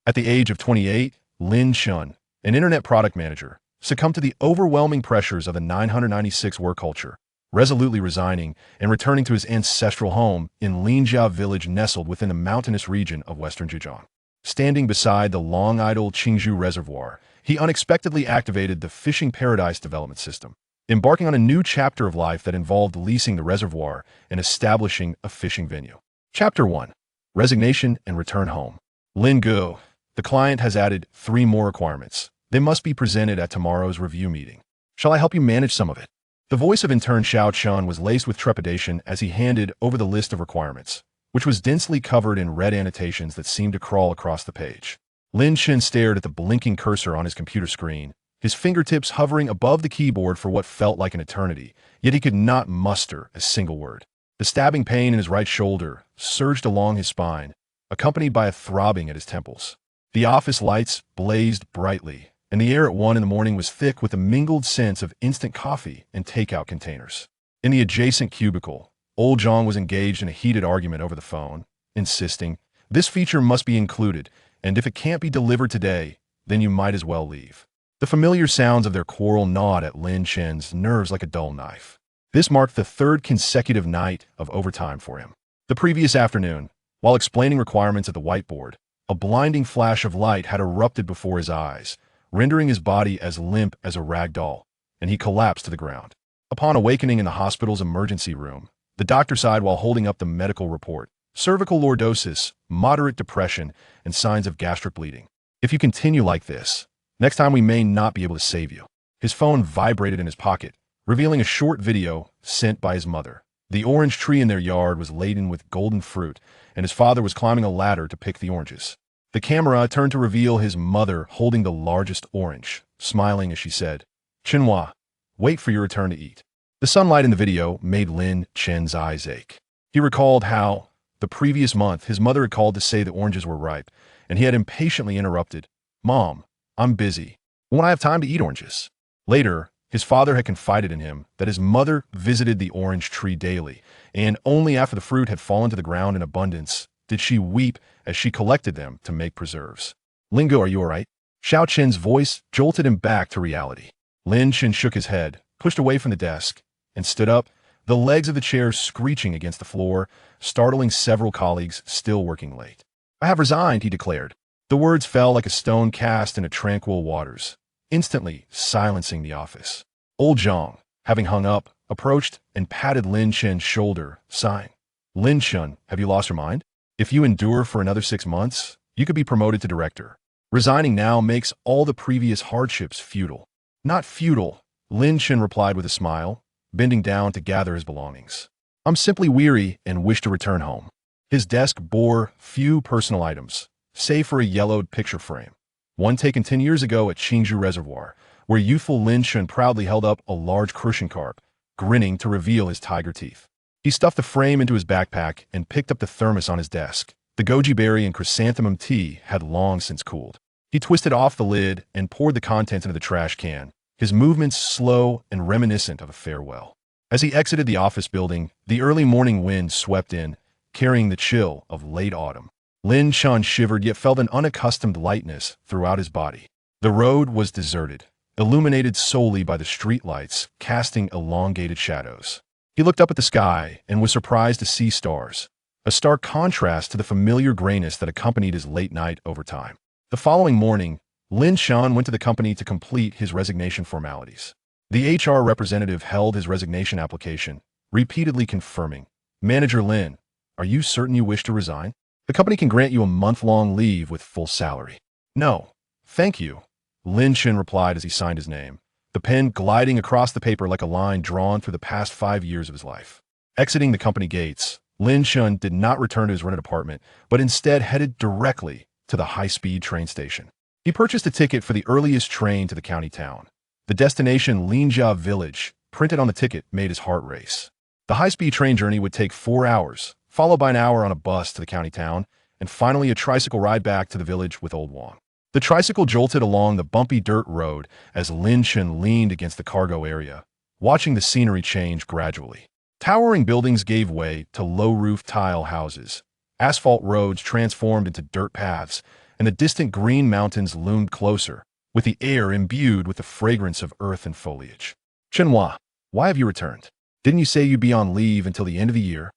At the age of 28, Lin Chen, an internet product manager, succumbed to the overwhelming pressures of the 996 work culture, resolutely resigning and returning to his ancestral home in Linjia village nestled within the mountainous region of western Zhejiang. Standing beside the long-idle Qingzhu Reservoir, he unexpectedly activated the fishing paradise development system, embarking on a new chapter of life that involved leasing the reservoir and establishing a fishing venue. Chapter 1. Resignation and Return Home. Lin Gu, the client has added 3 more requirements. They must be presented at tomorrow's review meeting. Shall I help you manage some of it? The voice of intern Xiao Chun was laced with trepidation as he handed over the list of requirements, which was densely covered in red annotations that seemed to crawl across the page. Lin Chen stared at the blinking cursor on his computer screen, his fingertips hovering above the keyboard for what felt like an eternity, yet he could not muster a single word. The stabbing pain in his right shoulder surged along his spine, accompanied by a throbbing at his temples. The office lights blazed brightly, and the air at 1 in the morning was thick with a mingled sense of instant coffee and takeout containers. In the adjacent cubicle, Old Zhang was engaged in a heated argument over the phone, insisting, "This feature must be included, and if it can't be delivered today, then you might as well leave." The familiar sounds of their quarrel gnawed at Lin Chen's nerves like a dull knife. This marked the 3rd consecutive night of overtime for him. The previous afternoon, while explaining requirements at the whiteboard, a blinding flash of light had erupted before his eyes, rendering his body as limp as a rag doll, and he collapsed to the ground. Upon awakening in the hospital's emergency room, the doctor sighed while holding up the medical report: cervical lordosis, moderate depression, and signs of gastric bleeding. "If you continue like this, next time we may not be able to save you." His phone vibrated in his pocket, revealing a short video sent by his mother. The orange tree in their yard was laden with golden fruit, and his father was climbing a ladder to pick the oranges. The camera turned to reveal his mother holding the largest orange, smiling as she said, "Chenhua, wait for your return to eat." The sunlight in the video made Lin Chen's eyes ache. He recalled how, the previous month, his mother had called to say the oranges were ripe, and he had impatiently interrupted, "Mom, I'm busy. When I have time to eat oranges?" Later, his father had confided in him that his mother visited the orange tree daily, and only after the fruit had fallen to the ground in abundance did she weep as she collected them to make preserves. "Lingo, are you all right?" Xiao Chen's voice jolted him back to reality. Lin Chen shook his head, pushed away from the desk, and stood up, the legs of the chair screeching against the floor, startling several colleagues still working late. "I have resigned," he declared. The words fell like a stone cast into tranquil waters, instantly silencing the office. Old Zhang, having hung up, approached and patted Lin Chen's shoulder, sighing. "Lin Chen, have you lost your mind? If you endure for another 6 months, you could be promoted to director. Resigning now makes all the previous hardships futile." "Not futile," Lin Chen replied with a smile, bending down to gather his belongings. "I'm simply weary and wish to return home." His desk bore few personal items, save for a yellowed picture frame, one taken 10 years ago at Qingzhu Reservoir, where youthful Lin Chen proudly held up a large crucian carp, grinning to reveal his tiger teeth. He stuffed the frame into his backpack and picked up the thermos on his desk. The goji berry and chrysanthemum tea had long since cooled. He twisted off the lid and poured the contents into the trash can, his movements slow and reminiscent of a farewell. As he exited the office building, the early morning wind swept in, carrying the chill of late autumn. Lin Chen shivered yet felt an unaccustomed lightness throughout his body. The road was deserted, illuminated solely by the streetlights casting elongated shadows. He looked up at the sky and was surprised to see stars, a stark contrast to the familiar grayness that accompanied his late-night overtime. The following morning, Lin Chen went to the company to complete his resignation formalities. The HR representative held his resignation application, repeatedly confirming, "Manager Lin, are you certain you wish to resign? The company can grant you a month-long leave with full salary." "No, thank you," Lin Chen replied as he signed his name, the pen gliding across the paper like a line drawn through the past 5 years of his life. Exiting the company gates, Lin Chen did not return to his rented apartment, but instead headed directly to the high-speed train station. He purchased a ticket for the earliest train to the county town. The destination Linjia village, printed on the ticket, made his heart race. The high-speed train journey would take 4 hours, followed by an hour on a bus to the county town, and finally a tricycle ride back to the village with Old Wang. The tricycle jolted along the bumpy dirt road as Lin Chen leaned against the cargo area, watching the scenery change gradually. Towering buildings gave way to low-roof tile houses. Asphalt roads transformed into dirt paths, and the distant green mountains loomed closer, with the air imbued with the fragrance of earth and foliage. "Chenhua, why have you returned? Didn't you say you'd be on leave until the end of the year?"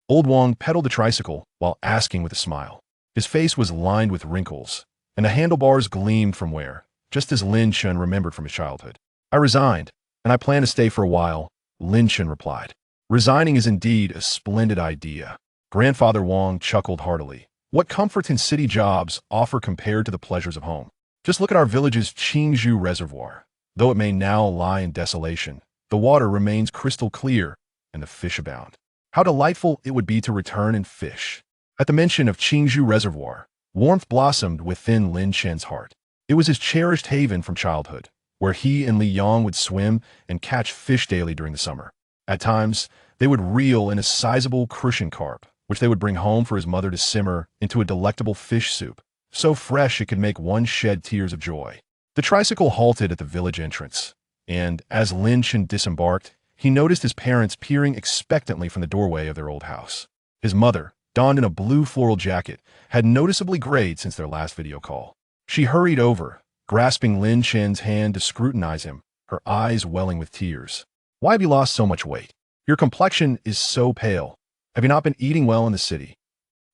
Old Wang pedaled the tricycle while asking with a smile. His face was lined with wrinkles, and the handlebars gleamed from wear, just as Lin Chen remembered from his childhood. "I resigned, and I plan to stay for a while," Lin Chen replied. "Resigning is indeed a splendid idea." Grandfather Wang chuckled heartily. "What comfort can city jobs offer compared to the pleasures of home? Just look at our village's Qingzhu Reservoir. Though it may now lie in desolation, the water remains crystal clear, and the fish abound. How delightful it would be to return and fish." At the mention of Qingzhu Reservoir, warmth blossomed within Lin Chen's heart. It was his cherished haven from childhood, where he and Li Yang would swim and catch fish daily during the summer. At times, they would reel in a sizable crucian carp, which they would bring home for his mother to simmer into a delectable fish soup, so fresh it could make one shed tears of joy. The tricycle halted at the village entrance, and as Lin Chen disembarked, he noticed his parents peering expectantly from the doorway of their old house. His mother, donned in a blue floral jacket, had noticeably grayed since their last video call. She hurried over, grasping Lin Chen's hand to scrutinize him, her eyes welling with tears. "Why have you lost so much weight? Your complexion is so pale. Have you not been eating well in the city?"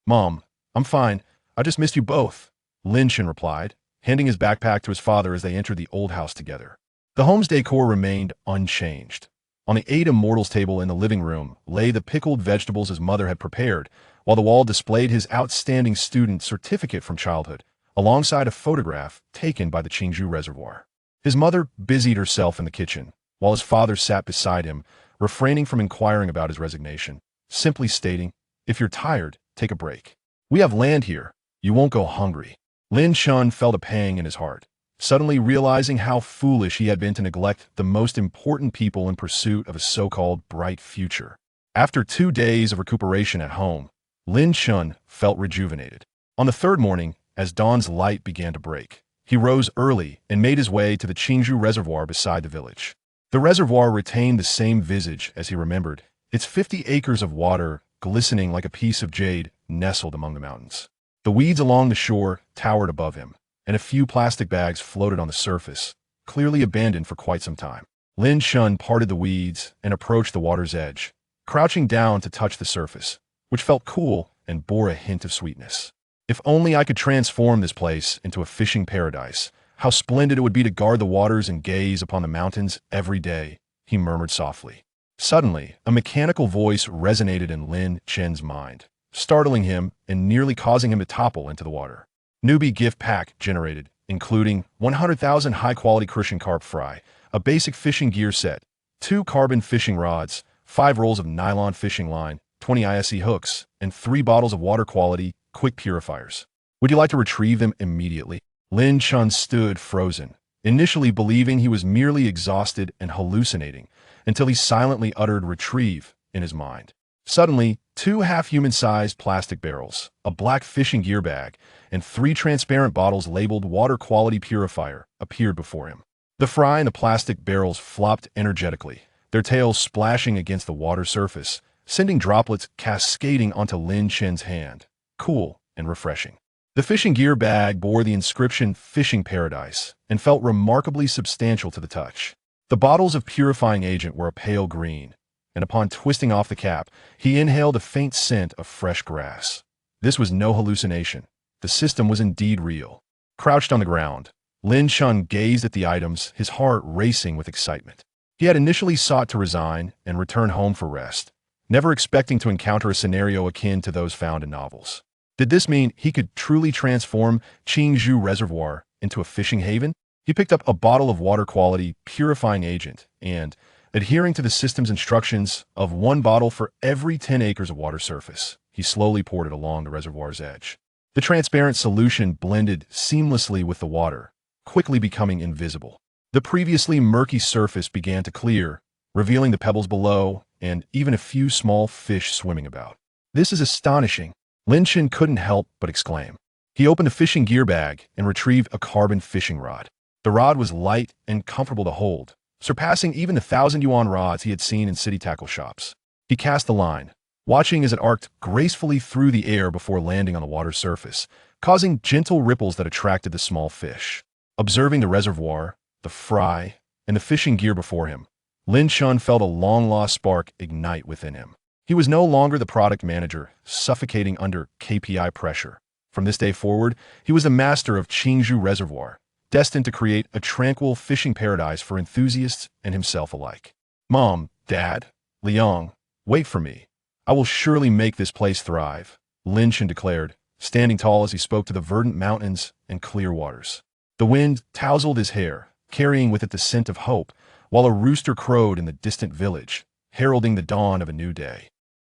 "Mom, I'm fine. I just missed you both," Lin Chen replied, handing his backpack to his father as they entered the old house together. The home's decor remained unchanged. On the 8 immortals table in the living room lay the pickled vegetables his mother had prepared, while the wall displayed his outstanding student certificate from childhood, alongside a photograph taken by the Qingzhu Reservoir. His mother busied herself in the kitchen, while his father sat beside him, refraining from inquiring about his resignation, simply stating, "If you're tired, take a break. We have land here. You won't go hungry." Lin Chen felt a pang in his heart, suddenly realizing how foolish he had been to neglect the most important people in pursuit of a so-called bright future. After 2 days of recuperation at home, Lin Chen felt rejuvenated. On the third morning, as dawn's light began to break, he rose early and made his way to the Qingzhu Reservoir beside the village. The reservoir retained the same visage as he remembered, its 50 acres of water glistening like a piece of jade nestled among the mountains. The weeds along the shore towered above him, and a few plastic bags floated on the surface, clearly abandoned for quite some time. Lin Chen parted the weeds and approached the water's edge, crouching down to touch the surface, which felt cool and bore a hint of sweetness. "If only I could transform this place into a fishing paradise, how splendid it would be to guard the waters and gaze upon the mountains every day," he murmured softly. Suddenly, a mechanical voice resonated in Lin Chen's mind, startling him and nearly causing him to topple into the water. Newbie gift pack generated, including 100,000 high-quality crucian carp fry, a basic fishing gear set, 2 carbon fishing rods, 5 rolls of nylon fishing line, 20 ISE hooks, and 3 bottles of water-quality quick purifiers. "Would you like to retrieve them immediately?" Lin Chen stood frozen, initially believing he was merely exhausted and hallucinating, until he silently uttered "retrieve" in his mind. Suddenly, 2 half-human-sized plastic barrels, a black fishing gear bag, and 3 transparent bottles labeled Water Quality Purifier appeared before him. The fry and the plastic barrels flopped energetically, their tails splashing against the water surface, sending droplets cascading onto Lin Chen's hand, cool and refreshing. The fishing gear bag bore the inscription "Fishing Paradise" and felt remarkably substantial to the touch. The bottles of purifying agent were a pale green, and upon twisting off the cap, he inhaled a faint scent of fresh grass. This was no hallucination. The system was indeed real. Crouched on the ground, Lin Chen gazed at the items, his heart racing with excitement. He had initially sought to resign and return home for rest, never expecting to encounter a scenario akin to those found in novels. Did this mean he could truly transform Qingzhu Reservoir into a fishing haven? He picked up a bottle of water-quality purifying agent and, adhering to the system's instructions of 1 bottle for every 10 acres of water surface, he slowly poured it along the reservoir's edge. The transparent solution blended seamlessly with the water, quickly becoming invisible. The previously murky surface began to clear, revealing the pebbles below and even a few small fish swimming about. "This is astonishing," Lin Chen couldn't help but exclaim. He opened a fishing gear bag and retrieved a carbon fishing rod. The rod was light and comfortable to hold, surpassing even the 1,000 yuan rods he had seen in city tackle shops. He cast the line, watching as it arced gracefully through the air before landing on the water's surface, causing gentle ripples that attracted the small fish. Observing the reservoir, the fry, and the fishing gear before him, Lin Chen felt a long-lost spark ignite within him. He was no longer the product manager, suffocating under KPI pressure. From this day forward, he was the master of Qingzhu Reservoir, destined to create a tranquil fishing paradise for enthusiasts and himself alike. Mom, Dad, Liang, wait for me. I will surely make this place thrive, Lin Chen declared, standing tall as he spoke to the verdant mountains and clear waters. The wind tousled his hair, carrying with it the scent of hope, while a rooster crowed in the distant village, heralding the dawn of a new day.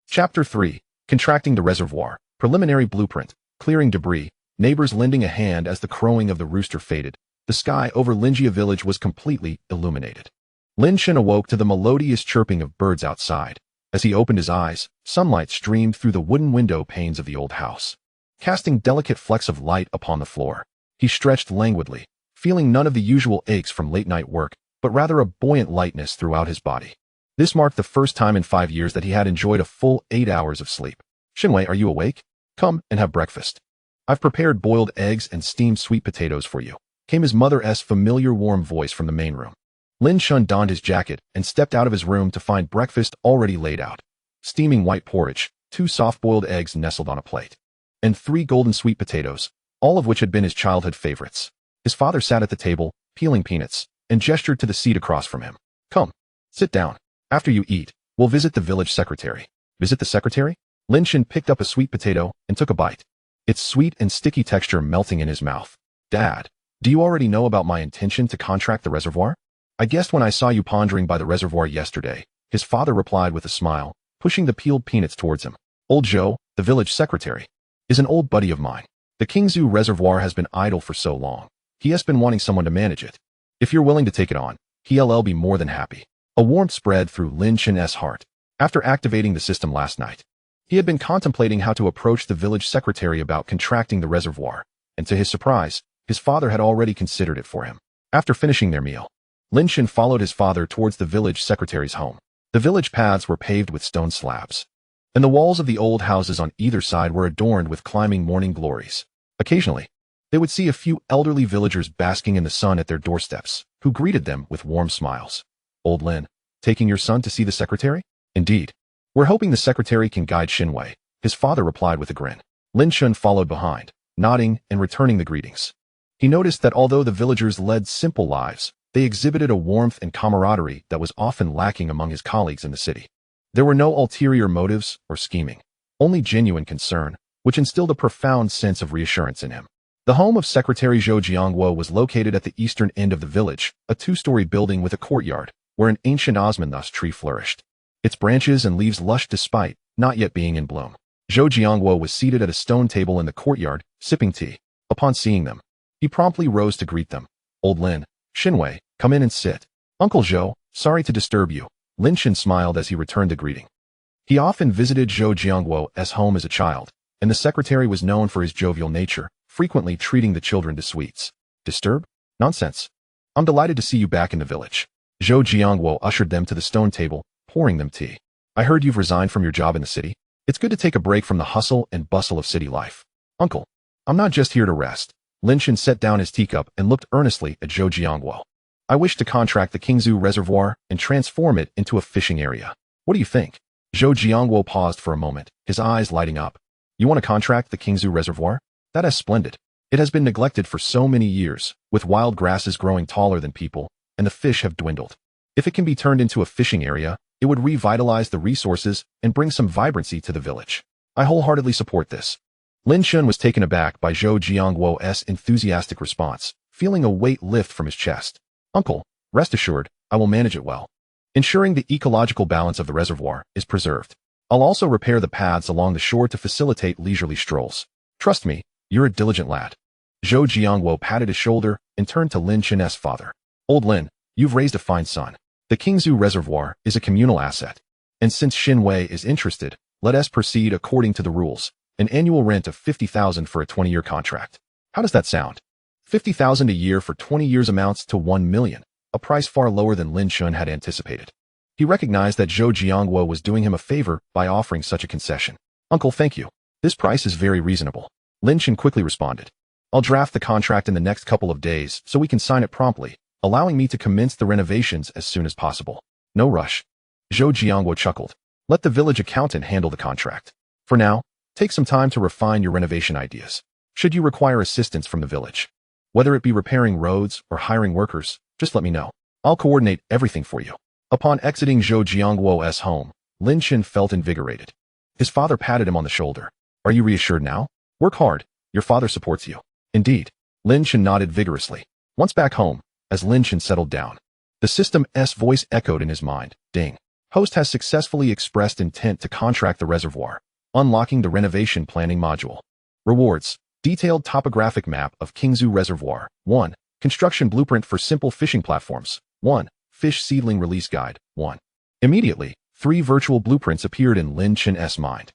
Chapter 3. Contracting the Reservoir. Preliminary Blueprint. Clearing debris, neighbors lending a hand as the crowing of the rooster faded. The sky over Linjia village was completely illuminated. Lin Chen awoke to the melodious chirping of birds outside. As he opened his eyes, sunlight streamed through the wooden window panes of the old house, casting delicate flecks of light upon the floor. He stretched languidly, feeling none of the usual aches from late-night work, but rather a buoyant lightness throughout his body. This marked the first time in 5 years that he had enjoyed a full 8 hours of sleep. Xinwei, are you awake? Come and have breakfast. I've prepared boiled eggs and steamed sweet potatoes for you, came his mother's familiar warm voice from the main room. Lin Chen donned his jacket and stepped out of his room to find breakfast already laid out. Steaming white porridge, 2 soft-boiled eggs nestled on a plate, and 3 golden sweet potatoes, all of which had been his childhood favorites. His father sat at the table, peeling peanuts, and gestured to the seat across from him. Come, sit down. After you eat, we'll visit the village secretary. Visit the secretary? Lin Chen picked up a sweet potato and took a bite, its sweet and sticky texture melting in his mouth. Dad, do you already know about my intention to contract the reservoir? I guessed when I saw you pondering by the reservoir yesterday, his father replied with a smile, pushing the peeled peanuts towards him. Old Zhou, the village secretary, is an old buddy of mine. The Qingzhu Reservoir has been idle for so long. He has been wanting someone to manage it. If you're willing to take it on, he'll be more than happy. A warmth spread through Lin Chen's heart. After activating the system last night, he had been contemplating how to approach the village secretary about contracting the reservoir, and to his surprise, his father had already considered it for him. After finishing their meal, Lin Chen followed his father towards the village secretary's home. The village paths were paved with stone slabs, and the walls of the old houses on either side were adorned with climbing morning glories. Occasionally, they would see a few elderly villagers basking in the sun at their doorsteps, who greeted them with warm smiles. Old Lin, taking your son to see the secretary? Indeed. We're hoping the secretary can guide Xinwei, his father replied with a grin. Lin Chen followed behind, nodding and returning the greetings. He noticed that although the villagers led simple lives, they exhibited a warmth and camaraderie that was often lacking among his colleagues in the city. There were no ulterior motives or scheming, only genuine concern, which instilled a profound sense of reassurance in him. The home of Secretary Zhejiang was located at the eastern end of the village, a 2-story building with a courtyard, where an ancient osmanthus tree flourished, its branches and leaves lush despite not yet being in bloom. Zhejiang was seated at a stone table in the courtyard, sipping tea. Upon seeing them, he promptly rose to greet them. Old Lin, Xinwei, come in and sit. Uncle Zhou, sorry to disturb you. Lin Chen smiled as he returned the greeting. He often visited Zhejiang's home as a child, and the secretary was known for his jovial nature, frequently treating the children to sweets. Disturb? Nonsense. I'm delighted to see you back in the village. Zhejiang ushered them to the stone table, pouring them tea. I heard you've resigned from your job in the city. It's good to take a break from the hustle and bustle of city life. Uncle, I'm not just here to rest. Lin Chen set down his teacup and looked earnestly at Zhejiang. I wish to contract the Qingzhu Reservoir and transform it into a fishing area. What do you think? Zhejiang paused for a moment, his eyes lighting up. You want to contract the Qingzhu Reservoir? That is splendid. It has been neglected for so many years, with wild grasses growing taller than people, and the fish have dwindled. If it can be turned into a fishing area, it would revitalize the resources and bring some vibrancy to the village. I wholeheartedly support this. Lin Chen was taken aback by Zhejiang's enthusiastic response, feeling a weight lift from his chest. Uncle, rest assured, I will manage it well, ensuring the ecological balance of the reservoir is preserved. I'll also repair the paths along the shore to facilitate leisurely strolls. Trust me, you're a diligent lad. Zhejiang patted his shoulder and turned to Lin Chen's father. Old Lin, you've raised a fine son. The Qingzhu Reservoir is a communal asset, and since Xinwei is interested, let us proceed according to the rules. An annual rent of 50,000 for a 20-year contract. How does that sound? 50,000 a year for 20 years amounts to 1 million, a price far lower than Lin Chen had anticipated. He recognized that Zhejiang was doing him a favor by offering such a concession. Uncle, thank you. This price is very reasonable. Lin Chen quickly responded. I'll draft the contract in the next couple of days so we can sign it promptly, allowing me to commence the renovations as soon as possible. No rush. Zhejiang chuckled. Let the village accountant handle the contract. For now, take some time to refine your renovation ideas. Should you require assistance from the village, whether it be repairing roads or hiring workers, just let me know. I'll coordinate everything for you. Upon exiting Zhou Jiangguo's home, Lin Chen felt invigorated. His father patted him on the shoulder. Are you reassured now? Work hard. Your father supports you. Indeed. Lin Chen nodded vigorously. Once back home, as Lin Chen settled down, the system's voice echoed in his mind. Ding. Host has successfully expressed intent to contract the reservoir, unlocking the renovation planning module. Rewards. Detailed topographic map of Qingzhu Reservoir. 1. Construction blueprint for simple fishing platforms. 1. Fish seedling release guide. 1. Immediately, 3 virtual blueprints appeared in Lin Chen's mind,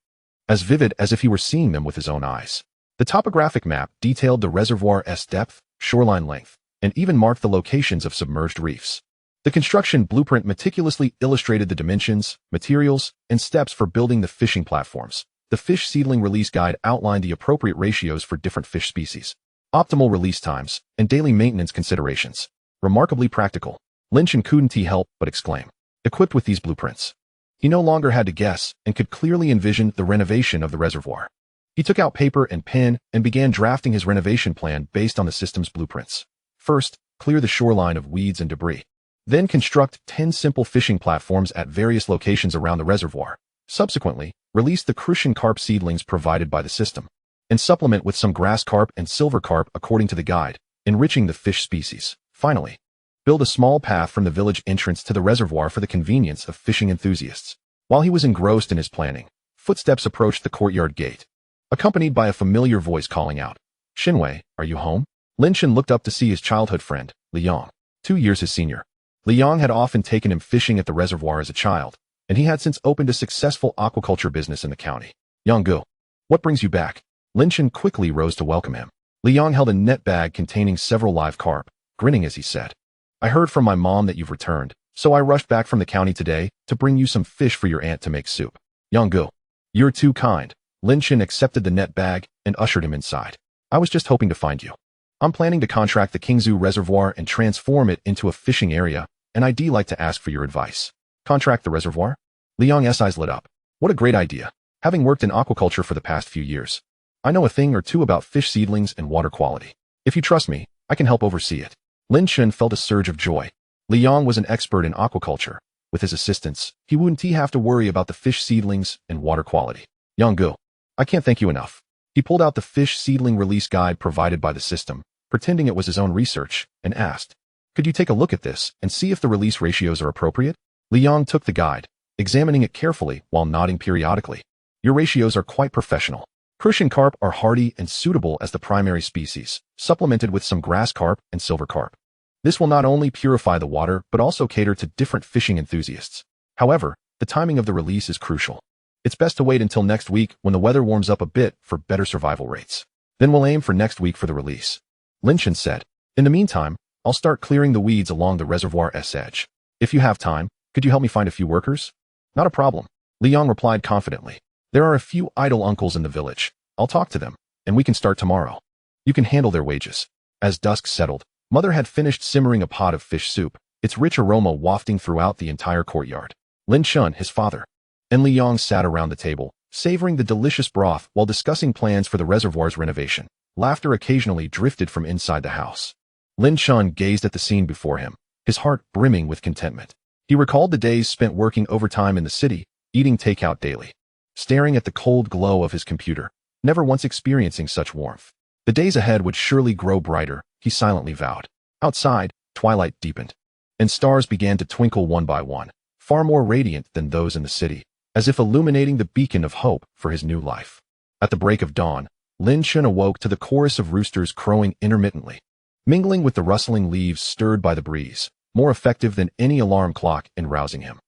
as vivid as if he were seeing them with his own eyes. The topographic map detailed the reservoir's depth, shoreline length, and even marked the locations of submerged reefs. The construction blueprint meticulously illustrated the dimensions, materials, and steps for building the fishing platforms. The fish seedling release guide outlined the appropriate ratios for different fish species, optimal release times, and daily maintenance considerations. Remarkably practical. Lin Chen couldn't help but exclaim. Equipped with these blueprints, he no longer had to guess and could clearly envision the renovation of the reservoir. He took out paper and pen and began drafting his renovation plan based on the system's blueprints. First, clear the shoreline of weeds and debris. Then construct 10 simple fishing platforms at various locations around the reservoir. Subsequently, release the crucian carp seedlings provided by the system, and supplement with some grass carp and silver carp according to the guide, enriching the fish species. Finally, build a small path from the village entrance to the reservoir for the convenience of fishing enthusiasts. While he was engrossed in his planning, footsteps approached the courtyard gate, accompanied by a familiar voice calling out, Xinwei, are you home? Lin Chen looked up to see his childhood friend, Liang, 2 years his senior. Liang had often taken him fishing at the reservoir as a child, and he had since opened a successful aquaculture business in the county. Yang, what brings you back? Lin Chen quickly rose to welcome him. Liang held a net bag containing several live carp, grinning as he said, I heard from my mom that you've returned, so I rushed back from the county today to bring you some fish for your aunt to make soup. Yang, you're too kind. Lin Chen accepted the net bag and ushered him inside. I was just hoping to find you. I'm planning to contract the Qingzhu Reservoir and transform it into a fishing area, and I'd like to ask for your advice. Contract the reservoir? Liang's eyes lit up. What a great idea. Having worked in aquaculture for the past few years, I know a thing or two about fish seedlings and water quality. If you trust me, I can help oversee it. Lin Chen felt a surge of joy. Liang was an expert in aquaculture. With his assistance, he wouldn't have to worry about the fish seedlings and water quality. Yang, I can't thank you enough. He pulled out the fish seedling release guide provided by the system, pretending it was his own research, and asked, could you take a look at this and see if the release ratios are appropriate? Liang took the guide, examining it carefully while nodding periodically. Your ratios are quite professional. Crucian carp are hardy and suitable as the primary species, supplemented with some grass carp and silver carp. This will not only purify the water but also cater to different fishing enthusiasts. However, the timing of the release is crucial. It's best to wait until next week when the weather warms up a bit for better survival rates. Then we'll aim for next week for the release. Lin Chen said. In the meantime, I'll start clearing the weeds along the reservoir's edge. If you have time, could you help me find a few workers? Not a problem. Liang replied confidently. There are a few idle uncles in the village. I'll talk to them, and we can start tomorrow. You can handle their wages. As dusk settled, Mother had finished simmering a pot of fish soup, its rich aroma wafting throughout the entire courtyard. Lin Chen, his father, and Liang sat around the table, savoring the delicious broth while discussing plans for the reservoir's renovation. Laughter occasionally drifted from inside the house. Lin Chen gazed at the scene before him, his heart brimming with contentment. He recalled the days spent working overtime in the city, eating takeout daily, staring at the cold glow of his computer, never once experiencing such warmth. The days ahead would surely grow brighter, he silently vowed. Outside, twilight deepened, and stars began to twinkle one by one, far more radiant than those in the city, as if illuminating the beacon of hope for his new life. At the break of dawn, Lin Chen awoke to the chorus of roosters crowing intermittently, mingling with the rustling leaves stirred by the breeze, more effective than any alarm clock in rousing him.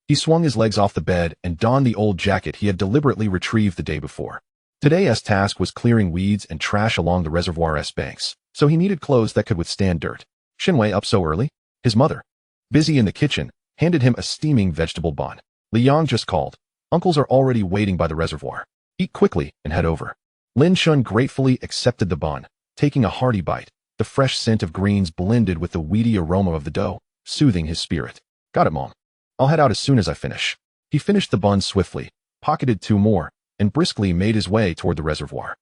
He swung his legs off the bed and donned the old jacket he had deliberately retrieved the day before. Today's task was clearing weeds and trash along the reservoir's banks, so he needed clothes that could withstand dirt. Xinwei, up so early? His mother, busy in the kitchen, handed him a steaming vegetable bun. Liang just called. Uncles are already waiting by the reservoir. Eat quickly and head over. Lin Chen gratefully accepted the bun, taking a hearty bite. The fresh scent of greens blended with the weedy aroma of the dough, soothing his spirit. Got it, Mom. I'll head out as soon as I finish. He finished the bun swiftly, pocketed 2 more, and briskly made his way toward the reservoir.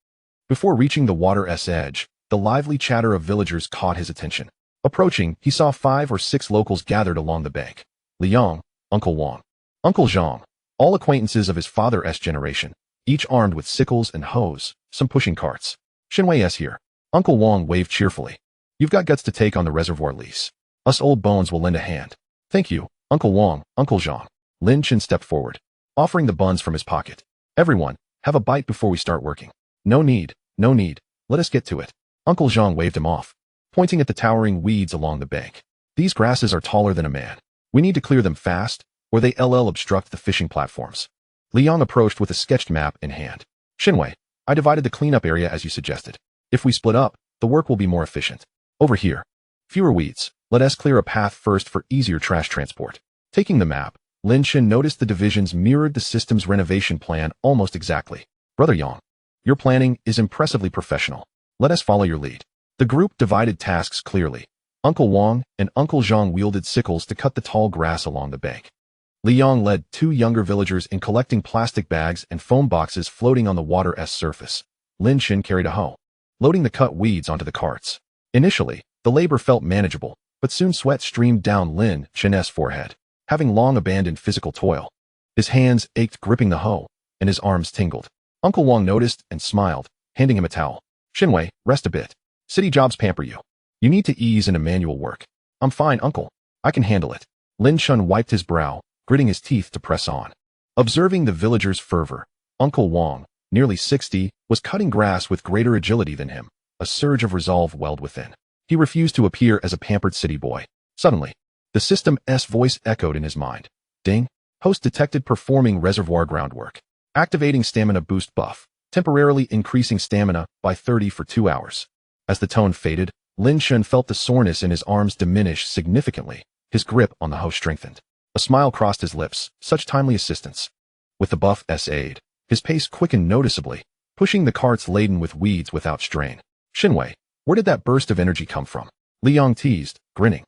Before reaching the water's edge, the lively chatter of villagers caught his attention. Approaching, he saw 5 or 6 locals gathered along the bank. Liang, Uncle Wang, Uncle Zhang, all acquaintances of his father's generation, each armed with sickles and hoes, some pushing carts. Xinwei's here. Uncle Wang waved cheerfully. You've got guts to take on the reservoir lease. Us old bones will lend a hand. Thank you, Uncle Wang, Uncle Zhang. Lin Chen stepped forward, offering the buns from his pocket. Everyone, have a bite before we start working. No need, no need. Let us get to it. Uncle Zhang waved him off, pointing at the towering weeds along the bank. These grasses are taller than a man. We need to clear them fast, or they obstruct the fishing platforms. Liang approached with a sketched map in hand. Xinwei, I divided the cleanup area as you suggested. If we split up, the work will be more efficient. Over here. Fewer weeds. Let us clear a path first for easier trash transport. Taking the map, Lin Chen noticed the divisions mirrored the system's renovation plan almost exactly. Brother Yang, your planning is impressively professional. Let us follow your lead. The group divided tasks clearly. Uncle Wang and Uncle Zhang wielded sickles to cut the tall grass along the bank. Liang led 2 younger villagers in collecting plastic bags and foam boxes floating on the water's surface. Lin Chen carried a hoe, loading the cut weeds onto the carts. Initially, the labor felt manageable, but soon sweat streamed down Lin Chen's forehead. Having long abandoned physical toil, his hands ached gripping the hoe, and his arms tingled. Uncle Wang noticed and smiled, handing him a towel. Xinwei, rest a bit. City jobs pamper you. You need to ease into manual work. I'm fine, Uncle. I can handle it. Lin Chen wiped his brow, gritting his teeth to press on. Observing the villagers' fervor, Uncle Wang, nearly 60, was cutting grass with greater agility than him. A surge of resolve welled within. He refused to appear as a pampered city boy. Suddenly, the system's voice echoed in his mind. Ding. Host detected performing reservoir groundwork. Activating stamina boost buff, temporarily increasing stamina by 30 for 2 hours. As the tone faded, Lin Chen felt the soreness in his arms diminish significantly. His grip on the hoe strengthened. A smile crossed his lips, such timely assistance. With the buff's aid, his pace quickened noticeably, pushing the carts laden with weeds without strain. Xinwei, where did that burst of energy come from? Liang teased, grinning.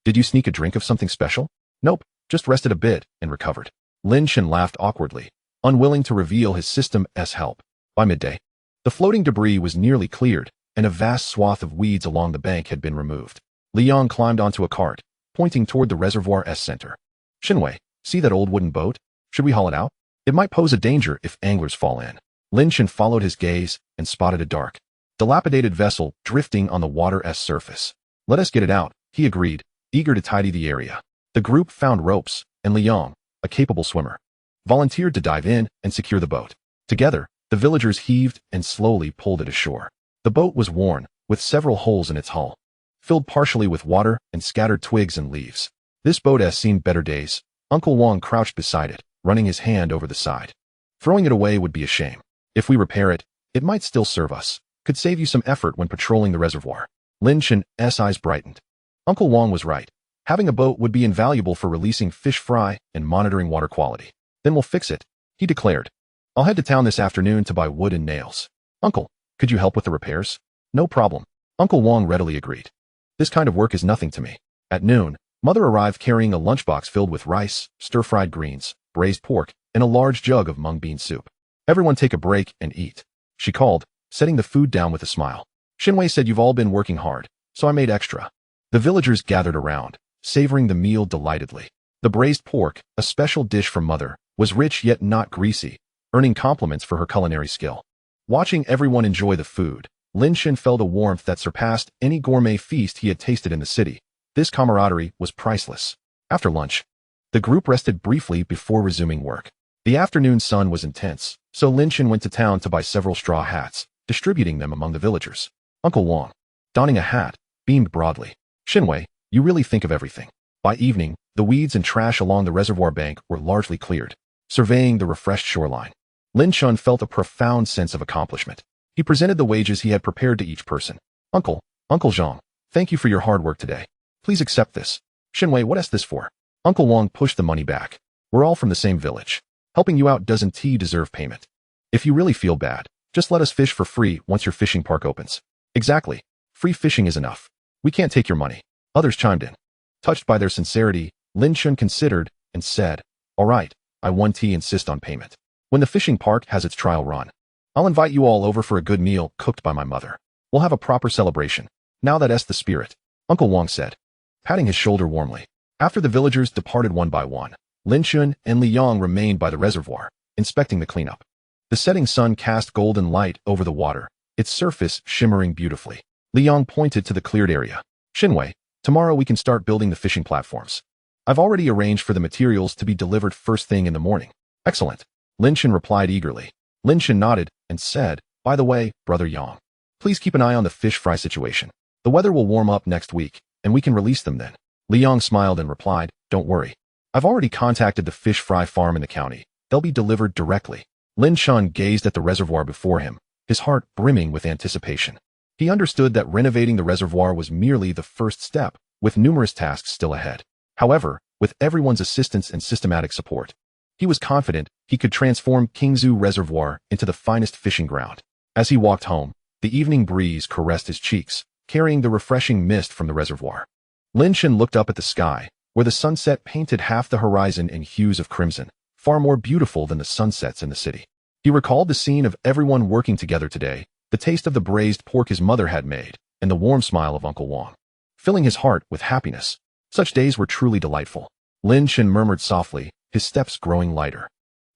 Did you sneak a drink of something special? Nope, just rested a bit and recovered. Lin Chen laughed awkwardly, unwilling to reveal his system's help. By midday, the floating debris was nearly cleared, and a vast swath of weeds along the bank had been removed. Liang climbed onto a cart, pointing toward the reservoir's center. Xinwei, see that old wooden boat? Should we haul it out? It might pose a danger if anglers fall in. Lin Chen followed his gaze and spotted a dark, dilapidated vessel drifting on the water's surface. Let us get it out, he agreed, eager to tidy the area. The group found ropes, and Liang, a capable swimmer, volunteered to dive in and secure the boat. Together, the villagers heaved and slowly pulled it ashore. The boat was worn, with several holes in its hull, filled partially with water and scattered twigs and leaves. This boat has seen better days. Uncle Wang crouched beside it, running his hand over the side. Throwing it away would be a shame. If we repair it, it might still serve us. Could save you some effort when patrolling the reservoir. Lin Chen's eyes brightened. Uncle Wang was right. Having a boat would be invaluable for releasing fish fry and monitoring water quality. Then we'll fix it, he declared. I'll head to town this afternoon to buy wood and nails. Uncle, could you help with the repairs? No problem. Uncle Wang readily agreed. This kind of work is nothing to me. At noon, Mother arrived carrying a lunchbox filled with rice, stir-fried greens, braised pork, and a large jug of mung bean soup. Everyone take a break and eat, she called, setting the food down with a smile. Xinwei said you've all been working hard, so I made extra. The villagers gathered around, savoring the meal delightedly. The braised pork, a special dish from Mother, was rich yet not greasy, earning compliments for her culinary skill. Watching everyone enjoy the food, Lin Chen felt a warmth that surpassed any gourmet feast he had tasted in the city. This camaraderie was priceless. After lunch, the group rested briefly before resuming work. The afternoon sun was intense, so Lin Chen went to town to buy several straw hats, distributing them among the villagers. Uncle Wang, donning a hat, beamed broadly. Xinwei, you really think of everything. By evening, the weeds and trash along the reservoir bank were largely cleared. Surveying the refreshed shoreline, Lin Chen felt a profound sense of accomplishment. He presented the wages he had prepared to each person. Uncle Zhang, thank you for your hard work today. Please accept this. Xinwei, what is this for? Uncle Wang pushed the money back. We're all from the same village. Helping you out doesn't deserve payment. If you really feel bad, Just let us fish for free once your fishing park opens. Exactly. Free fishing is enough. We can't take your money. Others chimed in. Touched by their sincerity, Lin Chen considered and said, all right, I 1T insist on payment. When the fishing park has its trial run, I'll invite you all over for a good meal cooked by my mother. We'll have a proper celebration. Now that's the spirit, Uncle Wang said, patting his shoulder warmly. After the villagers departed one by one, Lin Chen and Li Yang remained by the reservoir, inspecting the cleanup. The setting sun cast golden light over the water, its surface shimmering beautifully. Li Yang pointed to the cleared area. Xinwei, tomorrow we can start building the fishing platforms. I've already arranged for the materials to be delivered first thing in the morning. Excellent. Lin Chen replied eagerly. Lin Chen nodded and said, by the way, Brother Yang, please keep an eye on the fish fry situation. The weather will warm up next week, and we can release them then. Li Yang smiled and replied, don't worry. I've already contacted the fish fry farm in the county. They'll be delivered directly. Lin Chen gazed at the reservoir before him, his heart brimming with anticipation. He understood that renovating the reservoir was merely the first step, with numerous tasks still ahead. However, with everyone's assistance and systematic support, he was confident he could transform Qingzhu Reservoir into the finest fishing ground. As he walked home, the evening breeze caressed his cheeks, carrying the refreshing mist from the reservoir. Lin Chen looked up at the sky, where the sunset painted half the horizon in hues of crimson, far more beautiful than the sunsets in the city. He recalled the scene of everyone working together today, the taste of the braised pork his mother had made, and the warm smile of Uncle Wang, filling his heart with happiness. Such days were truly delightful. Lin Chen murmured softly, his steps growing lighter.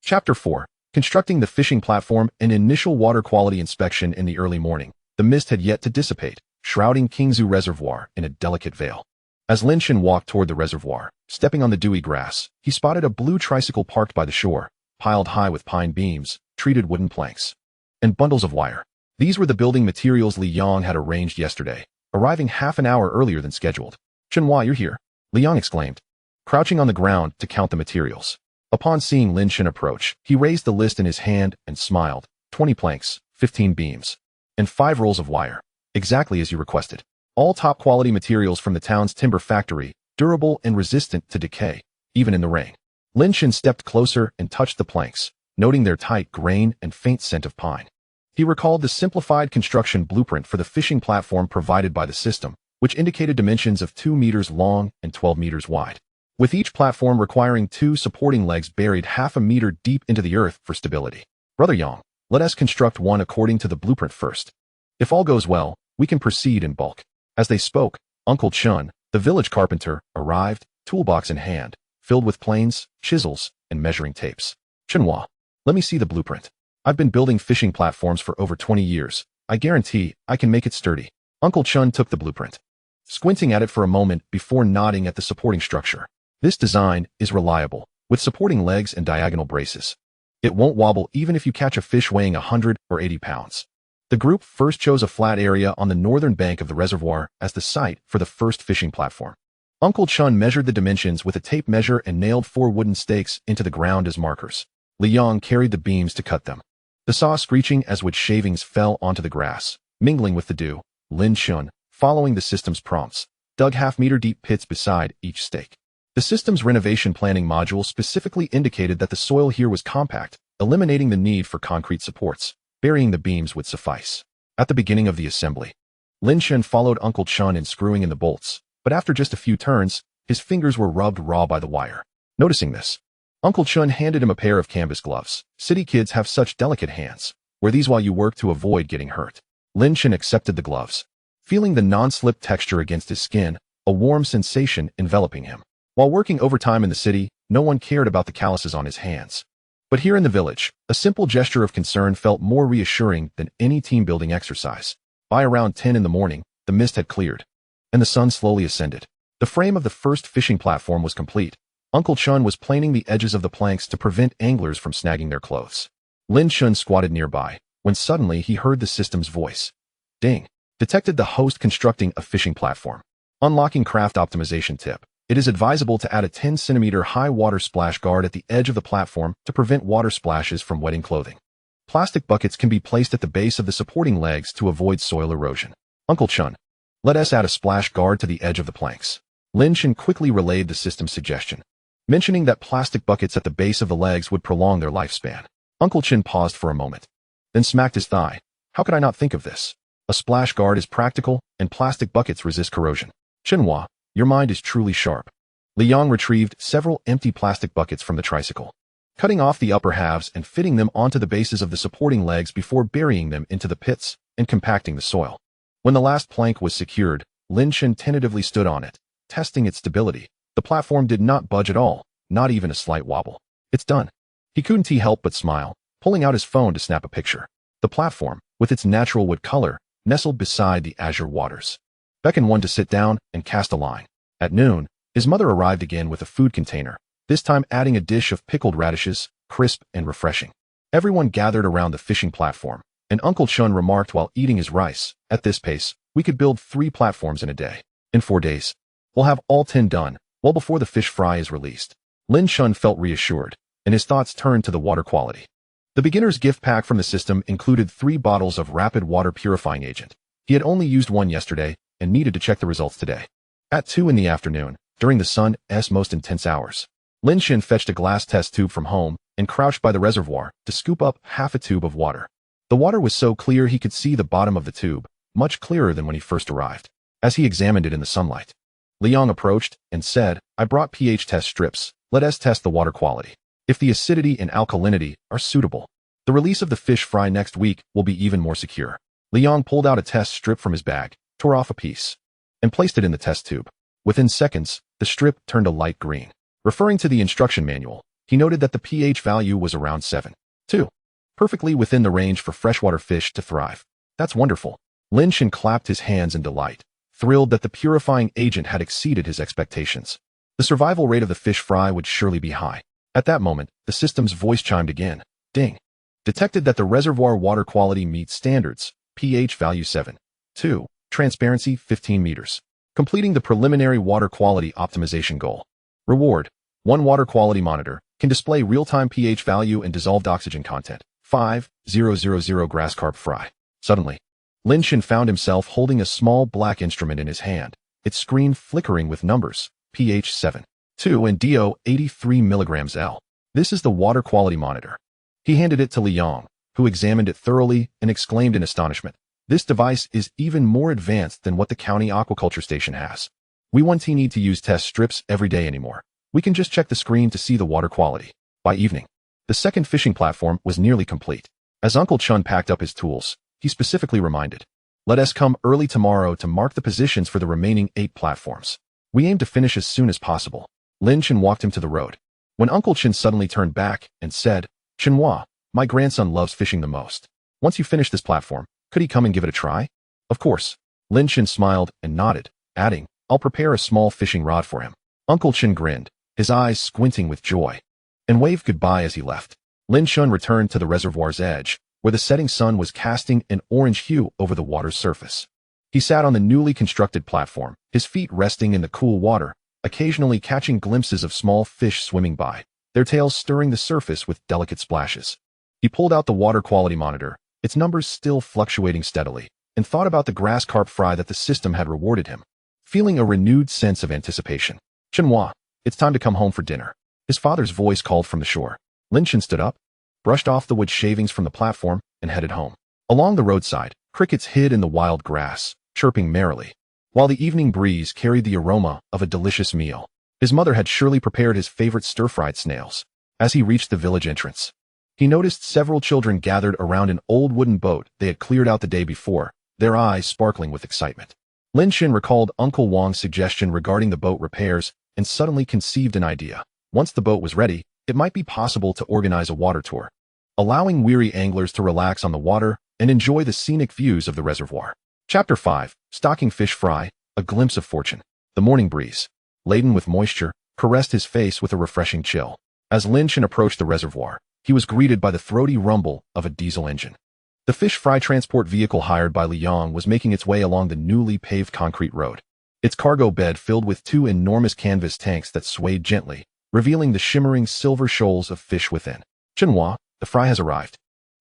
Chapter 4. Constructing the fishing platform and initial water quality inspection in the early morning. The mist had yet to dissipate, shrouding Qingzhu Reservoir in a delicate veil. As Lin Chen walked toward the reservoir, stepping on the dewy grass, he spotted a blue tricycle parked by the shore, piled high with pine beams, treated wooden planks, and bundles of wire. These were the building materials Li Yang had arranged yesterday, arriving half an hour earlier than scheduled. Chenhua, you're here, Li Yang exclaimed, crouching on the ground to count the materials. Upon seeing Lin Chen approach, he raised the list in his hand and smiled. 20 planks, 15 beams, and 5 rolls of wire, exactly as you requested. All top-quality materials from the town's timber factory, durable and resistant to decay, even in the rain. Lin Chen stepped closer and touched the planks, noting their tight grain and faint scent of pine. He recalled the simplified construction blueprint for the fishing platform provided by the system, which indicated dimensions of 2 meters long and 12 meters wide, with each platform requiring 2 supporting legs buried half a meter deep into the earth for stability. Brother Yang, let us construct one according to the blueprint first. If all goes well, we can proceed in bulk. As they spoke, Uncle Chen, the village carpenter, arrived, toolbox in hand, filled with planes, chisels, and measuring tapes. Chenhua, let me see the blueprint. I've been building fishing platforms for over 20 years. I guarantee I can make it sturdy. Uncle Chen took the blueprint, squinting at it for a moment before nodding at the supporting structure. This design is reliable, with supporting legs and diagonal braces. It won't wobble even if you catch a fish weighing 100 or 80 pounds. The group first chose a flat area on the northern bank of the reservoir as the site for the first fishing platform. Uncle Chen measured the dimensions with a tape measure and nailed 4 wooden stakes into the ground as markers. Li Yang carried the beams to cut them, the saw screeching as wood shavings fell onto the grass, mingling with the dew. Lin Chen, following the system's prompts, dug half-meter-deep pits beside each stake. The system's renovation planning module specifically indicated that the soil here was compact, eliminating the need for concrete supports. Burying the beams would suffice. At the beginning of the assembly, Lin Chen followed Uncle Chen in screwing in the bolts, but after just a few turns, his fingers were rubbed raw by the wire. Noticing this, Uncle Chen handed him a pair of canvas gloves. City kids have such delicate hands. Wear these while you work to avoid getting hurt. Lin Chen accepted the gloves, feeling the non-slip texture against his skin, a warm sensation enveloping him. While working overtime in the city, no one cared about the calluses on his hands. But here in the village, a simple gesture of concern felt more reassuring than any team-building exercise. By around 10 in the morning, the mist had cleared, and the sun slowly ascended. The frame of the first fishing platform was complete. Uncle Chen was planing the edges of the planks to prevent anglers from snagging their clothes. Lin Chen squatted nearby, when suddenly he heard the system's voice. Ding! Detected the host constructing a fishing platform. Unlocking craft optimization tip. It is advisable to add a 10-centimeter high water splash guard at the edge of the platform to prevent water splashes from wetting clothing. Plastic buckets can be placed at the base of the supporting legs to avoid soil erosion. Uncle Chen, let us add a splash guard to the edge of the planks. Lin Chen quickly relayed the system's suggestion, mentioning that plastic buckets at the base of the legs would prolong their lifespan. Uncle Chen paused for a moment, then smacked his thigh. How could I not think of this? A splash guard is practical, and plastic buckets resist corrosion. Qinhua, your mind is truly sharp. Liang retrieved several empty plastic buckets from the tricycle, cutting off the upper halves and fitting them onto the bases of the supporting legs before burying them into the pits and compacting the soil. When the last plank was secured, Lin Chen tentatively stood on it, testing its stability. The platform did not budge at all, not even a slight wobble. It's done. He couldn't help but smile, pulling out his phone to snap a picture. The platform, with its natural wood color, nestled beside the azure waters, beckoned one to sit down and cast a line. At noon, his mother arrived again with a food container, this time adding a dish of pickled radishes, crisp and refreshing. Everyone gathered around the fishing platform, and Uncle Chun remarked while eating his rice, "At this pace, we could build 3 platforms in a day. In 4 days, we'll have all 10 done, well before the fish fry is released." Lin Chen felt reassured, and his thoughts turned to the water quality. The beginner's gift pack from the system included 3 bottles of rapid water purifying agent. He had only used one yesterday and needed to check the results today. At 2 in the afternoon, during the sun's most intense hours, Lin Chen fetched a glass test tube from home and crouched by the reservoir to scoop up half a tube of water. The water was so clear he could see the bottom of the tube, much clearer than when he first arrived. As he examined it in the sunlight, Liang approached and said, "I brought pH test strips. Let us test the water quality. If the acidity and alkalinity are suitable, the release of the fish fry next week will be even more secure." Liang pulled out a test strip from his bag, tore off a piece, and placed it in the test tube. Within seconds, the strip turned a light green. Referring to the instruction manual, he noted that the pH value was around 7.2, perfectly within the range for freshwater fish to thrive. "That's wonderful." Lin Chen clapped his hands in delight, thrilled that the purifying agent had exceeded his expectations. The survival rate of the fish fry would surely be high. At that moment, the system's voice chimed again. Ding. Detected that the reservoir water quality meets standards. pH value 7.2. Transparency 15 meters. Completing the preliminary water quality optimization goal. Reward. 1 water quality monitor can display real-time pH value and dissolved oxygen content. 5,000 grass carp fry. Suddenly, Lin Chen found himself holding a small black instrument in his hand, its screen flickering with numbers. pH 7.2 and DO 83 milligrams L. This is the water quality monitor. He handed it to Liang, who examined it thoroughly and exclaimed in astonishment. "This device is even more advanced than what the county aquaculture station has. We won't need to use test strips every day anymore. We can just check the screen to see the water quality." By evening, the second fishing platform was nearly complete. As Uncle Chun packed up his tools, he specifically reminded, "Let us come early tomorrow to mark the positions for the remaining 8 platforms. We aim to finish as soon as possible." Lin Chen walked him to the road, when Uncle Chen suddenly turned back and said, "Qinhua, my grandson loves fishing the most. Once you finish this platform, could he come and give it a try?" "Of course." Lin Chen smiled and nodded, adding, "I'll prepare a small fishing rod for him." Uncle Chen grinned, his eyes squinting with joy, and waved goodbye as he left. Lin Chen returned to the reservoir's edge, where the setting sun was casting an orange hue over the water's surface. He sat on the newly constructed platform, his feet resting in the cool water, occasionally catching glimpses of small fish swimming by, their tails stirring the surface with delicate splashes. He pulled out the water quality monitor, its numbers still fluctuating steadily, and thought about the grass carp fry that the system had rewarded him, feeling a renewed sense of anticipation. "Qinhua, it's time to come home for dinner." His father's voice called from the shore. Lin Chen stood up, brushed off the wood shavings from the platform, and headed home. Along the roadside, crickets hid in the wild grass, chirping merrily, while the evening breeze carried the aroma of a delicious meal. His mother had surely prepared his favorite stir-fried snails. As he reached the village entrance, he noticed several children gathered around an old wooden boat they had cleared out the day before, their eyes sparkling with excitement. Lin Chen recalled Uncle Wang's suggestion regarding the boat repairs and suddenly conceived an idea. Once the boat was ready, it might be possible to organize a water tour, allowing weary anglers to relax on the water and enjoy the scenic views of the reservoir. Chapter 5. Stocking Fish Fry, A Glimpse of Fortune. The morning breeze, laden with moisture, caressed his face with a refreshing chill. As Lin Chen approached the reservoir, he was greeted by the throaty rumble of a diesel engine. The fish fry transport vehicle hired by Liang was making its way along the newly paved concrete road, its cargo bed filled with 2 enormous canvas tanks that swayed gently, revealing the shimmering silver shoals of fish within. "Qinhua, the fry has arrived,"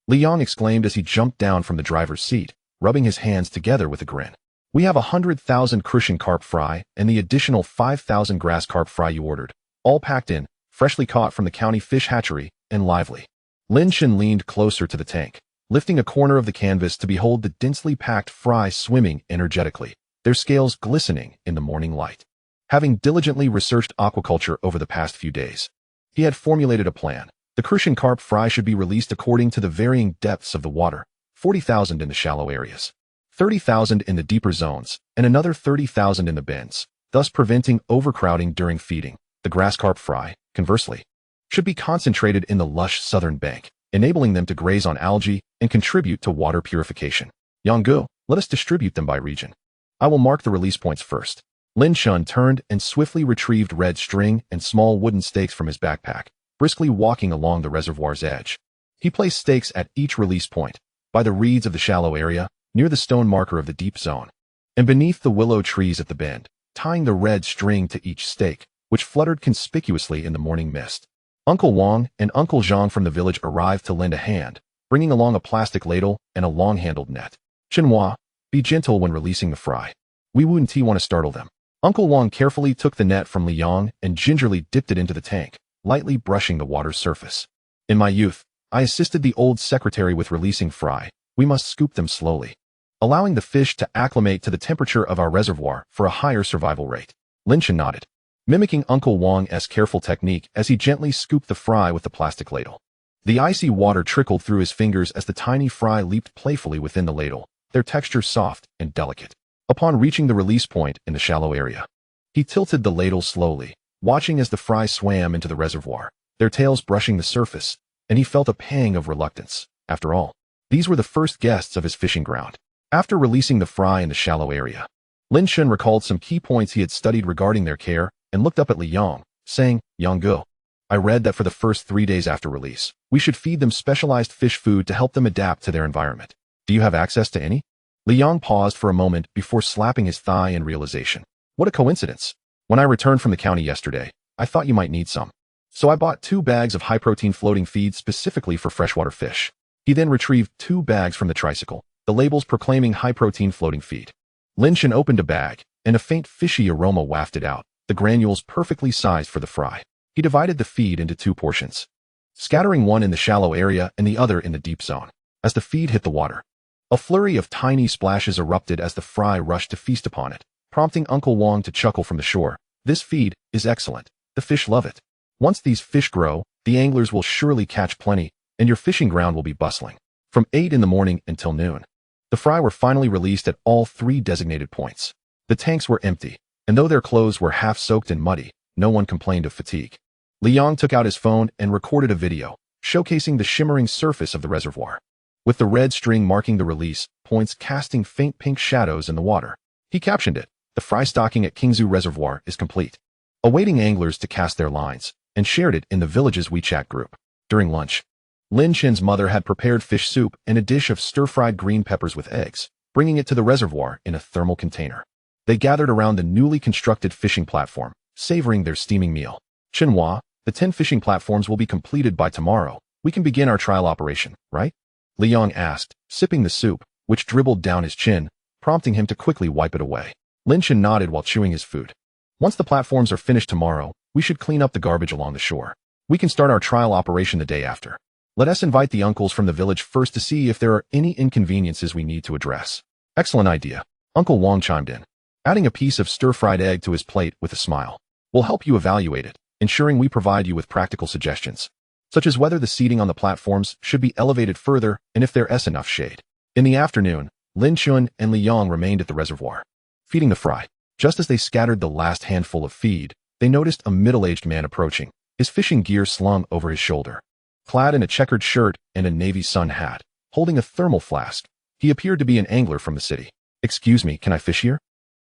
Liang exclaimed as he jumped down from the driver's seat, rubbing his hands together with a grin. "We have 100,000 crucian carp fry and the additional 5,000 grass carp fry you ordered, all packed in, freshly caught from the county fish hatchery, and lively." Lin Chen leaned closer to the tank, lifting a corner of the canvas to behold the densely packed fry swimming energetically, their scales glistening in the morning light. Having diligently researched aquaculture over the past few days, he had formulated a plan. The crucian carp fry should be released according to the varying depths of the water, 40,000 in the shallow areas, 30,000 in the deeper zones, and another 30,000 in the bends, thus preventing overcrowding during feeding. The grass carp fry, conversely, should be concentrated in the lush southern bank, enabling them to graze on algae and contribute to water purification. Yanggu, let us distribute them by region. I will mark the release points first. Lin Chen turned and swiftly retrieved red string and small wooden stakes from his backpack, briskly walking along the reservoir's edge. He placed stakes at each release point, by the reeds of the shallow area, near the stone marker of the deep zone, and beneath the willow trees at the bend, tying the red string to each stake, which fluttered conspicuously in the morning mist. Uncle Wang and Uncle Zhang from the village arrived to lend a hand, bringing along a plastic ladle and a long-handled net. Chenhua, be gentle when releasing the fry. We wouldn't want to startle them. Uncle Wang carefully took the net from Liang and gingerly dipped it into the tank, lightly brushing the water's surface. In my youth, I assisted the old secretary with releasing fry. We must scoop them slowly, allowing the fish to acclimate to the temperature of our reservoir for a higher survival rate. Lin Chen nodded, mimicking Uncle Wang's careful technique as he gently scooped the fry with the plastic ladle. The icy water trickled through his fingers as the tiny fry leaped playfully within the ladle, their texture soft and delicate. Upon reaching the release point in the shallow area, he tilted the ladle slowly, watching as the fry swam into the reservoir, their tails brushing the surface, and he felt a pang of reluctance. After all, these were the first guests of his fishing ground. After releasing the fry in the shallow area, Lin Chen recalled some key points he had studied regarding their care and looked up at Liang, saying, Yanggu, I read that for the first 3 days after release, we should feed them specialized fish food to help them adapt to their environment. Do you have access to any? Liang paused for a moment before slapping his thigh in realization. What a coincidence. When I returned from the county yesterday, I thought you might need some. So I bought 2 bags of high-protein floating feed specifically for freshwater fish. He then retrieved 2 bags from the tricycle, the labels proclaiming high-protein floating feed. Lin Chen opened a bag, and a faint fishy aroma wafted out, the granules perfectly sized for the fry. He divided the feed into 2 portions, scattering one in the shallow area and the other in the deep zone. As the feed hit the water, a flurry of tiny splashes erupted as the fry rushed to feast upon it, prompting Uncle Wang to chuckle from the shore. This feed is excellent. The fish love it. Once these fish grow, the anglers will surely catch plenty, and your fishing ground will be bustling. From 8 in the morning until noon, the fry were finally released at all 3 designated points. The tanks were empty, and though their clothes were half soaked and muddy, no one complained of fatigue. Liang took out his phone and recorded a video, showcasing the shimmering surface of the reservoir, with the red string marking the release points casting faint pink shadows in the water. He captioned it, the fry stocking at Qingzhu Reservoir is complete, awaiting anglers to cast their lines, and shared it in the village's WeChat group. During lunch, Lin Chen's mother had prepared fish soup and a dish of stir-fried green peppers with eggs, bringing it to the reservoir in a thermal container. They gathered around the newly constructed fishing platform, savoring their steaming meal. Chenhua, the 10 fishing platforms will be completed by tomorrow. We can begin our trial operation, right? Liang asked, sipping the soup, which dribbled down his chin, prompting him to quickly wipe it away. Lin Chen nodded while chewing his food. Once the platforms are finished tomorrow, we should clean up the garbage along the shore. We can start our trial operation the day after. Let us invite the uncles from the village first to see if there are any inconveniences we need to address. Excellent idea. Uncle Wang chimed in, adding a piece of stir-fried egg to his plate with a smile. We'll help you evaluate it, ensuring we provide you with practical suggestions, such as whether the seating on the platforms should be elevated further and if there is enough shade. In the afternoon, Lin Chen and Liang remained at the reservoir, feeding the fry. Just as they scattered the last handful of feed, they noticed a middle-aged man approaching, his fishing gear slung over his shoulder. Clad in a checkered shirt and a navy sun hat, holding a thermal flask, he appeared to be an angler from the city. Excuse me, can I fish here?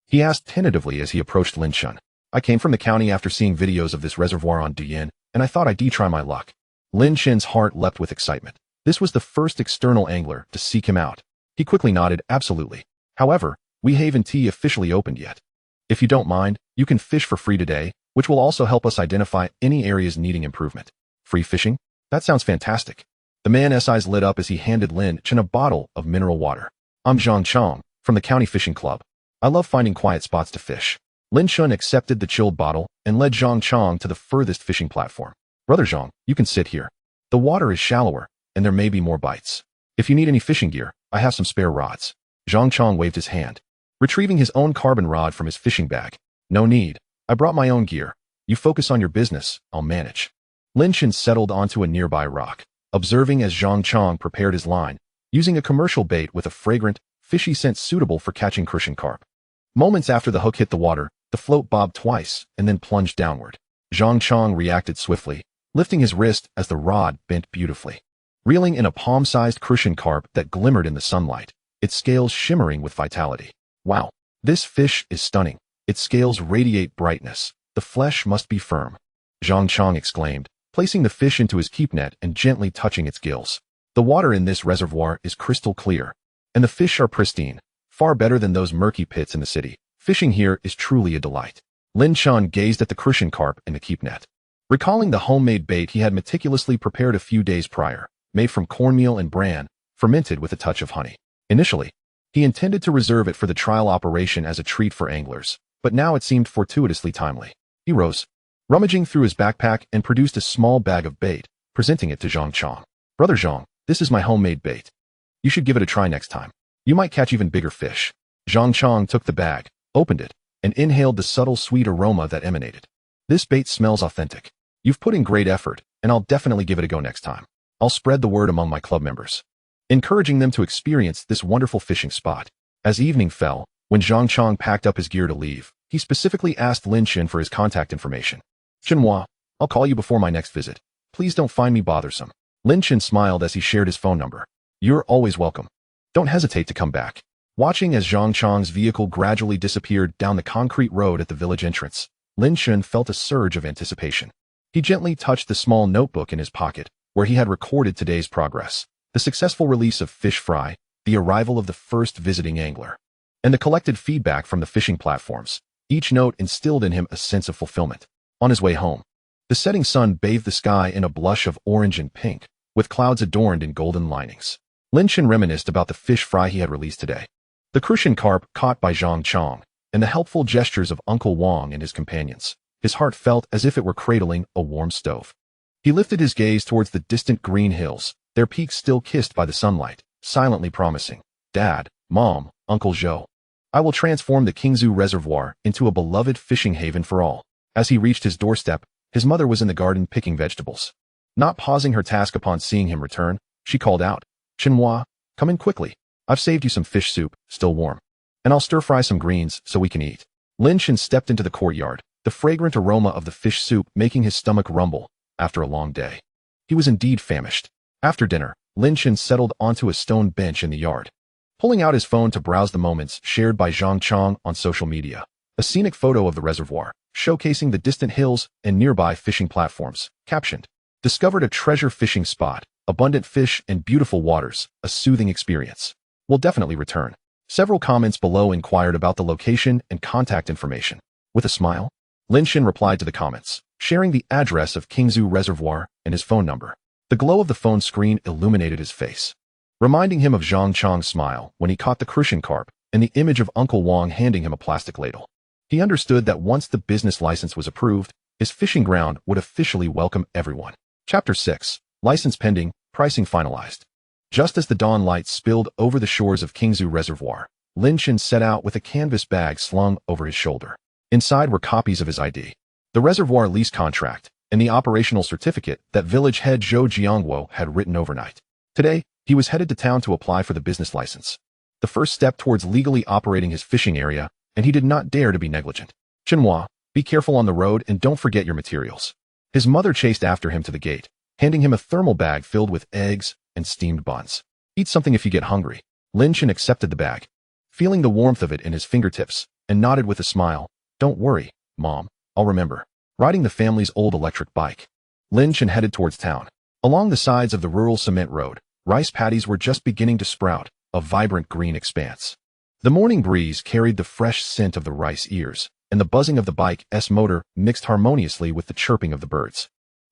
He asked tentatively as he approached Lin Chen. I came from the county after seeing videos of this reservoir on Douyin, and I thought I'd try my luck. Lin Chen's heart leapt with excitement. This was the first external angler to seek him out. He quickly nodded, absolutely. However, we haven't officially opened yet. If you don't mind, you can fish for free today, which will also help us identify any areas needing improvement. Free fishing? That sounds fantastic. The man's eyes lit up as he handed Lin Chen a bottle of mineral water. I'm Zhang Chong, from the County Fishing Club. I love finding quiet spots to fish. Lin Chen accepted the chilled bottle and led Zhang Chong to the furthest fishing platform. Brother Zhang, you can sit here. The water is shallower, and there may be more bites. If you need any fishing gear, I have some spare rods. Zhang Chong waved his hand, retrieving his own carbon rod from his fishing bag. No need. I brought my own gear. You focus on your business, I'll manage. Lin Chen settled onto a nearby rock, observing as Zhang Chong prepared his line, using a commercial bait with a fragrant, fishy scent suitable for catching crucian carp. Moments after the hook hit the water, the float bobbed twice and then plunged downward. Zhang Chong reacted swiftly, lifting his wrist as the rod bent beautifully. Reeling in a palm-sized crucian carp that glimmered in the sunlight, its scales shimmering with vitality. Wow, this fish is stunning. Its scales radiate brightness. The flesh must be firm. Zhang Chong exclaimed, placing the fish into his keep net and gently touching its gills. The water in this reservoir is crystal clear, and the fish are pristine, far better than those murky pits in the city. Fishing here is truly a delight. Lin Chen gazed at the crucian carp in the keep net, recalling the homemade bait he had meticulously prepared a few days prior, made from cornmeal and bran, fermented with a touch of honey. Initially, he intended to reserve it for the trial operation as a treat for anglers, but now it seemed fortuitously timely. He rose, rummaging through his backpack and produced a small bag of bait, presenting it to Zhang Chong. Brother Zhang, this is my homemade bait. You should give it a try next time. You might catch even bigger fish. Zhang Chong took the bag, opened it, and inhaled the subtle sweet aroma that emanated. This bait smells authentic. You've put in great effort, and I'll definitely give it a go next time. I'll spread the word among my club members, encouraging them to experience this wonderful fishing spot. As evening fell, when Zhang Chong packed up his gear to leave, he specifically asked Lin Chen for his contact information. Chenhua, I'll call you before my next visit. Please don't find me bothersome. Lin Chen smiled as he shared his phone number. You're always welcome. Don't hesitate to come back. Watching as Zhang Chong's vehicle gradually disappeared down the concrete road at the village entrance, Lin Chen felt a surge of anticipation. He gently touched the small notebook in his pocket, where he had recorded today's progress, the successful release of fish fry, the arrival of the first visiting angler, and the collected feedback from the fishing platforms. Each note instilled in him a sense of fulfillment. On his way home, the setting sun bathed the sky in a blush of orange and pink, with clouds adorned in golden linings. Lin Chen reminisced about the fish fry he had released today, the crucian carp caught by Zhang Chong, and the helpful gestures of Uncle Wang and his companions. His heart felt as if it were cradling a warm stove. He lifted his gaze towards the distant green hills, their peaks still kissed by the sunlight, silently promising, Dad, Mom, Uncle Zhou, I will transform the Qingzhu Reservoir into a beloved fishing haven for all. As he reached his doorstep, his mother was in the garden picking vegetables. Not pausing her task upon seeing him return, she called out, Chenhua, come in quickly. I've saved you some fish soup, still warm. And I'll stir-fry some greens so we can eat. Lin Chen stepped into the courtyard, the fragrant aroma of the fish soup making his stomach rumble after a long day. He was indeed famished. After dinner, Lin Chen settled onto a stone bench in the yard, pulling out his phone to browse the moments shared by Zhang Chong on social media. A scenic photo of the reservoir, showcasing the distant hills and nearby fishing platforms, captioned, discovered a treasure fishing spot, abundant fish and beautiful waters, a soothing experience. Will definitely return. Several comments below inquired about the location and contact information. With a smile, Lin Chen replied to the comments, sharing the address of Qingzhu Reservoir and his phone number. The glow of the phone screen illuminated his face, reminding him of Zhang Chong's smile when he caught the crucian carp and the image of Uncle Wang handing him a plastic ladle. He understood that once the business license was approved, his fishing ground would officially welcome everyone. Chapter 6. License pending, pricing finalized. Just as the dawn light spilled over the shores of Qingzhu Reservoir, Lin Chen set out with a canvas bag slung over his shoulder. Inside were copies of his ID, the reservoir lease contract, and the operational certificate that village head Zhou Jiangwo had written overnight. Today, he was headed to town to apply for the business license, the first step towards legally operating his fishing area, and he did not dare to be negligent. Chenhua, be careful on the road and don't forget your materials. His mother chased after him to the gate, handing him a thermal bag filled with eggs and steamed buns. Eat something if you get hungry. Lin Chen accepted the bag, feeling the warmth of it in his fingertips, and nodded with a smile. Don't worry, Mom, I'll remember. Riding the family's old electric bike, Lin Chen headed towards town. Along the sides of the rural cement road, rice paddies were just beginning to sprout, a vibrant green expanse. The morning breeze carried the fresh scent of the rice ears, and the buzzing of the bike's motor mixed harmoniously with the chirping of the birds.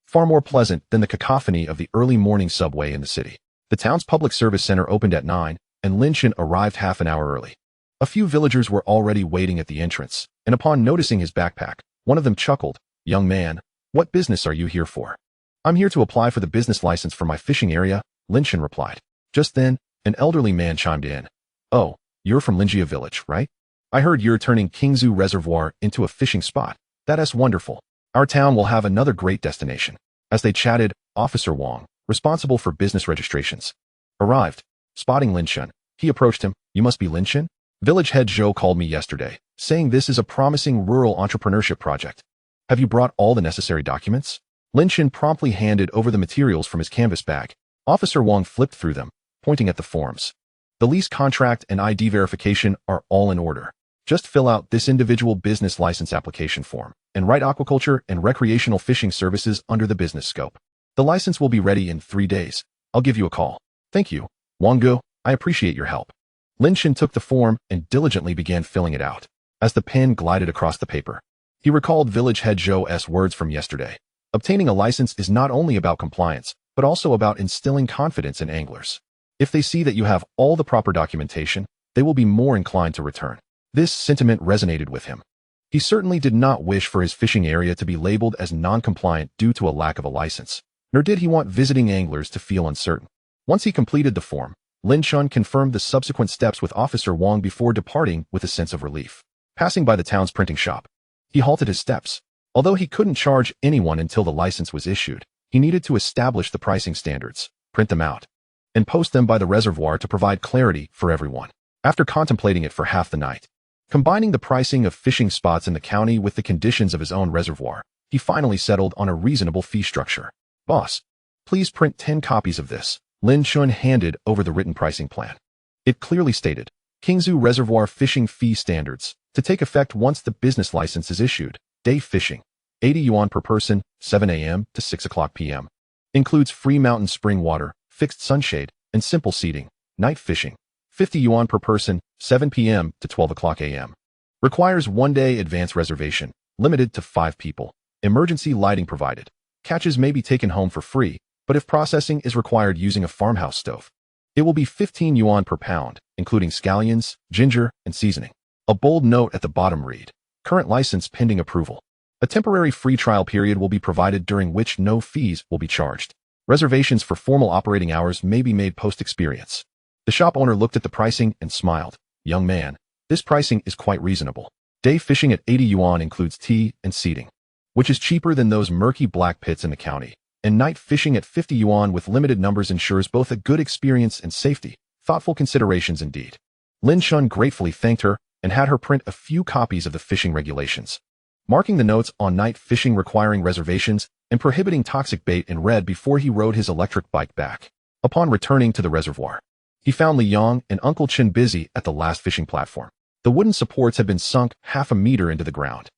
Far more pleasant than the cacophony of the early morning subway in the city. The town's public service center opened at 9, and Lin Chen arrived half an hour early. A few villagers were already waiting at the entrance, and upon noticing his backpack, one of them chuckled, Young man, what business are you here for? I'm here to apply for the business license for my fishing area, Lin Chen replied. Just then, an elderly man chimed in. "Oh, you're from Linjia village, right? I heard you're turning Qingzhu Reservoir into a fishing spot. That's wonderful. Our town will have another great destination." As they chatted, Officer Wang, responsible for business registrations, arrived. Spotting Lin Chen, he approached him. "You must be Lin Chen? Village head Zhou called me yesterday, saying this is a promising rural entrepreneurship project. Have you brought all the necessary documents?" Lin Chen promptly handed over the materials from his canvas bag. Officer Wang flipped through them, pointing at the forms. "The lease contract and ID verification are all in order. Just fill out this individual business license application form and write aquaculture and recreational fishing services under the business scope. The license will be ready in 3 days. I'll give you a call." "Thank you, Wanggu. I appreciate your help." Lin Chen took the form and diligently began filling it out. As the pen glided across the paper, he recalled village head Zhou's words from yesterday. Obtaining a license is not only about compliance, but also about instilling confidence in anglers. If they see that you have all the proper documentation, they will be more inclined to return. This sentiment resonated with him. He certainly did not wish for his fishing area to be labeled as non-compliant due to a lack of a license, nor did he want visiting anglers to feel uncertain. Once he completed the form, Lin Chen confirmed the subsequent steps with Officer Wang before departing with a sense of relief. Passing by the town's printing shop, he halted his steps. Although he couldn't charge anyone until the license was issued, he needed to establish the pricing standards, print them out, and post them by the reservoir to provide clarity for everyone. After contemplating it for half the night, combining the pricing of fishing spots in the county with the conditions of his own reservoir, he finally settled on a reasonable fee structure. "Boss, please print 10 copies of this." Lin Chen handed over the written pricing plan. It clearly stated, Qingzhu Reservoir fishing fee standards, to take effect once the business license is issued. Day fishing, 80 yuan per person, 7 a.m. to 6 o'clock p.m. Includes free mountain spring water, fixed sunshade, and simple seating. Night fishing, 50 yuan per person, 7 p.m. to 12 o'clock a.m. Requires 1-day advance reservation, limited to 5 people. Emergency lighting provided. Catches may be taken home for free, but if processing is required using a farmhouse stove, it will be 15 yuan per pound, including scallions, ginger, and seasoning. A bold note at the bottom read, "Current license pending approval." A temporary free trial period will be provided during which no fees will be charged. Reservations for formal operating hours may be made post-experience. The shop owner looked at the pricing and smiled. "Young man, this pricing is quite reasonable. Day fishing at 80 yuan includes tea and seating, which is cheaper than those murky black pits in the county. And night fishing at 50 yuan with limited numbers ensures both a good experience and safety. Thoughtful considerations indeed." Lin Chen gratefully thanked her and had her print a few copies of the fishing regulations, marking the notes on night fishing requiring reservations and prohibiting toxic bait in red before he rode his electric bike back. Upon returning to the reservoir, he found Li Yang and Uncle Chen busy at the last fishing platform. The wooden supports had been sunk half a meter into the ground,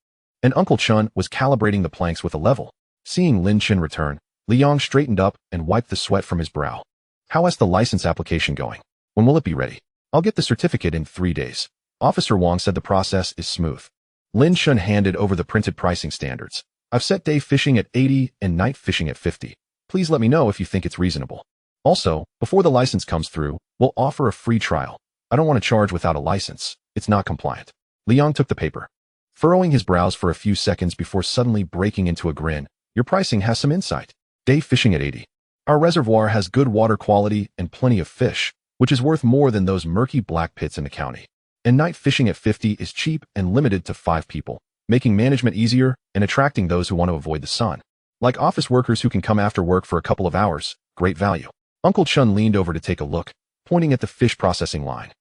and Uncle Chen was calibrating the planks with a level. Seeing Lin Chen return, Li Yang straightened up and wiped the sweat from his brow. "How is the license application going? When will it be ready?" "I'll get the certificate in 3 days. Officer Wang said the process is smooth." Lin Chen handed over the printed pricing standards. "I've set day fishing at 80 and night fishing at 50. Please let me know if you think it's reasonable. Also, before the license comes through, we'll offer a free trial. I don't want to charge without a license. It's not compliant." Liang took the paper, furrowing his brows for a few seconds before suddenly breaking into a grin. "Your pricing has some insight. Day fishing at 80. Our reservoir has good water quality and plenty of fish, which is worth more than those murky black pits in the county. And night fishing at 50 is cheap and limited to 5 people, making management easier and attracting those who want to avoid the sun. Like office workers who can come after work for a couple of hours. Great value." Uncle Chen leaned over to take a look, pointing at the fish processing line.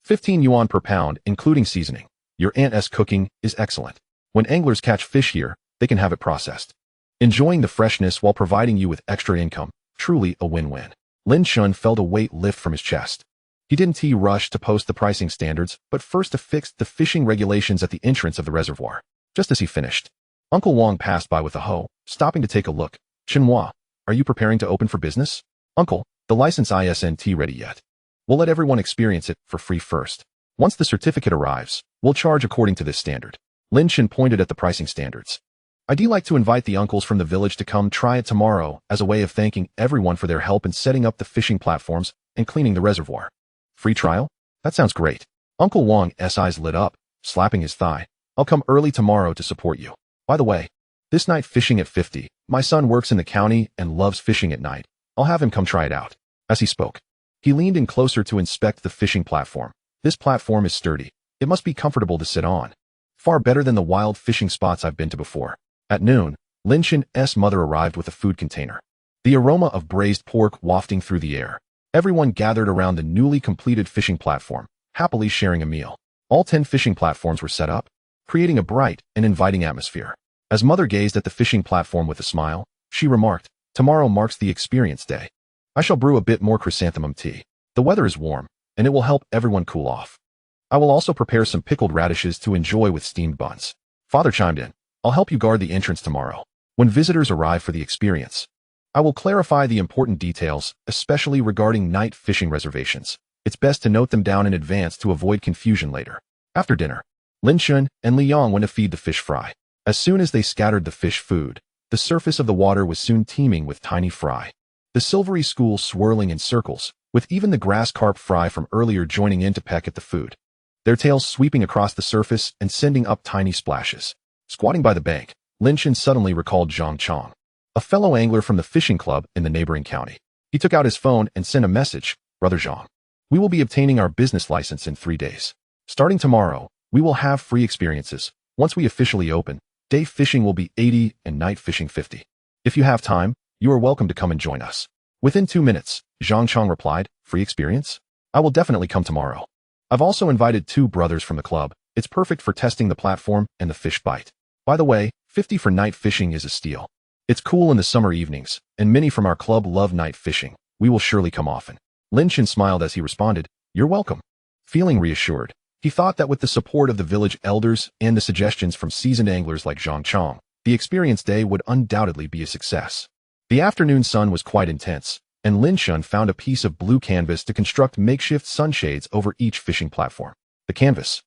15 yuan per pound, including seasoning. Your aunt's cooking is excellent. When anglers catch fish here, they can have it processed, enjoying the freshness while providing you with extra income. Truly a win-win. Lin Chen felt a weight lift from his chest. He didn't rush to post the pricing standards, but first affixed the fishing regulations at the entrance of the reservoir. Just as he finished, Uncle Wang passed by with a hoe, stopping to take a look. "Chenhua, are you preparing to open for business?" "Uncle, the license isn't ready yet. We'll let everyone experience it for free first. Once the certificate arrives, we'll charge according to this standard." Lin Chen pointed at the pricing standards. "I'd like to invite the uncles from the village to come try it tomorrow as a way of thanking everyone for their help in setting up the fishing platforms and cleaning the reservoir." "Free trial? That sounds great." Uncle Wang's eyes lit up, slapping his thigh. "I'll come early tomorrow to support you. By the way, this night fishing at 50, my son works in the county and loves fishing at night. I'll have him come try it out." As he spoke, He leaned in closer to inspect the fishing platform. This platform is sturdy. It must be comfortable to sit on. Far better than the wild fishing spots I've been to before. At noon, Lin Chen's mother arrived with a food container. The aroma of braised pork wafting through the air. Everyone gathered around the newly completed fishing platform, happily sharing a meal. All 10 fishing platforms were set up, creating a bright and inviting atmosphere. As mother gazed at the fishing platform with a smile, she remarked, "Tomorrow marks the experience day. I shall brew a bit more chrysanthemum tea. The weather is warm, and it will help everyone cool off. I will also prepare some pickled radishes to enjoy with steamed buns." Father chimed in, "I'll help you guard the entrance tomorrow. When visitors arrive for the experience, I will clarify the important details, especially regarding night fishing reservations. It's best to note them down in advance to avoid confusion later." After dinner, Lin Chen and Liang went to feed the fish fry. As soon as they scattered the fish food, the surface of the water was soon teeming with tiny fry. The silvery schools swirling in circles, with even the grass carp fry from earlier joining in to peck at the food. Their tails sweeping across the surface and sending up tiny splashes. Squatting by the bank, Lin Chen suddenly recalled Zhang Chong, a fellow angler from the fishing club in the neighboring county. He took out his phone and sent a message, "Brother Zhang, we will be obtaining our business license in 3 days. Starting tomorrow, we will have free experiences. Once we officially open, day fishing will be 80 and night fishing 50. If you have time, you are welcome to come and join us." Within 2 minutes, Zhang Chong replied, "Free experience? I will definitely come tomorrow. I've also invited 2 brothers from the club. It's perfect for testing the platform and the fish bite. By the way, 50 for night fishing is a steal. It's cool in the summer evenings, and many from our club love night fishing. We will surely come often." Lin Chen smiled as he responded, "You're welcome." Feeling reassured, he thought that with the support of the village elders and the suggestions from seasoned anglers like Zhang Chong, the experience day would undoubtedly be a success. The afternoon sun was quite intense, and Lin Chen found a piece of blue canvas to construct makeshift sunshades over each fishing platform. The canvas,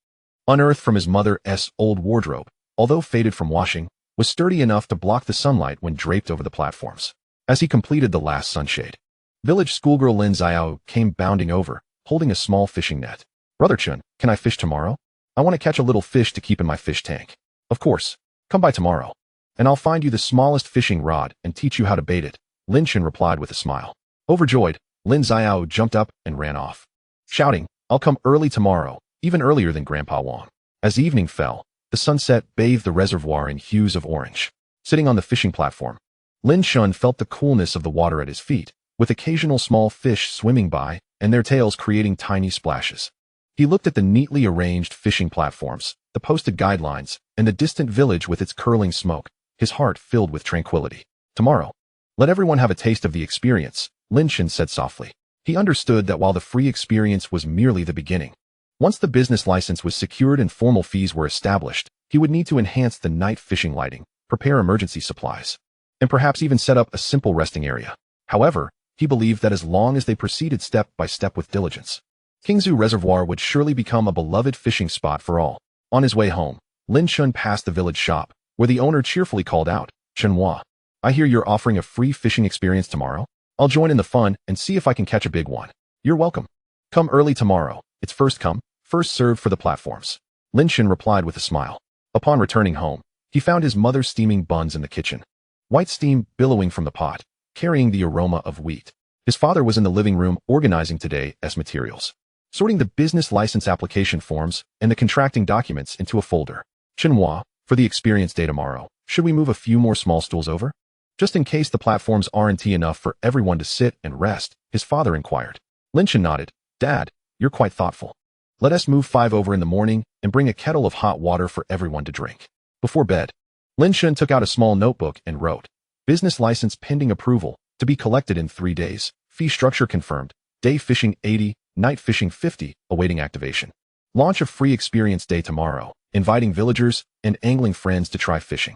unearthed from his mother's old wardrobe, although faded from washing, was sturdy enough to block the sunlight when draped over the platforms. As he completed the last sunshade, village schoolgirl Lin Xiao came bounding over, holding a small fishing net. "Brother Chen, can I fish tomorrow? I want to catch a little fish to keep in my fish tank." "Of course. Come by tomorrow, and I'll find you the smallest fishing rod and teach you how to bait it," Lin Chen replied with a smile. Overjoyed, Lin Xiao jumped up and ran off, shouting, "I'll come early tomorrow, even earlier than Grandpa Wang." As evening fell, the sunset bathed the reservoir in hues of orange. Sitting on the fishing platform, Lin Chen felt the coolness of the water at his feet, with occasional small fish swimming by and their tails creating tiny splashes. He looked at the neatly arranged fishing platforms, the posted guidelines, and the distant village with its curling smoke, his heart filled with tranquility. "Tomorrow, let everyone have a taste of the experience," Lin Chen said softly. He understood that while the free experience was merely the beginning, once the business license was secured and formal fees were established, he would need to enhance the night fishing lighting, prepare emergency supplies, and perhaps even set up a simple resting area. However, he believed that as long as they proceeded step by step with diligence, Qingzhu Reservoir would surely become a beloved fishing spot for all. On his way home, Lin Chen passed the village shop, where the owner cheerfully called out, "Chenhua, I hear you're offering a free fishing experience tomorrow. I'll join in the fun and see if I can catch a big one." "You're welcome. Come early tomorrow. It's first come, first served for the platforms," Lin Chen replied with a smile. Upon returning home, he found his mother steaming buns in the kitchen, white steam billowing from the pot, carrying the aroma of wheat. His father was in the living room organizing today's materials, sorting the business license application forms and the contracting documents into a folder. "Chenhua, for the experience day tomorrow, should we move a few more small stools over? Just in case the platforms aren't enough for everyone to sit and rest," his father inquired. Lin Chen nodded. "Dad, you're quite thoughtful. Let us move 5 over in the morning and bring a kettle of hot water for everyone to drink." Before bed, Lin Chen took out a small notebook and wrote, "Business license pending approval, to be collected in 3 days, fee structure confirmed, day fishing 80, night fishing 50, awaiting activation. Launch of free experience day tomorrow, inviting villagers and angling friends to try fishing."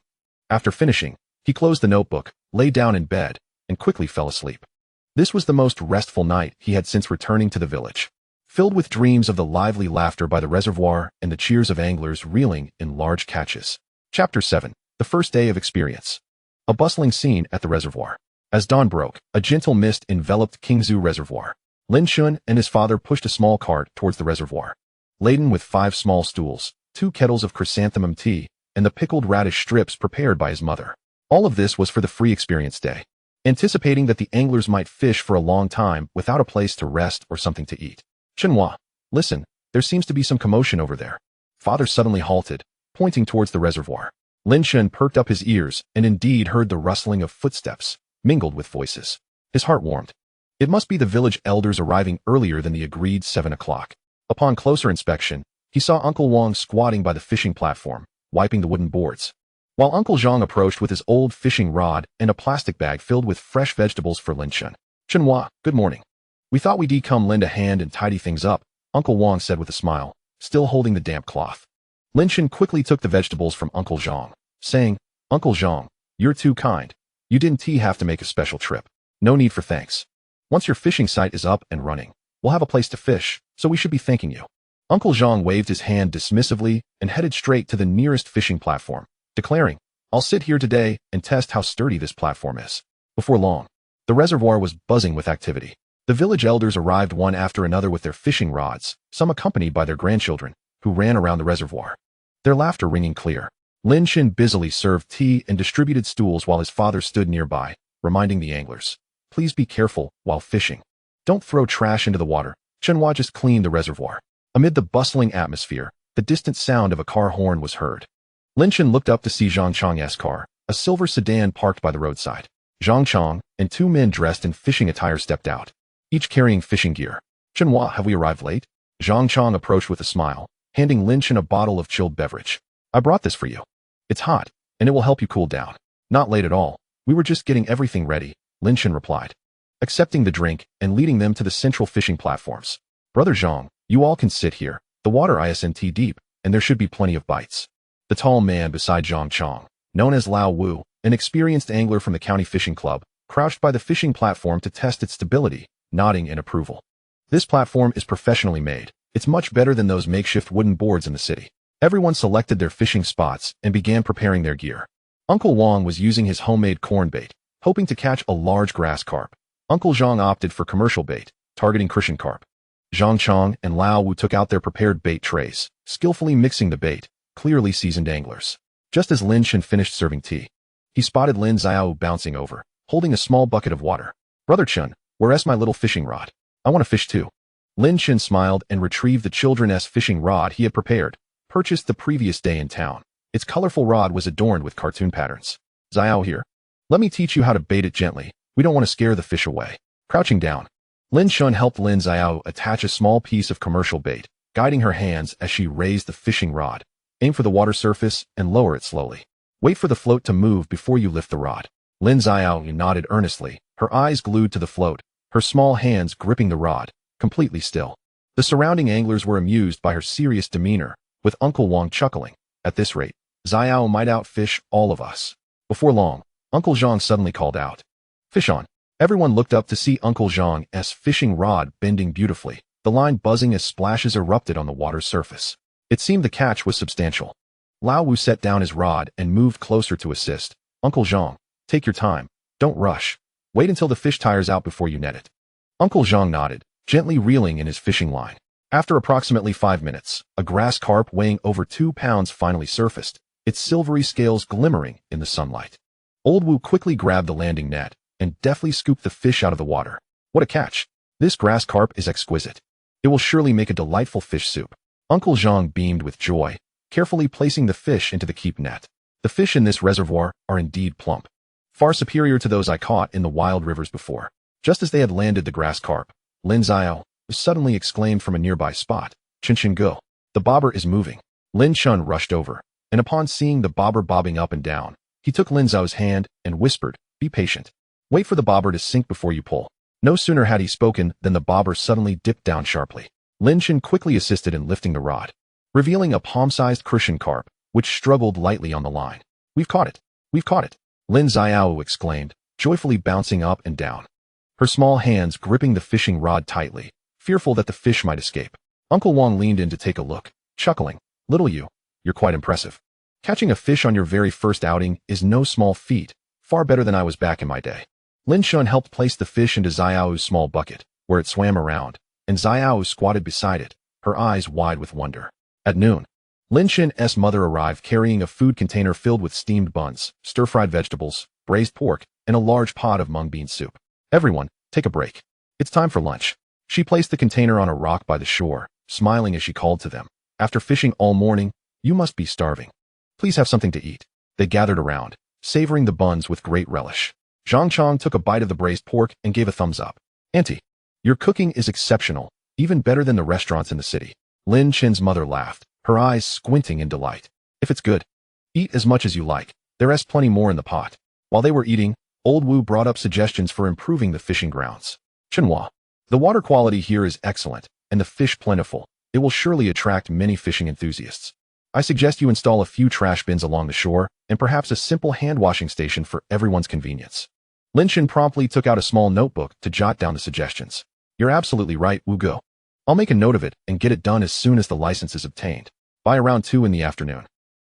After finishing, he closed the notebook, lay down in bed, and quickly fell asleep. This was the most restful night he had since returning to the village, filled with dreams of the lively laughter by the reservoir and the cheers of anglers reeling in large catches. Chapter 7. The first day of experience. A bustling scene at the reservoir. As dawn broke, a gentle mist enveloped Qingzhu Reservoir. Lin Chen and his father pushed a small cart towards the reservoir, laden with 5 small stools, 2 kettles of chrysanthemum tea, and the pickled radish strips prepared by his mother. All of this was for the free experience day. anticipating that the anglers might fish for a long time without a place to rest or something to eat. "Chenhua, listen, there seems to be some commotion over there." Father suddenly halted, pointing towards the reservoir. Lin Chen perked up his ears and indeed heard the rustling of footsteps, mingled with voices. His heart warmed. It must be the village elders arriving earlier than the agreed 7 o'clock. Upon closer inspection, he saw Uncle Wang squatting by the fishing platform, wiping the wooden boards, while Uncle Zhang approached with his old fishing rod and a plastic bag filled with fresh vegetables for Lin Chen. "Chenhua, good morning. We thought we'd come lend a hand and tidy things up," Uncle Wang said with a smile, still holding the damp cloth. Lin Chen quickly took the vegetables from Uncle Zhang, saying, "Uncle Zhang, you're too kind. You didn't have to make a special trip. No need for thanks. Once your fishing site is up and running, we'll have a place to fish, so we should be thanking you." Uncle Zhang waved his hand dismissively and headed straight to the nearest fishing platform, declaring, "I'll sit here today and test how sturdy this platform is." Before long, the reservoir was buzzing with activity. The village elders arrived one after another with their fishing rods, some accompanied by their grandchildren, who ran around the reservoir, their laughter ringing clear. Lin Chen busily served tea and distributed stools while his father stood nearby, reminding the anglers, "Please be careful while fishing. Don't throw trash into the water." Chenhua just cleaned the reservoir. Amid the bustling atmosphere, the distant sound of a car horn was heard. Lin Chen looked up to see Zhang Chang's car, a silver sedan parked by the roadside. Zhang Chang and 2 men dressed in fishing attire stepped out, each carrying fishing gear. "Chenhua, have we arrived late?" Zhang Chang approached with a smile, handing Lin Chen a bottle of chilled beverage. "I brought this for you. It's hot, and it will help you cool down." "Not late at all. We were just getting everything ready," Lin Chen replied, accepting the drink and leading them to the central fishing platforms. "Brother Zhang, you all can sit here. The water isn't deep, and there should be plenty of bites." The tall man beside Zhang Chang, known as Lao Wu, an experienced angler from the county fishing club, crouched by the fishing platform to test its stability, nodding in approval. "This platform is professionally made. It's much better than those makeshift wooden boards in the city." Everyone selected their fishing spots and began preparing their gear. Uncle Wang was using his homemade corn bait, hoping to catch a large grass carp. Uncle Zhang opted for commercial bait, targeting crucian carp. Zhang Chang and Lao Wu took out their prepared bait trays, skillfully mixing the bait, clearly seasoned anglers. Just as Lin Chen finished serving tea, he spotted Lin Xiao bouncing over, holding a small bucket of water. "Brother Chen, where's my little fishing rod? I want to fish too." Lin Chen smiled and retrieved the children's fishing rod he had prepared, purchased the previous day in town. Its colorful rod was adorned with cartoon patterns. "Xiao here. Let me teach you how to bait it gently. We don't want to scare the fish away." Crouching down, Lin Chen helped Lin Xiao attach a small piece of commercial bait, guiding her hands as she raised the fishing rod. "Aim for the water surface and lower it slowly. Wait for the float to move before you lift the rod." Lin Xiao nodded earnestly, her eyes glued to the float, her small hands gripping the rod, completely still. The surrounding anglers were amused by her serious demeanor, with Uncle Wang chuckling. "At this rate, Xiao might outfish all of us." Before long, Uncle Zhang suddenly called out, "Fish on." Everyone looked up to see Uncle Zhang's fishing rod bending beautifully, the line buzzing as splashes erupted on the water's surface. It seemed the catch was substantial. Lao Wu set down his rod and moved closer to assist. "Uncle Zhang, take your time. Don't rush. Wait until the fish tires out before you net it." Uncle Zhang nodded, gently reeling in his fishing line. After approximately 5 minutes, a grass carp weighing over 2 pounds finally surfaced, its silvery scales glimmering in the sunlight. Old Wu quickly grabbed the landing net and deftly scooped the fish out of the water. "What a catch! This grass carp is exquisite. It will surely make a delightful fish soup." Uncle Zhang beamed with joy, carefully placing the fish into the keep net. "The fish in this reservoir are indeed plump, far superior to those I caught in the wild rivers before." Just as they had landed the grass carp, Lin Xiao suddenly exclaimed from a nearby spot, "Chen go! The bobber is moving." Lin Chen rushed over, and upon seeing the bobber bobbing up and down, he took Lin Xiao's hand and whispered, "Be patient. Wait for the bobber to sink before you pull." No sooner had he spoken than the bobber suddenly dipped down sharply. Lin Chen quickly assisted in lifting the rod, revealing a palm-sized crucian carp, which struggled lightly on the line. "We've caught it! We've caught it!" Lin Xiao exclaimed, joyfully bouncing up and down, her small hands gripping the fishing rod tightly, fearful that the fish might escape. Uncle Wang leaned in to take a look, chuckling, "Little you, you're quite impressive. Catching a fish on your very first outing is no small feat, far better than I was back in my day." Lin Chen helped place the fish into Xiao's small bucket, where it swam around, and Xiao squatted beside it, her eyes wide with wonder. At noon, Lin Chen's mother arrived carrying a food container filled with steamed buns, stir-fried vegetables, braised pork, and a large pot of mung bean soup. Everyone, take a break. It's time for lunch. She placed the container on a rock by the shore, smiling as she called to them. After fishing all morning, you must be starving. Please have something to eat. They gathered around, savoring the buns with great relish. Zhang Chong took a bite of the braised pork and gave a thumbs up. Auntie, your cooking is exceptional, even better than the restaurants in the city. Lin Chen's mother laughed, her eyes squinting in delight. If it's good, eat as much as you like. There's plenty more in the pot. While they were eating, Old Wu brought up suggestions for improving the fishing grounds. Chenhua, the water quality here is excellent, and the fish plentiful. It will surely attract many fishing enthusiasts. I suggest you install a few trash bins along the shore, and perhaps a simple hand-washing station for everyone's convenience. Lin Chen promptly took out a small notebook to jot down the suggestions. You're absolutely right, Wu Go. I'll make a note of it and get it done as soon as the license is obtained. By around 2 in the afternoon.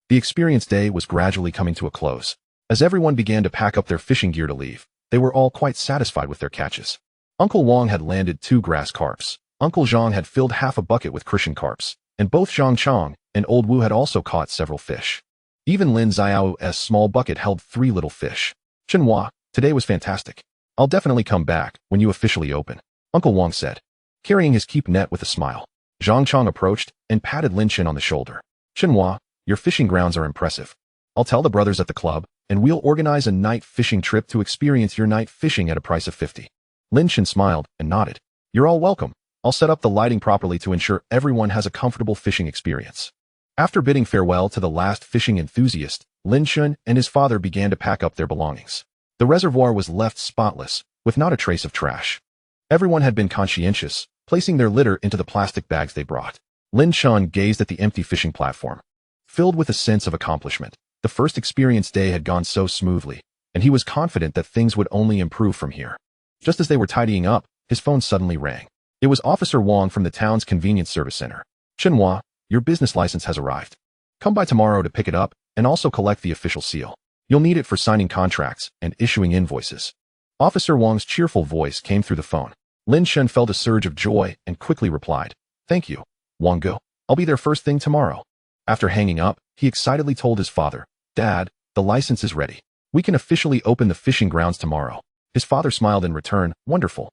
The experience day was gradually coming to a close. As everyone began to pack up their fishing gear to leave, they were all quite satisfied with their catches. Uncle Wang had landed 2 grass carps. Uncle Zhang had filled half a bucket with Christian carps, and both Zhang Chong and Old Wu had also caught several fish. Even Lin Xiao's small bucket held 3 little fish. Chenhua, today was fantastic. I'll definitely come back when you officially open, Uncle Wang said, carrying his keep net with a smile. Zhang Chong approached and patted Lin Chen on the shoulder. Chenhua, your fishing grounds are impressive. I'll tell the brothers at the club, and we'll organize a night fishing trip to experience your night fishing at a price of 50. Lin Chen smiled and nodded. You're all welcome. I'll set up the lighting properly to ensure everyone has a comfortable fishing experience. After bidding farewell to the last fishing enthusiast, Lin Chen and his father began to pack up their belongings. The reservoir was left spotless, with not a trace of trash. Everyone had been conscientious, placing their litter into the plastic bags they brought. Lin Chen gazed at the empty fishing platform. Filled with a sense of accomplishment, the first experience day had gone so smoothly, and he was confident that things would only improve from here. Just as they were tidying up, his phone suddenly rang. It was Officer Wang from the town's convenience service center. Chenhua, your business license has arrived. Come by tomorrow to pick it up and also collect the official seal. You'll need it for signing contracts and issuing invoices. Officer Wang's cheerful voice came through the phone. Lin Chen felt a surge of joy and quickly replied, Thank you, Wang Go. I'll be there first thing tomorrow. After hanging up, he excitedly told his father, Dad, the license is ready. We can officially open the fishing grounds tomorrow. His father smiled in return, Wonderful.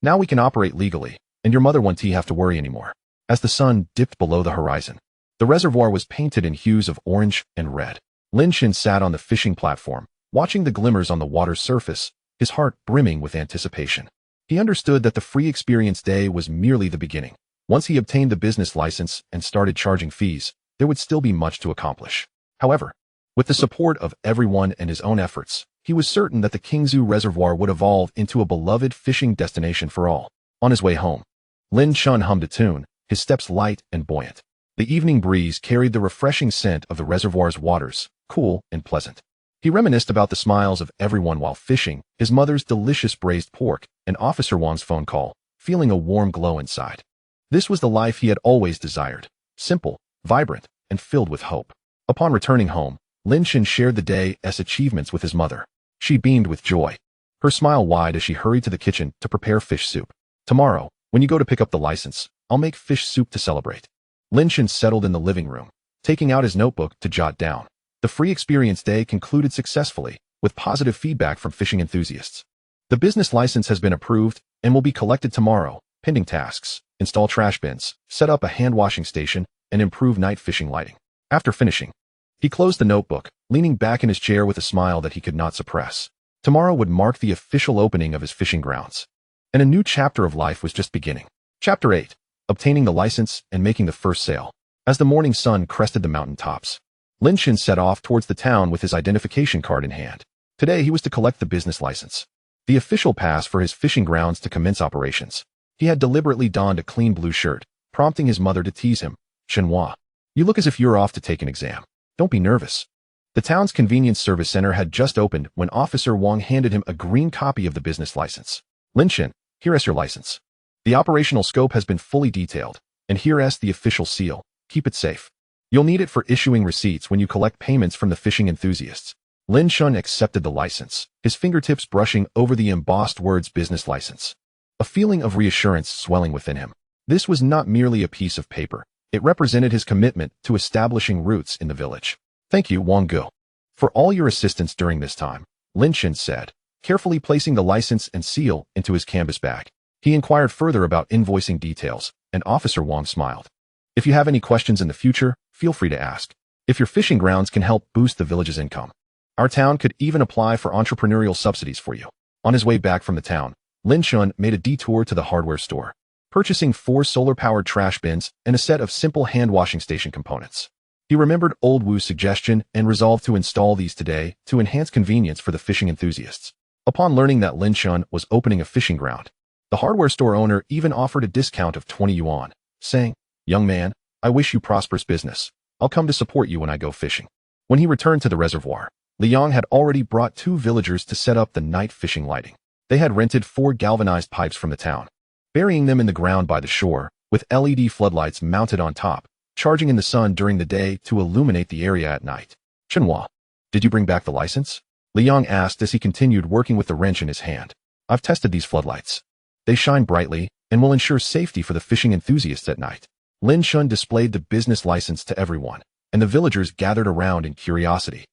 Now we can operate legally, and your mother won't have to worry anymore. As the sun dipped below the horizon, the reservoir was painted in hues of orange and red. Lin Chen sat on the fishing platform, watching the glimmers on the water's surface, his heart brimming with anticipation. He understood that the free experience day was merely the beginning. Once he obtained the business license and started charging fees, there would still be much to accomplish. However, with the support of everyone and his own efforts, he was certain that the Qingzhu Reservoir would evolve into a beloved fishing destination for all. On his way home, Lin Chen hummed a tune, his steps light and buoyant. The evening breeze carried the refreshing scent of the reservoir's waters, cool and pleasant. He reminisced about the smiles of everyone while fishing, his mother's delicious braised pork, and Officer Wang's phone call, feeling a warm glow inside. This was the life he had always desired, simple, vibrant, and filled with hope. Upon returning home, Lin Chen shared the day's achievements with his mother. She beamed with joy, her smile wide as she hurried to the kitchen to prepare fish soup. Tomorrow, when you go to pick up the license, I'll make fish soup to celebrate. Lin Chen settled in the living room, taking out his notebook to jot down. The free experience day concluded successfully, with positive feedback from fishing enthusiasts. The business license has been approved and will be collected tomorrow. Pending tasks: install trash bins, set up a hand-washing station, and improve night fishing lighting. After finishing, he closed the notebook, leaning back in his chair with a smile that he could not suppress. Tomorrow would mark the official opening of his fishing grounds, and a new chapter of life was just beginning. Chapter 8. Obtaining the license and making the first sale. As the morning sun crested the mountain tops, Lin Chen set off towards the town with his identification card in hand. Today he was to collect the business license, the official pass for his fishing grounds to commence operations. He had deliberately donned a clean blue shirt, prompting his mother to tease him. Chenhua, you look as if you're off to take an exam. Don't be nervous. The town's convenience service center had just opened when Officer Wang handed him a green copy of the business license. Lin Chen, here is your license. The operational scope has been fully detailed, and here is the official seal. Keep it safe. You'll need it for issuing receipts when you collect payments from the fishing enthusiasts. Lin Chen accepted the license, his fingertips brushing over the embossed words business license. A feeling of reassurance swelling within him. This was not merely a piece of paper. It represented his commitment to establishing roots in the village. Thank you, Wang Gu, for all your assistance during this time, Lin Chen said, carefully placing the license and seal into his canvas bag. He inquired further about invoicing details, and Officer Wang smiled. If you have any questions in the future, feel free to ask. If your fishing grounds can help boost the village's income, our town could even apply for entrepreneurial subsidies for you. On his way back from the town, Lin Chen made a detour to the hardware store, purchasing 4 solar-powered trash bins and a set of simple hand-washing station components. He remembered Old Wu's suggestion and resolved to install these today to enhance convenience for the fishing enthusiasts. Upon learning that Lin Chen was opening a fishing ground, the hardware store owner even offered a discount of 20 yuan, saying, "Young man, I wish you prosperous business. I'll come to support you when I go fishing." When he returned to the reservoir, Liang had already brought 2 villagers to set up the night fishing lighting. They had rented 4 galvanized pipes from the town, burying them in the ground by the shore, with LED floodlights mounted on top, charging in the sun during the day to illuminate the area at night. "Chenhua, did you bring back the license?" Liang asked as he continued working with the wrench in his hand. "I've tested these floodlights. They shine brightly and will ensure safety for the fishing enthusiasts at night." Lin Chen displayed the business license to everyone, and the villagers gathered around in curiosity,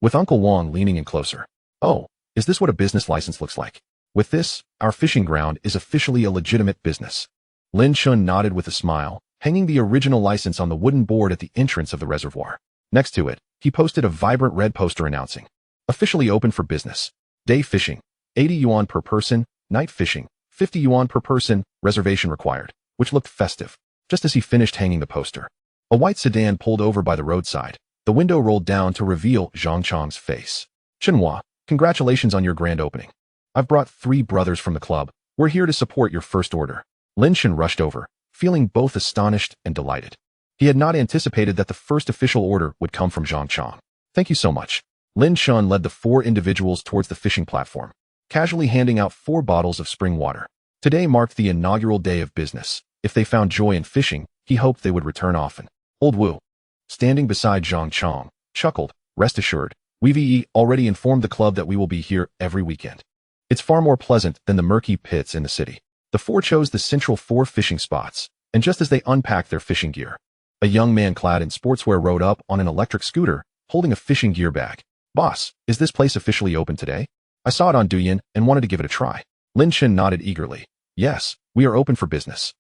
with Uncle Wang leaning in closer. "Oh, is this what a business license looks like? With this, our fishing ground is officially a legitimate business." Lin Chen nodded with a smile, hanging the original license on the wooden board at the entrance of the reservoir. Next to it, he posted a vibrant red poster announcing, "Officially open for business. Day fishing, 80 yuan per person, night fishing, 50 yuan per person, reservation required," which looked festive. Just as he finished hanging the poster, a white sedan pulled over by the roadside. The window rolled down to reveal Zhang Chang's face. "Chenhua, congratulations on your grand opening. I've brought 3 brothers from the club. We're here to support your first order." Lin Chen rushed over, feeling both astonished and delighted. He had not anticipated that the first official order would come from Zhang Chang. "Thank you so much." Lin Chen led the 4 individuals towards the fishing platform, casually handing out 4 bottles of spring water. Today marked the inaugural day of business. If they found joy in fishing, he hoped they would return often. Old Wu, standing beside Zhang Chang, chuckled, "Rest assured, we've already informed the club that we will be here every weekend. It's far more pleasant than the murky pits in the city." The 4 chose the central 4 fishing spots, and just as they unpacked their fishing gear, a young man clad in sportswear rode up on an electric scooter, holding a fishing gear bag. "Boss, is this place officially open today? I saw it on Douyin and wanted to give it a try." Lin Chen nodded eagerly. "Yes, we are open for business.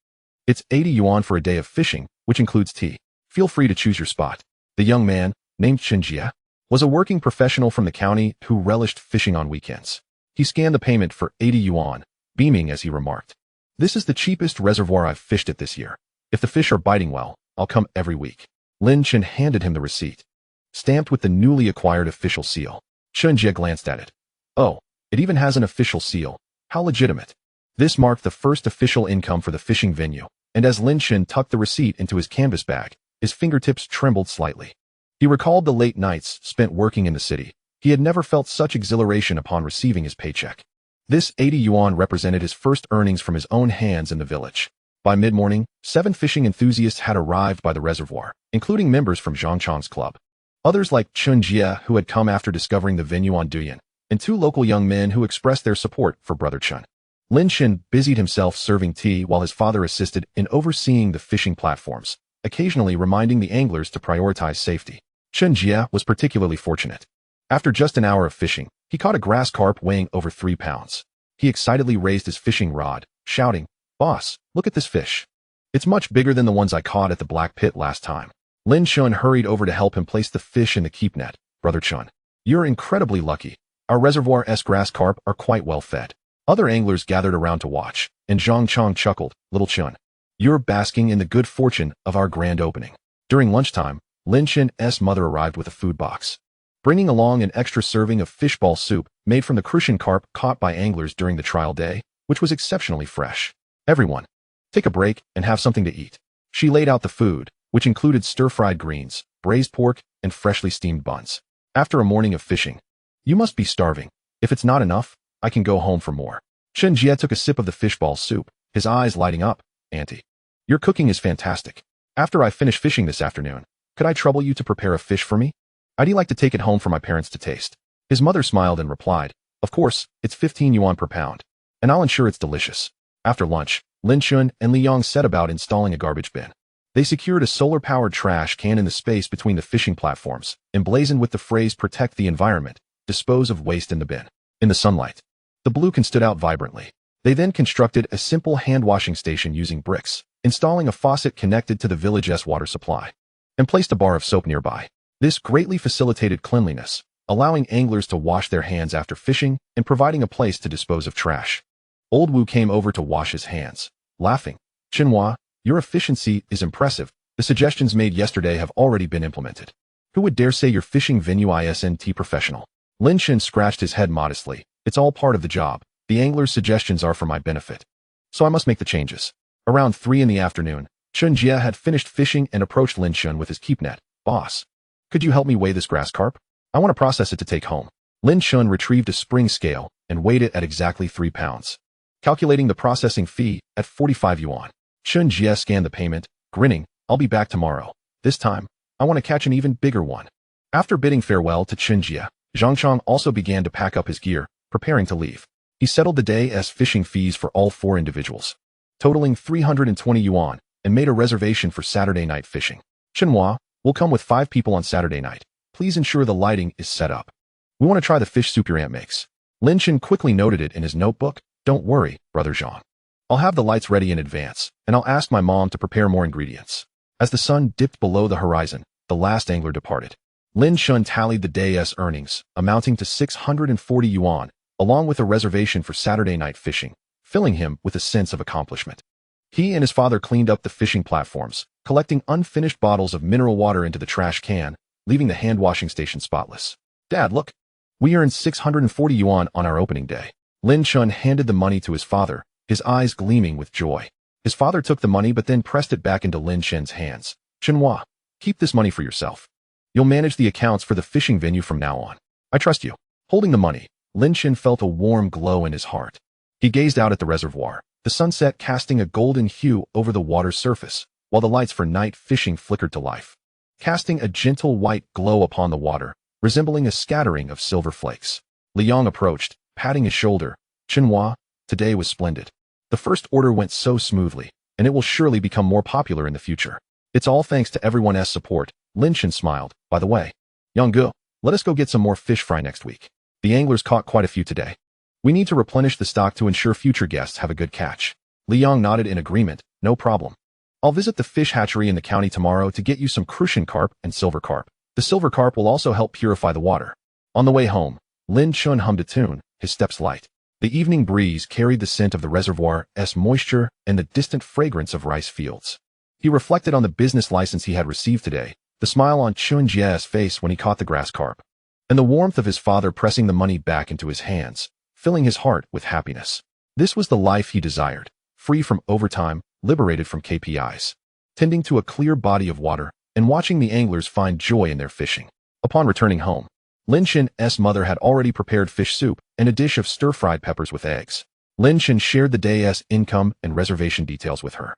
It's 80 yuan for a day of fishing, which includes tea. Feel free to choose your spot." The young man, named Qinjie, was a working professional from the county who relished fishing on weekends. He scanned the payment for 80 yuan, beaming as he remarked, "This is the cheapest reservoir I've fished at this year. If the fish are biting well, I'll come every week." Lin Chen handed him the receipt, stamped with the newly acquired official seal. Qinjie glanced at it. "Oh, it even has an official seal. How legitimate." This marked the first official income for the fishing venue, and as Lin Chen tucked the receipt into his canvas bag, his fingertips trembled slightly. He recalled the late nights spent working in the city. He had never felt such exhilaration upon receiving his paycheck. This 80 yuan represented his first earnings from his own hands in the village. By mid-morning, 7 fishing enthusiasts had arrived by the reservoir, including members from Zhang Chang's club. Others like Chun Jie, who had come after discovering the venue on Douyin, and 2 local young men who expressed their support for Brother Chen. Lin Chen busied himself serving tea while his father assisted in overseeing the fishing platforms, occasionally reminding the anglers to prioritize safety. Chun Jie was particularly fortunate. After just an hour of fishing, he caught a grass carp weighing over 3 pounds. He excitedly raised his fishing rod, shouting, "Boss, look at this fish. It's much bigger than the ones I caught at the Black Pit last time." Lin Chen hurried over to help him place the fish in the keep net. "Brother Chen, you're incredibly lucky. Our reservoir's grass carp are quite well fed." Other anglers gathered around to watch, and Zhang Chang chuckled, "Little Chen, you're basking in the good fortune of our grand opening." During lunchtime, Lin Chen's mother arrived with a food box, bringing along an extra serving of fishball soup made from the crucian carp caught by anglers during the trial day, which was exceptionally fresh. "Everyone, take a break and have something to eat." She laid out the food, which included stir-fried greens, braised pork, and freshly steamed buns. "After a morning of fishing, you must be starving. If it's not enough, I can go home for more." Chen Jie took a sip of the fishball soup, his eyes lighting up. "Auntie, your cooking is fantastic. After I finish fishing this afternoon, could I trouble you to prepare a fish for me? I'd like to take it home for my parents to taste." His mother smiled and replied, "Of course, it's 15 yuan per pound, and I'll ensure it's delicious." After lunch, Lin Chen and Liang set about installing a garbage bin. They secured a solar-powered trash can in the space between the fishing platforms, emblazoned with the phrase "Protect the environment, dispose of waste in the bin." In the sunlight, the blue can stood out vibrantly. They then constructed a simple hand-washing station using bricks, installing a faucet connected to the village's water supply, and placed a bar of soap nearby. This greatly facilitated cleanliness, allowing anglers to wash their hands after fishing and providing a place to dispose of trash. Old Wu came over to wash his hands, laughing. "Xinhua, your efficiency is impressive. The suggestions made yesterday have already been implemented. Who would dare say your fishing venue isn't professional?" Lin Chen scratched his head modestly. "It's all part of the job. The angler's suggestions are for my benefit, so I must make the changes." Around 3 in the afternoon, Chun Jie had finished fishing and approached Lin Chen with his keep net. "Boss, could you help me weigh this grass carp? I want to process it to take home." Lin Chen retrieved a spring scale and weighed it at exactly 3 pounds. Calculating the processing fee at 45 yuan, Chun Jie scanned the payment, grinning. "I'll be back tomorrow. This time, I want to catch an even bigger one." After bidding farewell to Chun Jie, Zhang Chong also began to pack up his gear, preparing to leave. He settled the day's fishing fees for all 4 individuals, totaling 320 yuan, and made a reservation for Saturday night fishing. "Xinhua, we'll come with 5 people on Saturday night. Please ensure the lighting is set up. We want to try the fish soup your aunt makes." Lin Chen quickly noted it in his notebook. "Don't worry, Brother Zhang. I'll have the lights ready in advance, and I'll ask my mom to prepare more ingredients." As the sun dipped below the horizon, the last angler departed. Lin Chen tallied the day's earnings, amounting to 640 yuan, along with a reservation for Saturday night fishing, filling him with a sense of accomplishment. He and his father cleaned up the fishing platforms, collecting unfinished bottles of mineral water into the trash can, leaving the hand-washing station spotless. "Dad, look. We earned 640 yuan on our opening day." Lin Chen handed the money to his father, his eyes gleaming with joy. His father took the money but then pressed it back into Lin Chen's hands. "Xinhua, keep this money for yourself. You'll manage the accounts for the fishing venue from now on. I trust you." Holding the money, Lin Chen felt a warm glow in his heart. He gazed out at the reservoir, the sunset casting a golden hue over the water's surface, while the lights for night fishing flickered to life, casting a gentle white glow upon the water, resembling a scattering of silver flakes. Liang approached, patting his shoulder. "Xinhua, today was splendid. The first order went so smoothly, and it will surely become more popular in the future. It's all thanks to everyone's support." Lin Chen smiled. "By the way, Yanggu, let us go get some more fish fry next week. The anglers caught quite a few today. We need to replenish the stock to ensure future guests have a good catch." Liang nodded in agreement. "No problem. I'll visit the fish hatchery in the county tomorrow to get you some crucian carp and silver carp. The silver carp will also help purify the water." On the way home, Lin Chen hummed a tune, his steps light. The evening breeze carried the scent of the reservoir's moisture and the distant fragrance of rice fields. He reflected on the business license he had received today, the smile on Chun Jie's face when he caught the grass carp, and the warmth of his father pressing the money back into his hands, filling his heart with happiness. This was the life he desired, free from overtime, liberated from KPIs, tending to a clear body of water, and watching the anglers find joy in their fishing. Upon returning home, Lin Chen's mother had already prepared fish soup and a dish of stir-fried peppers with eggs. Lin Chen shared the day's income and reservation details with her,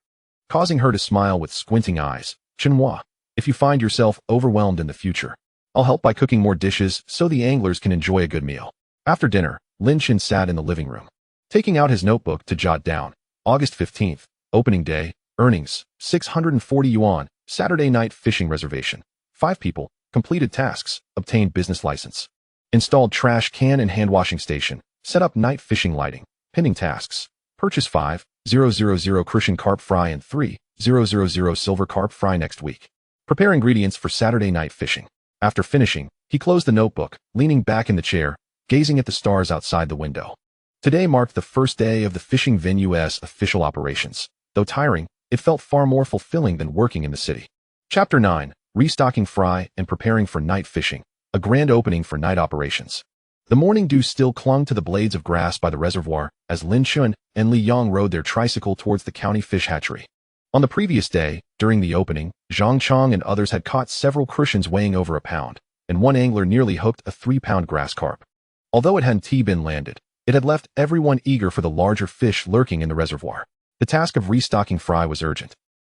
causing her to smile with squinting eyes. "Xinhua, if you find yourself overwhelmed in the future, I'll help by cooking more dishes so the anglers can enjoy a good meal." After dinner, Lin Chen sat in the living room, taking out his notebook to jot down. August 15th, opening day, earnings, 640 yuan, Saturday night fishing reservation. 5 people, completed tasks, obtained business license. Installed trash can and hand-washing station, set up night fishing lighting, pending tasks. Purchase 5,000 crucian carp fry and 3,000 silver carp fry next week. Prepare ingredients for Saturday night fishing. After finishing, he closed the notebook, leaning back in the chair, gazing at the stars outside the window. Today marked the first day of the fishing venue's official operations. Though tiring, it felt far more fulfilling than working in the city. Chapter 9. Restocking fry and preparing for night fishing. A grand opening for night operations. The morning dew still clung to the blades of grass by the reservoir as Lin Chen and Li Yang rode their tricycle towards the county fish hatchery. On the previous day, during the opening, Zhang Chong and others had caught several crucians weighing over a pound, and one angler nearly hooked a 3-pound grass carp. Although it hadn't been landed, it had left everyone eager for the larger fish lurking in the reservoir. The task of restocking fry was urgent.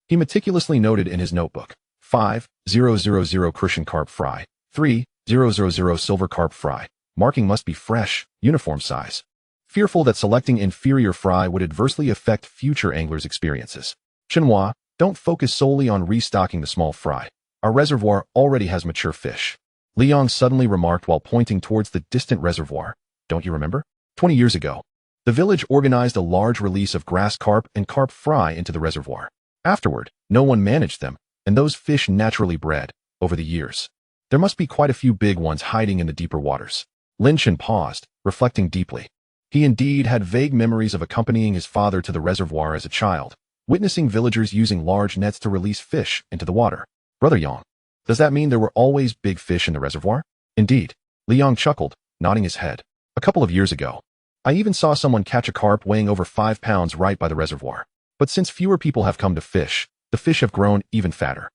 He meticulously noted in his notebook, 5,000 crucian carp fry, 3,000 silver carp fry. Marking must be fresh, uniform size. Fearful that selecting inferior fry would adversely affect future anglers' experiences, Xinhua, Don't focus solely on restocking the small fry. Our reservoir already has mature fish. Liang suddenly remarked while pointing towards the distant reservoir. Don't you remember? 20 years ago, the village organized a large release of grass carp and carp fry into the reservoir. Afterward, no one managed them, and those fish naturally bred. Over the years, there must be quite a few big ones hiding in the deeper waters. Lin Chen paused, reflecting deeply. He indeed had vague memories of accompanying his father to the reservoir as a child, witnessing villagers using large nets to release fish into the water. Brother Yang, does that mean there were always big fish in the reservoir? Indeed. Liang chuckled, nodding his head. A couple of years ago, I even saw someone catch a carp weighing over 5 pounds right by the reservoir. But since fewer people have come to fish, the fish have grown even fatter.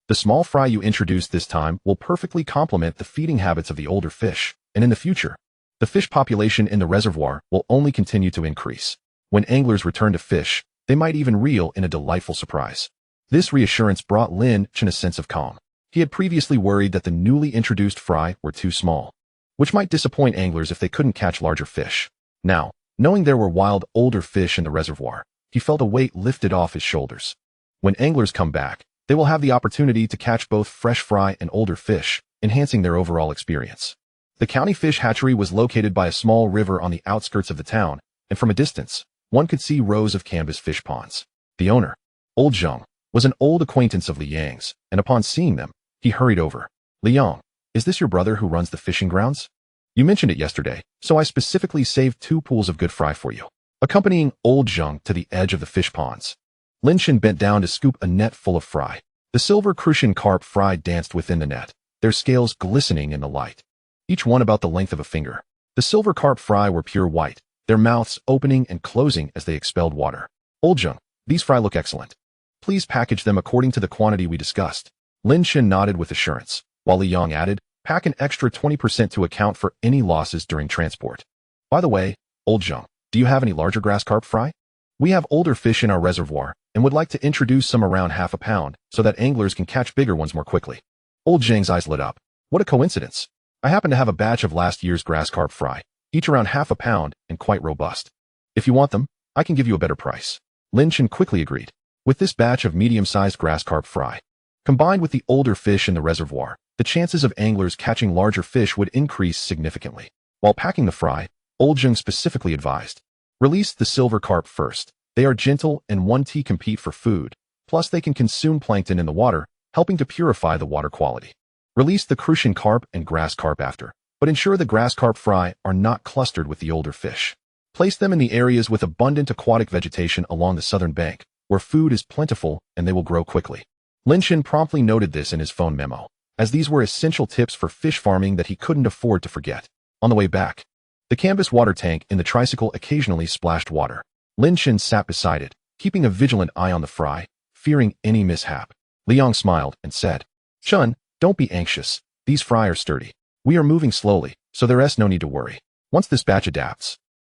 The small fry you introduced this time will perfectly complement the feeding habits of the older fish, and in the future, the fish population in the reservoir will only continue to increase. When anglers return to fish, they might even reel in a delightful surprise. This reassurance brought Lin Chen a sense of calm. He had previously worried that the newly introduced fry were too small, which might disappoint anglers if they couldn't catch larger fish. Now, knowing there were wild, older fish in the reservoir, he felt a weight lifted off his shoulders. When anglers come back, they will have the opportunity to catch both fresh fry and older fish, enhancing their overall experience. The county fish hatchery was located by a small river on the outskirts of the town, and from a distance, one could see rows of canvas fish ponds. The owner, Old Zhang, was an old acquaintance of Liang's, and upon seeing them, he hurried over. Liang, is this your brother who runs the fishing grounds? You mentioned it yesterday, so I specifically saved 2 pools of good fry for you. Accompanying Old Zhang to the edge of the fish ponds, Lin Chen bent down to scoop a net full of fry. The silver crucian carp fry danced within the net, their scales glistening in the light, each one about the length of a finger. The silver carp fry were pure white, their mouths opening and closing as they expelled water. Old Zhang, these fry look excellent. Please package them according to the quantity we discussed. Lin Chen nodded with assurance, while Liang added, pack an extra 20% to account for any losses during transport. By the way, Old Zhang, do you have any larger grass carp fry? We have older fish in our reservoir, and would like to introduce some around half a pound, so that anglers can catch bigger ones more quickly. Old Zhang's eyes lit up. What a coincidence. I happen to have a batch of last year's grass carp fry, each around half a pound and quite robust. If you want them, I can give you a better price. Lin Chen quickly agreed. With this batch of medium-sized grass carp fry, combined with the older fish in the reservoir, the chances of anglers catching larger fish would increase significantly. While packing the fry, Old Zhang specifically advised, release the silver carp first. They are gentle and 1T compete for food, plus they can consume plankton in the water, helping to purify the water quality. Release the crucian carp and grass carp after, but ensure the grass carp fry are not clustered with the older fish. Place them in the areas with abundant aquatic vegetation along the southern bank, where food is plentiful and they will grow quickly. Lin Chen promptly noted this in his phone memo, as these were essential tips for fish farming that he couldn't afford to forget. On the way back, the canvas water tank in the tricycle occasionally splashed water. Lin Chen sat beside it, keeping a vigilant eye on the fry, fearing any mishap. Liang smiled and said, Chen, don't be anxious. These fry are sturdy. We are moving slowly, so there's no need to worry. Once this batch adapts,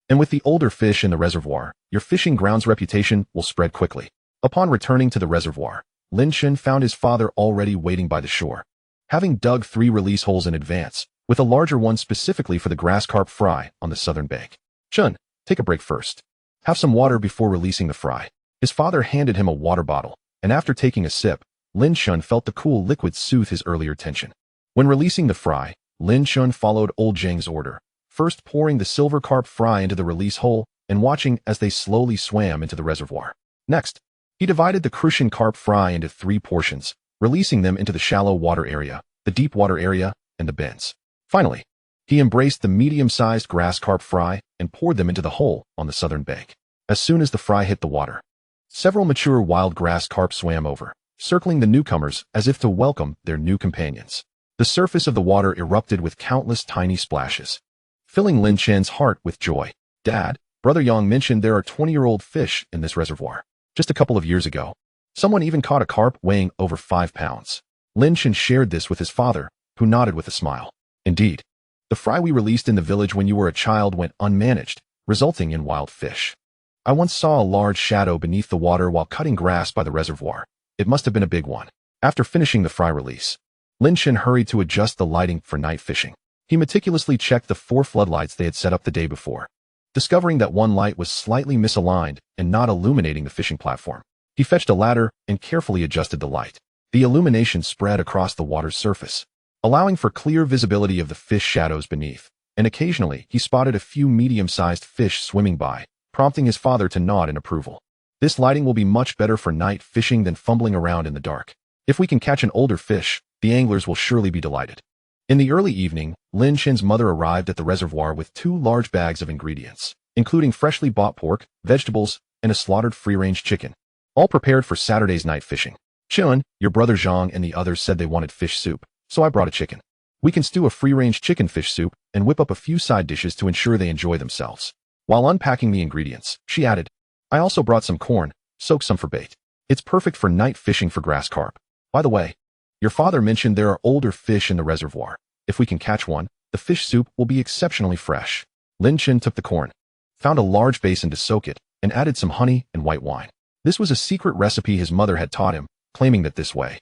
and with the older fish in the reservoir, your fishing ground's reputation will spread quickly. Upon returning to the reservoir, Lin Chen found his father already waiting by the shore, having dug 3 release holes in advance, with a larger one specifically for the grass carp fry on the southern bank. Chen, take a break first. Have some water before releasing the fry. His father handed him a water bottle, and after taking a sip, Lin Chen felt the cool liquid soothe his earlier tension. When releasing the fry, Lin Chen followed Old Zhang's order, first pouring the silver carp fry into the release hole and watching as they slowly swam into the reservoir. Next, he divided the crucian carp fry into 3 portions, releasing them into the shallow water area, the deep water area, and the bends. Finally, he embraced the medium-sized grass carp fry and poured them into the hole on the southern bank. As soon as the fry hit the water, several mature wild grass carp swam over, circling the newcomers as if to welcome their new companions. The surface of the water erupted with countless tiny splashes, filling Lin Chen's heart with joy. Dad, Brother Yang mentioned there are 20-year-old fish in this reservoir. Just a couple of years ago, someone even caught a carp weighing over 5 pounds. Lin Chen shared this with his father, who nodded with a smile. Indeed, the fry we released in the village when you were a child went unmanaged, resulting in wild fish. I once saw a large shadow beneath the water while cutting grass by the reservoir. It must have been a big one. After finishing the fry release, Lin Chen hurried to adjust the lighting for night fishing. He meticulously checked the 4 floodlights they had set up the day before, discovering that one light was slightly misaligned and not illuminating the fishing platform. He fetched a ladder and carefully adjusted the light. The illumination spread across the water's surface, allowing for clear visibility of the fish shadows beneath, and occasionally he spotted a few medium-sized fish swimming by, prompting his father to nod in approval. This lighting will be much better for night fishing than fumbling around in the dark. If we can catch an older fish, the anglers will surely be delighted. In the early evening, Lin Chen's mother arrived at the reservoir with 2 large bags of ingredients, including freshly bought pork, vegetables, and a slaughtered free-range chicken, all prepared for Saturday's night fishing. Chen, your brother Zhang and the others said they wanted fish soup, so I brought a chicken. We can stew a free-range chicken fish soup and whip up a few side dishes to ensure they enjoy themselves. While unpacking the ingredients, she added, I also brought some corn, soak some for bait. It's perfect for night fishing for grass carp. By the way, your father mentioned there are older fish in the reservoir. If we can catch one, the fish soup will be exceptionally fresh. Lin Chen took the corn, found a large basin to soak it, and added some honey and white wine. This was a secret recipe his mother had taught him, claiming that this way,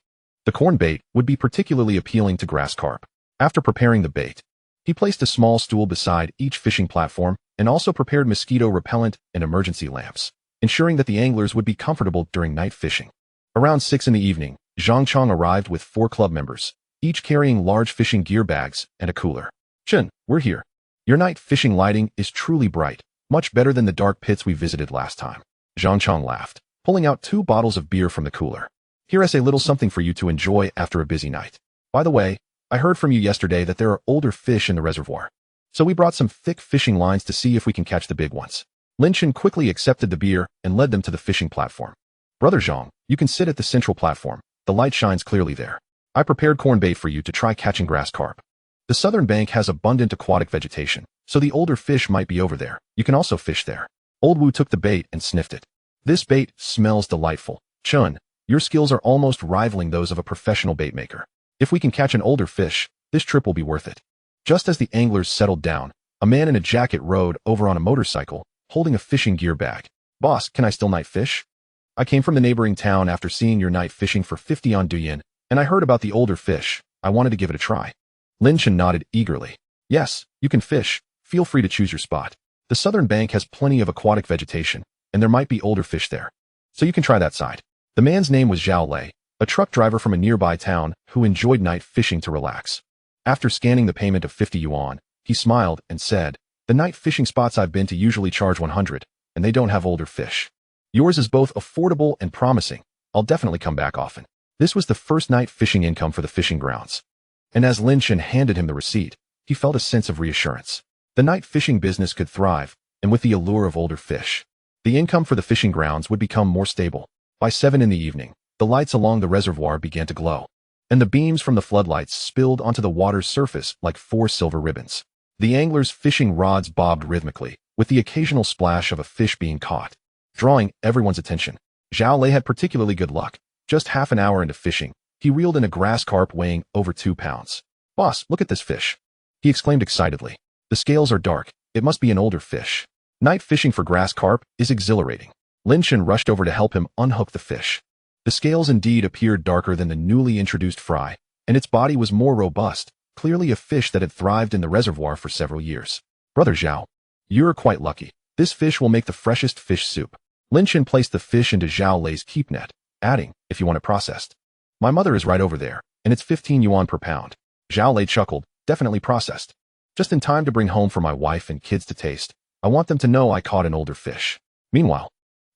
the corn bait would be particularly appealing to grass carp. After preparing the bait, he placed a small stool beside each fishing platform and also prepared mosquito repellent and emergency lamps, ensuring that the anglers would be comfortable during night fishing. Around 6 in the evening, Zhang Chong arrived with 4 club members, each carrying large fishing gear bags and a cooler. Chen, we're here. Your night fishing lighting is truly bright, much better than the dark pits we visited last time. Zhang Chong laughed, pulling out 2 bottles of beer from the cooler. Here is a little something for you to enjoy after a busy night. By the way, I heard from you yesterday that there are older fish in the reservoir, so we brought some thick fishing lines to see if we can catch the big ones. Lin Chen quickly accepted the beer and led them to the fishing platform. Brother Zhang, you can sit at the central platform. The light shines clearly there. I prepared corn bait for you to try catching grass carp. The southern bank has abundant aquatic vegetation, so the older fish might be over there. You can also fish there. Old Wu took the bait and sniffed it. This bait smells delightful. Chun, your skills are almost rivaling those of a professional bait maker. If we can catch an older fish, this trip will be worth it. Just as the anglers settled down, a man in a jacket rode over on a motorcycle, holding a fishing gear bag. Boss, can I still night fish? I came from the neighboring town after seeing your night fishing for 50 on Duyin, and I heard about the older fish. I wanted to give it a try. Lin Chen nodded eagerly. Yes, you can fish. Feel free to choose your spot. The southern bank has plenty of aquatic vegetation, and there might be older fish there. So you can try that side. The man's name was Zhao Lei, a truck driver from a nearby town who enjoyed night fishing to relax. After scanning the payment of 50 yuan, he smiled and said, the night fishing spots I've been to usually charge 100, and they don't have older fish. Yours is both affordable and promising. I'll definitely come back often. This was the first night fishing income for the fishing grounds. And as Lin Chen handed him the receipt, he felt a sense of reassurance. The night fishing business could thrive, and with the allure of older fish, the income for the fishing grounds would become more stable. By 7 in the evening, the lights along the reservoir began to glow, and the beams from the floodlights spilled onto the water's surface like 4 silver ribbons. The anglers' fishing rods bobbed rhythmically, with the occasional splash of a fish being caught, drawing everyone's attention. Zhao Lei had particularly good luck. Just half an hour into fishing, he reeled in a grass carp weighing over 2 pounds. Boss, look at this fish, he exclaimed excitedly. The scales are dark. It must be an older fish. Night fishing for grass carp is exhilarating. Lin Chen rushed over to help him unhook the fish. The scales indeed appeared darker than the newly introduced fry, and its body was more robust, clearly a fish that had thrived in the reservoir for several years. Brother Zhao, you're quite lucky. This fish will make the freshest fish soup. Lin Chen placed the fish into Zhao Lei's keep net, adding, if you want it processed. My mother is right over there, and it's 15 yuan per pound. Zhao Lei chuckled, definitely processed. Just in time to bring home for my wife and kids to taste. I want them to know I caught an older fish. Meanwhile,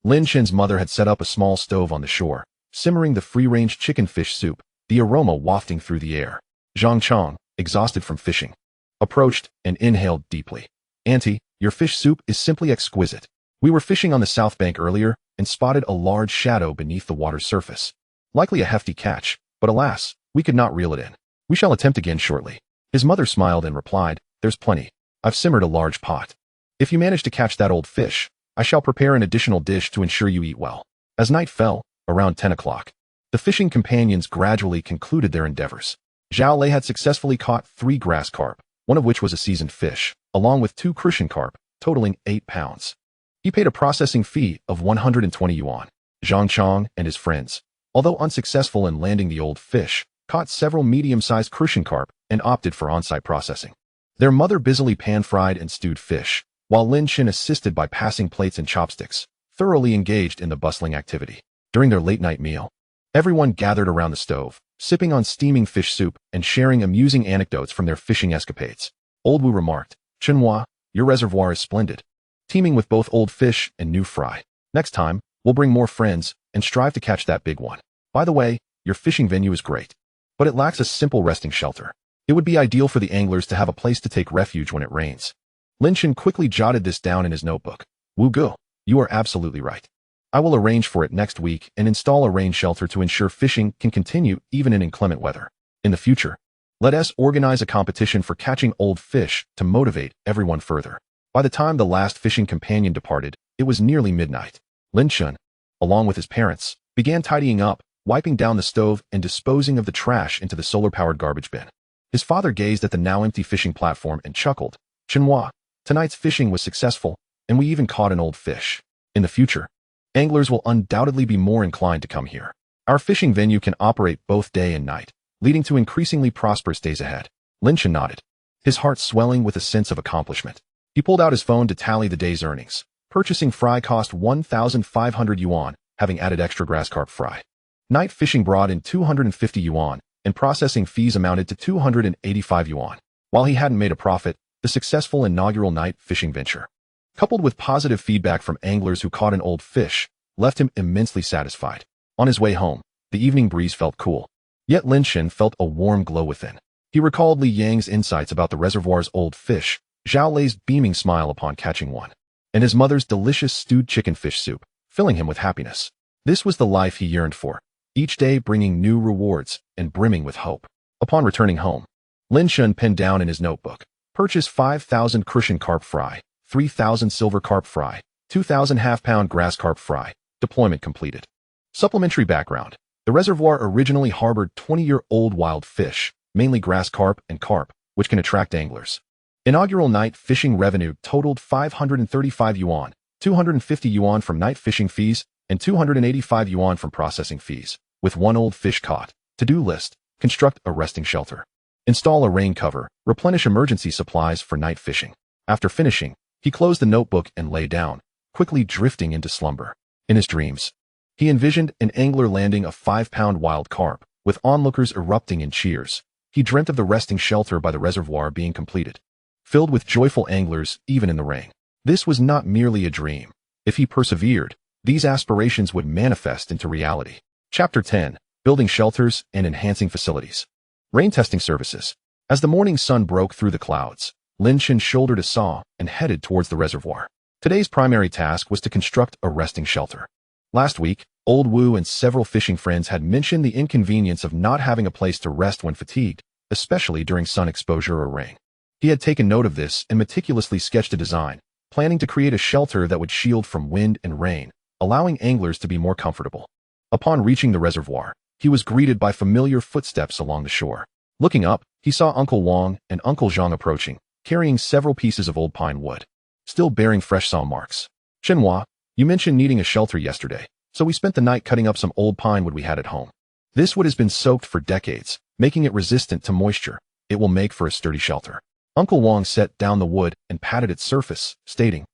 Lin Chen's mother had set up a small stove on the shore, simmering the free-range chicken fish soup, the aroma wafting through the air. Zhang Chong, exhausted from fishing, approached and inhaled deeply. Auntie, your fish soup is simply exquisite. We were fishing on the south bank earlier and spotted a large shadow beneath the water's surface. Likely a hefty catch, but alas, we could not reel it in. We shall attempt again shortly. His mother smiled and replied, there's plenty. I've simmered a large pot. If you manage to catch that old fish, I shall prepare an additional dish to ensure you eat well. As night fell, around 10 o'clock, the fishing companions gradually concluded their endeavors. Zhao Lei had successfully caught 3 grass carp, one of which was a seasoned fish, along with 2 crucian carp, totaling 8 pounds. He paid a processing fee of 120 yuan. Zhang Chong and his friends, although unsuccessful in landing the old fish, caught several medium-sized crucian carp and opted for on-site processing. Their mother busily pan-fried and stewed fish, while Lin Chen assisted by passing plates and chopsticks, thoroughly engaged in the bustling activity. During their late-night meal, everyone gathered around the stove, sipping on steaming fish soup and sharing amusing anecdotes from their fishing escapades. Old Wu remarked, "Chenhua, your reservoir is splendid, teeming with both old fish and new fry. Next time, we'll bring more friends and strive to catch that big one. By the way, your fishing venue is great, but it lacks a simple resting shelter. It would be ideal for the anglers to have a place to take refuge when it rains." Lin Chen quickly jotted this down in his notebook. "Wu Go, you are absolutely right. I will arrange for it next week and install a rain shelter to ensure fishing can continue even in inclement weather. In the future, let us organize a competition for catching old fish to motivate everyone further." By the time the last fishing companion departed, it was nearly midnight. Lin Chen, along with his parents, began tidying up, wiping down the stove and disposing of the trash into the solar-powered garbage bin. His father gazed at the now empty fishing platform and chuckled, "Chenhua, tonight's fishing was successful, and we even caught an old fish. In the future, anglers will undoubtedly be more inclined to come here. Our fishing venue can operate both day and night, leading to increasingly prosperous days ahead." Lin Chen nodded, his heart swelling with a sense of accomplishment. He pulled out his phone to tally the day's earnings. Purchasing fry cost 1,500 yuan, having added extra grass carp fry. Night fishing brought in 250 yuan, and processing fees amounted to 285 yuan. While he hadn't made a profit, the successful inaugural night fishing venture, coupled with positive feedback from anglers who caught an old fish, left him immensely satisfied. On his way home, the evening breeze felt cool. Yet Lin Chen felt a warm glow within. He recalled Li Yang's insights about the reservoir's old fish, Zhao Lei's beaming smile upon catching one, and his mother's delicious stewed chicken fish soup, filling him with happiness. This was the life he yearned for, each day bringing new rewards and brimming with hope. Upon returning home, Lin Chen penned down in his notebook, "Purchase 5,000 crucian carp fry, 3,000 silver carp fry, 2,000 half-pound grass carp fry. Deployment completed." Supplementary background. The reservoir originally harbored 20-year-old wild fish, mainly grass carp and carp, which can attract anglers. Inaugural night fishing revenue totaled 535 yuan, 250 yuan from night fishing fees, and 285 yuan from processing fees, with one old fish caught. To-do list: construct a resting shelter. Install a rain cover, replenish emergency supplies for night fishing. After finishing, he closed the notebook and lay down, quickly drifting into slumber. In his dreams, he envisioned an angler landing a 5-pound wild carp, with onlookers erupting in cheers. He dreamt of the resting shelter by the reservoir being completed, filled with joyful anglers even in the rain. This was not merely a dream. If he persevered, these aspirations would manifest into reality. Chapter 10. Building shelters and enhancing facilities. Rain testing services. As the morning sun broke through the clouds, Lin Chen shouldered a saw and headed towards the reservoir. Today's primary task was to construct a resting shelter. Last week, Old Wu and several fishing friends had mentioned the inconvenience of not having a place to rest when fatigued, especially during sun exposure or rain. He had taken note of this and meticulously sketched a design, planning to create a shelter that would shield from wind and rain, allowing anglers to be more comfortable. Upon reaching the reservoir, he was greeted by familiar footsteps along the shore. Looking up, he saw Uncle Wang and Uncle Zhang approaching, carrying several pieces of old pine wood, still bearing fresh saw marks. "Chenhua, you mentioned needing a shelter yesterday, so we spent the night cutting up some old pine wood we had at home. This wood has been soaked for decades, making it resistant to moisture. It will make for a sturdy shelter." Uncle Wang set down the wood and patted its surface, stating,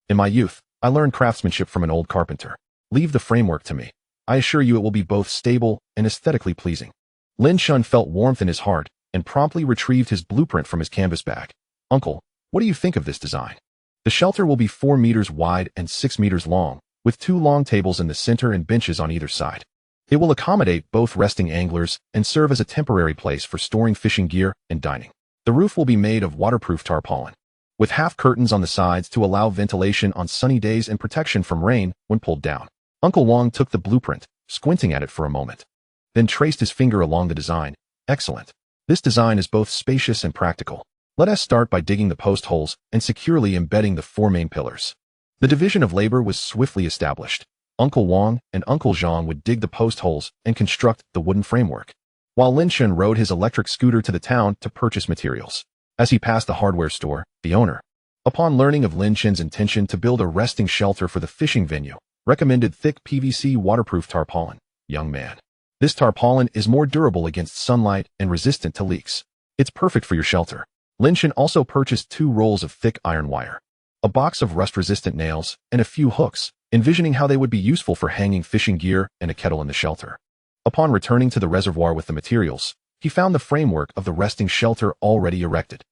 "In my youth, I learned craftsmanship from an old carpenter. Leave the framework to me. I assure you it will be both stable and aesthetically pleasing." Lin Chen felt warmth in his heart and promptly retrieved his blueprint from his canvas bag. "Uncle, what do you think of this design? The shelter will be 4 meters wide and 6 meters long, with 2 long tables in the center and benches on either side. It will accommodate both resting anglers and serve as a temporary place for storing fishing gear and dining. The roof will be made of waterproof tarpaulin, with half curtains on the sides to allow ventilation on sunny days and protection from rain when pulled down." Uncle Wang took the blueprint, squinting at it for a moment, then traced his finger along the design. "Excellent. This design is both spacious and practical. Let us start by digging the post holes and securely embedding the 4 main pillars." The division of labor was swiftly established. Uncle Wang and Uncle Zhang would dig the post holes and construct the wooden framework, while Lin Chen rode his electric scooter to the town to purchase materials. As he passed the hardware store, the owner, upon learning of Lin Chen's intention to build a resting shelter for the fishing venue, recommended thick PVC waterproof tarpaulin. "Young man, this tarpaulin is more durable against sunlight and resistant to leaks. It's perfect for your shelter." Lin Chen also purchased 2 rolls of thick iron wire. a box of rust-resistant nails, and a few hooks, envisioning how they would be useful for hanging fishing gear and a kettle in the shelter. Upon returning to the reservoir with the materials, he found the framework of the resting shelter already erected.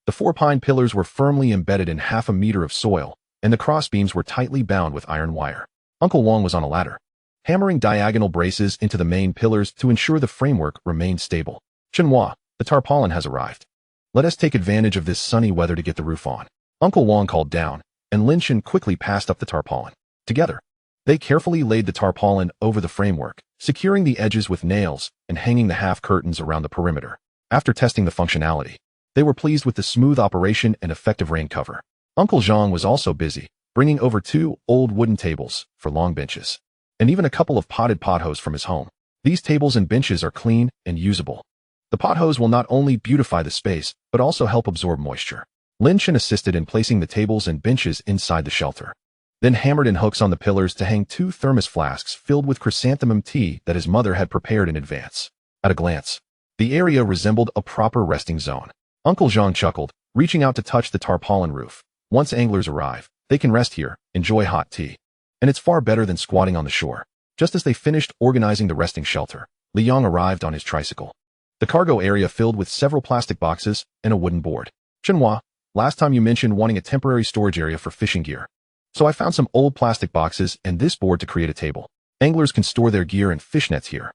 The 4 pine pillars were firmly embedded in half a meter of soil, and the crossbeams were tightly bound with iron wire. Uncle Wong was on a ladder, hammering diagonal braces into the main pillars to ensure the framework remained stable. "Chenhua, the tarpaulin has arrived. Let us take advantage of this sunny weather to get the roof on," Uncle Wong called down, and Lin Chen quickly passed up the tarpaulin. Together, they carefully laid the tarpaulin over the framework, securing the edges with nails and hanging the half curtains around the perimeter. After testing the functionality, they were pleased with the smooth operation and effective rain cover. Uncle Zhang was also busy, bringing over 2 old wooden tables for long benches, and even a couple of potted pothoes from his home. These tables and benches are clean and usable. The pothoes will not only beautify the space, but also help absorb moisture. Lin Chen assisted in placing the tables and benches inside the shelter, then hammered in hooks on the pillars to hang 2 thermos flasks filled with chrysanthemum tea that his mother had prepared in advance. At a glance, the area resembled a proper resting zone. Uncle Zhang chuckled, reaching out to touch the tarpaulin roof. Once anglers arrive, they can rest here, enjoy hot tea. And it's far better than squatting on the shore. Just as they finished organizing the resting shelter, Liang arrived on his tricycle. The cargo area filled with several plastic boxes and a wooden board. "Chenhua, last time you mentioned wanting a temporary storage area for fishing gear. So I found some old plastic boxes and this board to create a table. Anglers can store their gear and fish nets here,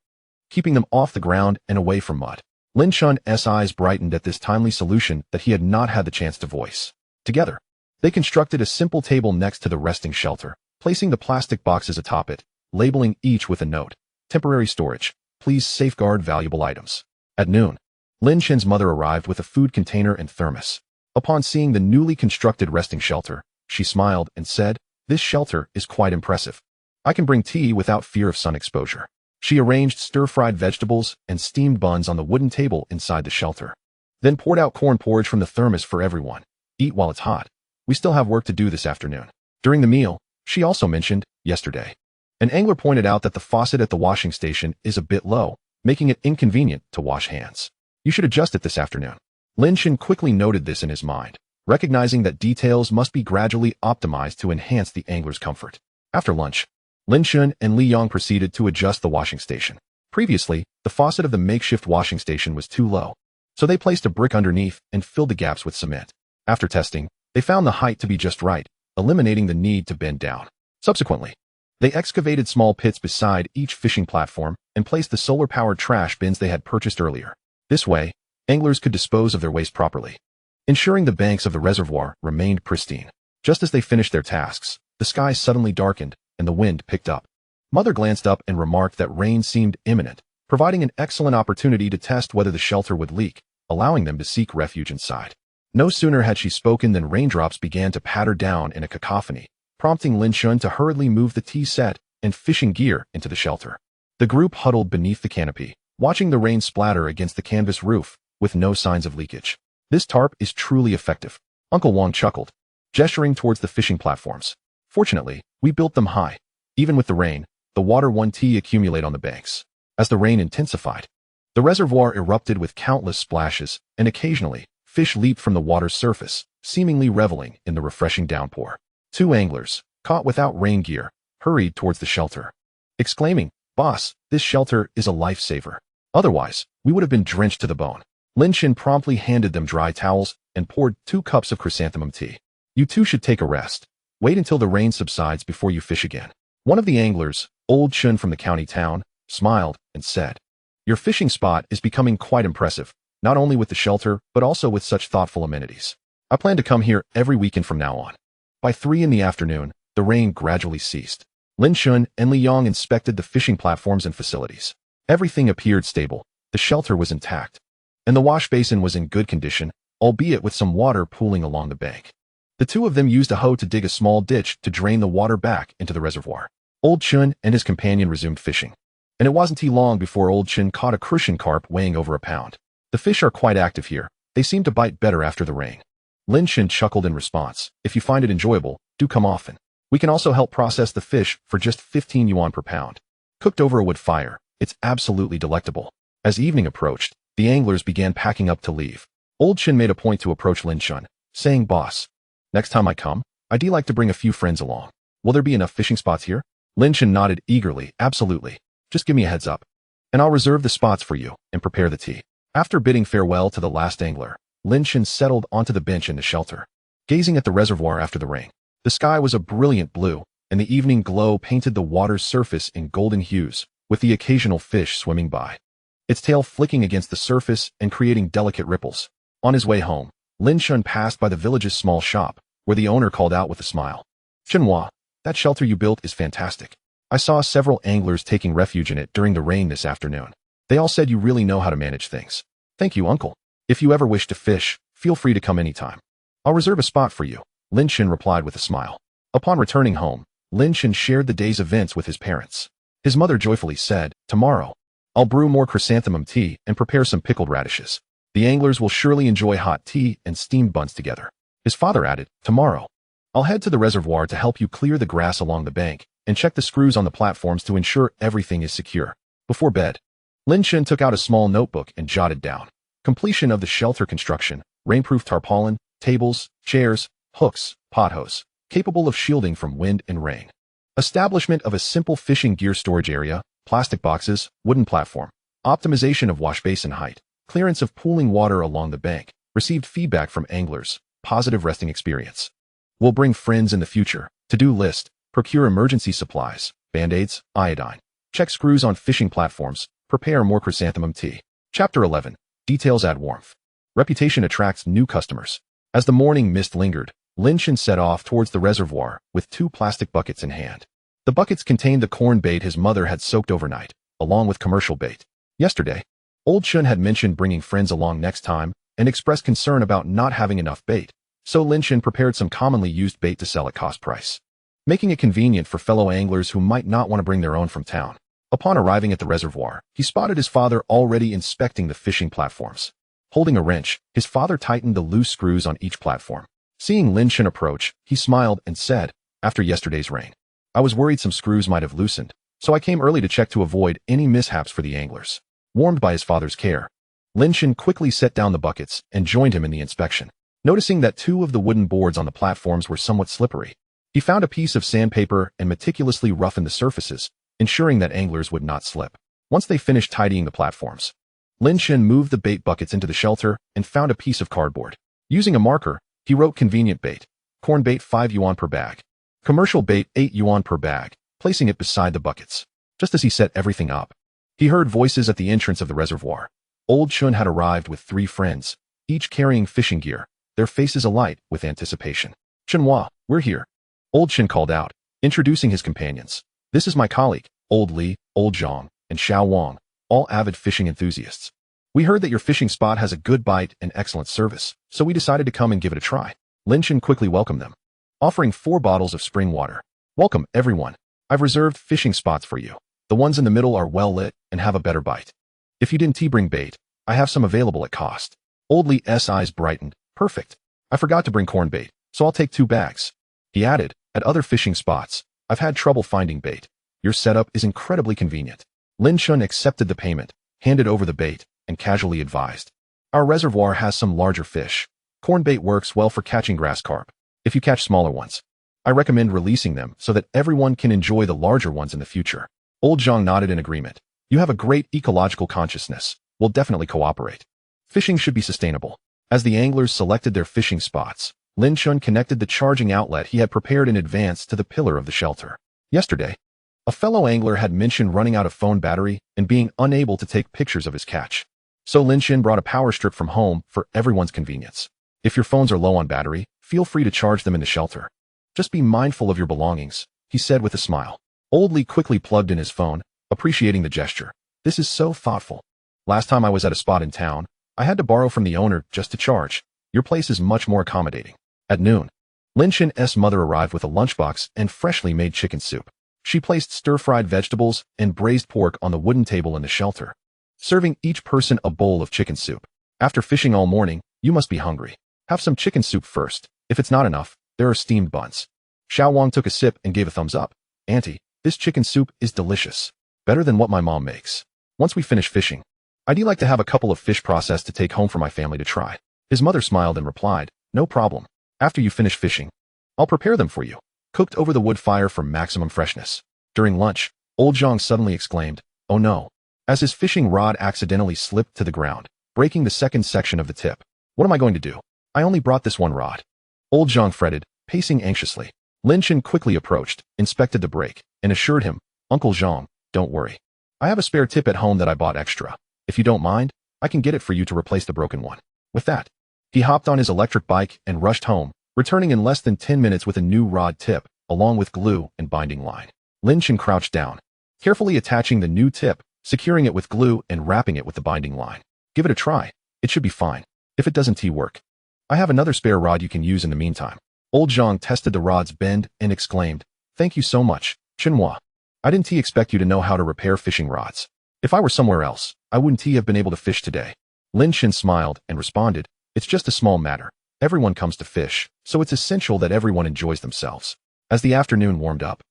keeping them off the ground and away from mud." Lin Chen's eyes brightened at this timely solution that he had not had the chance to voice. Together, they constructed a simple table next to the resting shelter, placing the plastic boxes atop it, labeling each with a note. "Temporary storage. Please safeguard valuable items." At noon, Lin Chen's mother arrived with a food container and thermos. Upon seeing the newly constructed resting shelter, she smiled and said, "This shelter is quite impressive. I can bring tea without fear of sun exposure." She arranged stir-fried vegetables and steamed buns on the wooden table inside the shelter, then poured out corn porridge from the thermos for everyone. "Eat while it's hot. We still have work to do this afternoon." During the meal, she also mentioned, "Yesterday, an angler pointed out that the faucet at the washing station is a bit low, making it inconvenient to wash hands. You should adjust it this afternoon." Lin Chen quickly noted this in his mind, recognizing that details must be gradually optimized to enhance the angler's comfort. After lunch, Lin Chen and Li Yang proceeded to adjust the washing station. Previously, the faucet of the makeshift washing station was too low, so they placed a brick underneath and filled the gaps with cement. After testing, they found the height to be just right, eliminating the need to bend down. Subsequently, they excavated small pits beside each fishing platform and placed the solar-powered trash bins they had purchased earlier. This way, anglers could dispose of their waste properly, ensuring the banks of the reservoir remained pristine. Just as they finished their tasks, the sky suddenly darkened and the wind picked up. Mother glanced up and remarked that rain seemed imminent, providing an excellent opportunity to test whether the shelter would leak, allowing them to seek refuge inside. No sooner had she spoken than raindrops began to patter down in a cacophony, prompting Lin Chen to hurriedly move the tea set and fishing gear into the shelter. The group huddled beneath the canopy, watching the rain splatter against the canvas roof with no signs of leakage. "This tarp is truly effective," Uncle Wong chuckled, gesturing towards the fishing platforms. "Fortunately, we built them high. Even with the rain, the water won't accumulate on the banks." As the rain intensified, the reservoir erupted with countless splashes, and occasionally, fish leaped from the water's surface, seemingly reveling in the refreshing downpour. 2 anglers, caught without rain gear, hurried towards the shelter, exclaiming, "Boss, this shelter is a lifesaver. Otherwise, we would have been drenched to the bone." Lin Chen promptly handed them dry towels and poured 2 cups of chrysanthemum tea. "You two should take a rest. Wait until the rain subsides before you fish again." One of the anglers, Old Chen from the county town, smiled and said, "Your fishing spot is becoming quite impressive, not only with the shelter, but also with such thoughtful amenities. I plan to come here every weekend from now on." By 3 in the afternoon, the rain gradually ceased. Lin Chen and Li Yang inspected the fishing platforms and facilities. Everything appeared stable, the shelter was intact, and the wash basin was in good condition, albeit with some water pooling along the bank. The 2 of them used a hoe to dig a small ditch to drain the water back into the reservoir. Old Chen and his companion resumed fishing, and it wasn't too long before Old Chen caught a crucian carp weighing over a pound. "The fish are quite active here. They seem to bite better after the rain." Lin Chen chuckled in response, "If you find it enjoyable, do come often. We can also help process the fish for just 15 yuan per pound. Cooked over a wood fire, it's absolutely delectable." As evening approached, the anglers began packing up to leave. Old Chen made a point to approach Lin Chen, saying, "Boss, next time I come, I'd like to bring a few friends along. Will there be enough fishing spots here? Lin Chen nodded eagerly. Absolutely. Just give me a heads up, and I'll reserve the spots for you and prepare the tea. After bidding farewell to the last angler, Lin Chen settled onto the bench in the shelter, gazing at the reservoir after the rain. The sky was a brilliant blue, and the evening glow painted the water's surface in golden hues, with the occasional fish swimming by, its tail flicking against the surface and creating delicate ripples. On his way home, Lin Chen passed by the village's small shop, where the owner called out with a smile. "Chenhua, that shelter you built is fantastic. I saw several anglers taking refuge in it during the rain this afternoon. They all said you really know how to manage things." "Thank you, uncle. If you ever wish to fish, feel free to come anytime. I'll reserve a spot for you," Lin Chen replied with a smile. Upon returning home, Lin Chen shared the day's events with his parents. His mother joyfully said, "Tomorrow, I'll brew more chrysanthemum tea and prepare some pickled radishes. The anglers will surely enjoy hot tea and steamed buns together." His father added, "Tomorrow, I'll head to the reservoir to help you clear the grass along the bank and check the screws on the platforms to ensure everything is secure." Before bed, Lin Chen took out a small notebook and jotted down completion of the shelter construction, rainproof tarpaulin, tables, chairs, hooks, pothos, capable of shielding from wind and rain. Establishment of a simple fishing gear storage area, plastic boxes, wooden platform. Optimization of wash basin height, clearance of pooling water along the bank. Received feedback from anglers, positive resting experience. Will bring friends in the future. To-do list, procure emergency supplies, band-aids, iodine. Check screws on fishing platforms, prepare more chrysanthemum tea. Chapter 11. Details add warmth. Reputation attracts new customers. As the morning mist lingered, Lin Chen set off towards the reservoir with 2 plastic buckets in hand. The buckets contained the corn bait his mother had soaked overnight, along with commercial bait. Yesterday, Old Chen had mentioned bringing friends along next time and expressed concern about not having enough bait, so Lin Chen prepared some commonly used bait to sell at cost price, making it convenient for fellow anglers who might not want to bring their own from town. Upon arriving at the reservoir, he spotted his father already inspecting the fishing platforms. Holding a wrench, his father tightened the loose screws on each platform. Seeing Lin Chen approach, he smiled and said, "After yesterday's rain, I was worried some screws might have loosened, so I came early to check to avoid any mishaps for the anglers." Warmed by his father's care, Lin Chen quickly set down the buckets and joined him in the inspection. Noticing that 2 of the wooden boards on the platforms were somewhat slippery, he found a piece of sandpaper and meticulously roughened the surfaces, ensuring that anglers would not slip. Once they finished tidying the platforms, Lin Chen moved the bait buckets into the shelter and found a piece of cardboard. Using a marker, he wrote "convenient bait, corn bait 5 yuan per bag, commercial bait 8 yuan per bag," placing it beside the buckets. Just as he set everything up, he heard voices at the entrance of the reservoir. Old Chen had arrived with 3 friends, each carrying fishing gear, their faces alight with anticipation. "Chenhua, we're here," Old Chen called out, introducing his companions. "This is my colleague, Old Li, Old Zhang, and Xiao Wang, all avid fishing enthusiasts. We heard that your fishing spot has a good bite and excellent service, so we decided to come and give it a try." Lin Chen quickly welcomed them, offering 4 bottles of spring water. "Welcome, everyone. I've reserved fishing spots for you. The ones in the middle are well lit and have a better bite. If you didn't bring bait, I have some available at cost." Old Li's eyes brightened. "Perfect. I forgot to bring corn bait, so I'll take 2 bags." He added, "At other fishing spots, I've had trouble finding bait. Your setup is incredibly convenient." Lin Chen accepted the payment, handed over the bait, and casually advised, "Our reservoir has some larger fish. Corn bait works well for catching grass carp. If you catch smaller ones, I recommend releasing them so that everyone can enjoy the larger ones in the future." Old Zhang nodded in agreement. "You have a great ecological consciousness. We'll definitely cooperate. Fishing should be sustainable." As the anglers selected their fishing spots, Lin Chen connected the charging outlet he had prepared in advance to the pillar of the shelter. Yesterday, a fellow angler had mentioned running out of phone battery and being unable to take pictures of his catch. So Lin Chen brought a power strip from home for everyone's convenience. If your phones are low on battery, feel free to charge them in the shelter. Just be mindful of your belongings, he said with a smile. Old Li quickly plugged in his phone, appreciating the gesture. "This is so thoughtful. Last time I was at a spot in town, I had to borrow from the owner just to charge. Your place is much more accommodating." At noon, Lin Chen's mother arrived with a lunchbox and freshly made chicken soup. She placed stir-fried vegetables and braised pork on the wooden table in the shelter, serving each person a bowl of chicken soup. "After fishing all morning, you must be hungry. Have some chicken soup first. If it's not enough, there are steamed buns." Xiao Wang took a sip and gave a thumbs up. "Auntie, this chicken soup is delicious. Better than what my mom makes. Once we finish fishing, I'd like to have a couple of fish processed to take home for my family to try." His mother smiled and replied, "No problem. After you finish fishing, I'll prepare them for you, cooked over the wood fire for maximum freshness. During lunch, old Zhang suddenly exclaimed, "Oh no," as his fishing rod accidentally slipped to the ground, breaking the second section of the tip. "What am I going to do? I only brought this one rod." Old Zhang fretted, pacing anxiously. Lin Chen quickly approached, inspected the break, and assured him, "Uncle Zhang, don't worry. I have a spare tip at home that I bought extra. If you don't mind, I can get it for you to replace the broken one." With that, he hopped on his electric bike and rushed home, returning in less than 10 minutes with a new rod tip, along with glue and binding line. Lin Chen crouched down, carefully attaching the new tip, securing it with glue and wrapping it with the binding line. "Give it a try. It should be fine. If it doesn't work, I have another spare rod you can use in the meantime." Old Zhang tested the rod's bend and exclaimed, "Thank you so much, Chenhua. I didn't expect you to know how to repair fishing rods. If I were somewhere else, I wouldn't have been able to fish today." Lin Chen smiled and responded, "It's just a small matter. Everyone comes to fish, so it's essential that everyone enjoys themselves." As the afternoon warmed up,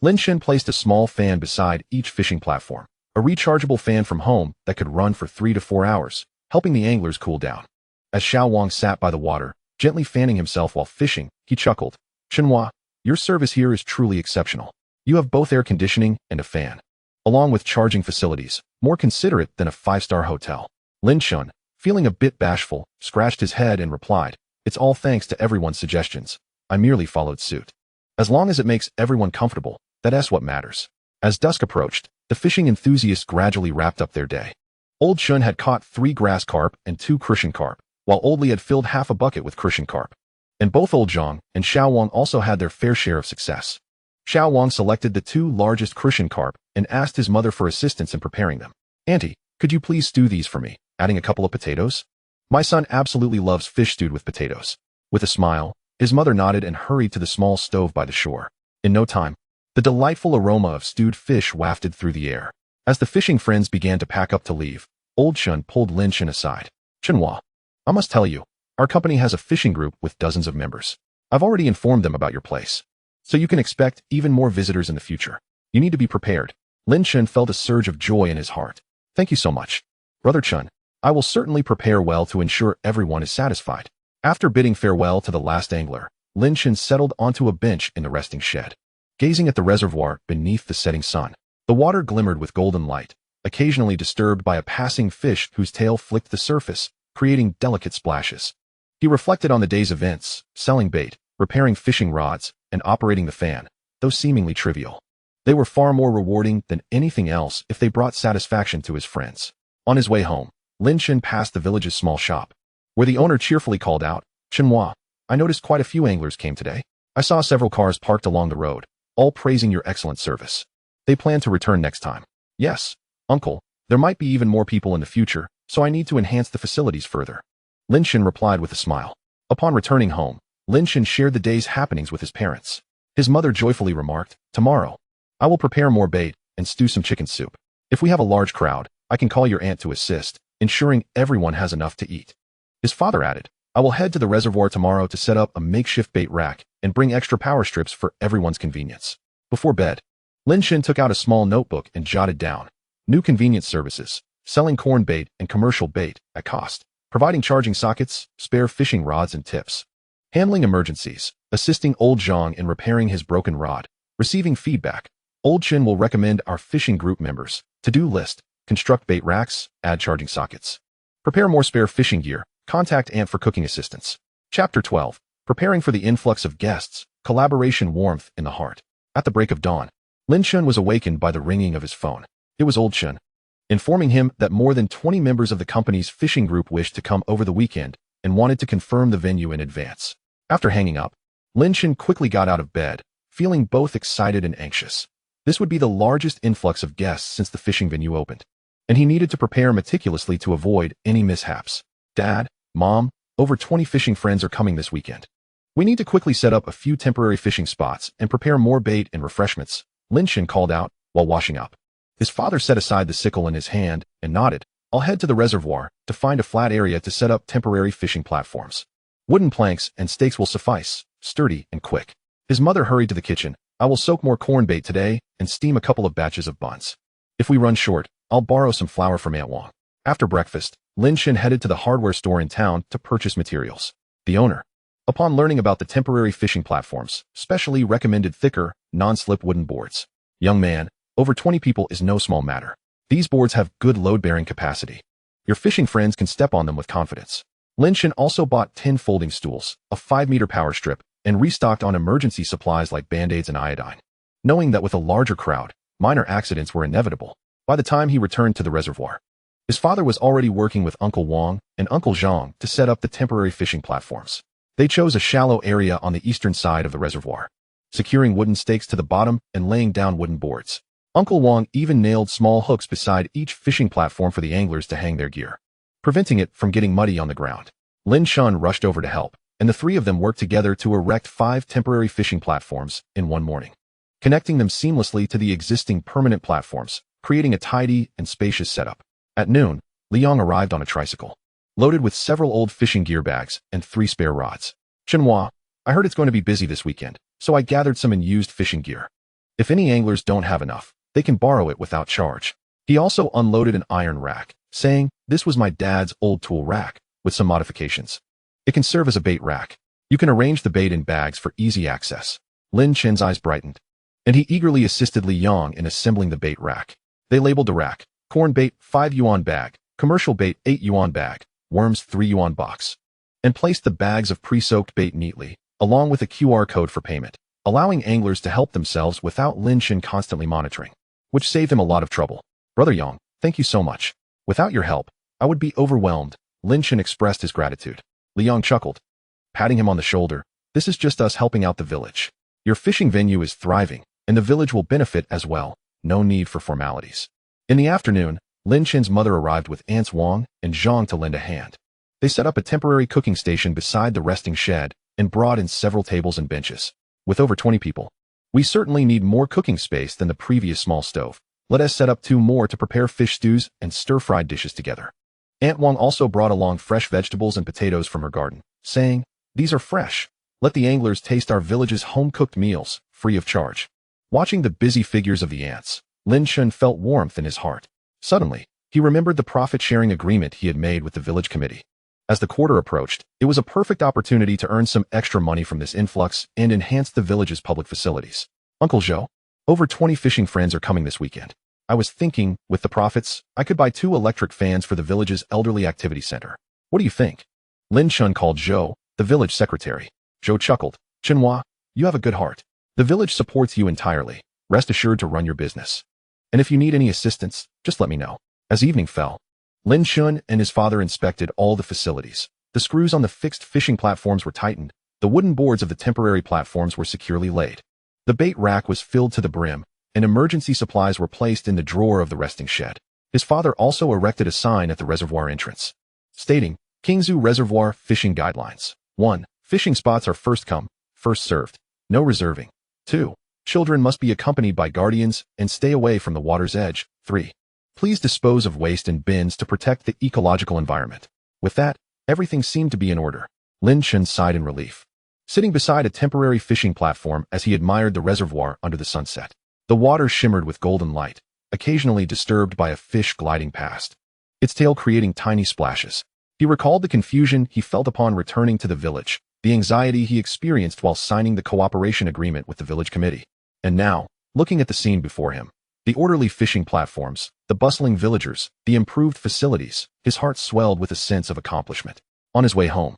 Lin Chen placed a small fan beside each fishing platform, a rechargeable fan from home that could run for 3 to 4 hours, helping the anglers cool down. As Xiao Wang sat by the water, gently fanning himself while fishing, he chuckled, "Chenhua, your service here is truly exceptional. You have both air conditioning and a fan, along with charging facilities, more considerate than a 5-star hotel." Lin Chen, feeling a bit bashful, scratched his head and replied, "It's all thanks to everyone's suggestions. I merely followed suit. As long as it makes everyone comfortable, that's what matters." As dusk approached, the fishing enthusiasts gradually wrapped up their day. Old Chen had caught 3 grass carp and 2 crucian carp, while Old Li had filled half a bucket with crucian carp. And both Old Zhang and Xiao Wang also had their fair share of success. Xiao Wang selected the 2 largest crucian carp and asked his mother for assistance in preparing them. "Auntie, could you please stew these for me, adding a couple of potatoes? My son absolutely loves fish stewed with potatoes." With a smile, his mother nodded and hurried to the small stove by the shore. In no time, the delightful aroma of stewed fish wafted through the air. As the fishing friends began to pack up to leave, Old Chen pulled Lin Chen aside. "Chenhua, I must tell you, our company has a fishing group with dozens of members. I've already informed them about your place, so you can expect even more visitors in the future. You need to be prepared." Lin Chen felt a surge of joy in his heart. "Thank you so much, Brother Chen. I will certainly prepare well to ensure everyone is satisfied." After bidding farewell to the last angler, Lin Chen settled onto a bench in the resting shed. Gazing at the reservoir beneath the setting sun, the water glimmered with golden light, occasionally disturbed by a passing fish whose tail flicked the surface, creating delicate splashes. He reflected on the day's events, selling bait, repairing fishing rods, and operating the fan, though seemingly trivial. They were far more rewarding than anything else if they brought satisfaction to his friends. On his way home, Lin Chen passed the village's small shop, where the owner cheerfully called out, "Chenhua, I noticed quite a few anglers came today. I saw several cars parked along the road, all praising your excellent service. They plan to return next time." "Yes, uncle, there might be even more people in the future, so I need to enhance the facilities further," Lin Chen replied with a smile. Upon returning home, Lin Chen shared the day's happenings with his parents. His mother joyfully remarked, "Tomorrow, I will prepare more bait and stew some chicken soup. If we have a large crowd, I can call your aunt to assist, ensuring everyone has enough to eat." His father added, "I will head to the reservoir tomorrow to set up a makeshift bait rack and bring extra power strips for everyone's convenience." Before bed, Lin Chen took out a small notebook and jotted down, "New convenience services, selling corn bait and commercial bait at cost, providing charging sockets, spare fishing rods and tips, handling emergencies, assisting Old Zhang in repairing his broken rod, receiving feedback. Old Chen will recommend our fishing group members, to-do list, construct bait racks, add charging sockets, prepare more spare fishing gear, contact aunt for cooking assistance." Chapter 12. Preparing for the influx of guests, collaboration warmth in the heart. At the break of dawn, Lin Chen was awakened by the ringing of his phone. It was Old Chen, informing him that more than 20 members of the company's fishing group wished to come over the weekend and wanted to confirm the venue in advance. After hanging up, Lin Chen quickly got out of bed, feeling both excited and anxious. This would be the largest influx of guests since the fishing venue opened, and he needed to prepare meticulously to avoid any mishaps. "Dad, Mom, over 20 fishing friends are coming this weekend. We need to quickly set up a few temporary fishing spots and prepare more bait and refreshments," Lin Chen called out while washing up. His father set aside the sickle in his hand and nodded, "I'll head to the reservoir to find a flat area to set up temporary fishing platforms. Wooden planks and stakes will suffice, sturdy and quick." His mother hurried to the kitchen. "I will soak more corn bait today and steam a couple of batches of buns. If we run short, I'll borrow some flour from Aunt Wang." After breakfast, Lin Chen headed to the hardware store in town to purchase materials. The owner, upon learning about the temporary fishing platforms, specially recommended thicker, non-slip wooden boards. Young man, over 20 people is no small matter. These boards have good load-bearing capacity. Your fishing friends can step on them with confidence. Lin Chen also bought 10 folding stools, a 5-meter power strip, and restocked on emergency supplies like band-aids and iodine. Knowing that with a larger crowd, minor accidents were inevitable, by the time he returned to the reservoir, his father was already working with Uncle Wang and Uncle Zhang to set up the temporary fishing platforms. They chose a shallow area on the eastern side of the reservoir, securing wooden stakes to the bottom and laying down wooden boards. Uncle Wang even nailed small hooks beside each fishing platform for the anglers to hang their gear, preventing it from getting muddy on the ground. Lin Chen rushed over to help, and the three of them worked together to erect 5 temporary fishing platforms in one morning, connecting them seamlessly to the existing permanent platforms, creating a tidy and spacious setup. At noon, Liang arrived on a tricycle, loaded with several old fishing gear bags and 3 spare rods. "Chenhua, I heard it's going to be busy this weekend, so I gathered some unused fishing gear. If any anglers don't have enough, they can borrow it without charge." He also unloaded an iron rack, saying, "This was my dad's old tool rack, with some modifications. It can serve as a bait rack. You can arrange the bait in bags for easy access." Lin Chen's eyes brightened, and he eagerly assisted Liang in assembling the bait rack. They labeled the rack: corn bait 5 yuan bag, commercial bait 8 yuan bag, worms 3 yuan box, and placed the bags of pre-soaked bait neatly, along with a QR code for payment, allowing anglers to help themselves without Lin Chen constantly monitoring, which saved him a lot of trouble. "Brother Yang, thank you so much. Without your help, I would be overwhelmed." Lin Chen expressed his gratitude. Liang chuckled, patting him on the shoulder. "This is just us helping out the village. Your fishing venue is thriving, and the village will benefit as well. No need for formalities." In the afternoon, Lin Chen's mother arrived with aunts Wang and Zhang to lend a hand. They set up a temporary cooking station beside the resting shed and brought in several tables and benches. "With over 20 people, we certainly need more cooking space than the previous small stove. Let us set up 2 more to prepare fish stews and stir-fried dishes together." Aunt Wang also brought along fresh vegetables and potatoes from her garden, saying, "These are fresh. Let the anglers taste our village's home-cooked meals, free of charge." Watching the busy figures of the aunts, Lin Chen felt warmth in his heart. Suddenly, he remembered the profit-sharing agreement he had made with the village committee. As the quarter approached, it was a perfect opportunity to earn some extra money from this influx and enhance the village's public facilities. "Uncle Zhou, over 20 fishing friends are coming this weekend. I was thinking, with the profits, I could buy 2 electric fans for the village's elderly activity center. What do you think?" Lin Chen called Zhou, the village secretary. Zhou chuckled. "Chenhua, you have a good heart. The village supports you entirely. Rest assured to run your business. And if you need any assistance, just let me know." As evening fell, Lin Chen and his father inspected all the facilities. The screws on the fixed fishing platforms were tightened. The wooden boards of the temporary platforms were securely laid. The bait rack was filled to the brim, and emergency supplies were placed in the drawer of the resting shed. His father also erected a sign at the reservoir entrance, stating, "Qingzhu Reservoir Fishing Guidelines. 1. Fishing spots are first come, first served. No reserving. 2. Children must be accompanied by guardians and stay away from the water's edge. 3. Please dispose of waste in bins to protect the ecological environment." With that, everything seemed to be in order. Lin Chen sighed in relief, sitting beside a temporary fishing platform as he admired the reservoir under the sunset. The water shimmered with golden light, occasionally disturbed by a fish gliding past, its tail creating tiny splashes. He recalled the confusion he felt upon returning to the village, the anxiety he experienced while signing the cooperation agreement with the village committee. And now, looking at the scene before him, the orderly fishing platforms, the bustling villagers, the improved facilities, his heart swelled with a sense of accomplishment. On his way home,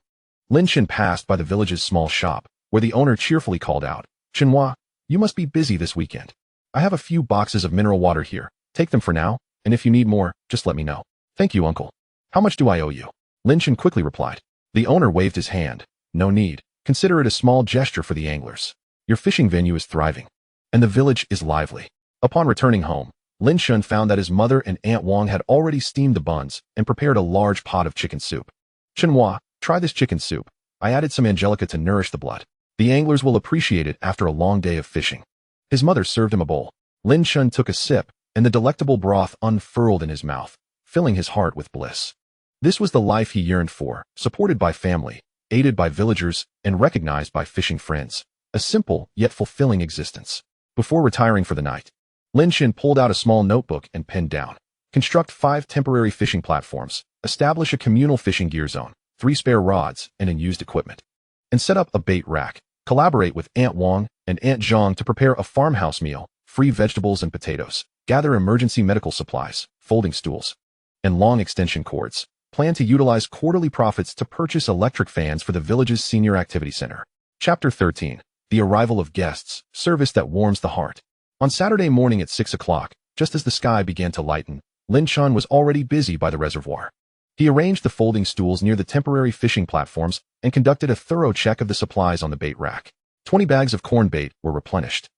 Lin Chen passed by the village's small shop, where the owner cheerfully called out, "Chenhua, you must be busy this weekend. I have a few boxes of mineral water here. Take them for now, and if you need more, just let me know." "Thank you, uncle. How much do I owe you?" Lin Chen quickly replied. The owner waved his hand. "No need. Consider it a small gesture for the anglers. Your fishing venue is thriving, and the village is lively." Upon returning home, Lin Chen found that his mother and Aunt Wang had already steamed the buns and prepared a large pot of chicken soup. "Chenhua, try this chicken soup. I added some angelica to nourish the blood. The anglers will appreciate it after a long day of fishing." His mother served him a bowl. Lin Chen took a sip, and the delectable broth unfurled in his mouth, filling his heart with bliss. This was the life he yearned for, supported by family, aided by villagers, and recognized by fishing friends. A simple, yet fulfilling existence. Before retiring for the night, Lin Chen pulled out a small notebook and penned down. Construct 5 temporary fishing platforms. Establish a communal fishing gear zone, 3 spare rods, and unused equipment. and set up a bait rack. Collaborate with Aunt Wang and Aunt Zhang to prepare a farmhouse meal, free vegetables and potatoes. Gather emergency medical supplies, folding stools, and long extension cords. Plan to utilize quarterly profits to purchase electric fans for the village's senior activity center. Chapter 13. The Arrival of Guests, Service that Warms the Heart. On Saturday morning at 6 o'clock, just as the sky began to lighten, Lin Chen was already busy by the reservoir. He arranged the folding stools near the temporary fishing platforms and conducted a thorough check of the supplies on the bait rack. 20 bags of corn bait were replenished,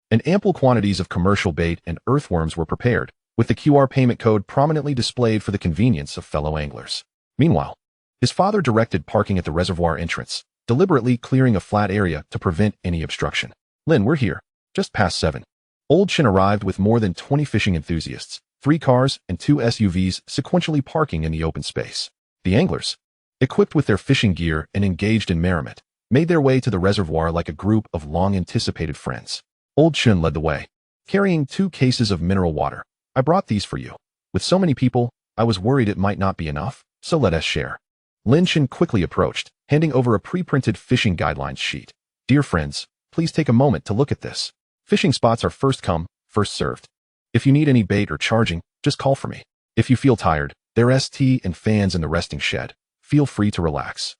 and ample quantities of commercial bait and earthworms were prepared, with the QR payment code prominently displayed for the convenience of fellow anglers. Meanwhile, his father directed parking at the reservoir entrance, deliberately clearing a flat area to prevent any obstruction. Lin, we're here. Just past 7. Old Chen arrived with more than 20 fishing enthusiasts, 3 cars and 2 SUVs sequentially parking in the open space. The anglers, equipped with their fishing gear and engaged in merriment, made their way to the reservoir like a group of long-anticipated friends. Old Chen led the way, carrying 2 cases of mineral water. I brought these for you. With so many people, I was worried it might not be enough, so let us share. Lin Chen quickly approached, handing over a pre-printed fishing guidelines sheet. Dear friends, please take a moment to look at this. Fishing spots are first come, first served. If you need any bait or charging, just call for me. If you feel tired, there's tea and fans in the resting shed. Feel free to relax.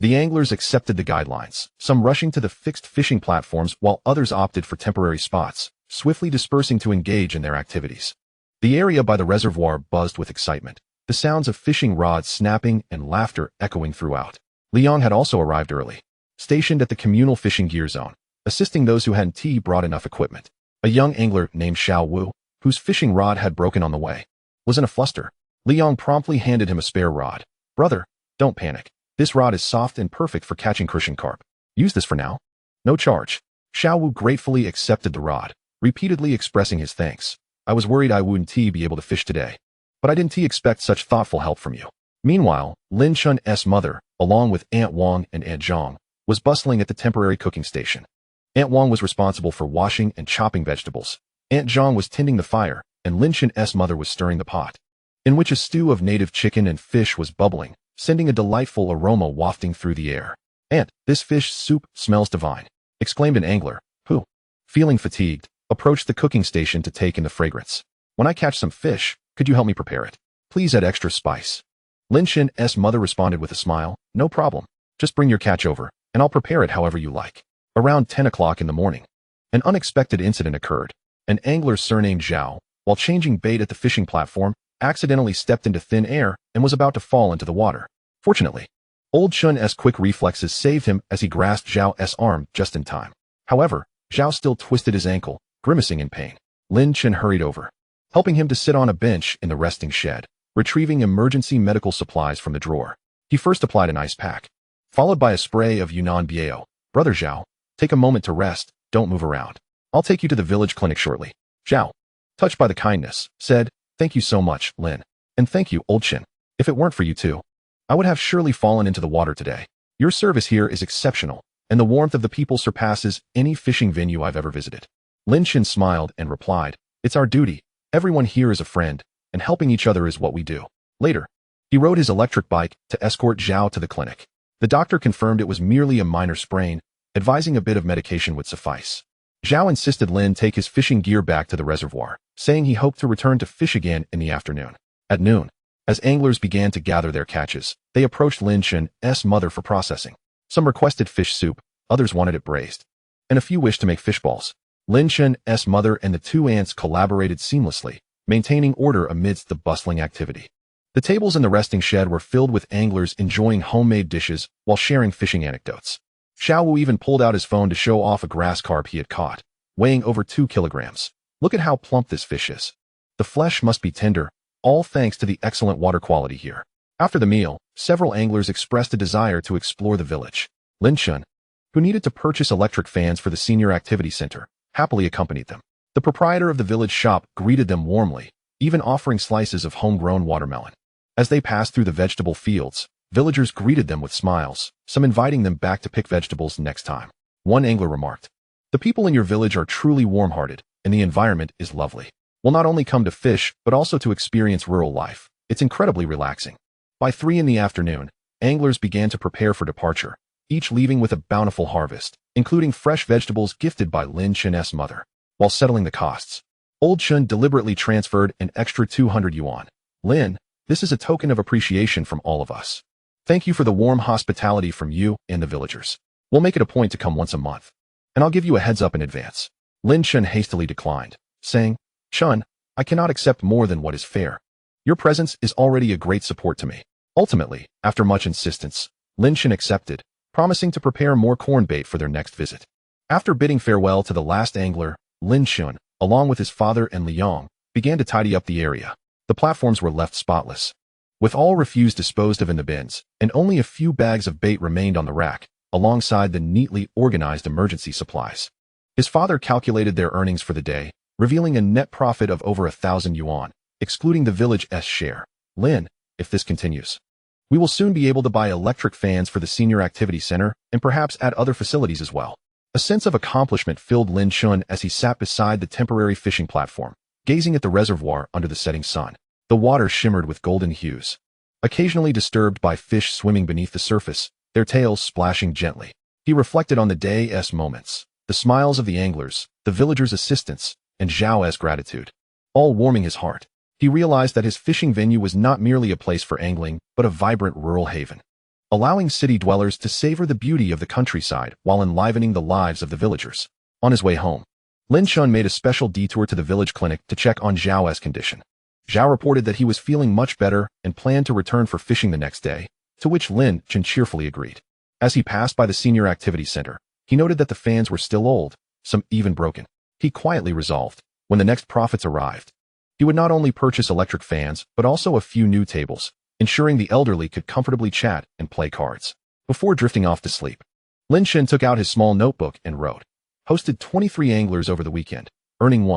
The anglers accepted the guidelines, some rushing to the fixed fishing platforms while others opted for temporary spots, swiftly dispersing to engage in their activities. The area by the reservoir buzzed with excitement, the sounds of fishing rods snapping and laughter echoing throughout. Liang had also arrived early, stationed at the communal fishing gear zone, assisting those who hadn't brought enough equipment. A young angler named Xiao Wu, whose fishing rod had broken on the way, was in a fluster. Liang promptly handed him a spare rod. Brother, don't panic. This rod is soft and perfect for catching crucian carp. Use this for now. No charge. Xiao Wu gratefully accepted the rod, repeatedly expressing his thanks. I was worried I wouldn't be able to fish today, but I didn't expect such thoughtful help from you. Meanwhile, Lin Chen's mother, along with Aunt Wang and Aunt Zhang, was bustling at the temporary cooking station. Aunt Wang was responsible for washing and chopping vegetables. Aunt Zhang was tending the fire, and Lin Chen's mother was stirring the pot, in which a stew of native chicken and fish was bubbling, sending a delightful aroma wafting through the air. Aunt, this fish soup smells divine, exclaimed an angler, who, feeling fatigued, approached the cooking station to take in the fragrance. When I catch some fish, could you help me prepare it? Please add extra spice. Lin Chen's mother responded with a smile, no problem. Just bring your catch over, and I'll prepare it however you like. Around 10 o'clock in the morning, an unexpected incident occurred. An angler surnamed Zhao, while changing bait at the fishing platform, accidentally stepped into thin air and was about to fall into the water. Fortunately, Old Chen's quick reflexes saved him as he grasped Zhao's arm just in time. However, Zhao still twisted his ankle, grimacing in pain. Lin Chen hurried over, helping him to sit on a bench in the resting shed, retrieving emergency medical supplies from the drawer. He first applied an ice pack, followed by a spray of Yunnan Biao. Brother Zhao, take a moment to rest, don't move around. I'll take you to the village clinic shortly. Zhao, touched by the kindness, said, thank you so much, Lin. And thank you, Old Chen. If it weren't for you two, I would have surely fallen into the water today. Your service here is exceptional, and the warmth of the people surpasses any fishing venue I've ever visited. Lin Chen smiled and replied, it's our duty. Everyone here is a friend, and helping each other is what we do. Later, he rode his electric bike to escort Zhao to the clinic. The doctor confirmed it was merely a minor sprain, advising a bit of medication would suffice. Zhao insisted Lin take his fishing gear back to the reservoir, saying he hoped to return to fish again in the afternoon. At noon, as anglers began to gather their catches, they approached Lin Chen's mother for processing. Some requested fish soup, others wanted it braised, and a few wished to make fish balls. Lin Chen's mother and the 2 aunts collaborated seamlessly, maintaining order amidst the bustling activity. The tables in the resting shed were filled with anglers enjoying homemade dishes while sharing fishing anecdotes. Xiao Wu even pulled out his phone to show off a grass carp he had caught, weighing over 2 kilograms. Look at how plump this fish is. The flesh must be tender, all thanks to the excellent water quality here. After the meal, several anglers expressed a desire to explore the village. Lin Chen, who needed to purchase electric fans for the senior activity center, happily accompanied them. The proprietor of the village shop greeted them warmly, even offering slices of homegrown watermelon. As they passed through the vegetable fields, villagers greeted them with smiles, some inviting them back to pick vegetables next time. One angler remarked, the people in your village are truly warm-hearted, and the environment is lovely. We'll not only come to fish, but also to experience rural life. It's incredibly relaxing. By 3 in the afternoon, anglers began to prepare for departure, each leaving with a bountiful harvest, including fresh vegetables gifted by Lin Chen's mother. While settling the costs, Old Chen deliberately transferred an extra 200 yuan. Lin, this is a token of appreciation from all of us. Thank you for the warm hospitality from you and the villagers. We'll make it a point to come once a month. And I'll give you a heads up in advance. Lin Chen hastily declined, saying, Chen, I cannot accept more than what is fair. Your presence is already a great support to me. Ultimately, after much insistence, Lin Chen accepted, promising to prepare more corn bait for their next visit. After bidding farewell to the last angler, Lin Chen, along with his father and Liang, began to tidy up the area. The platforms were left spotless, with all refuse disposed of in the bins, and only a few bags of bait remained on the rack, alongside the neatly organized emergency supplies. His father calculated their earnings for the day, revealing a net profit of over 1,000 yuan, excluding the village's share. Lin, if this continues, we will soon be able to buy electric fans for the senior activity center and perhaps add other facilities as well. A sense of accomplishment filled Lin Chen as he sat beside the temporary fishing platform, gazing at the reservoir under the setting sun. The water shimmered with golden hues, occasionally disturbed by fish swimming beneath the surface, their tails splashing gently. He reflected on the day's moments, the smiles of the anglers, the villagers' assistance, and Zhao's gratitude, all warming his heart. He realized that his fishing venue was not merely a place for angling, but a vibrant rural haven, allowing city dwellers to savor the beauty of the countryside while enlivening the lives of the villagers. On his way home, Lin Chen made a special detour to the village clinic to check on Zhao's condition. Zhao reported that he was feeling much better and planned to return for fishing the next day, to which Lin Chen cheerfully agreed. As he passed by the senior activity center, he noted that the fans were still old, some even broken. He quietly resolved, when the next profits arrived, he would not only purchase electric fans, but also a few new tables, ensuring the elderly could comfortably chat and play cards. Before drifting off to sleep, Lin Chen took out his small notebook and wrote, hosted 23 anglers over the weekend, earning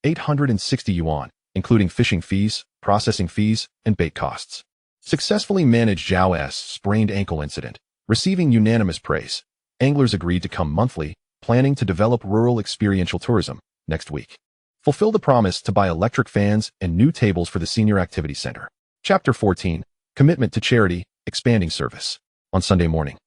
860 yuan, including fishing fees, processing fees, and bait costs. Successfully managed Zhao's sprained ankle incident, receiving unanimous praise. Anglers agreed to come monthly, planning to develop rural experiential tourism next week. Fulfill the promise to buy electric fans and new tables for the senior activity center. Chapter 14, Commitment to Charity, Expanding Service. On Sunday morning,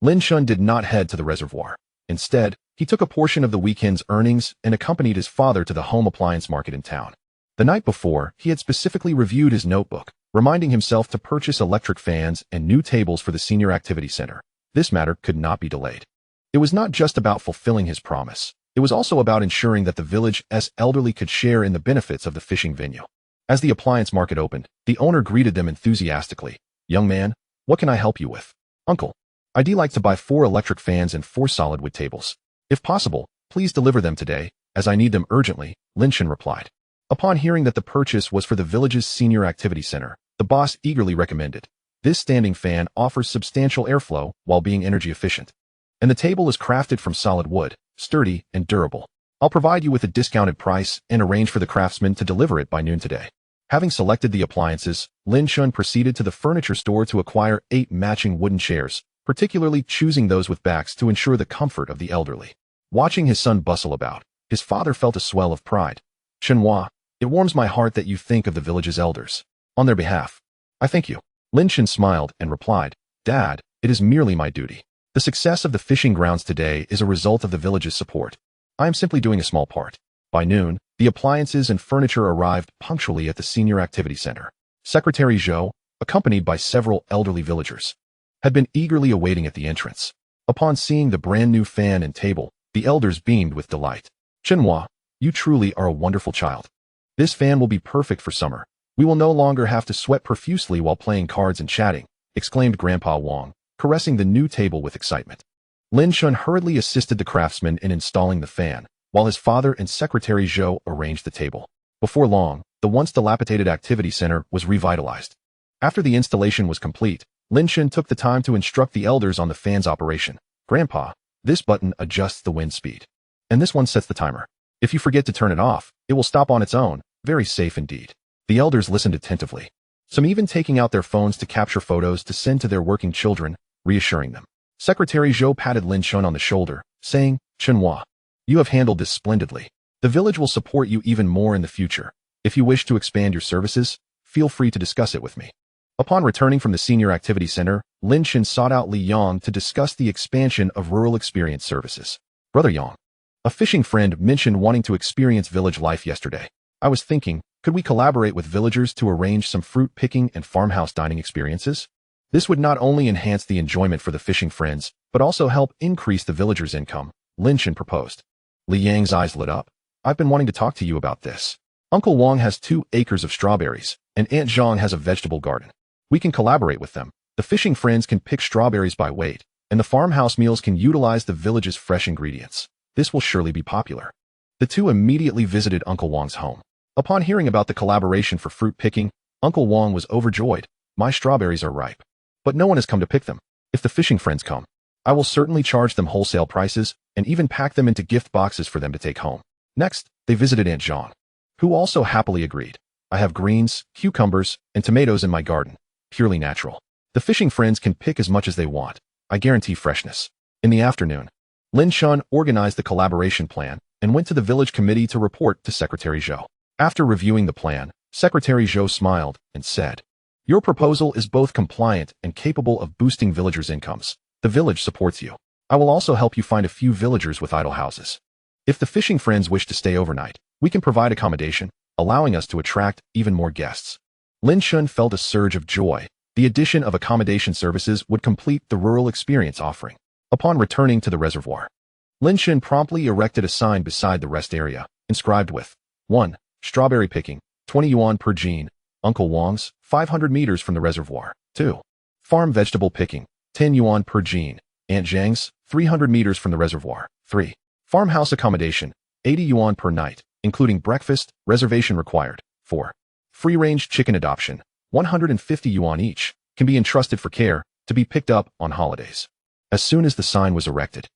Lin Chen did not head to the reservoir. Instead, he took a portion of the weekend's earnings and accompanied his father to the home appliance market in town. The night before, he had specifically reviewed his notebook, reminding himself to purchase electric fans and new tables for the senior activity center. This matter could not be delayed. It was not just about fulfilling his promise. It was also about ensuring that the village's elderly could share in the benefits of the fishing venue. As the appliance market opened, the owner greeted them enthusiastically. Young man, what can I help you with? Uncle, I'd like to buy 4 electric fans and 4 solid wood tables. If possible, please deliver them today, as I need them urgently, Lin Chen replied. Upon hearing that the purchase was for the village's senior activity center, the boss eagerly recommended. This standing fan offers substantial airflow while being energy efficient. And the table is crafted from solid wood, sturdy and durable. I'll provide you with a discounted price and arrange for the craftsman to deliver it by noon today. Having selected the appliances, Lin Chen proceeded to the furniture store to acquire 8 matching wooden chairs, particularly choosing those with backs to ensure the comfort of the elderly. Watching his son bustle about, his father felt a swell of pride. Chenhua, it warms my heart that you think of the village's elders. On their behalf, I thank you. Lin Chen smiled and replied, Dad, it is merely my duty. The success of the fishing grounds today is a result of the village's support. I am simply doing a small part. By noon, the appliances and furniture arrived punctually at the senior activity center. Secretary Zhou, accompanied by several elderly villagers, had been eagerly awaiting at the entrance. Upon seeing the brand new fan and table, the elders beamed with delight. Chenhua, you truly are a wonderful child. This fan will be perfect for summer. We will no longer have to sweat profusely while playing cards and chatting, exclaimed Grandpa Wang, caressing the new table with excitement. Lin Chen hurriedly assisted the craftsman in installing the fan, while his father and Secretary Zhou arranged the table. Before long, the once dilapidated activity center was revitalized. After the installation was complete, Lin Chen took the time to instruct the elders on the fan's operation. Grandpa, this button adjusts the wind speed. And this one sets the timer. If you forget to turn it off, it will stop on its own. Very safe indeed. The elders listened attentively, some even taking out their phones to capture photos to send to their working children, reassuring them. Secretary Zhou patted Lin Chen on the shoulder, saying, Chenhua, you have handled this splendidly. The village will support you even more in the future. If you wish to expand your services, feel free to discuss it with me. Upon returning from the senior activity center, Lin Chen sought out Li Yang to discuss the expansion of rural experience services. Brother Yang, a fishing friend mentioned wanting to experience village life yesterday. I was thinking, could we collaborate with villagers to arrange some fruit picking and farmhouse dining experiences? This would not only enhance the enjoyment for the fishing friends, but also help increase the villagers' income, Lin Chen proposed. Li Yang's eyes lit up. I've been wanting to talk to you about this. Uncle Wang has 2 acres of strawberries, and Aunt Zhang has a vegetable garden. We can collaborate with them. The fishing friends can pick strawberries by weight, and the farmhouse meals can utilize the village's fresh ingredients. This will surely be popular. The 2 immediately visited Uncle Wang's home. Upon hearing about the collaboration for fruit picking, Uncle Wang was overjoyed. My strawberries are ripe, but no one has come to pick them. If the fishing friends come, I will certainly charge them wholesale prices and even pack them into gift boxes for them to take home. Next, they visited Aunt Zhang, who also happily agreed. I have greens, cucumbers, and tomatoes in my garden, purely natural. The fishing friends can pick as much as they want. I guarantee freshness. In the afternoon, Lin Chen organized the collaboration plan and went to the village committee to report to Secretary Zhou. After reviewing the plan, Secretary Zhou smiled and said, your proposal is both compliant and capable of boosting villagers' incomes. The village supports you. I will also help you find a few villagers with idle houses. If the fishing friends wish to stay overnight, we can provide accommodation, allowing us to attract even more guests. Lin Chen felt a surge of joy. The addition of accommodation services would complete the rural experience offering. Upon returning to the reservoir, Lin Chen promptly erected a sign beside the rest area, inscribed with 1. Strawberry picking, 20 yuan per jean, Uncle Wang's, 500 meters from the reservoir. 2. Farm vegetable picking, 10 yuan per jean, Aunt Zhang's, 300 meters from the reservoir. 3. Farmhouse accommodation, 80 yuan per night, including breakfast, reservation required. 4. Free-range chicken adoption, 150 yuan each, can be entrusted for care, to be picked up on holidays. As soon as the sign was erected,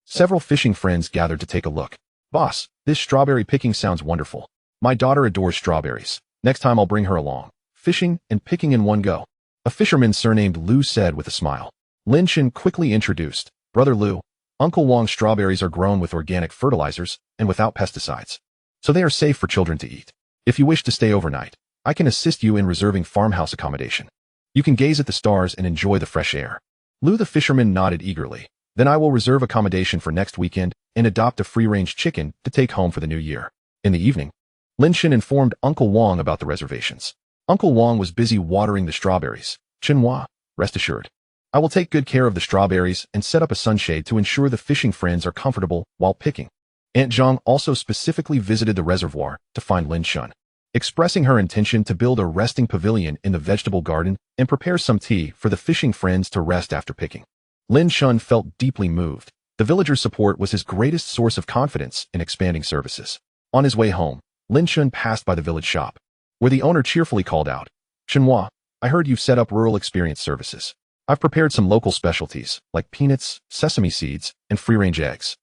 several fishing friends gathered to take a look. Boss, this strawberry picking sounds wonderful. My daughter adores strawberries. Next time I'll bring her along. Fishing and picking in one go. A fisherman surnamed Lu said with a smile. Lin Chen quickly introduced, Brother Lu, Uncle Wang's strawberries are grown with organic fertilizers and without pesticides, so they are safe for children to eat. If you wish to stay overnight, I can assist you in reserving farmhouse accommodation. You can gaze at the stars and enjoy the fresh air. Lu the fisherman nodded eagerly. Then I will reserve accommodation for next weekend and adopt a free-range chicken to take home for the new year. In the evening, Lin Chen informed Uncle Wang about the reservations. Uncle Wang was busy watering the strawberries. Chenhua, rest assured. I will take good care of the strawberries and set up a sunshade to ensure the fishing friends are comfortable while picking. Aunt Zhang also specifically visited the reservoir to find Lin Chen, expressing her intention to build a resting pavilion in the vegetable garden and prepare some tea for the fishing friends to rest after picking. Lin Chen felt deeply moved. The villagers' support was his greatest source of confidence in expanding services. On his way home, Lin Chen passed by the village shop, where the owner cheerfully called out, Chenhua, I heard you've set up rural experience services. I've prepared some local specialties, like peanuts, sesame seeds, and free-range eggs.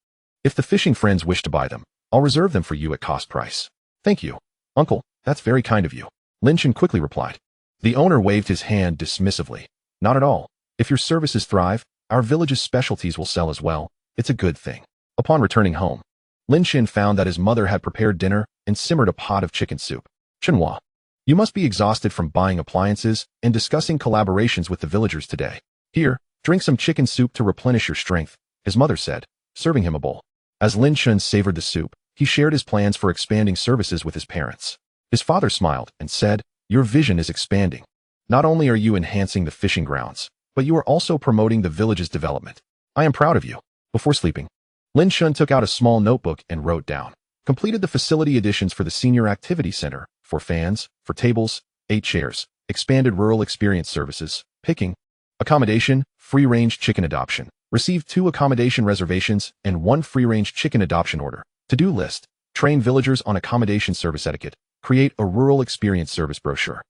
If the fishing friends wish to buy them, I'll reserve them for you at cost price. Thank you, Uncle, that's very kind of you. Lin Chen quickly replied. The owner waved his hand dismissively. Not at all. If your services thrive, our village's specialties will sell as well. It's a good thing. Upon returning home, Lin Chen found that his mother had prepared dinner and simmered a pot of chicken soup. Chenhua, you must be exhausted from buying appliances and discussing collaborations with the villagers today. Here, drink some chicken soup to replenish your strength, his mother said, serving him a bowl. As Lin Chen savored the soup, he shared his plans for expanding services with his parents. His father smiled and said, your vision is expanding. Not only are you enhancing the fishing grounds, but you are also promoting the village's development. I am proud of you. Before sleeping, Lin Chen took out a small notebook and wrote down. Completed the facility additions for the Senior Activity Center, for fans, for tables, 8 chairs, expanded rural experience services, picking, accommodation, free-range chicken adoption, received 2 accommodation reservations and 1 free-range chicken adoption order. To-do list, train villagers on accommodation service etiquette, create a rural experience service brochure.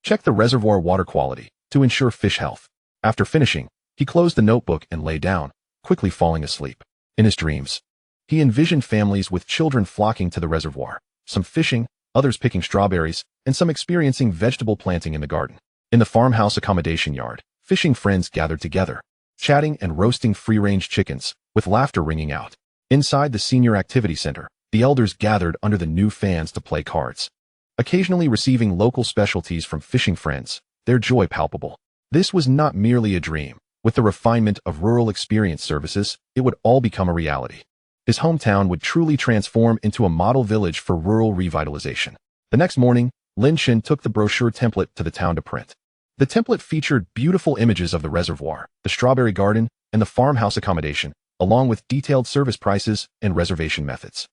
Check the reservoir water quality to ensure fish health. After finishing, he closed the notebook and lay down, quickly falling asleep. In his dreams, he envisioned families with children flocking to the reservoir, some fishing, others picking strawberries, and some experiencing vegetable planting in the garden. In the farmhouse accommodation yard, fishing friends gathered together, chatting and roasting free-range chickens, with laughter ringing out. Inside the Senior Activity Center, the elders gathered under the new fans to play cards, occasionally receiving local specialties from fishing friends, their joy palpable. This was not merely a dream. With the refinement of rural experience services, it would all become a reality. His hometown would truly transform into a model village for rural revitalization. The next morning, Lin Chen took the brochure template to the town to print. The template featured beautiful images of the reservoir, the strawberry garden, and the farmhouse accommodation, along with detailed service prices and reservation methods.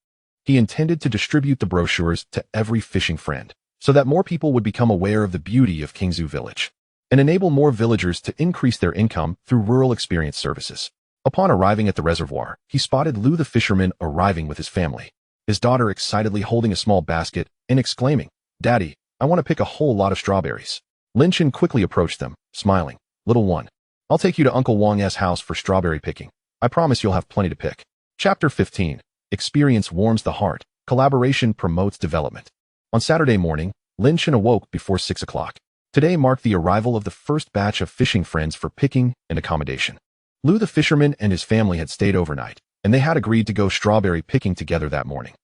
He intended to distribute the brochures to every fishing friend, so that more people would become aware of the beauty of Qingzhu Village, and enable more villagers to increase their income through rural experience services. Upon arriving at the reservoir, he spotted Lu the fisherman arriving with his family, his daughter excitedly holding a small basket and exclaiming, "Daddy, I want to pick a whole lot of strawberries." Lin Chen quickly approached them, smiling. "Little one, I'll take you to Uncle Wang's house for strawberry picking. I promise you'll have plenty to pick." Chapter 15. Experience warms the heart. Collaboration promotes development. On Saturday morning, Lin Chen awoke before 6 o'clock. Today marked the arrival of the first batch of fishing friends for picking and accommodation. Lu the fisherman and his family had stayed overnight, and they had agreed to go strawberry picking together that morning.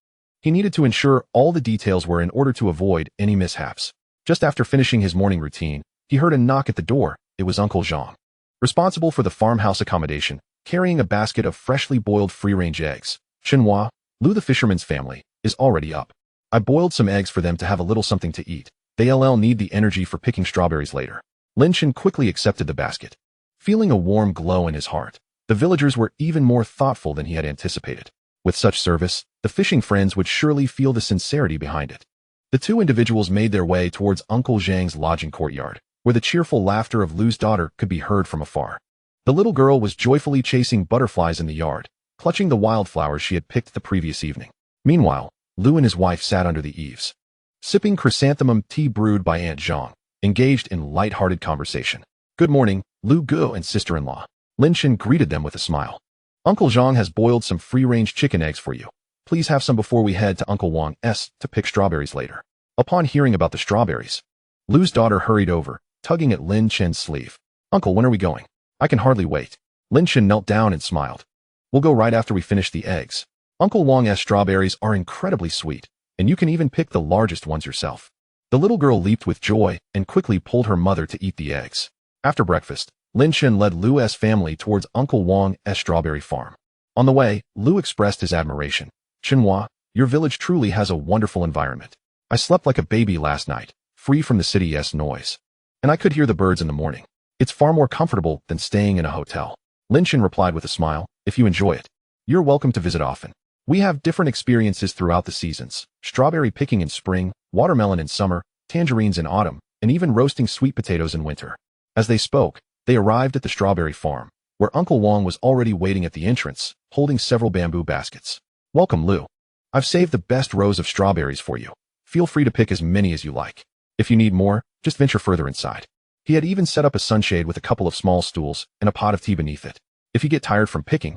He needed to ensure all the details were in order to avoid any mishaps. Just after finishing his morning routine, he heard a knock at the door. It was Uncle Zhang, responsible for the farmhouse accommodation, carrying a basket of freshly boiled free-range eggs. "Shenhua, Lu the fisherman's family, is already up. I boiled some eggs for them to have a little something to eat. They'll need the energy for picking strawberries later." Lin Chen quickly accepted the basket. Feeling a warm glow in his heart, the villagers were even more thoughtful than he had anticipated. With such service, the fishing friends would surely feel the sincerity behind it. The two individuals made their way towards Uncle Zhang's lodging courtyard, where the cheerful laughter of Lu's daughter could be heard from afar. The little girl was joyfully chasing butterflies in the yard, clutching the wildflowers she had picked the previous evening. Meanwhile, Lu and his wife sat under the eaves, sipping chrysanthemum tea brewed by Aunt Zhang, engaged in light-hearted conversation. "Good morning, Lu Gu and sister-in-law." Lin Chen greeted them with a smile. "Uncle Zhang has boiled some free-range chicken eggs for you. Please have some before we head to Uncle Wang's to pick strawberries later." Upon hearing about the strawberries, Lu's daughter hurried over, tugging at Lin Chen's sleeve. "Uncle, when are we going? I can hardly wait." Lin Chen knelt down and smiled. "We'll go right after we finish the eggs. Uncle Wang's strawberries are incredibly sweet, and you can even pick the largest ones yourself." The little girl leaped with joy and quickly pulled her mother to eat the eggs. After breakfast, Lin Chen led Lu's family towards Uncle Wang's strawberry farm. On the way, Lu expressed his admiration. "Shenhua, your village truly has a wonderful environment. I slept like a baby last night, free from the city's noise. And I could hear the birds in the morning. It's far more comfortable than staying in a hotel." Lin Chen replied with a smile, "If you enjoy it, you're welcome to visit often. We have different experiences throughout the seasons: strawberry picking in spring, watermelon in summer, tangerines in autumn, and even roasting sweet potatoes in winter." As they spoke, they arrived at the strawberry farm, where Uncle Wang was already waiting at the entrance, holding several bamboo baskets. "Welcome, Lu. I've saved the best rows of strawberries for you. Feel free to pick as many as you like. If you need more, just venture further inside." He had even set up a sunshade with a couple of small stools and a pot of tea beneath it. If you get tired from picking,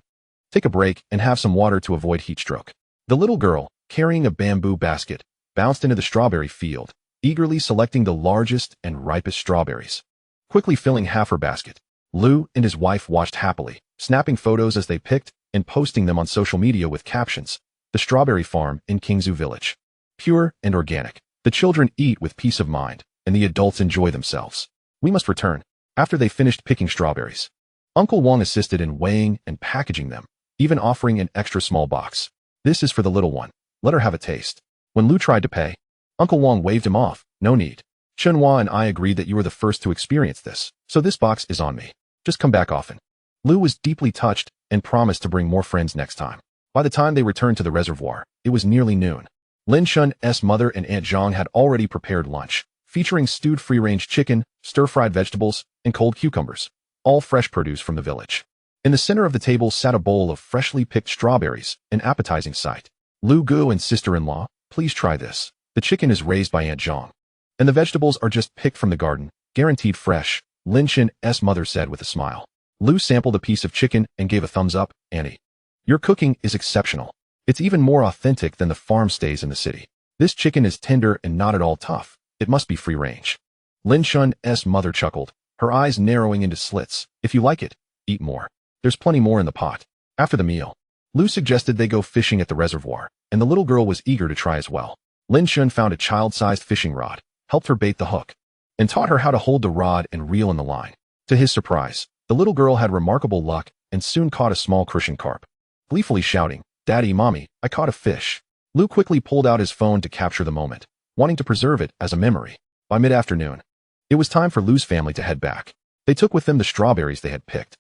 take a break and have some water to avoid heat stroke. The little girl, carrying a bamboo basket, bounced into the strawberry field, eagerly selecting the largest and ripest strawberries. Quickly filling half her basket, Lu and his wife watched happily, snapping photos as they picked and posting them on social media with captions, "The strawberry farm in Qingzhu Village. Pure and organic. The children eat with peace of mind, and the adults enjoy themselves. We must return." After they finished picking strawberries, Uncle Wang assisted in weighing and packaging them, even offering an extra small box. "This is for the little one. Let her have a taste." When Lu tried to pay, Uncle Wang waved him off. "No need. Shenhua and I agreed that you were the first to experience this, so this box is on me. Just come back often." Lu was deeply touched and promised to bring more friends next time. By the time they returned to the reservoir, it was nearly noon. Lin Chen's mother and Aunt Zhang had already prepared lunch, featuring stewed free-range chicken, stir-fried vegetables, and cold cucumbers, all fresh produce from the village. In the center of the table sat a bowl of freshly picked strawberries, an appetizing sight. "Lu Gu and sister-in-law, please try this. The chicken is raised by Aunt Zhang, and the vegetables are just picked from the garden, guaranteed fresh," Lin Chen's mother said with a smile. Lu sampled a piece of chicken and gave a thumbs up. "Auntie, your cooking is exceptional. It's even more authentic than the farm stays in the city. This chicken is tender and not at all tough. It must be free range." Lin Chen's mother chuckled, her eyes narrowing into slits. "If you like it, eat more. There's plenty more in the pot." After the meal, Lu suggested they go fishing at the reservoir, and the little girl was eager to try as well. Lin Chen found a child-sized fishing rod, helped her bait the hook, and taught her how to hold the rod and reel in the line. To his surprise, The little girl had remarkable luck and soon caught a small crucian carp. Gleefully shouting, "Daddy, Mommy, I caught a fish." Lou quickly pulled out his phone to capture the moment, wanting to preserve it as a memory. By mid-afternoon, it was time for Lou's family to head back. They took with them the strawberries they had picked,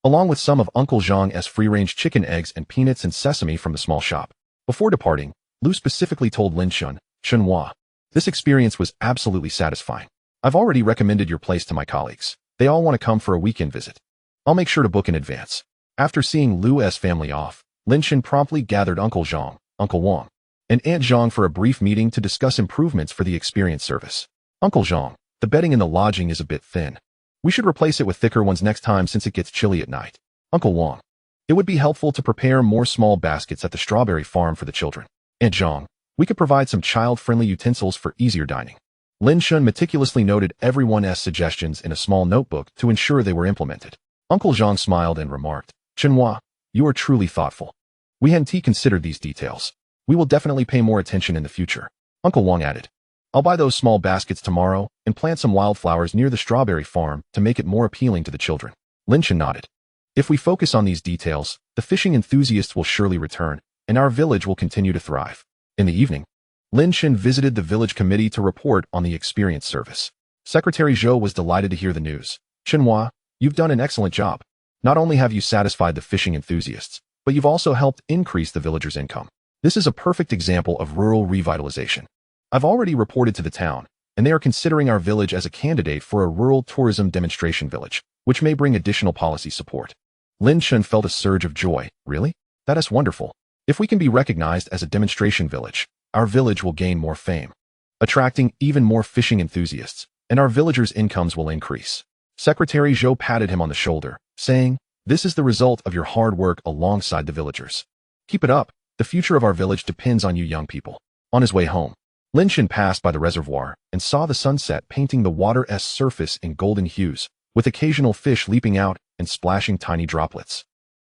along with some of Uncle Zhang's free-range chicken eggs and peanuts and sesame from the small shop. Before departing, Lou specifically told Lin Chen, "Chenhua, this experience was absolutely satisfying. I've already recommended your place to my colleagues. They all want to come for a weekend visit. I'll make sure to book in advance." After seeing Lou's family off, Lin Chen promptly gathered Uncle Zhang, Uncle Wang, and Aunt Zhang for a brief meeting to discuss improvements for the experience service. "Uncle Zhang, the bedding in the lodging is a bit thin. We should replace it with thicker ones next time since it gets chilly at night." Uncle Wang, "It would be helpful to prepare more small baskets at the strawberry farm for the children." Aunt Zhang, "We could provide some child-friendly utensils for easier dining." Lin Chen meticulously noted everyone's suggestions in a small notebook to ensure they were implemented. Uncle Zhang smiled and remarked, "Chenhua, you are truly thoughtful. We hadn't considered these details. We will definitely pay more attention in the future." Uncle Wang added, "I'll buy those small baskets tomorrow and plant some wildflowers near the strawberry farm to make it more appealing to the children." Lin Chen nodded. "If we focus on these details, the fishing enthusiasts will surely return, and our village will continue to thrive." In the evening, Lin Chen visited the village committee to report on the experience service. Secretary Zhou was delighted to hear the news. "Chenhua, you've done an excellent job. Not only have you satisfied the fishing enthusiasts, but you've also helped increase the villagers' income. This is a perfect example of rural revitalization. I've already reported to the town, and they are considering our village as a candidate for a rural tourism demonstration village, which may bring additional policy support." Lin Chen felt a surge of joy. "Really? That is wonderful. If we can be recognized as a demonstration village, our village will gain more fame, attracting even more fishing enthusiasts, and our villagers' incomes will increase." Secretary Zhou patted him on the shoulder, saying, "This is the result of your hard work alongside the villagers. Keep it up. The future of our village depends on you young people." On his way home, Lin Chen passed by the reservoir and saw the sunset painting the water's surface in golden hues, with occasional fish leaping out and splashing tiny droplets.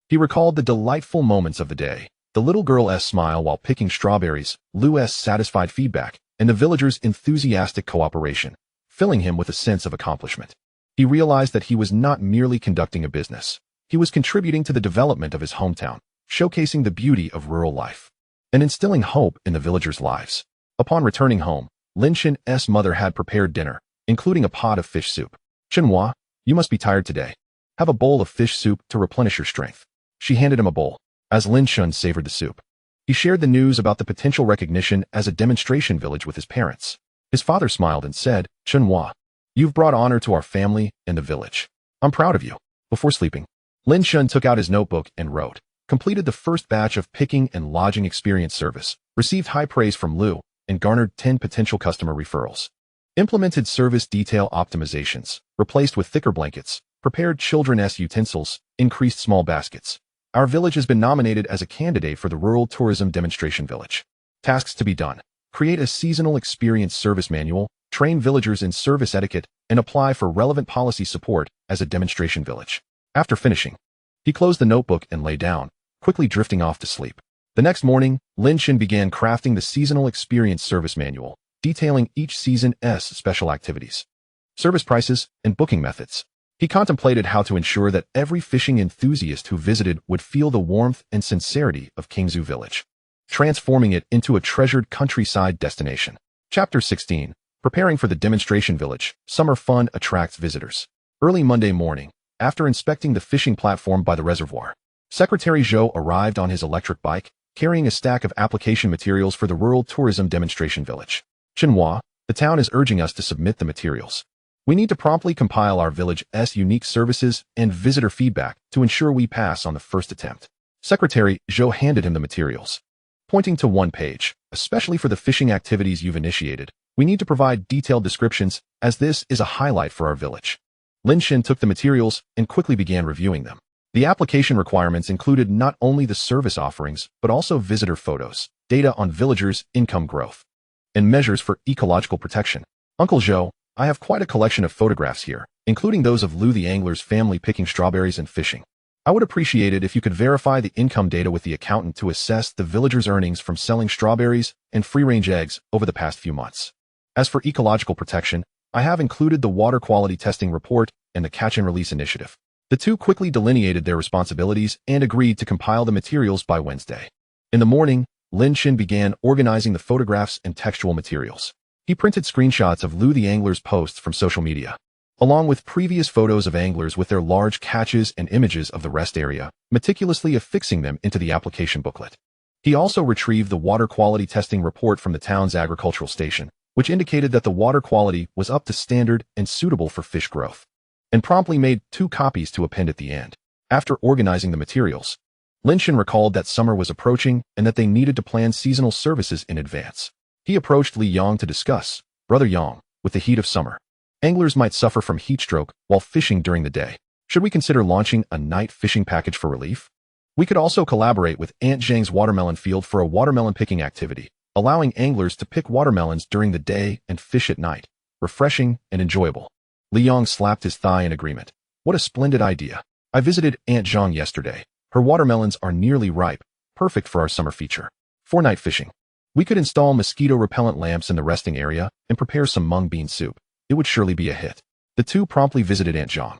He recalled the delightful moments of the day, the little girl's smile while picking strawberries, Lou's satisfied feedback, and the villagers' enthusiastic cooperation, filling him with a sense of accomplishment. He realized that he was not merely conducting a business. He was contributing to the development of his hometown, showcasing the beauty of rural life, and instilling hope in the villagers' lives. Upon returning home, Lin Chen's mother had prepared dinner, including a pot of fish soup. "Chenhua, you must be tired today. Have a bowl of fish soup to replenish your strength." She handed him a bowl. As Lin Chen savored the soup, he shared the news about the potential recognition as a demonstration village with his parents. His father smiled and said, "Chenhua, you've brought honor to our family and the village. I'm proud of you." Before sleeping, Lin Chen took out his notebook and wrote, "Completed the first batch of picking and lodging experience service, received high praise from Lou, and garnered 10 potential customer referrals. Implemented service detail optimizations, replaced with thicker blankets, prepared children's utensils, increased small baskets. Our village has been nominated as a candidate for the Rural Tourism Demonstration Village. Tasks to be done: create a seasonal experience service manual, train villagers in service etiquette, and apply for relevant policy support as a demonstration village." After finishing, he closed the notebook and lay down, quickly drifting off to sleep. The next morning, Lin Chen began crafting the seasonal experience service manual, detailing each season's special activities, service prices, and booking methods. He contemplated how to ensure that every fishing enthusiast who visited would feel the warmth and sincerity of Qingzhu Village, transforming it into a treasured countryside destination. Chapter 16. Preparing for the demonstration village. Summer fun attracts visitors. Early Monday morning, after inspecting the fishing platform by the reservoir, Secretary Zhou arrived on his electric bike, carrying a stack of application materials for the Rural Tourism Demonstration Village. "Chenhua, the town is urging us to submit the materials. We need to promptly compile our village's unique services and visitor feedback to ensure we pass on the first attempt." Secretary Zhou handed him the materials, pointing to one page. "Especially for the fishing activities you've initiated, we need to provide detailed descriptions, as this is a highlight for our village." Lin Chen took the materials and quickly began reviewing them. The application requirements included not only the service offerings, but also visitor photos, data on villagers' income growth, and measures for ecological protection. "Uncle Zhou, I have quite a collection of photographs here, including those of Lou the angler's family picking strawberries and fishing. I would appreciate it if you could verify the income data with the accountant to assess the villagers' earnings from selling strawberries and free-range eggs over the past few months. As for ecological protection, I have included the water quality testing report and the catch and release initiative. The two quickly delineated their responsibilities and agreed to compile the materials by Wednesday. In the morning, Lin Chen began organizing the photographs and textual materials. He printed screenshots of Lu the angler's posts from social media, along with previous photos of anglers with their large catches and images of the rest area, meticulously affixing them into the application booklet. He also retrieved the water quality testing report from the town's agricultural station, which indicated that the water quality was up to standard and suitable for fish growth, and promptly made 2 copies to append at the end. After organizing the materials, Lin Chen recalled that summer was approaching and that they needed to plan seasonal services in advance. He approached Li Yang to discuss, "Brother Yang, with the heat of summer, anglers might suffer from heat stroke while fishing during the day. Should we consider launching a night fishing package for relief? We could also collaborate with Aunt Zhang's watermelon field for a watermelon picking activity, allowing anglers to pick watermelons during the day and fish at night. Refreshing and enjoyable." Li Yang slapped his thigh in agreement. "What a splendid idea. I visited Aunt Zhang yesterday. Her watermelons are nearly ripe, perfect for our summer feature. For night fishing, we could install mosquito-repellent lamps in the resting area and prepare some mung bean soup. It would surely be a hit." The two promptly visited Aunt Zhang.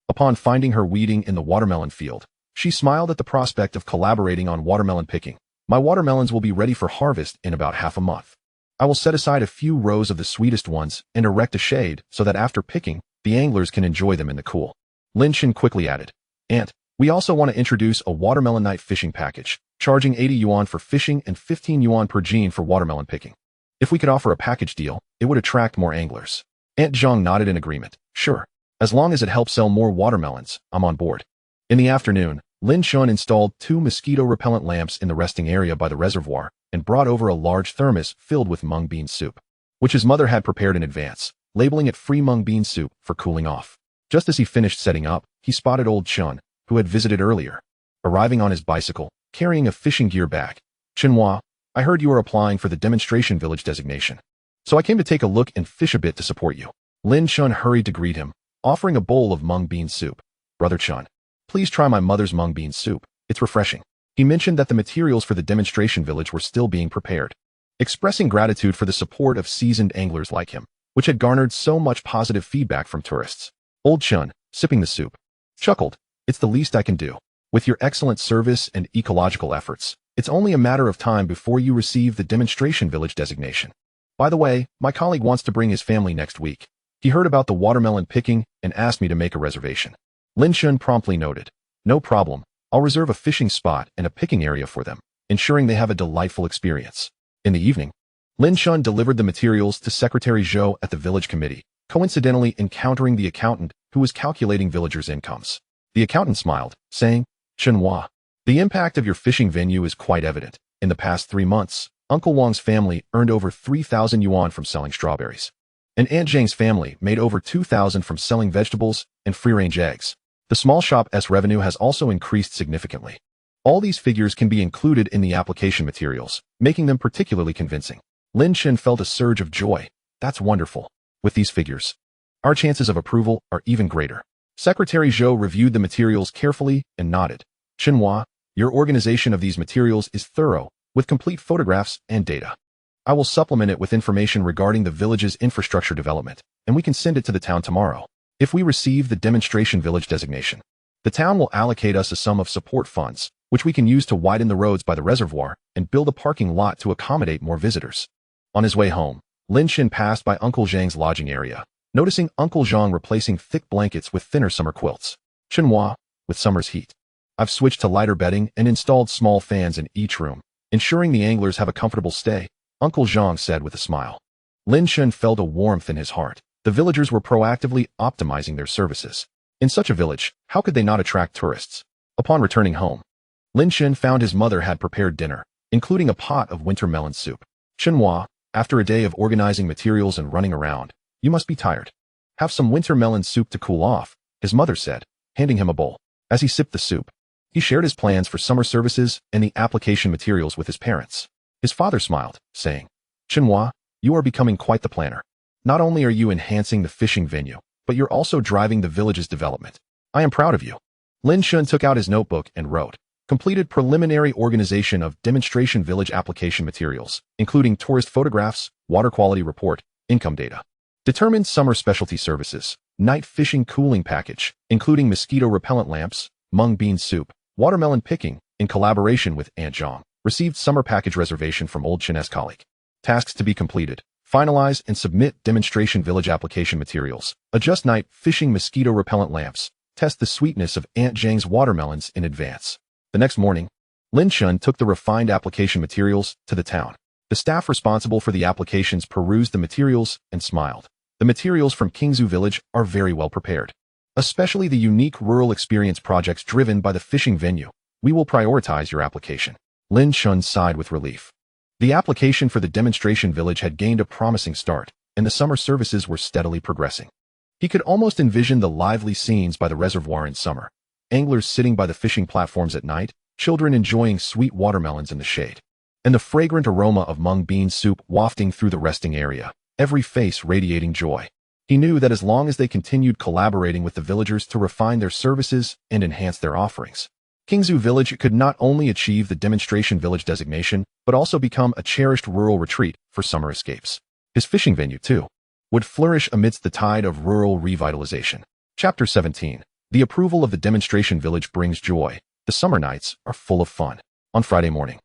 Upon finding her weeding in the watermelon field, she smiled at the prospect of collaborating on watermelon picking. "My watermelons will be ready for harvest in about half a month. I will set aside a few rows of the sweetest ones and erect a shade so that after picking, the anglers can enjoy them in the cool." Lin Chen quickly added, "Aunt, we also want to introduce a watermelon night fishing package, charging 80 yuan for fishing and 15 yuan per jean for watermelon picking. If we could offer a package deal, it would attract more anglers." Aunt Zhang nodded in agreement. "Sure. As long as it helps sell more watermelons, I'm on board." In the afternoon, Lin Chen installed 2 mosquito-repellent lamps in the resting area by the reservoir and brought over a large thermos filled with mung bean soup, which his mother had prepared in advance, labeling it free mung bean soup for cooling off. Just as he finished setting up, he spotted old Chen, who had visited earlier, arriving on his bicycle, carrying a fishing gear bag. "Chenhua, I heard you are applying for the demonstration village designation, so I came to take a look and fish a bit to support you." Lin Chen hurried to greet him, offering a bowl of mung bean soup. "Brother Chen, please try my mother's mung bean soup. It's refreshing." He mentioned that the materials for the demonstration village were still being prepared, expressing gratitude for the support of seasoned anglers like him, which had garnered so much positive feedback from tourists. Old Chen, sipping the soup, chuckled, "It's the least I can do. With your excellent service and ecological efforts, it's only a matter of time before you receive the demonstration village designation. By the way, my colleague wants to bring his family next week. He heard about the watermelon picking and asked me to make a reservation." Lin Chen promptly noted, "No problem. I'll reserve a fishing spot and a picking area for them, ensuring they have a delightful experience." In the evening, Lin Chen delivered the materials to Secretary Zhou at the village committee, coincidentally encountering the accountant who was calculating villagers' incomes. The accountant smiled, saying, "Chenhua, the impact of your fishing venue is quite evident. In the past 3 months, Uncle Wang's family earned over 3,000 yuan from selling strawberries, and Aunt Zhang's family made over 2,000 from selling vegetables and free-range eggs. The small shop's revenue has also increased significantly. All these figures can be included in the application materials, making them particularly convincing." Lin Chen felt a surge of joy. "That's wonderful. With these figures, our chances of approval are even greater." Secretary Zhou reviewed the materials carefully and nodded. "Chenhua, your organization of these materials is thorough, with complete photographs and data. I will supplement it with information regarding the village's infrastructure development, and we can send it to the town tomorrow. If we receive the demonstration village designation, the town will allocate us a sum of support funds, which we can use to widen the roads by the reservoir and build a parking lot to accommodate more visitors." On his way home, Lin Chen passed by Uncle Zhang's lodging area, noticing Uncle Zhang replacing thick blankets with thinner summer quilts. "Chenhua, with summer's heat, I've switched to lighter bedding and installed small fans in each room, ensuring the anglers have a comfortable stay," Uncle Zhang said with a smile. Lin Chen felt a warmth in his heart. The villagers were proactively optimizing their services. In such a village, how could they not attract tourists? Upon returning home, Lin Chen found his mother had prepared dinner, including a pot of winter melon soup. "Chenhua, after a day of organizing materials and running around, you must be tired. Have some winter melon soup to cool off," his mother said, handing him a bowl. As he sipped the soup, he shared his plans for summer services and the application materials with his parents. His father smiled, saying, "Chenhua, you are becoming quite the planner. Not only are you enhancing the fishing venue, but you're also driving the village's development. I am proud of you." Lin Chen took out his notebook and wrote, "Completed preliminary organization of demonstration village application materials, including tourist photographs, water quality report, income data." Determined summer specialty services, night fishing cooling package, including mosquito repellent lamps, mung bean soup, watermelon picking, in collaboration with Aunt Zhang, received summer package reservation from Old Chen's colleague. Tasks to be completed. Finalize and submit demonstration village application materials. Adjust night fishing mosquito repellent lamps. Test the sweetness of Aunt Zhang's watermelons in advance. The next morning, Lin Chen took the refined application materials to the town. The staff responsible for the applications perused the materials and smiled. The materials from Qingzhu Village are very well prepared. Especially the unique rural experience projects driven by the fishing venue. We will prioritize your application. Lin Chen sighed with relief. The application for the demonstration village had gained a promising start, and the summer services were steadily progressing. He could almost envision the lively scenes by the reservoir in summer. Anglers sitting by the fishing platforms at night, children enjoying sweet watermelons in the shade, and the fragrant aroma of mung bean soup wafting through the resting area, every face radiating joy. He knew that as long as they continued collaborating with the villagers to refine their services and enhance their offerings, Qingzhu Village could not only achieve the demonstration village designation, but also become a cherished rural retreat for summer escapes. His fishing venue, too, would flourish amidst the tide of rural revitalization. Chapter 17. The approval of the demonstration village brings joy. The summer nights are full of fun. On Friday morning,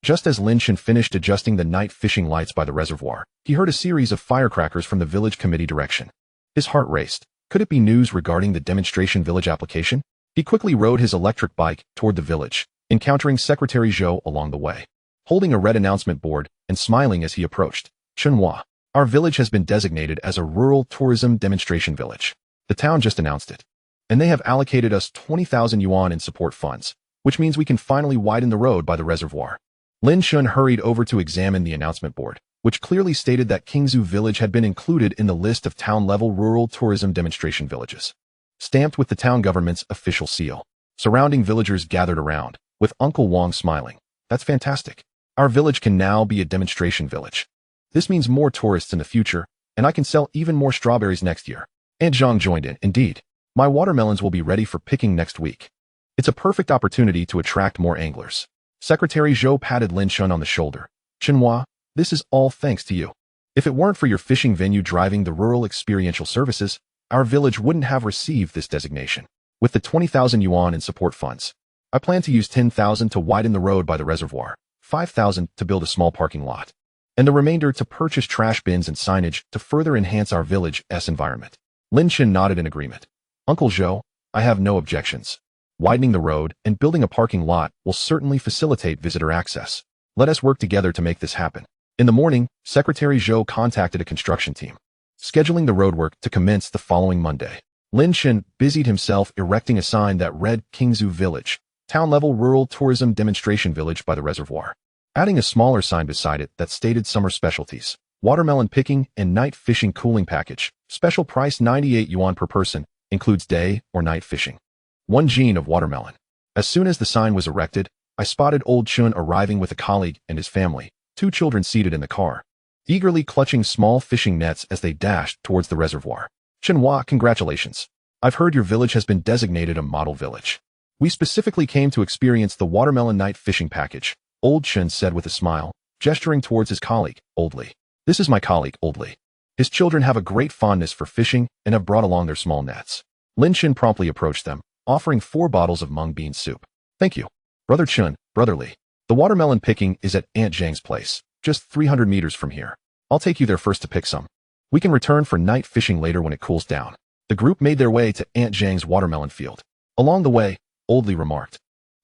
just as Lin Chen finished adjusting the night fishing lights by the reservoir, he heard a series of firecrackers from the village committee direction. His heart raced. Could it be news regarding the demonstration village application? He quickly rode his electric bike toward the village, encountering Secretary Zhou along the way. Holding a red announcement board and smiling as he approached, "Chenhua, our village has been designated as a rural tourism demonstration village. The town just announced it, and they have allocated us 20,000 yuan in support funds, which means we can finally widen the road by the reservoir." Lin Chen hurried over to examine the announcement board, which clearly stated that Qingzhu Village had been included in the list of town-level rural tourism demonstration villages, stamped with the town government's official seal. Surrounding villagers gathered around, with Uncle Wang smiling. "That's fantastic. Our village can now be a demonstration village. This means more tourists in the future, and I can sell even more strawberries next year." Aunt Zhang joined in. "Indeed, my watermelons will be ready for picking next week. It's a perfect opportunity to attract more anglers." Secretary Zhou patted Lin Chen on the shoulder. "Chenhua, this is all thanks to you. If it weren't for your fishing venue driving the rural experiential services, our village wouldn't have received this designation. With the 20,000 yuan in support funds, I plan to use 10,000 to widen the road by the reservoir, 5,000 to build a small parking lot, and the remainder to purchase trash bins and signage to further enhance our village's environment." Lin Chen nodded in agreement. "Uncle Zhou, I have no objections. Widening the road and building a parking lot will certainly facilitate visitor access. Let us work together to make this happen." In the morning, Secretary Zhou contacted a construction team, scheduling the roadwork to commence the following Monday. Lin Chen busied himself erecting a sign that read Qingzhu Village, town-level rural tourism demonstration village by the reservoir, adding a smaller sign beside it that stated summer specialties, watermelon picking and night fishing cooling package, special price 98 yuan per person, includes day or night fishing. 1 jean of watermelon. As soon as the sign was erected, I spotted Old Chun arriving with a colleague and his family, 2 children seated in the car, eagerly clutching small fishing nets as they dashed towards the reservoir. "Chenhua, congratulations. I've heard your village has been designated a model village. We specifically came to experience the watermelon night fishing package," Old Chen said with a smile, gesturing towards his colleague, Old Li. "This is my colleague, Old Li. His children have a great fondness for fishing and have brought along their small nets." Lin Chen promptly approached them, offering 4 bottles of mung bean soup. "Thank you. Brother Chen, Brother Li. The watermelon picking is at Aunt Zhang's place, just 300 meters from here. I'll take you there first to pick some. We can return for night fishing later when it cools down." The group made their way to Aunt Zhang's watermelon field. Along the way, Old Li remarked,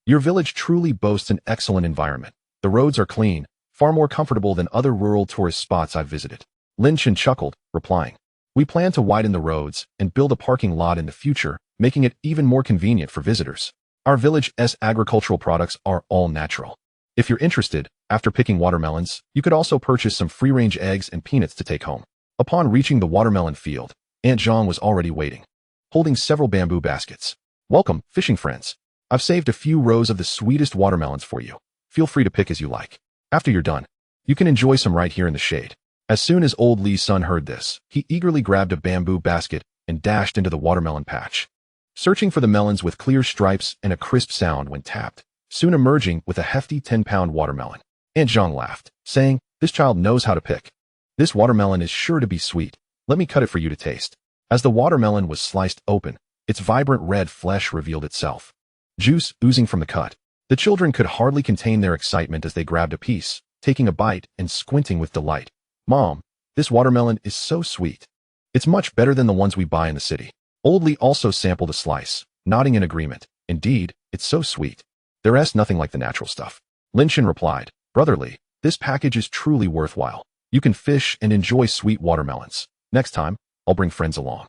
"Your village truly boasts an excellent environment. The roads are clean, far more comfortable than other rural tourist spots I've visited." Lin Chen chuckled, replying, "We plan to widen the roads and build a parking lot in the future, making it even more convenient for visitors. Our village's agricultural products are all natural. If you're interested, after picking watermelons, you could also purchase some free-range eggs and peanuts to take home." Upon reaching the watermelon field, Aunt Zhang was already waiting, holding several bamboo baskets. "Welcome, fishing friends. I've saved a few rows of the sweetest watermelons for you. Feel free to pick as you like. After you're done, you can enjoy some right here in the shade." As soon as Old Li's son heard this, he eagerly grabbed a bamboo basket and dashed into the watermelon patch, searching for the melons with clear stripes and a crisp sound when tapped, soon emerging with a hefty 10-pound watermelon. Aunt Zhang laughed, saying, "This child knows how to pick. This watermelon is sure to be sweet. Let me cut it for you to taste. As the watermelon was sliced open, its vibrant red flesh revealed itself. Juice oozing from the cut. The children could hardly contain their excitement as they grabbed a piece, taking a bite and squinting with delight. Mom, this watermelon is so sweet. It's much better than the ones we buy in the city. Old Lee also sampled a slice, nodding in agreement. Indeed, it's so sweet. There's nothing like the natural stuff. Lin Chen replied, Brother Lee, this package is truly worthwhile. You can fish and enjoy sweet watermelons. Next time, I'll bring friends along.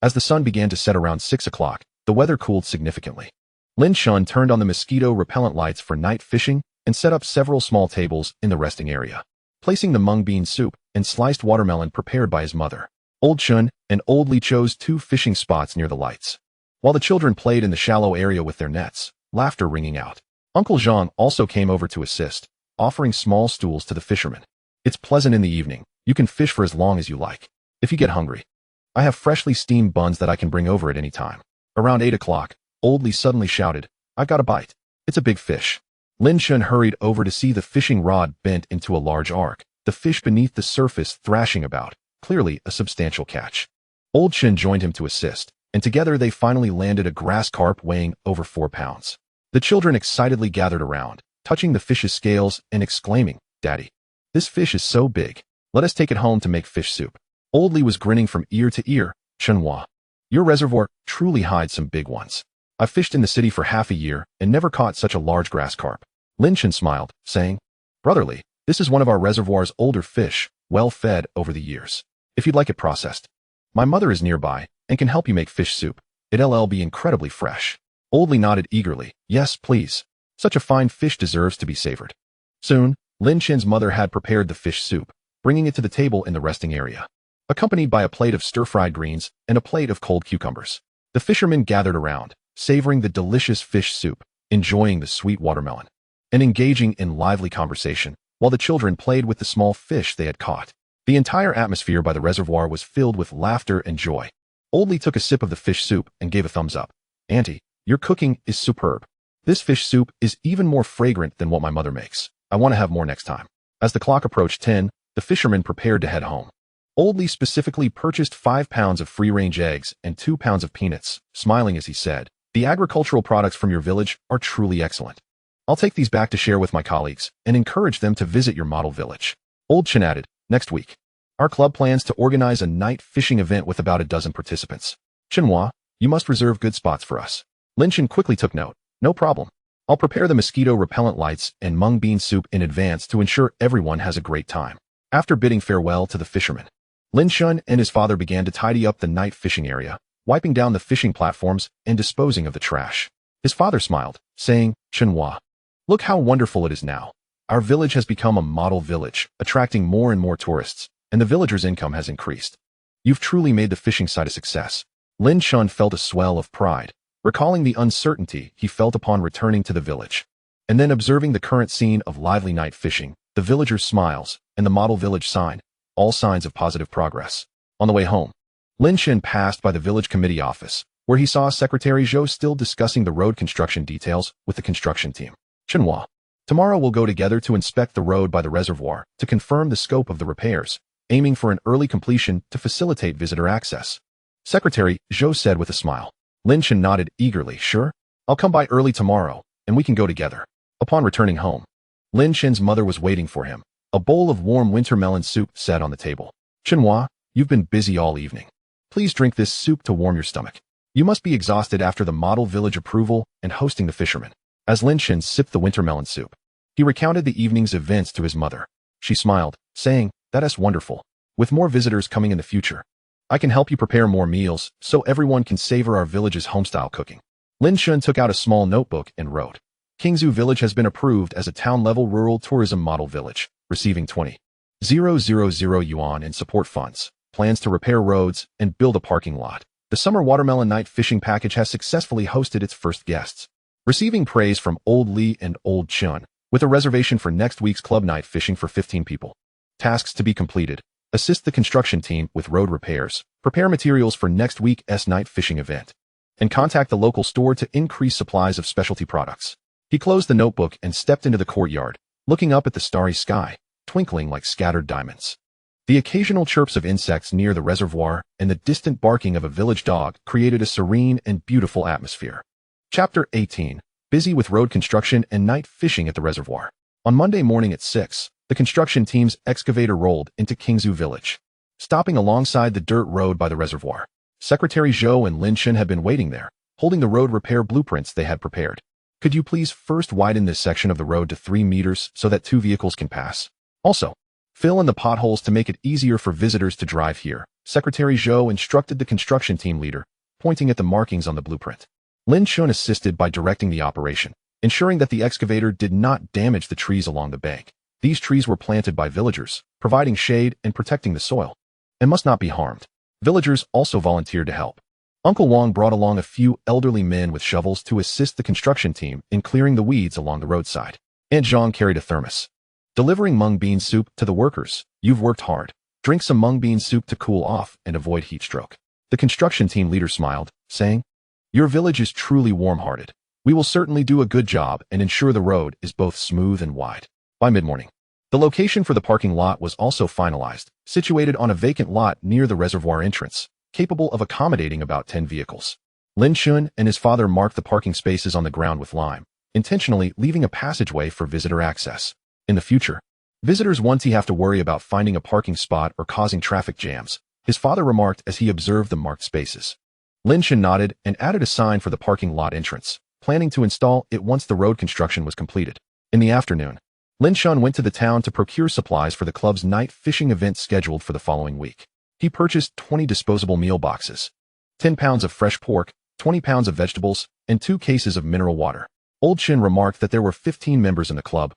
As the sun began to set around 6 o'clock, the weather cooled significantly. Lin Chen turned on the mosquito repellent lights for night fishing and set up several small tables in the resting area, placing the mung bean soup and sliced watermelon prepared by his mother. Old Chen and Old Lee chose 2 fishing spots near the lights, while the children played in the shallow area with their nets, laughter ringing out. Uncle Zhang also came over to assist, offering small stools to the fishermen. It's pleasant in the evening. You can fish for as long as you like. If you get hungry, I have freshly steamed buns that I can bring over at any time. Around 8 o'clock, Old Lee suddenly shouted, I've got a bite. It's a big fish. Lin Chen hurried over to see the fishing rod bent into a large arc, the fish beneath the surface thrashing about, clearly a substantial catch. Old Chen joined him to assist, and together they finally landed a grass carp weighing over 4 pounds. The children excitedly gathered around, touching the fish's scales and exclaiming, Daddy, this fish is so big. Let us take it home to make fish soup. Old Lee was grinning from ear to ear. Chenhua, your reservoir truly hides some big ones. I've fished in the city for half a year and never caught such a large grass carp. Lin Chen smiled, saying, Brother Lee, this is one of our reservoir's older fish, well fed over the years. If you'd like it processed, my mother is nearby and can help you make fish soup. It'll be incredibly fresh. Old Lee nodded eagerly. Yes, please. Such a fine fish deserves to be savored. Soon, Lin Chen's mother had prepared the fish soup, bringing it to the table in the resting area, accompanied by a plate of stir-fried greens and a plate of cold cucumbers. The fishermen gathered around, savoring the delicious fish soup, enjoying the sweet watermelon, and engaging in lively conversation, while the children played with the small fish they had caught. The entire atmosphere by the reservoir was filled with laughter and joy. Old Lee took a sip of the fish soup and gave a thumbs up. Auntie, your cooking is superb. This fish soup is even more fragrant than what my mother makes. I want to have more next time. As the clock approached 10, the fishermen prepared to head home. Old Lee specifically purchased 5 pounds of free-range eggs and 2 pounds of peanuts, smiling as he said, The agricultural products from your village are truly excellent. I'll take these back to share with my colleagues and encourage them to visit your model village. Old Chen added, Next week, our club plans to organize a night fishing event with about a dozen participants. Chenhua, you must reserve good spots for us. Lin Chen quickly took note. No problem. I'll prepare the mosquito repellent lights and mung bean soup in advance to ensure everyone has a great time. After bidding farewell to the fishermen, Lin Chen and his father began to tidy up the night fishing area, wiping down the fishing platforms and disposing of the trash. His father smiled, saying, Chenhua, look how wonderful it is now. Our village has become a model village, attracting more and more tourists, and the villagers' income has increased. You've truly made the fishing site a success. Lin Chen felt a swell of pride, recalling the uncertainty he felt upon returning to the village. And then observing the current scene of lively night fishing, the villagers' smiles, and the model village sign, all signs of positive progress. On the way home, Lin Chen passed by the village committee office, where he saw Secretary Zhou still discussing the road construction details with the construction team. Chenhua, tomorrow we'll go together to inspect the road by the reservoir to confirm the scope of the repairs, aiming for an early completion to facilitate visitor access. Secretary Zhou said with a smile. Lin Chen nodded eagerly. Sure, I'll come by early tomorrow, and we can go together. Upon returning home, Lin Chen's mother was waiting for him. A bowl of warm winter melon soup sat on the table. Chenhua, you've been busy all evening. Please drink this soup to warm your stomach. You must be exhausted after the model village approval and hosting the fishermen. As Lin Chen sipped the winter melon soup, he recounted the evening's events to his mother. She smiled, saying, That's wonderful. With more visitors coming in the future, I can help you prepare more meals so everyone can savor our village's homestyle cooking. Lin Chen took out a small notebook and wrote, Qingzhu Village has been approved as a town-level rural tourism model village, receiving 20,000 yuan in support funds, plans to repair roads and build a parking lot. The summer watermelon night fishing package has successfully hosted its first guests, receiving praise from Old Lee and Old Chen, with a reservation for next week's club night fishing for 15 people. Tasks to be completed. Assist the construction team with road repairs, prepare materials for next week's night fishing event, and contact the local store to increase supplies of specialty products. He closed the notebook and stepped into the courtyard, looking up at the starry sky, twinkling like scattered diamonds. The occasional chirps of insects near the reservoir and the distant barking of a village dog created a serene and beautiful atmosphere. Chapter 18. Busy with road construction and night fishing at the reservoir. On Monday morning at 6, the construction team's excavator rolled into Qingzhu village. Stopping alongside the dirt road by the reservoir, Secretary Zhou and Lin Chen had been waiting there, holding the road repair blueprints they had prepared. Could you please first widen this section of the road to 3 meters so that 2 vehicles can pass? Also, fill in the potholes to make it easier for visitors to drive here, Secretary Zhou instructed the construction team leader, pointing at the markings on the blueprint. Lin Chen assisted by directing the operation, ensuring that the excavator did not damage the trees along the bank. These trees were planted by villagers, providing shade and protecting the soil, and must not be harmed. Villagers also volunteered to help. Uncle Wang brought along a few elderly men with shovels to assist the construction team in clearing the weeds along the roadside. Aunt Zhang carried a thermos, delivering mung bean soup to the workers. You've worked hard. Drink some mung bean soup to cool off and avoid heat stroke. The construction team leader smiled, saying, your village is truly warm-hearted. We will certainly do a good job and ensure the road is both smooth and wide. By mid-morning, the location for the parking lot was also finalized, situated on a vacant lot near the reservoir entrance, capable of accommodating about 10 vehicles. Lin Chen and his father marked the parking spaces on the ground with lime, intentionally leaving a passageway for visitor access. In the future, visitors won't have to worry about finding a parking spot or causing traffic jams, his father remarked as he observed the marked spaces. Lin Chen nodded and added a sign for the parking lot entrance, planning to install it once the road construction was completed. In the afternoon, Lin Chen went to the town to procure supplies for the club's night fishing event scheduled for the following week. He purchased 20 disposable meal boxes, 10 pounds of fresh pork, 20 pounds of vegetables, and 2 cases of mineral water. Old Chen remarked that there were 15 members in the club,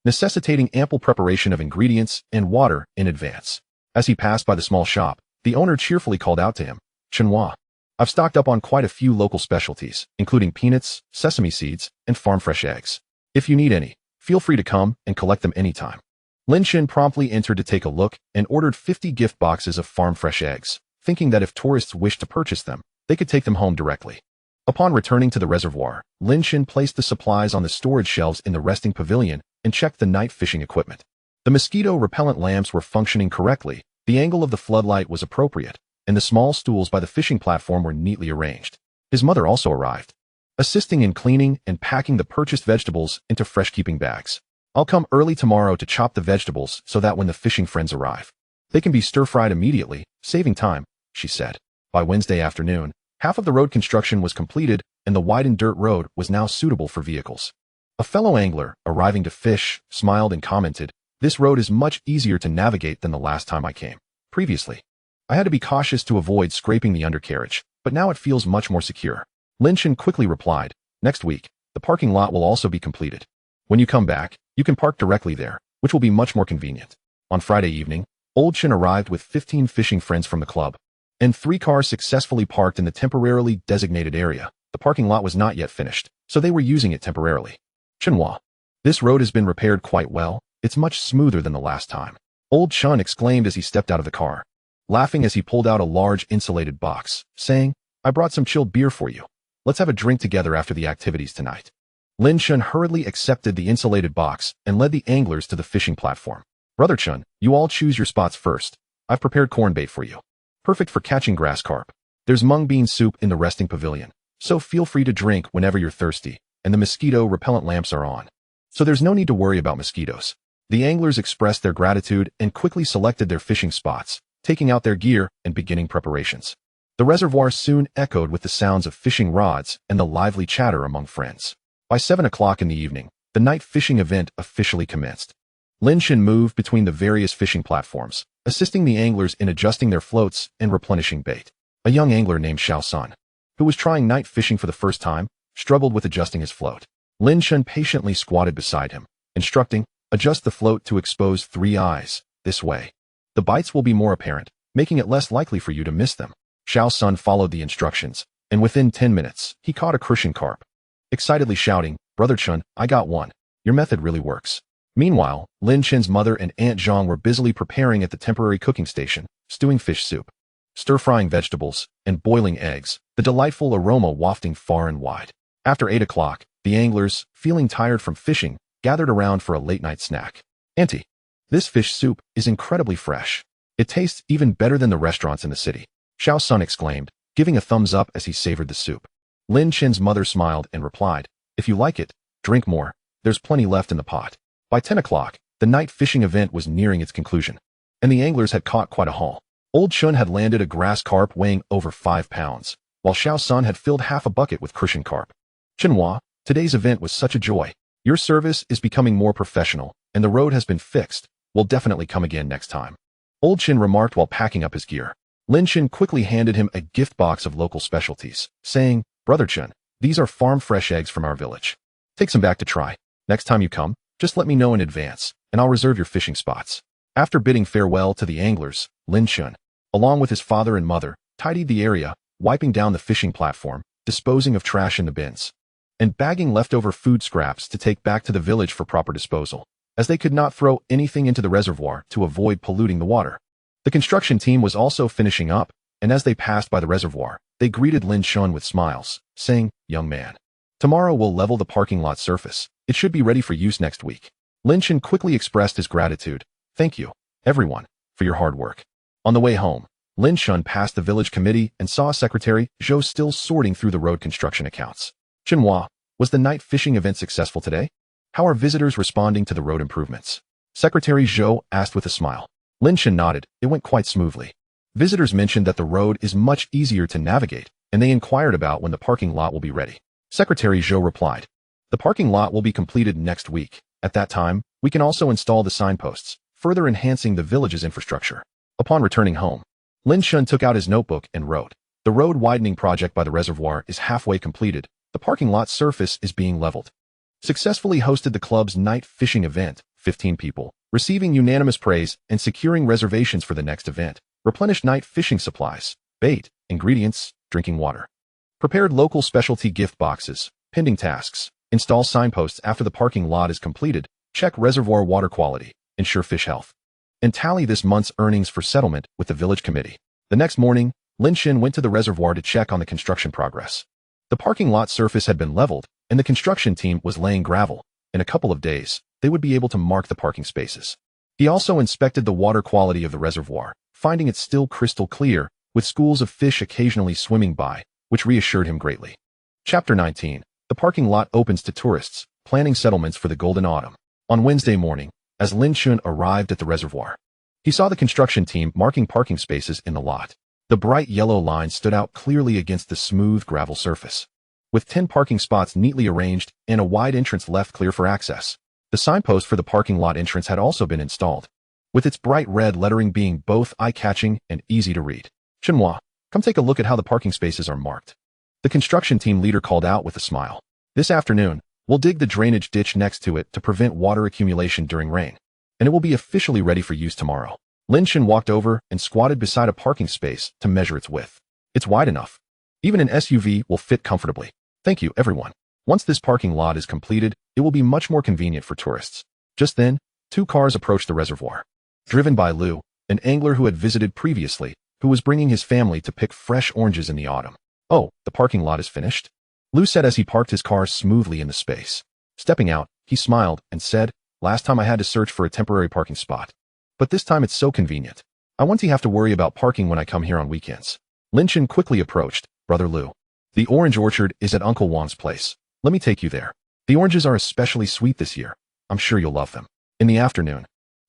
necessitating ample preparation of ingredients and water in advance. As he passed by the small shop, the owner cheerfully called out to him, Chenhua, I've stocked up on quite a few local specialties, including peanuts, sesame seeds, and farm-fresh eggs. If you need any, feel free to come and collect them anytime. Lin Chen promptly entered to take a look and ordered 50 gift boxes of farm-fresh eggs, thinking that if tourists wished to purchase them, they could take them home directly. Upon returning to the reservoir, Lin Chen placed the supplies on the storage shelves in the resting pavilion and checked the night fishing equipment. The mosquito-repellent lamps were functioning correctly, the angle of the floodlight was appropriate, and the small stools by the fishing platform were neatly arranged. His mother also arrived, assisting in cleaning and packing the purchased vegetables into fresh-keeping bags. I'll come early tomorrow to chop the vegetables so that when the fishing friends arrive, they can be stir-fried immediately, saving time, she said. By Wednesday afternoon, half of the road construction was completed and the widened dirt road was now suitable for vehicles. A fellow angler, arriving to fish, smiled and commented, this road is much easier to navigate than the last time I came. Previously, I had to be cautious to avoid scraping the undercarriage, but now it feels much more secure. Lin Chen quickly replied, next week, the parking lot will also be completed. When you come back, you can park directly there, which will be much more convenient. On Friday evening, Old Chen arrived with 15 fishing friends from the club, and 3 cars successfully parked in the temporarily designated area. The parking lot was not yet finished, so they were using it temporarily. Chenhua, this road has been repaired quite well. It's much smoother than the last time. Old Chen exclaimed as he stepped out of the car, laughing as he pulled out a large insulated box, saying, I brought some chilled beer for you. Let's have a drink together after the activities tonight. Lin Chen hurriedly accepted the insulated box and led the anglers to the fishing platform. Brother Chen, you all choose your spots first. I've prepared corn bait for you. Perfect for catching grass carp. There's mung bean soup in the resting pavilion, so feel free to drink whenever you're thirsty, and the mosquito repellent lamps are on, so there's no need to worry about mosquitoes. The anglers expressed their gratitude and quickly selected their fishing spots, taking out their gear and beginning preparations. The reservoir soon echoed with the sounds of fishing rods and the lively chatter among friends. By 7 o'clock in the evening, the night fishing event officially commenced. Lin Chen moved between the various fishing platforms, assisting the anglers in adjusting their floats and replenishing bait. A young angler named Xiao Sun, who was trying night fishing for the first time, struggled with adjusting his float. Lin Chen patiently squatted beside him, instructing, adjust the float to expose 3 eyes, this way. The bites will be more apparent, making it less likely for you to miss them. Xiao Sun followed the instructions, and within 10 minutes, he caught a crucian carp. Excitedly shouting, Brother Chen, I got one. Your method really works. Meanwhile, Lin Chen's mother and Aunt Zhang were busily preparing at the temporary cooking station, stewing fish soup, stir-frying vegetables, and boiling eggs, the delightful aroma wafting far and wide. After 8 o'clock, the anglers, feeling tired from fishing, gathered around for a late-night snack. Auntie, this fish soup is incredibly fresh. It tastes even better than the restaurants in the city, Xiao Sun exclaimed, giving a thumbs up as he savored the soup. Lin Chen's mother smiled and replied, if you like it, drink more, there's plenty left in the pot. By 10 o'clock, the night fishing event was nearing its conclusion, and the anglers had caught quite a haul. Old Chun had landed a grass carp weighing over 5 pounds, while Xiao Sun had filled half a bucket with cushion carp. Chenhua, today's event was such a joy. Your service is becoming more professional, and the road has been fixed. We'll definitely come again next time. Old Chen remarked while packing up his gear. Lin Chen quickly handed him a gift box of local specialties, saying, Brother Chen, these are farm-fresh eggs from our village. Take some back to try. Next time you come, just let me know in advance, and I'll reserve your fishing spots. After bidding farewell to the anglers, Lin Chen, along with his father and mother, tidied the area, wiping down the fishing platform, disposing of trash in the bins, and bagging leftover food scraps to take back to the village for proper disposal, as they could not throw anything into the reservoir to avoid polluting the water. The construction team was also finishing up, and as they passed by the reservoir, they greeted Lin Chen with smiles, saying, Young man, tomorrow we'll level the parking lot surface. It should be ready for use next week. Lin Chen quickly expressed his gratitude. Thank you, everyone, for your hard work. On the way home, Lin Chen passed the village committee and saw Secretary Zhou still sorting through the road construction accounts. Chenhua, was the night fishing event successful today? How are visitors responding to the road improvements? Secretary Zhou asked with a smile. Lin Chen nodded. It went quite smoothly. Visitors mentioned that the road is much easier to navigate, and they inquired about when the parking lot will be ready. Secretary Zhou replied, the parking lot will be completed next week. At that time, we can also install the signposts, further enhancing the village's infrastructure. Upon returning home, Lin Chen took out his notebook and wrote, the road widening project by the reservoir is halfway completed. The parking lot surface is being leveled. Successfully hosted the club's night fishing event, 15 people, receiving unanimous praise and securing reservations for the next event. Replenished night fishing supplies, bait, ingredients, drinking water. Prepared local specialty gift boxes, pending tasks, install signposts after the parking lot is completed, check reservoir water quality, ensure fish health, and tally this month's earnings for settlement with the village committee. The next morning, Lin Chen went to the reservoir to check on the construction progress. The parking lot surface had been leveled, and the construction team was laying gravel. In a couple of days, they would be able to mark the parking spaces. He also inspected the water quality of the reservoir, finding it still crystal clear, with schools of fish occasionally swimming by, which reassured him greatly. Chapter 19. The parking lot opens to tourists, planning settlements for the golden autumn. On Wednesday morning, as Lin Chen arrived at the reservoir, he saw the construction team marking parking spaces in the lot. The bright yellow line stood out clearly against the smooth gravel surface, with 10 parking spots neatly arranged and a wide entrance left clear for access. The signpost for the parking lot entrance had also been installed, with its bright red lettering being both eye-catching and easy to read. Chenhua, come take a look at how the parking spaces are marked. The construction team leader called out with a smile. This afternoon, we'll dig the drainage ditch next to it to prevent water accumulation during rain, and it will be officially ready for use tomorrow. Lin Chen walked over and squatted beside a parking space to measure its width. It's wide enough. Even an SUV will fit comfortably. Thank you, everyone. Once this parking lot is completed, it will be much more convenient for tourists. Just then, 2 cars approached the reservoir. Driven by Lu, an angler who had visited previously, who was bringing his family to pick fresh oranges in the autumn. Oh, the parking lot is finished? Lu said as he parked his car smoothly in the space. Stepping out, he smiled and said, last time I had to search for a temporary parking spot. But this time it's so convenient. I won't have to worry about parking when I come here on weekends. Lin Chen quickly approached, Brother Lu. The orange orchard is at Uncle Wang's place. Let me take you there. The oranges are especially sweet this year. I'm sure you'll love them. In the afternoon,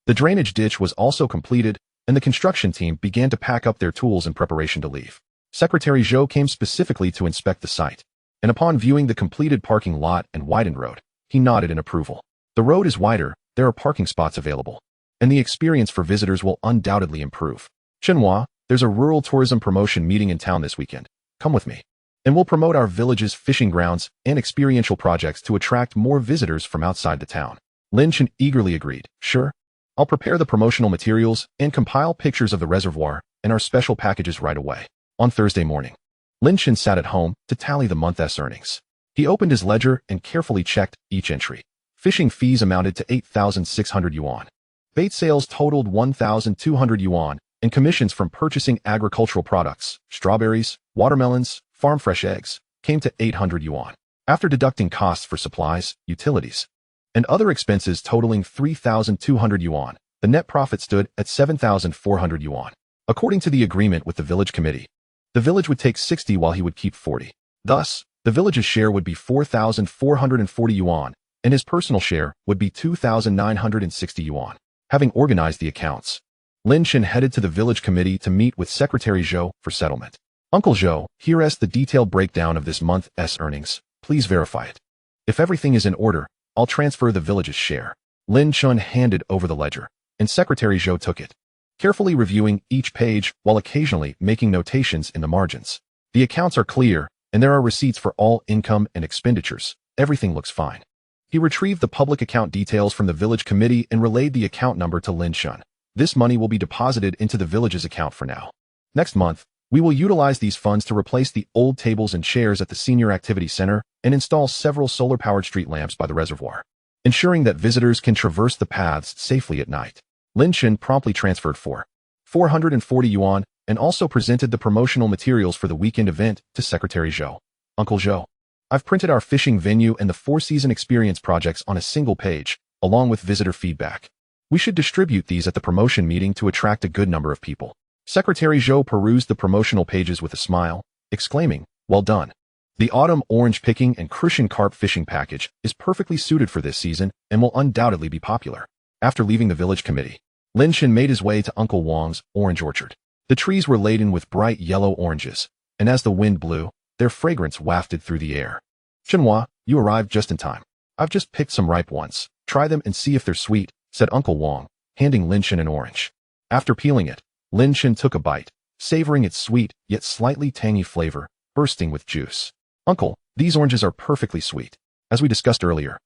the drainage ditch was also completed, and the construction team began to pack up their tools in preparation to leave. Secretary Zhou came specifically to inspect the site, and upon viewing the completed parking lot and widened road, he nodded in approval. The road is wider, there are parking spots available, and the experience for visitors will undoubtedly improve. Chenhua, there's a rural tourism promotion meeting in town this weekend. Come with me, and we'll promote our village's fishing grounds and experiential projects to attract more visitors from outside the town. Lin Chen eagerly agreed. Sure. I'll prepare the promotional materials and compile pictures of the reservoir and our special packages right away. On Thursday morning, Lin Chen sat at home to tally the month's earnings. He opened his ledger and carefully checked each entry. Fishing fees amounted to 8,600 yuan. Bait sales totaled 1,200 yuan, and commissions from purchasing agricultural products, strawberries, watermelons, farm-fresh eggs, came to 800 yuan. After deducting costs for supplies, utilities, and other expenses totaling 3,200 yuan, The net profit stood at 7,400 yuan. According to the agreement with the village committee, the village would take 60 while he would keep 40. Thus, the village's share would be 4,440 yuan, and his personal share would be 2,960 yuan. Having organized the accounts, Lin Chen headed to the village committee to meet with Secretary Zhou for settlement. Uncle Zhou, here is the detailed breakdown of this month's earnings. Please verify it. If everything is in order, I'll transfer the village's share. Lin Chen handed over the ledger, and Secretary Zhou took it, carefully reviewing each page while occasionally making notations in the margins. The accounts are clear, and there are receipts for all income and expenditures. Everything looks fine. He retrieved the public account details from the village committee and relayed the account number to Lin Chen. This money will be deposited into the village's account for now. Next month, we will utilize these funds to replace the old tables and chairs at the Senior Activity Center and install several solar-powered street lamps by the reservoir, ensuring that visitors can traverse the paths safely at night. Lin Chen promptly transferred 440 yuan and also presented the promotional materials for the weekend event to Secretary Zhou. Uncle Zhou, I've printed our fishing venue and the four-season experience projects on a single page, along with visitor feedback. We should distribute these at the promotion meeting to attract a good number of people. Secretary Zhou perused the promotional pages with a smile, exclaiming, "Well done. The autumn orange picking and crucian carp fishing package is perfectly suited for this season and will undoubtedly be popular." After leaving the village committee, Lin Chen made his way to Uncle Wang's orange orchard. The trees were laden with bright yellow oranges, and as the wind blew, their fragrance wafted through the air. "Chenhua, you arrived just in time. I've just picked some ripe ones. Try them and see if they're sweet," said Uncle Wang, handing Lin Chen an orange. After peeling it, Lin Chen took a bite, savoring its sweet yet slightly tangy flavor, bursting with juice. "Uncle, these oranges are perfectly sweet. As we discussed earlier,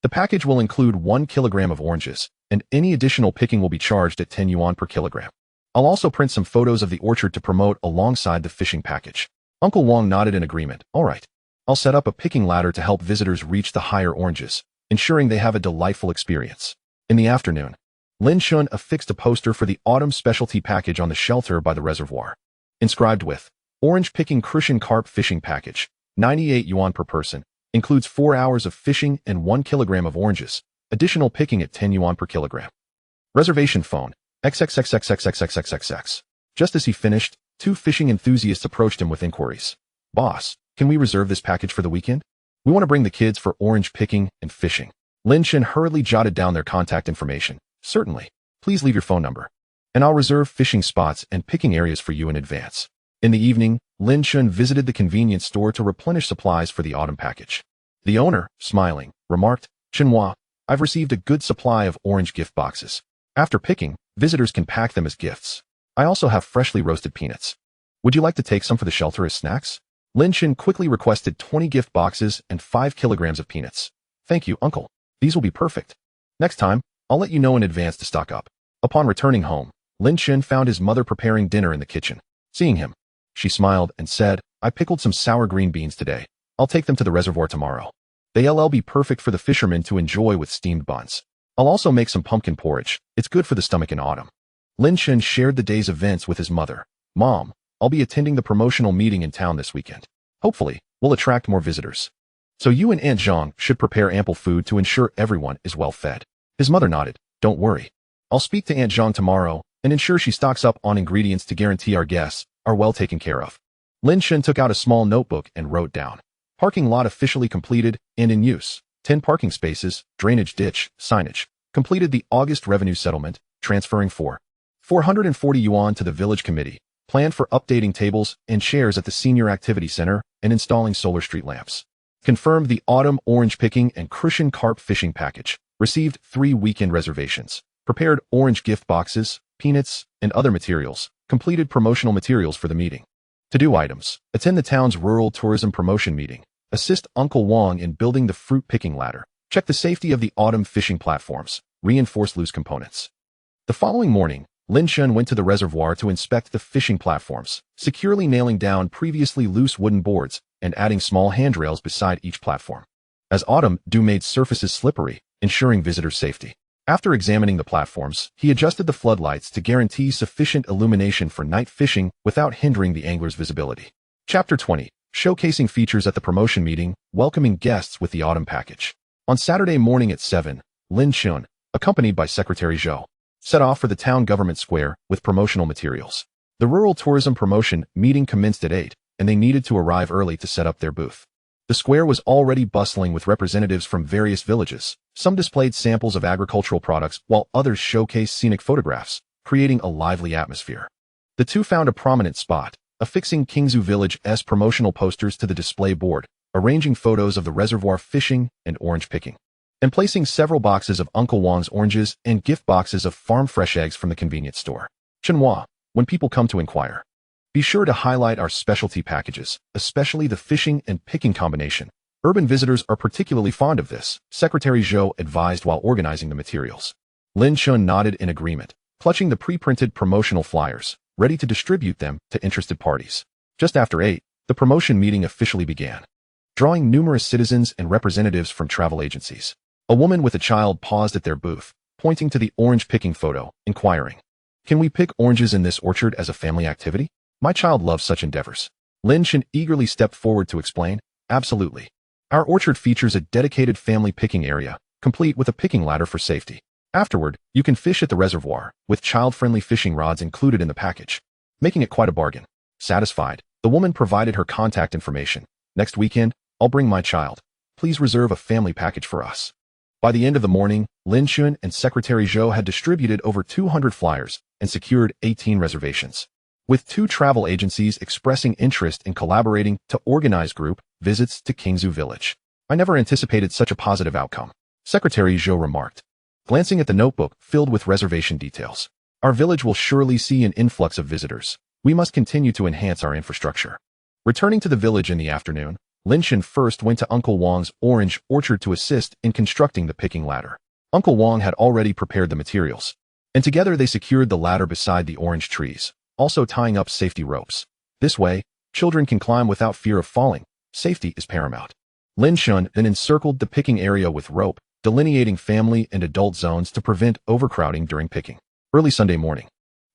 the package will include 1 kilogram of oranges, and any additional picking will be charged at 10 yuan per kilogram. I'll also print some photos of the orchard to promote alongside the fishing package." Uncle Wang nodded in agreement. "All right. I'll set up a picking ladder to help visitors reach the higher oranges, ensuring they have a delightful experience." In the afternoon, Lin Chen affixed a poster for the autumn specialty package on the shelter by the reservoir, inscribed with, "Orange picking crucian carp fishing package, 98 yuan per person, includes 4 hours of fishing and 1 kilogram of oranges, additional picking at 10 yuan per kilogram. Reservation phone, XXXXXXXXXX." Just as he finished, 2 fishing enthusiasts approached him with inquiries. "Boss, can we reserve this package for the weekend? We want to bring the kids for orange picking and fishing." Lin Chen hurriedly jotted down their contact information. "Certainly. Please leave your phone number, and I'll reserve fishing spots and picking areas for you in advance." In the evening, Lin Chen visited the convenience store to replenish supplies for the autumn package. The owner, smiling, remarked, "Chenhua, I've received a good supply of orange gift boxes. After picking, visitors can pack them as gifts. I also have freshly roasted peanuts. Would you like to take some for the shelter as snacks?" Lin Chen quickly requested 20 gift boxes and 5 kilograms of peanuts. "Thank you, uncle. These will be perfect. Next time, I'll let you know in advance to stock up." Upon returning home, Lin Chen found his mother preparing dinner in the kitchen. Seeing him, she smiled and said, "I pickled some sour green beans today. I'll take them to the reservoir tomorrow. They'll be perfect for the fishermen to enjoy with steamed buns. I'll also make some pumpkin porridge. It's good for the stomach in autumn." Lin Chen shared the day's events with his mother. "Mom, I'll be attending the promotional meeting in town this weekend. Hopefully, we'll attract more visitors. So you and Aunt Zhang should prepare ample food to ensure everyone is well fed." His mother nodded. "Don't worry. I'll speak to Aunt Zhang tomorrow and ensure she stocks up on ingredients to guarantee our guests are well taken care of." Lin Chen took out a small notebook and wrote down, "Parking lot officially completed and in use. 10 parking spaces, drainage ditch, signage. Completed the August revenue settlement, transferring 440 yuan to the village committee. Planned for updating tables and chairs at the Senior Activity Center and installing solar street lamps. Confirmed the autumn orange picking and crucian carp fishing package. Received 3 weekend reservations. Prepared orange gift boxes, peanuts, and other materials. Completed promotional materials for the meeting. To-do items. Attend the town's rural tourism promotion meeting. Assist Uncle Wang in building the fruit picking ladder. Check the safety of the autumn fishing platforms. Reinforce loose components." The following morning, Lin Chen went to the reservoir to inspect the fishing platforms, securely nailing down previously loose wooden boards and adding small handrails beside each platform. As autumn dew made surfaces slippery, ensuring visitor safety. After examining the platforms, he adjusted the floodlights to guarantee sufficient illumination for night fishing without hindering the angler's visibility. Chapter 20. Showcasing features at the promotion meeting, welcoming guests with the autumn package. On Saturday morning at 7, Lin Chen, accompanied by Secretary Zhou, set off for the town government square with promotional materials. The rural tourism promotion meeting commenced at 8, and they needed to arrive early to set up their booth. The square was already bustling with representatives from various villages. Some displayed samples of agricultural products, while others showcased scenic photographs, creating a lively atmosphere. The two found a prominent spot, affixing Qingzhu Village's promotional posters to the display board, arranging photos of the reservoir fishing and orange picking, and placing several boxes of Uncle Wang's oranges and gift boxes of farm fresh eggs from the convenience store. Chenhua, when people come to inquire, be sure to highlight our specialty packages, especially the fishing and picking combination. Urban visitors are particularly fond of this, Secretary Zhou advised while organizing the materials. Lin Chen nodded in agreement, clutching the pre-printed promotional flyers, ready to distribute them to interested parties. Just after 8, the promotion meeting officially began, drawing numerous citizens and representatives from travel agencies. A woman with a child paused at their booth, pointing to the orange picking photo, inquiring, "Can we pick oranges in this orchard as a family activity? My child loves such endeavors." Lin Chen eagerly stepped forward to explain, "Absolutely. Our orchard features a dedicated family picking area, complete with a picking ladder for safety. Afterward, you can fish at the reservoir, with child-friendly fishing rods included in the package," making it quite a bargain. Satisfied, the woman provided her contact information. "Next weekend, I'll bring my child. Please reserve a family package for us." By the end of the morning, Lin Chen and Secretary Zhou had distributed over 200 flyers and secured 18 reservations, with 2 travel agencies expressing interest in collaborating to organize group visits to Qingzhu Village. "I never anticipated such a positive outcome," Secretary Zhou remarked, glancing at the notebook filled with reservation details. "Our village will surely see an influx of visitors. We must continue to enhance our infrastructure." Returning to the village in the afternoon, Lin Chen first went to Uncle Wang's orange orchard to assist in constructing the picking ladder. Uncle Wang had already prepared the materials, and together they secured the ladder beside the orange trees, also tying up safety ropes. This way, children can climb without fear of falling. Safety is paramount. Lin Chen then encircled the picking area with rope, delineating family and adult zones to prevent overcrowding during picking. Early Sunday morning,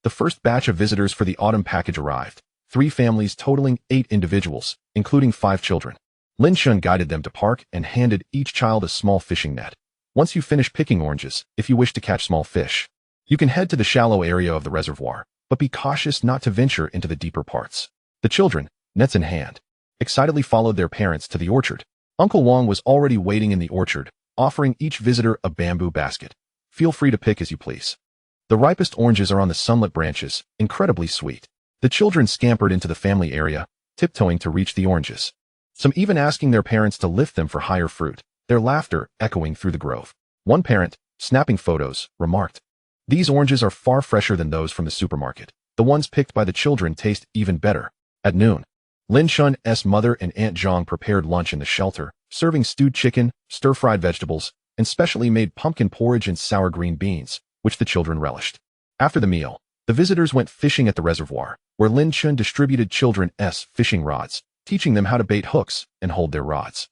the first batch of visitors for the autumn package arrived, 3 families totaling 8 individuals, including 5 children. Lin Chen guided them to park and handed each child a small fishing net. "Once you finish picking oranges, if you wish to catch small fish, you can head to the shallow area of the reservoir, but be cautious not to venture into the deeper parts." The children, nets in hand, excitedly followed their parents to the orchard. Uncle Wang was already waiting in the orchard, offering each visitor a bamboo basket. "Feel free to pick as you please. The ripest oranges are on the sunlit branches, incredibly sweet." The children scampered into the family area, tiptoeing to reach the oranges, some even asking their parents to lift them for higher fruit, their laughter echoing through the grove. One parent, snapping photos, remarked, "These oranges are far fresher than those from the supermarket. The ones picked by the children taste even better." At noon, Lin Chen's mother and Aunt Zhang prepared lunch in the shelter, serving stewed chicken, stir-fried vegetables, and specially made pumpkin porridge and sour green beans, which the children relished. After the meal, the visitors went fishing at the reservoir, where Lin Chen distributed children's fishing rods, teaching them how to bait hooks and hold their rods.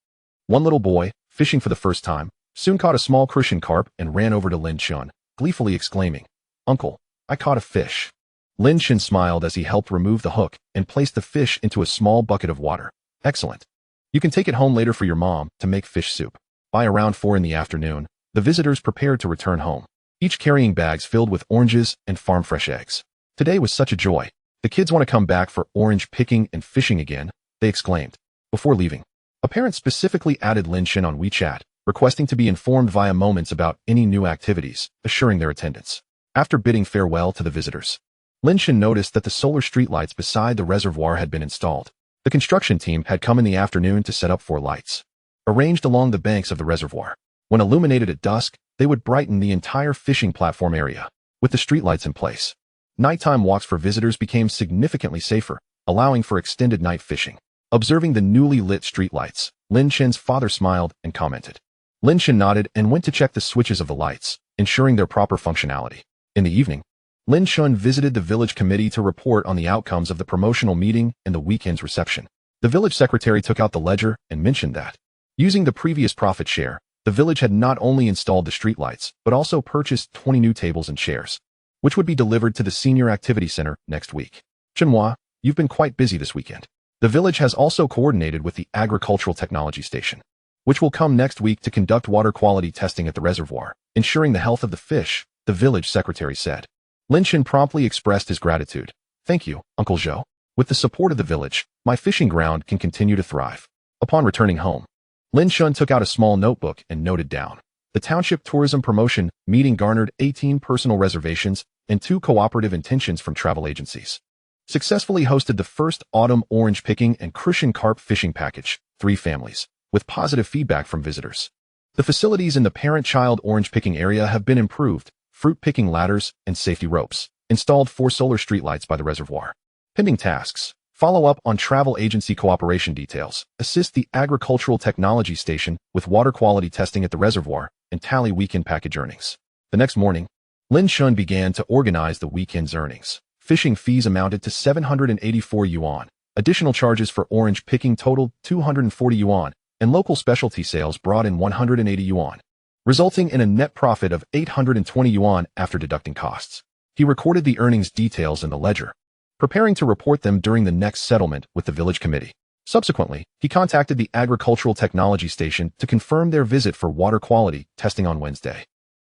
One little boy, fishing for the first time, soon caught a small crucian carp and ran over to Lin Chen, gleefully exclaiming, "Uncle, I caught a fish." Lin Chen smiled as he helped remove the hook and placed the fish into a small bucket of water. "Excellent. You can take it home later for your mom to make fish soup." By around 4 in the afternoon, the visitors prepared to return home, each carrying bags filled with oranges and farm fresh eggs. "Today was such a joy. The kids want to come back for orange picking and fishing again," they exclaimed. Before leaving, a parent specifically added Lin Chen on WeChat, requesting to be informed via moments about any new activities, assuring their attendance. After bidding farewell to the visitors, Lin Chen noticed that the solar streetlights beside the reservoir had been installed. The construction team had come in the afternoon to set up 4 lights, arranged along the banks of the reservoir. When illuminated at dusk, they would brighten the entire fishing platform area. With the streetlights in place, nighttime walks for visitors became significantly safer, allowing for extended night fishing. Observing the newly lit streetlights, Lin Chen's father smiled and commented. Lin Chen nodded and went to check the switches of the lights, ensuring their proper functionality. In the evening, Lin Chen visited the village committee to report on the outcomes of the promotional meeting and the weekend's reception. The village secretary took out the ledger and mentioned that, using the previous profit share, the village had not only installed the streetlights, but also purchased 20 new tables and chairs, which would be delivered to the senior activity center next week. "Chenhua, you've been quite busy this weekend." The village has also coordinated with the Agricultural Technology Station, which will come next week to conduct water quality testing at the reservoir, ensuring the health of the fish, the village secretary said. Lin Chen promptly expressed his gratitude. Thank you, Uncle Zhou. With the support of the village, my fishing ground can continue to thrive. Upon returning home, Lin Chen took out a small notebook and noted down. The Township Tourism Promotion meeting garnered 18 personal reservations and 2 cooperative intentions from travel agencies. Successfully hosted the first autumn orange picking and crucian carp fishing package, 3 families, with positive feedback from visitors. The facilities in the parent-child orange picking area have been improved, fruit picking ladders and safety ropes, installed 4 solar streetlights by the reservoir. Pending tasks. Follow up on travel agency cooperation details, assist the agricultural technology station with water quality testing at the reservoir, and tally weekend package earnings. The next morning, Lin Chen began to organize the weekend's earnings. Fishing fees amounted to 784 yuan. Additional charges for orange picking totaled 240 yuan, and local specialty sales brought in 180 yuan, resulting in a net profit of 820 yuan after deducting costs. He recorded the earnings details in the ledger, preparing to report them during the next settlement with the village committee. Subsequently, he contacted the agricultural technology station to confirm their visit for water quality testing on Wednesday,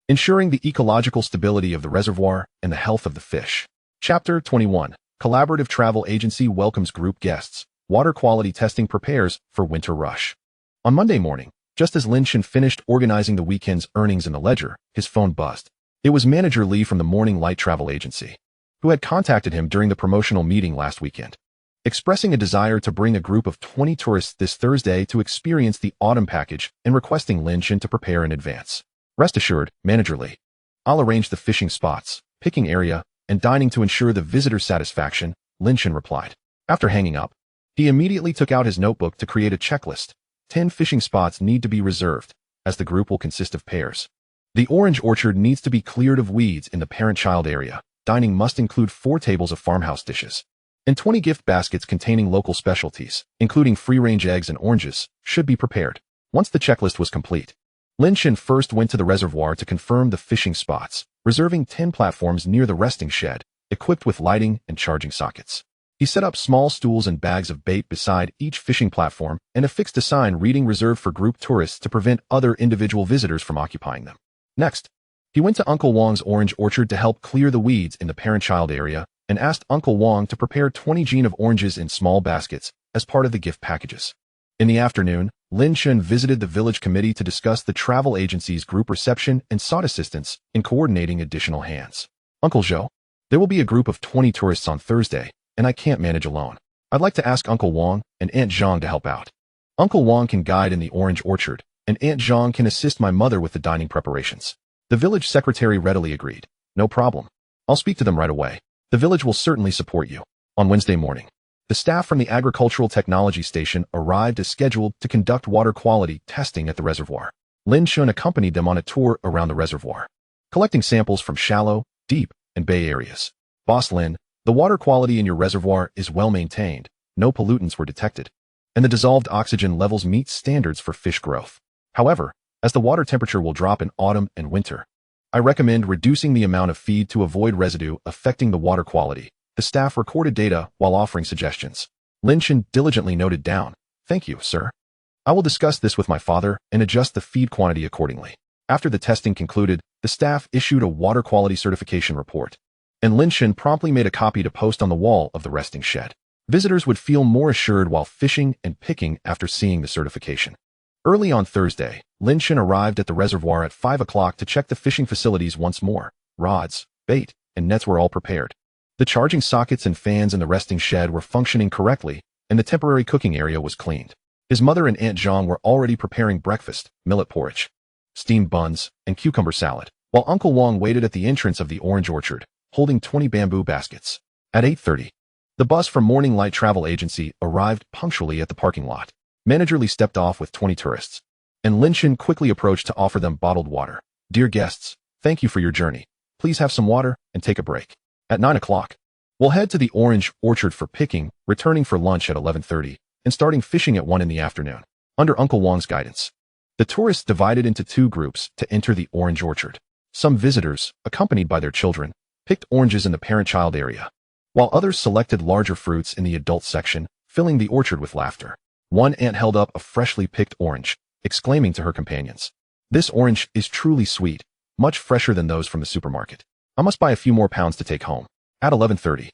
ensuring the ecological stability of the reservoir and the health of the fish. Chapter 21. Collaborative Travel Agency welcomes group guests. Water quality testing prepares for winter rush. On Monday morning, just as Lin Chen finished organizing the weekend's earnings in the ledger, his phone buzzed. It was Manager Li from the Morning Light Travel Agency, who had contacted him during the promotional meeting last weekend, expressing a desire to bring a group of 20 tourists this Thursday to experience the autumn package and requesting Lin Chen to prepare in advance. Rest assured, Manager Li. I'll arrange the fishing spots, picking area, and dining to ensure the visitor's satisfaction, Lin Chen replied. After hanging up, he immediately took out his notebook to create a checklist. 10 fishing spots need to be reserved, as the group will consist of pairs. The orange orchard needs to be cleared of weeds in the parent-child area. Dining must include 4 tables of farmhouse dishes, and 20 gift baskets containing local specialties, including free-range eggs and oranges, should be prepared. Once the checklist was complete, Lin Chen first went to the reservoir to confirm the fishing spots, reserving 10 platforms near the resting shed, equipped with lighting and charging sockets. He set up small stools and bags of bait beside each fishing platform and affixed a sign reading reserved for group tourists to prevent other individual visitors from occupying them. Next, he went to Uncle Wang's orange orchard to help clear the weeds in the parent-child area and asked Uncle Wang to prepare 20 jean of oranges in small baskets as part of the gift packages. In the afternoon, Lin Chen visited the village committee to discuss the travel agency's group reception and sought assistance in coordinating additional hands. Uncle Zhou, there will be a group of 20 tourists on Thursday, and I can't manage alone. I'd like to ask Uncle Wang and Aunt Zhang to help out. Uncle Wang can guide in the orange orchard, and Aunt Zhang can assist my mother with the dining preparations. The village secretary readily agreed. No problem. I'll speak to them right away. The village will certainly support you. On Wednesday morning, the staff from the agricultural technology station arrived as scheduled to conduct water quality testing at the reservoir. Lin Chen accompanied them on a tour around the reservoir, collecting samples from shallow, deep, and bay areas. Boss Lin, the water quality in your reservoir is well maintained, no pollutants were detected, and the dissolved oxygen levels meet standards for fish growth. However, as the water temperature will drop in autumn and winter, I recommend reducing the amount of feed to avoid residue affecting the water quality. The staff recorded data while offering suggestions. Lin Chen diligently noted down. Thank you, sir. I will discuss this with my father and adjust the feed quantity accordingly. After the testing concluded, the staff issued a water quality certification report, and Lin Chen promptly made a copy to post on the wall of the resting shed. Visitors would feel more assured while fishing and picking after seeing the certification. Early on Thursday, Lin Chen arrived at the reservoir at 5 o'clock to check the fishing facilities once more. Rods, bait, and nets were all prepared. The charging sockets and fans in the resting shed were functioning correctly, and the temporary cooking area was cleaned. His mother and Aunt Zhang were already preparing breakfast, millet porridge, steamed buns, and cucumber salad, while Uncle Wang waited at the entrance of the orange orchard, holding 20 bamboo baskets. At 8:30, the bus from Morning Light Travel Agency arrived punctually at the parking lot. Manager Li stepped off with 20 tourists, and Lin Chen quickly approached to offer them bottled water. Dear guests, thank you for your journey. Please have some water and take a break. At 9 o'clock, we'll head to the orange orchard for picking, returning for lunch at 11:30, and starting fishing at 1 in the afternoon. Under Uncle Wang's guidance, the tourists divided into 2 groups to enter the orange orchard. Some visitors, accompanied by their children, picked oranges in the parent-child area, while others selected larger fruits in the adult section, filling the orchard with laughter. One aunt held up a freshly picked orange, exclaiming to her companions, "This orange is truly sweet. much fresher than those from the supermarket. I must buy a few more pounds to take home. At 11:30,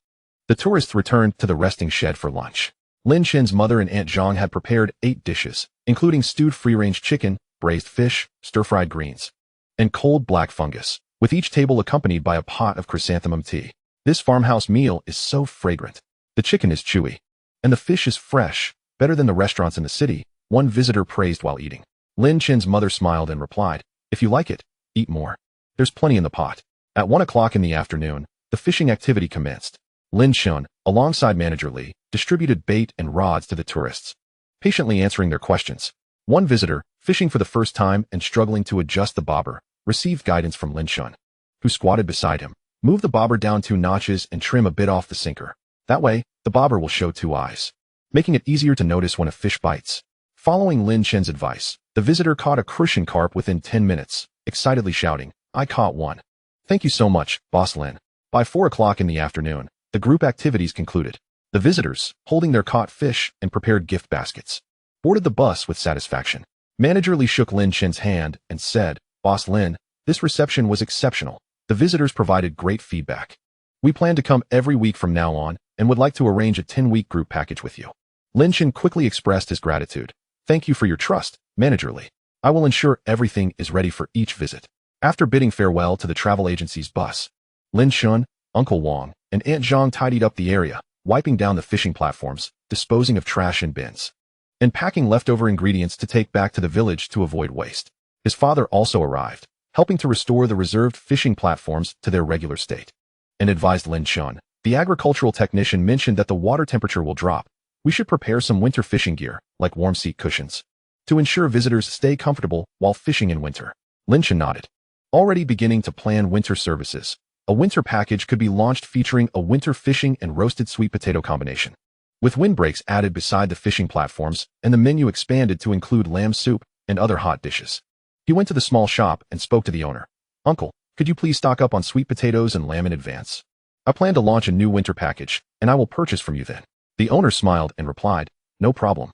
the tourists returned to the resting shed for lunch. Lin Chen's mother and Aunt Zhang had prepared 8 dishes, including stewed free-range chicken, braised fish, stir-fried greens, and cold black fungus, with each table accompanied by a pot of chrysanthemum tea. This farmhouse meal is so fragrant. The chicken is chewy, and the fish is fresh, better than the restaurants in the city, one visitor praised while eating. Lin Chen's mother smiled and replied, "If you like it, eat more. There's plenty in the pot." At 1 o'clock in the afternoon, the fishing activity commenced. Lin Chen, alongside manager Li, distributed bait and rods to the tourists, patiently answering their questions. One visitor, fishing for the first time and struggling to adjust the bobber, received guidance from Lin Chen, who squatted beside him. Move the bobber down 2 notches and trim a bit off the sinker. That way, the bobber will show 2 eyes, making it easier to notice when a fish bites. Following Lin Chen's advice, the visitor caught a crucian carp within 10 minutes, excitedly shouting, "I caught one. Thank you so much, Boss Lin." By 4 o'clock in the afternoon, the group activities concluded. The visitors, holding their caught fish and prepared gift baskets, boarded the bus with satisfaction. Manager Li shook Lin Chen's hand and said, "Boss Lin, this reception was exceptional. The visitors provided great feedback. We plan to come every week from now on and would like to arrange a 10-week group package with you." Lin Chen quickly expressed his gratitude. "Thank you for your trust, Manager Li. I will ensure everything is ready for each visit." After bidding farewell to the travel agency's bus, Lin Chen, Uncle Wang, and Aunt Zhang tidied up the area, wiping down the fishing platforms, disposing of trash in bins, and packing leftover ingredients to take back to the village to avoid waste. His father also arrived, helping to restore the reserved fishing platforms to their regular state, and advised Lin Chen. The agricultural technician mentioned that the water temperature will drop. We should prepare some winter fishing gear, like warm seat cushions, to ensure visitors stay comfortable while fishing in winter. Lin Chen nodded. Already beginning to plan winter services, a winter package could be launched featuring a winter fishing and roasted sweet potato combination, with windbreaks added beside the fishing platforms and the menu expanded to include lamb soup and other hot dishes. He went to the small shop and spoke to the owner. "Uncle, could you please stock up on sweet potatoes and lamb in advance? I plan to launch a new winter package, and I will purchase from you then." The owner smiled and replied, "No problem.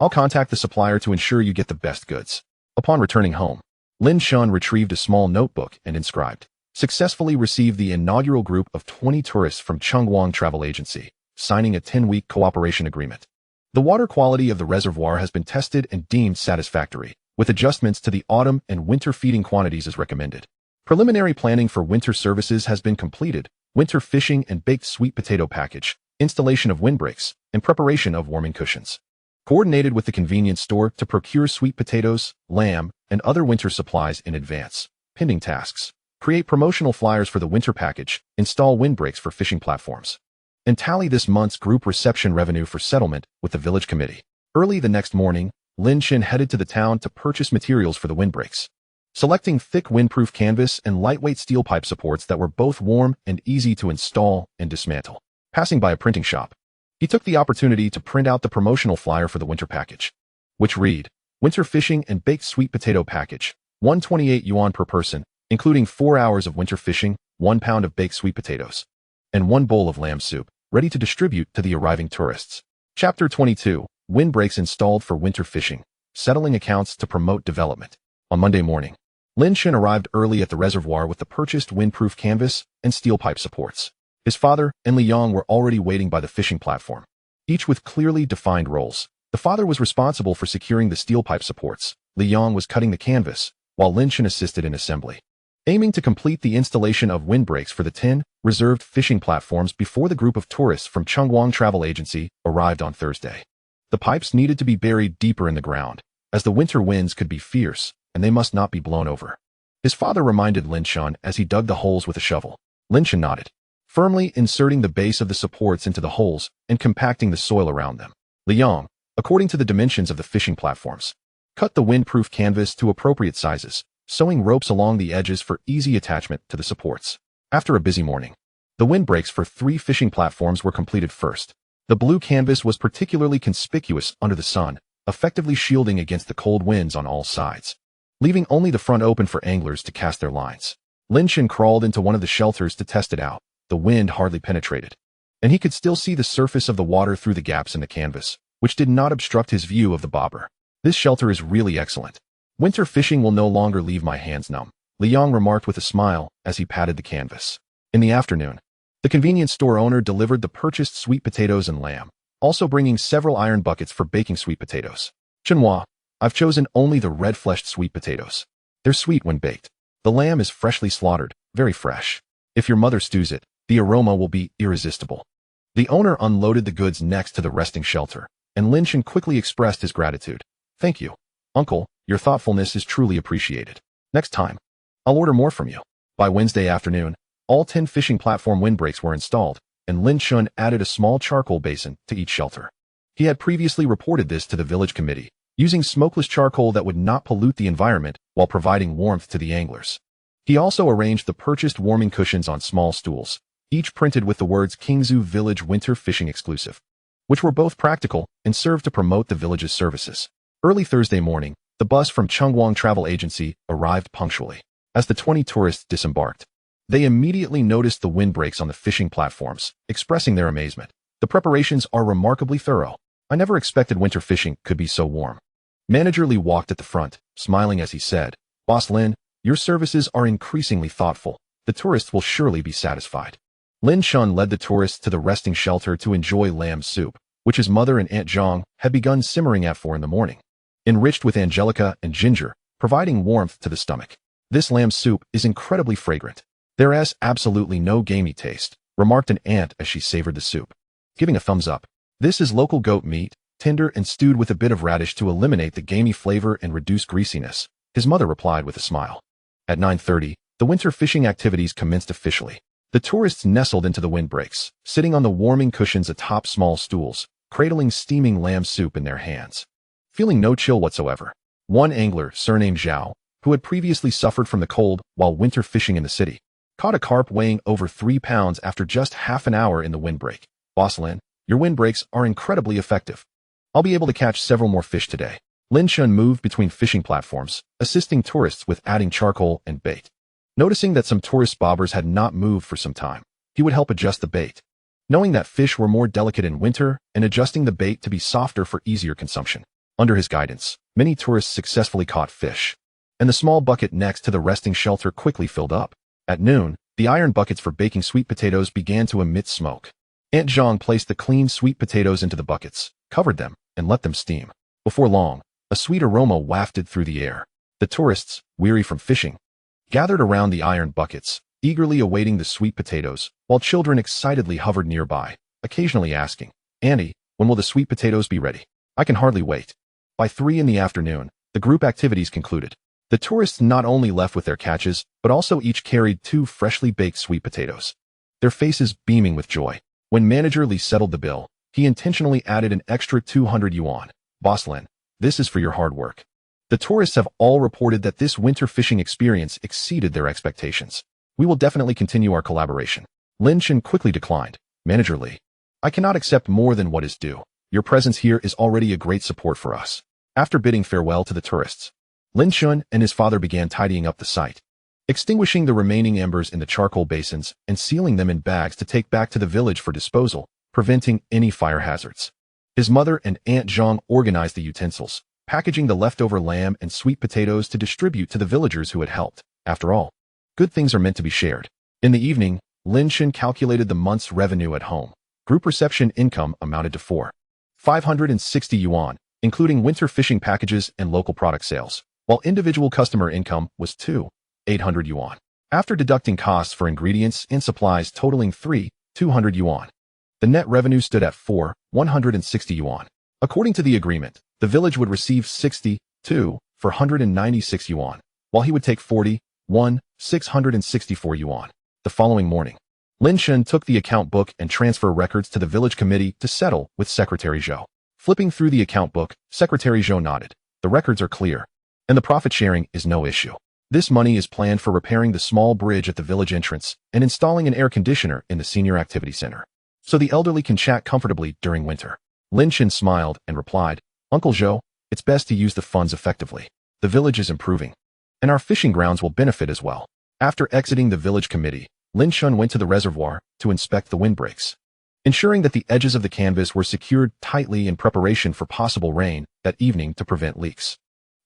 I'll contact the supplier to ensure you get the best goods." Upon returning home, Lin Chen retrieved a small notebook and inscribed, "Successfully received the inaugural group of 20 tourists from Chengguang Travel Agency, signing a 10-week cooperation agreement. The water quality of the reservoir has been tested and deemed satisfactory, with adjustments to the autumn and winter feeding quantities as recommended. Preliminary planning for winter services has been completed, winter fishing and baked sweet potato package, installation of windbreaks, and preparation of warming cushions. Coordinated with the convenience store to procure sweet potatoes, lamb, and other winter supplies in advance. Pending tasks. Create promotional flyers for the winter package, install windbreaks for fishing platforms, and tally this month's group reception revenue for settlement with the village committee." Early the next morning, Lin Chen headed to the town to purchase materials for the windbreaks, selecting thick windproof canvas and lightweight steel pipe supports that were both warm and easy to install and dismantle. Passing by a printing shop, he took the opportunity to print out the promotional flyer for the winter package, which read, "Winter fishing and baked sweet potato package, 128 yuan per person, including 4 hours of winter fishing, 1 pound of baked sweet potatoes, and 1 bowl of lamb soup, ready to distribute to the arriving tourists." Chapter 22, Windbreaks installed for winter fishing, settling accounts to promote development. On Monday morning, Lin Chen arrived early at the reservoir with the purchased windproof canvas and steel pipe supports. His father and Liang were already waiting by the fishing platform, each with clearly defined roles. The father was responsible for securing the steel pipe supports. Liang was cutting the canvas, while Lin Chen assisted in assembly, aiming to complete the installation of windbreaks for the 10 reserved fishing platforms before the group of tourists from Chengguang Travel Agency arrived on Thursday. The pipes needed to be buried deeper in the ground, as the winter winds could be fierce, and they must not be blown over. His father reminded Lin Chen as he dug the holes with a shovel. Lin Chen nodded, firmly inserting the base of the supports into the holes and compacting the soil around them. Liang, according to the dimensions of the fishing platforms, cut the windproof canvas to appropriate sizes, sewing ropes along the edges for easy attachment to the supports. After a busy morning, the windbreaks for 3 fishing platforms were completed first. The blue canvas was particularly conspicuous under the sun, effectively shielding against the cold winds on all sides, leaving only the front open for anglers to cast their lines. Lin Chen crawled into one of the shelters to test it out. The wind hardly penetrated, and he could still see the surface of the water through the gaps in the canvas, which did not obstruct his view of the bobber. "This shelter is really excellent. Winter fishing will no longer leave my hands numb," Liang remarked with a smile as he patted the canvas. In the afternoon, the convenience store owner delivered the purchased sweet potatoes and lamb, also bringing several iron buckets for baking sweet potatoes. Chenhua, I've chosen only the red-fleshed sweet potatoes. They're sweet when baked. The lamb is freshly slaughtered, very fresh. If your mother stews it, the aroma will be irresistible. The owner unloaded the goods next to the resting shelter, and Lin Chen quickly expressed his gratitude. Thank you, uncle, your thoughtfulness is truly appreciated. Next time, I'll order more from you. By Wednesday afternoon, all 10 fishing platform windbreaks were installed, and Lin Chen added a small charcoal basin to each shelter. He had previously reported this to the village committee, using smokeless charcoal that would not pollute the environment while providing warmth to the anglers. He also arranged the purchased warming cushions on small stools, each printed with the words Qingzhu Village Winter Fishing Exclusive, which were both practical and served to promote the village's services. Early Thursday morning, the bus from Chungwang Travel Agency arrived punctually. As the 20 tourists disembarked, they immediately noticed the windbreaks on the fishing platforms, expressing their amazement. The preparations are remarkably thorough. I never expected winter fishing could be so warm. Manager Li walked at the front, smiling as he said, Boss Lin, your services are increasingly thoughtful. The tourists will surely be satisfied. Lin Chen led the tourists to the resting shelter to enjoy lamb soup, which his mother and Aunt Zhang had begun simmering at 4 in the morning. Enriched with angelica and ginger, providing warmth to the stomach. This lamb soup is incredibly fragrant. There is absolutely no gamey taste, remarked an aunt as she savored the soup. Giving a thumbs up. This is local goat meat, tender and stewed with a bit of radish to eliminate the gamey flavor and reduce greasiness, his mother replied with a smile. At 9:30, the winter fishing activities commenced officially. The tourists nestled into the windbreaks, sitting on the warming cushions atop small stools, cradling steaming lamb soup in their hands. Feeling no chill whatsoever, one angler, surnamed Zhao, who had previously suffered from the cold while winter fishing in the city, caught a carp weighing over 3 pounds after just half an hour in the windbreak. Boss Lin, your windbreaks are incredibly effective. I'll be able to catch several more fish today. Lin Chen moved between fishing platforms, assisting tourists with adding charcoal and bait. Noticing that some tourist bobbers had not moved for some time, he would help adjust the bait. Knowing that fish were more delicate in winter and adjusting the bait to be softer for easier consumption. Under his guidance, many tourists successfully caught fish, and the small bucket next to the resting shelter quickly filled up. At noon, the iron buckets for baking sweet potatoes began to emit smoke. Aunt Zhang placed the clean sweet potatoes into the buckets, covered them, and let them steam. Before long, a sweet aroma wafted through the air. The tourists, weary from fishing, gathered around the iron buckets, eagerly awaiting the sweet potatoes, while children excitedly hovered nearby, occasionally asking, Auntie, when will the sweet potatoes be ready? I can hardly wait. By 3 in the afternoon, the group activities concluded. The tourists not only left with their catches, but also each carried 2 freshly baked sweet potatoes, their faces beaming with joy. When Manager Li settled the bill, he intentionally added an extra 200 yuan. Boss Lin, this is for your hard work. The tourists have all reported that this winter fishing experience exceeded their expectations. We will definitely continue our collaboration. Lin Chen quickly declined. Manager Li, I cannot accept more than what is due. Your presence here is already a great support for us. After bidding farewell to the tourists, Lin Chen and his father began tidying up the site, extinguishing the remaining embers in the charcoal basins and sealing them in bags to take back to the village for disposal, preventing any fire hazards. His mother and Aunt Zhang organized the utensils, packaging the leftover lamb and sweet potatoes to distribute to the villagers who had helped. After all, good things are meant to be shared. In the evening, Lin Chen calculated the month's revenue at home. Group reception income amounted to 560 yuan, including winter fishing packages and local product sales, while individual customer income was 800 yuan. After deducting costs for ingredients and supplies totaling 200 yuan, the net revenue stood at 160 yuan. According to the agreement, the village would receive 496 yuan, while he would take 664 yuan. The following morning, Lin Chen took the account book and transfer records to the village committee to settle with Secretary Zhou. Flipping through the account book, Secretary Zhou nodded. The records are clear, and the profit sharing is no issue. This money is planned for repairing the small bridge at the village entrance and installing an air conditioner in the senior activity center, so the elderly can chat comfortably during winter. Lin Chen smiled and replied, Uncle Zhou, it's best to use the funds effectively. The village is improving, and our fishing grounds will benefit as well. After exiting the village committee, Lin Chen went to the reservoir to inspect the windbreaks, ensuring that the edges of the canvas were secured tightly in preparation for possible rain that evening to prevent leaks.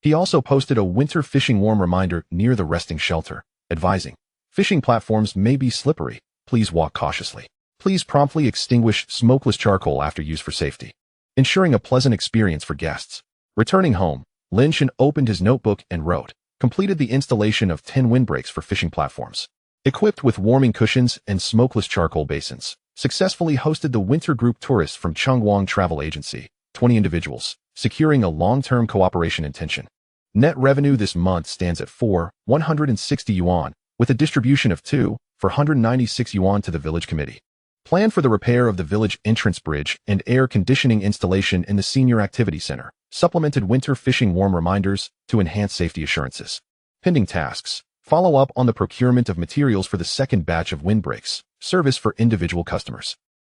He also posted a winter fishing warm reminder near the resting shelter, advising, "Fishing platforms may be slippery. Please walk cautiously. Please promptly extinguish smokeless charcoal after use for safety," ensuring a pleasant experience for guests. Returning home, Lin Chen opened his notebook and wrote, "Completed the installation of 10 windbreaks for fishing platforms. Equipped with warming cushions and smokeless charcoal basins. Successfully hosted the winter group tourists from Chongwang Travel Agency, 20 individuals, securing a long-term cooperation intention. Net revenue this month stands at 160 yuan, with a distribution of 496 yuan to the village committee. Plan for the repair of the village entrance bridge and air conditioning installation in the senior activity center. Supplemented winter fishing warm reminders to enhance safety assurances. Pending tasks. Follow up on the procurement of materials for the second batch of windbreaks. Service for individual customers.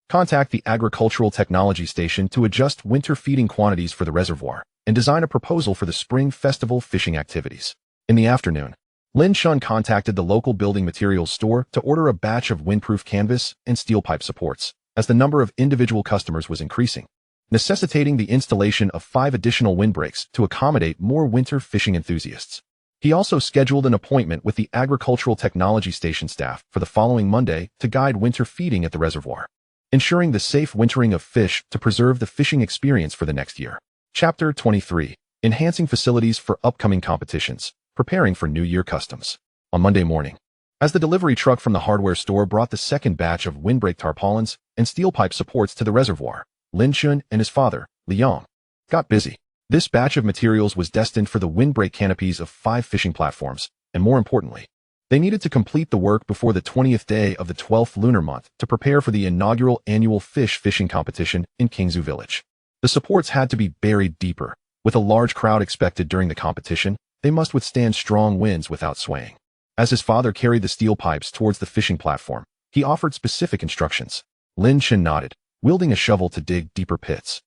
Contact the Agricultural Technology Station to adjust winter feeding quantities for the reservoir and design a proposal for the spring festival fishing activities. In the afternoon, Lin Chen contacted the local building materials store to order a batch of windproof canvas and steel pipe supports, as the number of individual customers was increasing, necessitating the installation of 5 additional windbreaks to accommodate more winter fishing enthusiasts. He also scheduled an appointment with the Agricultural Technology Station staff for the following Monday to guide winter feeding at the reservoir, ensuring the safe wintering of fish to preserve the fishing experience for the next year. Chapter 23. Enhancing facilities for upcoming competitions, preparing for New Year customs. On Monday morning, as the delivery truck from the hardware store brought the second batch of windbreak tarpaulins and steel pipe supports to the reservoir, Lin Chen and his father, Liang, got busy. This batch of materials was destined for the windbreak canopies of 5 fishing platforms, and more importantly, they needed to complete the work before the 20th day of the 12th lunar month to prepare for the inaugural annual fish fishing competition in Qingzhu village. The supports had to be buried deeper. With a large crowd expected during the competition, they must withstand strong winds without swaying. As his father carried the steel pipes towards the fishing platform, he offered specific instructions. Lin Chen nodded, wielding a shovel to dig deeper pits,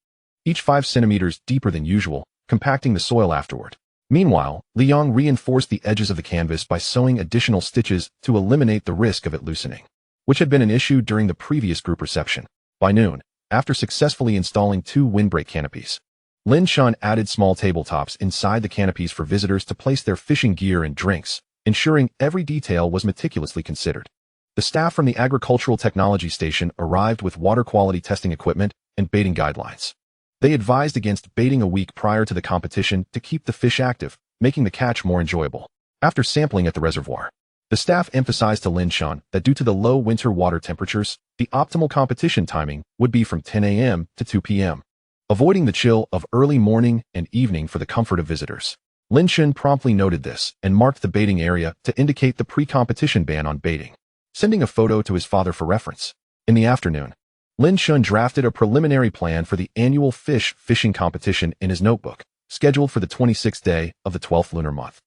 each 5 centimeters deeper than usual, compacting the soil afterward. Meanwhile, Liang reinforced the edges of the canvas by sewing additional stitches to eliminate the risk of it loosening, which had been an issue during the previous group reception. By noon, after successfully installing 2 windbreak canopies, Lin Chen added small tabletops inside the canopies for visitors to place their fishing gear and drinks, ensuring every detail was meticulously considered. The staff from the Agricultural Technology Station arrived with water quality testing equipment and baiting guidelines. They advised against baiting a week prior to the competition to keep the fish active, making the catch more enjoyable. After sampling at the reservoir, the staff emphasized to Lin Chen that due to the low winter water temperatures, the optimal competition timing would be from 10 a.m. to 2 p.m., avoiding the chill of early morning and evening for the comfort of visitors. Lin Chen promptly noted this and marked the baiting area to indicate the pre-competition ban on baiting, sending a photo to his father for reference. In the afternoon, Lin Chen drafted a preliminary plan for the annual fish fishing competition in his notebook, scheduled for the 26th day of the 12th lunar month,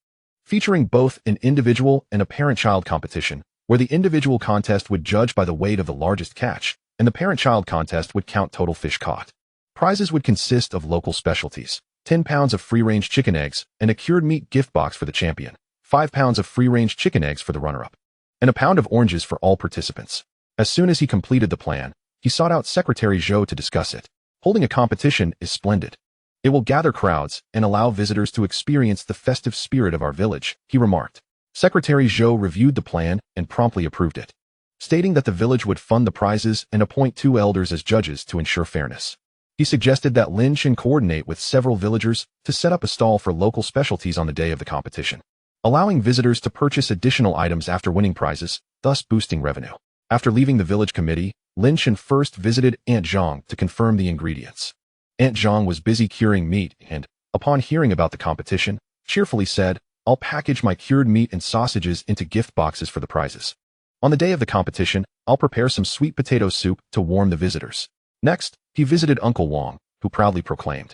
featuring both an individual and a parent-child competition, where the individual contest would judge by the weight of the largest catch, and the parent-child contest would count total fish caught. Prizes would consist of local specialties, 10 pounds of free-range chicken eggs and a cured meat gift box for the champion, 5 pounds of free-range chicken eggs for the runner-up, and a pound of oranges for all participants. As soon as he completed the plan, he sought out Secretary Zhou to discuss it. Holding a competition is splendid. It will gather crowds and allow visitors to experience the festive spirit of our village, he remarked. Secretary Zhou reviewed the plan and promptly approved it, stating that the village would fund the prizes and appoint 2 elders as judges to ensure fairness. He suggested that Lin Chen coordinate with several villagers to set up a stall for local specialties on the day of the competition, allowing visitors to purchase additional items after winning prizes, thus boosting revenue. After leaving the village committee, Lin Chen first visited Aunt Zhang to confirm the ingredients. Aunt Zhang was busy curing meat and, upon hearing about the competition, cheerfully said, "I'll package my cured meat and sausages into gift boxes for the prizes. On the day of the competition, I'll prepare some sweet potato soup to warm the visitors." Next, he visited Uncle Wang, who proudly proclaimed,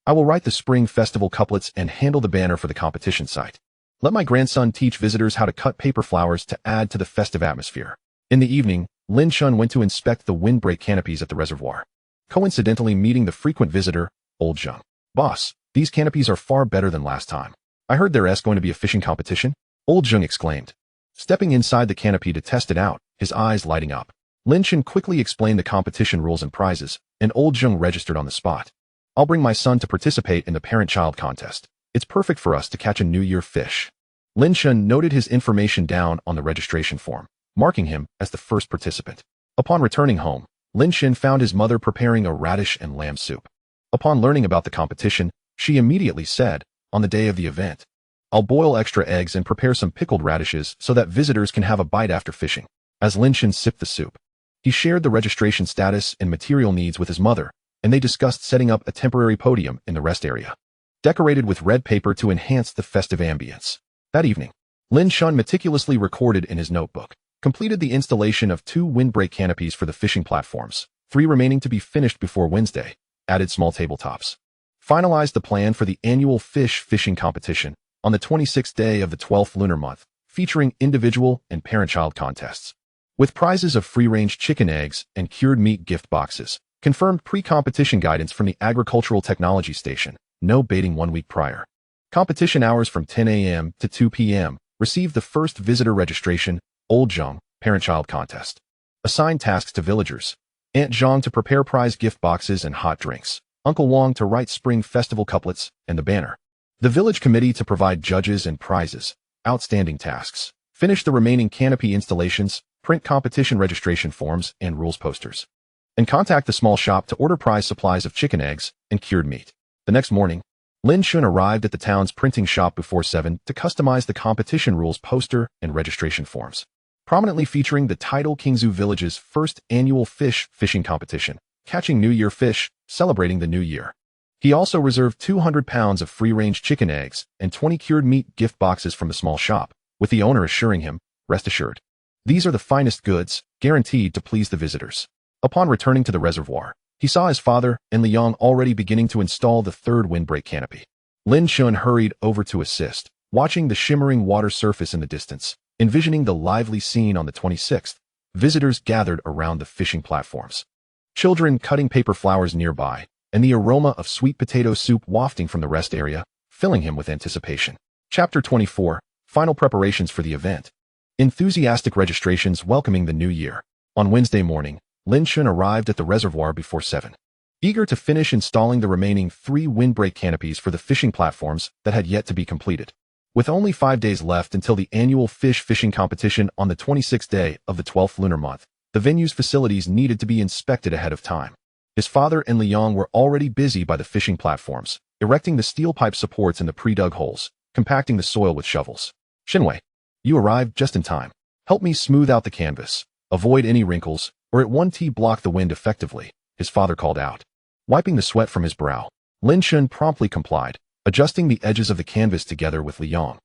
"I will write the spring festival couplets and handle the banner for the competition site. Let my grandson teach visitors how to cut paper flowers to add to the festive atmosphere." In the evening, Lin Chen went to inspect the windbreak canopies at the reservoir, coincidentally meeting the frequent visitor, Old Zheng. "Boss, these canopies are far better than last time. I heard there's going to be a fishing competition?" Old Zheng exclaimed, stepping inside the canopy to test it out, his eyes lighting up. Lin Chen quickly explained the competition rules and prizes, and Old Zheng registered on the spot. "I'll bring my son to participate in the parent-child contest. It's perfect for us to catch a New Year fish. Lin Chen noted his information down on the registration form, marking him as the first participant. Upon returning home, Lin Chen found his mother preparing a radish and lamb soup. Upon learning about the competition, she immediately said, on the day of the event, "I'll boil extra eggs and prepare some pickled radishes so that visitors can have a bite after fishing." As Lin Chen sipped the soup, he shared the registration status and material needs with his mother, and they discussed setting up a temporary podium in the rest area, decorated with red paper to enhance the festive ambience. That evening, Lin Chen meticulously recorded in his notebook, completed the installation of 2 windbreak canopies for the fishing platforms, 3 remaining to be finished before Wednesday, added small tabletops, finalized the plan for the annual fish fishing competition on the 26th day of the 12th lunar month, featuring individual and parent-child contests, with prizes of free-range chicken eggs and cured meat gift boxes, confirmed pre-competition guidance from the Agricultural Technology Station, no baiting 1 week prior. Competition hours from 10 a.m. to 2 p.m. Received the first visitor registration, Old Zhejiang, parent-child contest. Assigned tasks to villagers. Aunt Zhang to prepare prize gift boxes and hot drinks. Uncle Wang to write spring festival couplets and the banner. The village committee to provide judges and prizes. Outstanding tasks. Finish the remaining canopy installations, print competition registration forms and rules posters. And contact the small shop to order prize supplies of chicken eggs and cured meat. The next morning, Lin Chen arrived at the town's printing shop before 7 to customize the competition rules poster and registration forms, prominently featuring the title Qingzhu Village's first annual fish fishing competition, Catching New Year Fish, celebrating the new year. He also reserved 200 pounds of free-range chicken eggs and 20 cured meat gift boxes from the small shop, with the owner assuring him, "Rest assured, these are the finest goods, guaranteed to please the visitors." Upon returning to the reservoir, he saw his father and Liang already beginning to install the 3rd windbreak canopy. Lin Chen hurried over to assist, watching the shimmering water surface in the distance, envisioning the lively scene on the 26th. Visitors gathered around the fishing platforms, children cutting paper flowers nearby, and the aroma of sweet potato soup wafting from the rest area, filling him with anticipation. Chapter 24, Final Preparations for the Event. Enthusiastic registrations welcoming the new year. On Wednesday morning, Lin Chen arrived at the reservoir before 7, eager to finish installing the remaining 3 windbreak canopies for the fishing platforms that had yet to be completed. With only 5 days left until the annual fish fishing competition on the 26th day of the 12th lunar month, the venue's facilities needed to be inspected ahead of time. His father and Liang were already busy by the fishing platforms, erecting the steel pipe supports in the pre-dug holes, compacting the soil with shovels. "Shenwei, you arrived just in time. Help me smooth out the canvas, avoid any wrinkles, or it won't block the wind effectively," his father called out. Wiping the sweat from his brow, Lin Chen promptly complied, adjusting the edges of the canvas together with Liang,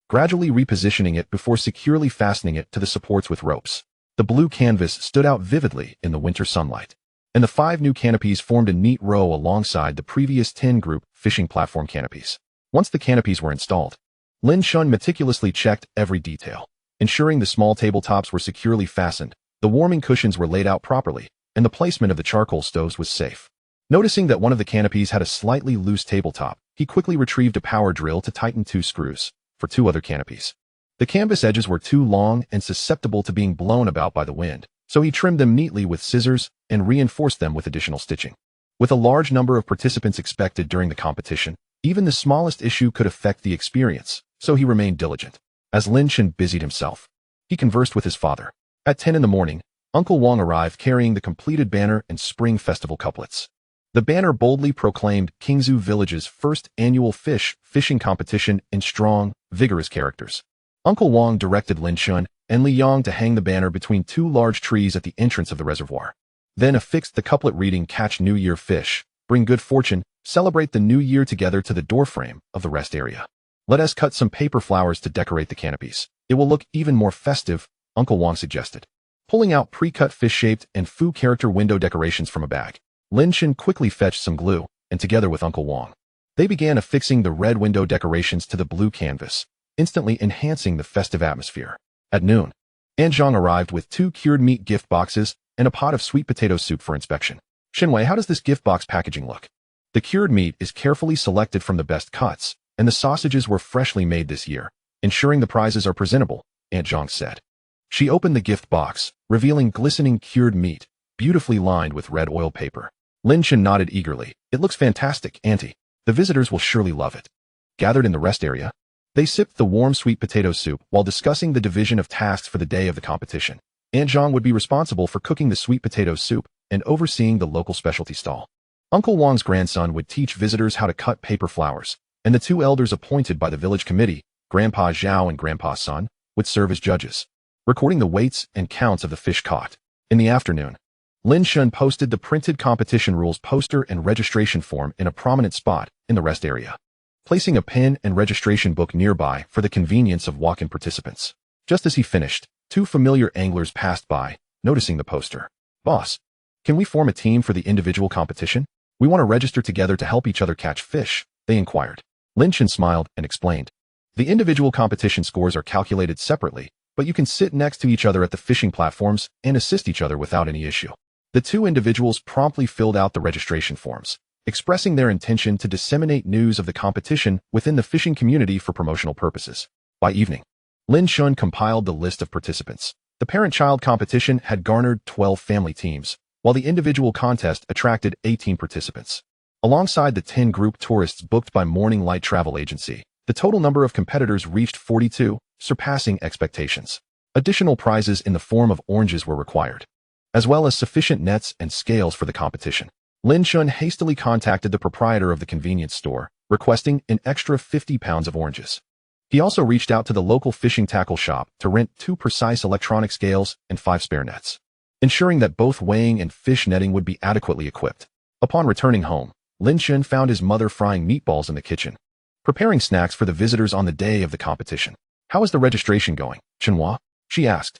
gradually repositioning it before securely fastening it to the supports with ropes. The blue canvas stood out vividly in the winter sunlight, and the 5 new canopies formed a neat row alongside the previous 10 group fishing platform canopies. Once the canopies were installed, Lin Chen meticulously checked every detail, ensuring the small tabletops were securely fastened, the warming cushions were laid out properly, and the placement of the charcoal stoves was safe. Noticing that one of the canopies had a slightly loose tabletop, he quickly retrieved a power drill to tighten 2 screws for 2 other canopies. The canvas edges were too long and susceptible to being blown about by the wind, so he trimmed them neatly with scissors and reinforced them with additional stitching. With a large number of participants expected during the competition, even the smallest issue could affect the experience, so he remained diligent. As Lin Chen busied himself, he conversed with his father. At 10 in the morning, Uncle Wang arrived carrying the completed banner and spring festival couplets. The banner boldly proclaimed Qingzhu Village's first annual fish fishing competition in strong, vigorous characters. Uncle Wang directed Lin Chen and Liang to hang the banner between 2 large trees at the entrance of the reservoir. Then affixed the couplet reading "Catch New Year Fish, bring good fortune, celebrate the new year together" to the doorframe of the rest area. "Let us cut some paper flowers to decorate the canopies. It will look even more festive," Uncle Wang suggested. Pulling out pre-cut fish-shaped and Fu character window decorations from a bag, Lin Chen quickly fetched some glue, and together with Uncle Wang, they began affixing the red window decorations to the blue canvas, instantly enhancing the festive atmosphere. At noon, Aunt Zhang arrived with 2 cured meat gift boxes and a pot of sweet potato soup for inspection. "Shenwei, how does this gift box packaging look?" "The cured meat is carefully selected from the best cuts, and the sausages were freshly made this year, ensuring the prizes are presentable," Aunt Zhang said. She opened the gift box, revealing glistening cured meat, beautifully lined with red oil paper. Lin Chen nodded eagerly. "It looks fantastic, Auntie. The visitors will surely love it." gathered in the rest area. They sipped the warm sweet potato soup while discussing the division of tasks for the day of the competition. Aunt Zhang would be responsible for cooking the sweet potato soup and overseeing the local specialty stall. Uncle Wang's grandson would teach visitors how to cut paper flowers, and the two elders appointed by the village committee, Grandpa Zhao and Grandpa Sun, would serve as judges, recording the weights and counts of the fish caught. In the afternoon, Lin Chen posted the printed competition rules poster and registration form in a prominent spot in the rest area, placing a pen and registration book nearby for the convenience of walk-in participants. Just as he finished, two familiar anglers passed by, noticing the poster. "Boss, can we form a team for the individual competition? We want to register together to help each other catch fish," they inquired. Lin Chen smiled and explained. "The individual competition scores are calculated separately, but you can sit next to each other at the fishing platforms and assist each other without any issue." The two individuals promptly filled out the registration forms, expressing their intention to disseminate news of the competition within the fishing community for promotional purposes. By evening, Lin Chen compiled the list of participants. The parent-child competition had garnered 12 family teams, while the individual contest attracted 18 participants. Alongside the 10 group tourists booked by Morning Light Travel Agency, the total number of competitors reached 42, surpassing expectations. Additional prizes in the form of oranges were required, as well as sufficient nets and scales for the competition. Lin Chen hastily contacted the proprietor of the convenience store, requesting an extra 50 pounds of oranges. He also reached out to the local fishing tackle shop to rent 2 precise electronic scales and 5 spare nets, ensuring that both weighing and fish netting would be adequately equipped. Upon returning home, Lin Chen found his mother frying meatballs in the kitchen, preparing snacks for the visitors on the day of the competition. "How is the registration going, Chenhua?" she asked.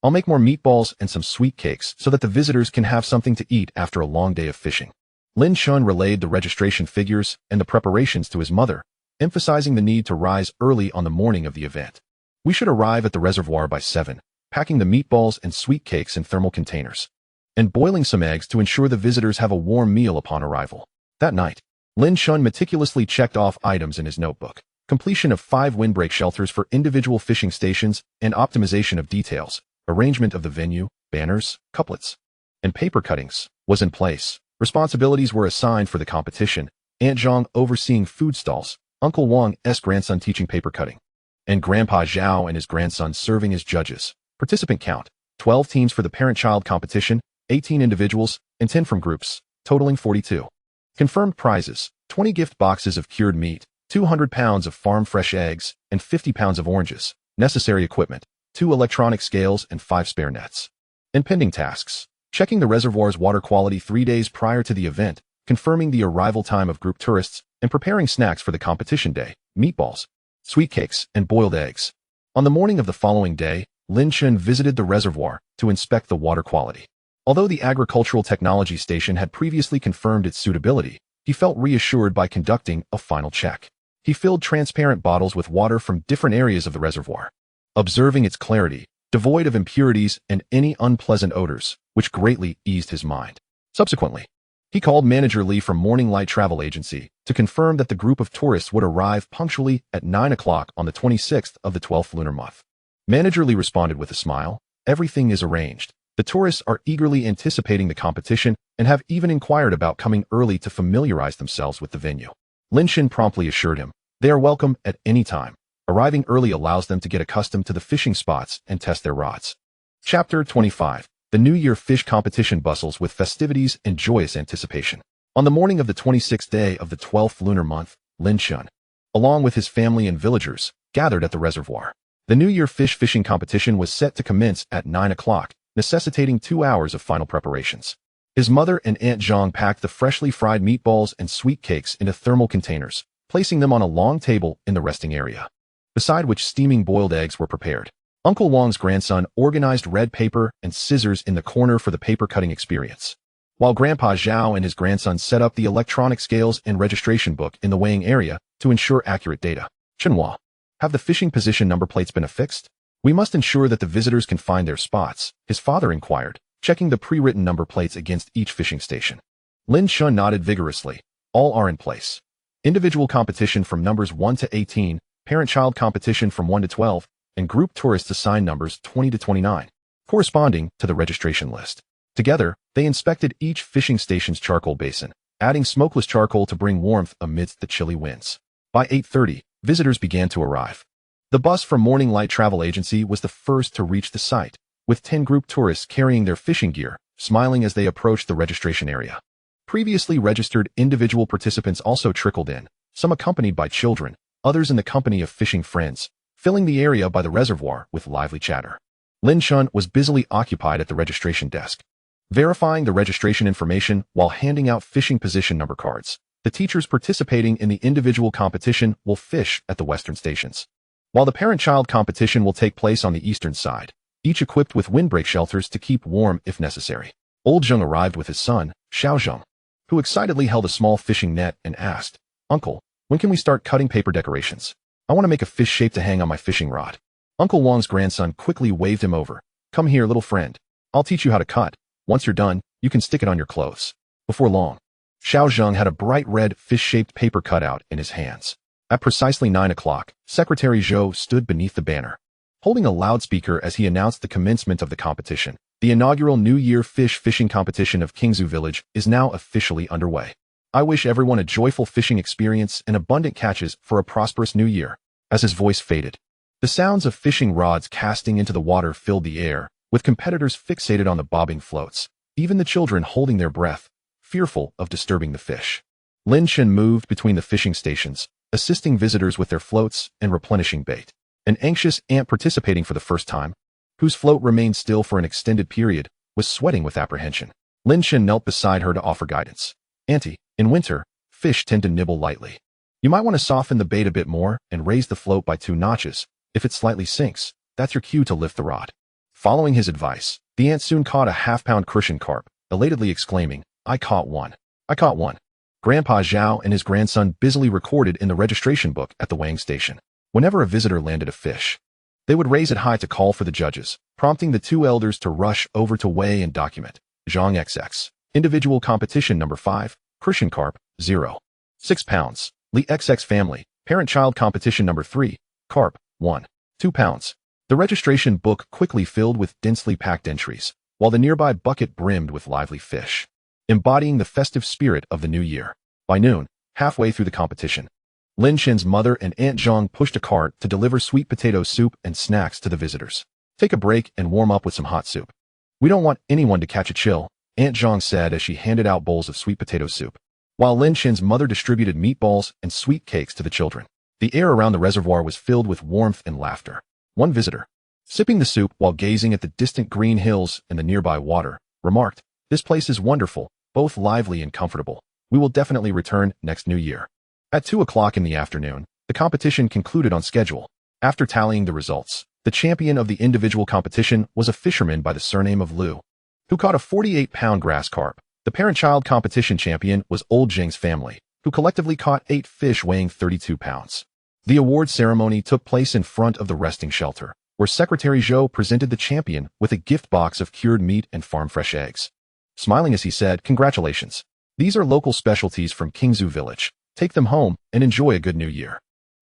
"I'll make more meatballs and some sweet cakes so that the visitors can have something to eat after a long day of fishing." Lin Chen relayed the registration figures and the preparations to his mother, emphasizing the need to rise early on the morning of the event. "We should arrive at the reservoir by 7, packing the meatballs and sweet cakes in thermal containers, and boiling some eggs to ensure the visitors have a warm meal upon arrival." That night, Lin Chen meticulously checked off items in his notebook: completion of 5 windbreak shelters for individual fishing stations and optimization of details. Arrangement of the venue, banners, couplets, and paper cuttings was in place. Responsibilities were assigned for the competition: Aunt Zhang overseeing food stalls, Uncle Wang's grandson teaching paper cutting, and Grandpa Zhao and his grandson serving as judges. Participant count: 12 teams for the parent-child competition, 18 individuals, and 10 from groups, totaling 42. Confirmed prizes: 20 gift boxes of cured meat, 200 pounds of farm-fresh eggs, and 50 pounds of oranges. Necessary equipment: 2 electronic scales and 5 spare nets. And pending tasks: checking the reservoir's water quality 3 days prior to the event, confirming the arrival time of group tourists, and preparing snacks for the competition day: meatballs, sweet cakes, and boiled eggs. On the morning of the following day, Lin Chen visited the reservoir to inspect the water quality. Although the Agricultural Technology Station had previously confirmed its suitability, he felt reassured by conducting a final check. He filled transparent bottles with water from different areas of the reservoir, observing its clarity, devoid of impurities and any unpleasant odors, which greatly eased his mind. Subsequently, he called Manager Li from Morning Light Travel Agency to confirm that the group of tourists would arrive punctually at 9 o'clock on the 26th of the 12th lunar month. Manager Li responded with a smile: "Everything is arranged. The tourists are eagerly anticipating the competition and have even inquired about coming early to familiarize themselves with the venue." Lin Chen promptly assured him they are welcome at any time. Arriving early allows them to get accustomed to the fishing spots and test their rods. Chapter 25. The New Year Fish Competition bustles with festivities and joyous anticipation. On the morning of the 26th day of the 12th lunar month, Lin Chen, along with his family and villagers, gathered at the reservoir. The New Year fish fishing competition was set to commence at 9 o'clock, necessitating 2 hours of final preparations. His mother and Aunt Zhang packed the freshly fried meatballs and sweet cakes into thermal containers, placing them on a long table in the resting area, beside which steaming boiled eggs were prepared. Uncle Wang's grandson organized red paper and scissors in the corner for the paper cutting experience, while Grandpa Zhao and his grandson set up the electronic scales and registration book in the weighing area to ensure accurate data. "Chenhua, have the fishing position number plates been affixed? We must ensure that the visitors can find their spots," his father inquired, checking the pre-written number plates against each fishing station. Lin Chen nodded vigorously. "All are in place. Individual competition from numbers 1 to 18, parent-child competition from 1 to 12, and group tourists assigned numbers 20 to 29, corresponding to the registration list." Together, they inspected each fishing station's charcoal basin, adding smokeless charcoal to bring warmth amidst the chilly winds. By 8:30, visitors began to arrive. The bus from Morning Light Travel Agency was the first to reach the site, with 10 group tourists carrying their fishing gear, smiling as they approached the registration area. Previously registered individual participants also trickled in, some accompanied by children, others in the company of fishing friends, filling the area by the reservoir with lively chatter. Lin Chen was busily occupied at the registration desk, verifying the registration information while handing out fishing position number cards. The teachers participating in the individual competition will fish at the western stations, while the parent-child competition will take place on the eastern side, each equipped with windbreak shelters to keep warm if necessary. Old Zheng arrived with his son, Xiaozheng, who excitedly held a small fishing net and asked, "Uncle, when can we start cutting paper decorations? I want to make a fish shape to hang on my fishing rod." Uncle Wang's grandson quickly waved him over. "Come here, little friend. I'll teach you how to cut. Once you're done, you can stick it on your clothes." Before long, Xiaozheng had a bright red fish-shaped paper cutout in his hands. At precisely 9 o'clock, Secretary Zhou stood beneath the banner, holding a loudspeaker as he announced the commencement of the competition. The inaugural New Year fish fishing competition of Qingzhu Village is now officially underway. I wish everyone a joyful fishing experience and abundant catches for a prosperous new year. As his voice faded, the sounds of fishing rods casting into the water filled the air, with competitors fixated on the bobbing floats, even the children holding their breath, fearful of disturbing the fish. Lin Chen moved between the fishing stations, assisting visitors with their floats and replenishing bait. An anxious ant participating for the first time, whose float remained still for an extended period, was sweating with apprehension. Lin Chen knelt beside her to offer guidance. "Auntie, in winter, fish tend to nibble lightly. You might want to soften the bait a bit more and raise the float by 2 notches. If it slightly sinks, that's your cue to lift the rod." Following his advice, the ant soon caught a half-pound crucian carp, elatedly exclaiming, "I caught one. I caught one." Grandpa Zhao and his grandson busily recorded in the registration book at the weighing station. Whenever a visitor landed a fish, they would raise it high to call for the judges, prompting the 2 elders to rush over to weigh and document. Zhang XX. Individual competition number 5, crucian carp, 0.6 pounds. Li XX family, parent-child competition number 3, carp, 1.2 pounds. The registration book quickly filled with densely packed entries, while the nearby bucket brimmed with lively fish, embodying the festive spirit of the new year. By noon, halfway through the competition, Lin Chen's mother and Aunt Zhang pushed a cart to deliver sweet potato soup and snacks to the visitors. "Take a break and warm up with some hot soup. We don't want anyone to catch a chill," Aunt Zhang said as she handed out bowls of sweet potato soup, while Lin Chen's mother distributed meatballs and sweet cakes to the children. The air around the reservoir was filled with warmth and laughter. One visitor, sipping the soup while gazing at the distant green hills and the nearby water, remarked, "This place is wonderful, both lively and comfortable. We will definitely return next New Year." At 2 o'clock in the afternoon, the competition concluded on schedule. After tallying the results, the champion of the individual competition was a fisherman by the surname of Liu, who caught a 48-pound grass carp. The parent-child competition champion was Old Zheng's family, who collectively caught 8 fish weighing 32 pounds. The award ceremony took place in front of the resting shelter, where Secretary Zhou presented the champion with a gift box of cured meat and farm-fresh eggs. Smiling as he said, "Congratulations. These are local specialties from Qingzhu Village. Take them home and enjoy a good new year.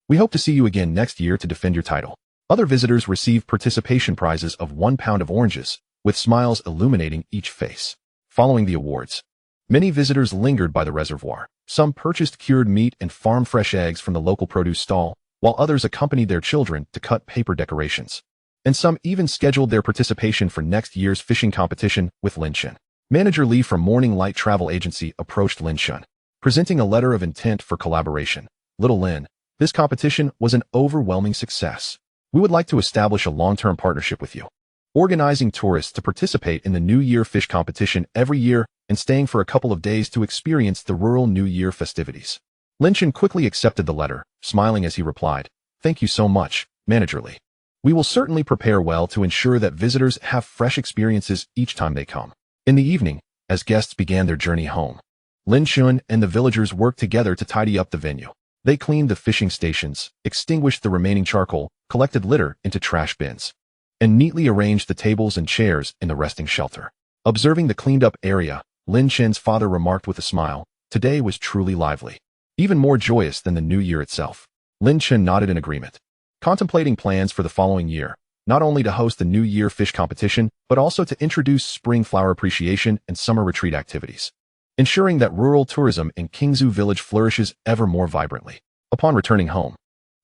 We hope to see you again next year to defend your title." Other visitors received participation prizes of 1 pound of oranges, with smiles illuminating each face. Following the awards, many visitors lingered by the reservoir. Some purchased cured meat and farm-fresh eggs from the local produce stall, while others accompanied their children to cut paper decorations. And some even scheduled their participation for next year's fishing competition with Lin Chen. Manager Li from Morning Light Travel Agency approached Lin Chen, presenting a letter of intent for collaboration. "Little Lin, this competition was an overwhelming success. We would like to establish a long-term partnership with you, organizing tourists to participate in the New Year fish competition every year and staying for a couple of days to experience the rural New Year festivities." Lin Chen quickly accepted the letter, smiling as he replied, "Thank you so much, Manager Li. We will certainly prepare well to ensure that visitors have fresh experiences each time they come." In the evening, as guests began their journey home, Lin Chen and the villagers worked together to tidy up the venue. They cleaned the fishing stations, extinguished the remaining charcoal, collected litter into trash bins, and neatly arranged the tables and chairs in the resting shelter. Observing the cleaned-up area, Lin Chen's father remarked with a smile, "Today was truly lively. Even more joyous than the new year itself." Lin Chen nodded in agreement, contemplating plans for the following year, not only to host the New Year fish competition, but also to introduce spring flower appreciation and summer retreat activities, ensuring that rural tourism in Qingzhu Village flourishes ever more vibrantly. Upon returning home,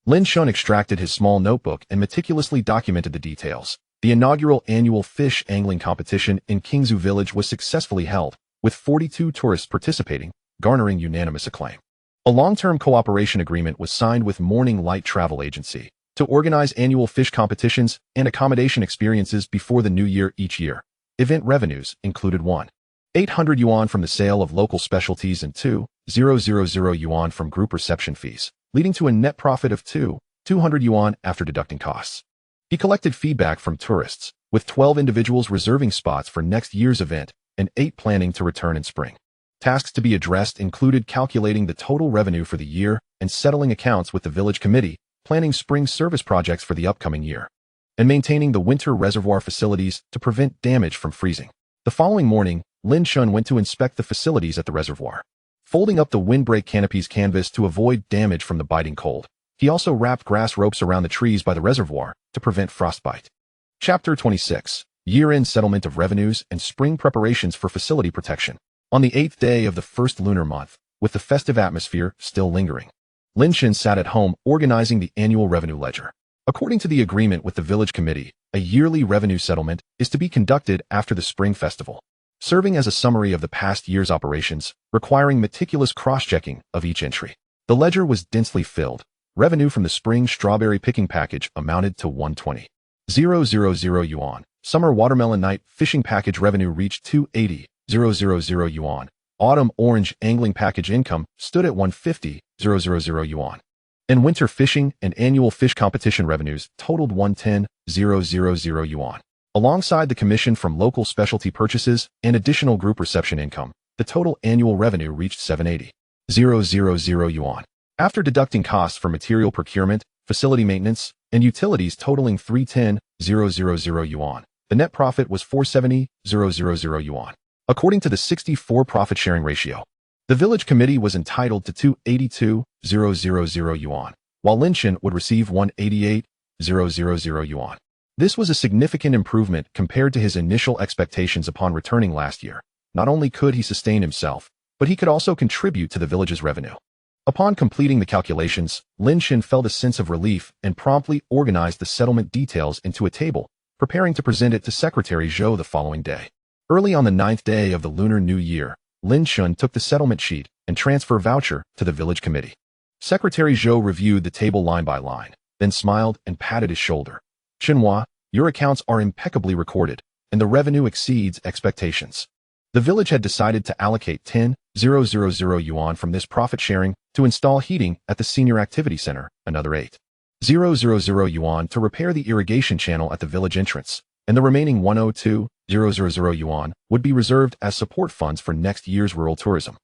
Lin Chen extracted his small notebook and meticulously documented the details. The inaugural annual fish angling competition in Qingzhu village was successfully held, with 42 tourists participating, garnering unanimous acclaim. A long-term cooperation agreement was signed with Morning Light Travel Agency to organize annual fish competitions and accommodation experiences before the new year each year. Event revenues included 1,800 yuan from the sale of local specialties and 2,000 yuan from group reception fees, leading to a net profit of 200 yuan after deducting costs. He collected feedback from tourists, with 12 individuals reserving spots for next year's event and 8 planning to return in spring. Tasks to be addressed included calculating the total revenue for the year and settling accounts with the village committee, planning spring service projects for the upcoming year, and maintaining the winter reservoir facilities to prevent damage from freezing. The following morning, Lin Chen went to inspect the facilities at the reservoir. Folding up the windbreak canopy's canvas to avoid damage from the biting cold, he also wrapped grass ropes around the trees by the reservoir to prevent frostbite. Chapter 26. Year-end settlement of revenues and spring preparations for facility protection. On the 8th day of the first lunar month, with the festive atmosphere still lingering, Lin Chen sat at home organizing the annual revenue ledger. According to the agreement with the village committee, a yearly revenue settlement is to be conducted after the spring festival, serving as a summary of the past year's operations, requiring meticulous cross-checking of each entry. The ledger was densely filled. Revenue from the spring strawberry picking package amounted to 120,000 yuan. Summer watermelon night fishing package revenue reached 280,000 yuan. Autumn orange angling package income stood at 150,000 yuan. And winter fishing and annual fish competition revenues totaled 110,000 yuan. Alongside the commission from local specialty purchases and additional group reception income, the total annual revenue reached 780,000 yuan. After deducting costs for material procurement, facility maintenance, and utilities totaling 310,000 yuan, the net profit was 470,000 yuan. According to the 64 profit-sharing ratio, the village committee was entitled to 282,000 yuan, while Lin Chen would receive 188,000 yuan. This was a significant improvement compared to his initial expectations upon returning last year. Not only could he sustain himself, but he could also contribute to the village's revenue. Upon completing the calculations, Lin Chen felt a sense of relief and promptly organized the settlement details into a table, preparing to present it to Secretary Zhou the following day. Early on the 9th day of the Lunar New Year, Lin Chen took the settlement sheet and transfer voucher to the village committee. Secretary Zhou reviewed the table line by line, then smiled and patted his shoulder. "Chenhua, your accounts are impeccably recorded, and the revenue exceeds expectations." The village had decided to allocate 10,000 yuan from this profit sharing to install heating at the senior activity center, another 8,000 yuan to repair the irrigation channel at the village entrance, and the remaining 102,000 yuan would be reserved as support funds for next year's rural tourism,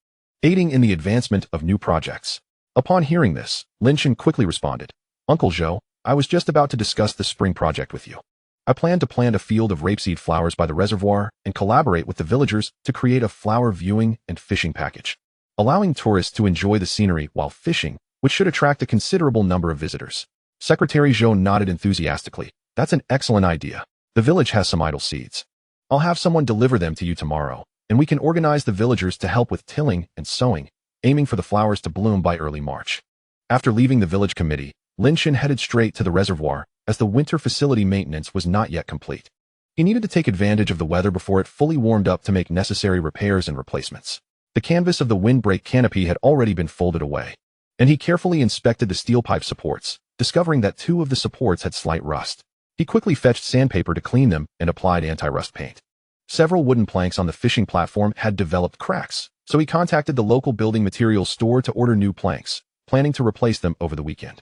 aiding in the advancement of new projects. Upon hearing this, Lin Chen quickly responded, "Uncle Zhou, I was just about to discuss the spring project with you. I plan to plant a field of rapeseed flowers by the reservoir and collaborate with the villagers to create a flower viewing and fishing package, allowing tourists to enjoy the scenery while fishing, which should attract a considerable number of visitors." Secretary Zhou nodded enthusiastically. "That's an excellent idea. The village has some idle seeds. I'll have someone deliver them to you tomorrow, and we can organize the villagers to help with tilling and sowing, aiming for the flowers to bloom by early March." After leaving the village committee, Lin Chen headed straight to the reservoir, as the winter facility maintenance was not yet complete. He needed to take advantage of the weather before it fully warmed up to make necessary repairs and replacements. The canvas of the windbreak canopy had already been folded away, and he carefully inspected the steel pipe supports, discovering that 2 of the supports had slight rust. He quickly fetched sandpaper to clean them and applied anti-rust paint. Several wooden planks on the fishing platform had developed cracks, so he contacted the local building materials store to order new planks, planning to replace them over the weekend.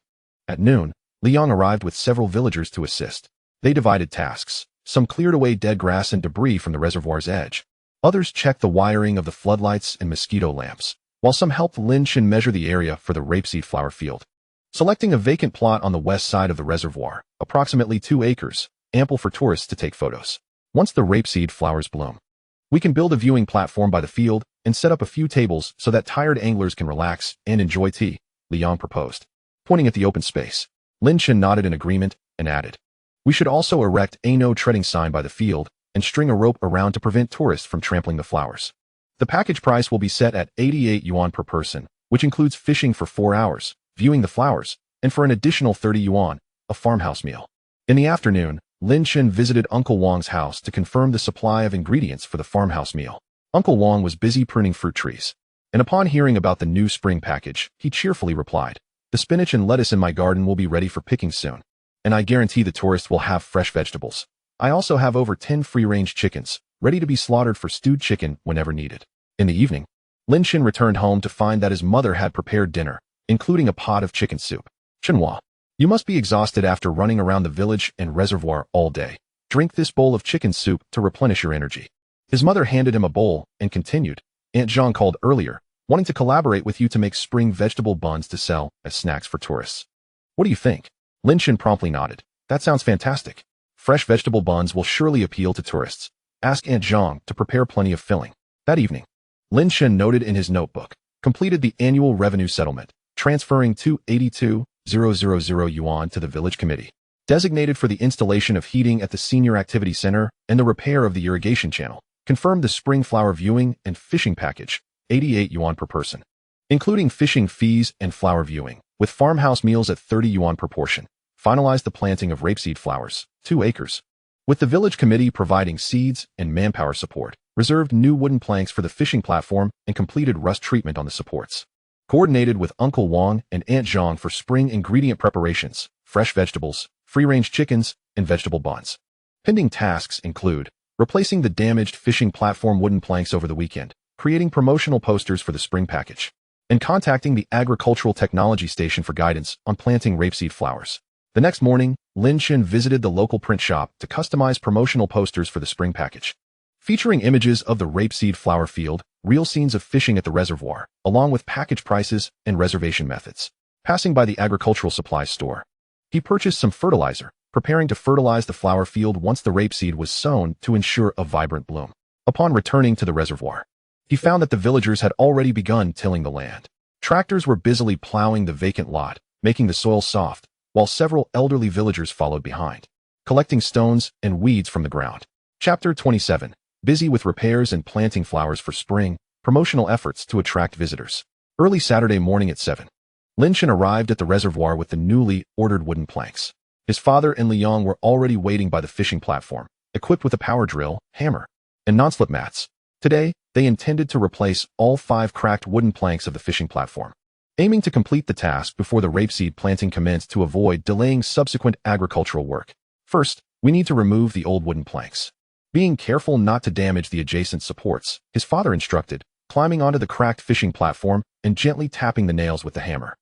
At noon, Liang arrived with several villagers to assist. They divided tasks. Some cleared away dead grass and debris from the reservoir's edge. Others checked the wiring of the floodlights and mosquito lamps, while some helped Lin Chen measure the area for the rapeseed flower field. Selecting a vacant plot on the west side of the reservoir, approximately 2 acres, ample for tourists to take photos. Once the rapeseed flowers bloom, we can build a viewing platform by the field and set up a few tables so that tired anglers can relax and enjoy tea, Liang proposed. Pointing at the open space, Lin Chen nodded in agreement and added, "We should also erect a no treading sign by the field and string a rope around to prevent tourists from trampling the flowers. The package price will be set at 88 yuan per person, which includes fishing for 4 hours, viewing the flowers, and for an additional 30 yuan, a farmhouse meal. In the afternoon, Lin Chen visited Uncle Wang's house to confirm the supply of ingredients for the farmhouse meal. Uncle Wang was busy pruning fruit trees, and upon hearing about the new spring package, he cheerfully replied, "The spinach and lettuce in my garden will be ready for picking soon, and I guarantee the tourists will have fresh vegetables. I also have over 10 free-range chickens, ready to be slaughtered for stewed chicken whenever needed." In the evening, Lin Chen returned home to find that his mother had prepared dinner, including a pot of chicken soup. "Chenhua, you must be exhausted after running around the village and reservoir all day. Drink this bowl of chicken soup to replenish your energy." His mother handed him a bowl and continued, "Aunt Zhang called earlier, wanting to collaborate with you to make spring vegetable buns to sell as snacks for tourists. What do you think?" Lin Chen promptly nodded. "That sounds fantastic. Fresh vegetable buns will surely appeal to tourists. Ask Aunt Zhang to prepare plenty of filling." That evening, Lin Chen noted in his notebook, completed the annual revenue settlement, transferring 282,000 yuan to the village committee, designated for the installation of heating at the senior activity center and the repair of the irrigation channel, confirmed the spring flower viewing and fishing package, 88 yuan per person, including fishing fees and flower viewing, with farmhouse meals at 30 yuan per portion, finalized the planting of rapeseed flowers, 2 acres, with the village committee providing seeds and manpower support, reserved new wooden planks for the fishing platform and completed rust treatment on the supports. Coordinated with Uncle Wang and Aunt Zhang for spring ingredient preparations, fresh vegetables, free-range chickens, and vegetable buns. Pending tasks include replacing the damaged fishing platform wooden planks over the weekend, creating promotional posters for the spring package, and contacting the agricultural technology station for guidance on planting rapeseed flowers. The next morning, Lin Chen visited the local print shop to customize promotional posters for the spring package, featuring images of the rapeseed flower field, real scenes of fishing at the reservoir, along with package prices and reservation methods. Passing by the agricultural supplies store, he purchased some fertilizer, preparing to fertilize the flower field once the rapeseed was sown to ensure a vibrant bloom. Upon returning to the reservoir, he found that the villagers had already begun tilling the land. Tractors were busily plowing the vacant lot, making the soil soft, while several elderly villagers followed behind, collecting stones and weeds from the ground. Chapter 27. Busy with repairs and planting flowers for spring, promotional efforts to attract visitors. Early Saturday morning at 7. Lin Chen arrived at the reservoir with the newly ordered wooden planks. His father and Liang were already waiting by the fishing platform, equipped with a power drill, hammer, and non-slip mats. Today, they intended to replace all 5 cracked wooden planks of the fishing platform, aiming to complete the task before the rapeseed planting commenced to avoid delaying subsequent agricultural work. First, we need to remove the old wooden planks. Being careful not to damage the adjacent supports, his father instructed, climbing onto the cracked fishing platform and gently tapping the nails with the hammer.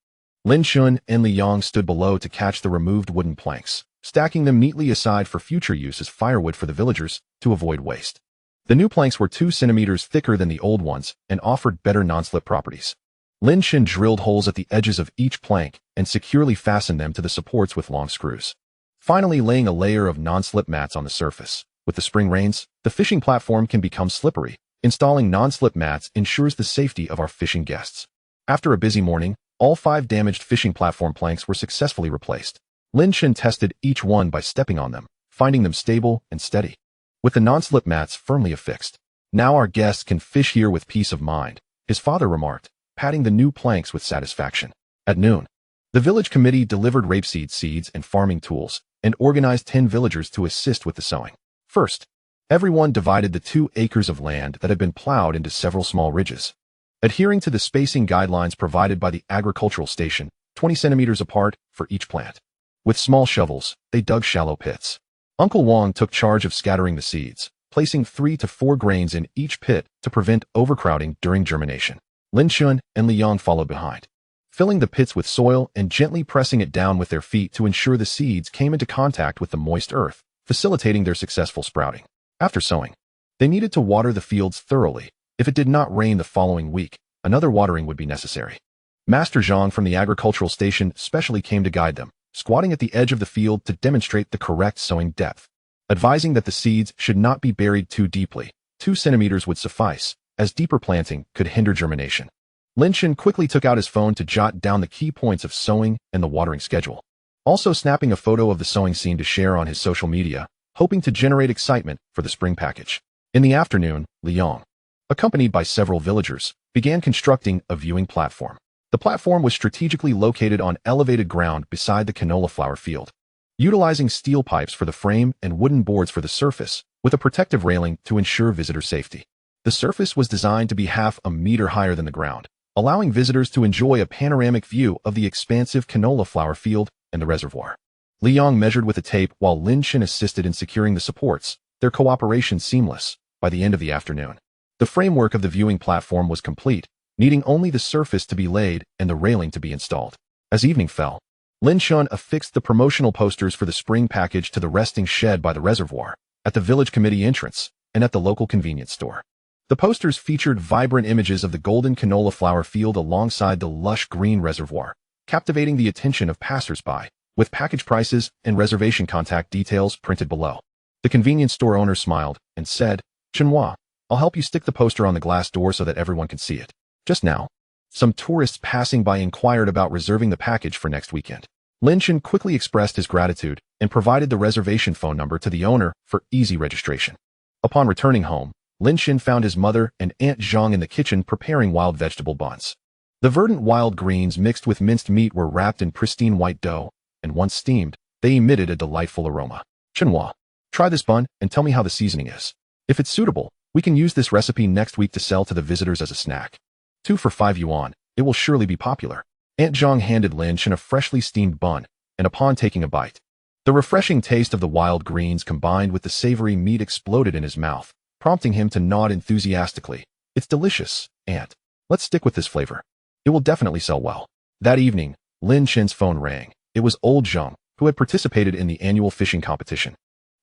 Lin Chen and Liang stood below to catch the removed wooden planks, stacking them neatly aside for future use as firewood for the villagers to avoid waste. The new planks were 2 centimeters thicker than the old ones and offered better non-slip properties. Lin Chen drilled holes at the edges of each plank and securely fastened them to the supports with long screws, finally laying a layer of non-slip mats on the surface. With the spring rains, the fishing platform can become slippery. Installing non-slip mats ensures the safety of our fishing guests. After a busy morning, all 5 damaged fishing platform planks were successfully replaced. Lin Chen tested each one by stepping on them, finding them stable and steady, with the non-slip mats firmly affixed. "Now our guests can fish here with peace of mind," his father remarked, patting the new planks with satisfaction. At noon, the village committee delivered rapeseed seeds and farming tools and organized 10 villagers to assist with the sowing. First, everyone divided the 2 acres of land that had been plowed into several small ridges, adhering to the spacing guidelines provided by the agricultural station, 20 centimeters apart for each plant. With small shovels, they dug shallow pits. Uncle Wang took charge of scattering the seeds, placing 3 to 4 grains in each pit to prevent overcrowding during germination. Lin Chen and Liang followed behind, filling the pits with soil and gently pressing it down with their feet to ensure the seeds came into contact with the moist earth, facilitating their successful sprouting. After sowing, they needed to water the fields thoroughly. If it did not rain the following week, another watering would be necessary. Master Zhang from the agricultural station specially came to guide them, squatting at the edge of the field to demonstrate the correct sowing depth, advising that the seeds should not be buried too deeply. 2 centimeters would suffice, as deeper planting could hinder germination. Lin Chen quickly took out his phone to jot down the key points of sowing and the watering schedule, also snapping a photo of the sowing scene to share on his social media, hoping to generate excitement for the spring package. In the afternoon, Liang, accompanied by several villagers, began constructing a viewing platform. The platform was strategically located on elevated ground beside the canola flower field, utilizing steel pipes for the frame and wooden boards for the surface, with a protective railing to ensure visitor safety. The surface was designed to be half a meter higher than the ground, allowing visitors to enjoy a panoramic view of the expansive canola flower field and the reservoir. Liang measured with a tape while Lin Chen assisted in securing the supports, their cooperation seamless. By the end of the afternoon, the framework of the viewing platform was complete, needing only the surface to be laid and the railing to be installed. As evening fell, Lin Chen affixed the promotional posters for the spring package to the resting shed by the reservoir, at the village committee entrance, and at the local convenience store. The posters featured vibrant images of the golden canola flower field alongside the lush green reservoir, captivating the attention of passers-by, with package prices and reservation contact details printed below. The convenience store owner smiled and said, "Chenhua, I'll help you stick the poster on the glass door so that everyone can see it." Just now, some tourists passing by inquired about reserving the package for next weekend. Lin Chen quickly expressed his gratitude and provided the reservation phone number to the owner for easy registration. Upon returning home, Lin Chen found his mother and Aunt Zhang in the kitchen preparing wild vegetable buns. The verdant wild greens mixed with minced meat were wrapped in pristine white dough, and once steamed, they emitted a delightful aroma. "Chenhua, try this bun and tell me how the seasoning is. If it's suitable, we can use this recipe next week to sell to the visitors as a snack. 2 for 5 yuan, it will surely be popular." Aunt Zhang handed Lin Chen a freshly steamed bun, and upon taking a bite, the refreshing taste of the wild greens combined with the savory meat exploded in his mouth, prompting him to nod enthusiastically. "It's delicious, Aunt. Let's stick with this flavor. It will definitely sell well." That evening, Lin Chen's phone rang. It was old Zhang, who had participated in the annual fishing competition,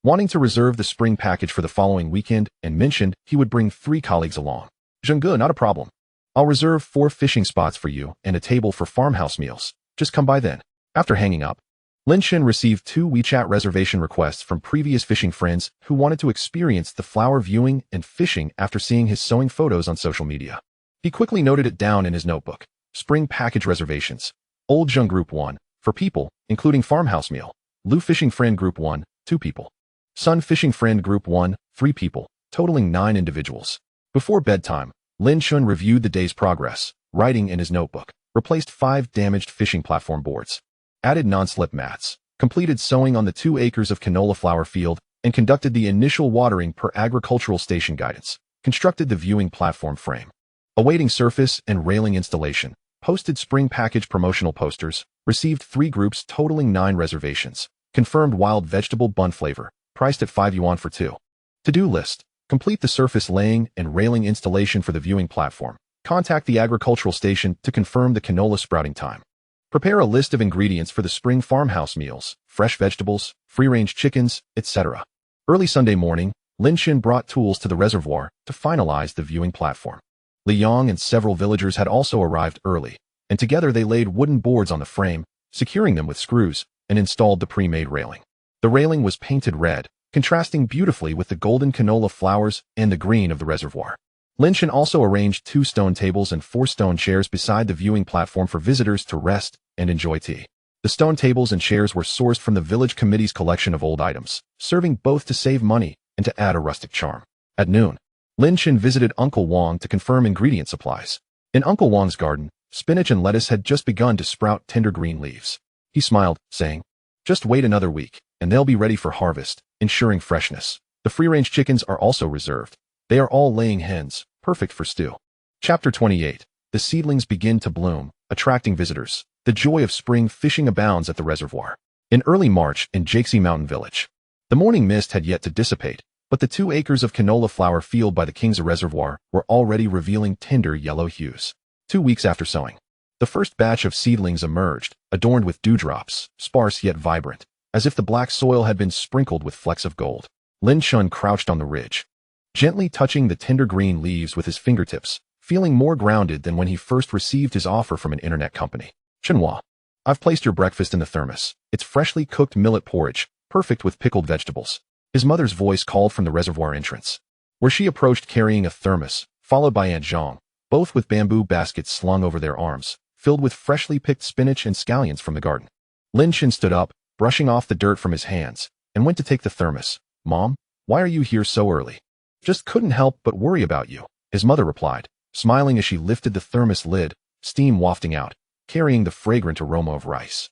wanting to reserve the spring package for the following weekend, and mentioned he would bring 3 colleagues along. "Zhengge, not a problem. I'll reserve 4 fishing spots for you and a table for farmhouse meals. Just come by then." After hanging up, Lin Chen received 2 WeChat reservation requests from previous fishing friends who wanted to experience the flower viewing and fishing after seeing his sewing photos on social media. He quickly noted it down in his notebook. Spring package reservations. Old Zheng Group 1, for people, including farmhouse meal. Lu Fishing Friend Group 1, 2 people. Sun Fishing Friend Group 1, 3 people, totaling 9 individuals. Before bedtime, Lin Chen reviewed the day's progress, writing in his notebook, replaced 5 damaged fishing platform boards, added non-slip mats, completed sowing on the 2 acres of canola flower field, and conducted the initial watering per agricultural station guidance, constructed the viewing platform frame, awaiting surface and railing installation, posted spring package promotional posters, received 3 groups totaling 9 reservations, confirmed wild vegetable bun flavor, priced at 5 yuan for 2. To-do list. Complete the surface laying and railing installation for the viewing platform. Contact the agricultural station to confirm the canola sprouting time. Prepare a list of ingredients for the spring farmhouse meals, fresh vegetables, free-range chickens, etc. Early Sunday morning, Lin Chen brought tools to the reservoir to finalize the viewing platform. Liang and several villagers had also arrived early, and together they laid wooden boards on the frame, securing them with screws, and installed the pre-made railing. The railing was painted red, contrasting beautifully with the golden canola flowers and the green of the reservoir. Lin Chen also arranged 2 stone tables and 4 stone chairs beside the viewing platform for visitors to rest and enjoy tea. The stone tables and chairs were sourced from the village committee's collection of old items, serving both to save money and to add a rustic charm. At noon, Lin Chen visited Uncle Wang to confirm ingredient supplies. In Uncle Wang's garden, spinach and lettuce had just begun to sprout tender green leaves. He smiled, saying, "Just wait another week, and they'll be ready for harvest, ensuring freshness." The free-range chickens are also reserved. They are all laying hens, perfect for stew. Chapter 28. The seedlings begin to bloom, attracting visitors. The joy of spring fishing abounds at the reservoir. In early March in Zhejiang Mountain Village, the morning mist had yet to dissipate, but the 2 acres of canola flower field by the Qingzhu Reservoir were already revealing tender yellow hues. 2 weeks after sowing, the first batch of seedlings emerged, adorned with dewdrops, sparse yet vibrant, as if the black soil had been sprinkled with flecks of gold. Lin Chen crouched on the ridge, gently touching the tender green leaves with his fingertips, feeling more grounded than when he first received his offer from an internet company. "Chenhua, I've placed your breakfast in the thermos. It's freshly cooked millet porridge, perfect with pickled vegetables." His mother's voice called from the reservoir entrance, where she approached carrying a thermos, followed by Aunt Zhang, both with bamboo baskets slung over their arms, filled with freshly picked spinach and scallions from the garden. Lin Chen stood up, brushing off the dirt from his hands, and went to take the thermos. "Mom, why are you here so early?" "Just couldn't help but worry about you," his mother replied, smiling as she lifted the thermos lid, steam wafting out, carrying the fragrant aroma of rice.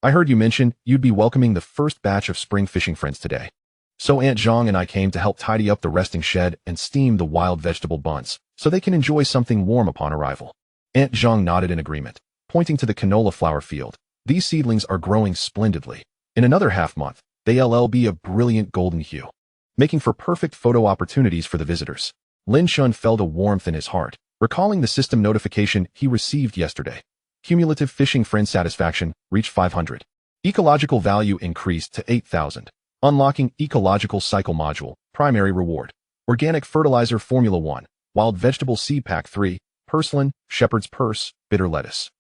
I heard you mention you'd be welcoming the first batch of spring fishing friends today. So Aunt Zhang and I came to help tidy up the resting shed and steam the wild vegetable buns so they can enjoy something warm upon arrival. Aunt Zhang nodded in agreement, pointing to the canola flower field. These seedlings are growing splendidly. In another half-month, they'll be a brilliant golden hue, making for perfect photo opportunities for the visitors. Lin Chen felt a warmth in his heart, recalling the system notification he received yesterday. Cumulative fishing friend satisfaction reached 500. Ecological value increased to 8,000. Unlocking ecological cycle module, primary reward. Organic fertilizer formula 1, wild vegetable seed pack 3, purslane, shepherd's purse, bitter lettuce.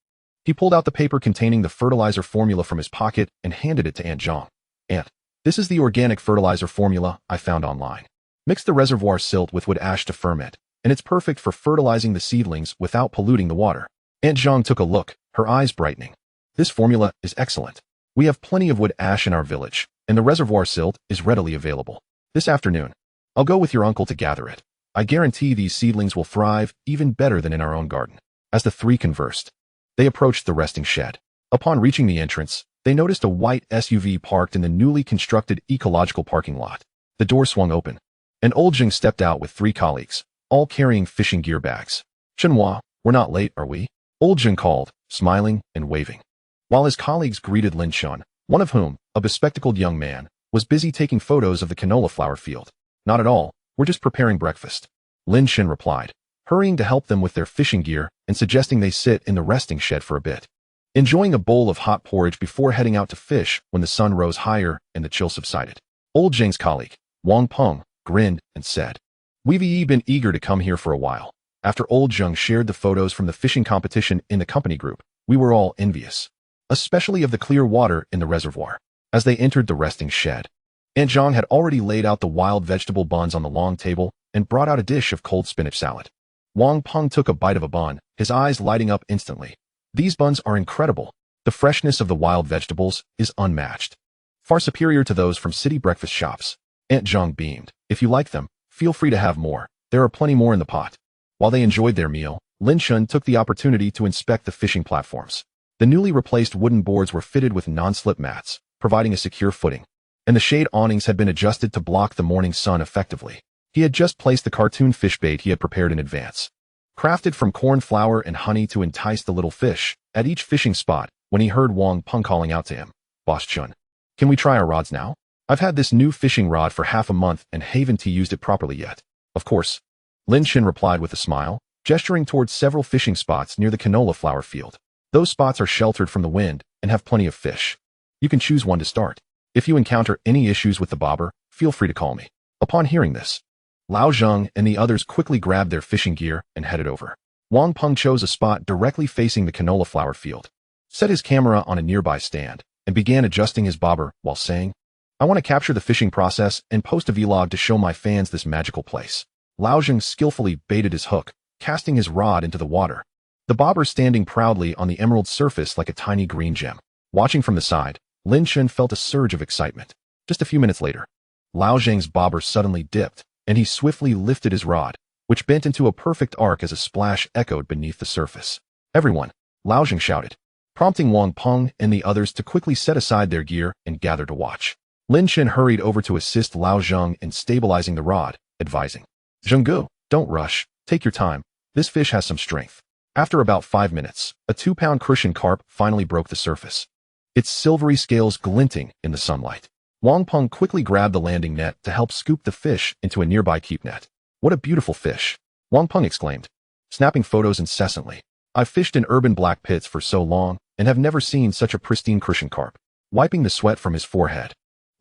He pulled out the paper containing the fertilizer formula from his pocket and handed it to Aunt Zhang. Aunt, this is the organic fertilizer formula I found online. Mix the reservoir silt with wood ash to ferment, and it's perfect for fertilizing the seedlings without polluting the water. Aunt Zhang took a look, her eyes brightening. This formula is excellent. We have plenty of wood ash in our village, and the reservoir silt is readily available. This afternoon, I'll go with your uncle to gather it. I guarantee these seedlings will thrive even better than in our own garden. As the three conversed, they approached the resting shed. Upon reaching the entrance, they noticed a white SUV parked in the newly constructed ecological parking lot. The door swung open, and Old Jing stepped out with 3 colleagues, all carrying fishing gear bags. Chenhua, we're not late, are we? Old Jing called, smiling and waving. While his colleagues greeted Lin Chen, one of whom, a bespectacled young man, was busy taking photos of the canola flower field. Not at all, we're just preparing breakfast. Lin Chen replied, hurrying to help them with their fishing gear and suggesting they sit in the resting shed for a bit. Enjoying a bowl of hot porridge before heading out to fish when the sun rose higher and the chill subsided. Old Jing's colleague, Wang Peng, grinned and said, We've been eager to come here for a while. After Old Jing shared the photos from the fishing competition in the company group, we were all envious, especially of the clear water in the reservoir. As they entered the resting shed, Aunt Zhang had already laid out the wild vegetable buns on the long table and brought out a dish of cold spinach salad. Wang Peng took a bite of a bun, his eyes lighting up instantly. These buns are incredible. The freshness of the wild vegetables is unmatched, far superior to those from city breakfast shops. Aunt Zhang beamed. If you like them, feel free to have more. There are plenty more in the pot. While they enjoyed their meal, Lin Chen took the opportunity to inspect the fishing platforms. The newly replaced wooden boards were fitted with non-slip mats, providing a secure footing, and the shade awnings had been adjusted to block the morning sun effectively. He had just placed the cartoon fish bait he had prepared in advance, crafted from corn flour and honey to entice the little fish, at each fishing spot when he heard Wang Peng calling out to him, Boss Chun, can we try our rods now? I've had this new fishing rod for half a month and haven't used it properly yet. Of course, Lin Chen replied with a smile, gesturing towards several fishing spots near the canola flower field. Those spots are sheltered from the wind and have plenty of fish. You can choose one to start. If you encounter any issues with the bobber, feel free to call me. Upon hearing this, Lao Zheng and the others quickly grabbed their fishing gear and headed over. Wang Peng chose a spot directly facing the canola flower field, set his camera on a nearby stand, and began adjusting his bobber while saying, I want to capture the fishing process and post a vlog to show my fans this magical place. Lao Zheng skillfully baited his hook, casting his rod into the water, the bobber standing proudly on the emerald surface like a tiny green gem. Watching from the side, Lin Chen felt a surge of excitement. Just a few minutes later, Lao Zheng's bobber suddenly dipped, and he swiftly lifted his rod, which bent into a perfect arc as a splash echoed beneath the surface. Everyone, Lao Zheng shouted, prompting Wang Peng and the others to quickly set aside their gear and gather to watch. Lin Chen hurried over to assist Lao Zheng in stabilizing the rod, advising, Zhenggu, don't rush, take your time, this fish has some strength. After about 5 minutes, a 2-pound crucian carp finally broke the surface, its silvery scales glinting in the sunlight. Wang Peng quickly grabbed the landing net to help scoop the fish into a nearby keep net. What a beautiful fish, Wang Peng exclaimed, snapping photos incessantly. I've fished in urban black pits for so long and have never seen such a pristine crucian carp. Wiping the sweat from his forehead,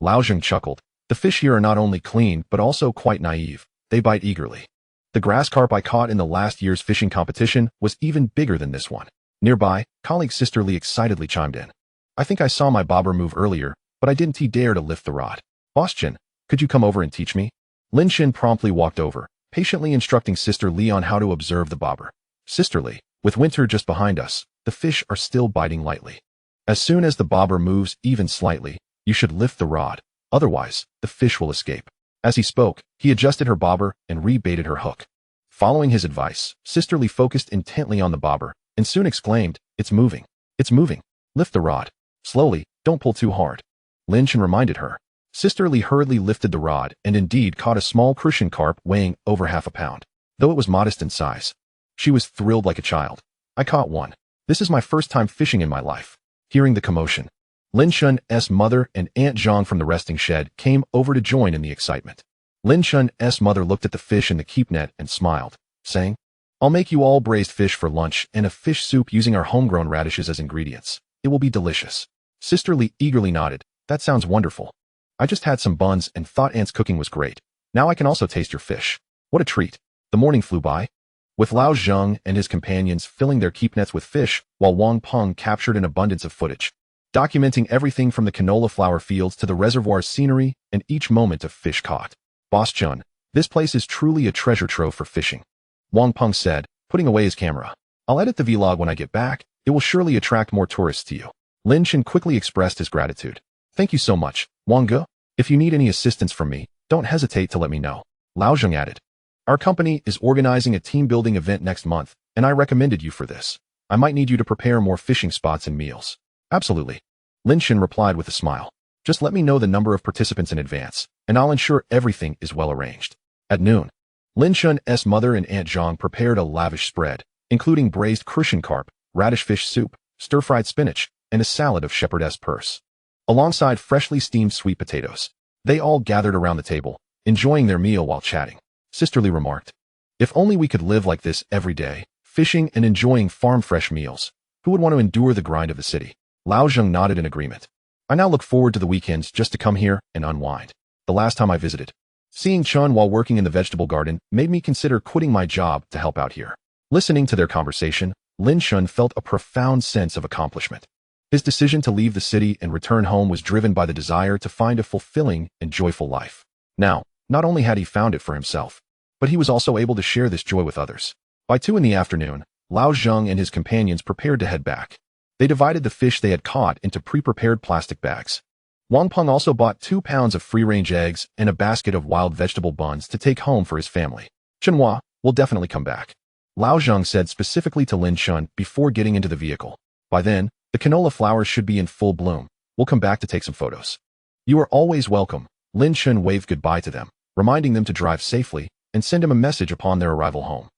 Lao Zheng chuckled. The fish here are not only clean but also quite naive. They bite eagerly. The grass carp I caught in the last year's fishing competition was even bigger than this one. Nearby, colleague Sister Lee excitedly chimed in. I think I saw my bobber move earlier, but I didn't dare to lift the rod. Boss Chen, could you come over and teach me? Lin Chen promptly walked over, patiently instructing Sister Lee on how to observe the bobber. Sister Lee, with winter just behind us, the fish are still biting lightly. As soon as the bobber moves even slightly, you should lift the rod, otherwise, the fish will escape. As he spoke, he adjusted her bobber and rebaited her hook. Following his advice, Sister Lee focused intently on the bobber, and soon exclaimed, "It's moving. It's moving. Lift the rod. Slowly, don't pull too hard." Lin Chen reminded her. Sister Li hurriedly lifted the rod and indeed caught a small crucian carp weighing over half a pound. Though it was modest in size, she was thrilled like a child. "I caught one. This is my first time fishing in my life." Hearing the commotion, Lin Chen's mother and Aunt Zhang from the resting shed came over to join in the excitement. Lin Chen's mother looked at the fish in the keep net and smiled, saying, "I'll make you all braised fish for lunch and a fish soup using our homegrown radishes as ingredients. It will be delicious." Sister Li eagerly nodded. "That sounds wonderful. I just had some buns and thought Aunt's cooking was great. Now I can also taste your fish. What a treat." The morning flew by, with Lao Zheng and his companions filling their keep nets with fish, while Wang Peng captured an abundance of footage, documenting everything from the canola flower fields to the reservoir scenery and each moment of fish caught. "Boss Chun, this place is truly a treasure trove for fishing," Wang Peng said, putting away his camera. "I'll edit the vlog when I get back. It will surely attract more tourists to you." Lin Chen quickly expressed his gratitude. "Thank you so much, Wang Ge. If you need any assistance from me, don't hesitate to let me know." Lao Zheng added, "Our company is organizing a team-building event next month, and I recommended you for this. I might need you to prepare more fishing spots and meals." "Absolutely," Lin Chen replied with a smile. "Just let me know the number of participants in advance, and I'll ensure everything is well arranged." At noon, Lin Chen's mother and Aunt Zhang prepared a lavish spread, including braised crucian carp, radish fish soup, stir-fried spinach, and a salad of shepherdess purse, alongside freshly steamed sweet potatoes. They all gathered around the table, enjoying their meal while chatting. Sister Li remarked, "If only we could live like this every day, fishing and enjoying farm-fresh meals. Who would want to endure the grind of the city?" Lao Zheng nodded in agreement. "I now look forward to the weekends just to come here and unwind. The last time I visited, seeing Chun while working in the vegetable garden made me consider quitting my job to help out here." Listening to their conversation, Lin Chen felt a profound sense of accomplishment. His decision to leave the city and return home was driven by the desire to find a fulfilling and joyful life. Now, not only had he found it for himself, but he was also able to share this joy with others. By 2 in the afternoon, Lao Zheng and his companions prepared to head back. They divided the fish they had caught into pre-prepared plastic bags. Wang Peng also bought 2 pounds of free-range eggs and a basket of wild vegetable buns to take home for his family. "Chenhua will definitely come back," Lao Zheng said specifically to Lin Chen before getting into the vehicle. "By then, the canola flowers should be in full bloom. We'll come back to take some photos." "You are always welcome." Lin Chen waved goodbye to them, reminding them to drive safely and send him a message upon their arrival home.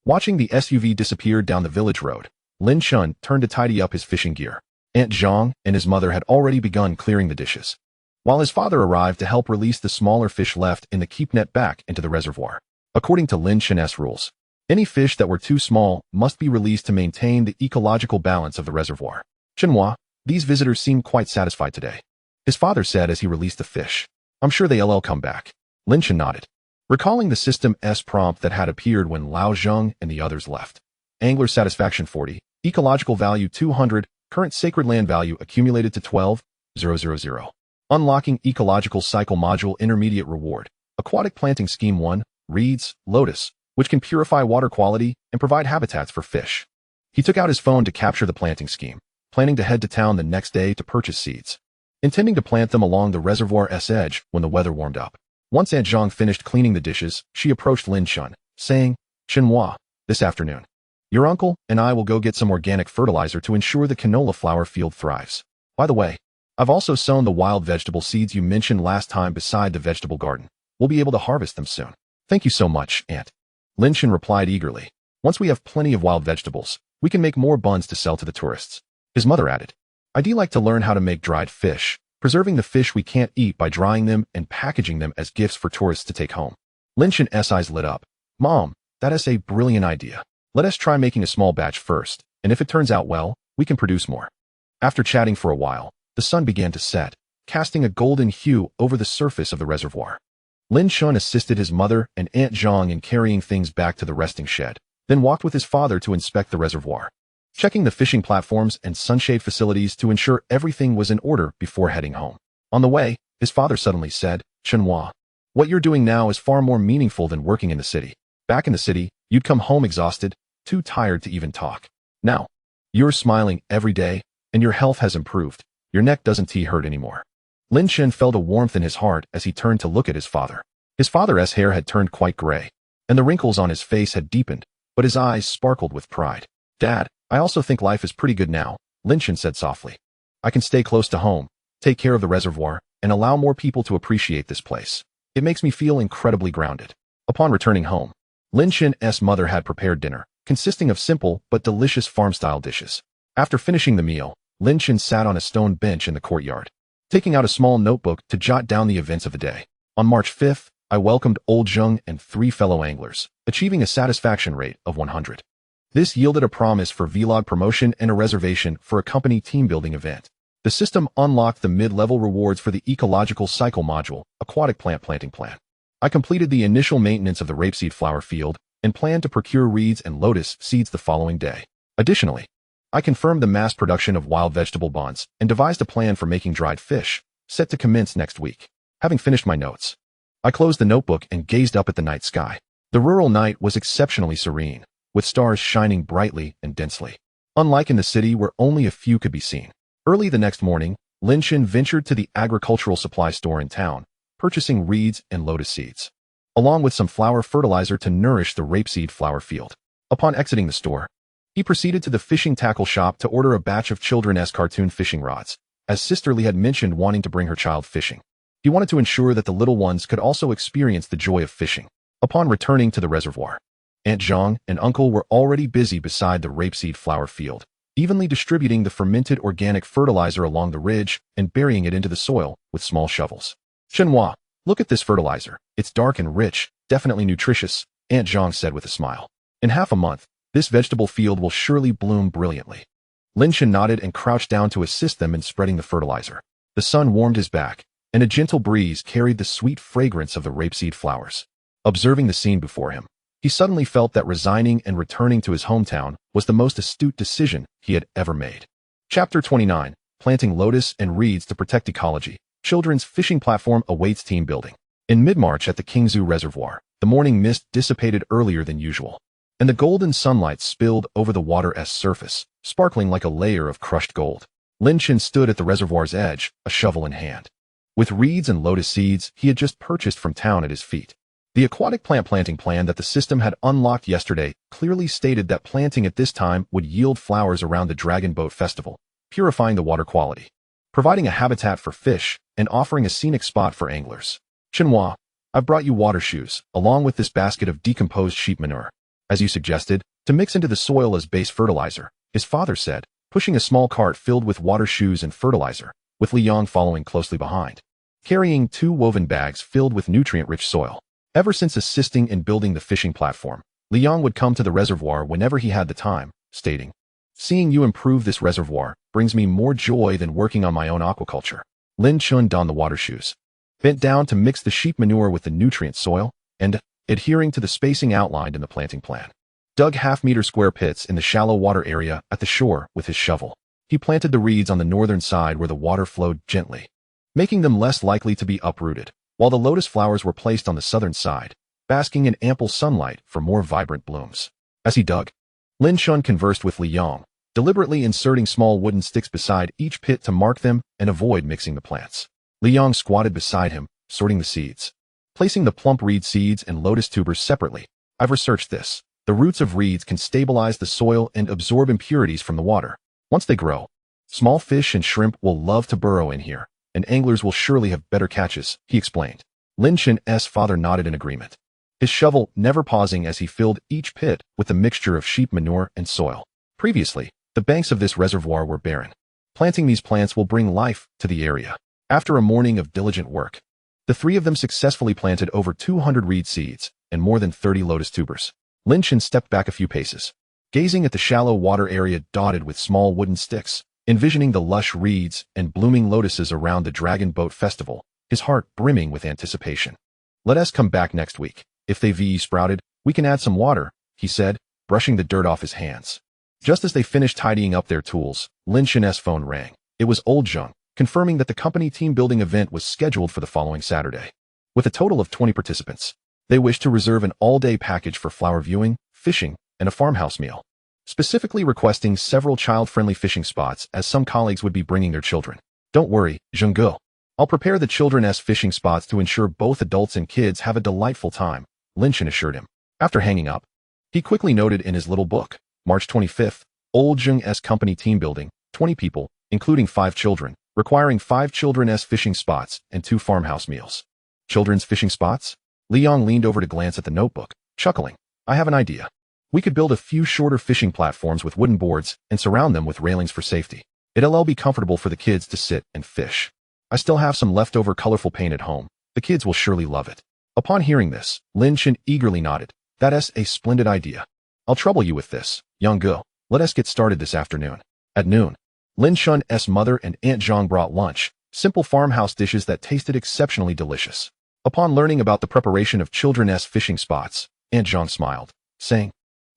Watching the SUV disappear down the village road, Lin Chen turned to tidy up his fishing gear. Aunt Zhang and his mother had already begun clearing the dishes, while his father arrived to help release the smaller fish left in the keep net back into the reservoir. According to Lin Chen's rules, any fish that were too small must be released to maintain the ecological balance of the reservoir. "Chenhua, these visitors seem quite satisfied today," his father said as he released the fish. "I'm sure they'll come back." Lin Chen nodded, recalling the system's prompt that had appeared when Lao Zheng and the others left. Angler satisfaction 40, ecological value 200, current sacred land value accumulated to 12,000. Unlocking ecological cycle module intermediate reward. Aquatic planting scheme 1, reeds, lotus, which can purify water quality and provide habitats for fish. He took out his phone to capture the planting scheme, planning to head to town the next day to purchase seeds, intending to plant them along the reservoir's edge when the weather warmed up. Once Aunt Zhang finished cleaning the dishes, she approached Lin Chen, saying, "Chenhua, this afternoon, your uncle and I will go get some organic fertilizer to ensure the canola flower field thrives. By the way, I've also sown the wild vegetable seeds you mentioned last time beside the vegetable garden. We'll be able to harvest them soon." "Thank you so much, Aunt," Lin Chen replied eagerly. "Once we have plenty of wild vegetables, we can make more buns to sell to the tourists." His mother added, "I'd like to learn how to make dried fish, preserving the fish we can't eat by drying them and packaging them as gifts for tourists to take home." Lin Chen's eyes lit up. "Mom, that is a brilliant idea. Let us try making a small batch first, and if it turns out well, we can produce more." After chatting for a while, the sun began to set, casting a golden hue over the surface of the reservoir. Lin Chen assisted his mother and Aunt Zhang in carrying things back to the resting shed, then walked with his father to inspect the reservoir, checking the fishing platforms and sunshade facilities to ensure everything was in order before heading home. On the way, his father suddenly said, "Chenhua, what you're doing now is far more meaningful than working in the city. Back in the city, you'd come home exhausted, too tired to even talk. Now, you're smiling every day, and your health has improved. Your neck doesn't hurt anymore." Lin Chen felt a warmth in his heart as he turned to look at his father. His father's hair had turned quite gray, and the wrinkles on his face had deepened, but his eyes sparkled with pride. "Dad, I also think life is pretty good now, Lin Chen said softly. I can stay close to home, take care of the reservoir, and allow more people to appreciate this place. It makes me feel incredibly grounded. Upon returning home, Lin Chen's mother had prepared dinner, consisting of simple but delicious farm-style dishes. After finishing the meal, Lin Chen sat on a stone bench in the courtyard, taking out a small notebook to jot down the events of the day. On March 5th, I welcomed Old Zheng and 3 fellow anglers, achieving a satisfaction rate of 100. This yielded a promise for vlog promotion and a reservation for a company team-building event. The system unlocked the mid-level rewards for the ecological cycle module, aquatic plant planting plan. I completed the initial maintenance of the rapeseed flower field and planned to procure reeds and lotus seeds the following day. Additionally, I confirmed the mass production of wild vegetable bonds and devised a plan for making dried fish, set to commence next week. Having finished my notes, I closed the notebook and gazed up at the night sky. The rural night was exceptionally serene, with stars shining brightly and densely, unlike in the city where only a few could be seen. Early the next morning, Lin Chen ventured to the agricultural supply store in town, purchasing reeds and lotus seeds, along with some flower fertilizer to nourish the rapeseed flower field. Upon exiting the store, he proceeded to the fishing tackle shop to order a batch of children's cartoon fishing rods, as Sister Lee had mentioned wanting to bring her child fishing. He wanted to ensure that the little ones could also experience the joy of fishing. Upon returning to the reservoir, Aunt Zhang and Uncle were already busy beside the rapeseed flower field, evenly distributing the fermented organic fertilizer along the ridge and burying it into the soil with small shovels. Shenhua, look at this fertilizer. It's dark and rich, definitely nutritious, Aunt Zhang said with a smile. In half a month, this vegetable field will surely bloom brilliantly. Lin Chen nodded and crouched down to assist them in spreading the fertilizer. The sun warmed his back, and a gentle breeze carried the sweet fragrance of the rapeseed flowers. Observing the scene before him, he suddenly felt that resigning and returning to his hometown was the most astute decision he had ever made. Chapter 29, Planting Lotus and Reeds to Protect Ecology. Children's fishing platform awaits team building. In mid-March at the Qingzhu Reservoir, the morning mist dissipated earlier than usual, and the golden sunlight spilled over the water's surface, sparkling like a layer of crushed gold. Lin Chen stood at the reservoir's edge, a shovel in hand, with reeds and lotus seeds he had just purchased from town at his feet. The aquatic plant planting plan that the system had unlocked yesterday clearly stated that planting at this time would yield flowers around the Dragon Boat Festival, purifying the water quality, providing a habitat for fish, and offering a scenic spot for anglers. Shenhua, I've brought you water shoes, along with this basket of decomposed sheep manure, as you suggested, to mix into the soil as base fertilizer, his father said, pushing a small cart filled with water shoes and fertilizer, with Liang following closely behind, carrying 2 woven bags filled with nutrient-rich soil. Ever since assisting in building the fishing platform, Liang would come to the reservoir whenever he had the time, stating, "Seeing you improve this reservoir brings me more joy than working on my own aquaculture." Lin Chen donned the water shoes, bent down to mix the sheep manure with the nutrient soil, and, adhering to the spacing outlined in the planting plan, dug half-meter square pits in the shallow water area at the shore with his shovel. He planted the reeds on the northern side where the water flowed gently, making them less likely to be uprooted, while the lotus flowers were placed on the southern side, basking in ample sunlight for more vibrant blooms. As he dug, Lin Chen conversed with Liang, deliberately inserting small wooden sticks beside each pit to mark them and avoid mixing the plants. Liang squatted beside him, sorting the seeds, placing the plump reed seeds and lotus tubers separately. I've researched this. The roots of reeds can stabilize the soil and absorb impurities from the water. Once they grow, small fish and shrimp will love to burrow in here, and anglers will surely have better catches, he explained. Lin Chen's father nodded in agreement, his shovel never pausing as he filled each pit with a mixture of sheep manure and soil. Previously, the banks of this reservoir were barren. Planting these plants will bring life to the area. After a morning of diligent work, the 3 of them successfully planted over 200 reed seeds and more than 30 lotus tubers. Lin Chen stepped back a few paces, gazing at the shallow water area dotted with small wooden sticks, envisioning the lush reeds and blooming lotuses around the Dragon Boat Festival, his heart brimming with anticipation. Let us come back next week. If they've sprouted, we can add some water, he said, brushing the dirt off his hands. Just as they finished tidying up their tools, Lin Chen's phone rang. It was Old Zheng, confirming that the company team-building event was scheduled for the following Saturday. With a total of 20 participants, they wished to reserve an all-day package for flower viewing, fishing, and a farmhouse meal, specifically requesting several child-friendly fishing spots as some colleagues would be bringing their children. Don't worry, Zhengge. I'll prepare the children's fishing spots to ensure both adults and kids have a delightful time, Lin Chen assured him. After hanging up, he quickly noted in his little book, March 25th, Old Zhejiang company team building, 20 people, including 5 children, requiring 5 children's fishing spots and 2 farmhouse meals. Children's fishing spots? Liang leaned over to glance at the notebook, chuckling. I have an idea. We could build a few shorter fishing platforms with wooden boards and surround them with railings for safety. It'll be comfortable for the kids to sit and fish. I still have some leftover colorful paint at home. The kids will surely love it. Upon hearing this, Lin Chen eagerly nodded. That's a splendid idea. I'll trouble you with this, young girl. Let us get started this afternoon. At noon, Lin Chen's mother and Aunt Zhang brought lunch, simple farmhouse dishes that tasted exceptionally delicious. Upon learning about the preparation of children's fishing spots, Aunt Zhang smiled, saying,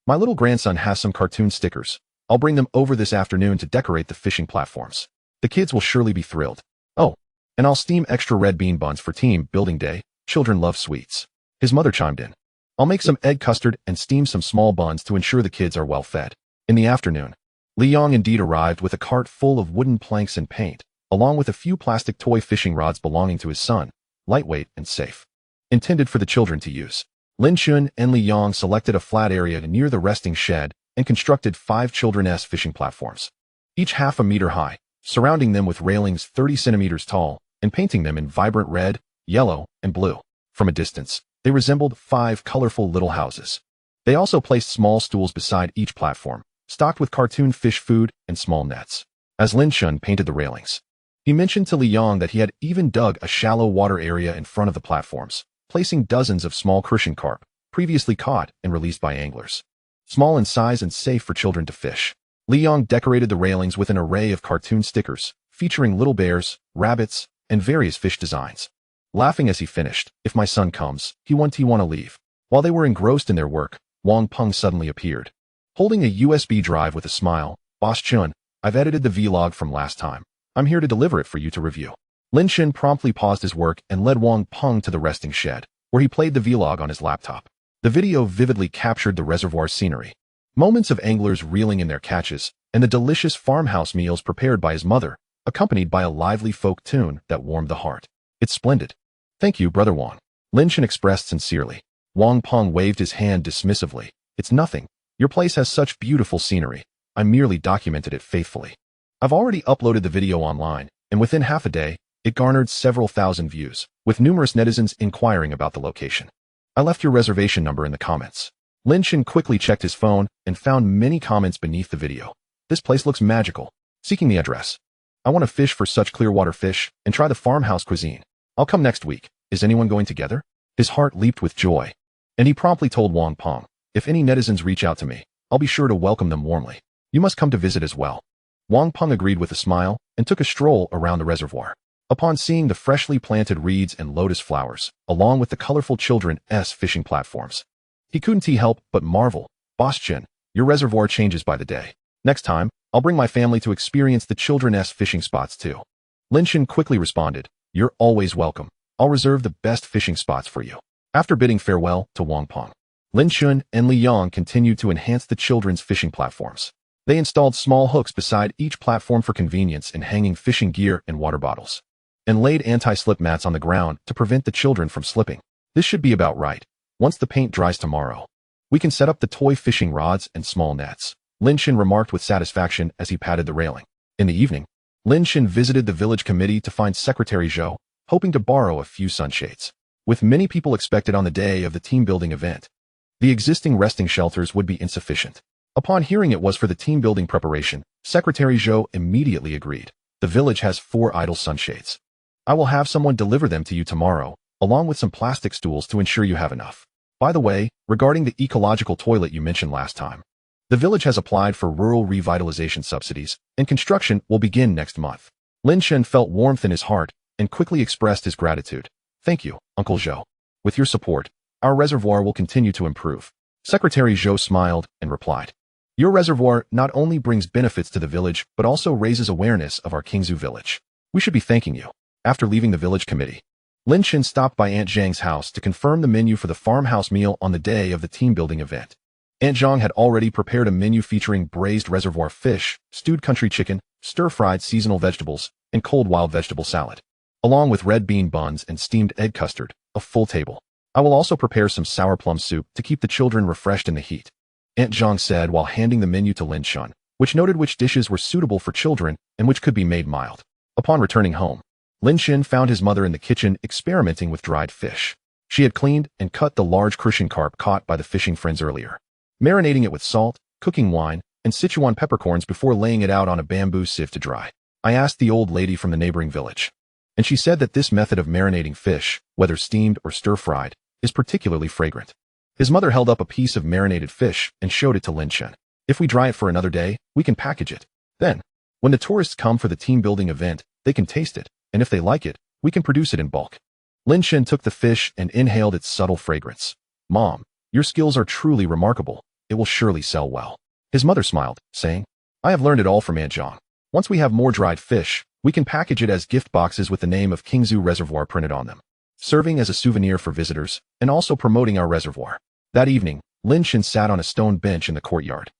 My little grandson has some cartoon stickers. I'll bring them over this afternoon to decorate the fishing platforms. The kids will surely be thrilled. Oh, and I'll steam extra red bean buns for team building day. Children love sweets. His mother chimed in. I'll make some egg custard and steam some small buns to ensure the kids are well fed. In the afternoon, Liang indeed arrived with a cart full of wooden planks and paint, along with a few plastic toy fishing rods belonging to his son, lightweight and safe. Intended for the children to use. Lin Chen and Liang selected a flat area near the resting shed and constructed 5 children's fishing platforms, each half a meter high, surrounding them with railings 30 centimeters tall and painting them in vibrant red, yellow, and blue. From a distance, they resembled 5 colorful little houses. They also placed small stools beside each platform, stocked with cartoon fish food and small nets. As Lin Chen painted the railings, he mentioned to Liang that he had even dug a shallow water area in front of the platforms, placing dozens of small crucian carp, previously caught and released by anglers. Small in size and safe for children to fish. Liang decorated the railings with an array of cartoon stickers, featuring little bears, rabbits, and various fish designs. Laughing as he finished, if my son comes, he won't want to leave. While they were engrossed in their work, Wang Peng suddenly appeared. Holding a USB drive with a smile, Boss Chun, I've edited the vlog from last time. I'm here to deliver it for you to review. Lin Chen promptly paused his work and led Wang Peng to the resting shed, where he played the vlog on his laptop. The video vividly captured the reservoir scenery. Moments of anglers reeling in their catches, and the delicious farmhouse meals prepared by his mother, accompanied by a lively folk tune that warmed the heart. It's splendid. Thank you, Brother Wang. Lin Chen expressed sincerely. Wang Peng waved his hand dismissively. It's nothing. Your place has such beautiful scenery. I merely documented it faithfully. I've already uploaded the video online, and within half a day, it garnered several thousand views, with numerous netizens inquiring about the location. I left your reservation number in the comments. Lin Chen quickly checked his phone and found many comments beneath the video. This place looks magical. Seeking the address. I want to fish for such clear water fish and try the farmhouse cuisine. I'll come next week. Is anyone going together? His heart leaped with joy. And he promptly told Wang Peng, if any netizens reach out to me, I'll be sure to welcome them warmly. You must come to visit as well. Wang Peng agreed with a smile and took a stroll around the reservoir. Upon seeing the freshly planted reeds and lotus flowers, along with the colorful children's fishing platforms, he couldn't help but marvel. Boss Chen, your reservoir changes by the day. Next time, I'll bring my family to experience the children's fishing spots too. Lin Chen quickly responded, You're always welcome. I'll reserve the best fishing spots for you. After bidding farewell to Wang Peng, Lin Chen and Liang continued to enhance the children's fishing platforms. They installed small hooks beside each platform for convenience in hanging fishing gear and water bottles, and laid anti-slip mats on the ground to prevent the children from slipping. This should be about right. Once the paint dries tomorrow, we can set up the toy fishing rods and small nets, Lin Chen remarked with satisfaction as he patted the railing. In the evening, Lin Chen visited the village committee to find Secretary Zhou, hoping to borrow a few sunshades. With many people expected on the day of the team-building event, the existing resting shelters would be insufficient. Upon hearing it was for the team-building preparation, Secretary Zhou immediately agreed. The village has 4 idle sunshades. I will have someone deliver them to you tomorrow, along with some plastic stools to ensure you have enough. By the way, regarding the ecological toilet you mentioned last time, the village has applied for rural revitalization subsidies, and construction will begin next month. Lin Chen felt warmth in his heart and quickly expressed his gratitude. Thank you, Uncle Zhou. With your support, our reservoir will continue to improve. Secretary Zhou smiled and replied, Your reservoir not only brings benefits to the village, but also raises awareness of our Qingzhu village. We should be thanking you. After leaving the village committee, Lin Chen stopped by Aunt Zhang's house to confirm the menu for the farmhouse meal on the day of the team-building event. Aunt Zhang had already prepared a menu featuring braised reservoir fish, stewed country chicken, stir-fried seasonal vegetables, and cold wild vegetable salad, along with red bean buns and steamed egg custard, a full table. I will also prepare some sour plum soup to keep the children refreshed in the heat, Aunt Zhang said while handing the menu to Lin Chen. which noted which dishes were suitable for children and which could be made mild. Upon returning home, Lin Chen found his mother in the kitchen experimenting with dried fish. She had cleaned and cut the large crucian carp caught by the fishing friends earlier, marinating it with salt, cooking wine, and Sichuan peppercorns before laying it out on a bamboo sieve to dry. I asked the old lady from the neighboring village, and she said that this method of marinating fish, whether steamed or stir-fried, is particularly fragrant. His mother held up a piece of marinated fish and showed it to Lin Chen. If we dry it for another day, we can package it. Then, when the tourists come for the team-building event, they can taste it, and if they like it, we can produce it in bulk. Lin Chen took the fish and inhaled its subtle fragrance. Mom, your skills are truly remarkable. It will surely sell well. His mother smiled, saying, I have learned it all from Aunt Zhang. Once we have more dried fish, we can package it as gift boxes with the name of Qingzhu Reservoir printed on them, serving as a souvenir for visitors and also promoting our reservoir. That evening, Lin Chen sat on a stone bench in the courtyard,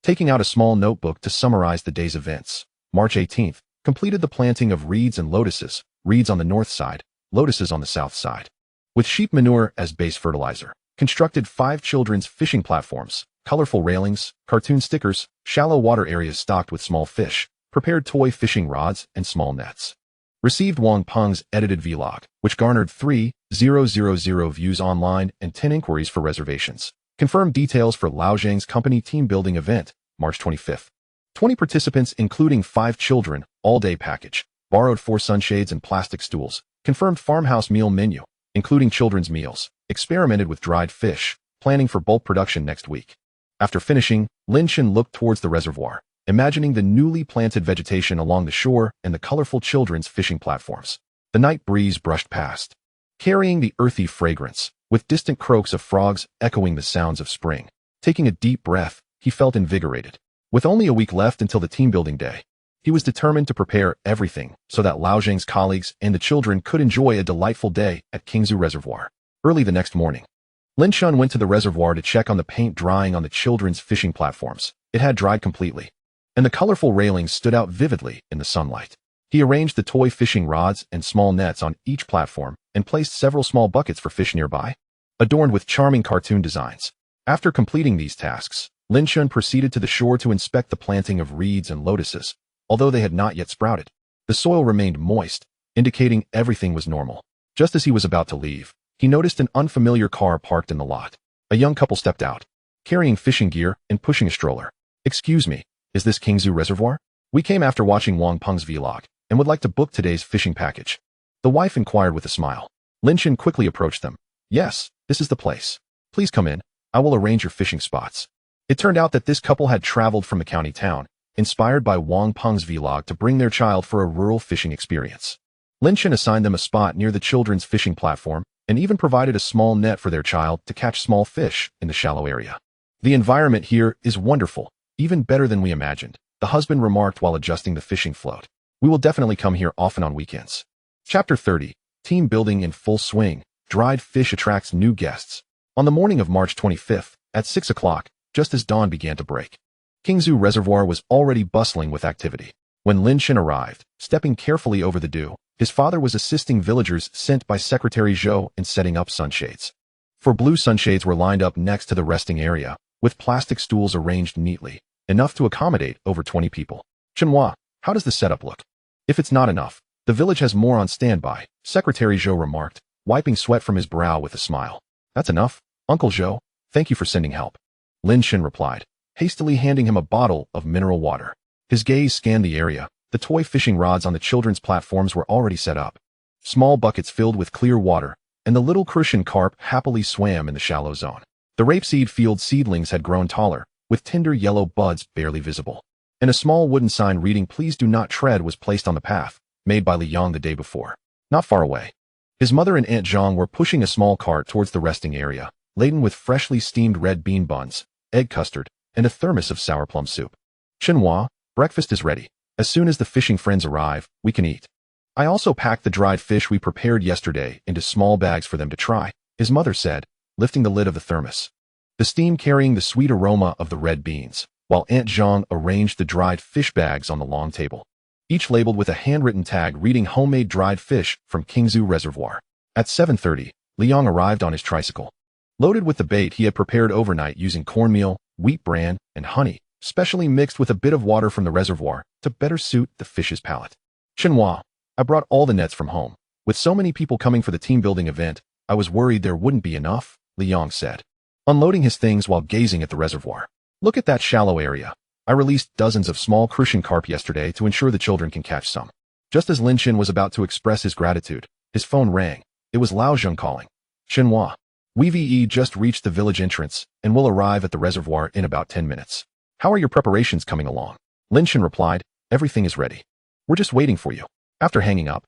taking out a small notebook to summarize the day's events. March 18th, completed the planting of reeds and lotuses, reeds on the north side, lotuses on the south side. With sheep manure as base fertilizer, constructed 5 children's fishing platforms, colorful railings, cartoon stickers, shallow water areas stocked with small fish, prepared toy fishing rods and small nets. Received Wang Peng's edited vlog, which garnered 3,000 views online and 10 inquiries for reservations. Confirmed details for Lao Zhang's company team-building event, March 25th. 20 participants including 5 children, all-day package. Borrowed 4 sunshades and plastic stools. Confirmed farmhouse meal menu, including children's meals. Experimented with dried fish, planning for bulk production next week. After finishing, Lin Chen looked towards the reservoir, imagining the newly planted vegetation along the shore and the colorful children's fishing platforms. The night breeze brushed past, carrying the earthy fragrance, with distant croaks of frogs echoing the sounds of spring. Taking a deep breath, he felt invigorated. With only a week left until the team-building day, he was determined to prepare everything so that Lao Zhang's colleagues and the children could enjoy a delightful day at Qingzhu Reservoir. Early the next morning, Lin Chen went to the reservoir to check on the paint drying on the children's fishing platforms. It had dried completely, and the colorful railings stood out vividly in the sunlight. He arranged the toy fishing rods and small nets on each platform and placed several small buckets for fish nearby, adorned with charming cartoon designs. After completing these tasks, Lin Chen proceeded to the shore to inspect the planting of reeds and lotuses. Although they had not yet sprouted, the soil remained moist, indicating everything was normal. Just as he was about to leave, he noticed an unfamiliar car parked in the lot. A young couple stepped out, carrying fishing gear and pushing a stroller. Excuse me, is this Qingzhu Reservoir? We came after watching Wang Peng's vlog and would like to book today's fishing package. The wife inquired with a smile. Lin Chen quickly approached them. Yes, this is the place. Please come in. I will arrange your fishing spots. It turned out that this couple had traveled from a county town, inspired by Wang Peng's vlog to bring their child for a rural fishing experience. Lin Chen assigned them a spot near the children's fishing platform and even provided a small net for their child to catch small fish in the shallow area. The environment here is wonderful, even better than we imagined, the husband remarked while adjusting the fishing float. We will definitely come here often on weekends. Chapter 30. Team building in full swing. Dried fish attracts new guests. On the morning of March 25th, at 6 o'clock, just as dawn began to break, Qingzhu Reservoir was already bustling with activity. When Lin Chen arrived, stepping carefully over the dew, his father was assisting villagers sent by Secretary Zhou in setting up sunshades. 4 blue sunshades were lined up next to the resting area, with plastic stools arranged neatly, enough to accommodate over 20 people. Chenhua, how does the setup look? If it's not enough, the village has more on standby, Secretary Zhou remarked, wiping sweat from his brow with a smile. That's enough, Uncle Zhou. Thank you for sending help. Lin Chen replied, hastily handing him a bottle of mineral water. His gaze scanned the area. The toy fishing rods on the children's platforms were already set up. Small buckets filled with clear water, and the little crucian carp happily swam in the shallow zone. The rapeseed field seedlings had grown taller, with tender yellow buds barely visible. And a small wooden sign reading "Please do not tread" was placed on the path, made by Liang the day before. Not far away, his mother and Aunt Zhang were pushing a small cart towards the resting area, laden with freshly steamed red bean buns, egg custard, and a thermos of sour plum soup. Chenhua, breakfast is ready. As soon as the fishing friends arrive, we can eat. I also packed the dried fish we prepared yesterday into small bags for them to try, his mother said, lifting the lid of the thermos. The steam carrying the sweet aroma of the red beans, while Aunt Zhang arranged the dried fish bags on the long table, each labeled with a handwritten tag reading "Homemade dried fish from Qingzhu Reservoir." At 7:30, Liang arrived on his tricycle, loaded with the bait he had prepared overnight using cornmeal, wheat bran, and honey, specially mixed with a bit of water from the reservoir to better suit the fish's palate. Chenhua, I brought all the nets from home. With so many people coming for the team-building event, I was worried there wouldn't be enough, Liang said, unloading his things while gazing at the reservoir. Look at that shallow area. I released dozens of small crucian carp yesterday to ensure the children can catch some. Just as Lin Chen was about to express his gratitude, his phone rang. It was Lao Zheng calling. Chenhua, we just reached the village entrance and will arrive at the reservoir in about 10 minutes. How are your preparations coming along? Lin Chen replied, everything is ready. We're just waiting for you. After hanging up,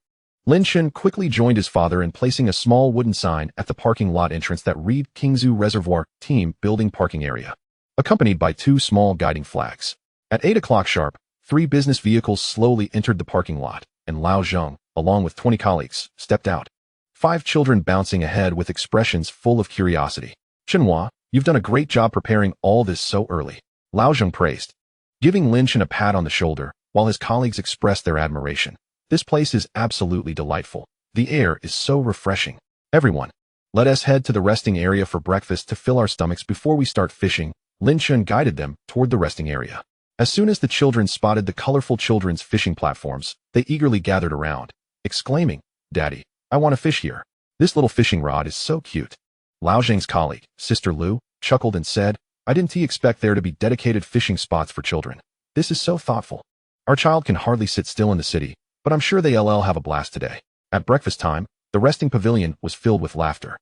Lin Chen quickly joined his father in placing a small wooden sign at the parking lot entrance that read Qingzhu Reservoir Team Building Parking Area, accompanied by 2 small guiding flags. At 8 o'clock sharp, 3 business vehicles slowly entered the parking lot, and Lao Zheng, along with 20 colleagues, stepped out. 5 children bouncing ahead with expressions full of curiosity. Chenhua, you've done a great job preparing all this so early, Lao Zheng praised, giving Lin Chen a pat on the shoulder while his colleagues expressed their admiration. This place is absolutely delightful. The air is so refreshing. Everyone, let us head to the resting area for breakfast to fill our stomachs before we start fishing. Lin Chen guided them toward the resting area. As soon as the children spotted the colorful children's fishing platforms, they eagerly gathered around, exclaiming, Daddy, I want to fish here. This little fishing rod is so cute. Lao Zheng's colleague, Sister Lu, chuckled and said, I didn't expect there to be dedicated fishing spots for children. This is so thoughtful. Our child can hardly sit still in the city, but I'm sure they'll have a blast today. At breakfast time, the resting pavilion was filled with laughter.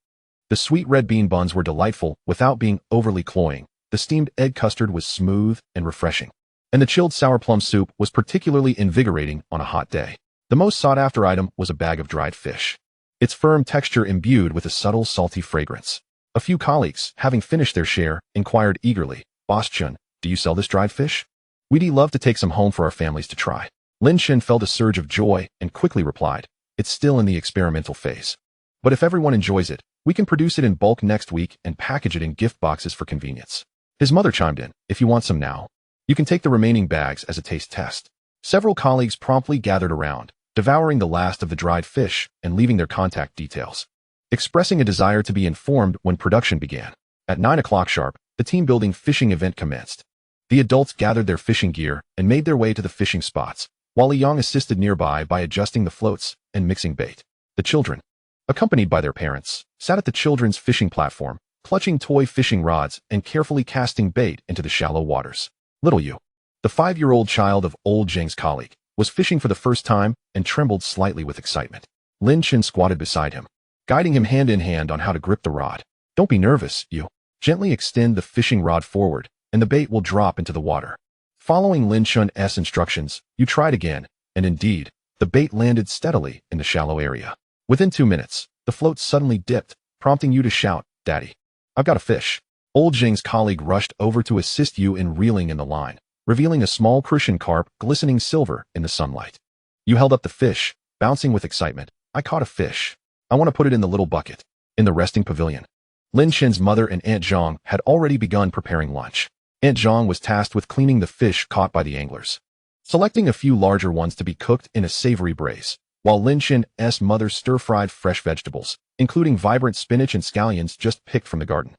The sweet red bean buns were delightful without being overly cloying. The steamed egg custard was smooth and refreshing. And the chilled sour plum soup was particularly invigorating on a hot day. The most sought-after item was a bag of dried fish, its firm texture imbued with a subtle salty fragrance. A few colleagues, having finished their share, inquired eagerly, Boss Chen, do you sell this dried fish? We'd love to take some home for our families to try. Lin Chen felt a surge of joy and quickly replied, it's still in the experimental phase. But if everyone enjoys it, we can produce it in bulk next week and package it in gift boxes for convenience. His mother chimed in, if you want some now, you can take the remaining bags as a taste test. Several colleagues promptly gathered around, devouring the last of the dried fish and leaving their contact details, expressing a desire to be informed when production began. At 9 o'clock sharp, the team-building fishing event commenced. The adults gathered their fishing gear and made their way to the fishing spots, while Liang assisted nearby by adjusting the floats and mixing bait. The children, accompanied by their parents, sat at the children's fishing platform, clutching toy fishing rods and carefully casting bait into the shallow waters. Little Yu, the 5-year-old child of old Zheng's colleague, was fishing for the first time and trembled slightly with excitement. Lin Chen squatted beside him, guiding him hand in hand on how to grip the rod. Don't be nervous, Yu. Gently extend the fishing rod forward, and the bait will drop into the water. Following Lin Chen's instructions, Yu tried again, and indeed, the bait landed steadily in the shallow area. Within 2 minutes, the float suddenly dipped, prompting Yu to shout, Daddy, I've got a fish. Old Zheng's colleague rushed over to assist Yu in reeling in the line, revealing a small crucian carp glistening silver in the sunlight. Yu held up the fish, bouncing with excitement. I caught a fish. I want to put it in the little bucket. In the resting pavilion, Lin Chen's mother and Aunt Zhang had already begun preparing lunch. Aunt Zhang was tasked with cleaning the fish caught by the anglers, selecting a few larger ones to be cooked in a savory braise, while Lin Chen's mother stir-fried fresh vegetables, including vibrant spinach and scallions just picked from the garden,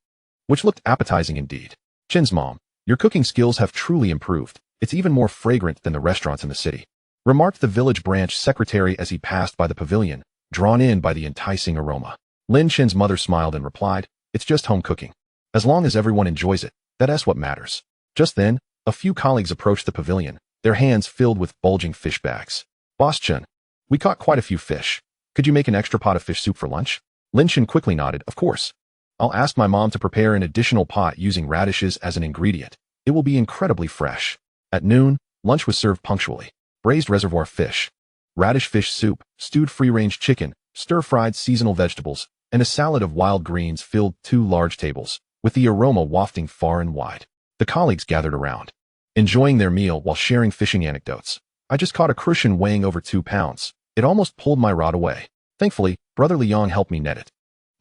which looked appetizing indeed. Chen's mom, your cooking skills have truly improved. It's even more fragrant than the restaurants in the city, remarked the village branch secretary as he passed by the pavilion, drawn in by the enticing aroma. Lin Chen's mother smiled and replied, it's just home cooking. As long as everyone enjoys it, that's what matters. Just then, a few colleagues approached the pavilion, their hands filled with bulging fish bags. Boss Chen, we caught quite a few fish. Could you make an extra pot of fish soup for lunch? Lin Chen quickly nodded, of course. I'll ask my mom to prepare an additional pot using radishes as an ingredient. It will be incredibly fresh. At noon, lunch was served punctually. Braised reservoir fish, radish fish soup, stewed free-range chicken, stir-fried seasonal vegetables, and a salad of wild greens filled 2 large tables, with the aroma wafting far and wide. The colleagues gathered around, enjoying their meal while sharing fishing anecdotes. I just caught a crucian weighing over 2 pounds. It almost pulled my rod away. Thankfully, Brother Liang helped me net it.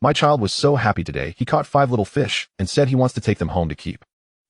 My child was so happy today he caught 5 little fish and said he wants to take them home to keep.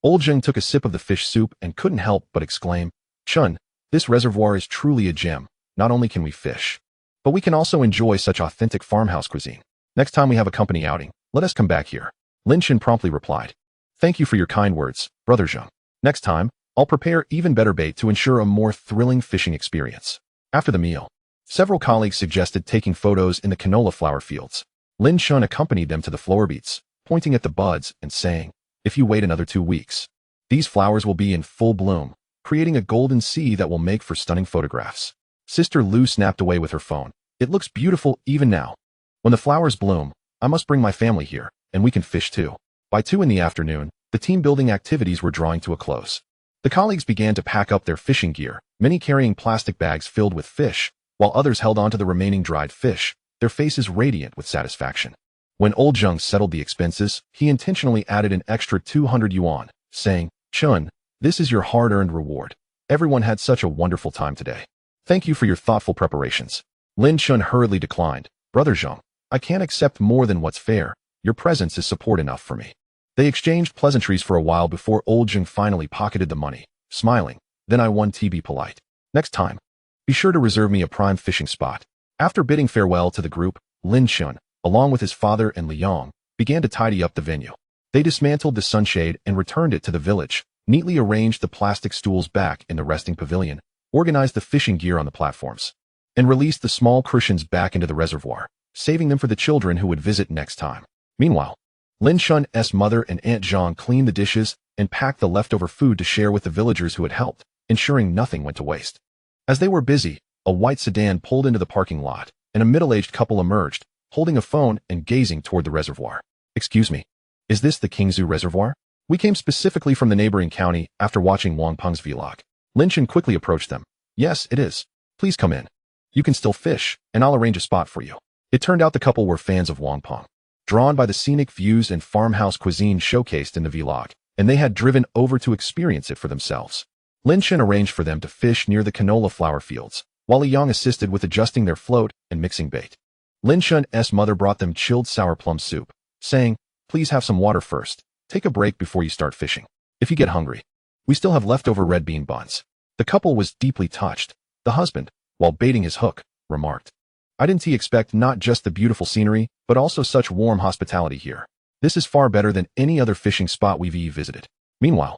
Old Zheng took a sip of the fish soup and couldn't help but exclaim, Chun, this reservoir is truly a gem. Not only can we fish, but we can also enjoy such authentic farmhouse cuisine. Next time we have a company outing, let us come back here. Lin Chen promptly replied, thank you for your kind words, Brother Zheng. Next time, I'll prepare even better bait to ensure a more thrilling fishing experience. After the meal, several colleagues suggested taking photos in the canola flower fields. Lin Chen accompanied them to the flower beets, pointing at the buds and saying, "If you wait another 2 weeks, these flowers will be in full bloom, creating a golden sea that will make for stunning photographs." Sister Lu snapped away with her phone. "It looks beautiful even now. When the flowers bloom, I must bring my family here, and we can fish too." By 2 in the afternoon, the team-building activities were drawing to a close. The colleagues began to pack up their fishing gear, many carrying plastic bags filled with fish, while others held onto the remaining dried fish, their faces radiant with satisfaction. When old Zheng settled the expenses, he intentionally added an extra 200 yuan, saying, "Chun, this is your hard-earned reward. Everyone had such a wonderful time today. Thank you for your thoughtful preparations." Lin Chen hurriedly declined. "Brother Zheng, I can't accept more than what's fair. Your presence is support enough for me." They exchanged pleasantries for a while before old Zheng finally pocketed the money, smiling. "Then I won to be polite. Next time, be sure to reserve me a prime fishing spot." After bidding farewell to the group, Lin Chen, along with his father and Liang, began to tidy up the venue. They dismantled the sunshade and returned it to the village, neatly arranged the plastic stools back in the resting pavilion, organized the fishing gear on the platforms, and released the small cushions back into the reservoir, saving them for the children who would visit next time. Meanwhile, Lin Chen's mother and Aunt Zhang cleaned the dishes and packed the leftover food to share with the villagers who had helped, ensuring nothing went to waste. As they were busy, a white sedan pulled into the parking lot, and a middle-aged couple emerged, holding a phone and gazing toward the reservoir. "Excuse me, is this the Qingzhu Reservoir? We came specifically from the neighboring county after watching Wang Peng's vlog." Lin Chen quickly approached them. "Yes, it is. Please come in. You can still fish, and I'll arrange a spot for you." It turned out the couple were fans of Wang Peng, drawn by the scenic views and farmhouse cuisine showcased in the vlog, and they had driven over to experience it for themselves. Lin Chen arranged for them to fish near the canola flower fields, while Liang assisted with adjusting their float and mixing bait. Lin Chen's mother brought them chilled sour plum soup, saying, "Please have some water first. Take a break before you start fishing. If you get hungry, we still have leftover red bean buns." The couple was deeply touched. The husband, while baiting his hook, remarked, "I didn't expect not just the beautiful scenery, but also such warm hospitality here. This is far better than any other fishing spot we've visited." Meanwhile,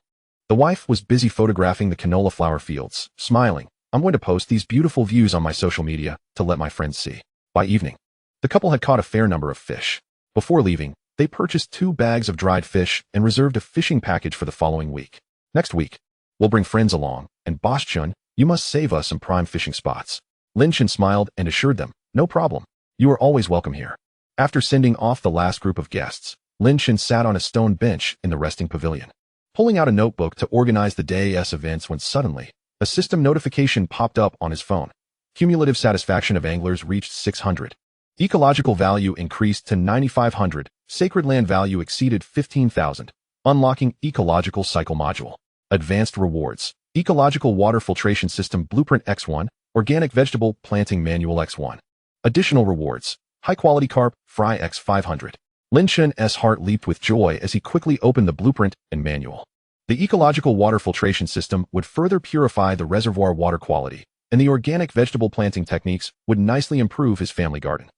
the wife was busy photographing the canola flower fields, smiling. "I'm going to post these beautiful views on my social media to let my friends see." By evening, the couple had caught a fair number of fish. Before leaving, they purchased 2 bags of dried fish and reserved a fishing package for the following week. "Next week, we'll bring friends along, and Boss Chun, you must save us some prime fishing spots." Lin Chen smiled and assured them, "No problem. You are always welcome here." After sending off the last group of guests, Lin Chen sat on a stone bench in the resting pavilion, pulling out a notebook to organize the day's events when suddenly, a system notification popped up on his phone. Cumulative satisfaction of anglers reached 600. Ecological value increased to 9,500. Sacred land value exceeded 15,000. Unlocking ecological cycle module. Advanced rewards. Ecological water filtration system blueprint X1. Organic vegetable planting manual X1. Additional rewards. High-quality carp fry X500. Lin Chen's heart leaped with joy as he quickly opened the blueprint and manual. The ecological water filtration system would further purify the reservoir water quality, and the organic vegetable planting techniques would nicely improve his family garden,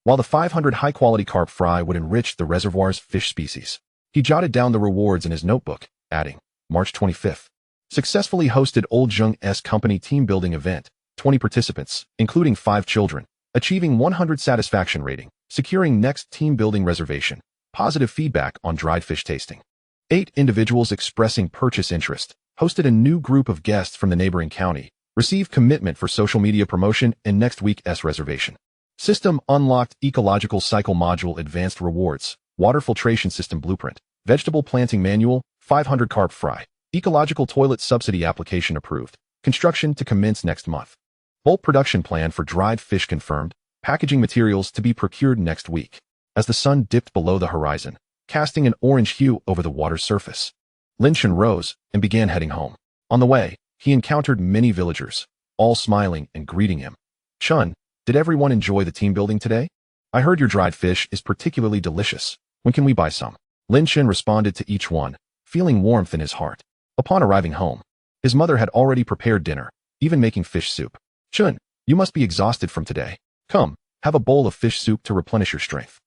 while the 500 high-quality carp fry would enrich the reservoir's fish species. He jotted down the rewards in his notebook, adding, March 25th. Successfully hosted Old Zheng's company team-building event, 20 participants, including 5 children, achieving 100 satisfaction rating, securing next team-building reservation, positive feedback on dried fish tasting. 8 individuals expressing purchase interest, hosted a new group of guests from the neighboring county, received commitment for social media promotion and next week's reservation. System unlocked ecological cycle module advanced rewards, water filtration system blueprint, vegetable planting manual, 500 carp fry, ecological toilet subsidy application approved, construction to commence next month. Bulk production plan for dried fish confirmed, packaging materials to be procured next week. As the sun dipped below the horizon, casting an orange hue over the water's surface, Lin Chen rose and began heading home. On the way, he encountered many villagers, all smiling and greeting him. "Chun, did everyone enjoy the team building today? I heard your dried fish is particularly delicious. When can we buy some?" Lin Chen responded to each one, feeling warmth in his heart. Upon arriving home, his mother had already prepared dinner, even making fish soup. "Chun, you must be exhausted from today. Come, have a bowl of fish soup to replenish your strength."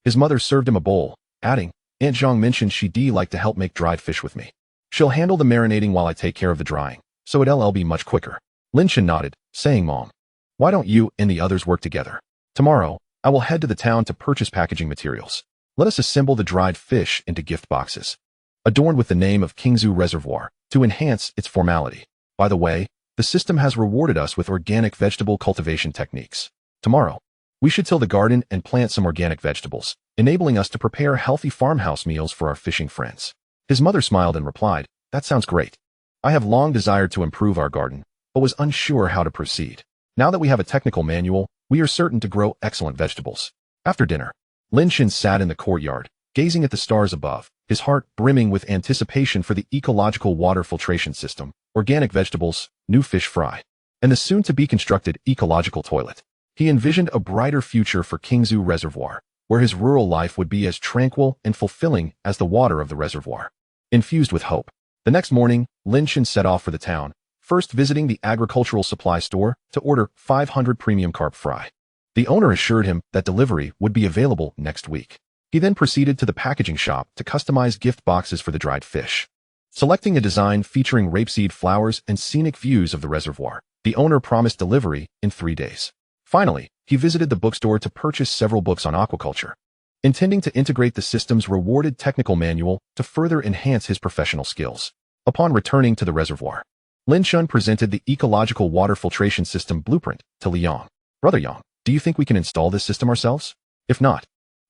His mother served him a bowl, adding, "Aunt Zhang mentioned she'd like to help make dried fish with me. She'll handle the marinating while I take care of the drying, so it'll be much quicker. Lin Chen nodded, saying, Mom, why don't you and the others work together? Tomorrow, I will head to the town to purchase packaging materials. Let us assemble the dried fish into gift boxes, adorned with the name of Qingzhu Reservoir, to enhance its formality. By the way, the system has rewarded us with organic vegetable cultivation techniques. Tomorrow, we should till the garden and plant some organic vegetables, enabling us to prepare healthy farmhouse meals for our fishing friends. His mother smiled and replied, That sounds great. I have long desired to improve our garden, but was unsure how to proceed. Now that we have a technical manual, we are certain to grow excellent vegetables. After dinner, Lin Chen sat in the courtyard, gazing at the stars above, his heart brimming with anticipation for the ecological water filtration system, organic vegetables, new fish fry, and the soon-to-be constructed ecological toilet. He envisioned a brighter future for Qingzhu Reservoir, where his rural life would be as tranquil and fulfilling as the water of the reservoir. Infused with hope, the next morning, Lin Chen set off for the town, first visiting the agricultural supply store to order 500 premium carp fry. The owner assured him that delivery would be available next week. He then proceeded to the packaging shop to customize gift boxes for the dried fish. Selecting a design featuring rapeseed flowers and scenic views of the reservoir, the owner promised delivery in 3 days. Finally, he visited the bookstore to purchase several books on aquaculture, intending to integrate the system's rewarded technical manual to further enhance his professional skills. Upon returning to the reservoir, Lin Chen presented the ecological water filtration system blueprint to Liang. Brother Yang, do you think we can install this system ourselves? If not,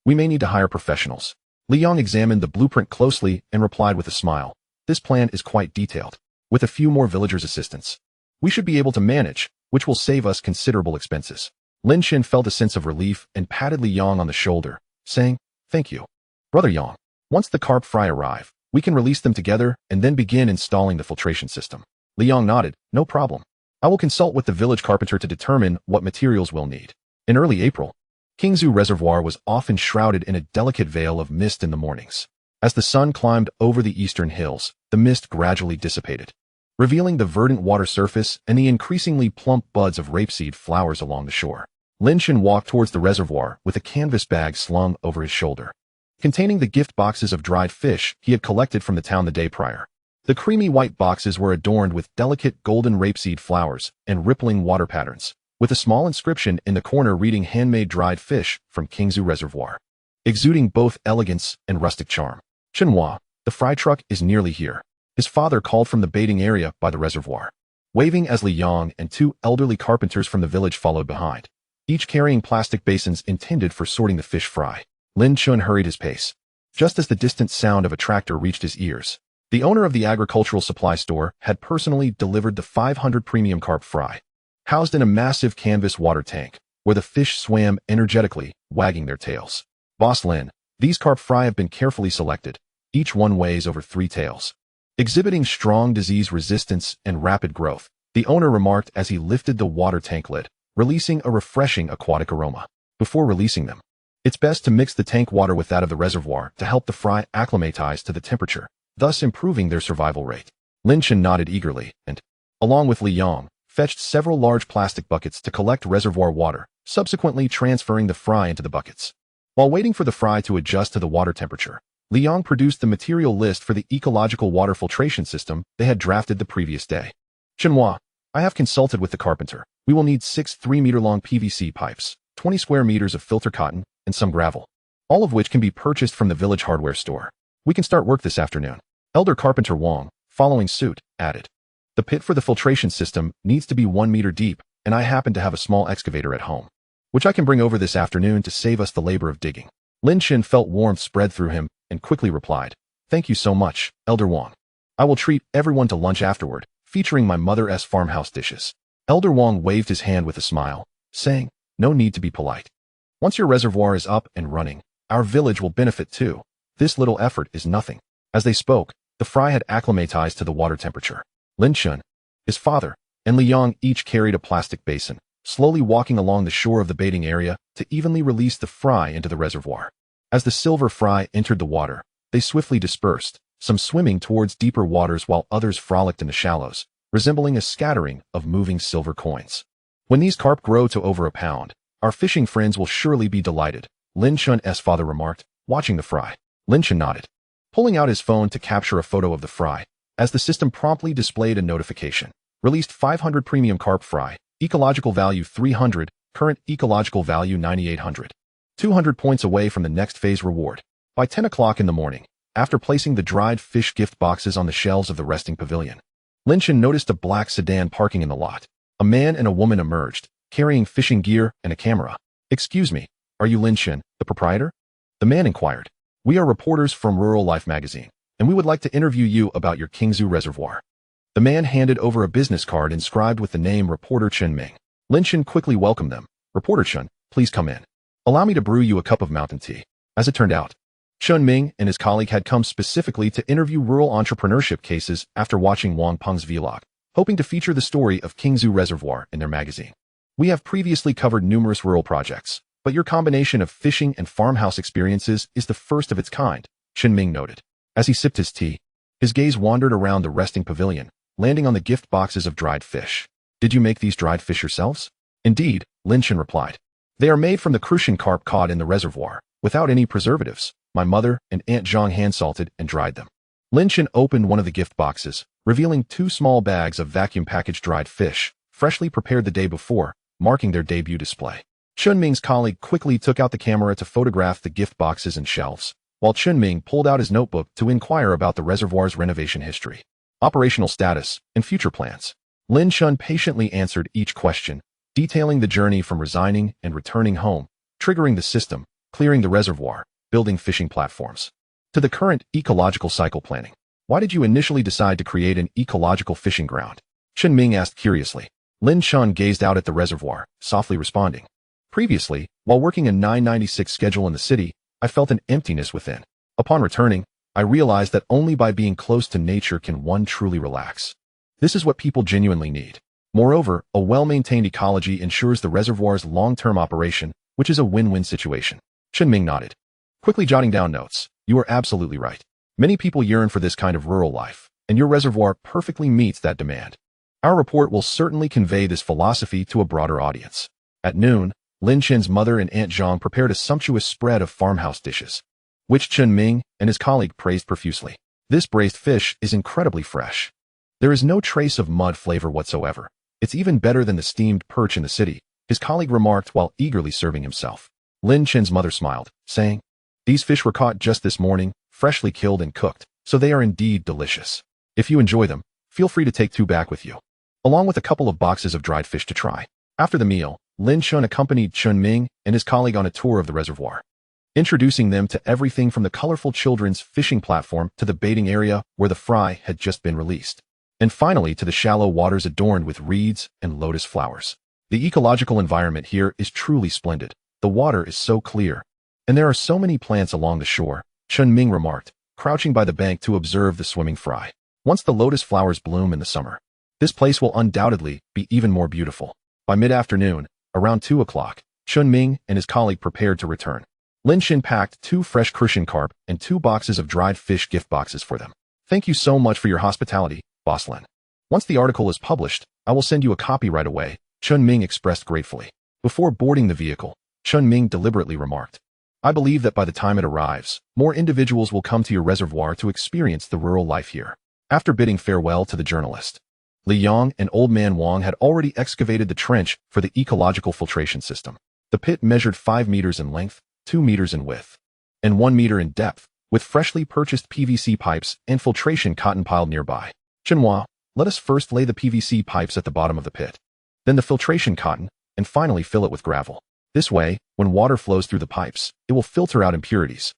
we may need to hire professionals. Liang examined the blueprint closely and replied with a smile. This plan is quite detailed. With a few more villagers' assistance, we should be able to manage, which will save us considerable expenses. Lin Chen felt a sense of relief and patted Liang on the shoulder, saying, Thank you. Brother Yang, once the carp fry arrive, we can release them together and then begin installing the filtration system. Liang nodded, No problem. I will consult with the village carpenter to determine what materials we'll need. In early April, Qingzhu Reservoir was often shrouded in a delicate veil of mist in the mornings. As the sun climbed over the eastern hills, the mist gradually dissipated, revealing the verdant water surface and the increasingly plump buds of rapeseed flowers along the shore. Lin Chen walked towards the reservoir with a canvas bag slung over his shoulder, containing the gift boxes of dried fish he had collected from the town the day prior. The creamy white boxes were adorned with delicate golden rapeseed flowers and rippling water patterns, with a small inscription in the corner reading Handmade dried fish from Qingzhu Reservoir, exuding both elegance and rustic charm. Chenhua, the fry truck is nearly here. His father called from the baiting area by the reservoir, waving as Li Yang and 2 elderly carpenters from the village followed behind, each carrying plastic basins intended for sorting the fish fry. Lin Chen hurried his pace. Just as the distant sound of a tractor reached his ears, the owner of the agricultural supply store had personally delivered the 500 premium carp fry, housed in a massive canvas water tank, where the fish swam energetically, wagging their tails. Boss Lin, these carp fry have been carefully selected. Each one weighs over 3 taels, exhibiting strong disease resistance and rapid growth, the owner remarked as he lifted the water tank lid, releasing a refreshing aquatic aroma. Before releasing them, it's best to mix the tank water with that of the reservoir to help the fry acclimatize to the temperature, thus improving their survival rate. Lin Chen nodded eagerly and, along with Li Yang, fetched several large plastic buckets to collect reservoir water, subsequently transferring the fry into the buckets. While waiting for the fry to adjust to the water temperature, Li Yang produced the material list for the ecological water filtration system they had drafted the previous day. Chenhua, I have consulted with the carpenter. We will need 6 3-meter-long PVC pipes, 20 square meters of filter cotton, and some gravel, all of which can be purchased from the village hardware store. We can start work this afternoon. Elder Carpenter Wang, following suit, added. The pit for the filtration system needs to be 1 meter deep, and I happen to have a small excavator at home, which I can bring over this afternoon to save us the labor of digging. Lin Chen felt warmth spread through him and quickly replied, Thank you so much, Elder Wang. I will treat everyone to lunch afterward, featuring my mother's farmhouse dishes. Elder Wang waved his hand with a smile, saying, No need to be polite. Once your reservoir is up and running, our village will benefit too. This little effort is nothing. As they spoke, the fry had acclimatized to the water temperature. Lin Chen, his father, and Li Yang each carried a plastic basin, slowly walking along the shore of the baiting area to evenly release the fry into the reservoir. As the silver fry entered the water, they swiftly dispersed, some swimming towards deeper waters while others frolicked in the shallows, resembling a scattering of moving silver coins. When these carp grow to over a pound, our fishing friends will surely be delighted, Lin Chen's father remarked, watching the fry. Lin Chen nodded. Pulling out his phone to capture a photo of the fry, as the system promptly displayed a notification. Released 500 premium carp fry, ecological value 300, current ecological value 9800. 200 points away from the next phase reward. By 10 o'clock in the morning, after placing the dried fish gift boxes on the shelves of the resting pavilion, Lin Chen noticed a black sedan parking in the lot. A man and a woman emerged, carrying fishing gear and a camera. "Excuse me, are you Lin Chen, the proprietor?" The man inquired. "We are reporters from Rural Life magazine, and we would like to interview you about your Qingzhu Reservoir." The man handed over a business card inscribed with the name Reporter Chen Ming. Lin Chen quickly welcomed them. "Reporter Chen, please come in. Allow me to brew you a cup of mountain tea." As it turned out, Chen Ming and his colleague had come specifically to interview rural entrepreneurship cases after watching Wang Peng's vlog, hoping to feature the story of Qingzhu Reservoir in their magazine. "We have previously covered numerous rural projects, but your combination of fishing and farmhouse experiences is the first of its kind," Chen Ming noted. As he sipped his tea, his gaze wandered around the resting pavilion, landing on the gift boxes of dried fish. "Did you make these dried fish yourselves?" "Indeed," Lin Chen replied. "They are made from the crucian carp caught in the reservoir, without any preservatives. My mother and Aunt Zhang hand-salted and dried them." Lin Chen opened one of the gift boxes, revealing 2 small bags of vacuum-packaged dried fish, freshly prepared the day before, marking their debut display. Chen Ming's colleague quickly took out the camera to photograph the gift boxes and shelves, while Chen Ming pulled out his notebook to inquire about the reservoir's renovation history, operational status, and future plans. Lin Chen patiently answered each question, detailing the journey from resigning and returning home, triggering the system, clearing the reservoir, building fishing platforms, to the current ecological cycle planning. "Why did you initially decide to create an ecological fishing ground?" Chen Ming asked curiously. Lin Chen gazed out at the reservoir, softly responding. "Previously, while working a 996 schedule in the city, I felt an emptiness within. Upon returning, I realized that only by being close to nature can one truly relax. This is what people genuinely need. Moreover, a well-maintained ecology ensures the reservoir's long-term operation, which is a win-win situation." Chen Ming nodded, quickly jotting down notes. "You are absolutely right. Many people yearn for this kind of rural life, and your reservoir perfectly meets that demand. Our report will certainly convey this philosophy to a broader audience." At noon, Lin Chen's mother and Aunt Zhang prepared a sumptuous spread of farmhouse dishes, which Chen Ming and his colleague praised profusely. "This braised fish is incredibly fresh. There is no trace of mud flavor whatsoever. It's even better than the steamed perch in the city," his colleague remarked while eagerly serving himself. Lin Chen's mother smiled, saying, "These fish were caught just this morning, freshly killed and cooked, so they are indeed delicious. If you enjoy them, feel free to take 2 back with you, along with a couple of boxes of dried fish to try." After the meal, Lin Chen accompanied Chen Ming and his colleague on a tour of the reservoir, introducing them to everything from the colorful children's fishing platform to the baiting area where the fry had just been released, and finally to the shallow waters adorned with reeds and lotus flowers. "The ecological environment here is truly splendid. The water is so clear, and there are so many plants along the shore," Chen Ming remarked, crouching by the bank to observe the swimming fry. "Once the lotus flowers bloom in the summer, this place will undoubtedly be even more beautiful." By mid-afternoon, around 2 o'clock, Chen Ming and his colleague prepared to return. Lin Chen packed 2 fresh crucian carp and 2 boxes of dried fish gift boxes for them. "Thank you so much for your hospitality, Boss Lin. Once the article is published, I will send you a copy right away," Chen Ming expressed gratefully. Before boarding the vehicle, Chen Ming deliberately remarked, "I believe that by the time it arrives, more individuals will come to your reservoir to experience the rural life here." After bidding farewell to the journalist, Li Yang and Old Man Wang had already excavated the trench for the ecological filtration system. The pit measured 5 meters in length, 2 meters in width, and 1 meter in depth, with freshly purchased PVC pipes and filtration cotton piled nearby. "Chenhua, let us first lay the PVC pipes at the bottom of the pit, then the filtration cotton, and finally fill it with gravel. This way, when water flows through the pipes, it will filter out impurities,"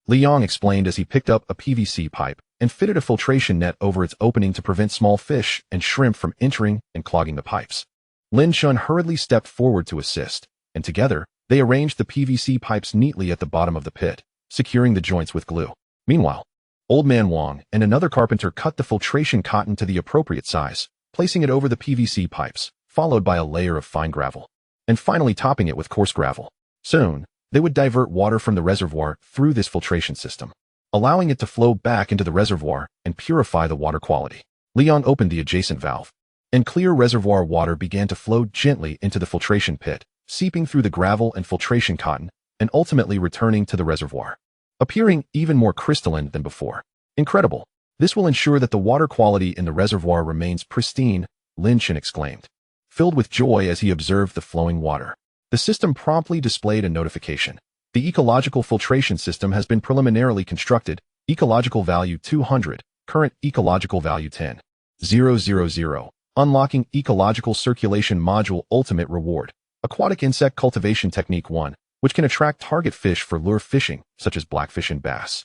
Li Yang explained as he picked up a PVC pipe and fitted a filtration net over its opening to prevent small fish and shrimp from entering and clogging the pipes. Lin Chen hurriedly stepped forward to assist, and together, they arranged the PVC pipes neatly at the bottom of the pit, securing the joints with glue. Meanwhile, Old Man Wang and another carpenter cut the filtration cotton to the appropriate size, placing it over the PVC pipes, followed by a layer of fine gravel, and finally topping it with coarse gravel. Soon, they would divert water from the reservoir through this filtration system, allowing it to flow back into the reservoir and purify the water quality. Liang opened the adjacent valve, and clear reservoir water began to flow gently into the filtration pit, seeping through the gravel and filtration cotton, and ultimately returning to the reservoir, appearing even more crystalline than before. "Incredible. This will ensure that the water quality in the reservoir remains pristine, Lin Chen exclaimed, filled with joy as he observed the flowing water. The system promptly displayed a notification. The ecological filtration system has been preliminarily constructed. Ecological value 200, current ecological value 10,000. Unlocking ecological circulation module ultimate reward. Aquatic insect cultivation technique 1, which can attract target fish for lure fishing, such as blackfish and bass.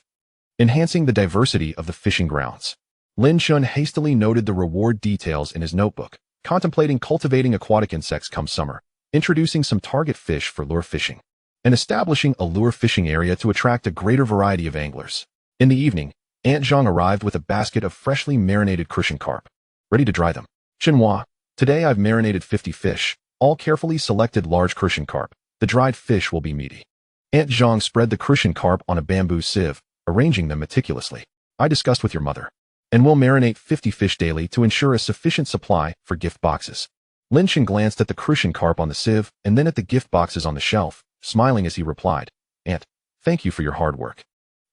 Enhancing the diversity of the fishing grounds. Lin Chen hastily noted the reward details in his notebook, contemplating cultivating aquatic insects come summer, introducing some target fish for lure fishing, and establishing a lure fishing area to attract a greater variety of anglers. In the evening, Aunt Zhang arrived with a basket of freshly marinated crucian carp, ready to dry them. Xinhua, today I've marinated 50 fish, all carefully selected large crucian carp. The dried fish will be meaty. Aunt Zhang spread the crucian carp on a bamboo sieve, arranging them meticulously. I discussed with your mother, and will marinate 50 fish daily to ensure a sufficient supply for gift boxes. Lin Chen glanced at the crucian carp on the sieve and then at the gift boxes on the shelf, smiling as he replied, Aunt, thank you for your hard work.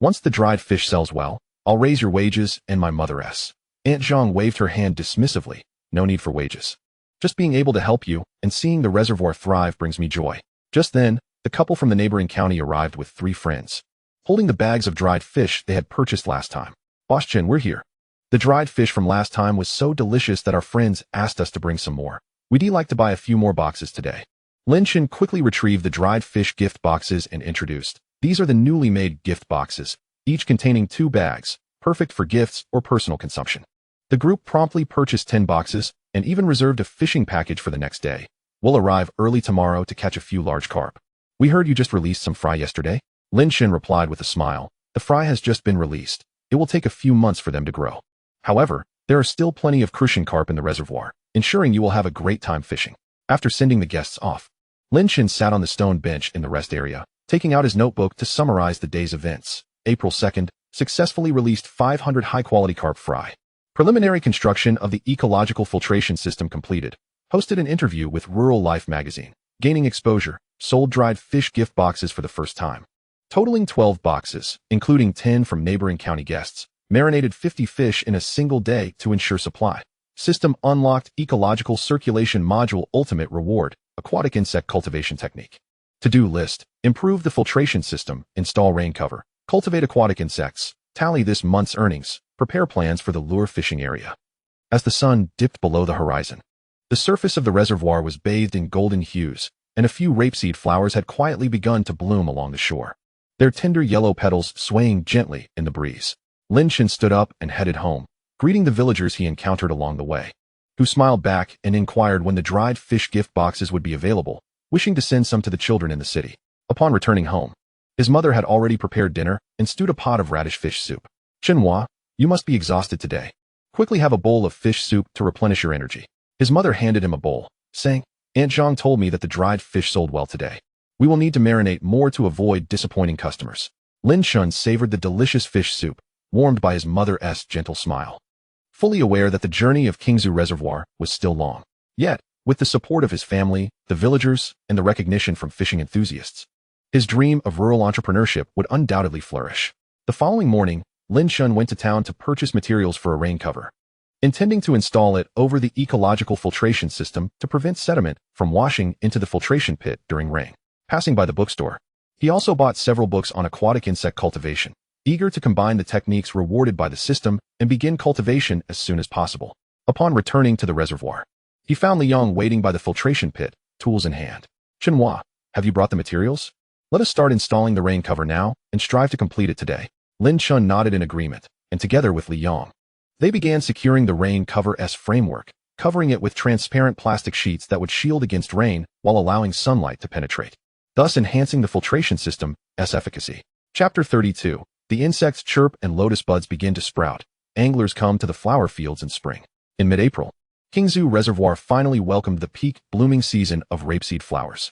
Once the dried fish sells well, I'll raise your wages and my mother's. Aunt Zhang waved her hand dismissively. No need for wages. Just being able to help you and seeing the reservoir thrive brings me joy. Just then, the couple from the neighboring county arrived with 3 friends, holding the bags of dried fish they had purchased last time. Boss Chen, we're here. The dried fish from last time was so delicious that our friends asked us to bring some more. We'd like to buy a few more boxes today. Lin Chen quickly retrieved the dried fish gift boxes and introduced. These are the newly made gift boxes, each containing 2 bags, perfect for gifts or personal consumption. The group promptly purchased 10 boxes and even reserved a fishing package for the next day. We'll arrive early tomorrow to catch a few large carp. We heard you just released some fry yesterday? Lin Chen replied with a smile. The fry has just been released. It will take a few months for them to grow. However, there are still plenty of crucian carp in the reservoir, ensuring you will have a great time fishing. After sending the guests off, Lin Chen sat on the stone bench in the rest area, taking out his notebook to summarize the day's events. April 2nd, successfully released 500 high-quality carp fry. Preliminary construction of the ecological filtration system completed. Hosted an interview with Rural Life magazine. Gaining exposure. Sold dried fish gift boxes for the first time. Totaling 12 boxes, including 10 from neighboring county guests. Marinated 50 fish in a single day to ensure supply. System unlocked ecological circulation module ultimate reward. Aquatic insect cultivation technique. To-do list. Improve the filtration system. Install rain cover. Cultivate aquatic insects. Tally this month's earnings. Prepare plans for the lure fishing area. As the sun dipped below the horizon, the surface of the reservoir was bathed in golden hues, and a few rapeseed flowers had quietly begun to bloom along the shore, their tender yellow petals swaying gently in the breeze. Lin Chen stood up and headed home, greeting the villagers he encountered along the way, who smiled back and inquired when the dried fish gift boxes would be available, wishing to send some to the children in the city. Upon returning home, his mother had already prepared dinner and stewed a pot of radish fish soup. Xinhua, you must be exhausted today. Quickly have a bowl of fish soup to replenish your energy. His mother handed him a bowl, saying, Aunt Zhang told me that the dried fish sold well today. We will need to marinate more to avoid disappointing customers. Lin Chen savored the delicious fish soup, warmed by his mother's gentle smile. Fully aware that the journey of Qingzhu Reservoir was still long. Yet, with the support of his family, the villagers, and the recognition from fishing enthusiasts, his dream of rural entrepreneurship would undoubtedly flourish. The following morning, Lin Chen went to town to purchase materials for a rain cover, intending to install it over the ecological filtration system to prevent sediment from washing into the filtration pit during rain. Passing by the bookstore, he also bought several books on aquatic insect cultivation, eager to combine the techniques rewarded by the system and begin cultivation as soon as possible. Upon returning to the reservoir, he found Liang waiting by the filtration pit, tools in hand. Xinhua, have you brought the materials? Let us start installing the rain cover now and strive to complete it today. Lin Chen nodded in agreement, and together with Liang, they began securing the rain cover's framework, covering it with transparent plastic sheets that would shield against rain while allowing sunlight to penetrate, thus enhancing the filtration system's efficacy. Chapter 32. The insects chirp and lotus buds begin to sprout. Anglers come to the flower fields in spring. In mid-April, Qingzhu Reservoir finally welcomed the peak blooming season of rapeseed flowers.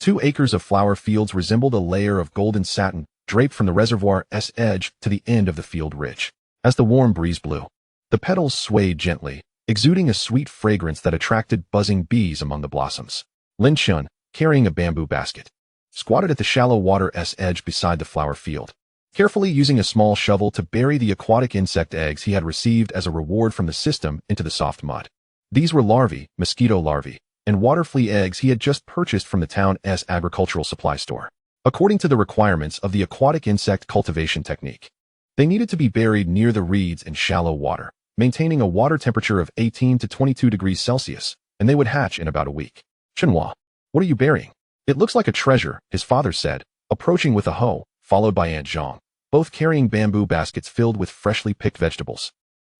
2 acres of flower fields resembled a layer of golden satin draped from the reservoir's edge to the end of the field ridge. As the warm breeze blew, the petals swayed gently, exuding a sweet fragrance that attracted buzzing bees among the blossoms. Lin Chen, carrying a bamboo basket, squatted at the shallow water's edge beside the flower field, carefully using a small shovel to bury the aquatic insect eggs he had received as a reward from the system into the soft mud. These were larvae, mosquito larvae, and water flea eggs he had just purchased from the town's agricultural supply store. According to the requirements of the aquatic insect cultivation technique, they needed to be buried near the reeds in shallow water, maintaining a water temperature of 18 to 22 degrees Celsius, and they would hatch in about a week. Chenhua, what are you burying? It looks like a treasure, his father said, approaching with a hoe, followed by Aunt Zhang, both carrying bamboo baskets filled with freshly picked vegetables.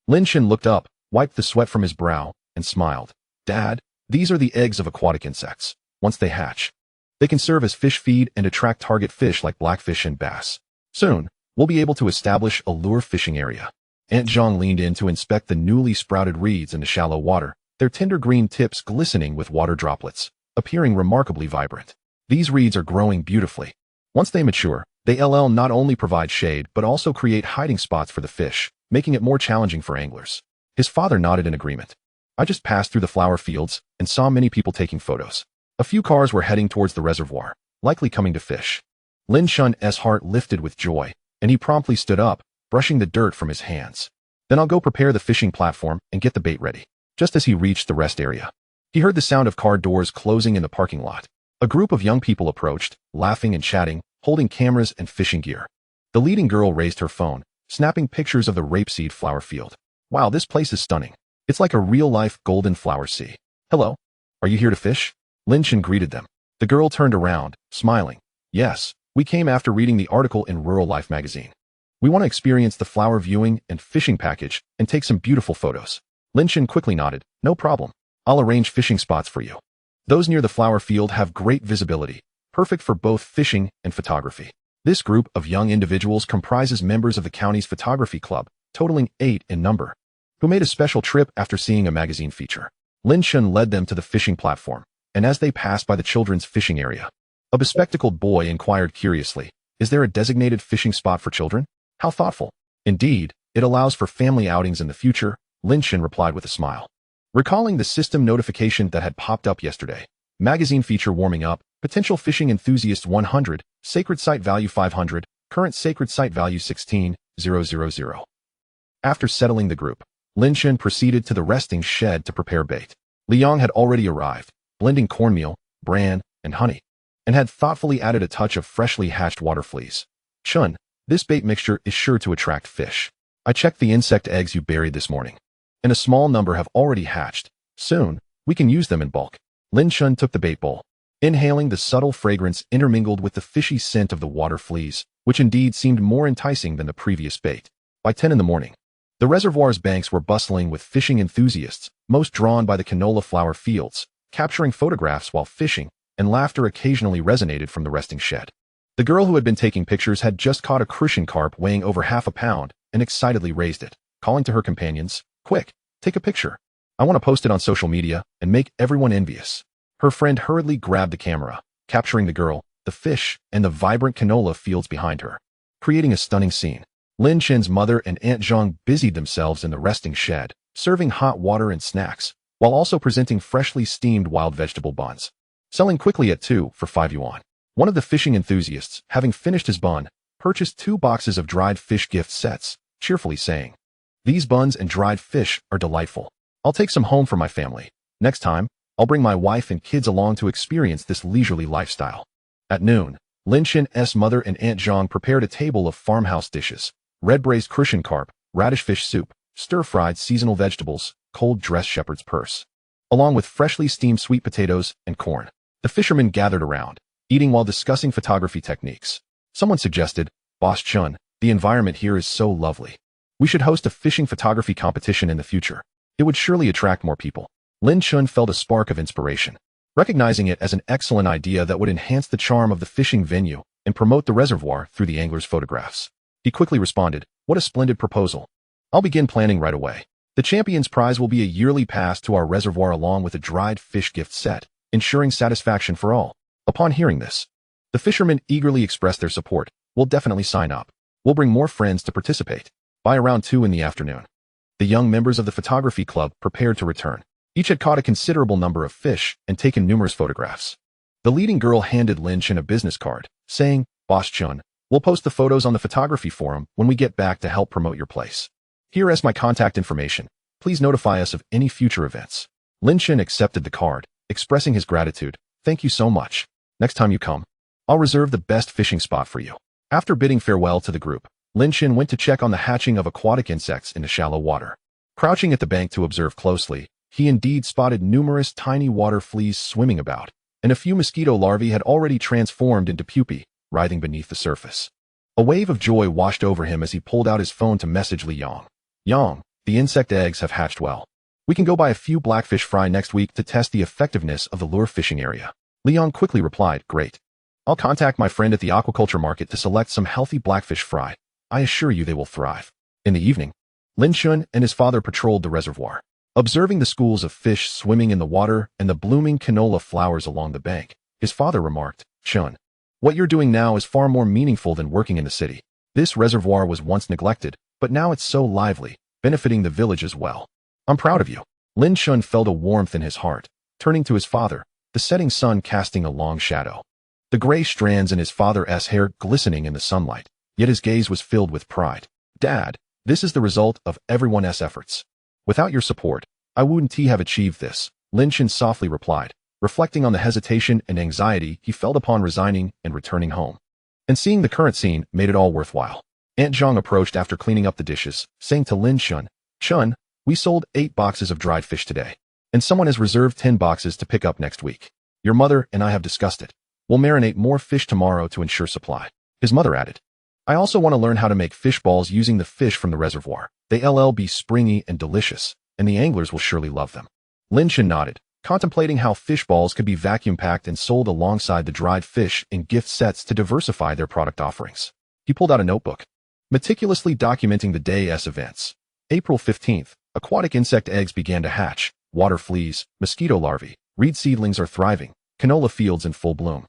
Lin Chen looked up, wiped the sweat from his brow, and smiled. Dad, these are the eggs of aquatic insects. Once they hatch, they can serve as fish feed and attract target fish like blackfish and bass. Soon, we'll be able to establish a lure fishing area. Aunt Zhang leaned in to inspect the newly sprouted reeds in the shallow water, their tender green tips glistening with water droplets, appearing remarkably vibrant. These reeds are growing beautifully. Once they mature, they not only provide shade but also create hiding spots for the fish, making it more challenging for anglers. His father nodded in agreement. I just passed through the flower fields and saw many people taking photos. A few cars were heading towards the reservoir, likely coming to fish. Lin Chen's heart lifted with joy, and he promptly stood up, brushing the dirt from his hands. Then I'll go prepare the fishing platform and get the bait ready. Just as he reached the rest area, he heard the sound of car doors closing in the parking lot. A group of young people approached, laughing and chatting, holding cameras and fishing gear. The leading girl raised her phone, snapping pictures of the rapeseed flower field. Wow, this place is stunning. It's like a real-life golden flower sea. Hello? Are you here to fish? Lin Chen greeted them. The girl turned around, smiling. Yes, we came after reading the article in Rural Life magazine. We want to experience the flower viewing and fishing package and take some beautiful photos. Lin Chen quickly nodded. No problem. I'll arrange fishing spots for you. Those near the flower field have great visibility, perfect for both fishing and photography. This group of young individuals comprises members of the county's photography club, totaling 8 in number, who made a special trip after seeing a magazine feature. Lin Chen led them to the fishing platform, and as they passed by the children's fishing area, a bespectacled boy inquired curiously, "Is there a designated fishing spot for children?" How thoughtful. Indeed, it allows for family outings in the future, Lin Chen replied with a smile. Recalling the system notification that had popped up yesterday, magazine feature warming up, potential fishing enthusiast 100, sacred site value 500, current sacred site value 16,000. After settling the group, Lin Chen proceeded to the resting shed to prepare bait. Liang had already arrived, blending cornmeal, bran, and honey, and had thoughtfully added a touch of freshly hatched water fleas. Chun, this bait mixture is sure to attract fish. I checked the insect eggs you buried this morning, and a small number have already hatched. Soon, we can use them in bulk. Lin Chen took the bait bowl, inhaling the subtle fragrance intermingled with the fishy scent of the water fleas, which indeed seemed more enticing than the previous bait. By 10 in the morning, the reservoir's banks were bustling with fishing enthusiasts, most drawn by the canola flower fields, capturing photographs while fishing, and laughter occasionally resonated from the resting shed. The girl who had been taking pictures had just caught a crucian carp weighing over half a pound and excitedly raised it, calling to her companions, "Quick, take a picture. I want to post it on social media and make everyone envious." Her friend hurriedly grabbed the camera, capturing the girl, the fish, and the vibrant canola fields behind her, creating a stunning scene. Lin Chen's mother and Aunt Zhang busied themselves in the resting shed, serving hot water and snacks, while also presenting freshly steamed wild vegetable buns, selling quickly at 2 for 5 yuan. One of the fishing enthusiasts, having finished his bun, purchased 2 boxes of dried fish gift sets, cheerfully saying, "These buns and dried fish are delightful. I'll take some home for my family. Next time, I'll bring my wife and kids along to experience this leisurely lifestyle." At noon, Lin Chen's mother and Aunt Zhang prepared a table of farmhouse dishes: red-braised crucian carp, radish fish soup, stir-fried seasonal vegetables, cold-dressed shepherd's purse, along with freshly steamed sweet potatoes and corn. The fishermen gathered around, eating while discussing photography techniques. Someone suggested, "Boss Chun, the environment here is so lovely. We should host a fishing photography competition in the future. It would surely attract more people." Lin Chen felt a spark of inspiration, recognizing it as an excellent idea that would enhance the charm of the fishing venue and promote the reservoir through the angler's photographs. He quickly responded, "What a splendid proposal. I'll begin planning right away. The champion's prize will be a yearly pass to our reservoir along with a dried fish gift set, ensuring satisfaction for all." Upon hearing this, the fishermen eagerly expressed their support. "We'll definitely sign up. We'll bring more friends to participate." By around 2 in the afternoon, the young members of the photography club prepared to return. Each had caught a considerable number of fish and taken numerous photographs. The leading girl handed Lin Chen a business card, saying, "Boss Chun, We'll post the photos on the photography forum when we get back to help promote your place. Here is my contact information. Please notify us of any future events. Lin Chen accepted the card, expressing his gratitude. Thank you so much. Next time you come, I'll reserve the best fishing spot for you. After bidding farewell to the group, Lin Chen went to check on the hatching of aquatic insects in the shallow water. Crouching at the bank to observe closely, he indeed spotted numerous tiny water fleas swimming about, and a few mosquito larvae had already transformed into pupae, writhing beneath the surface. A wave of joy washed over him as he pulled out his phone to message Li Yang. Yang, the insect eggs have hatched well. We can go buy a few blackfish fry next week to test the effectiveness of the lure fishing area. Li Yang quickly replied, great. I'll contact my friend at the aquaculture market to select some healthy blackfish fry. I assure you they will thrive. In the evening, Lin Chen and his father patrolled the reservoir. Observing the schools of fish swimming in the water and the blooming canola flowers along the bank, his father remarked, Chen, what you're doing now is far more meaningful than working in the city. This reservoir was once neglected, but now it's so lively, benefiting the village as well. I'm proud of you. Lin Chen felt a warmth in his heart, turning to his father, the setting sun casting a long shadow. The gray strands in his father's hair glistening in the sunlight, yet his gaze was filled with pride. Dad, this is the result of everyone's efforts. Without your support, I wouldn't have achieved this, Lin Chen softly replied, reflecting on the hesitation and anxiety he felt upon resigning and returning home. And seeing the current scene made it all worthwhile. Aunt Zhang approached after cleaning up the dishes, saying to Lin Chen, Chen, we sold 8 boxes of dried fish today, and someone has reserved 10 boxes to pick up next week. Your mother and I have discussed it. We'll marinate more fish tomorrow to ensure supply. His mother added, I also want to learn how to make fish balls using the fish from the reservoir. They'll be springy and delicious, and the anglers will surely love them. Lin Chen nodded, contemplating how fish balls could be vacuum-packed and sold alongside the dried fish in gift sets to diversify their product offerings. He pulled out a notebook, meticulously documenting the day's events. April 15th, aquatic insect eggs began to hatch, water fleas, mosquito larvae, reed seedlings are thriving, canola fields in full bloom.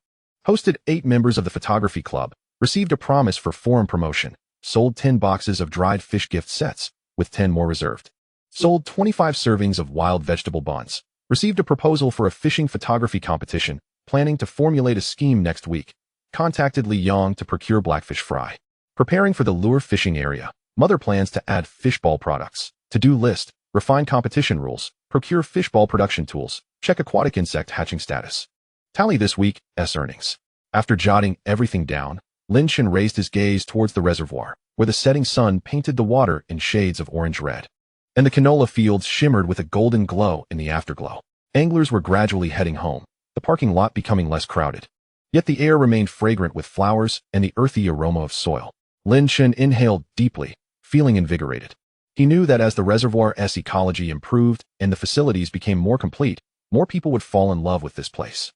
Hosted 8 members of the photography club, received a promise for forum promotion, sold 10 boxes of dried fish gift sets, with 10 more reserved. Sold 25 servings of wild vegetable buns, received a proposal for a fishing photography competition, planning to formulate a scheme next week, contacted Li Yang to procure blackfish fry. Preparing for the lure fishing area, mother plans to add fishball products, to-do list, refine competition rules, procure fishball production tools, check aquatic insect hatching status. Tally this week's earnings. After jotting everything down, Lin Chen raised his gaze towards the reservoir, where the setting sun painted the water in shades of orange-red, and the canola fields shimmered with a golden glow in the afterglow. Anglers were gradually heading home, the parking lot becoming less crowded. Yet the air remained fragrant with flowers and the earthy aroma of soil. Lin Chen inhaled deeply, feeling invigorated. He knew that as the reservoir's ecology improved and the facilities became more complete, more people would fall in love with this place.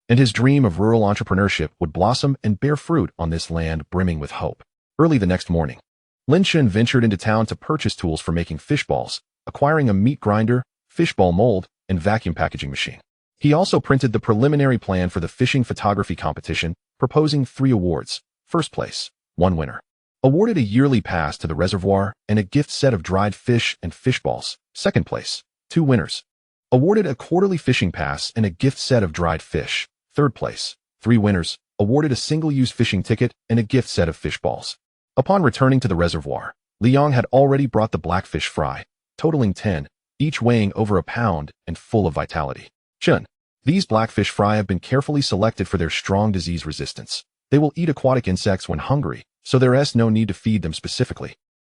And his dream of rural entrepreneurship would blossom and bear fruit on this land brimming with hope. Early the next morning, Lin Chen ventured into town to purchase tools for making fish balls, acquiring a meat grinder, fishball mold, and vacuum packaging machine. He also printed the preliminary plan for the fishing photography competition, proposing 3 awards. First place, 1 winner. Awarded a yearly pass to the reservoir and a gift set of dried fish and fish balls. Second place, 2 winners. Awarded a quarterly fishing pass and a gift set of dried fish. Third place, 3 winners, awarded a single-use fishing ticket and a gift set of fish balls. Upon returning to the reservoir, Li Yang had already brought the blackfish fry, totaling 10, each weighing over a pound and full of vitality. Chen, these blackfish fry have been carefully selected for their strong disease resistance. They will eat aquatic insects when hungry, so there is no need to feed them specifically.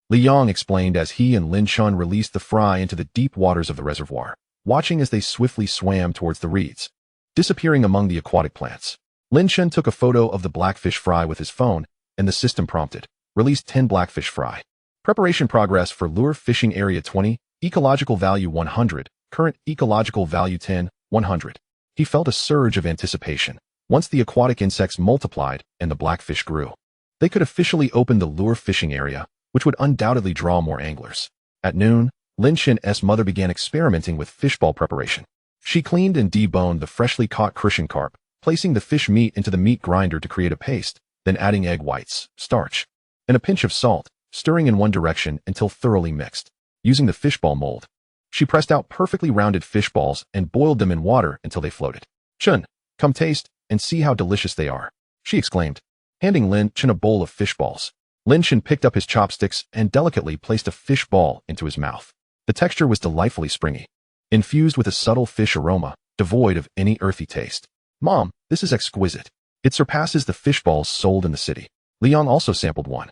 Li Yang explained as he and Lin Chen released the fry into the deep waters of the reservoir, watching as they swiftly swam towards the reeds, disappearing among the aquatic plants. Lin Chen took a photo of the blackfish fry with his phone, and the system prompted, released 10 blackfish fry. Preparation progress for lure fishing area 20, ecological value 100, current ecological value 10, 100. He felt a surge of anticipation. Once the aquatic insects multiplied and the blackfish grew, they could officially open the lure fishing area, which would undoubtedly draw more anglers. At noon, Lin Chen's mother began experimenting with fishball preparation. She cleaned and deboned the freshly caught crucian carp, placing the fish meat into the meat grinder to create a paste, then adding egg whites, starch, and a pinch of salt, stirring in one direction until thoroughly mixed. Using the fishball mold, she pressed out perfectly rounded fish balls and boiled them in water until they floated. Chen, come taste and see how delicious they are, she exclaimed. handing Lin Chen a bowl of fish balls. Lin Chen picked up his chopsticks and delicately placed a fish ball into his mouth. The texture was delightfully springy, infused with a subtle fish aroma, devoid of any earthy taste. Mom, this is exquisite. It surpasses the fish balls sold in the city. Liang also sampled one,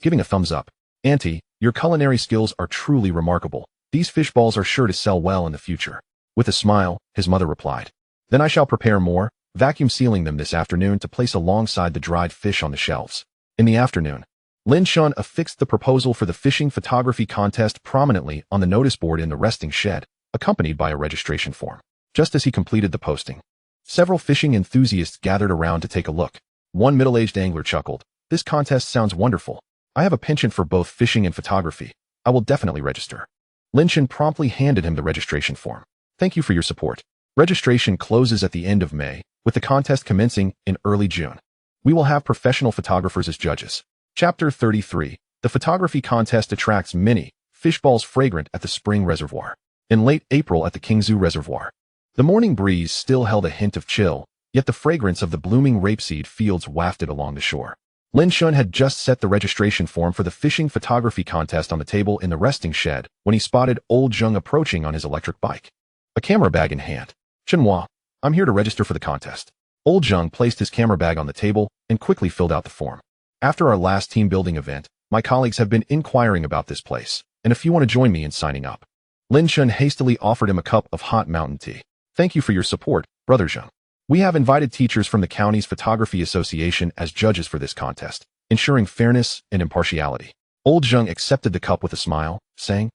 giving a thumbs up. Auntie, your culinary skills are truly remarkable. These fish balls are sure to sell well in the future. With a smile, his mother replied. Then I shall prepare more, vacuum sealing them this afternoon to place alongside the dried fish on the shelves. In the afternoon, Lin Chen affixed the proposal for the fishing photography contest prominently on the notice board in the resting shed, accompanied by a registration form. Just as he completed the posting, several fishing enthusiasts gathered around to take a look. One middle-aged angler chuckled. This contest sounds wonderful. I have a penchant for both fishing and photography. I will definitely register. Lin Chen promptly handed him the registration form. Thank you for your support. Registration closes at the end of May, with the contest commencing in early June. We will have professional photographers as judges. Chapter 33. The photography contest attracts many fish balls fragrant at the spring reservoir. In late April at the Qingzhu Reservoir, the morning breeze still held a hint of chill, yet the fragrance of the blooming rapeseed fields wafted along the shore. Lin Chen had just set the registration form for the fishing photography contest on the table in the resting shed when he spotted old Zheng approaching on his electric bike, a camera bag in hand. Chenhua, I'm here to register for the contest. Old Zheng placed his camera bag on the table and quickly filled out the form. After our last team building event, my colleagues have been inquiring about this place, and if you want to join me in signing up. Lin Chen hastily offered him a cup of hot mountain tea. Thank you for your support, Brother Zheng. We have invited teachers from the county's Photography Association as judges for this contest, ensuring fairness and impartiality. Old Zheng accepted the cup with a smile, saying,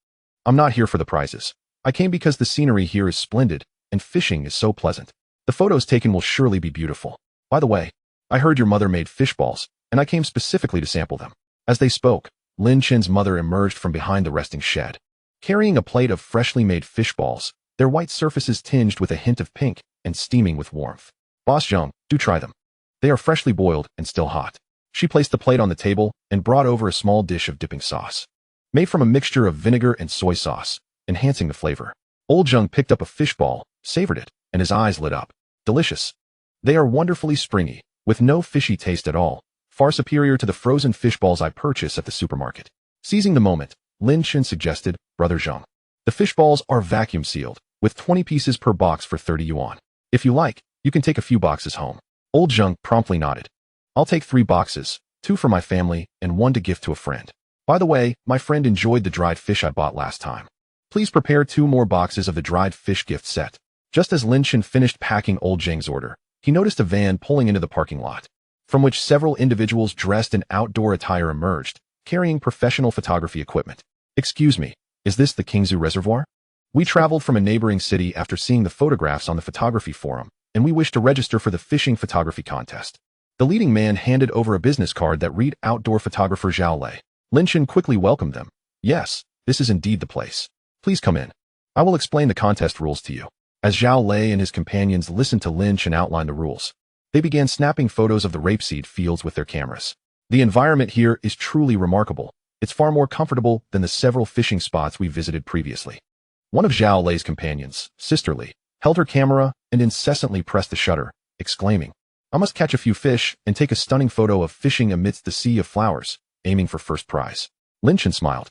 I'm not here for the prizes. I came because the scenery here is splendid, and fishing is so pleasant. The photos taken will surely be beautiful. By the way, I heard your mother made fish balls, and I came specifically to sample them. As they spoke, Lin Chen's mother emerged from behind the resting shed, carrying a plate of freshly made fish balls, their white surfaces tinged with a hint of pink and steaming with warmth. Boss Zheng, do try them. They are freshly boiled and still hot. She placed the plate on the table and brought over a small dish of dipping sauce, made from a mixture of vinegar and soy sauce, enhancing the flavor. Old Zheng picked up a fish ball, savored it, and his eyes lit up. Delicious. They are wonderfully springy, with no fishy taste at all, far superior to the frozen fish balls I purchase at the supermarket. Seizing the moment, Lin Chen suggested, Brother Zheng. The fish balls are vacuum sealed, with 20 pieces per box for 30 yuan. If you like, you can take a few boxes home. Old Zheng promptly nodded. I'll take 3 boxes, 2 for my family and 1 to gift to a friend. By the way, my friend enjoyed the dried fish I bought last time. Please prepare 2 more boxes of the dried fish gift set. Just as Lin Chen finished packing Old Zheng's order, he noticed a van pulling into the parking lot, from which several individuals dressed in outdoor attire emerged, carrying professional photography equipment. Excuse me, is this the Qingzhu Reservoir? We traveled from a neighboring city after seeing the photographs on the photography forum, and we wish to register for the fishing photography contest. The leading man handed over a business card that read Outdoor Photographer Zhao Lei. Lin Chen quickly welcomed them. Yes, this is indeed the place. Please come in. I will explain the contest rules to you. As Zhao Lei and his companions listened to Lin Chen outline the rules, they began snapping photos of the rapeseed fields with their cameras. The environment here is truly remarkable. It's far more comfortable than the several fishing spots we visited previously. One of Zhao Lei's companions, Sister Li, held her camera and incessantly pressed the shutter, exclaiming, I must catch a few fish and take a stunning photo of fishing amidst the sea of flowers, aiming for first prize. Lin Chen smiled.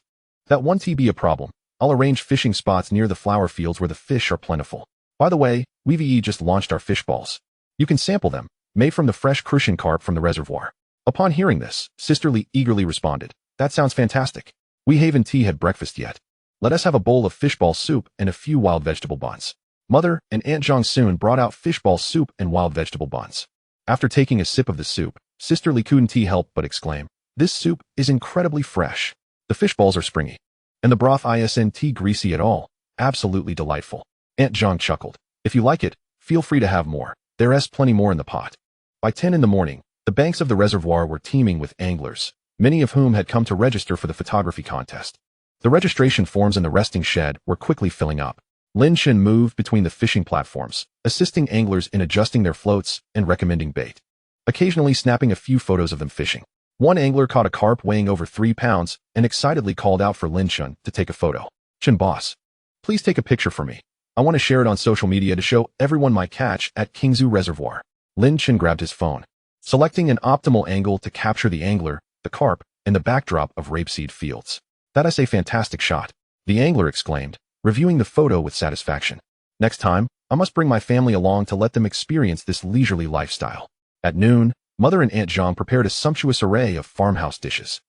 That won't be a problem. I'll arrange fishing spots near the flower fields where the fish are plentiful. By the way, we just launched our fish balls. You can sample them, made from the fresh crucian carp from the reservoir. Upon hearing this, Sister Li eagerly responded, That sounds fantastic. We haven't had breakfast yet. Let us have a bowl of fishball soup and a few wild vegetable buns. Mother and Aunt Zhang soon brought out fishball soup and wild vegetable buns. After taking a sip of the soup, Sister Li couldn't help but exclaim, This soup is incredibly fresh. The fishballs are springy, and the broth isn't greasy at all. Absolutely delightful. Aunt Zhang chuckled. If you like it, feel free to have more. There's plenty more in the pot. By 10 in the morning, the banks of the reservoir were teeming with anglers, many of whom had come to register for the photography contest. The registration forms in the resting shed were quickly filling up. Lin Chen moved between the fishing platforms, assisting anglers in adjusting their floats and recommending bait, occasionally snapping a few photos of them fishing. One angler caught a carp weighing over 3 pounds and excitedly called out for Lin Chen to take a photo. Chen boss, please take a picture for me. I want to share it on social media to show everyone my catch at Qingzhu Reservoir. Lin Chen grabbed his phone. selecting an optimal angle to capture the angler, the carp, and the backdrop of rapeseed fields. "That is a fantastic shot," the angler exclaimed, reviewing the photo with satisfaction. "Next time, I must bring my family along to let them experience this leisurely lifestyle." At noon, Mother and Aunt Zhang prepared a sumptuous array of farmhouse dishes.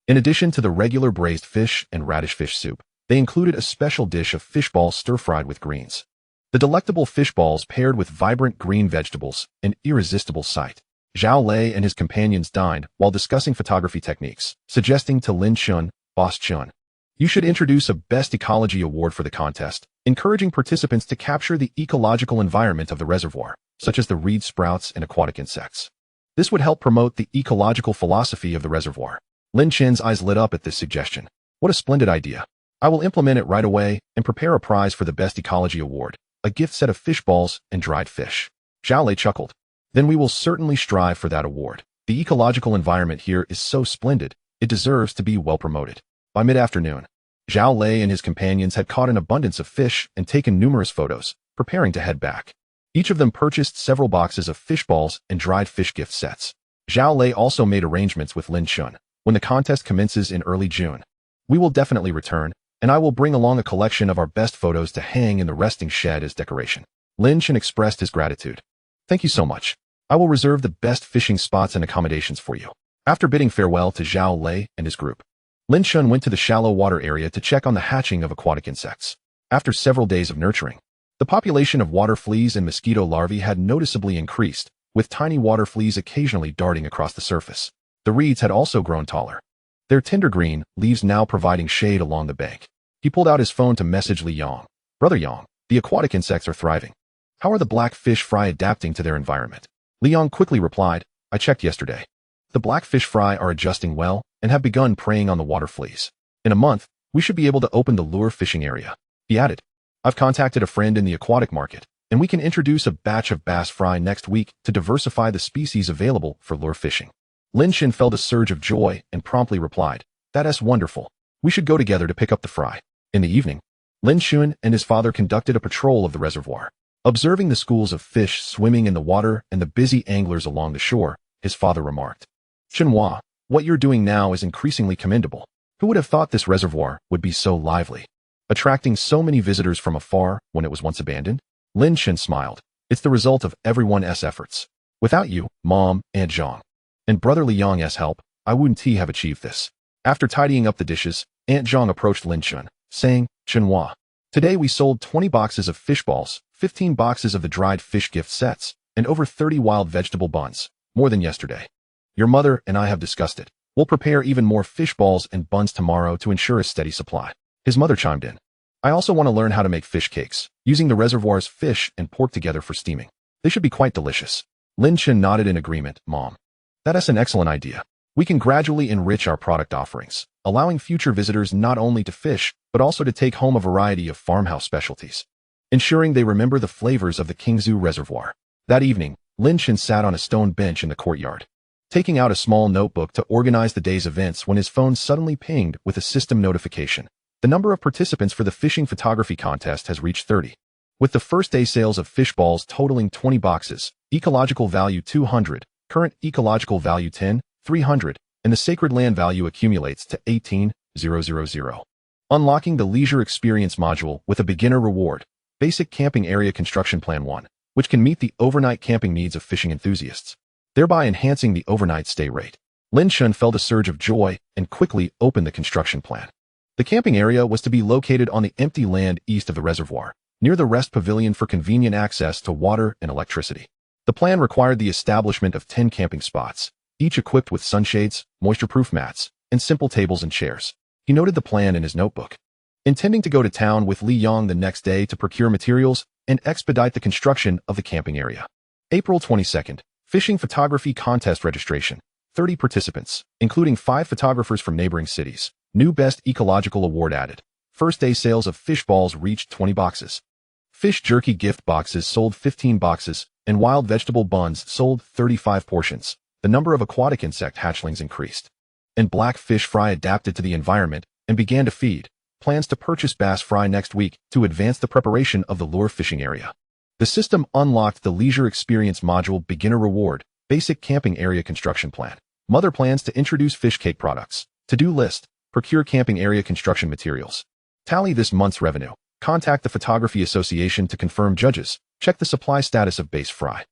In addition to the regular braised fish and radish fish soup, they included a special dish of fish balls stir-fried with greens. The delectable fish balls paired with vibrant green vegetables, an irresistible sight. Zhao Lei and his companions dined while discussing photography techniques, suggesting to Lin Chen, "Boss Chen, you should introduce a Best Ecology Award for the contest, encouraging participants to capture the ecological environment of the reservoir, such as the reed sprouts and aquatic insects. This would help promote the ecological philosophy of the reservoir." Lin Chen's eyes lit up at this suggestion. "What a splendid idea. I will implement it right away and prepare a prize for the Best Ecology Award, a gift set of fish balls and dried fish." Zhao Lei chuckled. "Then we will certainly strive for that award. The ecological environment here is so splendid, it deserves to be well promoted." By mid-afternoon, Zhao Lei and his companions had caught an abundance of fish and taken numerous photos, preparing to head back. Each of them purchased several boxes of fish balls and dried fish gift sets. Zhao Lei also made arrangements with Lin Chen. "When the contest commences in early June, we will definitely return, and I will bring along a collection of our best photos to hang in the resting shed as decoration." Lin Chen expressed his gratitude. "Thank you so much. I will reserve the best fishing spots and accommodations for you." After bidding farewell to Zhao Lei and his group, Lin Chen went to the shallow water area to check on the hatching of aquatic insects. After several days of nurturing, the population of water fleas and mosquito larvae had noticeably increased, with tiny water fleas occasionally darting across the surface. The reeds had also grown taller, their tender green leaves now providing shade along the bank. He pulled out his phone to message Li Yang. "Brother Yang, the aquatic insects are thriving. How are the black fish fry adapting to their environment?" Li Yang quickly replied, "I checked yesterday. The black fish fry are adjusting well and have begun preying on the water fleas. In a month, we should be able to open the lure fishing area." He added, "I've contacted a friend in the aquatic market, and we can introduce a batch of bass fry next week to diversify the species available for lure fishing." Lin Chen felt a surge of joy and promptly replied, "That's wonderful. We should go together to pick up the fry." In the evening, Lin Chen and his father conducted a patrol of the reservoir. Observing the schools of fish swimming in the water and the busy anglers along the shore, his father remarked, "Chenhua, what you're doing now is increasingly commendable. Who would have thought this reservoir would be so lively, attracting so many visitors from afar when it was once abandoned?" Lin Chen smiled. "It's the result of everyone's efforts. Without you, Mom, Aunt Zhang, and Brother Li Yang's help, I wouldn't have achieved this." After tidying up the dishes, Aunt Zhang approached Lin Chen, saying, "Chenhua, today we sold 20 boxes of fish balls, 15 boxes of the dried fish gift sets, and over 30 wild vegetable buns, more than yesterday. Your mother and I have discussed it. We'll prepare even more fish balls and buns tomorrow to ensure a steady supply." His mother chimed in, "I also want to learn how to make fish cakes, using the reservoir's fish and pork together for steaming. They should be quite delicious." Lin Chen nodded in agreement. "Mom, that's an excellent idea. We can gradually enrich our product offerings, allowing future visitors not only to fish, but also to take home a variety of farmhouse specialties, ensuring they remember the flavors of the Qingzhu Reservoir." That evening, Lin Chen sat on a stone bench in the courtyard, taking out a small notebook to organize the day's events when his phone suddenly pinged with a system notification. The number of participants for the fishing photography contest has reached 30. With the first day sales of fish balls totaling 20 boxes, ecological value 200, current ecological value 10, 300, and the sacred land value accumulates to 18,000. Unlocking the leisure experience module with a beginner reward, basic camping area construction plan 1, which can meet the overnight camping needs of fishing enthusiasts, thereby enhancing the overnight stay rate. Lin Chen felt a surge of joy and quickly opened the construction plan. The camping area was to be located on the empty land east of the reservoir, near the rest pavilion for convenient access to water and electricity. The plan required the establishment of 10 camping spots, each equipped with sunshades, moisture-proof mats, and simple tables and chairs. He noted the plan in his notebook. Intending to go to town with Li Yang the next day to procure materials and expedite the construction of the camping area. April 22nd, Fishing Photography Contest Registration. 30 participants, including 5 photographers from neighboring cities. New Best Ecological Award added. First day sales of fish balls reached 20 boxes. Fish jerky gift boxes sold 15 boxes, and wild vegetable buns sold 35 portions. The number of aquatic insect hatchlings increased, and black fish fry adapted to the environment and began to feed. Plans to purchase bass fry next week to advance the preparation of the lure fishing area. The system unlocked the leisure experience module beginner reward, Basic camping area construction plan. Mother plans to introduce fish cake products. To-do list. Procure camping area construction materials. Tally this month's revenue. Contact the Photography Association to confirm judges. Check the supply status of base fry.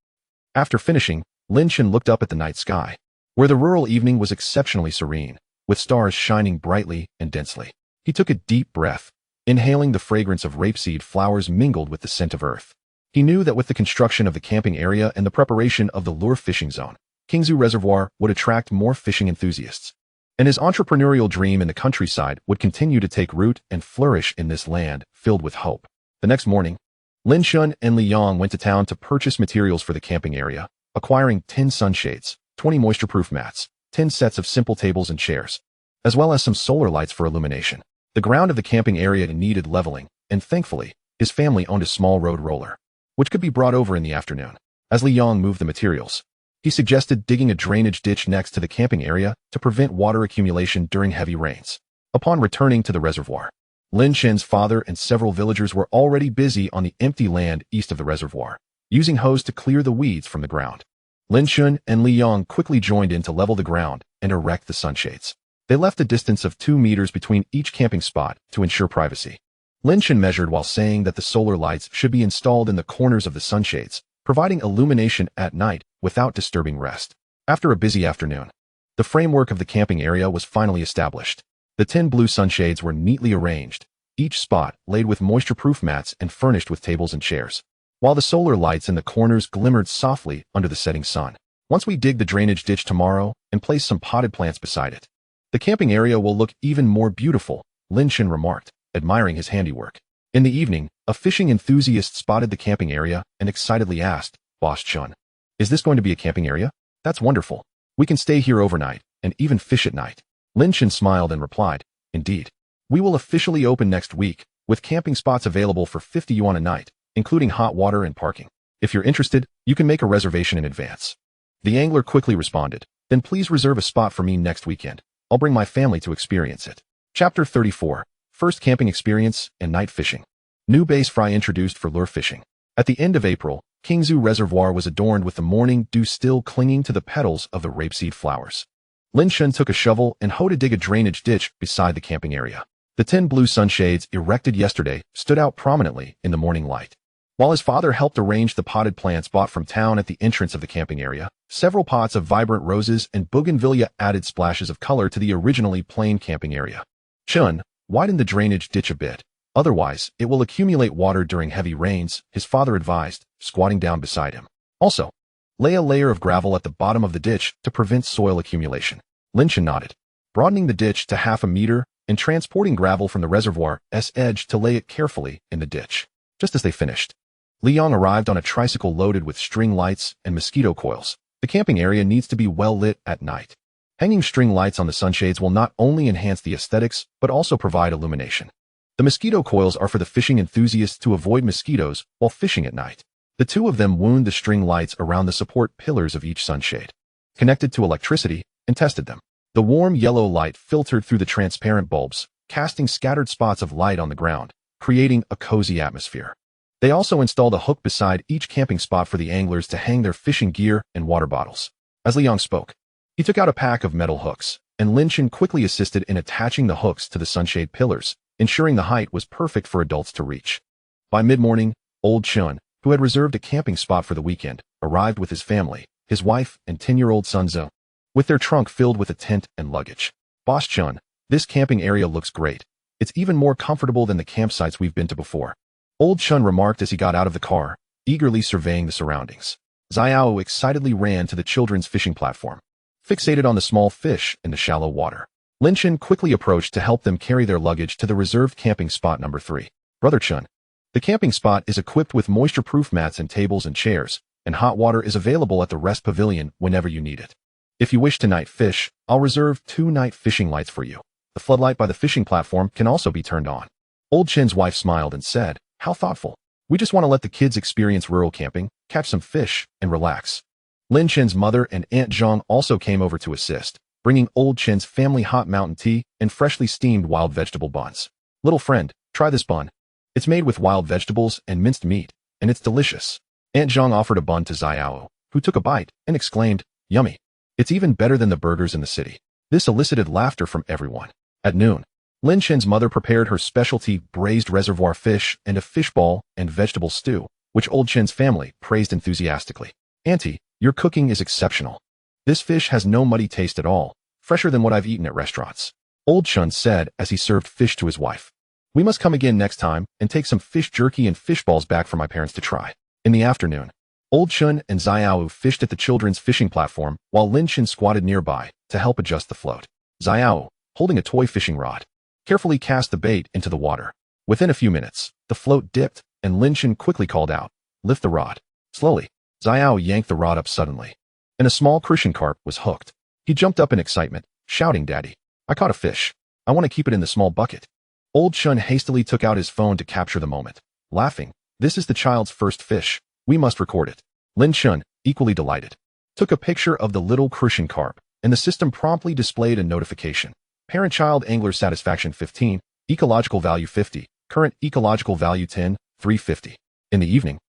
After finishing, Lin Chen looked up at the night sky, where the rural evening was exceptionally serene, with stars shining brightly and densely. He took a deep breath, inhaling the fragrance of rapeseed flowers mingled with the scent of earth. He knew that with the construction of the camping area and the preparation of the lure fishing zone, Qingzhu Reservoir would attract more fishing enthusiasts. And his entrepreneurial dream in the countryside would continue to take root and flourish in this land filled with hope. The next morning, Lin Chen and Li Yang went to town to purchase materials for the camping area, acquiring 10 sunshades, 20 moisture-proof mats, 10 sets of simple tables and chairs, as well as some solar lights for illumination. The ground of the camping area needed leveling, and thankfully, his family owned a small road roller, which could be brought over in the afternoon. As Li Yang moved the materials, he suggested digging a drainage ditch next to the camping area to prevent water accumulation during heavy rains. Upon returning to the reservoir, Lin Chen's father and several villagers were already busy on the empty land east of the reservoir, using hose to clear the weeds from the ground. Lin Chen and Li Yang quickly joined in to level the ground and erect the sunshades. They left a distance of 2 meters between each camping spot to ensure privacy. Lin Chen measured while saying that the solar lights should be installed in the corners of the sunshades, providing illumination at night without disturbing rest. After a busy afternoon, the framework of the camping area was finally established. The 10 blue sunshades were neatly arranged, each spot laid with moisture-proof mats and furnished with tables and chairs, while the solar lights in the corners glimmered softly under the setting sun. Once we dig the drainage ditch tomorrow and place some potted plants beside it, the camping area will look even more beautiful, Lin Chen remarked, admiring his handiwork. In the evening, a fishing enthusiast spotted the camping area and excitedly asked, "Boss Chun, is this going to be a camping area? That's wonderful. We can stay here overnight and even fish at night." Lin Chen smiled and replied, "Indeed. We will officially open next week, with camping spots available for 50 yuan a night, including hot water and parking. If you're interested, you can make a reservation in advance." The angler quickly responded, "Then please reserve a spot for me next weekend. I'll bring my family to experience it." Chapter 34. First camping experience and night fishing. New base fry introduced for lure fishing. At the end of April, Qingzhu Reservoir was adorned with the morning dew still clinging to the petals of the rapeseed flowers. Lin Chen took a shovel and hoe to dig a drainage ditch beside the camping area. The 10 blue sunshades erected yesterday stood out prominently in the morning light. While his father helped arrange the potted plants bought from town at the entrance of the camping area, several pots of vibrant roses and bougainvillea added splashes of color to the originally plain camping area. "Chun, widen the drainage ditch a bit. Otherwise, it will accumulate water during heavy rains," his father advised, squatting down beside him. "Also, lay a layer of gravel at the bottom of the ditch to prevent soil accumulation." Lin Chen nodded, broadening the ditch to 1/2 meter and transporting gravel from the reservoir's edge to lay it carefully in the ditch. Just as they finished, Li Yang arrived on a tricycle loaded with string lights and mosquito coils. The camping area needs to be well lit at night. Hanging string lights on the sunshades will not only enhance the aesthetics, but also provide illumination. The mosquito coils are for the fishing enthusiasts to avoid mosquitoes while fishing at night. The two of them wound the string lights around the support pillars of each sunshade, connected to electricity, and tested them. The warm yellow light filtered through the transparent bulbs, casting scattered spots of light on the ground, creating a cozy atmosphere. They also installed a hook beside each camping spot for the anglers to hang their fishing gear and water bottles. As Li Yang spoke, he took out a pack of metal hooks, and Lin Chen quickly assisted in attaching the hooks to the sunshade pillars, ensuring the height was perfect for adults to reach. By mid-morning, old Chun, who had reserved a camping spot for the weekend, arrived with his family, his wife and 10-year-old son Zhou, with their trunk filled with a tent and luggage. "Boss Chun, this camping area looks great. It's even more comfortable than the campsites we've been to before," old Chun remarked as he got out of the car, eagerly surveying the surroundings. Xiao excitedly ran to the children's fishing platform, fixated on the small fish in the shallow water. Lin Chen quickly approached to help them carry their luggage to the reserved camping spot number 3. "Brother Chun, the camping spot is equipped with moisture-proof mats and tables and chairs, and hot water is available at the rest pavilion whenever you need it. If you wish to night fish, I'll reserve 2 night fishing lights for you. The floodlight by the fishing platform can also be turned on." Old Chen's wife smiled and said, "How thoughtful. We just want to let the kids experience rural camping, catch some fish, and relax." Lin Chen's mother and Aunt Zhang also came over to assist, bringing old Chen's family hot mountain tea and freshly steamed wild vegetable buns. "Little friend, try this bun. It's made with wild vegetables and minced meat, and it's delicious." Aunt Zhang offered a bun to Xiao, who took a bite and exclaimed, "Yummy. It's even better than the burgers in the city." This elicited laughter from everyone. At noon, Lin Chen's mother prepared her specialty braised reservoir fish and a fishball and vegetable stew, which Old Chen's family praised enthusiastically. "Auntie, your cooking is exceptional. This fish has no muddy taste at all, fresher than what I've eaten at restaurants," Old Chen said as he served fish to his wife. "We must come again next time and take some fish jerky and fish balls back for my parents to try." In the afternoon, Old Chen and Xiao fished at the children's fishing platform while Lin Chen squatted nearby to help adjust the float. Xiao, holding a toy fishing rod, carefully cast the bait into the water. Within a few minutes, the float dipped and Lin Chen quickly called out, "Lift the rod." Slowly, Xiao yanked the rod up suddenly, and a small crucian carp was hooked. He jumped up in excitement, shouting, "Daddy, I caught a fish. I want to keep it in the small bucket." Old Chen hastily took out his phone to capture the moment, laughing, "This is the child's first fish. We must record it." Lin Chen, equally delighted, took a picture of the little crucian carp, and the system promptly displayed a notification. Parent-child angler satisfaction 15, ecological value 50, current ecological value 10, 350. In the evening,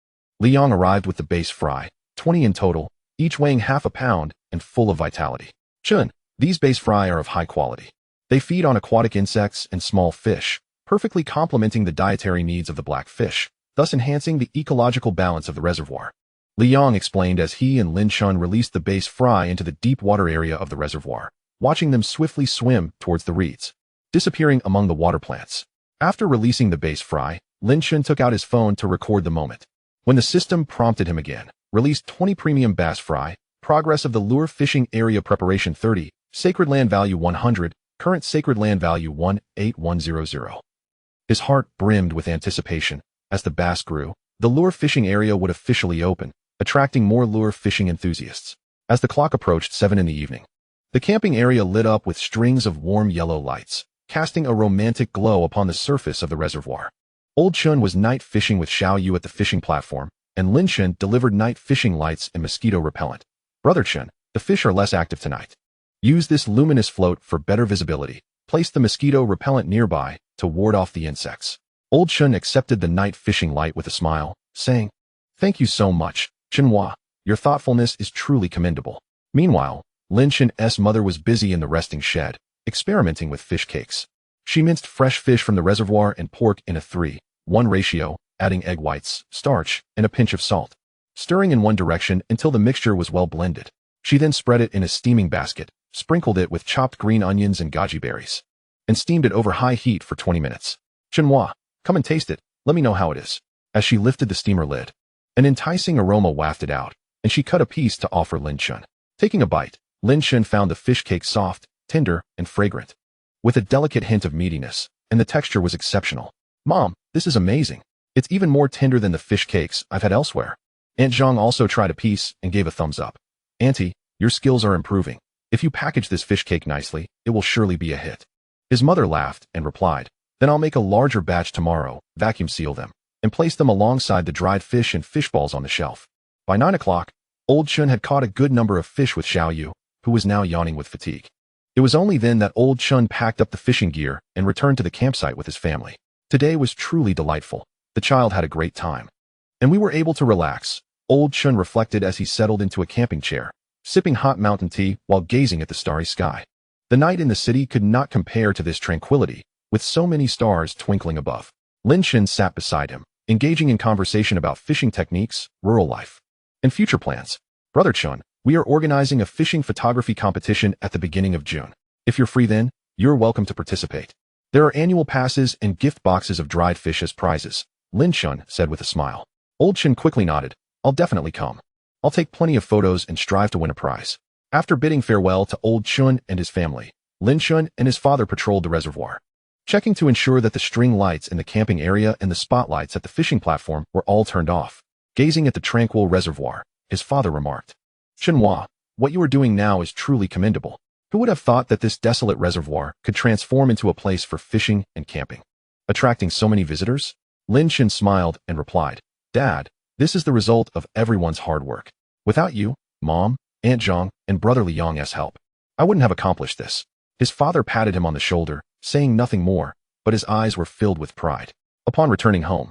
Liang arrived with the base fry, 20 in total, each weighing half a pound and full of vitality. "Chen, these base fry are of high quality. They feed on aquatic insects and small fish, perfectly complementing the dietary needs of the black fish, thus enhancing the ecological balance of the reservoir," Liang explained as he and Lin Chen released the base fry into the deep water area of the reservoir, watching them swiftly swim towards the reeds, disappearing among the water plants. After releasing the base fry, Lin Chen took out his phone to record the moment. When the system prompted him again, released 20 premium bass fry, progress of the lure fishing area preparation 30, sacred land value 100, current sacred land value 18100. His heart brimmed with anticipation. As the bass grew, the lure fishing area would officially open, attracting more lure fishing enthusiasts. As the clock approached 7 in the evening, the camping area lit up with strings of warm yellow lights, casting a romantic glow upon the surface of the reservoir. Old Chen was night fishing with Xiao Yu at the fishing platform, and Lin Chen delivered night fishing lights and mosquito repellent. "Brother Chen, the fish are less active tonight. Use this luminous float for better visibility. Place the mosquito repellent nearby to ward off the insects." Old Chen accepted the night fishing light with a smile, saying, "Thank you so much, Chenhua. Your thoughtfulness is truly commendable." Meanwhile, Lin Chen's mother was busy in the resting shed, experimenting with fish cakes. She minced fresh fish from the reservoir and pork in a 3:1 ratio, adding egg whites, starch, and a pinch of salt, stirring in one direction until the mixture was well blended. She then spread it in a steaming basket, sprinkled it with chopped green onions and goji berries, and steamed it over high heat for 20 minutes. "Chenhua, come and taste it. Let me know how it is." As she lifted the steamer lid, an enticing aroma wafted out, and she cut a piece to offer Lin Chen. Taking a bite, Lin Chen found the fish cake soft, tender, and fragrant, with a delicate hint of meatiness, and the texture was exceptional. "Mom, this is amazing. It's even more tender than the fish cakes I've had elsewhere." Aunt Zhang also tried a piece and gave a thumbs up. "Auntie, your skills are improving. If you package this fish cake nicely, it will surely be a hit." His mother laughed and replied, "Then I'll make a larger batch tomorrow, vacuum seal them, and place them alongside the dried fish and fish balls on the shelf." By 9 o'clock, Old Chen had caught a good number of fish with Xiao Yu, who was now yawning with fatigue. It was only then that Old Chen packed up the fishing gear and returned to the campsite with his family. Today was truly delightful. The child had a great time, and we were able to relax, Old Chen reflected as he settled into a camping chair, sipping hot mountain tea while gazing at the starry sky. The night in the city could not compare to this tranquility, with so many stars twinkling above. Lin Chen sat beside him, engaging in conversation about fishing techniques, rural life, and future plans. "Brother Chen, we are organizing a fishing photography competition at the beginning of June. If you're free then, you're welcome to participate. There are annual passes and gift boxes of dried fish as prizes," Lin Chen said with a smile. Old Chen quickly nodded. "I'll definitely come. I'll take plenty of photos and strive to win a prize." After bidding farewell to Old Chen and his family, Lin Chen and his father patrolled the reservoir, checking to ensure that the string lights in the camping area and the spotlights at the fishing platform were all turned off. Gazing at the tranquil reservoir, his father remarked, "Chenhua, what you are doing now is truly commendable. Who would have thought that this desolate reservoir could transform into a place for fishing and camping, attracting so many visitors?" Lin Chen smiled and replied, "Dad, this is the result of everyone's hard work. Without you, Mom, Aunt Zhang, and Brother Liang's help, I wouldn't have accomplished this." His father patted him on the shoulder, saying nothing more, but his eyes were filled with pride. Upon returning home,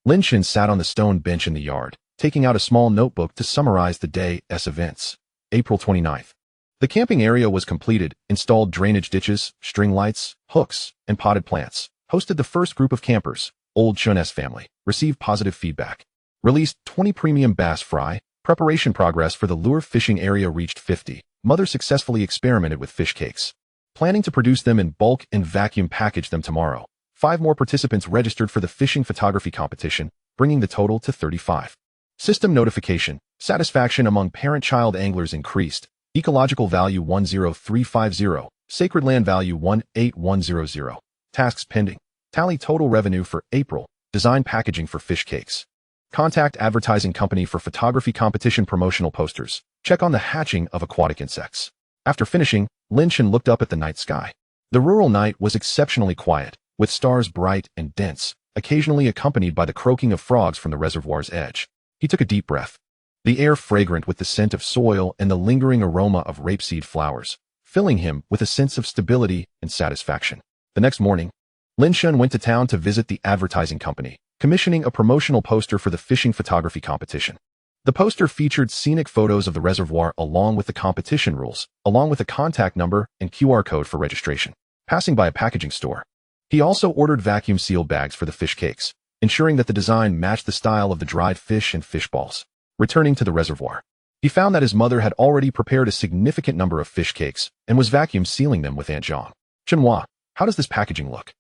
Lin Chen sat on the stone bench in the yard, taking out a small notebook to summarize the day's events. April 29th. The camping area was completed, installed drainage ditches, string lights, hooks, and potted plants. Hosted the first group of campers, Old Chun's family. Received positive feedback. Released 20 premium bass fry. Preparation progress for the lure fishing area reached 50. Mother successfully experimented with fish cakes. Planning to produce them in bulk and vacuum package them tomorrow. 5 more participants registered for the fishing photography competition, bringing the total to 35. System notification. Satisfaction among parent-child anglers increased. Ecological value 10350. Sacred land value 18100. Tasks pending. Tally total revenue for April. Design packaging for fish cakes. Contact advertising company for photography competition promotional posters. Check on the hatching of aquatic insects. After finishing, Lin Chen looked up at the night sky. The rural night was exceptionally quiet, with stars bright and dense, occasionally accompanied by the croaking of frogs from the reservoir's edge. He took a deep breath. The air fragrant with the scent of soil and the lingering aroma of rapeseed flowers, filling him with a sense of stability and satisfaction. The next morning, Lin Chen went to town to visit the advertising company, commissioning a promotional poster for the fishing photography competition. The poster featured scenic photos of the reservoir along with the competition rules, along with a contact number and QR code for registration. Passing by a packaging store, he also ordered vacuum-sealed bags for the fish cakes, ensuring that the design matched the style of the dried fish and fish balls. Returning to the reservoir, he found that his mother had already prepared a significant number of fish cakes and was vacuum-sealing them with Aunt Zhang. Chenhua, how does this packaging look?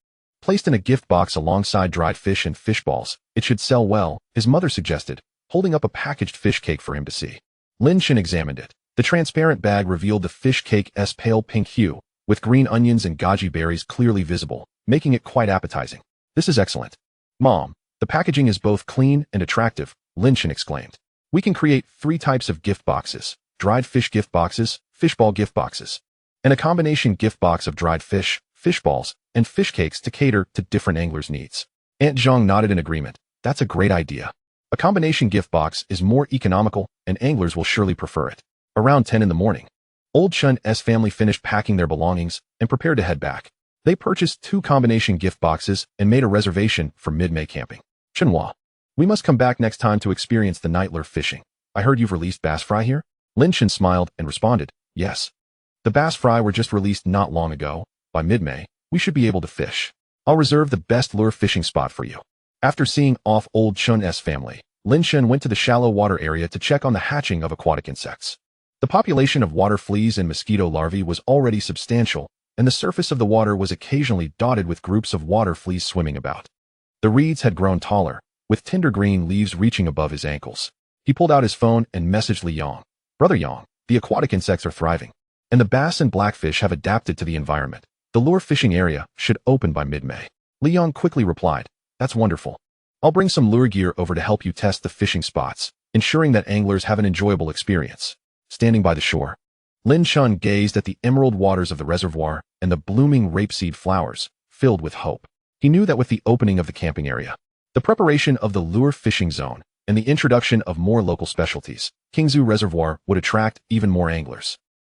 Placed in a gift box alongside dried fish and fish balls, it should sell well, his mother suggested, holding up a packaged fish cake for him to see. Lin Chen examined it. The transparent bag revealed the fish cake's pale pink hue, with green onions and goji berries clearly visible, making it quite appetizing. This is excellent. Mom, the packaging is both clean and attractive, Lin Chen exclaimed. We can create 3 types of gift boxes: dried fish gift boxes, fishball gift boxes, and a combination gift box of dried fish, fish balls, and fish cakes to cater to different anglers' needs. Aunt Zhang nodded in agreement. That's a great idea. A combination gift box is more economical, and anglers will surely prefer it. Around 10 in the morning, Old Chun's family finished packing their belongings and prepared to head back. They purchased 2 combination gift boxes and made a reservation for mid-May camping. Chenhua, we must come back next time to experience the night lure fishing. I heard you've released bass fry here? Lin Chen smiled and responded, yes. The bass fry were just released not long ago. By mid-May, we should be able to fish. I'll reserve the best lure fishing spot for you. After seeing off Old Chun's family, Lin Chen went to the shallow water area to check on the hatching of aquatic insects. The population of water fleas and mosquito larvae was already substantial, and the surface of the water was occasionally dotted with groups of water fleas swimming about. The reeds had grown taller, with tender green leaves reaching above his ankles. He pulled out his phone and messaged Li Yang. Brother Yang, the aquatic insects are thriving, and the bass and blackfish have adapted to the environment. The lure fishing area should open by mid-May. Li Yang quickly replied, that's wonderful. I'll bring some lure gear over to help you test the fishing spots, ensuring that anglers have an enjoyable experience. Standing by the shore, Lin Chen gazed at the emerald waters of the reservoir and the blooming rapeseed flowers, filled with hope. He knew that with the opening of the camping area, the preparation of the lure fishing zone, and the introduction of more local specialties, Qingzhu Reservoir would attract even more anglers.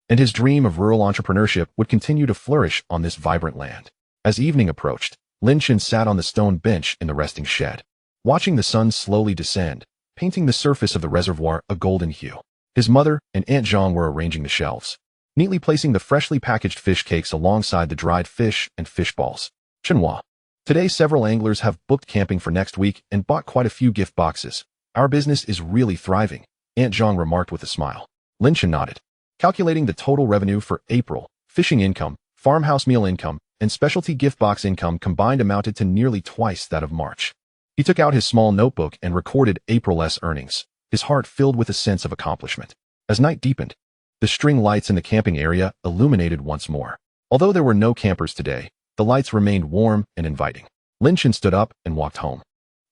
And his dream of rural entrepreneurship would continue to flourish on this vibrant land. As evening approached, Lin Chen sat on the stone bench in the resting shed, watching the sun slowly descend, painting the surface of the reservoir a golden hue. His mother and Aunt Zhang were arranging the shelves, neatly placing the freshly packaged fish cakes alongside the dried fish and fish balls. Chenhua, today several anglers have booked camping for next week and bought quite a few gift boxes. Our business is really thriving, Aunt Zhang remarked with a smile. Lin Chen nodded. Calculating the total revenue for April, fishing income, farmhouse meal income, and specialty gift box income combined amounted to nearly twice that of March. He took out his small notebook and recorded April's earnings, his heart filled with a sense of accomplishment. As night deepened, the string lights in the camping area illuminated once more. Although there were no campers today, the lights remained warm and inviting. Lin Chen stood up and walked home,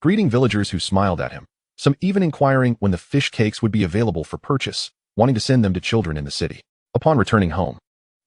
greeting villagers who smiled at him, some even inquiring when the fish cakes would be available for purchase, wanting to send them to children in the city. Upon returning home,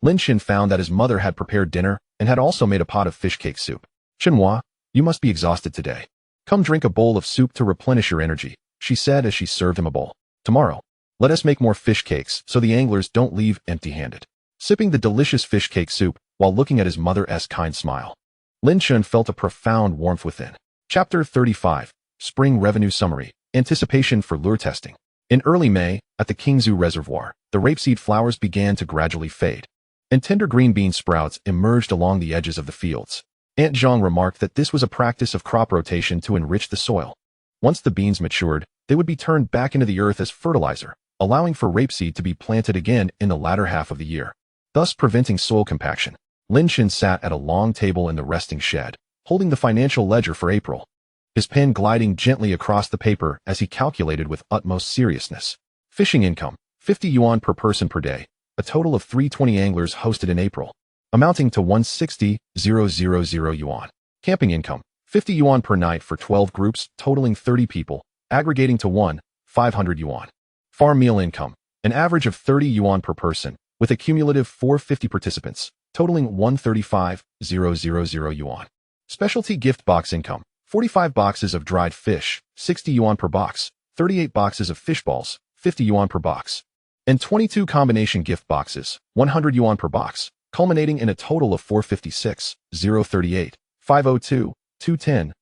Lin Chen found that his mother had prepared dinner and had also made a pot of fish cake soup. Chenhua, you must be exhausted today. Come drink a bowl of soup to replenish your energy, she said as she served him a bowl. Tomorrow, let us make more fish cakes so the anglers don't leave empty-handed. Sipping the delicious fish cake soup while looking at his mother's kind smile, Lin Chen felt a profound warmth within. Chapter 35, Spring Revenue Summary. Anticipation for lure testing. In early May, at the Qingzhu Reservoir, the rapeseed flowers began to gradually fade, and tender green bean sprouts emerged along the edges of the fields. Aunt Zhang remarked that this was a practice of crop rotation to enrich the soil. Once the beans matured, they would be turned back into the earth as fertilizer, allowing for rapeseed to be planted again in the latter half of the year, thus preventing soil compaction. Lin Chen sat at a long table in the resting shed, holding the financial ledger for April, his pen gliding gently across the paper as he calculated with utmost seriousness. Fishing income, 50 yuan per person per day, a total of 320 anglers hosted in April, amounting to 160,000 yuan. Camping income, 50 yuan per night for 12 groups, totaling 30 people, aggregating to 1,500 yuan. Farm meal income, an average of 30 yuan per person, with a cumulative 450 participants, totaling 135,000 yuan. Specialty gift box income, 45 boxes of dried fish, 60 yuan per box, 38 boxes of fish balls, 50 yuan per box, and 22 combination gift boxes, 100 yuan per box, culminating in a total of 456, 038, 502, 210,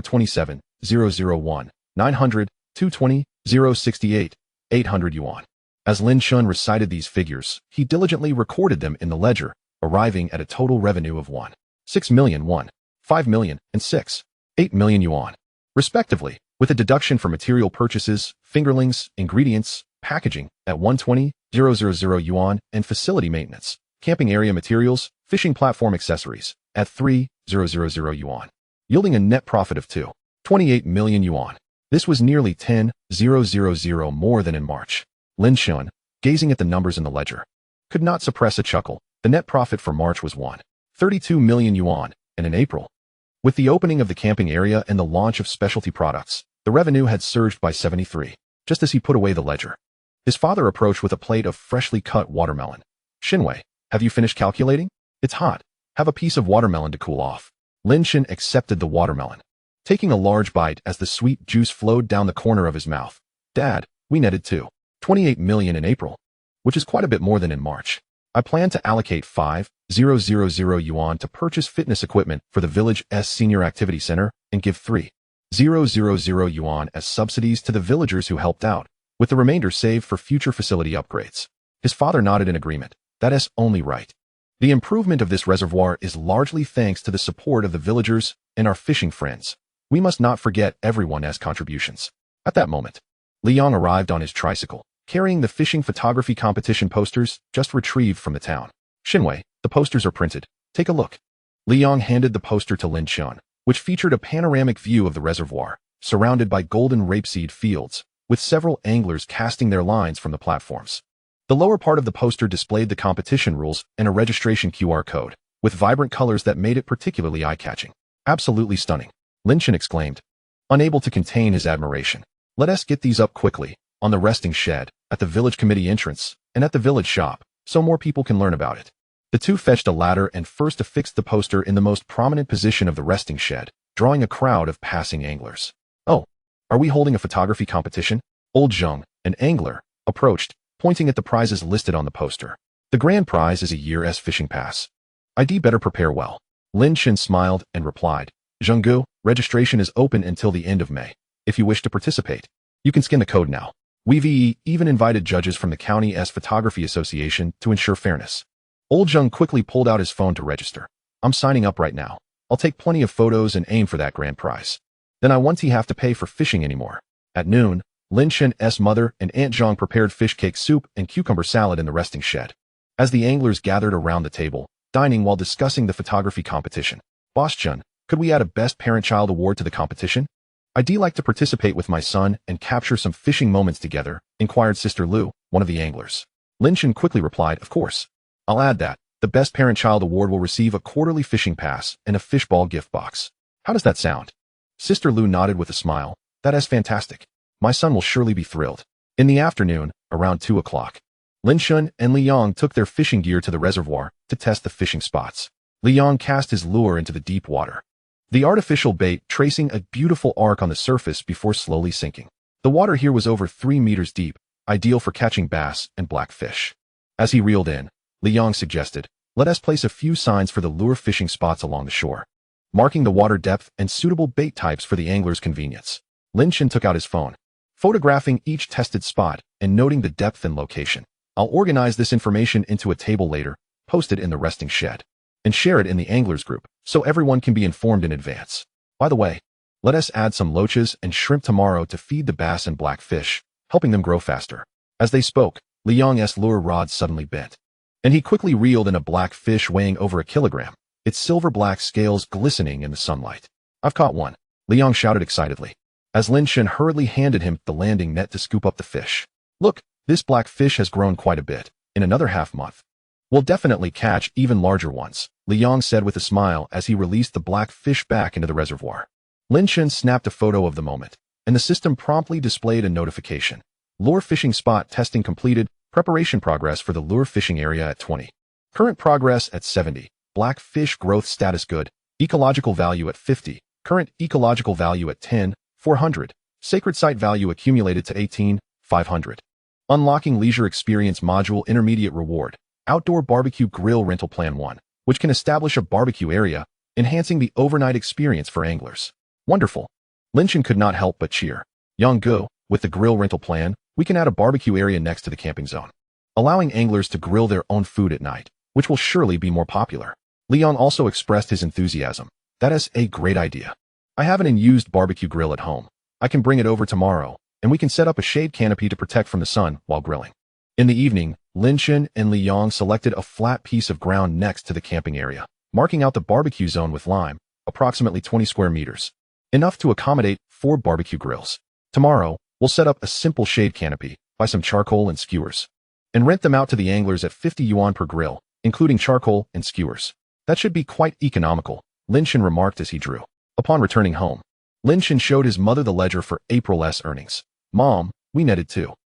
027, 001, 900, 220, 068, 800 yuan. As Lin Chen recited these figures, he diligently recorded them in the ledger, arriving at a total revenue of 6 million yuan, 5 million, and 8 million yuan, respectively, with a deduction for material purchases, fingerlings, ingredients, packaging at 120,000 yuan, and facility maintenance, camping area materials, fishing platform accessories at 3,000 yuan, yielding a net profit of 28 million yuan. This was nearly 10,000 more than in March. Lin Chen, gazing at the numbers in the ledger, could not suppress a chuckle. The net profit for March was 32 million yuan, and in April, with the opening of the camping area and the launch of specialty products, the revenue had surged by 73. Just as he put away the ledger, his father approached with a plate of freshly cut watermelon. Xinwei, have you finished calculating? It's hot. Have a piece of watermelon to cool off. Lin Chen accepted the watermelon, taking a large bite as the sweet juice flowed down the corner of his mouth. Dad, we netted 28 million in April, which is quite a bit more than in March. I plan to allocate 5,000 yuan to purchase fitness equipment for the village's senior activity center and give 3,000 yuan as subsidies to the villagers who helped out, with the remainder saved for future facility upgrades. His father nodded in agreement. That is only right. The improvement of this reservoir is largely thanks to the support of the villagers and our fishing friends. We must not forget everyone's contributions. At that moment, Liang arrived on his tricycle, carrying the fishing photography competition posters just retrieved from the town. Xinwei, the posters are printed. Take a look. Liang handed the poster to Lin Chen, which featured a panoramic view of the reservoir, surrounded by golden rapeseed fields, with several anglers casting their lines from the platforms. The lower part of the poster displayed the competition rules and a registration QR code, with vibrant colors that made it particularly eye-catching. Absolutely stunning, Lin Chen exclaimed, unable to contain his admiration. Let us get these up quickly, on the resting shed, at the village committee entrance, and at the village shop, so more people can learn about it. The two fetched a ladder and first affixed the poster in the most prominent position of the resting shed, drawing a crowd of passing anglers. Oh, are we holding a photography competition? Old Zheng, an angler, approached, pointing at the prizes listed on the poster. The grand prize is a year's fishing pass. I'd better prepare well. Lin Chen smiled and replied, Zhenggu, registration is open until the end of May. If you wish to participate, you can scan the code now. We've even invited judges from the county's photography association to ensure fairness. Old Zheng quickly pulled out his phone to register. I'm signing up right now. I'll take plenty of photos and aim for that grand prize. Then I won't have to pay for fishing anymore. At noon, Lin Chen's mother and Aunt Zhang prepared fish cake soup and cucumber salad in the resting shed. As the anglers gathered around the table, dining while discussing the photography competition, Boss Chen, could we add a Best Parent-Child Award to the competition? I'd like to participate with my son and capture some fishing moments together, inquired Sister Lu, one of the anglers. Lin Chen quickly replied, of course. I'll add that. The Best Parent-Child Award will receive a quarterly fishing pass and a fishball gift box. How does that sound? Sister Lu nodded with a smile. That is fantastic. My son will surely be thrilled. In the afternoon, around 2 o'clock, Lin Chen and Liang took their fishing gear to the reservoir to test the fishing spots. Liang cast his lure into the deep water, the artificial bait tracing a beautiful arc on the surface before slowly sinking. The water here was over 3 meters deep, ideal for catching bass and blackfish. As he reeled in, Liang suggested, let us place a few signs for the lure fishing spots along the shore, marking the water depth and suitable bait types for the angler's convenience. Lin Chen took out his phone, photographing each tested spot and noting the depth and location. I'll organize this information into a table later, post it in the resting shed, and share it in the anglers group so everyone can be informed in advance. By the way, let us add some loaches and shrimp tomorrow to feed the bass and blackfish, helping them grow faster. As they spoke, Liang's lure rod suddenly bent, and he quickly reeled in a black fish weighing over a kilogram, its silver-black scales glistening in the sunlight. I've caught one, Liang shouted excitedly, as Lin Chen hurriedly handed him the landing net to scoop up the fish. Look, this black fish has grown quite a bit. In another half-month, we'll definitely catch even larger ones, Liang said with a smile as he released the black fish back into the reservoir. Lin Chen snapped a photo of the moment, and the system promptly displayed a notification. Lure fishing spot testing completed, preparation progress for the lure fishing area at 20. Current progress at 70, black fish growth status good, ecological value at 50, current ecological value at 10, 400, sacred site value accumulated to 18, 500. Unlocking leisure experience module intermediate reward, outdoor barbecue grill rental plan 1, which can establish a barbecue area, enhancing the overnight experience for anglers. Wonderful. Lin Chen could not help but cheer. Yang, with the grill rental plan, we can add a barbecue area next to the camping zone, allowing anglers to grill their own food at night, which will surely be more popular. Liang also expressed his enthusiasm. That is a great idea. I have an unused barbecue grill at home. I can bring it over tomorrow, and we can set up a shade canopy to protect from the sun while grilling. In the evening, Lin Chen and Liang selected a flat piece of ground next to the camping area, marking out the barbecue zone with lime, approximately 20 square meters, enough to accommodate 4 barbecue grills. Tomorrow, we'll set up a simple shade canopy, buy some charcoal and skewers, and rent them out to the anglers at 50 yuan per grill, including charcoal and skewers. That should be quite economical, Lin Chen remarked as he drew. Upon returning home, Lin Chen showed his mother the ledger for April's earnings. Mom, we netted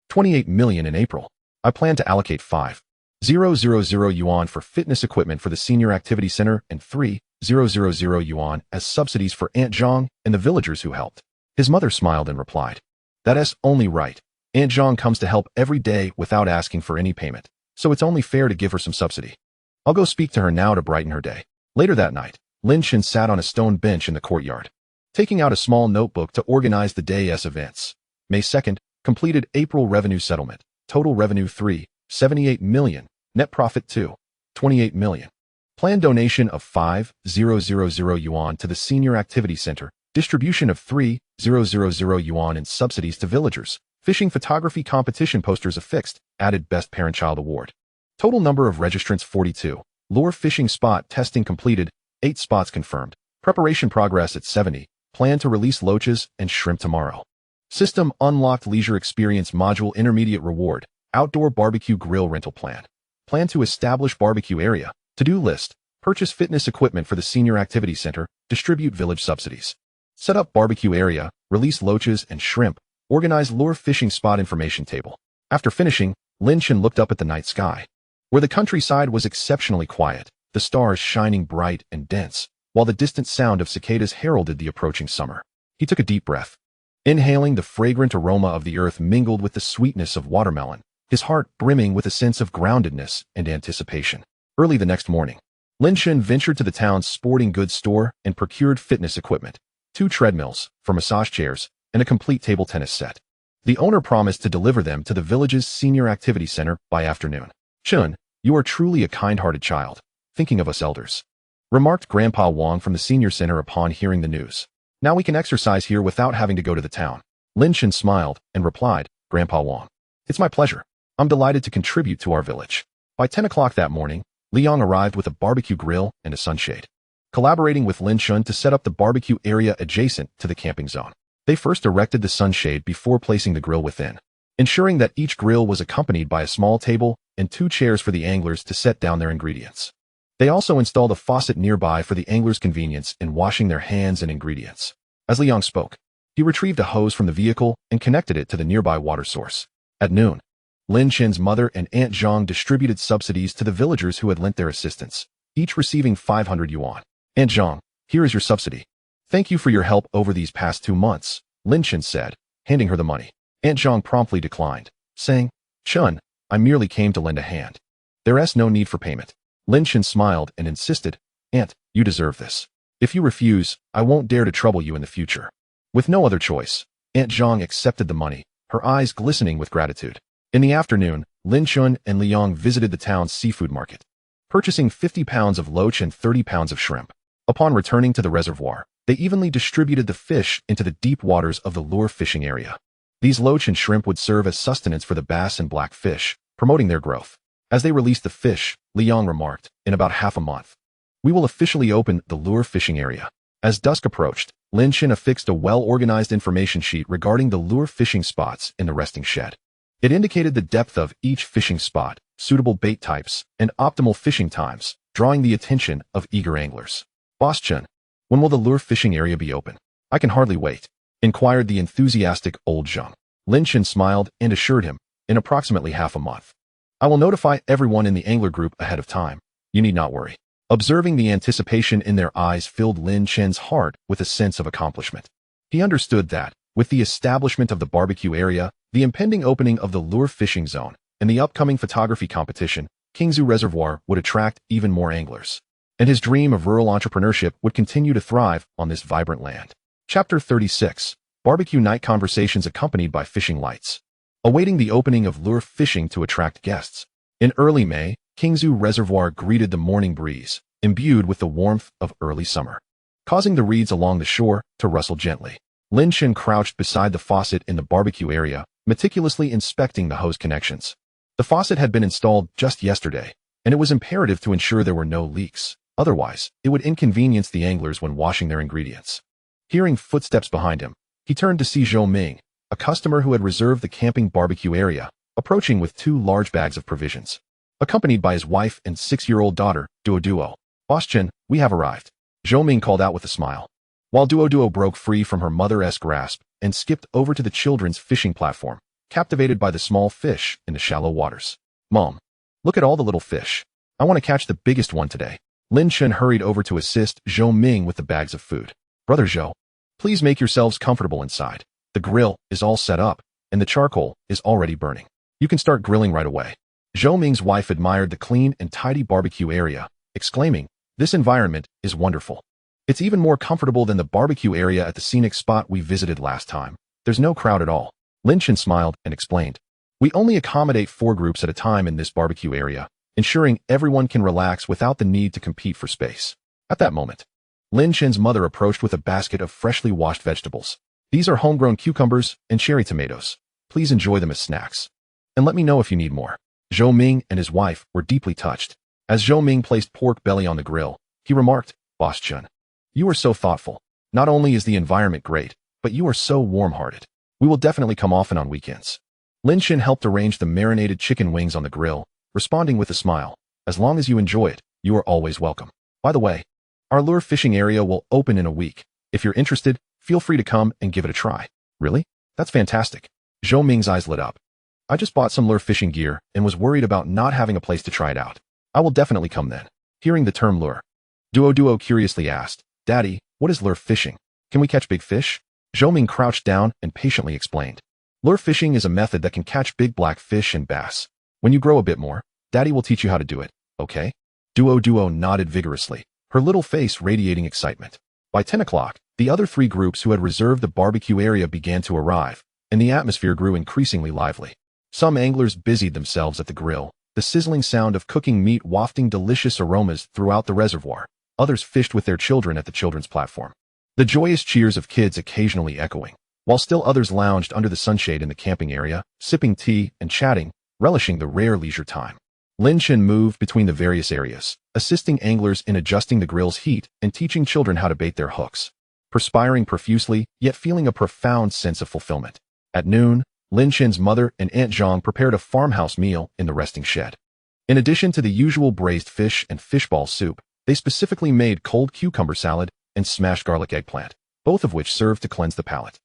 28 million in April. I plan to allocate 5,000 yuan for fitness equipment for the senior activity center and 3,000 yuan as subsidies for Aunt Zhang and the villagers who helped. His mother smiled and replied, "That's only right. Aunt Zhang comes to help every day without asking for any payment, so it's only fair to give her some subsidy. I'll go speak to her now to brighten her day." Later that night, Lin Chen sat on a stone bench in the courtyard, taking out a small notebook to organize the day's events. May 2nd, completed April revenue settlement. Total revenue 378 million. Net profit 228 million. Planned donation of 5,000 yuan to the Senior Activity Center. Distribution of 3,000 yuan in subsidies to villagers. Fishing photography competition posters affixed. Added Best Parent-Child Award. Total number of registrants 42. Lure fishing spot testing completed. 8 spots confirmed. Preparation progress at 70. Plan to release loaches and shrimp tomorrow. System unlocked leisure experience module intermediate reward. Outdoor barbecue grill rental plan. Plan to establish barbecue area. To-do list. Purchase fitness equipment for the Senior Activity Center. Distribute village subsidies. Set up barbecue area. Release loaches and shrimp. Organize lure fishing spot information table. After finishing, Lin Chen looked up at the night sky, where the countryside was exceptionally quiet, the stars shining bright and dense, while the distant sound of cicadas heralded the approaching summer. He took a deep breath, inhaling the fragrant aroma of the earth mingled with the sweetness of watermelon, his heart brimming with a sense of groundedness and anticipation. Early the next morning, Lin Chen ventured to the town's sporting goods store and procured fitness equipment, 2 treadmills, 4 massage chairs, and a complete table tennis set. The owner promised to deliver them to the village's senior activity center by afternoon. "Chen, you are truly a kind-hearted child, thinking of us elders," remarked Grandpa Wang from the senior center upon hearing the news. "Now we can exercise here without having to go to the town." Lin Chen smiled and replied, "Grandpa Wang, it's my pleasure. I'm delighted to contribute to our village." By 10 o'clock that morning, Liang arrived with a barbecue grill and a sunshade, collaborating with Lin Chen to set up the barbecue area adjacent to the camping zone. They first erected the sunshade before placing the grill within, ensuring that each grill was accompanied by a small table and 2 chairs for the anglers to set down their ingredients. They also installed a faucet nearby for the anglers' convenience in washing their hands and ingredients. As Liang spoke, he retrieved a hose from the vehicle and connected it to the nearby water source. At noon, Lin Chen's mother and Aunt Zhang distributed subsidies to the villagers who had lent their assistance, each receiving 500 yuan. "Aunt Zhang, here is your subsidy. Thank you for your help over these past 2 months, Lin Chen said, handing her the money. Aunt Zhang promptly declined, saying, "Chen, I merely came to lend a hand. There's no need for payment." Lin Chen smiled and insisted, "Aunt, you deserve this. If you refuse, I won't dare to trouble you in the future." With no other choice, Aunt Zhang accepted the money, her eyes glistening with gratitude. In the afternoon, Lin Chen and Liang visited the town's seafood market, purchasing 50 pounds of loach and 30 pounds of shrimp. Upon returning to the reservoir, they evenly distributed the fish into the deep waters of the lure fishing area. These loach and shrimp would serve as sustenance for the bass and blackfish, promoting their growth. As they released the fish, Liang remarked, in about half a month, we will officially open the lure fishing area. As dusk approached, Lin Chen affixed a well-organized information sheet regarding the lure fishing spots in the resting shed. It indicated the depth of each fishing spot, suitable bait types, and optimal fishing times, drawing the attention of eager anglers. Boss Chen, when will the lure fishing area be open? I can hardly wait, inquired the enthusiastic old Zhang. Lin Chen smiled and assured him, in approximately half a month. I will notify everyone in the angler group ahead of time. You need not worry. Observing the anticipation in their eyes filled Lin Chen's heart with a sense of accomplishment. He understood that, with the establishment of the barbecue area, the impending opening of the lure fishing zone, and the upcoming photography competition, Qingzhu Reservoir would attract even more anglers. And his dream of rural entrepreneurship would continue to thrive on this vibrant land. Chapter 36. Barbecue Night Conversations accompanied by fishing lights. Awaiting the opening of lure fishing to attract guests. In early May, Qingzhu Reservoir greeted the morning breeze, imbued with the warmth of early summer, causing the reeds along the shore to rustle gently. Lin Chen crouched beside the faucet in the barbecue area, meticulously inspecting the hose connections. The faucet had been installed just yesterday, and it was imperative to ensure there were no leaks. Otherwise, it would inconvenience the anglers when washing their ingredients. Hearing footsteps behind him, he turned to see Zhou Ming, a customer who had reserved the camping barbecue area, approaching with 2 large bags of provisions. Accompanied by his wife and 6-year-old daughter, Duo. Boss Chen, we have arrived, Zhou Ming called out with a smile. While Duo broke free from her mother-esque grasp and skipped over to the children's fishing platform, captivated by the small fish in the shallow waters. Mom, look at all the little fish. I want to catch the biggest one today. Lin Chen hurried over to assist Zhou Ming with the bags of food. Brother Zhou, please make yourselves comfortable inside. The grill is all set up, and the charcoal is already burning. You can start grilling right away. Zhou Ming's wife admired the clean and tidy barbecue area, exclaiming, this environment is wonderful. It's even more comfortable than the barbecue area at the scenic spot we visited last time. There's no crowd at all. Lin Chen smiled and explained, we only accommodate 4 groups at a time in this barbecue area, ensuring everyone can relax without the need to compete for space. At that moment, Lin Chen's mother approached with a basket of freshly washed vegetables. These are homegrown cucumbers and cherry tomatoes. Please enjoy them as snacks. And let me know if you need more. Zhou Ming and his wife were deeply touched. As Zhou Ming placed pork belly on the grill, he remarked, Boss Chen, you are so thoughtful. Not only is the environment great, but you are so warm-hearted. We will definitely come often on weekends. Lin Chen helped arrange the marinated chicken wings on the grill, responding with a smile. As long as you enjoy it, you are always welcome. By the way, our lure fishing area will open in a week. If you're interested, feel free to come and give it a try. Really? That's fantastic. Zhou Ming's eyes lit up. I just bought some lure fishing gear and was worried about not having a place to try it out. I will definitely come then. Hearing the term lure, Duo curiously asked, Daddy, what is lure fishing? Can we catch big fish? Zhou Ming crouched down and patiently explained. Lure fishing is a method that can catch big black fish and bass. When you grow a bit more, Daddy will teach you how to do it, okay? Duo nodded vigorously, her little face radiating excitement. By 10 o'clock, the other 3 groups who had reserved the barbecue area began to arrive, and the atmosphere grew increasingly lively. Some anglers busied themselves at the grill, the sizzling sound of cooking meat wafting delicious aromas throughout the reservoir. Others fished with their children at the children's platform, the joyous cheers of kids occasionally echoing, while still others lounged under the sunshade in the camping area, sipping tea and chatting, relishing the rare leisure time. Lin Chen moved between the various areas, assisting anglers in adjusting the grill's heat and teaching children how to bait their hooks, perspiring profusely, yet feeling a profound sense of fulfillment. At noon, Lin Chen's mother and Aunt Zhang prepared a farmhouse meal in the resting shed. In addition to the usual braised fish and fishball soup, they specifically made cold cucumber salad and smashed garlic eggplant, both of which served to cleanse the palate.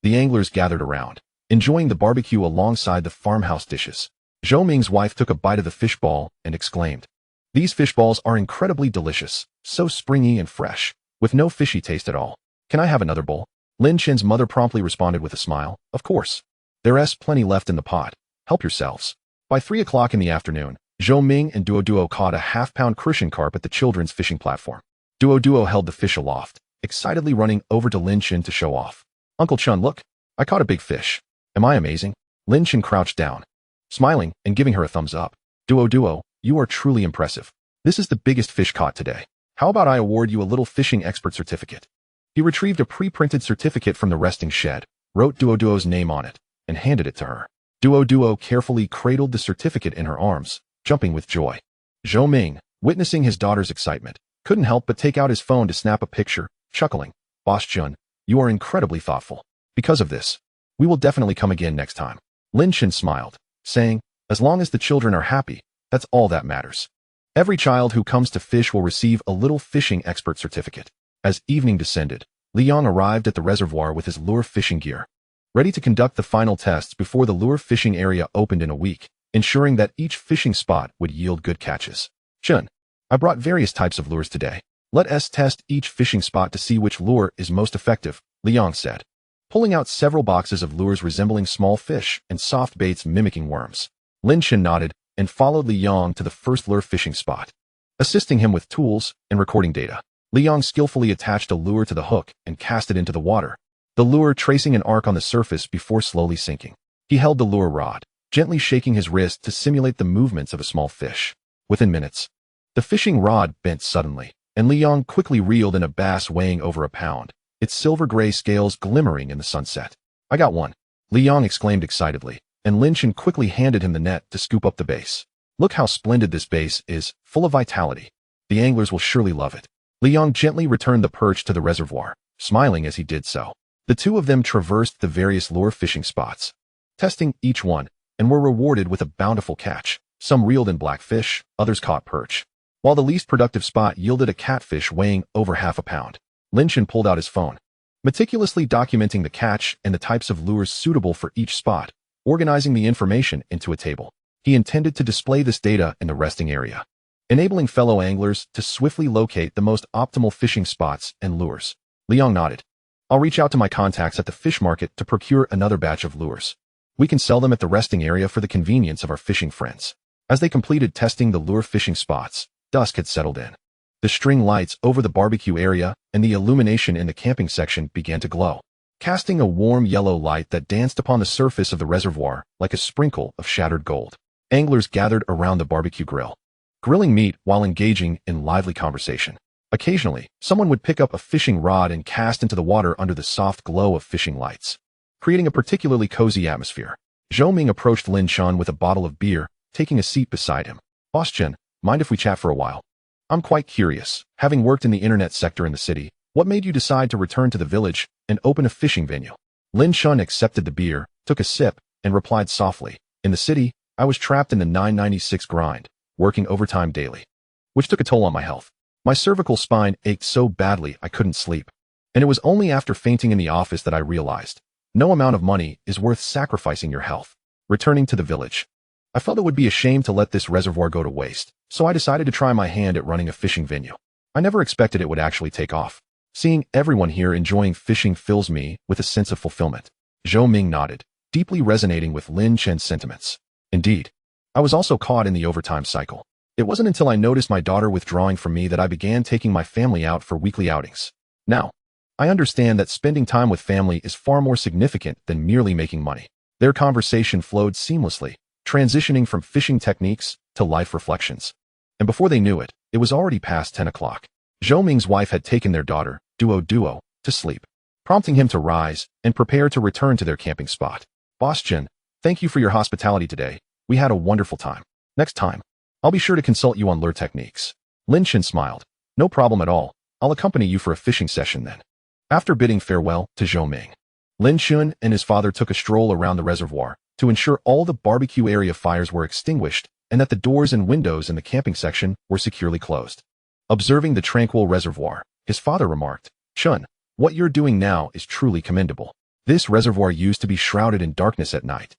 The anglers gathered around, enjoying the barbecue alongside the farmhouse dishes. Zhou Ming's wife took a bite of the fishball and exclaimed, these fishballs are incredibly delicious, so springy and fresh, with no fishy taste at all. Can I have another bowl? Lin Chen's mother promptly responded with a smile, of course. There's plenty left in the pot. Help yourselves. By 3 o'clock in the afternoon, Zhou Ming and Duo caught a half-pound crucian carp at the children's fishing platform. Duo held the fish aloft, excitedly running over to Lin Chen to show off. Uncle Chun, look, I caught a big fish. Am I amazing? Lin Chen crouched down, smiling and giving her a thumbs up. Duo, you are truly impressive. This is the biggest fish caught today. How about I award you a little fishing expert certificate? He retrieved a pre-printed certificate from the resting shed, wrote Duo's name on it, and handed it to her. Duo carefully cradled the certificate in her arms, jumping with joy. Zhou Ming, witnessing his daughter's excitement, couldn't help but take out his phone to snap a picture, chuckling. Boss Jun, you are incredibly thoughtful. Because of this, we will definitely come again next time. Lin Chen smiled, saying, as long as the children are happy, that's all that matters. Every child who comes to fish will receive a little fishing expert certificate. As evening descended, Liang arrived at the reservoir with his lure fishing gear, ready to conduct the final tests before the lure fishing area opened in a week, ensuring that each fishing spot would yield good catches. Chun, I brought various types of lures today. Let us test each fishing spot to see which lure is most effective, Liang said, pulling out several boxes of lures resembling small fish and soft baits mimicking worms. Lin Chen nodded and followed Liang to the first lure fishing spot, assisting him with tools and recording data. Liang skillfully attached a lure to the hook and cast it into the water, the lure tracing an arc on the surface before slowly sinking. He held the lure rod, gently shaking his wrist to simulate the movements of a small fish. Within minutes, the fishing rod bent suddenly, and Liang quickly reeled in a bass weighing over a pound, its silver-gray scales glimmering in the sunset. I got one, Liang exclaimed excitedly, and Lin Chen quickly handed him the net to scoop up the base. Look how splendid this base is, full of vitality. The anglers will surely love it. Liang gently returned the perch to the reservoir, smiling as he did so. The two of them traversed the various lure fishing spots, testing each one, and were rewarded with a bountiful catch. Some reeled in blackfish, others caught perch, while the least productive spot yielded a catfish weighing over half a pound. Lin Chen pulled out his phone, meticulously documenting the catch and the types of lures suitable for each spot, organizing the information into a table. He intended to display this data in the resting area, enabling fellow anglers to swiftly locate the most optimal fishing spots and lures. Liang nodded. I'll reach out to my contacts at the fish market to procure another batch of lures. We can sell them at the resting area for the convenience of our fishing friends. As they completed testing the lure fishing spots, dusk had settled in. The string lights over the barbecue area and the illumination in the camping section began to glow, casting a warm yellow light that danced upon the surface of the reservoir like a sprinkle of shattered gold. Anglers gathered around the barbecue grill, grilling meat while engaging in lively conversation. Occasionally, someone would pick up a fishing rod and cast into the water under the soft glow of fishing lights, creating a particularly cozy atmosphere. Zhou Ming approached Lin Chen with a bottle of beer, taking a seat beside him. Boss Chen, mind if we chat for a while? I'm quite curious, having worked in the internet sector in the city, what made you decide to return to the village and open a fishing venue? Lin Chen accepted the beer, took a sip, and replied softly, in the city, I was trapped in the 996 grind, working overtime daily, which took a toll on my health. My cervical spine ached so badly I couldn't sleep, and it was only after fainting in the office that I realized, no amount of money is worth sacrificing your health. Returning to the village, I felt it would be a shame to let this reservoir go to waste, so I decided to try my hand at running a fishing venue. I never expected it would actually take off. Seeing everyone here enjoying fishing fills me with a sense of fulfillment. Zhou Ming nodded, deeply resonating with Lin Chen's sentiments. Indeed, I was also caught in the overtime cycle. It wasn't until I noticed my daughter withdrawing from me that I began taking my family out for weekly outings. Now, I understand that spending time with family is far more significant than merely making money. Their conversation flowed seamlessly, transitioning from fishing techniques to life reflections. And before they knew it, it was already past 10 o'clock. Zhou Ming's wife had taken their daughter, Duo, to sleep, prompting him to rise and prepare to return to their camping spot. Boss Chen, thank you for your hospitality today. We had a wonderful time. Next time, I'll be sure to consult you on lure techniques. Lin Chen smiled. No problem at all. I'll accompany you for a fishing session then. After bidding farewell to Zhou Ming, Lin Chen and his father took a stroll around the reservoir to ensure all the barbecue area fires were extinguished and that the doors and windows in the camping section were securely closed. Observing the tranquil reservoir, his father remarked, Chun, what you're doing now is truly commendable. This reservoir used to be shrouded in darkness at night,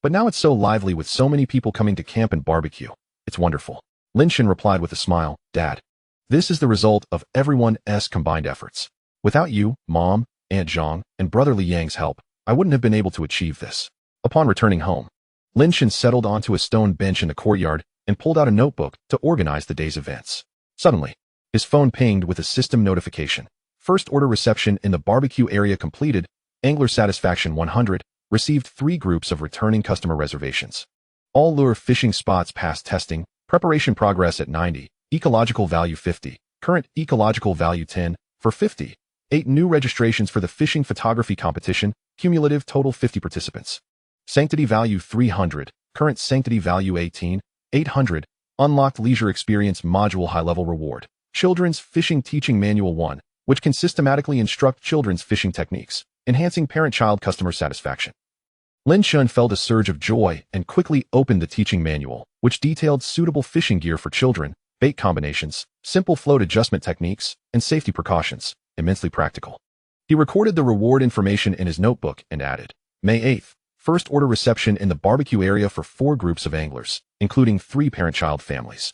but now it's so lively with so many people coming to camp and barbecue. It's wonderful. Lin Chen replied with a smile, Dad, this is the result of everyone's combined efforts. Without you, Mom, Aunt Zhang, and Brother Li Yang's help, I wouldn't have been able to achieve this. Upon returning home, Lin Chen settled onto a stone bench in the courtyard and pulled out a notebook to organize the day's events. Suddenly, his phone pinged with a system notification. First order reception in the barbecue area completed, angler satisfaction 100, Received 3 groups of returning customer reservations. All lure fishing spots passed testing, preparation progress at 90, ecological value 50, current ecological value 10, for 50. 8 new registrations for the fishing photography competition, cumulative total 50 participants. Sanctity value 300, current sanctity value 18, 800, unlocked leisure experience module high-level reward. Children's Fishing Teaching Manual 1, which can systematically instruct children's fishing techniques, enhancing parent-child customer satisfaction. Lin Chen felt a surge of joy and quickly opened the teaching manual, which detailed suitable fishing gear for children, bait combinations, simple float adjustment techniques, and safety precautions, immensely practical. He recorded the reward information in his notebook and added, May 8th, first-order reception in the barbecue area for 4 groups of anglers, including 3 parent-child families.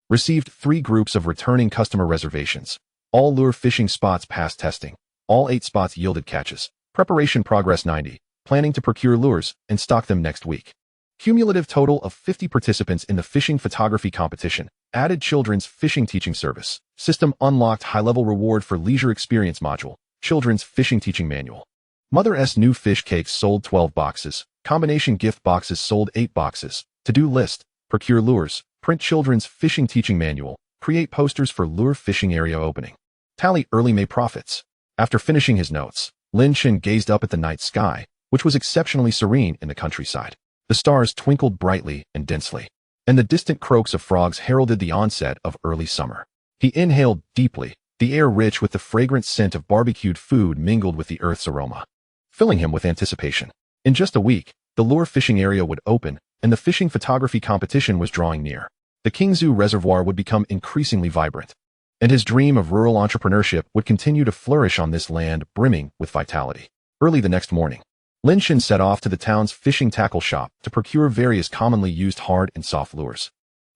Received 3 groups of returning customer reservations. All lure fishing spots passed testing. All 8 spots yielded catches. Preparation progress 90. Planning to procure lures and stock them next week. Cumulative total of 50 participants in the fishing photography competition. Added children's fishing teaching service. System unlocked high-level reward for leisure experience module. Children's fishing teaching manual. Mother's new fish cakes sold 12 boxes. Combination gift boxes sold 8 boxes. To-do list. Procure lures. Print children's fishing teaching manual. Create posters for lure fishing area opening. Tally early May profits. After finishing his notes, Lin Chen gazed up at the night sky, which was exceptionally serene in the countryside. The stars twinkled brightly and densely, and the distant croaks of frogs heralded the onset of early summer. He inhaled deeply, the air rich with the fragrant scent of barbecued food mingled with the earth's aroma, filling him with anticipation. In just a week, the lure fishing area would open, and the fishing photography competition was drawing near. The Qingzhu Reservoir would become increasingly vibrant, and his dream of rural entrepreneurship would continue to flourish on this land brimming with vitality. Early the next morning, Lin Chen set off to the town's fishing tackle shop to procure various commonly used hard and soft lures,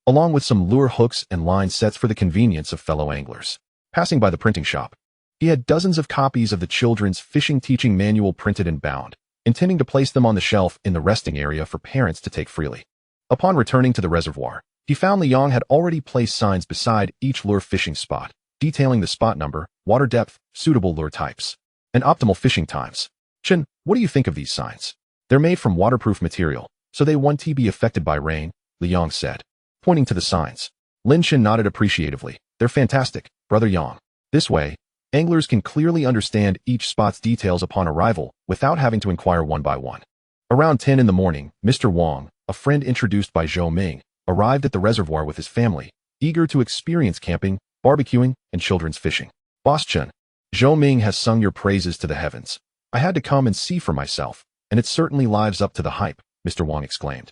along with some lure hooks and line sets for the convenience of fellow anglers. Passing by the printing shop, he had dozens of copies of the children's fishing teaching manual printed and bound, intending to place them on the shelf in the resting area for parents to take freely. Upon returning to the reservoir, he found Liang had already placed signs beside each lure fishing spot, detailing the spot number, water depth, suitable lure types, and optimal fishing times. Chen, what do you think of these signs? They're made from waterproof material, so they won't be affected by rain, Liang said, pointing to the signs. Lin Chen nodded appreciatively. They're fantastic, Brother Yang. This way, anglers can clearly understand each spot's details upon arrival without having to inquire one by one. Around 10 in the morning, Mr. Wang, a friend introduced by Zhou Ming, arrived at the reservoir with his family, eager to experience camping, barbecuing, and children's fishing. Boss Chen, Zhou Ming has sung your praises to the heavens. I had to come and see for myself, and it certainly lives up to the hype, Mr. Wang exclaimed,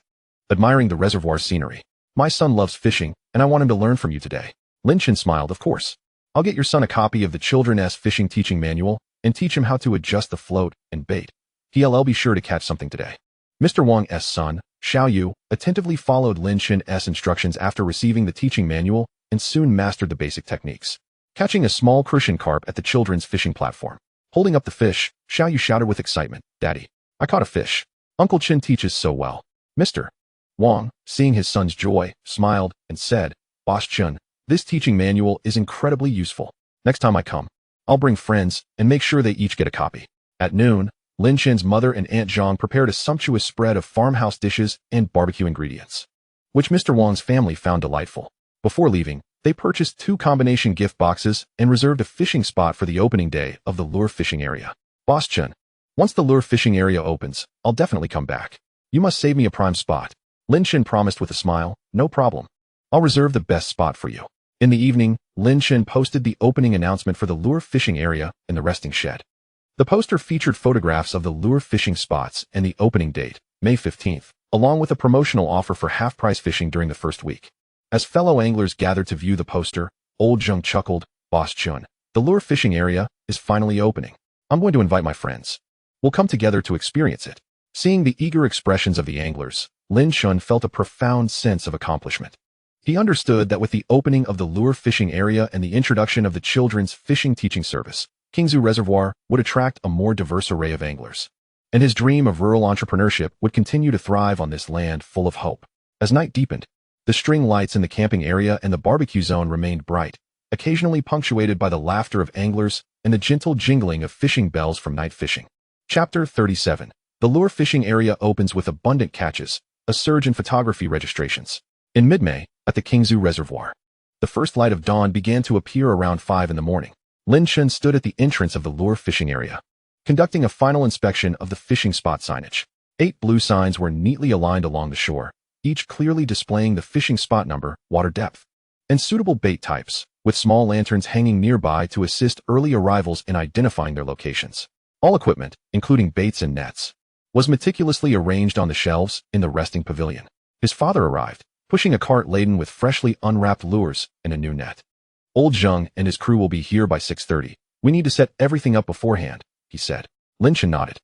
admiring the reservoir scenery. My son loves fishing, and I want him to learn from you today. Lin Chen smiled. Of course. I'll get your son a copy of the children's fishing teaching manual and teach him how to adjust the float and bait. He'll be sure to catch something today. Mr. Wang's son, Xiao Yu, attentively followed Lin Chen's instructions after receiving the teaching manual and soon mastered the basic techniques. Catching a small crucian carp at the children's fishing platform. Holding up the fish, Xiao Yu shouted with excitement, Daddy, I caught a fish. Uncle Chen teaches so well. Mr. Wang, seeing his son's joy, smiled and said, Boss Chen, this teaching manual is incredibly useful. Next time I come, I'll bring friends and make sure they each get a copy. At noon, Lin Chen's mother and Aunt Zhang prepared a sumptuous spread of farmhouse dishes and barbecue ingredients, which Mr. Wang's family found delightful. Before leaving, they purchased 2 combination gift boxes and reserved a fishing spot for the opening day of the lure fishing area. Boss Chen, once the lure fishing area opens, I'll definitely come back. You must save me a prime spot. Lin Chen promised with a smile. No problem. I'll reserve the best spot for you. In the evening, Lin Chen posted the opening announcement for the lure fishing area in the resting shed. The poster featured photographs of the lure fishing spots and the opening date, May 15th, along with a promotional offer for half-price fishing during the first week. As fellow anglers gathered to view the poster, old Zheng chuckled, Boss Chun, the lure fishing area is finally opening. I'm going to invite my friends. We'll come together to experience it. Seeing the eager expressions of the anglers, Lin Chen felt a profound sense of accomplishment. He understood that with the opening of the lure fishing area and the introduction of the children's fishing teaching service, Qingzhu Reservoir would attract a more diverse array of anglers. And his dream of rural entrepreneurship would continue to thrive on this land full of hope. As night deepened, the string lights in the camping area and the barbecue zone remained bright, occasionally punctuated by the laughter of anglers and the gentle jingling of fishing bells from night fishing. Chapter 37. The lure fishing area opens with abundant catches, a surge in photography registrations. In mid-May, at the Qingzhu Reservoir, the first light of dawn began to appear around 5 in the morning. Lin Chen stood at the entrance of the lure fishing area, conducting a final inspection of the fishing spot signage. 8 blue signs were neatly aligned along the shore, each clearly displaying the fishing spot number, water depth, and suitable bait types, with small lanterns hanging nearby to assist early arrivals in identifying their locations. All equipment, including baits and nets, was meticulously arranged on the shelves in the resting pavilion. His father arrived, pushing a cart laden with freshly unwrapped lures and a new net. Old Zheng and his crew will be here by 6:30. We need to set everything up beforehand, he said. Lin Chen nodded,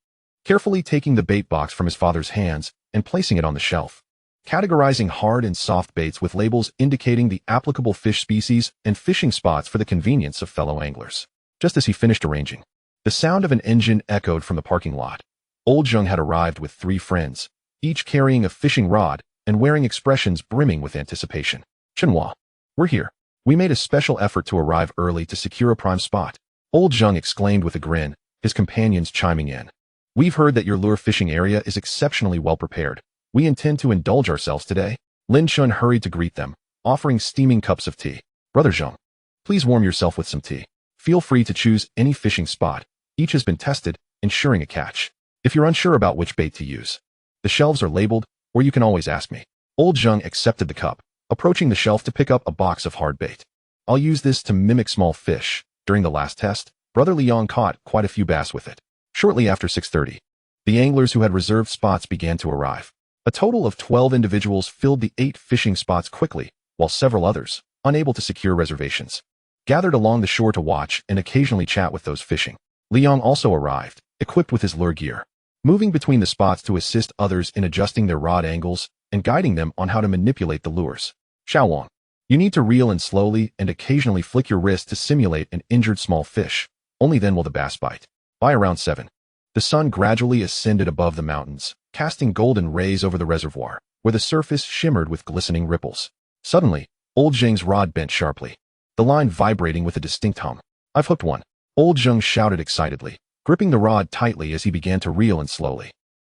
carefully taking the bait box from his father's hands and placing it on the shelf, categorizing hard and soft baits with labels indicating the applicable fish species and fishing spots for the convenience of fellow anglers. Just as he finished arranging, the sound of an engine echoed from the parking lot. Old Zheng had arrived with 3 friends, each carrying a fishing rod and wearing expressions brimming with anticipation. Chenhua, we're here. We made a special effort to arrive early to secure a prime spot. Old Zheng exclaimed with a grin, his companions chiming in. We've heard that your lure fishing area is exceptionally well prepared. We intend to indulge ourselves today. Lin Chen hurried to greet them, offering steaming cups of tea. Brother Zheng, please warm yourself with some tea. Feel free to choose any fishing spot. Each has been tested, ensuring a catch. If you're unsure about which bait to use, the shelves are labeled, or you can always ask me. Old Zheng accepted the cup, approaching the shelf to pick up a box of hard bait. I'll use this to mimic small fish. During the last test, Brother Liang caught quite a few bass with it. Shortly after 6:30, the anglers who had reserved spots began to arrive. A total of 12 individuals filled the 8 fishing spots quickly, while several others, unable to secure reservations, gathered along the shore to watch and occasionally chat with those fishing. Liang also arrived, equipped with his lure gear, moving between the spots to assist others in adjusting their rod angles and guiding them on how to manipulate the lures. Xiaowang, you need to reel in slowly and occasionally flick your wrist to simulate an injured small fish. Only then will the bass bite. By around 7, the sun gradually ascended above the mountains, casting golden rays over the reservoir, where the surface shimmered with glistening ripples. Suddenly, Old Zheng's rod bent sharply, the line vibrating with a distinct hum. I've hooked one. Old Zheng shouted excitedly, gripping the rod tightly as he began to reel in slowly.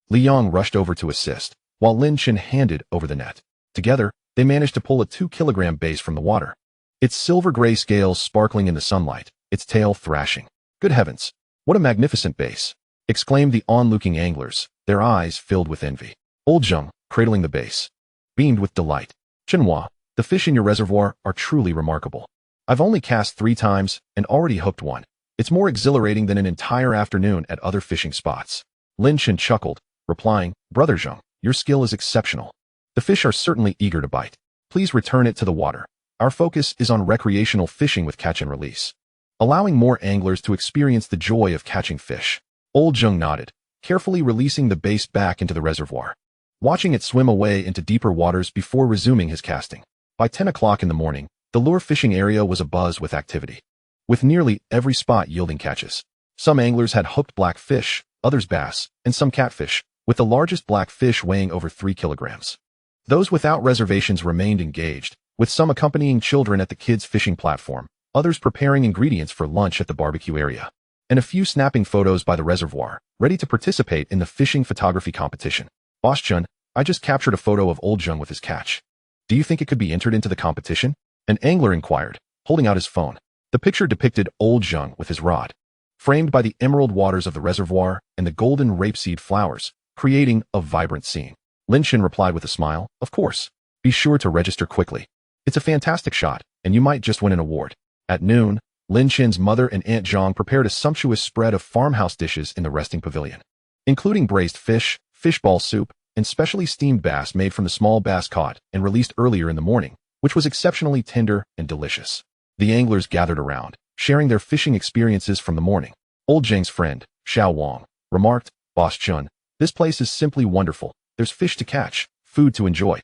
Liang rushed over to assist, while Lin Chen handed over the net. Together, they managed to pull a 2-kilogram bass from the water, its silver-gray scales sparkling in the sunlight, its tail thrashing. Good heavens, what a magnificent bass! Exclaimed the onlooking anglers, their eyes filled with envy. Old Zheng, cradling the bass, beamed with delight. Chenhua, the fish in your reservoir are truly remarkable. I've only cast 3 times and already hooked one. It's more exhilarating than an entire afternoon at other fishing spots. Lin Chen chuckled, replying, Brother Zheng, your skill is exceptional. The fish are certainly eager to bite. Please return it to the water. Our focus is on recreational fishing with catch and release, allowing more anglers to experience the joy of catching fish. Old Zheng nodded, carefully releasing the bass back into the reservoir, watching it swim away into deeper waters before resuming his casting. By 10 o'clock in the morning, the lure fishing area was abuzz with activity, with nearly every spot yielding catches. Some anglers had hooked black fish, others bass, and some catfish, with the largest black fish weighing over 3 kilograms. Those without reservations remained engaged, with some accompanying children at the kids' fishing platform, others preparing ingredients for lunch at the barbecue area, and a few snapping photos by the reservoir, ready to participate in the fishing photography competition. Boss Chun, I just captured a photo of Old Zheng with his catch. Do you think it could be entered into the competition? An angler inquired, holding out his phone. The picture depicted Old Zheng with his rod, framed by the emerald waters of the reservoir and the golden rapeseed flowers, creating a vibrant scene. Lin Chen replied with a smile, of course. Be sure to register quickly. It's a fantastic shot, and you might just win an award. At noon, Lin Chen's mother and Aunt Zhang prepared a sumptuous spread of farmhouse dishes in the resting pavilion, including braised fish, fishball soup, and specially steamed bass made from the small bass caught and released earlier in the morning, which was exceptionally tender and delicious. The anglers gathered around, sharing their fishing experiences from the morning. Old Zheng's friend, Xiao Wang, remarked, Boss Chun, this place is simply wonderful. There's fish to catch, food to enjoy,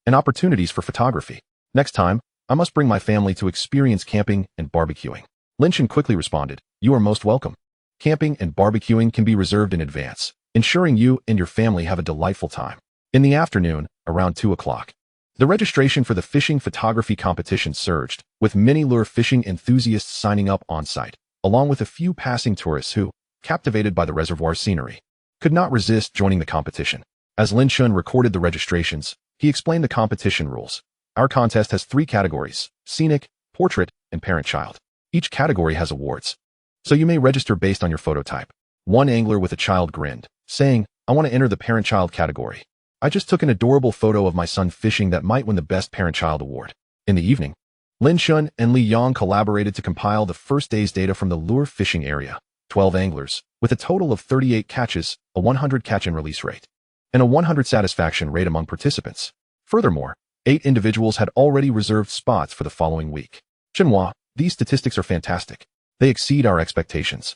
and opportunities for photography. Next time, I must bring my family to experience camping and barbecuing. Lin Chen quickly responded, you are most welcome. Camping and barbecuing can be reserved in advance, ensuring you and your family have a delightful time. In the afternoon, around 2 o'clock, the registration for the fishing photography competition surged, with many lure fishing enthusiasts signing up on site, along with a few passing tourists who, captivated by the reservoir scenery, could not resist joining the competition. As Lin Chen recorded the registrations, he explained the competition rules. Our contest has 3 categories: scenic, portrait, and parent-child. Each category has awards, so you may register based on your photo type. One angler with a child grinned, saying, "I want to enter the parent-child category. I just took an adorable photo of my son fishing that might win the Best Parent-Child Award." In the evening, Lin Chen and Li Yang collaborated to compile the first day's data from the lure fishing area. 12 anglers, with a total of 38 catches, a 100 catch-and-release rate, and a 100 satisfaction rate among participants. Furthermore, 8 individuals had already reserved spots for the following week. "Chenhua, these statistics are fantastic. They exceed our expectations,"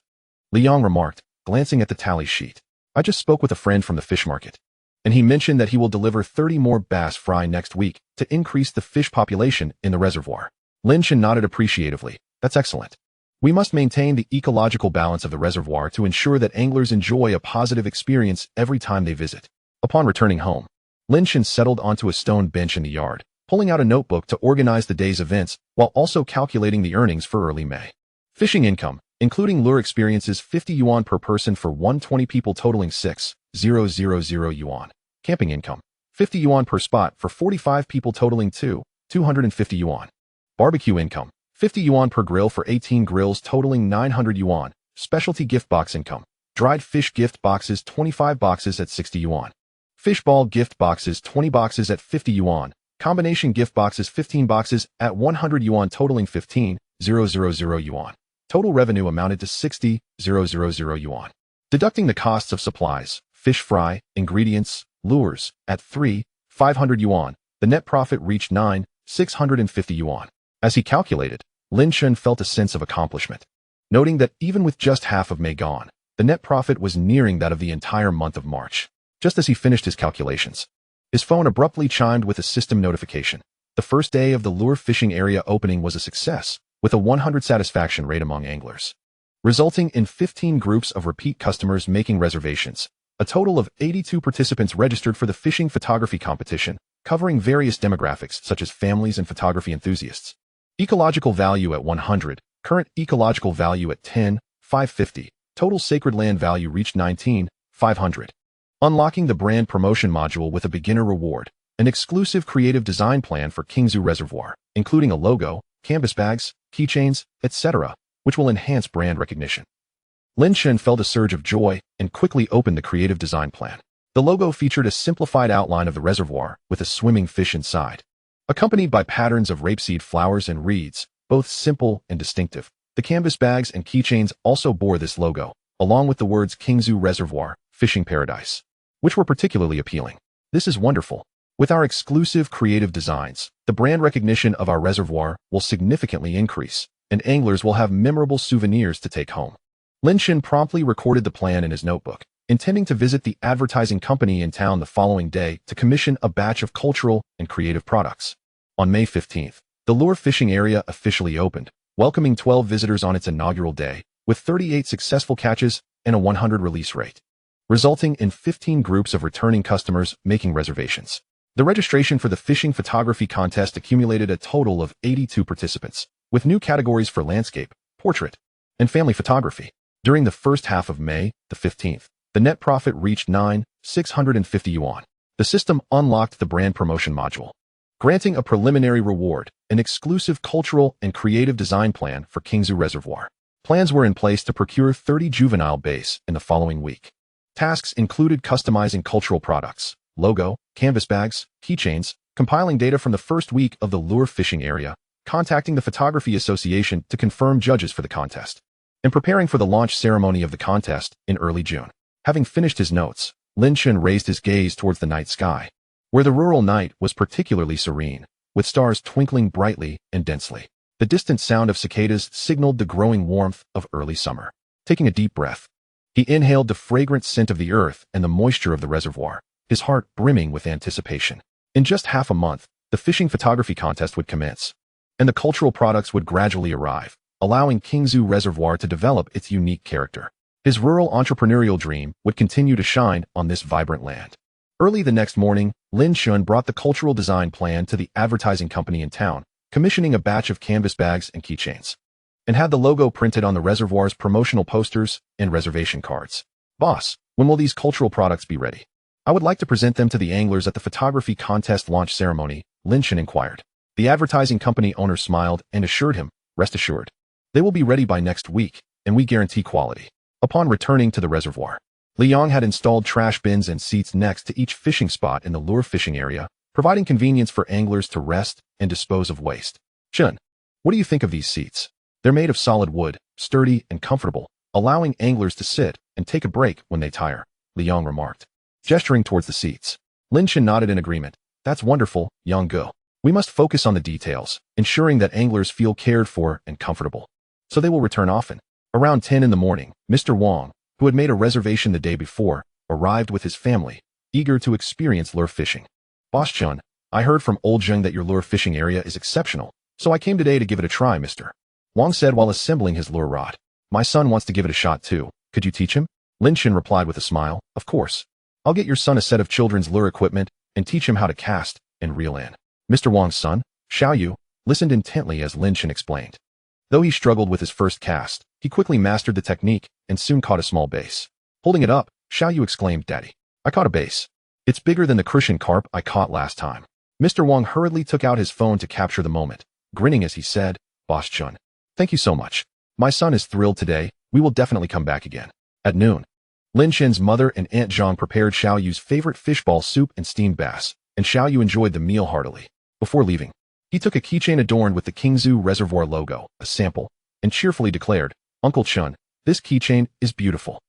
Li Yang remarked, glancing at the tally sheet. "I just spoke with a friend from the fish market, and he mentioned that he will deliver 30 more bass fry next week to increase the fish population in the reservoir." Lin Chen nodded appreciatively. "That's excellent. We must maintain the ecological balance of the reservoir to ensure that anglers enjoy a positive experience every time they visit." Upon returning home, Lin Chen settled onto a stone bench in the yard, pulling out a notebook to organize the day's events while also calculating the earnings for early May. Fishing income, including lure experiences, 50 yuan per person for 120 people totaling 6,000 yuan. Camping income, 50 yuan per spot for 45 people totaling 250 yuan. Barbecue income, 50 yuan per grill for 18 grills totaling 900 yuan. Specialty gift box income, dried fish gift boxes 25 boxes at 60 yuan. Fishball gift boxes 20 boxes at 50 yuan. Combination gift boxes 15 boxes at 100 yuan totaling 15,000 yuan. Total revenue amounted to 60,000 yuan. Deducting the costs of supplies, fish fry, ingredients, lures, at 3,500 yuan, the net profit reached 9,650 yuan. As he calculated, Lin Chen felt a sense of accomplishment, noting that even with just half of May gone, the net profit was nearing that of the entire month of March. Just as he finished his calculations, his phone abruptly chimed with a system notification. The first day of the lure fishing area opening was a success, with a 100 satisfaction rate among anglers, resulting in 15 groups of repeat customers making reservations. A total of 82 participants registered for the fishing photography competition, covering various demographics such as families and photography enthusiasts. Ecological value at 100, current ecological value at 10,550, total sacred land value reached 19,500. Unlocking the brand promotion module with a beginner reward, an exclusive creative design plan for Qingzhu Reservoir, including a logo, canvas bags, keychains, etc., which will enhance brand recognition. Lin Chen felt a surge of joy and quickly opened the creative design plan. The logo featured a simplified outline of the reservoir with a swimming fish inside, accompanied by patterns of rapeseed flowers and reeds, both simple and distinctive. The canvas bags and keychains also bore this logo, along with the words Qingzhu Reservoir, Fishing Paradise, which were particularly appealing. "This is wonderful. With our exclusive creative designs, the brand recognition of our reservoir will significantly increase, and anglers will have memorable souvenirs to take home." Lin Chen promptly recorded the plan in his notebook, intending to visit the advertising company in town the following day to commission a batch of cultural and creative products. On May 15th, the lure fishing area officially opened, welcoming 12 visitors on its inaugural day, with 38 successful catches and a 100 release rate, resulting in 15 groups of returning customers making reservations. The registration for the fishing photography contest accumulated a total of 82 participants, with new categories for landscape, portrait, and family photography. During the first half of May, the 15th, the net profit reached 9,650 yuan. The system unlocked the brand promotion module, granting a preliminary reward, an exclusive cultural and creative design plan for Qingzhu Reservoir. Plans were in place to procure 30 juvenile bass in the following week. Tasks included customizing cultural products, logo, canvas bags, keychains, compiling data from the first week of the lure fishing area, contacting the Photography Association to confirm judges for the contest, and preparing for the launch ceremony of the contest in early June. Having finished his notes, Lin Chen raised his gaze towards the night sky, where the rural night was particularly serene, with stars twinkling brightly and densely. The distant sound of cicadas signaled the growing warmth of early summer. Taking a deep breath, he inhaled the fragrant scent of the earth and the moisture of the reservoir, his heart brimming with anticipation. In just half a month, the fishing photography contest would commence, and the cultural products would gradually arrive, allowing Qingzhu Reservoir to develop its unique character. His rural entrepreneurial dream would continue to shine on this vibrant land. Early the next morning, Lin Chen brought the cultural design plan to the advertising company in town, commissioning a batch of canvas bags and keychains, and had the logo printed on the reservoir's promotional posters and reservation cards. "Boss, When will these cultural products be ready? I would like to present them to the anglers at the photography contest launch ceremony, Lin Chen inquired. The advertising company owner smiled and assured him, rest assured. They will be ready by next week, and we guarantee quality. Upon returning to the reservoir, Liang had installed trash bins and seats next to each fishing spot in the lure fishing area, providing convenience for anglers to rest and dispose of waste. Chen, what do you think of these seats? They're made of solid wood, sturdy and comfortable, allowing anglers to sit and take a break when they tire, Liang remarked, gesturing towards the seats. Lin Chen nodded in agreement. That's wonderful, Yang Go. We must focus on the details, ensuring that anglers feel cared for and comfortable. So they will return often. Around 10 in the morning, Mr. Wang, who had made a reservation the day before, arrived with his family, eager to experience lure fishing. Boss Chun, I heard from Old Zhejiang that your lure fishing area is exceptional, so I came today to give it a try, Mr. Wang said while assembling his lure rod. My son wants to give it a shot too. Could you teach him? Lin Chen replied with a smile. Of course. I'll get your son a set of children's lure equipment and teach him how to cast and reel in. Mr. Wang's son, Xiao Yu, listened intently as Lin Chen explained. Though he struggled with his first cast, he quickly mastered the technique and soon caught a small bass. Holding it up, Xiao Yu exclaimed, Daddy, I caught a bass. It's bigger than the crucian carp I caught last time. Mr. Wang hurriedly took out his phone to capture the moment, grinning as he said, Boss Chun, thank you so much. My son is thrilled today. We will definitely come back again. At noon, Lin Chen's mother and Aunt Zhang prepared Xiao Yu's favorite fishball soup and steamed bass, and Xiao Yu enjoyed the meal heartily. Before leaving, he took a keychain adorned with the Qingzhu Reservoir logo, a sample, and cheerfully declared, Uncle Chun, this keychain is beautiful.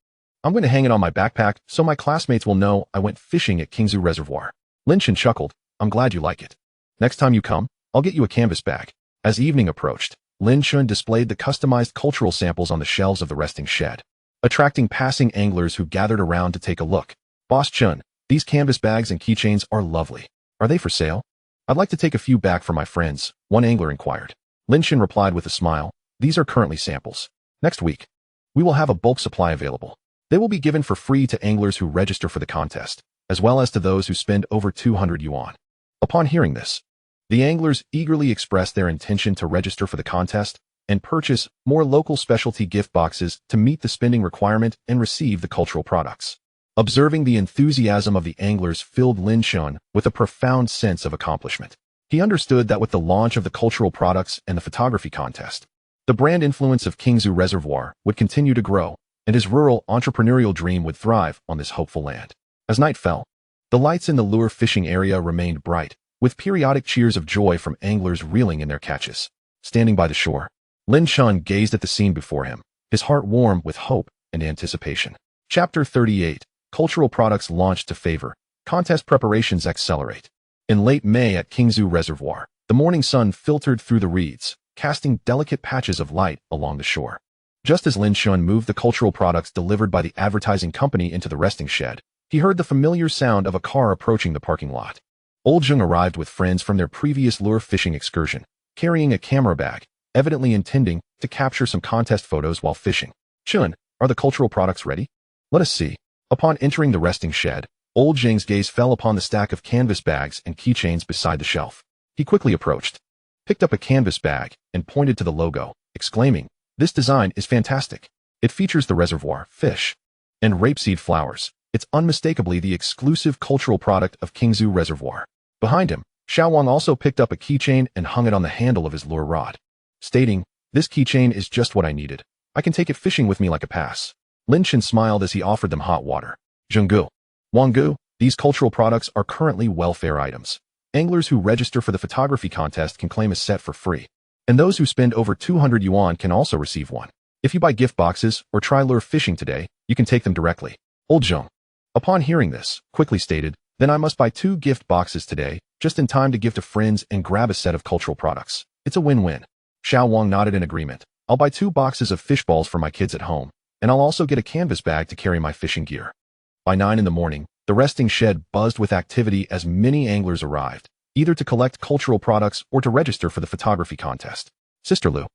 I'm going to hang it on my backpack so my classmates will know I went fishing at Qingzhu Reservoir. Lin Chen chuckled, I'm glad you like it. Next time you come, I'll get you a canvas bag. As evening approached, Lin Chen displayed the customized cultural samples on the shelves of the resting shed, attracting passing anglers who gathered around to take a look. Boss Chun, these canvas bags and keychains are lovely. Are they for sale? I'd like to take a few back for my friends, one angler inquired. Lin Chen replied with a smile, these are currently samples. Next week, we will have a bulk supply available. They will be given for free to anglers who register for the contest, as well as to those who spend over 200 yuan. Upon hearing this, the anglers eagerly expressed their intention to register for the contest and purchase more local specialty gift boxes to meet the spending requirement and receive the cultural products. Observing the enthusiasm of the anglers filled Lin Chen with a profound sense of accomplishment. He understood that with the launch of the cultural products and the photography contest, the brand influence of Qingzhu Reservoir would continue to grow, and his rural entrepreneurial dream would thrive on this hopeful land. As night fell, the lights in the lure fishing area remained bright, with periodic cheers of joy from anglers reeling in their catches. Standing by the shore, Lin Chen gazed at the scene before him, his heart warm with hope and anticipation. Chapter 38. Cultural products launched to favor. Contest preparations accelerate. In late May at Qingzhu Reservoir, the morning sun filtered through the reeds, casting delicate patches of light along the shore. Just as Lin Chen moved the cultural products delivered by the advertising company into the resting shed, he heard the familiar sound of a car approaching the parking lot. Old Zhejiang arrived with friends from their previous lure fishing excursion, carrying a camera bag, evidently intending to capture some contest photos while fishing. Chun, are the cultural products ready? Let us see. Upon entering the resting shed, Old Zhejiang's gaze fell upon the stack of canvas bags and keychains beside the shelf. He quickly approached, picked up a canvas bag, and pointed to the logo, exclaiming, this design is fantastic. It features the reservoir, fish, and rapeseed flowers. It's unmistakably the exclusive cultural product of Qingzhu Reservoir. Behind him, Xiao Wang also picked up a keychain and hung it on the handle of his lure rod, stating, this keychain is just what I needed. I can take it fishing with me like a pass. Lin Chen smiled as he offered them hot water. Zhenggu, Wanggu, these cultural products are currently welfare items. Anglers who register for the photography contest can claim a set for free, and those who spend over 200 yuan can also receive one. If you buy gift boxes or try lure fishing today, you can take them directly. Old Zhejiang, upon hearing this, quickly stated, then I must buy 2 gift boxes today, just in time to give to friends and grab a set of cultural products. It's a win-win. Xiao Wang nodded in agreement. I'll buy 2 boxes of fish balls for my kids at home, and I'll also get a canvas bag to carry my fishing gear. By 9 in the morning, the resting shed buzzed with activity as many anglers arrived, either to collect cultural products or to register for the photography contest. Sister Lu,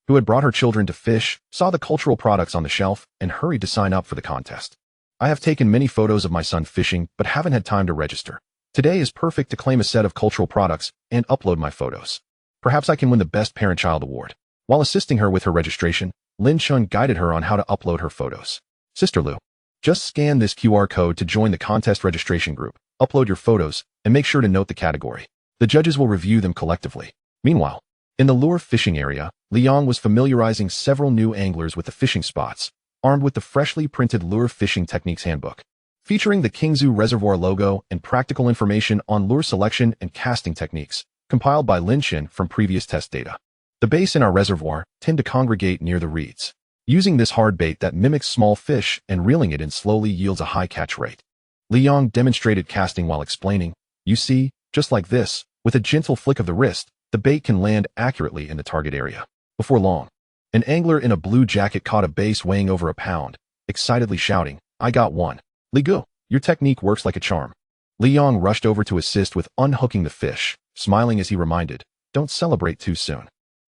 who had brought her children to fish, saw the cultural products on the shelf and hurried to sign up for the contest. I have taken many photos of my son fishing but haven't had time to register. Today is perfect to claim a set of cultural products and upload my photos. Perhaps I can win the Best Parent-Child Award. While assisting her with her registration, Lin Chen guided her on how to upload her photos. Sister Lu, Just scan this QR code to join the contest registration group, upload your photos, and make sure to note the category. The judges will review them collectively. Meanwhile, in the lure fishing area, Liang was familiarizing several new anglers with the fishing spots, armed with the freshly printed Lure Fishing Techniques Handbook, featuring the Qingzhu Reservoir logo and practical information on lure selection and casting techniques, compiled by Lin Chen from previous test data. The bass in our reservoir tend to congregate near the reeds. Using this hard bait that mimics small fish and reeling it in slowly yields a high catch rate. Liang demonstrated casting while explaining, "You see, just like this, with a gentle flick of the wrist, the bait can land accurately in the target area." Before long, an angler in a blue jacket caught a bass weighing over a pound, excitedly shouting, "I got one. Li Gu, your technique works like a charm." Liang rushed over to assist with unhooking the fish, smiling as he reminded, "Don't celebrate too soon.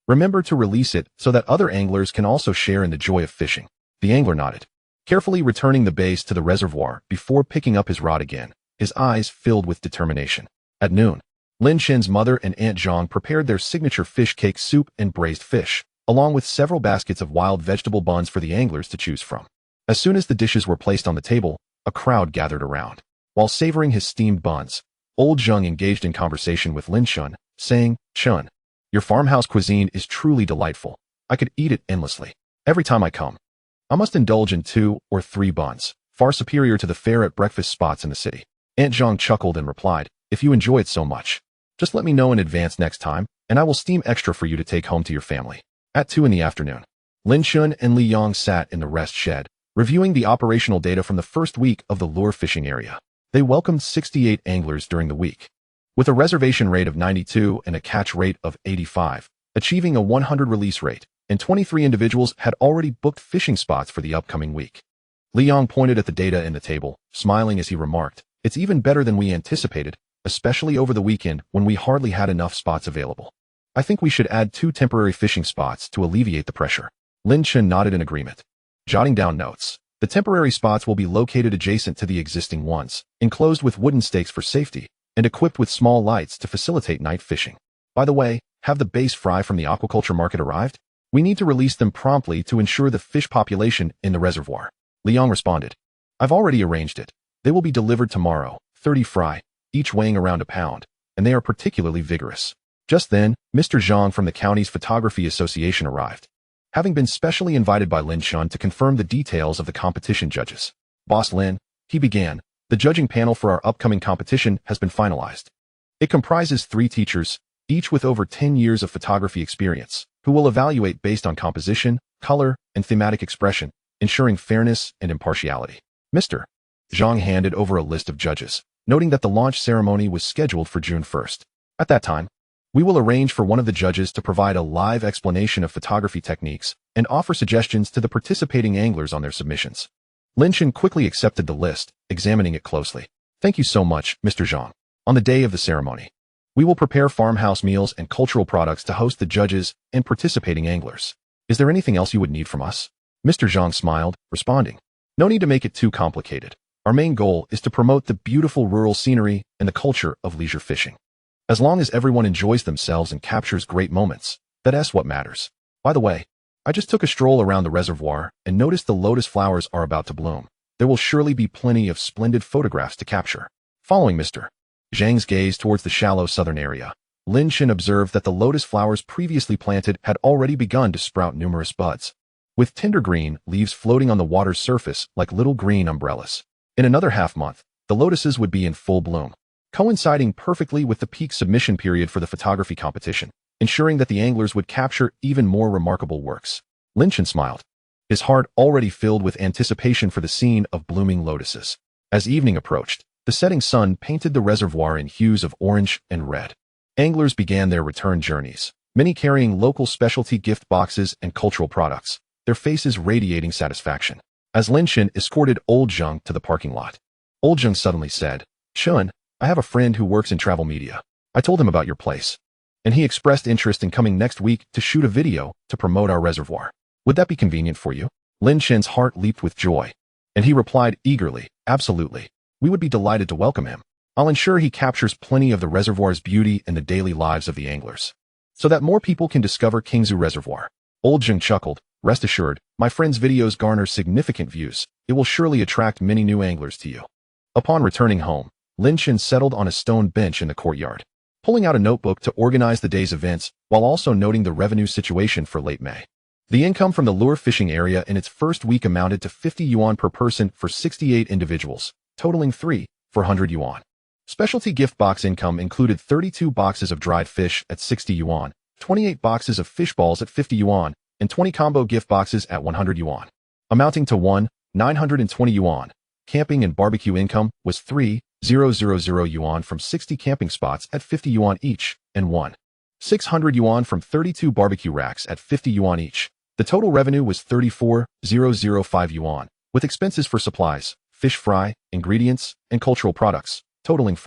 Remember to release it so that other anglers can also share in the joy of fishing." The angler nodded, carefully returning the bass to the reservoir before picking up his rod again, his eyes filled with determination. At noon, Lin Chen's mother and Aunt Zhang prepared their signature fish cake soup and braised fish, along with several baskets of wild vegetable buns for the anglers to choose from. As soon as the dishes were placed on the table, a crowd gathered around. While savoring his steamed buns, old Zhang engaged in conversation with Lin Chen, saying, "Chen, your farmhouse cuisine is truly delightful. I could eat it endlessly. Every time I come, I must indulge in 2 or 3 buns, far superior to the fare at breakfast spots in the city." Aunt Zhang chuckled and replied, "If you enjoy it so much, just let me know in advance next time, and I will steam extra for you to take home to your family." At 2 in the afternoon, Lin Chen and Liang sat in the rest shed, reviewing the operational data from the first week of the lure fishing area. They welcomed 68 anglers during the week, with a reservation rate of 92 and a catch rate of 85, achieving a 100 release rate, and 23 individuals had already booked fishing spots for the upcoming week. Liang pointed at the data in the table, smiling as he remarked, "It's even better than we anticipated, especially over the weekend when we hardly had enough spots available. I think we should add 2 temporary fishing spots to alleviate the pressure." Lin Chen nodded in agreement, jotting down notes. The temporary spots will be located adjacent to the existing ones, enclosed with wooden stakes for safety, and equipped with small lights to facilitate night fishing. By the way, have the bass fry from the aquaculture market arrived? We need to release them promptly to ensure the fish population in the reservoir. Liang responded, "I've already arranged it. They will be delivered tomorrow, 30 fry, each weighing around a pound, and they are particularly vigorous." Just then, Mr. Zhang from the county's Photography Association arrived, having been specially invited by Lin Chen to confirm the details of the competition judges. "Boss Lin," he began, "the judging panel for our upcoming competition has been finalized. It comprises 3 teachers, each with over 10 years of photography experience, who will evaluate based on composition, color, and thematic expression, ensuring fairness and impartiality." Mr. Zhang handed over a list of judges, noting that the launch ceremony was scheduled for June 1st. At that time, "We will arrange for one of the judges to provide a live explanation of photography techniques and offer suggestions to the participating anglers on their submissions." Lin Chen quickly accepted the list, examining it closely. "Thank you so much, Mr. Zhang. On the day of the ceremony, we will prepare farmhouse meals and cultural products to host the judges and participating anglers. Is there anything else you would need from us?" Mr. Zhang smiled, responding, "No need to make it too complicated. Our main goal is to promote the beautiful rural scenery and the culture of leisure fishing. As long as everyone enjoys themselves and captures great moments, that's what matters. By the way, I just took a stroll around the reservoir and noticed the lotus flowers are about to bloom. There will surely be plenty of splendid photographs to capture." Following Mr. Zhang's gaze towards the shallow southern area, Lin Chen observed that the lotus flowers previously planted had already begun to sprout numerous buds, with tender green leaves floating on the water's surface like little green umbrellas. In another half-month, the lotuses would be in full bloom, coinciding perfectly with the peak submission period for the photography competition, ensuring that the anglers would capture even more remarkable works. Lin Chen smiled, his heart already filled with anticipation for the scene of blooming lotuses. As evening approached, the setting sun painted the reservoir in hues of orange and red. Anglers began their return journeys, many carrying local specialty gift boxes and cultural products, their faces radiating satisfaction. As Lin Chen escorted Old Zhang to the parking lot, Old Zhang suddenly said, "Chen, I have a friend who works in travel media. I told him about your place, and he expressed interest in coming next week to shoot a video to promote our reservoir. Would that be convenient for you?" Lin Chen's heart leaped with joy, and he replied eagerly, "Absolutely. We would be delighted to welcome him. I'll ensure he captures plenty of the reservoir's beauty and the daily lives of the anglers, so that more people can discover Qingzhu Reservoir." Old Zhang chuckled, Rest assured, my friend's videos garner significant views. It will surely attract many new anglers to you. Upon returning home, Lin Chen settled on a stone bench in the courtyard, pulling out a notebook to organize the day's events while also noting the revenue situation for late May. The income from the lure fishing area in its first week amounted to 50 yuan per person for 68 individuals, totaling 400 yuan. Specialty gift box income included 32 boxes of dried fish at 60 yuan, 28 boxes of fish balls at 50 yuan, and 20 combo gift boxes at 100 yuan, amounting to 920 yuan. Camping and barbecue income was 3,000 yuan from 60 camping spots at 50 yuan each, and 600 yuan from 32 barbecue racks at 50 yuan each. The total revenue was 34,005 yuan, with expenses for supplies, fish fry, ingredients, and cultural products, totaling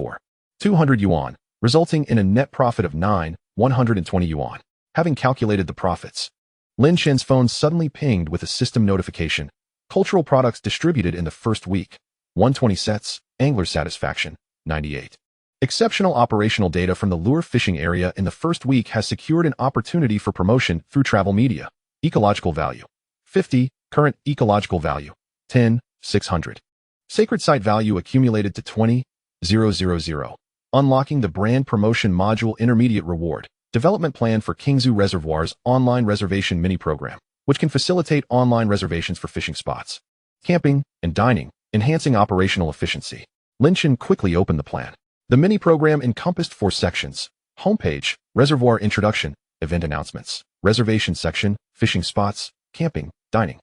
200 yuan, resulting in a net profit of 9,120 yuan. Having calculated the profits, Lin Chen's phone suddenly pinged with a system notification. Cultural products distributed in the first week, 120 sets, angler satisfaction, 98. Exceptional operational data from the lure fishing area in the first week has secured an opportunity for promotion through travel media. Ecological value, 50, current ecological value, 10,600. Sacred site value accumulated to 20,000. Unlocking the brand promotion module intermediate reward, development plan for Qingzhu Reservoir's online reservation mini program, which can facilitate online reservations for fishing spots, camping, and dining, enhancing operational efficiency. Lin Chen quickly opened the plan. The mini program encompassed 4 sections: homepage, reservoir introduction, event announcements, reservation section, fishing spots, camping, dining,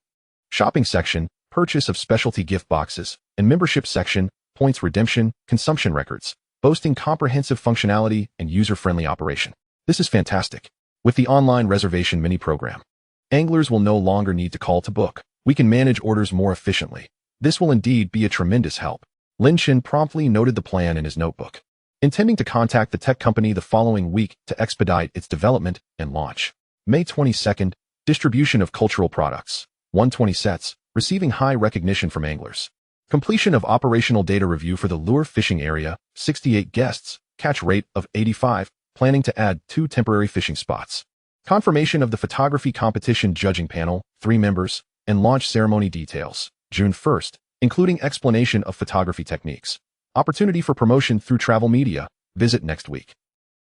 shopping section, purchase of specialty gift boxes, and membership section, points redemption, consumption records, boasting comprehensive functionality and user-friendly operation. This is fantastic. With the online reservation mini program, anglers will no longer need to call to book. We can manage orders more efficiently. This will indeed be a tremendous help. Lin Chen promptly noted the plan in his notebook, intending to contact the tech company the following week to expedite its development and launch. May 22nd, distribution of cultural products, 120 sets, receiving high recognition from anglers. Completion of operational data review for the lure fishing area, 68 guests, catch rate of 85, planning to add 2 temporary fishing spots. Confirmation of the photography competition judging panel, 3 members, and launch ceremony details, June 1st, including explanation of photography techniques. Opportunity for promotion through travel media, visit next week.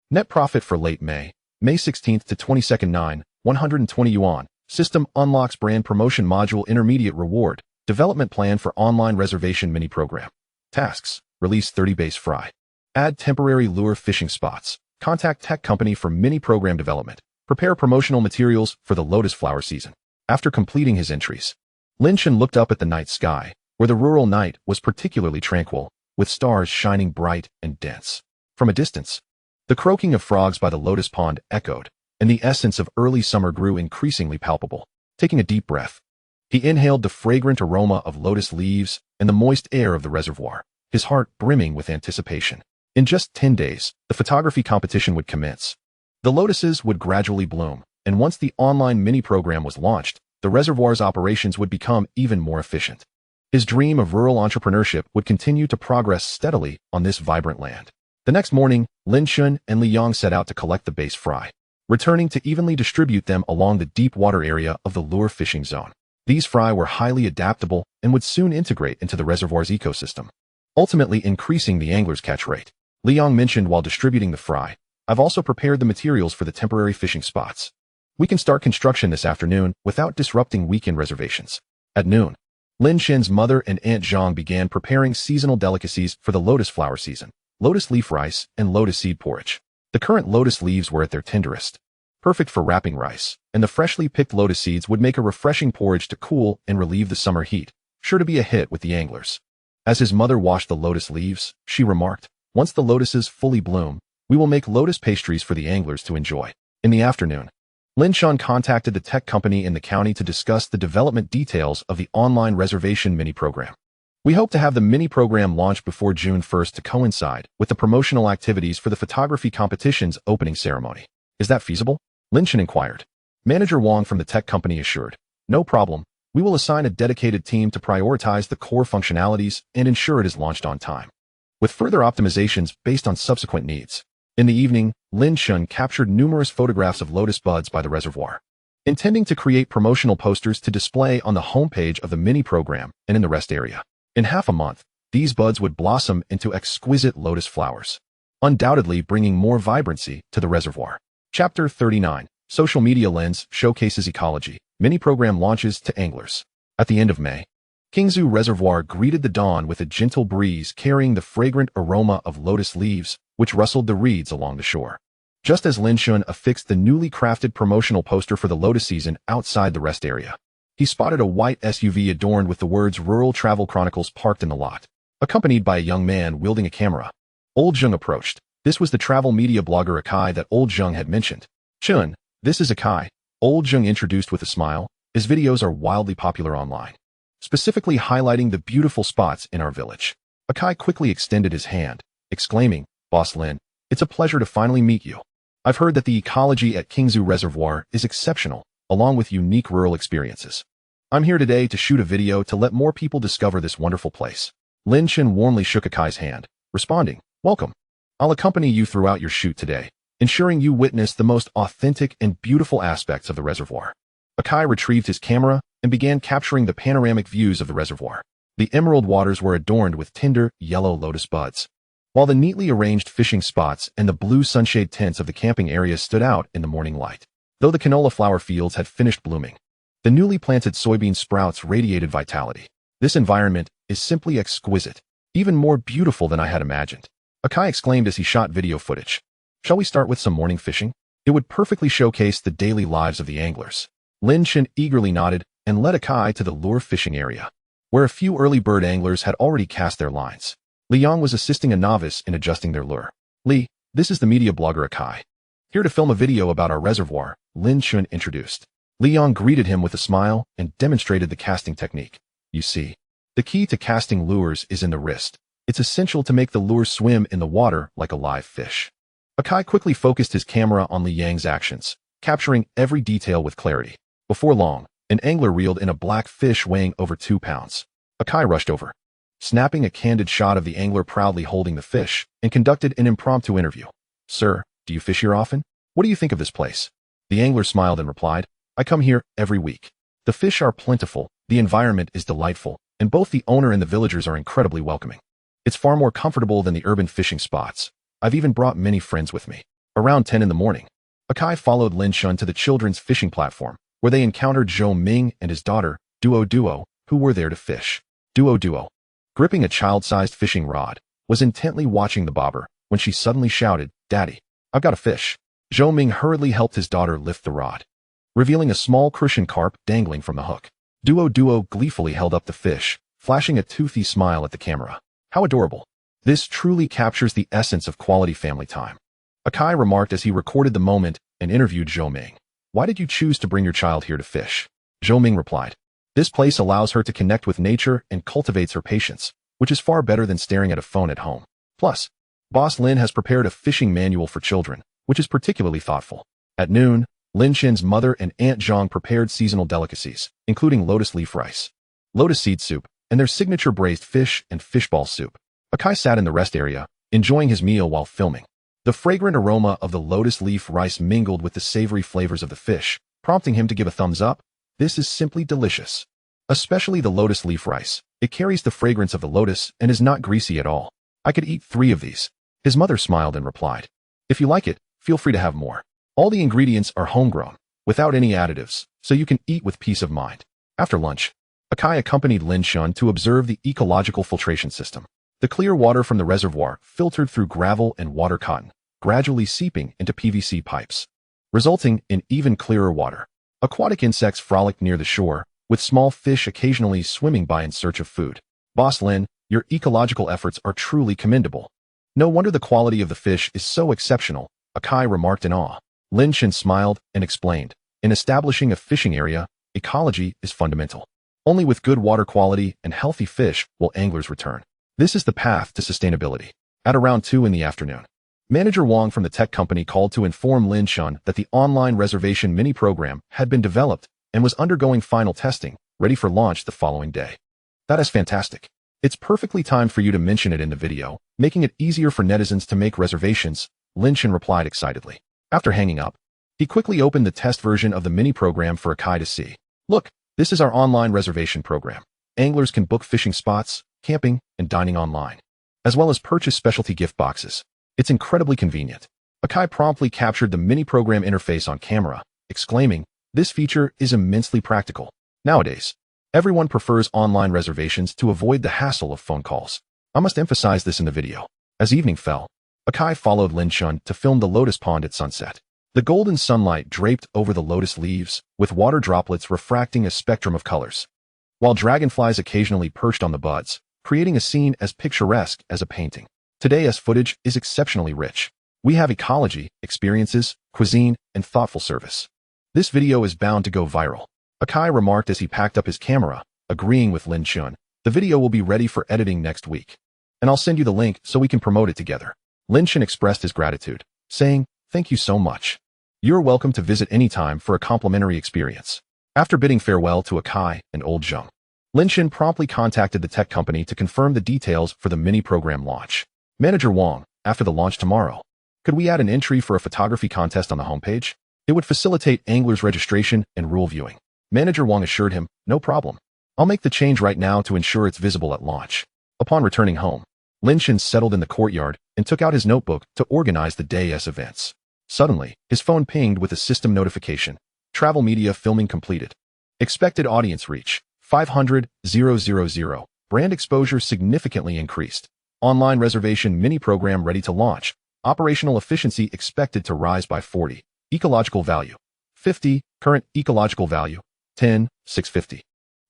Net profit for late May, May 16th to 22nd 9,120 yuan. System unlocks brand promotion module intermediate reward, development plan for online reservation mini program. Tasks, release 30 base fry. Add temporary lure fishing spots. Contact tech company for mini program development. Prepare promotional materials for the lotus flower season. After completing his entries, Lin Chen looked up at the night sky, where the rural night was particularly tranquil, with stars shining bright and dense. From a distance, the croaking of frogs by the lotus pond echoed, and the essence of early summer grew increasingly palpable. Taking a deep breath, he inhaled the fragrant aroma of lotus leaves and the moist air of the reservoir, his heart brimming with anticipation. In just 10 days, the photography competition would commence. The lotuses would gradually bloom, and once the online mini program was launched, the reservoir's operations would become even more efficient. His dream of rural entrepreneurship would continue to progress steadily on this vibrant land. The next morning, Lin Chen and Liang set out to collect the base fry, returning to evenly distribute them along the deep water area of the lure fishing zone. These fry were highly adaptable and would soon integrate into the reservoir's ecosystem, ultimately increasing the angler's catch rate. Liang mentioned while distributing the fry, "I've also prepared the materials for the temporary fishing spots. We can start construction this afternoon without disrupting weekend reservations." At noon, Lin Chen's mother and Aunt Zhang began preparing seasonal delicacies for the lotus flower season: lotus leaf rice and lotus seed porridge. The current lotus leaves were at their tenderest, perfect for wrapping rice, and the freshly picked lotus seeds would make a refreshing porridge to cool and relieve the summer heat, sure to be a hit with the anglers. As his mother washed the lotus leaves, she remarked, "Once the lotuses fully bloom, we will make lotus pastries for the anglers to enjoy." In the afternoon, Lin Chen contacted the tech company in the county to discuss the development details of the online reservation mini program. "We hope to have the mini program launched before June 1st to coincide with the promotional activities for the photography competition's opening ceremony. Is that feasible?" Lin Chen inquired. Manager Wang from the tech company assured, "No problem. We will assign a dedicated team to prioritize the core functionalities and ensure it is launched on time, with further optimizations based on subsequent needs." In the evening, Lin Chen captured numerous photographs of lotus buds by the reservoir. intending to create promotional posters to display on the homepage of the mini program and in the rest area. In half a month, these buds would blossom into exquisite lotus flowers, undoubtedly bringing more vibrancy to the reservoir. Chapter 39. Social Media Lens showcases ecology. Mini program launches to anglers. At the end of May, Qingzhu Reservoir greeted the dawn with a gentle breeze carrying the fragrant aroma of lotus leaves, which rustled the reeds along the shore. Just as Lin Chen affixed the newly crafted promotional poster for the lotus season outside the rest area, he spotted a white SUV adorned with the words Rural Travel Chronicles parked in the lot, accompanied by a young man wielding a camera. Old Zheng approached. This was the travel media blogger Akai that Old Zheng had mentioned. Chun, this is Akai, Old Zheng introduced with a smile. His videos are wildly popular online, specifically highlighting the beautiful spots in our village. Akai quickly extended his hand, exclaiming, Boss Lin, it's a pleasure to finally meet you. I've heard that the ecology at Qingzhu Reservoir is exceptional, along with unique rural experiences. I'm here today to shoot a video to let more people discover this wonderful place. Lin Chen warmly shook Akai's hand, responding, Welcome. I'll accompany you throughout your shoot today, ensuring you witness the most authentic and beautiful aspects of the reservoir. Akai retrieved his camera and began capturing the panoramic views of the reservoir. The emerald waters were adorned with tender, yellow lotus buds, while the neatly arranged fishing spots and the blue sunshade tints of the camping area stood out in the morning light. Though the canola flower fields had finished blooming, the newly planted soybean sprouts radiated vitality. This environment is simply exquisite, even more beautiful than I had imagined. Akai exclaimed as he shot video footage. Shall we start with some morning fishing? It would perfectly showcase the daily lives of the anglers. Lin Chen eagerly nodded and led Akai to the lure fishing area, where a few early bird anglers had already cast their lines. Li Yang was assisting a novice in adjusting their lure. Li, this is the media blogger Akai. Here to film a video about our reservoir, Lin Chen introduced. Li Yang greeted him with a smile and demonstrated the casting technique. You see, the key to casting lures is in the wrist. It's essential to make the lure swim in the water like a live fish. Akai quickly focused his camera on Li Yang's actions, capturing every detail with clarity. Before long, an angler reeled in a black fish weighing over 2 pounds. Akai rushed over, snapping a candid shot of the angler proudly holding the fish, and conducted an impromptu interview. Sir, do you fish here often? What do you think of this place? The angler smiled and replied, I come here every week. The fish are plentiful, the environment is delightful, and both the owner and the villagers are incredibly welcoming. It's far more comfortable than the urban fishing spots. I've even brought many friends with me. Around 10 in the morning, Akai followed Lin Chen to the children's fishing platform, where they encountered Zhou Ming and his daughter, Duo, who were there to fish. Duo, gripping a child-sized fishing rod, was intently watching the bobber when she suddenly shouted, Daddy, I've got a fish. Zhou Ming hurriedly helped his daughter lift the rod, revealing a small crucian carp dangling from the hook. Duo gleefully held up the fish, flashing a toothy smile at the camera. How adorable. This truly captures the essence of quality family time. Akai remarked as he recorded the moment and interviewed Zhou Ming. Why did you choose to bring your child here to fish? Zhou Ming replied, This place allows her to connect with nature and cultivates her patience, which is far better than staring at a phone at home. Plus, Boss Lin has prepared a fishing manual for children, which is particularly thoughtful. At noon, Lin Chen's mother and Aunt Zhang prepared seasonal delicacies, including lotus leaf rice, lotus seed soup, and their signature braised fish and fishball soup. Akai sat in the rest area, enjoying his meal while filming. The fragrant aroma of the lotus leaf rice mingled with the savory flavors of the fish, prompting him to give a thumbs up. This is simply delicious. Especially the lotus leaf rice. It carries the fragrance of the lotus and is not greasy at all. I could eat 3 of these. His mother smiled and replied, If you like it, feel free to have more. All the ingredients are homegrown, without any additives, so you can eat with peace of mind. After lunch, Akai accompanied Lin Chen to observe the ecological filtration system. The clear water from the reservoir filtered through gravel and water cotton, gradually seeping into PVC pipes, resulting in even clearer water. Aquatic insects frolicked near the shore, with small fish occasionally swimming by in search of food. Boss Lin, your ecological efforts are truly commendable. No wonder the quality of the fish is so exceptional, Akai remarked in awe. Lin Chen smiled and explained, in establishing a fishing area, ecology is fundamental. Only with good water quality and healthy fish will anglers return. This is the path to sustainability. At around 2 in the afternoon, Manager Wang from the tech company called to inform Lin Chen that the online reservation mini program had been developed and was undergoing final testing, ready for launch the following day. That is fantastic. It's perfectly timed for you to mention it in the video, making it easier for netizens to make reservations, Lin Chen replied excitedly. After hanging up, He quickly opened the test version of the mini program for Akai to see. Look, this is our online reservation program. Anglers can book fishing spots, camping, and dining online, as well as purchase specialty gift boxes. It's incredibly convenient. Akai promptly captured the mini program interface on camera, exclaiming, "This feature is immensely practical." Nowadays, everyone prefers online reservations to avoid the hassle of phone calls. I must emphasize this in the video. As evening fell, Akai followed Lin Chen to film the lotus pond at sunset. The golden sunlight draped over the lotus leaves, with water droplets refracting a spectrum of colors, while dragonflies occasionally perched on the buds, creating a scene as picturesque as a painting. Today's footage is exceptionally rich. We have ecology, experiences, cuisine, and thoughtful service. This video is bound to go viral. Akai remarked as he packed up his camera, agreeing with Lin Chen. The video will be ready for editing next week, and I'll send you the link so we can promote it together. Lin Chen expressed his gratitude, saying, "Thank you so much. You're welcome to visit anytime for a complimentary experience." After bidding farewell to Akai and Old Zhejiang, Lin Chen promptly contacted the tech company to confirm the details for the mini program launch. Manager Wang, after the launch tomorrow, could we add an entry for a photography contest on the homepage? It would facilitate anglers' registration and rule viewing. Manager Wang assured him, "No problem. I'll make the change right now to ensure it's visible at launch." Upon returning home, Lin Chen settled in the courtyard and took out his notebook to organize the day's events. Suddenly, his phone pinged with a system notification. Travel media filming completed. Expected audience reach, 500,000. Brand exposure significantly increased. Online reservation mini program ready to launch. Operational efficiency expected to rise by 40. Ecological value, 50. Current ecological value, 10,650.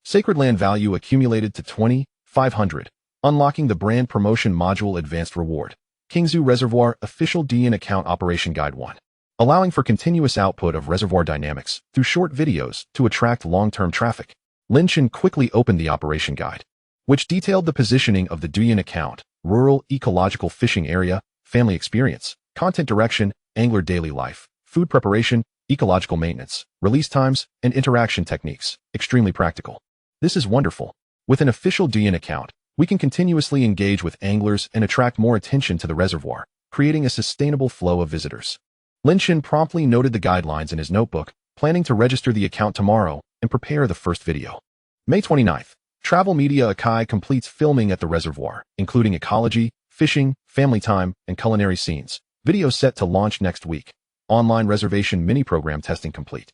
Sacred land value accumulated to 20,500. Unlocking the brand promotion module advanced reward. Qingzhu Reservoir official DN account operation guide 1. Allowing for continuous output of reservoir dynamics through short videos to attract long-term traffic. Lin Chen quickly opened the operation guide, which detailed the positioning of the Duyan account, rural ecological fishing area, family experience, content direction, angler daily life, food preparation, ecological maintenance, release times, and interaction techniques. Extremely practical. This is wonderful. With an official Duyan account, we can continuously engage with anglers and attract more attention to the reservoir, creating a sustainable flow of visitors. Lin Chen promptly noted the guidelines in his notebook, planning to register the account tomorrow and prepare the first video. May 29th, Travel Media Akai completes filming at the reservoir, including ecology, fishing, family time, and culinary scenes. Video set to launch next week. Online reservation mini program testing complete.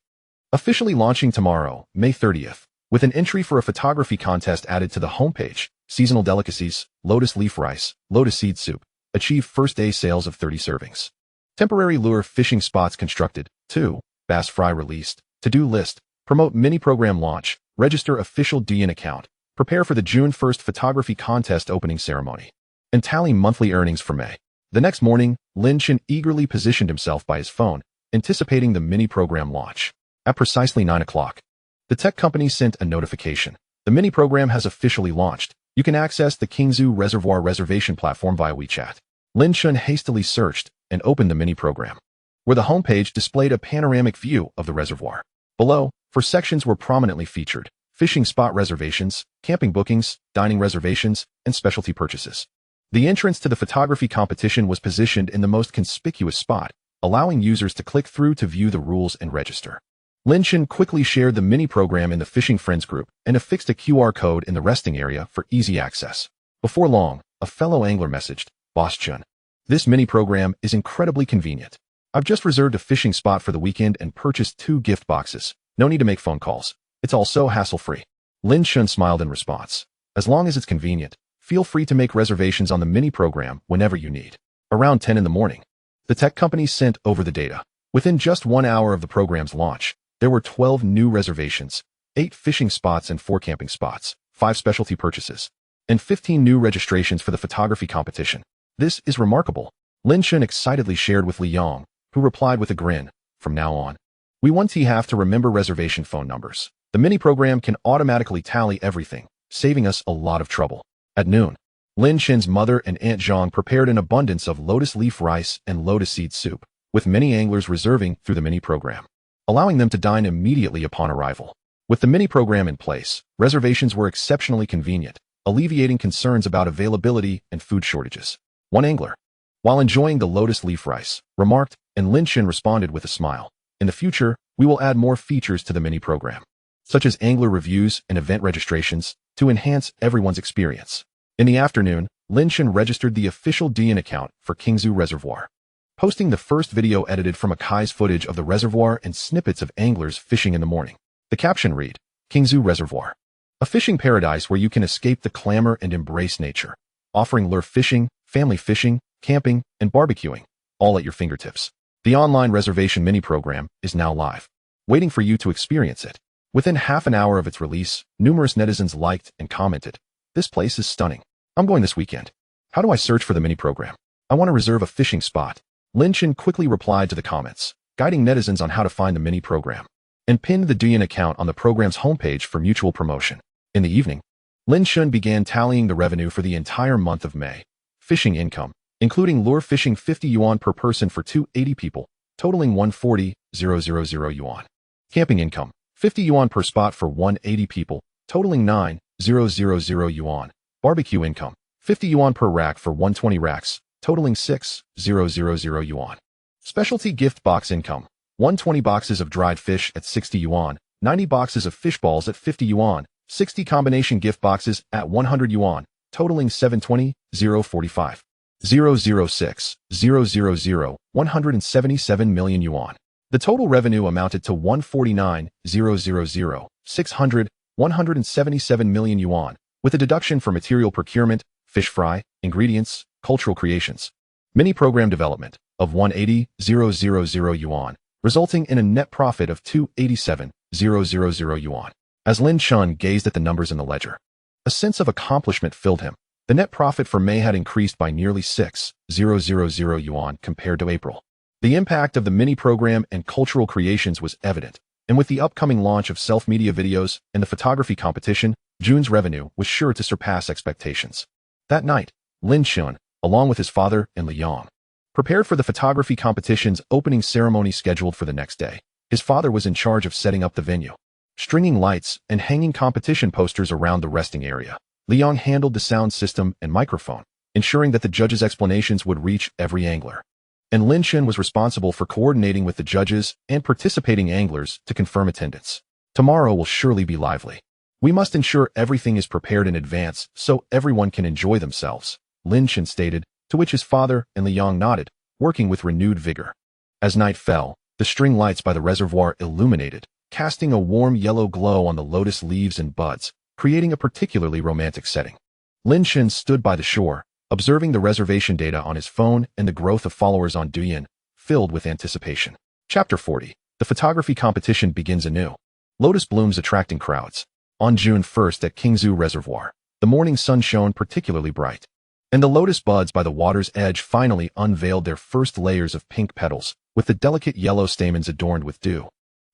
Officially launching tomorrow, May 30th, with an entry for a photography contest added to the homepage. Seasonal delicacies, lotus leaf rice, lotus seed soup, achieve first day sales of 30 servings. Temporary lure fishing spots constructed. 2. Bass fry released. To-do list. Promote mini program launch. Register official DN account. Prepare for the June 1st photography contest opening ceremony. And tally monthly earnings for May. The next morning, Lin Chen eagerly positioned himself by his phone, anticipating the mini program launch. At precisely 9 o'clock, the tech company sent a notification. The mini program has officially launched. You can access the Qingzhu Reservoir reservation platform via WeChat. Lin Chen hastily searched and opened the mini program, where the homepage displayed a panoramic view of the reservoir. Below, 4 sections were prominently featured: fishing spot reservations, camping bookings, dining reservations, and specialty purchases. The entrance to the photography competition was positioned in the most conspicuous spot, allowing users to click through to view the rules and register. Lin Chen quickly shared the mini program in the Fishing Friends group and affixed a QR code in the resting area for easy access. Before long, a fellow angler messaged, "Boss Chen, this mini program is incredibly convenient. I've just reserved a fishing spot for the weekend and purchased 2 gift boxes. No need to make phone calls. It's all so hassle-free." Lin Chen smiled in response. "As long as it's convenient, feel free to make reservations on the mini program whenever you need." Around 10 in the morning, the tech company sent over the data. Within just 1 hour of the program's launch, there were 12 new reservations, 8 fishing spots and 4 camping spots, 5 specialty purchases, and 15 new registrations for the photography competition. "This is remarkable," Lin Chen excitedly shared with Li Yang, who replied with a grin, "From now on, we won't have to remember reservation phone numbers. The mini program can automatically tally everything, saving us a lot of trouble." At noon, Lin Chen's mother and Aunt Zhang prepared an abundance of lotus leaf rice and lotus seed soup, with many anglers reserving through the mini program, allowing them to dine immediately upon arrival. With the mini program in place, reservations were exceptionally convenient, alleviating concerns about availability and food shortages. One angler, while enjoying the lotus leaf rice, remarked, and Lin Chen responded with a smile, In the future, we will add more features to the mini program, such as angler reviews and event registrations, to enhance everyone's experience. In the afternoon, Lin Chen registered the official Douyin account for Qingzhu Reservoir, posting the first video edited from Akai's footage of the reservoir and snippets of anglers fishing in the morning. The caption read, Qingzhu Reservoir, a fishing paradise where you can escape the clamor and embrace nature, offering lure fishing, family fishing, camping, and barbecuing, all at your fingertips. The online reservation mini program is now live, waiting for you to experience it. Within half an hour of its release, numerous netizens liked and commented, "This place is stunning. I'm going this weekend. How do I search for the mini program? I want to reserve a fishing spot." Lin Chen quickly replied to the comments, guiding netizens on how to find the mini program, and pinned the Douyin account on the program's homepage for mutual promotion. In the evening, Lin Chen began tallying the revenue for the entire month of May. Fishing income, including lure fishing 50 yuan per person for 280 people, totaling 140,000 yuan. Camping income, 50 yuan per spot for 180 people, totaling 9,000 yuan. Barbecue income, 50 yuan per rack for 120 racks, totaling 6,000 yuan. Specialty gift box income, 120 boxes of dried fish at 60 yuan, 90 boxes of fish balls at 50 yuan, 60 combination gift boxes at 100 yuan, totaling 720,045. 177 million yuan. The total revenue amounted to 177 million yuan, with a deduction for material procurement, fish fry, ingredients, cultural creations. Mini program development of 180,000 yuan, resulting in a net profit of 287,000 yuan. As Lin Chen gazed at the numbers in the ledger, a sense of accomplishment filled him. The net profit for May had increased by nearly 6,000 yuan compared to April. The impact of the mini program and cultural creations was evident, and with the upcoming launch of self-media videos and the photography competition, June's revenue was sure to surpass expectations. That night, Lin Chen, along with his father and Liang, prepared for the photography competition's opening ceremony scheduled for the next day. His father was in charge of setting up the venue, stringing lights and hanging competition posters around the resting area. Liang handled the sound system and microphone, ensuring that the judges' explanations would reach every angler. And Lin Chen was responsible for coordinating with the judges and participating anglers to confirm attendance. Tomorrow will surely be lively. We must ensure everything is prepared in advance so everyone can enjoy themselves, Lin Chen stated, to which his father and Liang nodded, working with renewed vigor. As night fell, the string lights by the reservoir illuminated, casting a warm yellow glow on the lotus leaves and buds, creating a particularly romantic setting. Lin Chen stood by the shore, observing the reservation data on his phone and the growth of followers on Douyin, filled with anticipation. Chapter 40. The photography competition begins anew. Lotus blooms attracting crowds. On June 1st at Qingzhu Reservoir, the morning sun shone particularly bright, and the lotus buds by the water's edge finally unveiled their first layers of pink petals, with the delicate yellow stamens adorned with dew,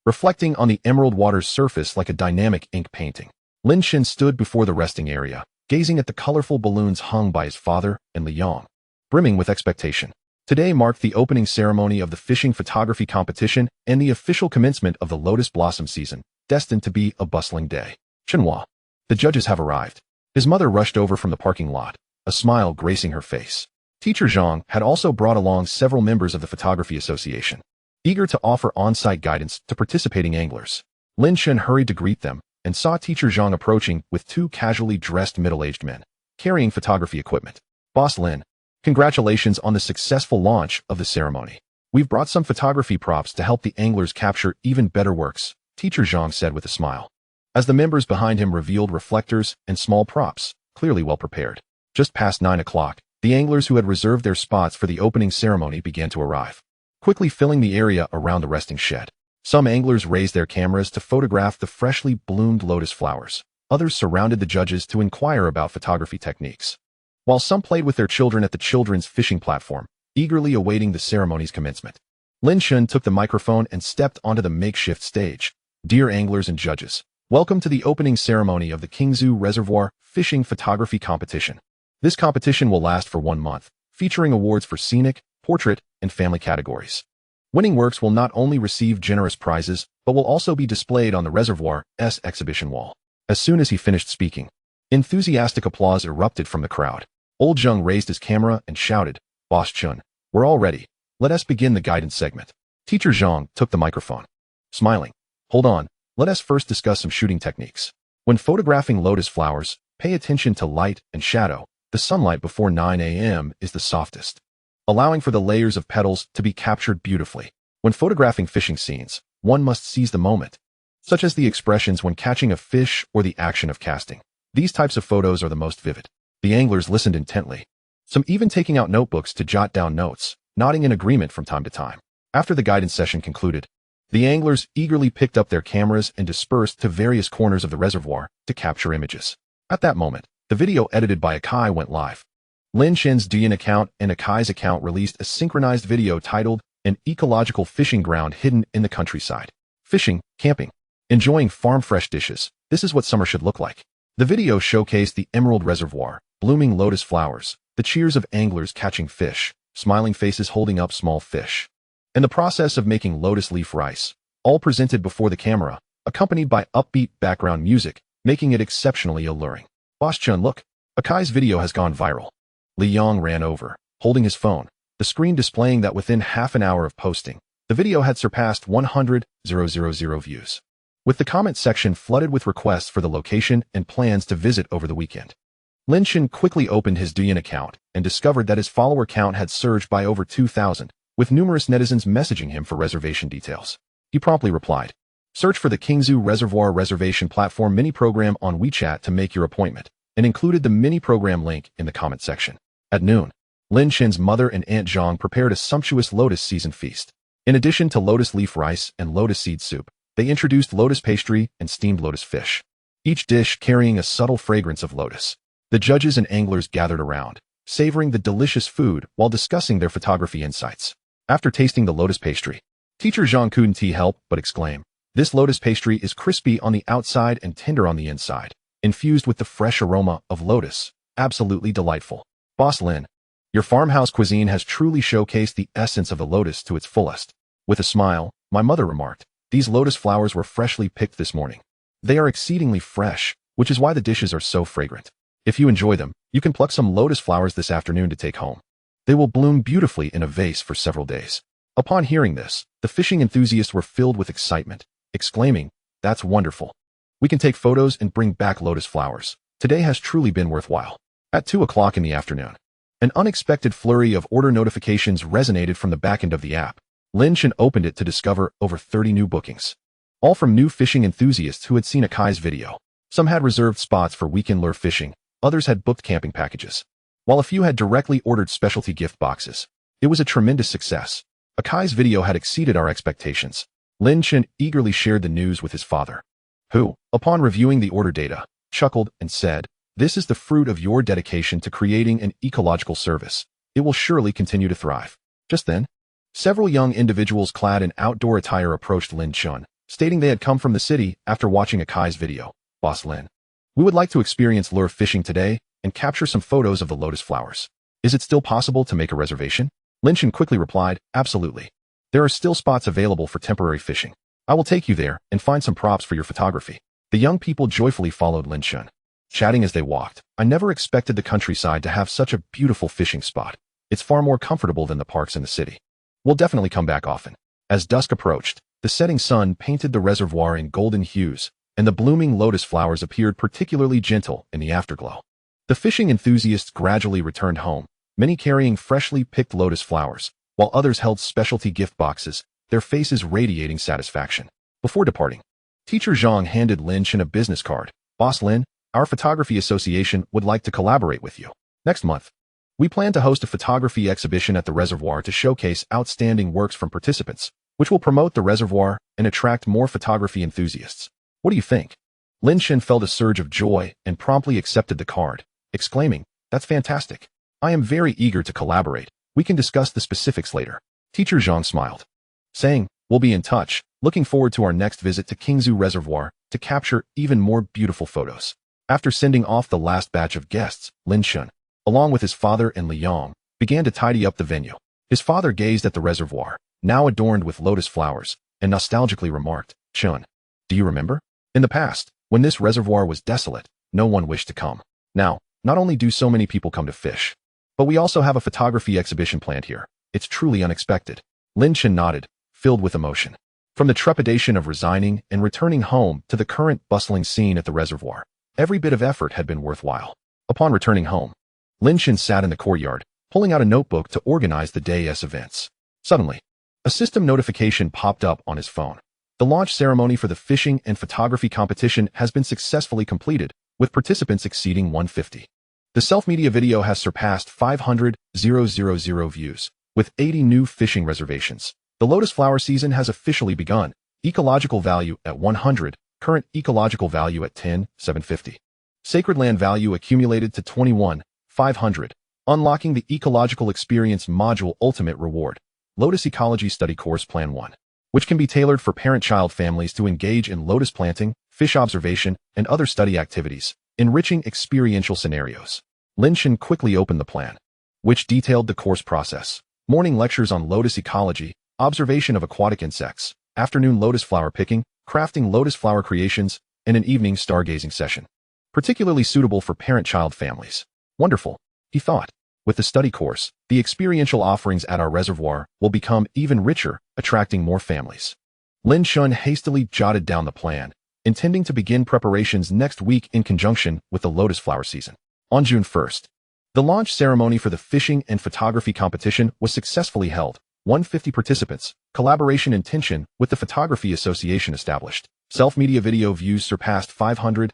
reflecting on the emerald water's surface like a dynamic ink painting. Lin Chen stood before the resting area, gazing at the colorful balloons hung by his father and Liang, brimming with expectation. Today marked the opening ceremony of the fishing photography competition and the official commencement of the lotus blossom season, destined to be a bustling day. Chenhua. The judges have arrived. His mother rushed over from the parking lot, a smile gracing her face. Teacher Zhang had also brought along several members of the Photography Association, eager to offer on-site guidance to participating anglers. Lin Chen hurried to greet them and saw Teacher Zhang approaching with two casually dressed middle-aged men, carrying photography equipment. "Boss Lin, congratulations on the successful launch of the ceremony. We've brought some photography props to help the anglers capture even better works," Teacher Zhang said with a smile, as the members behind him revealed reflectors and small props, clearly well prepared. Just past 9 o'clock, the anglers who had reserved their spots for the opening ceremony began to arrive, quickly filling the area around the resting shed. Some anglers raised their cameras to photograph the freshly bloomed lotus flowers. Others surrounded the judges to inquire about photography techniques, while some played with their children at the children's fishing platform, eagerly awaiting the ceremony's commencement. Lin Chen took the microphone and stepped onto the makeshift stage. "Dear anglers and judges, welcome to the opening ceremony of the Qingzhu Reservoir Fishing Photography Competition. This competition will last for 1 month, featuring awards for scenic, portrait, and family categories. Winning works will not only receive generous prizes, but will also be displayed on the reservoir's exhibition wall." As soon as he finished speaking, enthusiastic applause erupted from the crowd. Old Zheng raised his camera and shouted, "Boss Chun, we're all ready. Let us begin the guidance segment." Teacher Zhang took the microphone, smiling. Hold on, let us first discuss some shooting techniques. When photographing lotus flowers, pay attention to light and shadow. The sunlight before 9 a.m. is the softest, allowing for the layers of petals to be captured beautifully. When photographing fishing scenes, one must seize the moment, such as the expressions when catching a fish or the action of casting. These types of photos are the most vivid. The anglers listened intently, some even taking out notebooks to jot down notes, nodding in agreement from time to time. After the guidance session concluded, the anglers eagerly picked up their cameras and dispersed to various corners of the reservoir to capture images. At that moment, the video edited by Akai went live. Lin Chen's Zhejiang account and Akai's account released a synchronized video titled An Ecological Fishing Ground Hidden in the Countryside. Fishing, camping, enjoying farm-fresh dishes. This is what summer should look like. The video showcased the Emerald Reservoir, blooming lotus flowers, the cheers of anglers catching fish, smiling faces holding up small fish, and the process of making lotus leaf rice, all presented before the camera, accompanied by upbeat background music, making it exceptionally alluring. Boss Chun, look, Akai's video has gone viral. Li Yang ran over, holding his phone, the screen displaying that within half an hour of posting, the video had surpassed 100,000 views, with the comment section flooded with requests for the location and plans to visit over the weekend. Lin Chen quickly opened his Douyin account and discovered that his follower count had surged by over 2,000, with numerous netizens messaging him for reservation details. He promptly replied, "Search for the Qingzhu Reservoir reservation platform mini-program on WeChat to make your appointment," and included the mini-program link in the comment section. At noon, Lin Chen's mother and Aunt Zhang prepared a sumptuous lotus season feast. In addition to lotus leaf rice and lotus seed soup, they introduced lotus pastry and steamed lotus fish, each dish carrying a subtle fragrance of lotus. The judges and anglers gathered around, savoring the delicious food while discussing their photography insights. After tasting the lotus pastry, Teacher Zhang couldn't help but exclaim, "This lotus pastry is crispy on the outside and tender on the inside, infused with the fresh aroma of lotus. Absolutely delightful. Boss Lin, your farmhouse cuisine has truly showcased the essence of the lotus to its fullest." With a smile, my mother remarked, "These lotus flowers were freshly picked this morning. They are exceedingly fresh, which is why the dishes are so fragrant. If you enjoy them, you can pluck some lotus flowers this afternoon to take home. They will bloom beautifully in a vase for several days." Upon hearing this, the fishing enthusiasts were filled with excitement, exclaiming, "That's wonderful. We can take photos and bring back lotus flowers. Today has truly been worthwhile." At 2 o'clock in the afternoon, an unexpected flurry of order notifications resonated from the backend of the app. Lin Chen opened it to discover over 30 new bookings, all from new fishing enthusiasts who had seen Akai's video. Some had reserved spots for weekend lure fishing, others had booked camping packages, while a few had directly ordered specialty gift boxes. It was a tremendous success. Akai's video had exceeded our expectations. Lin Chen eagerly shared the news with his father, who, upon reviewing the order data, chuckled and said, "This is the fruit of your dedication to creating an ecological service. It will surely continue to thrive." Just then, several young individuals clad in outdoor attire approached Lin Chen, stating they had come from the city after watching Akai's video. "Boss Lin, we would like to experience lure fishing today and capture some photos of the lotus flowers. Is it still possible to make a reservation?" Lin Chen quickly replied, "Absolutely. There are still spots available for temporary fishing. I will take you there and find some props for your photography." The young people joyfully followed Lin Chen, chatting as they walked. "I never expected the countryside to have such a beautiful fishing spot. It's far more comfortable than the parks in the city. We'll definitely come back often." As dusk approached, the setting sun painted the reservoir in golden hues, and the blooming lotus flowers appeared particularly gentle in the afterglow. The fishing enthusiasts gradually returned home, many carrying freshly picked lotus flowers, while others held specialty gift boxes, their faces radiating satisfaction. Before departing, Teacher Zhang handed Lin Chen a business card. "Boss Lin, our photography association would like to collaborate with you. Next month, we plan to host a photography exhibition at the reservoir to showcase outstanding works from participants, which will promote the reservoir and attract more photography enthusiasts. What do you think?" Lin Chen felt a surge of joy and promptly accepted the card, exclaiming, "That's fantastic. I am very eager to collaborate. We can discuss the specifics later." Teacher Zhang smiled, saying, "We'll be in touch. Looking forward to our next visit to Qingzhu Reservoir to capture even more beautiful photos." After sending off the last batch of guests, Lin Chen, along with his father and Li Yang, began to tidy up the venue. His father gazed at the reservoir, now adorned with lotus flowers, and nostalgically remarked, "Chen, do you remember? In the past, when this reservoir was desolate, no one wished to come. Now, not only do so many people come to fish, but we also have a photography exhibition planned here. It's truly unexpected." Lin Chen nodded, filled with emotion. From the trepidation of resigning and returning home to the current bustling scene at the reservoir, every bit of effort had been worthwhile. Upon returning home, Lin Chen sat in the courtyard, pulling out a notebook to organize the day's events. Suddenly, a system notification popped up on his phone. The launch ceremony for the fishing and photography competition has been successfully completed, with participants exceeding 150. The self-media video has surpassed 500,000 views, with 80 new fishing reservations. The lotus flower season has officially begun. Ecological value at 100, current ecological value at 10,750. Sacred land value accumulated to 21,500. Unlocking the Ecological Experience Module Ultimate Reward. Lotus Ecology Study Course Plan 1, which can be tailored for parent-child families to engage in lotus planting, fish observation, and other study activities, enriching experiential scenarios. Lin Chen quickly opened the plan, which detailed the course process. Morning lectures on lotus ecology, observation of aquatic insects, afternoon lotus flower picking, crafting lotus flower creations, and an evening stargazing session. Particularly suitable for parent-child families. Wonderful, he thought. With the study course, the experiential offerings at our reservoir will become even richer, attracting more families. Lin Chen hastily jotted down the plan, intending to begin preparations next week in conjunction with the lotus flower season. On June 1st, the launch ceremony for the fishing and photography competition was successfully held. 150 participants, collaboration intention with the Photography Association established. Self-media video views surpassed 500,000.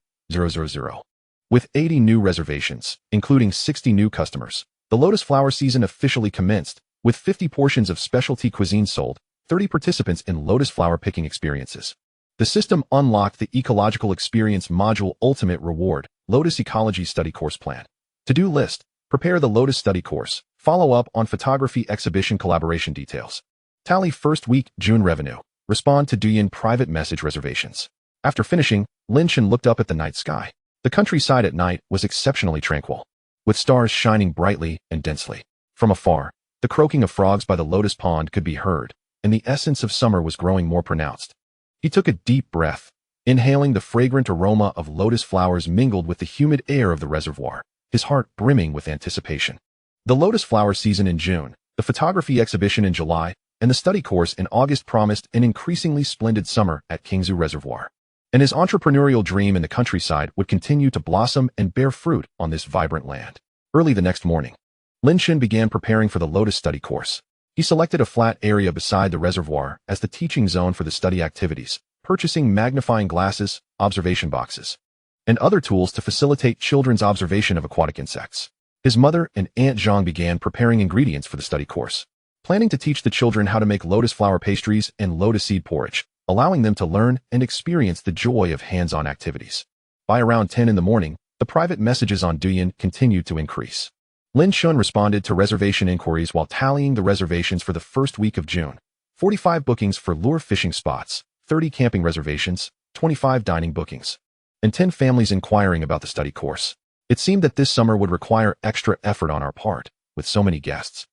With 80 new reservations, including 60 new customers. The lotus flower season officially commenced, with 50 portions of specialty cuisine sold, 30 participants in lotus flower picking experiences. The system unlocked the Ecological Experience Module Ultimate Reward, Lotus Ecology Study Course Plan. To-do list, prepare the Lotus Study Course, follow up on photography exhibition collaboration details. Tally first week June revenue, respond to Douyin private message reservations. After finishing, Lin Chen looked up at the night sky. The countryside at night was exceptionally tranquil, with stars shining brightly and densely. From afar, the croaking of frogs by the lotus pond could be heard, and the essence of summer was growing more pronounced. He took a deep breath, inhaling the fragrant aroma of lotus flowers mingled with the humid air of the reservoir, his heart brimming with anticipation. The lotus flower season in June, the photography exhibition in July, and the study course in August promised an increasingly splendid summer at Qingzhu Reservoir. And his entrepreneurial dream in the countryside would continue to blossom and bear fruit on this vibrant land. Early the next morning, Lin Chen began preparing for the lotus study course. He selected a flat area beside the reservoir as the teaching zone for the study activities, purchasing magnifying glasses, observation boxes, and other tools to facilitate children's observation of aquatic insects. His mother and Aunt Zhang began preparing ingredients for the study course, planning to teach the children how to make lotus flower pastries and lotus seed porridge, allowing them to learn and experience the joy of hands-on activities. By around 10 in the morning, the private messages on Douyin continued to increase. Lin Chen responded to reservation inquiries while tallying the reservations for the first week of June. 45 bookings for lure fishing spots, 30 camping reservations, 25 dining bookings, and 10 families inquiring about the study course. It seemed that this summer would require extra effort on our part, with so many guests.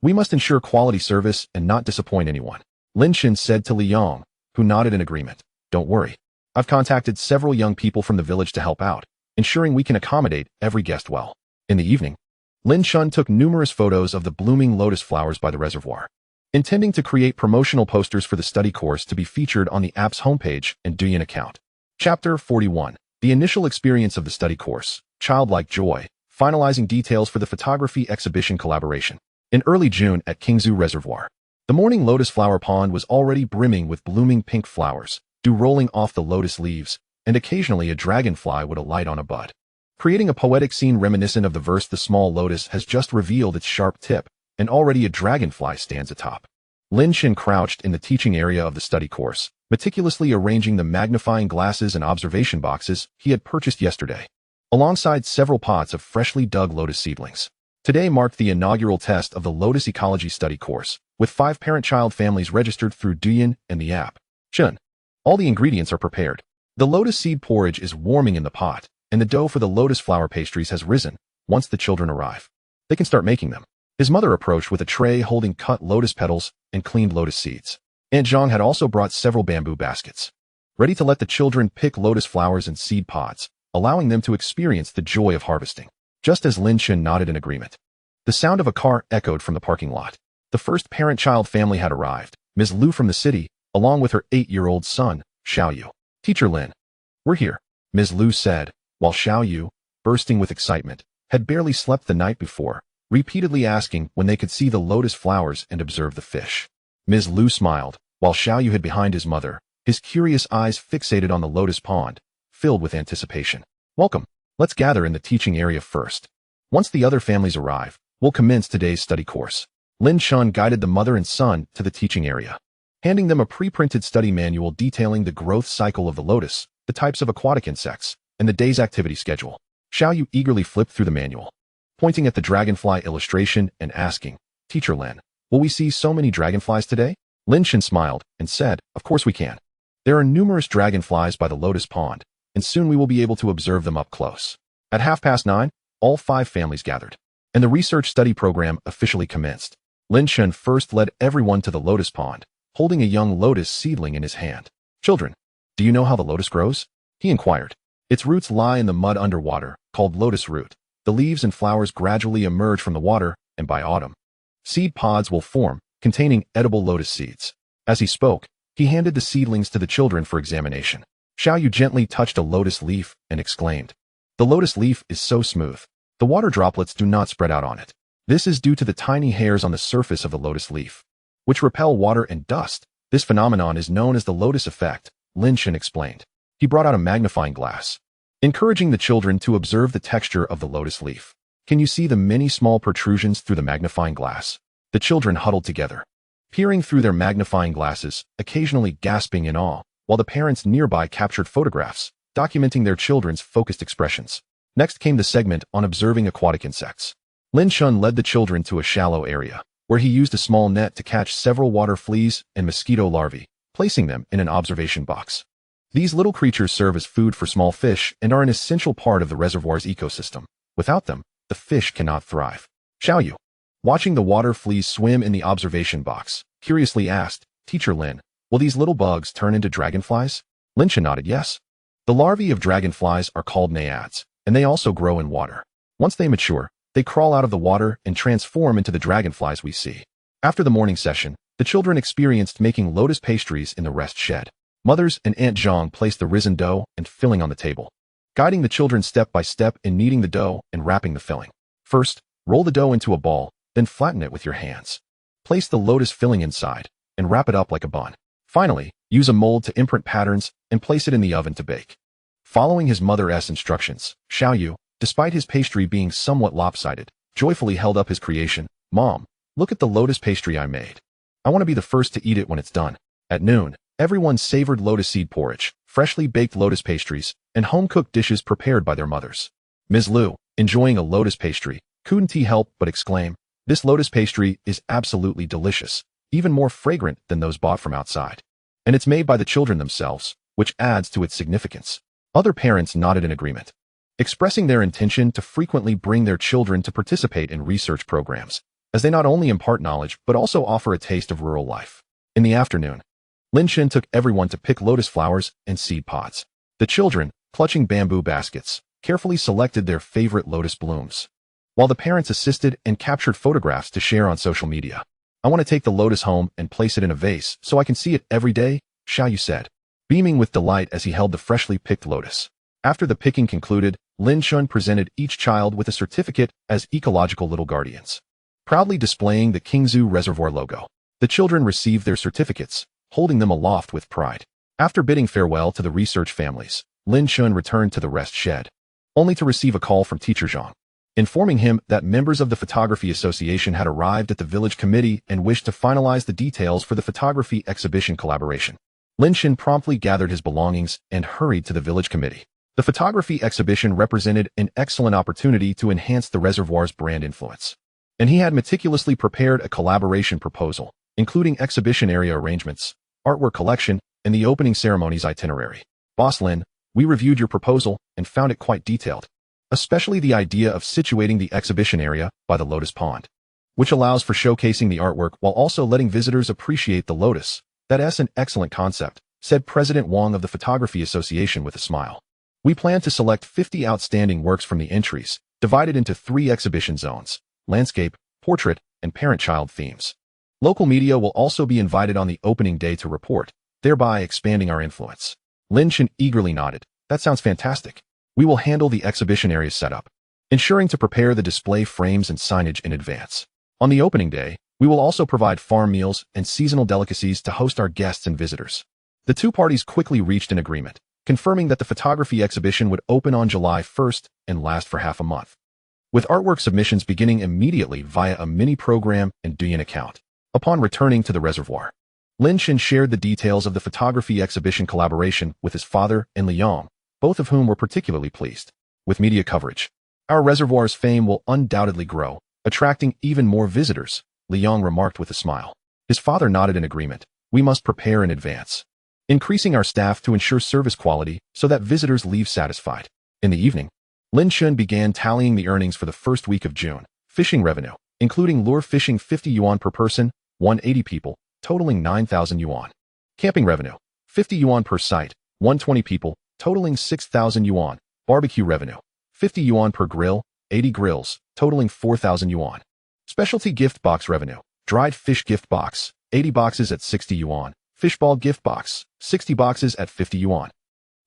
We must ensure quality service and not disappoint anyone, Lin Chen said to Li Yang, who nodded in agreement. Don't worry. I've contacted several young people from the village to help out, ensuring we can accommodate every guest well. In the evening, Lin Chen took numerous photos of the blooming lotus flowers by the reservoir, intending to create promotional posters for the study course to be featured on the app's homepage and Douyin account. Chapter 41. The initial experience of the study course, childlike joy, finalizing details for the photography exhibition collaboration. In early June at Qingzhu Reservoir, the morning lotus flower pond was already brimming with blooming pink flowers, dew rolling off the lotus leaves, and occasionally a dragonfly would alight on a bud, creating a poetic scene reminiscent of the verse "The small lotus has just revealed its sharp tip, and already a dragonfly stands atop." Lin Chen crouched in the teaching area of the study course, meticulously arranging the magnifying glasses and observation boxes he had purchased yesterday, alongside several pots of freshly dug lotus seedlings. Today marked the inaugural test of the Lotus Ecology Study course, with 5 parent-child families registered through Douyin and the app. Chen. All the ingredients are prepared. The lotus seed porridge is warming in the pot, and the dough for the lotus flower pastries has risen. Once the children arrive, they can start making them. His mother approached with a tray holding cut lotus petals and cleaned lotus seeds. Aunt Zhang had also brought several bamboo baskets, ready to let the children pick lotus flowers and seed pods, allowing them to experience the joy of harvesting. Just as Lin Chen nodded in agreement, the sound of a car echoed from the parking lot. The first parent-child family had arrived, Ms. Lu from the city, along with her 8-year-old son, Xiaoyu. Teacher Lin. We're here, Ms. Lu said, while Xiaoyu, bursting with excitement, had barely slept the night before, repeatedly asking when they could see the lotus flowers and observe the fish. Ms. Lu smiled, while Xiaoyu hid behind his mother, his curious eyes fixated on the lotus pond, filled with anticipation. Welcome. Let's gather in the teaching area first. Once the other families arrive, we'll commence today's study course. Lin Chen guided the mother and son to the teaching area, handing them a pre-printed study manual detailing the growth cycle of the lotus, the types of aquatic insects, and the day's activity schedule. Xiaoyu eagerly flipped through the manual, pointing at the dragonfly illustration and asking, Teacher Lin, will we see so many dragonflies today? Lin Chen smiled and said, Of course we can. There are numerous dragonflies by the lotus pond, and soon we will be able to observe them up close. At 9:30, all 5 families gathered, and the research study program officially commenced. Lin Chen first led everyone to the lotus pond, holding a young lotus seedling in his hand. Children, do you know how the lotus grows? He inquired. Its roots lie in the mud underwater, called lotus root. The leaves and flowers gradually emerge from the water, and by autumn, seed pods will form, containing edible lotus seeds. As he spoke, he handed the seedlings to the children for examination. Xiaoyu gently touched a lotus leaf and exclaimed, The lotus leaf is so smooth. The water droplets do not spread out on it. This is due to the tiny hairs on the surface of the lotus leaf, which repel water and dust. This phenomenon is known as the lotus effect, Lin Chen explained. He brought out a magnifying glass, encouraging the children to observe the texture of the lotus leaf. Can you see the many small protrusions through the magnifying glass? The children huddled together, peering through their magnifying glasses, occasionally gasping in awe, while the parents nearby captured photographs, documenting their children's focused expressions. Next came the segment on observing aquatic insects. Lin Chen led the children to a shallow area, where he used a small net to catch several water fleas and mosquito larvae, placing them in an observation box. These little creatures serve as food for small fish and are an essential part of the reservoir's ecosystem. Without them, the fish cannot thrive. Xiaoyu, watching the water fleas swim in the observation box, curiously asked, Teacher Lin, will these little bugs turn into dragonflies? Lin Chen nodded yes. The larvae of dragonflies are called naiads, and they also grow in water. Once they mature, they crawl out of the water and transform into the dragonflies we see. After the morning session, the children experienced making lotus pastries in the rest shed. Mothers and Aunt Zhang placed the risen dough and filling on the table, guiding the children step by step in kneading the dough and wrapping the filling. First, roll the dough into a ball, then flatten it with your hands. Place the lotus filling inside and wrap it up like a bun. Finally, use a mold to imprint patterns and place it in the oven to bake. Following his mother's instructions, Xiaoyu, despite his pastry being somewhat lopsided, joyfully held up his creation. Mom, look at the lotus pastry I made. I want to be the first to eat it when it's done. At noon, everyone savored lotus seed porridge, freshly baked lotus pastries, and home-cooked dishes prepared by their mothers. Ms. Lu, enjoying a lotus pastry, couldn't help but exclaim, This lotus pastry is absolutely delicious, even more fragrant than those bought from outside. And it's made by the children themselves, which adds to its significance. Other parents nodded in agreement, expressing their intention to frequently bring their children to participate in research programs, as they not only impart knowledge but also offer a taste of rural life. In the afternoon, Lin Chen took everyone to pick lotus flowers and seed pods. The children, clutching bamboo baskets, carefully selected their favorite lotus blooms, while the parents assisted and captured photographs to share on social media. I want to take the lotus home and place it in a vase so I can see it every day, Xiaoyu said, beaming with delight as he held the freshly picked lotus. After the picking concluded, Lin Chen presented each child with a certificate as ecological little guardians, proudly displaying the Qingzhu Reservoir logo. The children received their certificates, holding them aloft with pride. After bidding farewell to the research families, Lin Chen returned to the rest shed, only to receive a call from Teacher Zhang, informing him that members of the Photography Association had arrived at the village committee and wished to finalize the details for the photography exhibition collaboration. Lin Chen promptly gathered his belongings and hurried to the village committee. The photography exhibition represented an excellent opportunity to enhance the reservoir's brand influence, and he had meticulously prepared a collaboration proposal, including exhibition area arrangements, artwork collection, and the opening ceremony's itinerary. Boss Lin, we reviewed your proposal and found it quite detailed, especially the idea of situating the exhibition area by the lotus pond, which allows for showcasing the artwork while also letting visitors appreciate the lotus. That's an excellent concept, said President Wang of the Photography Association with a smile. We plan to select 50 outstanding works from the entries, divided into 3 exhibition zones: landscape, portrait, and parent-child themes. Local media will also be invited on the opening day to report, thereby expanding our influence. Lin Chen eagerly nodded. That sounds fantastic. We will handle the exhibition area setup, ensuring to prepare the display frames and signage in advance. On the opening day, we will also provide farm meals and seasonal delicacies to host our guests and visitors. The two parties quickly reached an agreement, confirming that the photography exhibition would open on July 1st and last for half a month, with artwork submissions beginning immediately via a mini-program and Douyin account. Upon returning to the reservoir, Lin Chen shared the details of the photography exhibition collaboration with his father and Liang, both of whom were particularly pleased. With media coverage, our reservoir's fame will undoubtedly grow, attracting even more visitors, Liang remarked with a smile. His father nodded in agreement. We must prepare in advance, increasing our staff to ensure service quality so that visitors leave satisfied. In the evening, Lin Chen began tallying the earnings for the first week of June. Fishing revenue, including lure fishing 50 yuan per person, 180 people, totaling 9,000 yuan. Camping revenue, 50 yuan per site, 120 people, totaling 6,000 yuan. Barbecue revenue, 50 yuan per grill, 80 grills, totaling 4,000 yuan. Specialty gift box revenue, dried fish gift box, 80 boxes at 60 yuan. Fishball gift box, 60 boxes at 50 yuan.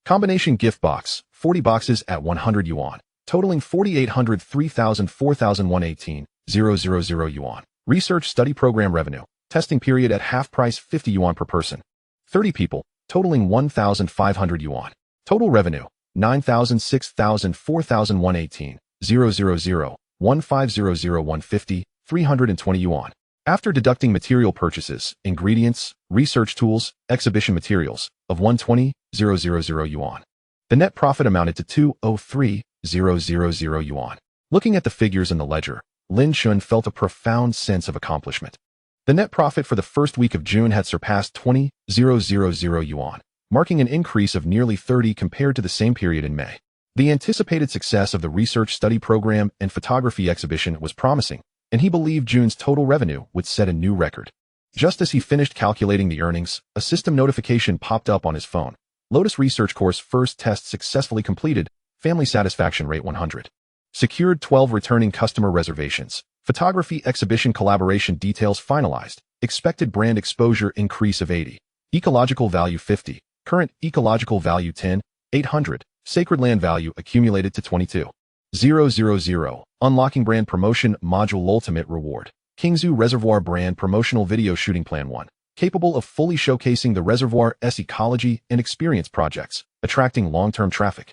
Combination gift box, 40 boxes at 100 yuan, totaling 4,800 3,000 4,118, 000 yuan. Research study program revenue, testing period at half price 50 yuan per person. 30 people, totaling 1,500 yuan. Total revenue, 9,000 6,000 4,118, 000, 1,500 150, 320 yuan. After deducting material purchases, ingredients, research tools, exhibition materials, of 120,000 yuan, the net profit amounted to 203,000 yuan. Looking at the figures in the ledger, Lin Chen felt a profound sense of accomplishment. The net profit for the first week of June had surpassed 20,000 yuan, marking an increase of nearly 30 compared to the same period in May. The anticipated success of the research study program and photography exhibition was promising, and he believed June's total revenue would set a new record. Just as he finished calculating the earnings, a system notification popped up on his phone. Lotus Research Course first test successfully completed, family satisfaction rate 100. Secured 12 returning customer reservations. Photography exhibition collaboration details finalized. Expected brand exposure increase of 80. Ecological value 50. Current ecological value 10, 800. Sacred land value accumulated to 22,000. Unlocking brand promotion module ultimate reward. Qingzhu Reservoir brand promotional video shooting plan 1. Capable of fully showcasing the reservoir's ecology and experience projects, attracting long-term traffic.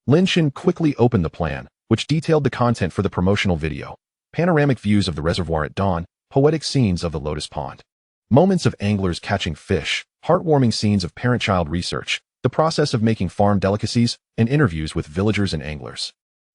Lin Chen quickly opened the plan, which detailed the content for the promotional video. Panoramic views of the reservoir at dawn, poetic scenes of the lotus pond. Moments of anglers catching fish, heartwarming scenes of parent-child research, the process of making farm delicacies, and interviews with villagers and anglers.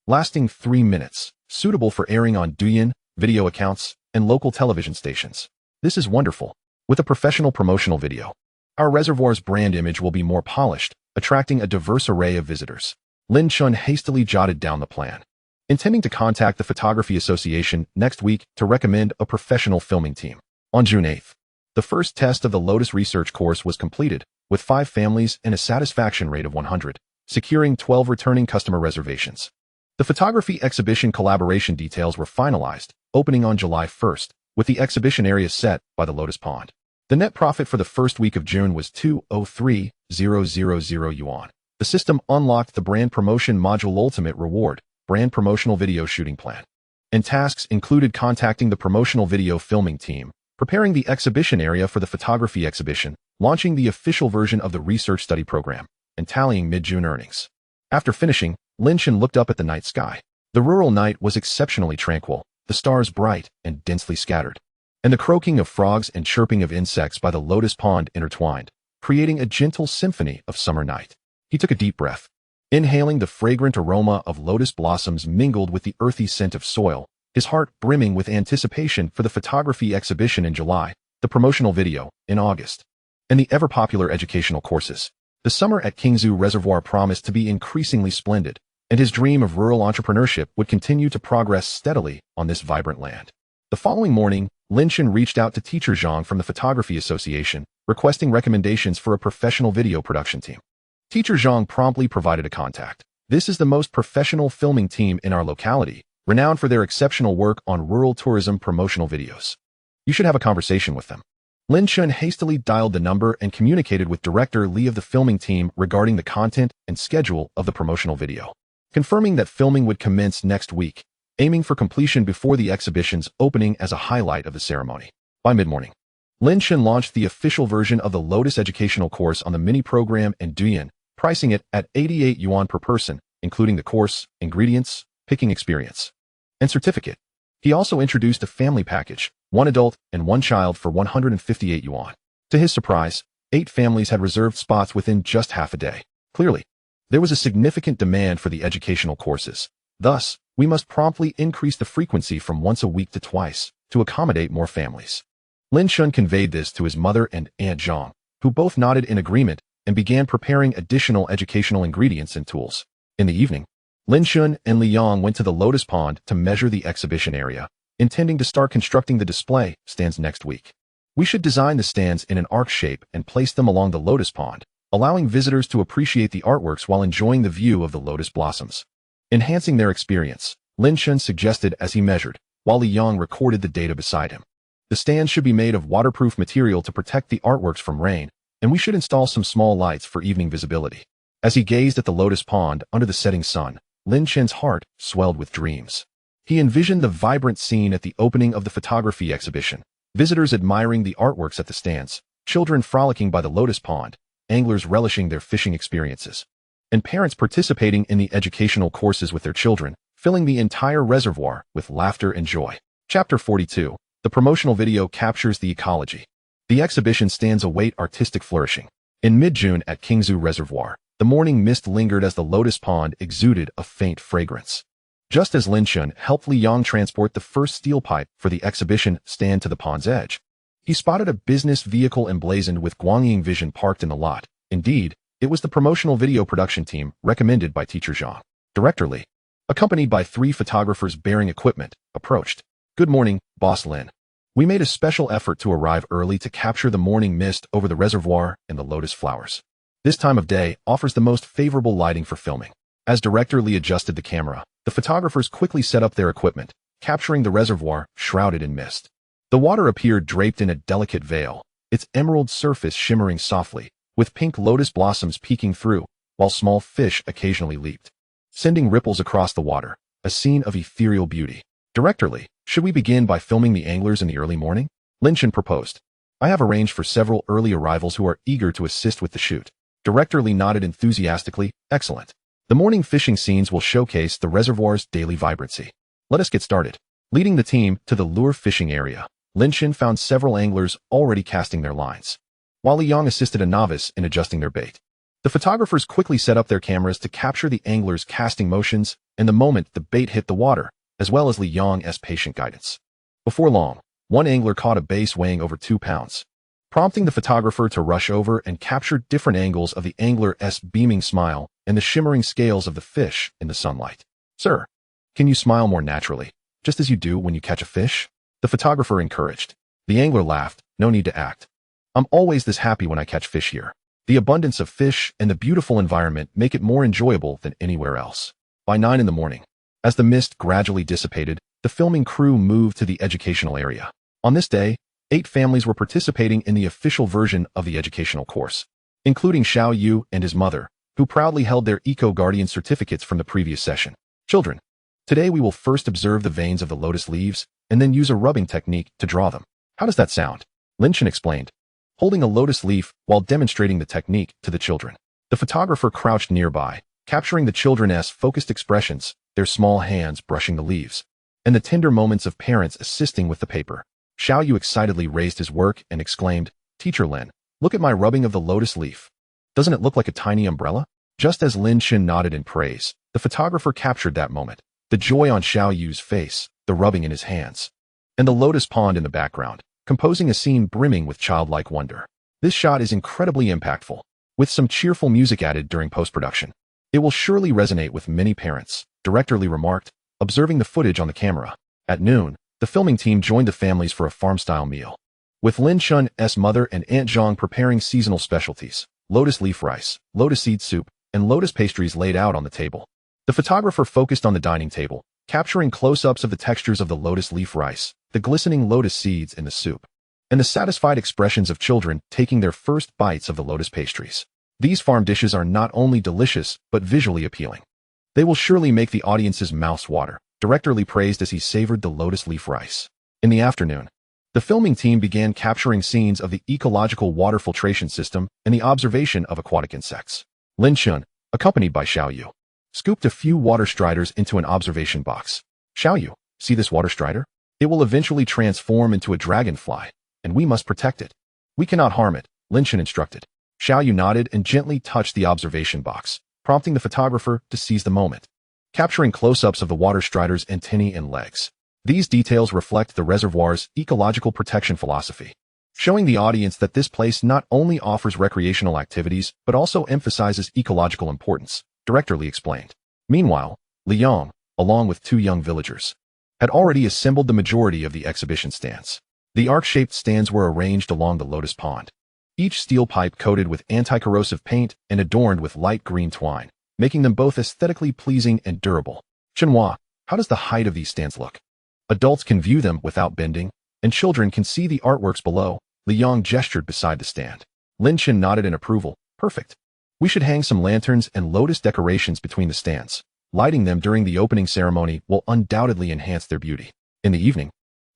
Lasting 3 minutes, suitable for airing on Douyin, video accounts, and local television stations. This is wonderful. With a professional promotional video, our reservoir's brand image will be more polished, attracting a diverse array of visitors. Lin Chen hastily jotted down the plan, intending to contact the Photography Association next week to recommend a professional filming team. On June 8th, the first test of the Lotus Research Course was completed, with 5 families and a satisfaction rate of 100, securing 12 returning customer reservations. The photography exhibition collaboration details were finalized, opening on July 1st, with the exhibition area set by the Lotus Pond. The net profit for the first week of June was 203,000 yuan. The system unlocked the brand promotion module ultimate reward, brand promotional video shooting plan. And tasks included contacting the promotional video filming team, preparing the exhibition area for the photography exhibition, launching the official version of the research study program, and tallying mid-June earnings. After finishing, Lin Chen looked up at the night sky. The rural night was exceptionally tranquil, the stars bright and densely scattered, and the croaking of frogs and chirping of insects by the lotus pond intertwined, creating a gentle symphony of summer night. He took a deep breath, inhaling the fragrant aroma of lotus blossoms mingled with the earthy scent of soil, his heart brimming with anticipation for the photography exhibition in July, the promotional video in August, and the ever-popular educational courses. The summer at Qingzhu Reservoir promised to be increasingly splendid, and his dream of rural entrepreneurship would continue to progress steadily on this vibrant land. The following morning, Lin Chen reached out to Teacher Zhang from the Photography Association, requesting recommendations for a professional video production team. Teacher Zhang promptly provided a contact. This is the most professional filming team in our locality, renowned for their exceptional work on rural tourism promotional videos. You should have a conversation with them. Lin Chen hastily dialed the number and communicated with Director Li of the filming team regarding the content and schedule of the promotional video, confirming that filming would commence next week, aiming for completion before the exhibition's opening as a highlight of the ceremony. By mid-morning, Lin Chen launched the official version of the Lotus educational course on the mini-program in Zhejiang, pricing it at 88 yuan per person, including the course, ingredients, picking experience, and certificate. He also introduced a family package, 1 adult and 1 child for 158 yuan. To his surprise, 8 families had reserved spots within just half a day. Clearly, there was a significant demand for the educational courses. Thus, we must promptly increase the frequency from once a week to twice to accommodate more families. Lin Chen conveyed this to his mother and Aunt Zhang, who both nodded in agreement and began preparing additional educational ingredients and tools. In the evening, Lin Chen and Li Yang went to the Lotus Pond to measure the exhibition area, intending to start constructing the display stands next week. We should design the stands in an arc shape and place them along the Lotus Pond, allowing visitors to appreciate the artworks while enjoying the view of the lotus blossoms. Enhancing their experience, Lin Chen suggested as he measured, while Li Yang recorded the data beside him. The stands should be made of waterproof material to protect the artworks from rain, and we should install some small lights for evening visibility. As he gazed at the Lotus Pond under the setting sun, Lin Chen's heart swelled with dreams. He envisioned the vibrant scene at the opening of the photography exhibition, visitors admiring the artworks at the stands, children frolicking by the Lotus Pond, anglers relishing their fishing experiences, and parents participating in the educational courses with their children, filling the entire reservoir with laughter and joy. Chapter 42. The promotional video captures the ecology. The exhibition stands await artistic flourishing. In mid-June at Qingzhu Reservoir, the morning mist lingered as the Lotus Pond exuded a faint fragrance. Just as Lin Chen helped Li Yang transport the first steel pipe for the exhibition stand to the pond's edge, he spotted a business vehicle emblazoned with Guangying Vision parked in the lot. Indeed, it was the promotional video production team recommended by Teacher Zhang. Director Li, accompanied by 3 photographers bearing equipment, approached. "Good morning, Boss Lin. We made a special effort to arrive early to capture the morning mist over the reservoir and the lotus flowers. This time of day offers the most favorable lighting for filming." As Director Li adjusted the camera, the photographers quickly set up their equipment, capturing the reservoir shrouded in mist. The water appeared draped in a delicate veil, its emerald surface shimmering softly, with pink lotus blossoms peeking through, while small fish occasionally leaped, sending ripples across the water, a scene of ethereal beauty. "Director Li, should we begin by filming the anglers in the early morning?" Lin Chen proposed. "I have arranged for several early arrivals who are eager to assist with the shoot." Director Li nodded enthusiastically. "Excellent. The morning fishing scenes will showcase the reservoir's daily vibrancy. Let us get started." Leading the team to the lure fishing area, Lin Chen found several anglers already casting their lines, while Li Yang assisted a novice in adjusting their bait. The photographers quickly set up their cameras to capture the anglers' casting motions and the moment the bait hit the water, as well as Li Yang's patient guidance. Before long, one angler caught a bass weighing over 2 pounds, prompting the photographer to rush over and capture different angles of the angler's beaming smile and the shimmering scales of the fish in the sunlight. "Sir, can you smile more naturally, just as you do when you catch a fish?" the photographer encouraged. The angler laughed. "No need to act. I'm always this happy when I catch fish here. The abundance of fish and the beautiful environment make it more enjoyable than anywhere else." By 9 in the morning, as the mist gradually dissipated, the filming crew moved to the educational area. On this day, 8 families were participating in the official version of the educational course, including Xiao Yu and his mother, who proudly held their Eco-Guardian certificates from the previous session. "Children, today we will first observe the veins of the lotus leaves and then use a rubbing technique to draw them. How does that sound?" Lin Chen explained, holding a lotus leaf while demonstrating the technique to the children. The photographer crouched nearby, capturing the children's focused expressions, their small hands brushing the leaves, and the tender moments of parents assisting with the paper. Xiao Yu excitedly raised his work and exclaimed, "Teacher Lin, look at my rubbing of the lotus leaf. Doesn't it look like a tiny umbrella?" Just as Lin Chen nodded in praise, the photographer captured that moment, the joy on Xiao Yu's face, the rubbing in his hands, and the lotus pond in the background, composing a scene brimming with childlike wonder. This shot is incredibly impactful, with some cheerful music added during post-production. "It will surely resonate with many parents," Director Li remarked, observing the footage on the camera. At noon, the filming team joined the families for a farm-style meal, with Lin Chen's mother and Aunt Zhang preparing seasonal specialties, lotus leaf rice, lotus seed soup, and lotus pastries laid out on the table. The photographer focused on the dining table, capturing close-ups of the textures of the lotus leaf rice, the glistening lotus seeds in the soup, and the satisfied expressions of children taking their first bites of the lotus pastries. These farm dishes are not only delicious, but visually appealing. They will surely make the audience's mouths water, Director Lee praised as he savored the lotus leaf rice. In the afternoon, the filming team began capturing scenes of the ecological water filtration system and the observation of aquatic insects. Lin Chen, accompanied by Xiaoyu, scooped a few water striders into an observation box. Xiaoyu, see this water strider? It will eventually transform into a dragonfly, and we must protect it. We cannot harm it, Lin Chen instructed. Xiaoyu nodded and gently touched the observation box, prompting the photographer to seize the moment, capturing close-ups of the water strider's antennae and legs. These details reflect the reservoir's ecological protection philosophy, showing the audience that this place not only offers recreational activities but also emphasizes ecological importance, Director Lee explained. Meanwhile, Liang, along with 2 young villagers, had already assembled the majority of the exhibition stands. The arc-shaped stands were arranged along the lotus pond, each steel pipe coated with anti-corrosive paint and adorned with light green twine, making them both aesthetically pleasing and durable. Chenhua, how does the height of these stands look? Adults can view them without bending, and children can see the artworks below. Liang gestured beside the stand. Lin Chen nodded in approval. Perfect. We should hang some lanterns and lotus decorations between the stands. Lighting them during the opening ceremony will undoubtedly enhance their beauty. In the evening,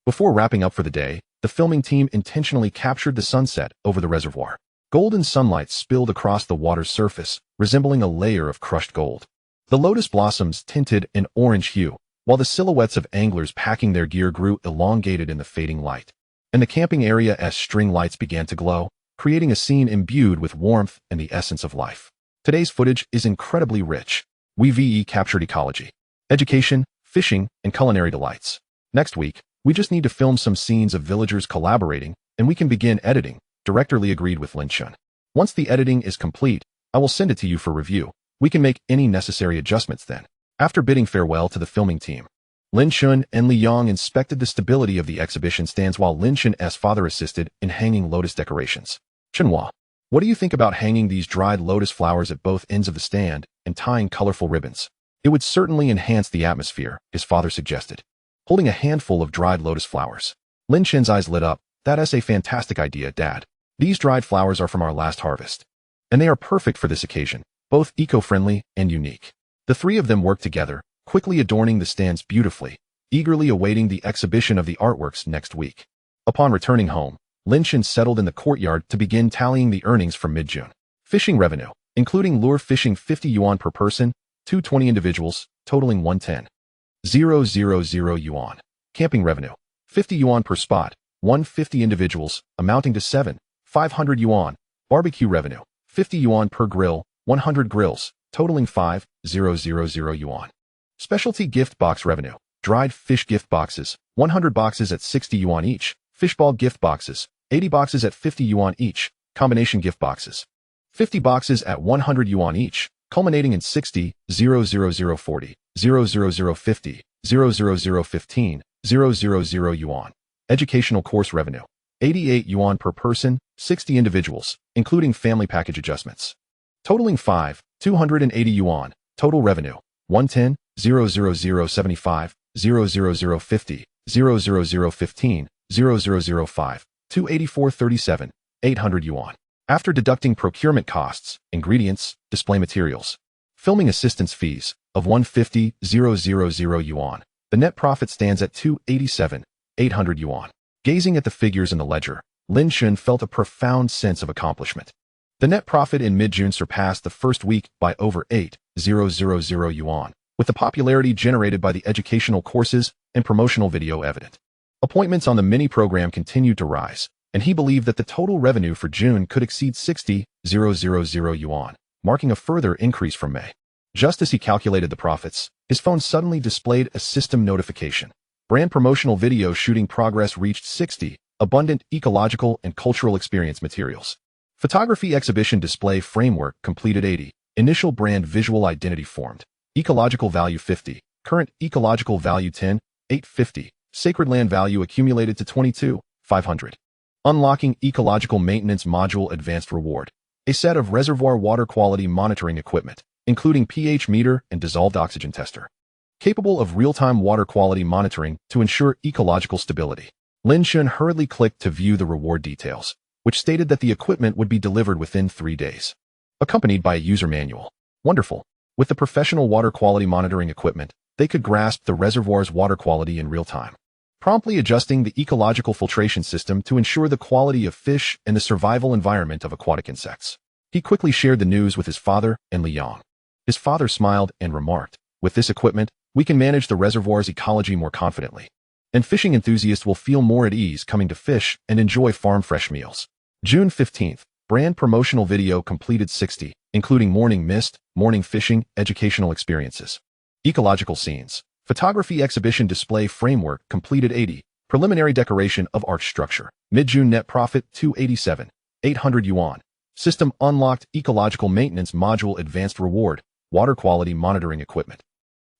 before wrapping up for the day, the filming team intentionally captured the sunset over the reservoir. Golden sunlight spilled across the water's surface, resembling a layer of crushed gold. The lotus blossoms tinted an orange hue, while the silhouettes of anglers packing their gear grew elongated in the fading light, and the camping area as string lights began to glow, creating a scene imbued with warmth and the essence of life. Today's footage is incredibly rich. We captured ecology, education, fishing, and culinary delights. Next week, we just need to film some scenes of villagers collaborating, and we can begin editing, Director Lee agreed with Lin Chen. Once the editing is complete, I will send it to you for review. We can make any necessary adjustments then. After bidding farewell to the filming team, Lin Chen and Liang inspected the stability of the exhibition stands while Lin Chen's father assisted in hanging lotus decorations. Chenhua, what do you think about hanging these dried lotus flowers at both ends of the stand and tying colorful ribbons? It would certainly enhance the atmosphere, his father suggested, holding a handful of dried lotus flowers. Lin Chen's eyes lit up. That's a fantastic idea, Dad. These dried flowers are from our last harvest, and they are perfect for this occasion, both eco-friendly and unique. The 3 of them worked together, quickly adorning the stands beautifully, eagerly awaiting the exhibition of the artworks next week. Upon returning home, Lin Chen settled in the courtyard to begin tallying the earnings from mid-June. Fishing revenue, including lure fishing 50 yuan per person, 220 individuals, totaling 110,000 yuan. Camping revenue, 50 yuan per spot, 150 individuals, amounting to 7,500 yuan. Barbecue revenue, 50 yuan per grill, 100 grills, totaling 5,000 yuan. Specialty gift box revenue, dried fish gift boxes, 100 boxes at 60 yuan each, fishball gift boxes, 80 boxes at 50 yuan each, combination gift boxes, 50 boxes at 100 yuan each, culminating in 60,000 40, 00050, 00015, 000 yuan. Educational course revenue, 88 yuan per person, 60 individuals, including family package adjustments, totaling 5,280 yuan. Total revenue, 110,000 75, 00050, 00015, 00005, 284.37, 800 yuan. After deducting procurement costs, ingredients, display materials, filming assistance fees of 150,000 yuan, the net profit stands at 287,800 yuan. Gazing at the figures in the ledger, Lin Chen felt a profound sense of accomplishment. The net profit in mid-June surpassed the first week by over 8,000 yuan, with the popularity generated by the educational courses and promotional video evident. Appointments on the mini-program continued to rise, and he believed that the total revenue for June could exceed 60,000 yuan, marking a further increase from May. Just as he calculated the profits, his phone suddenly displayed a system notification. Brand promotional video shooting progress reached 60, abundant ecological and cultural experience materials. Photography exhibition display framework completed 80, initial brand visual identity formed, ecological value 50, current ecological value 10, 850, sacred land value accumulated to 22, 500. Unlocking ecological maintenance module advanced reward, a set of reservoir water quality monitoring equipment, including pH meter and dissolved oxygen tester. capable of real-time water quality monitoring to ensure ecological stability. Lin Chen hurriedly clicked to view the reward details, which stated that the equipment would be delivered within 3 days, accompanied by a user manual. Wonderful. With the professional water quality monitoring equipment, they could grasp the reservoir's water quality in real time, promptly adjusting the ecological filtration system to ensure the quality of fish and the survival environment of aquatic insects. He quickly shared the news with his father and Liang. His father smiled and remarked, "With this equipment, we can manage the reservoir's ecology more confidently, and fishing enthusiasts will feel more at ease coming to fish and enjoy farm-fresh meals." June 15th, brand promotional video completed 60, including morning mist, morning fishing, educational experiences, ecological scenes, photography exhibition display framework completed 80, preliminary decoration of arch structure, mid-June net profit 287, 800 yuan, system unlocked ecological maintenance module advanced reward, water quality monitoring equipment.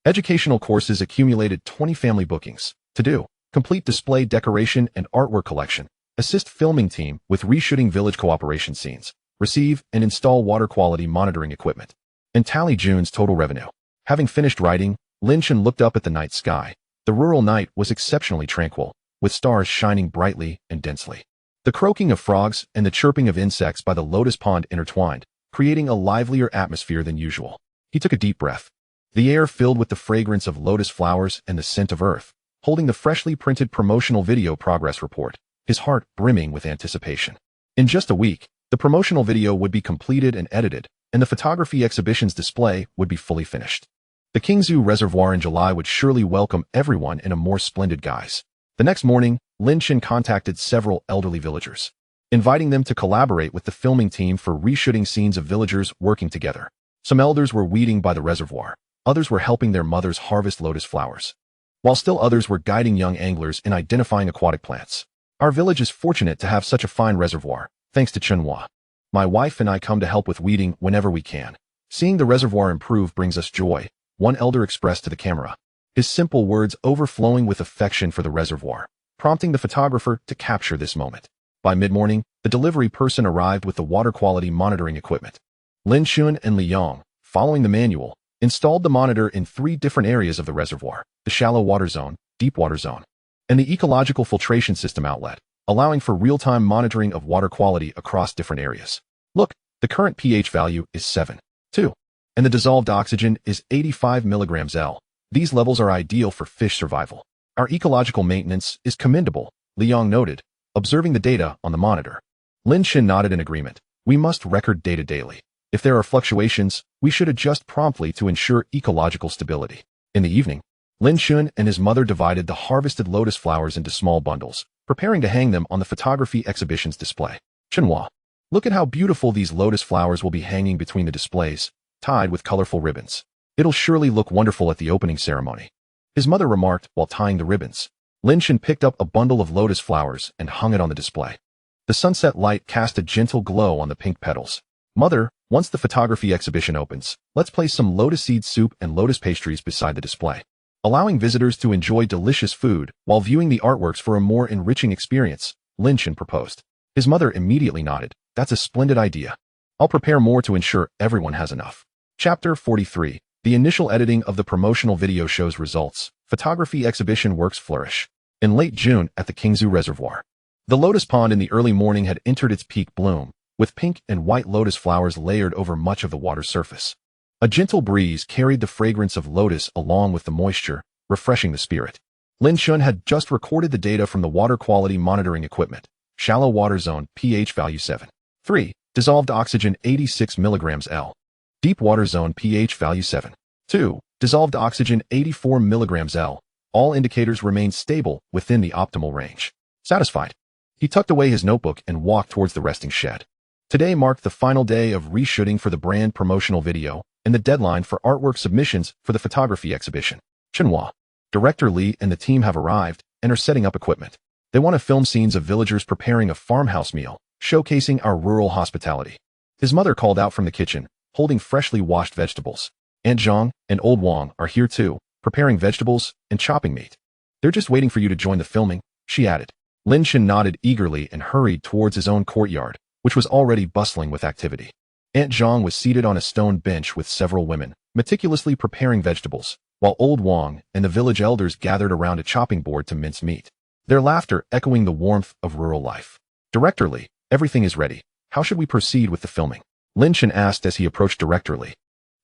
Educational courses accumulated 20 family bookings, to do, complete display decoration and artwork collection, assist filming team with reshooting village cooperation scenes, receive and install water quality monitoring equipment, and tally June's total revenue. Having finished writing, Lin Chen looked up at the night sky. The rural night was exceptionally tranquil, with stars shining brightly and densely. The croaking of frogs and the chirping of insects by the lotus pond intertwined, creating a livelier atmosphere than usual. He took a deep breath. The air filled with the fragrance of lotus flowers and the scent of earth, holding the freshly printed promotional video progress report, his heart brimming with anticipation. In just a week, the promotional video would be completed and edited, and the photography exhibition's display would be fully finished. The Qingzhu Reservoir in July would surely welcome everyone in a more splendid guise. The next morning, Lin Chen contacted several elderly villagers, inviting them to collaborate with the filming team for reshooting scenes of villagers working together. Some elders were weeding by the reservoir, others were helping their mothers harvest lotus flowers, while still others were guiding young anglers in identifying aquatic plants. "Our village is fortunate to have such a fine reservoir, thanks to Chenhua. My wife and I come to help with weeding whenever we can. Seeing the reservoir improve brings us joy," one elder expressed to the camera, his simple words overflowing with affection for the reservoir, prompting the photographer to capture this moment. By mid-morning, the delivery person arrived with the water quality monitoring equipment. Lin Chen and Liang, following the manual, installed the monitor in 3 different areas of the reservoir: the shallow water zone, deep water zone, and the ecological filtration system outlet, allowing for real-time monitoring of water quality across different areas. "Look, the current pH value is 7.2, and the dissolved oxygen is 85 milligrams L. These levels are ideal for fish survival. Our ecological maintenance is commendable," Liang noted, observing the data on the monitor. Lin Chen nodded in agreement. "We must record data daily. If there are fluctuations, we should adjust promptly to ensure ecological stability." In the evening, Lin Chen and his mother divided the harvested lotus flowers into small bundles, preparing to hang them on the photography exhibition's display. "Chenhua, look at how beautiful these lotus flowers will be hanging between the displays, tied with colorful ribbons. It'll surely look wonderful at the opening ceremony," his mother remarked while tying the ribbons. Lin Chen picked up a bundle of lotus flowers and hung it on the display. The sunset light cast a gentle glow on the pink petals. "Mother, once the photography exhibition opens, let's place some lotus seed soup and lotus pastries beside the display, allowing visitors to enjoy delicious food while viewing the artworks for a more enriching experience," Lin Chen proposed. His mother immediately nodded. "That's a splendid idea. I'll prepare more to ensure everyone has enough." Chapter 43. The initial editing of the promotional video shows results. Photography exhibition works flourish. In late June at the Qingzhu Reservoir, the lotus pond in the early morning had entered its peak bloom, with pink and white lotus flowers layered over much of the water's surface. A gentle breeze carried the fragrance of lotus along with the moisture, refreshing the spirit. Lin Chen had just recorded the data from the water quality monitoring equipment. Shallow water zone, pH value 7.3, dissolved oxygen 86 milligrams L. Deep water zone, pH value 7.2, dissolved oxygen 84 milligrams L. All indicators remained stable within the optimal range. Satisfied, he tucked away his notebook and walked towards the resting shed. Today marked the final day of reshooting for the brand promotional video and the deadline for artwork submissions for the photography exhibition. Chenhua, Director Li and the team have arrived and are setting up equipment. They want to film scenes of villagers preparing a farmhouse meal, showcasing our rural hospitality. His mother called out from the kitchen, holding freshly washed vegetables. Aunt Zhang and Old Wang are here too, preparing vegetables and chopping meat. "They're just waiting for you to join the filming," she added. Lin Chen nodded eagerly and hurried towards his own courtyard, which was already bustling with activity. Aunt Zhang was seated on a stone bench with several women, meticulously preparing vegetables, while old Wang and the village elders gathered around a chopping board to mince meat, their laughter echoing the warmth of rural life. Director Li, everything is ready. How should we proceed with the filming? Lin Chen asked as he approached Director Li,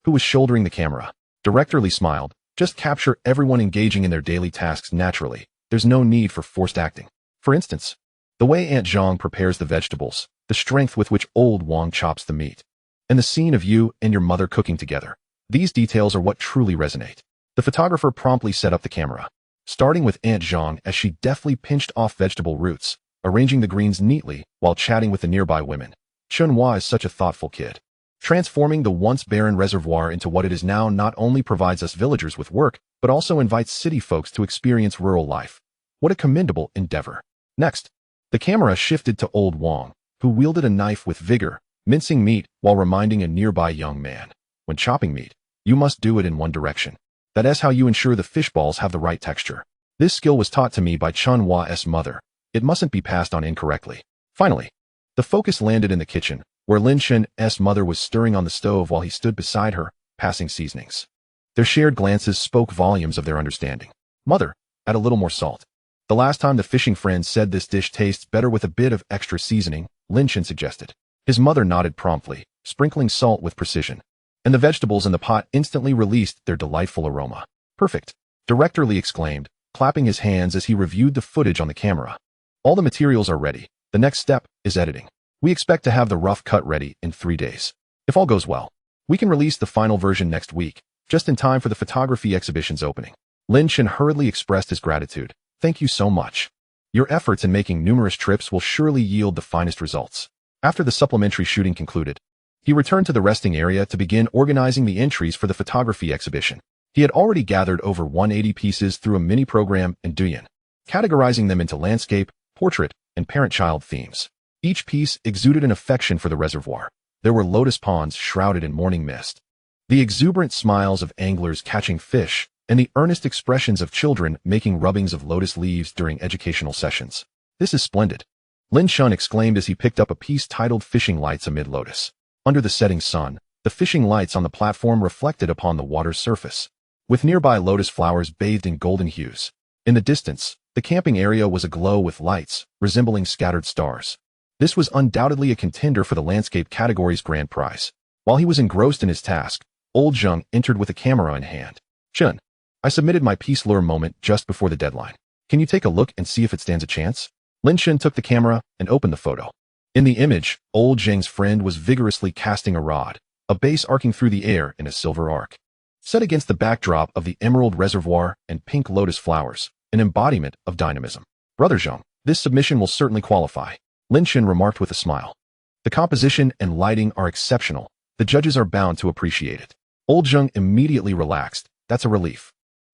who was shouldering the camera. Director Li smiled. Just capture everyone engaging in their daily tasks naturally. There's no need for forced acting. For instance, the way Aunt Zhang prepares the vegetables, the strength with which old Wang chops the meat, and the scene of you and your mother cooking together. These details are what truly resonate. The photographer promptly set up the camera, starting with Aunt Zhang as she deftly pinched off vegetable roots, arranging the greens neatly while chatting with the nearby women. Chunhua is such a thoughtful kid. Transforming the once barren reservoir into what it is now not only provides us villagers with work, but also invites city folks to experience rural life. What a commendable endeavor. Next, the camera shifted to old Wang, who wielded a knife with vigor, mincing meat while reminding a nearby young man, when chopping meat, you must do it in one direction. That is how you ensure the fish balls have the right texture. This skill was taught to me by Chunhua's mother. It mustn't be passed on incorrectly. Finally, the focus landed in the kitchen, where Lin Chen's mother was stirring on the stove while he stood beside her, passing seasonings. Their shared glances spoke volumes of their understanding. Mother, add a little more salt. The last time the fishing friend said this dish tastes better with a bit of extra seasoning, Lin Chen suggested. His mother nodded promptly, sprinkling salt with precision, and the vegetables in the pot instantly released their delightful aroma. Perfect, Director Li exclaimed, clapping his hands as he reviewed the footage on the camera. All the materials are ready. The next step is editing. We expect to have the rough cut ready in 3 days. If all goes well, we can release the final version next week, just in time for the photography exhibition's opening. Lin Chen hurriedly expressed his gratitude. Thank you so much. Your efforts in making numerous trips will surely yield the finest results. After the supplementary shooting concluded, he returned to the resting area to begin organizing the entries for the photography exhibition. He had already gathered over 180 pieces through a mini program in Douyin, categorizing them into landscape, portrait, and parent-child themes. Each piece exuded an affection for the reservoir. There were lotus ponds shrouded in morning mist, the exuberant smiles of anglers catching fish, and the earnest expressions of children making rubbings of lotus leaves during educational sessions. This is splendid, Lin Chen exclaimed as he picked up a piece titled Fishing Lights Amid Lotus. Under the setting sun, the fishing lights on the platform reflected upon the water's surface, with nearby lotus flowers bathed in golden hues. In the distance, the camping area was aglow with lights, resembling scattered stars. This was undoubtedly a contender for the landscape category's grand prize. While he was engrossed in his task, old Zheng entered with a camera in hand. Chen, I submitted my piece lure moment just before the deadline. Can you take a look and see if it stands a chance? Lin Chen took the camera and opened the photo. In the image, old Zheng's friend was vigorously casting a rod, a base arcing through the air in a silver arc. Set against the backdrop of the emerald reservoir and pink lotus flowers, an embodiment of dynamism. Brother Zheng, this submission will certainly qualify, Lin Chen remarked with a smile. The composition and lighting are exceptional. The judges are bound to appreciate it. Old Zheng immediately relaxed. That's a relief.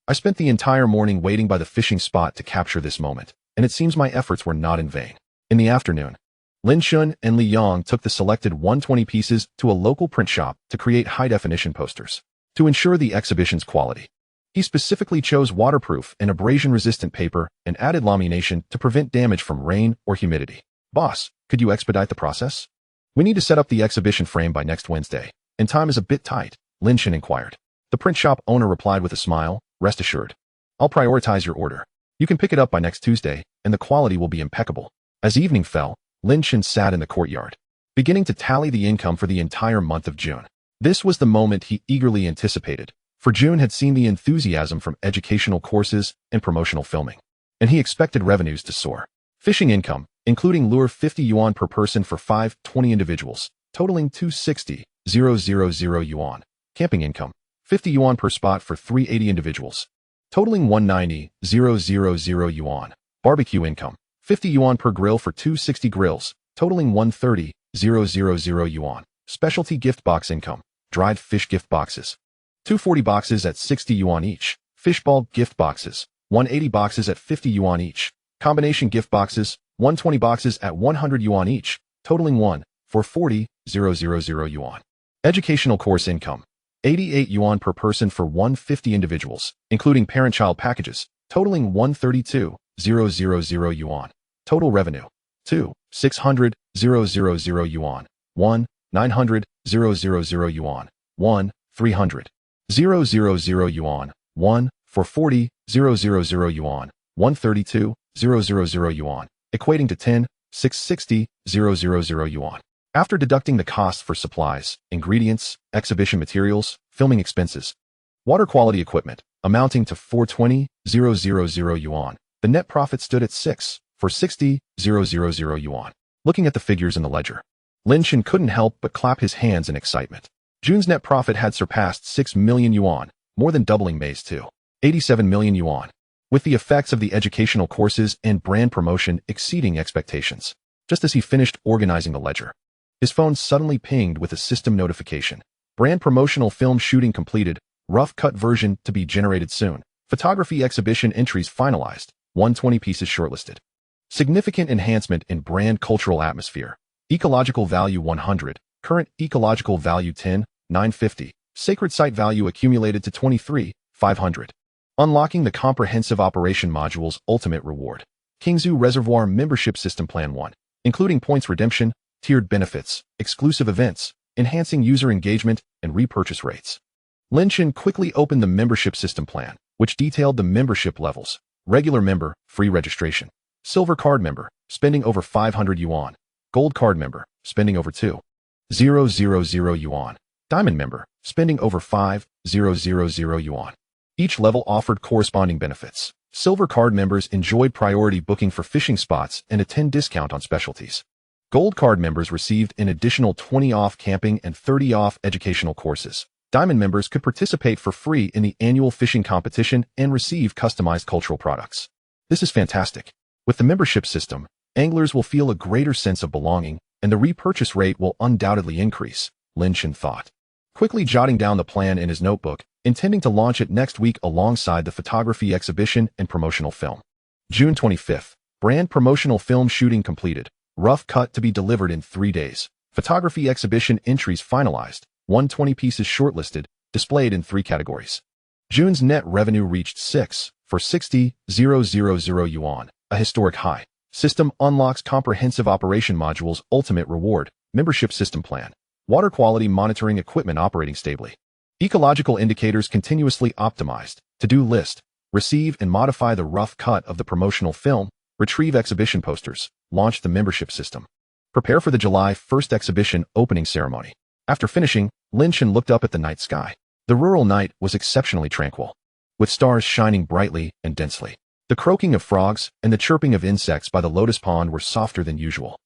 I spent the entire morning waiting by the fishing spot to capture this moment, and it seems my efforts were not in vain. In the afternoon, Lin Chen and Li Yang took the selected 120 pieces to a local print shop to create high-definition posters. To ensure the exhibition's quality, he specifically chose waterproof and abrasion-resistant paper and added lamination to prevent damage from rain or humidity. Boss, could you expedite the process? We need to set up the exhibition frame by next Wednesday, and time is a bit tight, Lin Chen inquired. The print shop owner replied with a smile, rest assured. I'll prioritize your order. You can pick it up by next Tuesday, and the quality will be impeccable. As evening fell, Lin Chen sat in the courtyard, beginning to tally the income for the entire month of June. This was the moment he eagerly anticipated, for June had seen the enthusiasm from educational courses and promotional filming, and he expected revenues to soar. Fishing income, including lure 50 yuan per person for 520 individuals, totaling 260,000 yuan. Camping income, 50 yuan per spot for 380 individuals, totaling 190,000 yuan. Barbecue income, 50 yuan per grill for 260 grills, totaling 130,000 yuan. Specialty gift box income, dried fish gift boxes, 240 boxes at 60 yuan each. Fishball gift boxes, 180 boxes at 50 yuan each. Combination gift boxes, 120 boxes at 100 yuan each, totaling 40,000 yuan. Educational course income, 88 yuan per person for 150 individuals, including parent-child packages, totaling 132,000 yuan. Total revenue, 2,600,000 yuan. 900, 000 yuan, 1, 300, 000 yuan, 1, 440, 000 yuan, 132, 000 yuan, equating to 10, 660, 000 yuan. After deducting the costs for supplies, ingredients, exhibition materials, filming expenses, water quality equipment, amounting to 420, 000 yuan, the net profit stood at 6, 460, 000 yuan. Looking at the figures in the ledger, Lin Chen couldn't help but clap his hands in excitement. June's net profit had surpassed 6 million yuan, more than doubling May's to 87 million yuan, with the effects of the educational courses and brand promotion exceeding expectations. Just as he finished organizing the ledger, his phone suddenly pinged with a system notification. Brand promotional film shooting completed, rough cut version to be generated soon. Photography exhibition entries finalized, 120 pieces shortlisted. Significant enhancement in brand cultural atmosphere. Ecological value 100, current ecological value 10, 950, sacred site value accumulated to 23, 500. Unlocking the comprehensive operation module's ultimate reward. Qingzhu Reservoir membership system plan 1, including points redemption, tiered benefits, exclusive events, enhancing user engagement, and repurchase rates. Lin Chen quickly opened the membership system plan, which detailed the membership levels. Regular member, free registration. Silver card member, spending over 500 yuan. Gold card member, spending over 2,000 yuan. Diamond member, spending over 5,000 yuan. Each level offered corresponding benefits. Silver card members enjoyed priority booking for fishing spots and a 10 discount on specialties. Gold card members received an additional 20 off camping and 30 off educational courses. Diamond members could participate for free in the annual fishing competition and receive customized cultural products. This is fantastic. With the membership system, anglers will feel a greater sense of belonging, and the repurchase rate will undoubtedly increase, Lin Chen thought. Quickly jotting down the plan in his notebook, intending to launch it next week alongside the photography exhibition and promotional film. June 25th, brand promotional film shooting completed, rough cut to be delivered in 3 days. Photography exhibition entries finalized, 120 pieces shortlisted, displayed in 3 categories. June's net revenue reached 6, 460, 000 yuan, a historic high. System unlocks comprehensive operation module's ultimate reward, membership system plan. Water quality monitoring equipment operating stably. Ecological indicators continuously optimized. To-do list. Receive and modify the rough cut of the promotional film. Retrieve exhibition posters. Launch the membership system. Prepare for the July 1st exhibition opening ceremony. After finishing, Lin Chen looked up at the night sky. The rural night was exceptionally tranquil, with stars shining brightly and densely. The croaking of frogs and the chirping of insects by the lotus pond were softer than usual,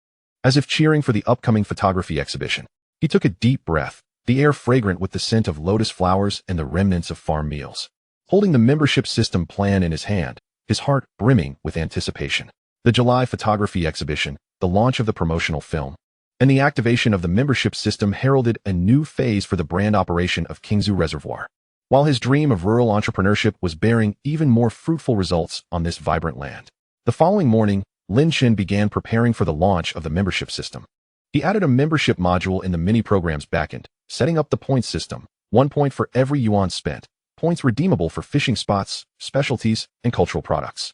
as if cheering for the upcoming photography exhibition. He took a deep breath, the air fragrant with the scent of lotus flowers and the remnants of farm meals. Holding the membership system plan in his hand, his heart brimming with anticipation. The July photography exhibition, the launch of the promotional film, and the activation of the membership system heralded a new phase for the brand operation of Qingzhu Reservoir. While his dream of rural entrepreneurship was bearing even more fruitful results on this vibrant land. The following morning, Lin Chen began preparing for the launch of the membership system. He added a membership module in the mini-program's backend, setting up the points system, 1 point for every yuan spent, points redeemable for fishing spots, specialties, and cultural products.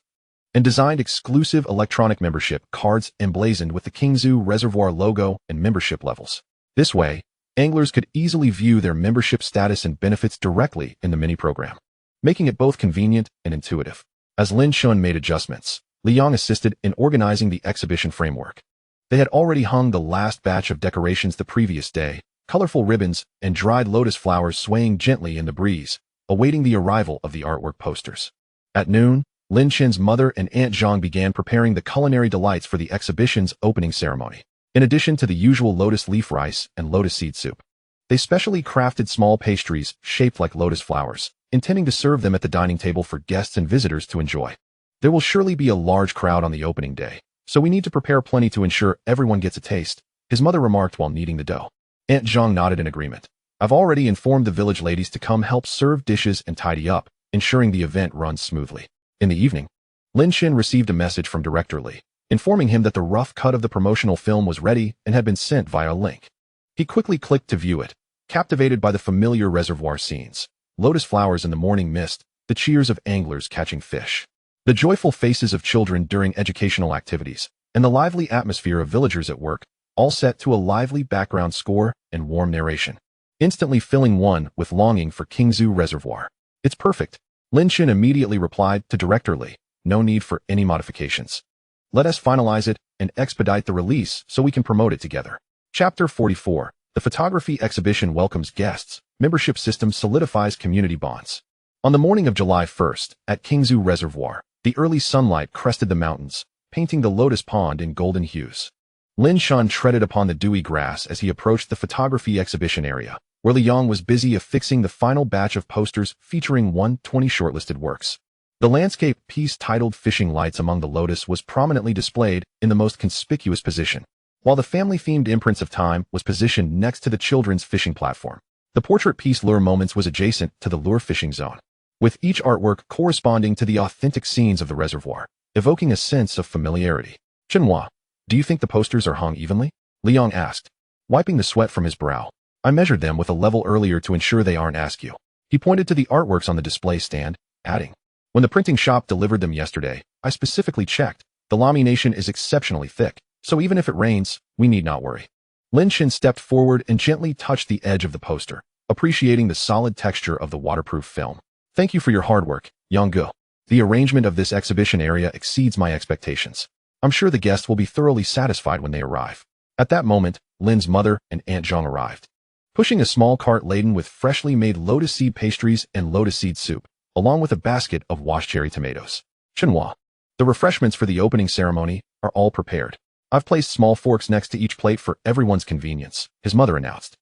And designed exclusive electronic membership cards emblazoned with the Qingzhu Reservoir logo and membership levels. This way, anglers could easily view their membership status and benefits directly in the mini-program, making it both convenient and intuitive. As Lin Chen made adjustments, Liang assisted in organizing the exhibition framework. They had already hung the last batch of decorations the previous day, colorful ribbons and dried lotus flowers swaying gently in the breeze, awaiting the arrival of the artwork posters. At noon, Lin Chen's mother and Aunt Zhang began preparing the culinary delights for the exhibition's opening ceremony. In addition to the usual lotus leaf rice and lotus seed soup, they specially crafted small pastries shaped like lotus flowers, intending to serve them at the dining table for guests and visitors to enjoy. There will surely be a large crowd on the opening day, so we need to prepare plenty to ensure everyone gets a taste, his mother remarked while kneading the dough. Aunt Zhang nodded in agreement. I've already informed the village ladies to come help serve dishes and tidy up, ensuring the event runs smoothly. In the evening, Lin Chen received a message from Director Li, informing him that the rough cut of the promotional film was ready and had been sent via a link. He quickly clicked to view it, captivated by the familiar reservoir scenes, lotus flowers in the morning mist, the cheers of anglers catching fish, the joyful faces of children during educational activities, and the lively atmosphere of villagers at work. all set to a lively background score and warm narration, instantly filling one with longing for Qingzhu Reservoir. It's perfect. Lin Chen immediately replied to director Li, no need for any modifications. Let us finalize it and expedite the release so we can promote it together. Chapter 44. The photography exhibition welcomes guests. Membership system solidifies community bonds. On the morning of July 1st, at Qingzhu Reservoir, the early sunlight crested the mountains, painting the lotus pond in golden hues. Lin Chen treaded upon the dewy grass as he approached the photography exhibition area, where Liang was busy affixing the final batch of posters featuring 120 shortlisted works. The landscape piece titled Fishing Lights Among the Lotus was prominently displayed in the most conspicuous position, while the family-themed Imprints of Time was positioned next to the children's fishing platform. The portrait piece Lure Moments was adjacent to the lure fishing zone, with each artwork corresponding to the authentic scenes of the reservoir, evoking a sense of familiarity. Chenhua, do you think the posters are hung evenly? Liang asked, wiping the sweat from his brow. I measured them with a level earlier to ensure they aren't askew. He pointed to the artworks on the display stand, adding, when the printing shop delivered them yesterday, I specifically checked. The lamination is exceptionally thick, so even if it rains, we need not worry. Lin Chen stepped forward and gently touched the edge of the poster, appreciating the solid texture of the waterproof film. Thank you for your hard work, Yang Gu. The arrangement of this exhibition area exceeds my expectations. I'm sure the guests will be thoroughly satisfied when they arrive. At that moment, Lin's mother and Aunt Zhang arrived, pushing a small cart laden with freshly made lotus seed pastries and lotus seed soup, along with a basket of washed cherry tomatoes. Chenhua, the refreshments for the opening ceremony are all prepared. I've placed small forks next to each plate for everyone's convenience, his mother announced.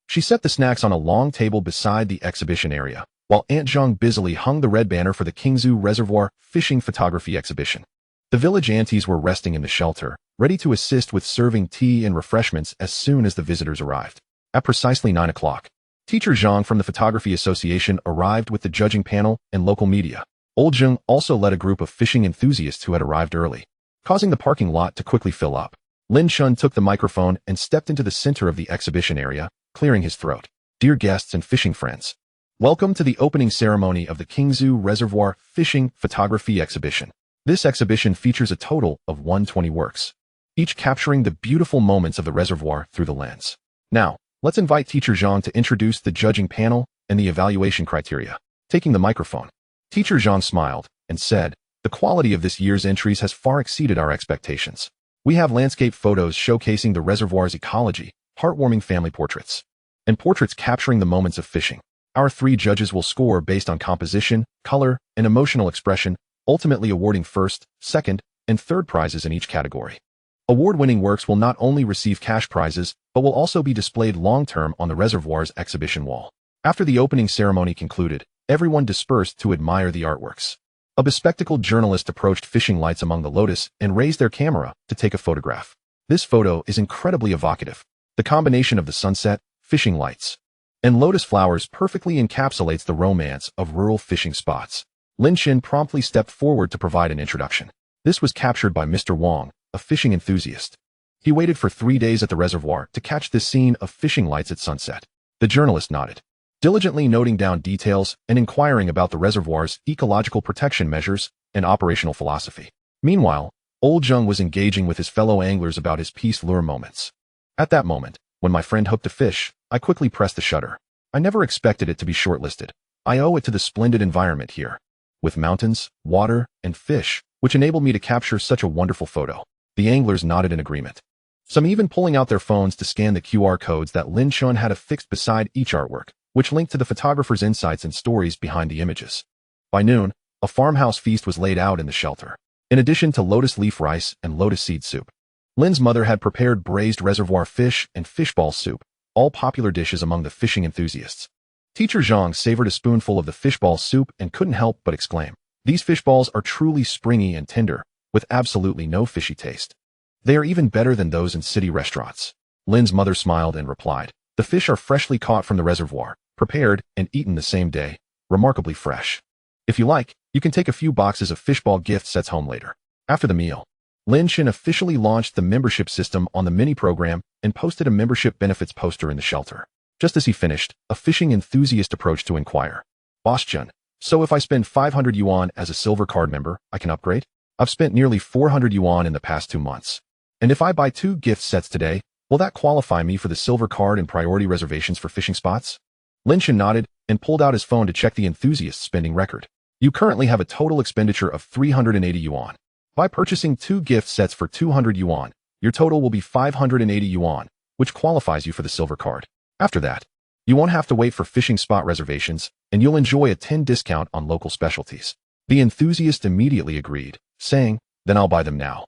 She set the snacks on a long table beside the exhibition area, while Aunt Zhang busily hung the red banner for the Qingzhu Reservoir fishing photography exhibition. The village aunties were resting in the shelter, ready to assist with serving tea and refreshments as soon as the visitors arrived. At precisely 9 o'clock, Teacher Zhang from the Photography Association arrived with the judging panel and local media. Old Zheng also led a group of fishing enthusiasts who had arrived early, causing the parking lot to quickly fill up. Lin Chen took the microphone and stepped into the center of the exhibition area, clearing his throat. Dear guests and fishing friends, welcome to the opening ceremony of the Qingzhu Reservoir Fishing Photography Exhibition. This exhibition features a total of 120 works, each capturing the beautiful moments of the reservoir through the lens. Now, let's invite Teacher Zhang to introduce the judging panel and the evaluation criteria. Taking the microphone, Teacher Zhang smiled and said, the quality of this year's entries has far exceeded our expectations. We have landscape photos showcasing the reservoir's ecology, heartwarming family portraits, and portraits capturing the moments of fishing. Our 3 judges will score based on composition, color, and emotional expression, ultimately awarding first, second, and third prizes in each category. Award-winning works will not only receive cash prizes, but will also be displayed long-term on the reservoir's exhibition wall. After the opening ceremony concluded, everyone dispersed to admire the artworks. A bespectacled journalist approached Fishing Lights Among the Lotus and raised their camera to take a photograph. This photo is incredibly evocative. The combination of the sunset, fishing lights, and lotus flowers perfectly encapsulates the romance of rural fishing spots. Lin Chen promptly stepped forward to provide an introduction. This was captured by Mr. Wang, a fishing enthusiast. He waited for 3 days at the reservoir to catch this scene of fishing lights at sunset. The journalist nodded, diligently noting down details and inquiring about the reservoir's ecological protection measures and operational philosophy. Meanwhile, Old Zheng was engaging with his fellow anglers about his piece Lure Moments. At that moment, when my friend hooked a fish, I quickly pressed the shutter. I never expected it to be shortlisted. I owe it to the splendid environment here, with mountains, water, and fish, which enabled me to capture such a wonderful photo. The anglers nodded in agreement, some even pulling out their phones to scan the QR codes that Lin Chen had affixed beside each artwork, which linked to the photographer's insights and stories behind the images. By noon, a farmhouse feast was laid out in the shelter. In addition to lotus leaf rice and lotus seed soup, Lin's mother had prepared braised reservoir fish and fishball soup, all popular dishes among the fishing enthusiasts. Teacher Zhang savored a spoonful of the fishball soup and couldn't help but exclaim, these fishballs are truly springy and tender, with absolutely no fishy taste. They are even better than those in city restaurants. Lin's mother smiled and replied, the fish are freshly caught from the reservoir, prepared and eaten the same day, remarkably fresh. If you like, you can take a few boxes of fishball gift sets home later. After the meal, Lin Chen officially launched the membership system on the mini-program and posted a membership benefits poster in the shelter. Just as he finished, a fishing enthusiast approached to inquire. Boss Chen, so if I spend 500 yuan as a silver card member, I can upgrade? I've spent nearly 400 yuan in the past 2 months. And if I buy 2 gift sets today, Will that qualify me for the silver card and priority reservations for fishing spots? Lin Chen nodded and pulled out his phone to check the enthusiast's spending record. You currently have a total expenditure of 380 yuan. By purchasing 2 gift sets for 200 yuan, your total will be 580 yuan, which qualifies you for the silver card. After that, you won't have to wait for fishing spot reservations, and you'll enjoy a 10% discount on local specialties. The enthusiast immediately agreed, saying, then I'll buy them now.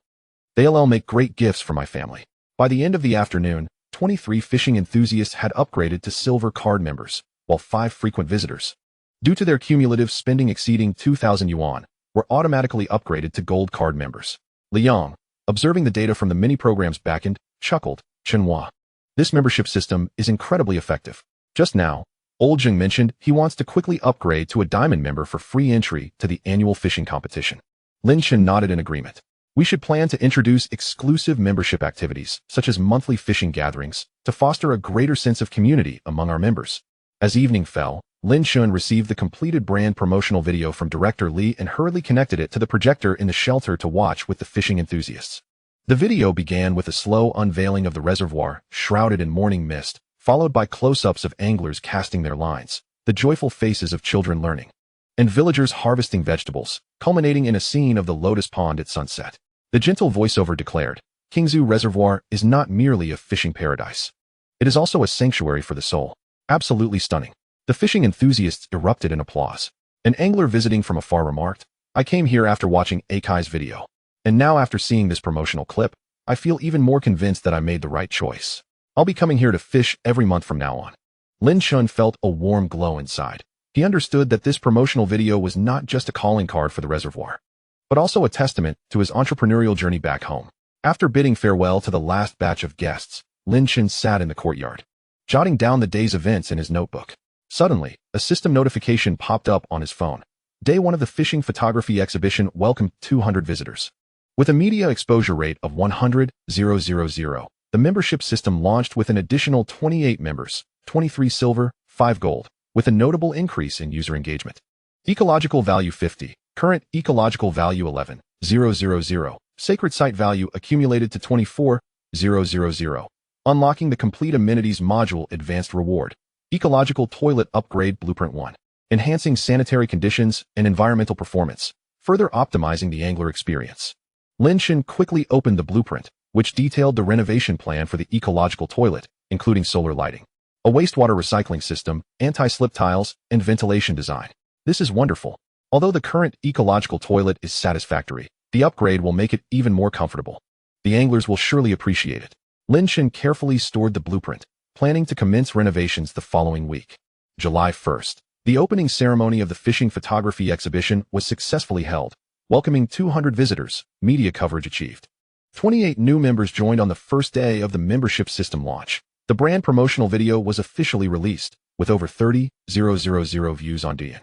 They'll make great gifts for my family. By the end of the afternoon, 23 fishing enthusiasts had upgraded to silver card members, while 5 frequent visitors, due to their cumulative spending exceeding 2,000 yuan, were automatically upgraded to gold card members. Liang, observing the data from the mini-program's backend, chuckled, Chenhua. This membership system is incredibly effective. Just now, Old Jing mentioned he wants to quickly upgrade to a diamond member for free entry to the annual fishing competition. Lin Chen nodded in agreement. We should plan to introduce exclusive membership activities, such as monthly fishing gatherings, to foster a greater sense of community among our members. As evening fell, Lin Chen received the completed brand promotional video from director Li and hurriedly connected it to the projector in the shelter to watch with the fishing enthusiasts. The video began with a slow unveiling of the reservoir, shrouded in morning mist, followed by close-ups of anglers casting their lines, the joyful faces of children learning, and villagers harvesting vegetables, culminating in a scene of the lotus pond at sunset. The gentle voiceover declared, Qingzhu Reservoir is not merely a fishing paradise. It is also a sanctuary for the soul. Absolutely stunning. The fishing enthusiasts erupted in applause. An angler visiting from afar remarked, I came here after watching Akai's video. And now after seeing this promotional clip, I feel even more convinced that I made the right choice. I'll be coming here to fish every month from now on. Lin Chen felt a warm glow inside. He understood that this promotional video was not just a calling card for the reservoir, but also a testament to his entrepreneurial journey back home. After bidding farewell to the last batch of guests, Lin Chen sat in the courtyard, jotting down the day's events in his notebook. Suddenly, a system notification popped up on his phone. Day 1 of the fishing photography exhibition welcomed 200 visitors. With a media exposure rate of 100,000, the membership system launched with an additional 28 members, 23 silver, 5 gold, with a notable increase in user engagement. Ecological value 50, current ecological value 11,000, sacred site value accumulated to 24,000, unlocking the complete amenities module advanced reward, ecological toilet upgrade blueprint 1, enhancing sanitary conditions and environmental performance, further optimizing the angler experience. Lin Chen quickly opened the blueprint, which detailed the renovation plan for the ecological toilet, including solar lighting, a wastewater recycling system, anti-slip tiles, and ventilation design. This is wonderful. Although the current ecological toilet is satisfactory, the upgrade will make it even more comfortable. The anglers will surely appreciate it. Lin Chen carefully stored the blueprint, planning to commence renovations the following week. July 1st, the opening ceremony of the fishing photography exhibition was successfully held, welcoming 200 visitors, media coverage achieved. 28 new members joined on the first day of the membership system launch. The brand promotional video was officially released, with over 30,000 views on Douyin.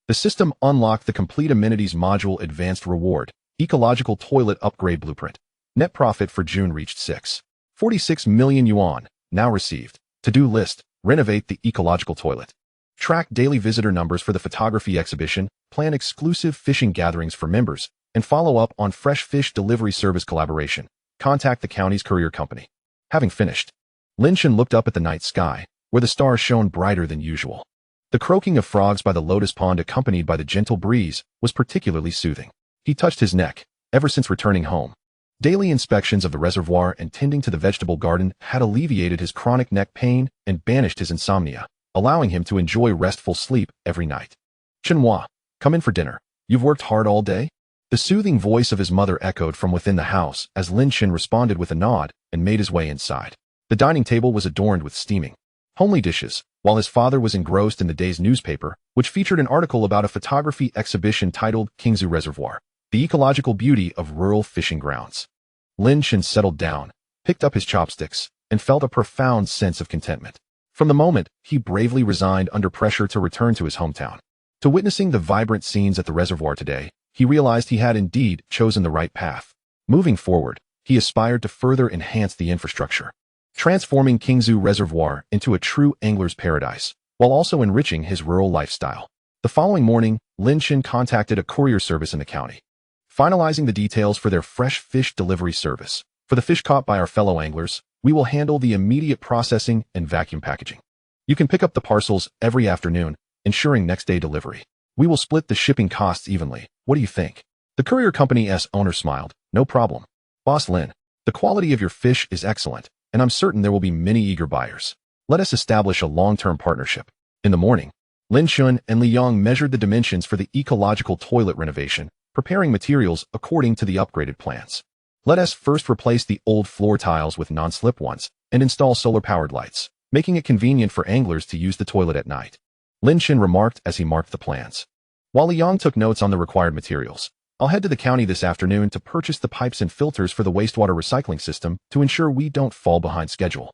The system unlocked the complete amenities module advanced reward, ecological toilet upgrade blueprint. Net profit for June reached 6.46 million yuan, now received. To-do list, renovate the ecological toilet. Track daily visitor numbers for the photography exhibition, plan exclusive fishing gatherings for members, and follow up on fresh fish delivery service collaboration. Contact the county's courier company. Having finished, Lin Chen looked up at the night sky, where the stars shone brighter than usual. The croaking of frogs by the lotus pond accompanied by the gentle breeze was particularly soothing. He touched his neck, ever since returning home. Daily inspections of the reservoir and tending to the vegetable garden had alleviated his chronic neck pain and banished his insomnia, allowing him to enjoy restful sleep every night. Chenhua, come in for dinner. You've worked hard all day? The soothing voice of his mother echoed from within the house as Lin Chen responded with a nod and made his way inside. The dining table was adorned with steaming, homely dishes, while his father was engrossed in the day's newspaper, which featured an article about a photography exhibition titled Qingzhu Reservoir, the ecological beauty of rural fishing grounds. Lin Chen settled down, picked up his chopsticks, and felt a profound sense of contentment. From the moment, he bravely resigned under pressure to return to his hometown. To witnessing the vibrant scenes at the reservoir today, he realized he had indeed chosen the right path. Moving forward, he aspired to further enhance the infrastructure, transforming Qingzhu Reservoir into a true angler's paradise, while also enriching his rural lifestyle. The following morning, Lin Chen contacted a courier service in the county, finalizing the details for their fresh fish delivery service. For the fish caught by our fellow anglers, we will handle the immediate processing and vacuum packaging. You can pick up the parcels every afternoon, ensuring next-day delivery. We will split the shipping costs evenly. What do you think? The courier company's owner smiled. No problem. Boss Lin, the quality of your fish is excellent, and I'm certain there will be many eager buyers. Let us establish a long-term partnership. In the morning, Lin Chen and Liang measured the dimensions for the ecological toilet renovation, preparing materials according to the upgraded plans. Let us first replace the old floor tiles with non-slip ones and install solar-powered lights, making it convenient for anglers to use the toilet at night. Lin Chen remarked as he marked the plans. While Liang took notes on the required materials, I'll head to the county this afternoon to purchase the pipes and filters for the wastewater recycling system to ensure we don't fall behind schedule.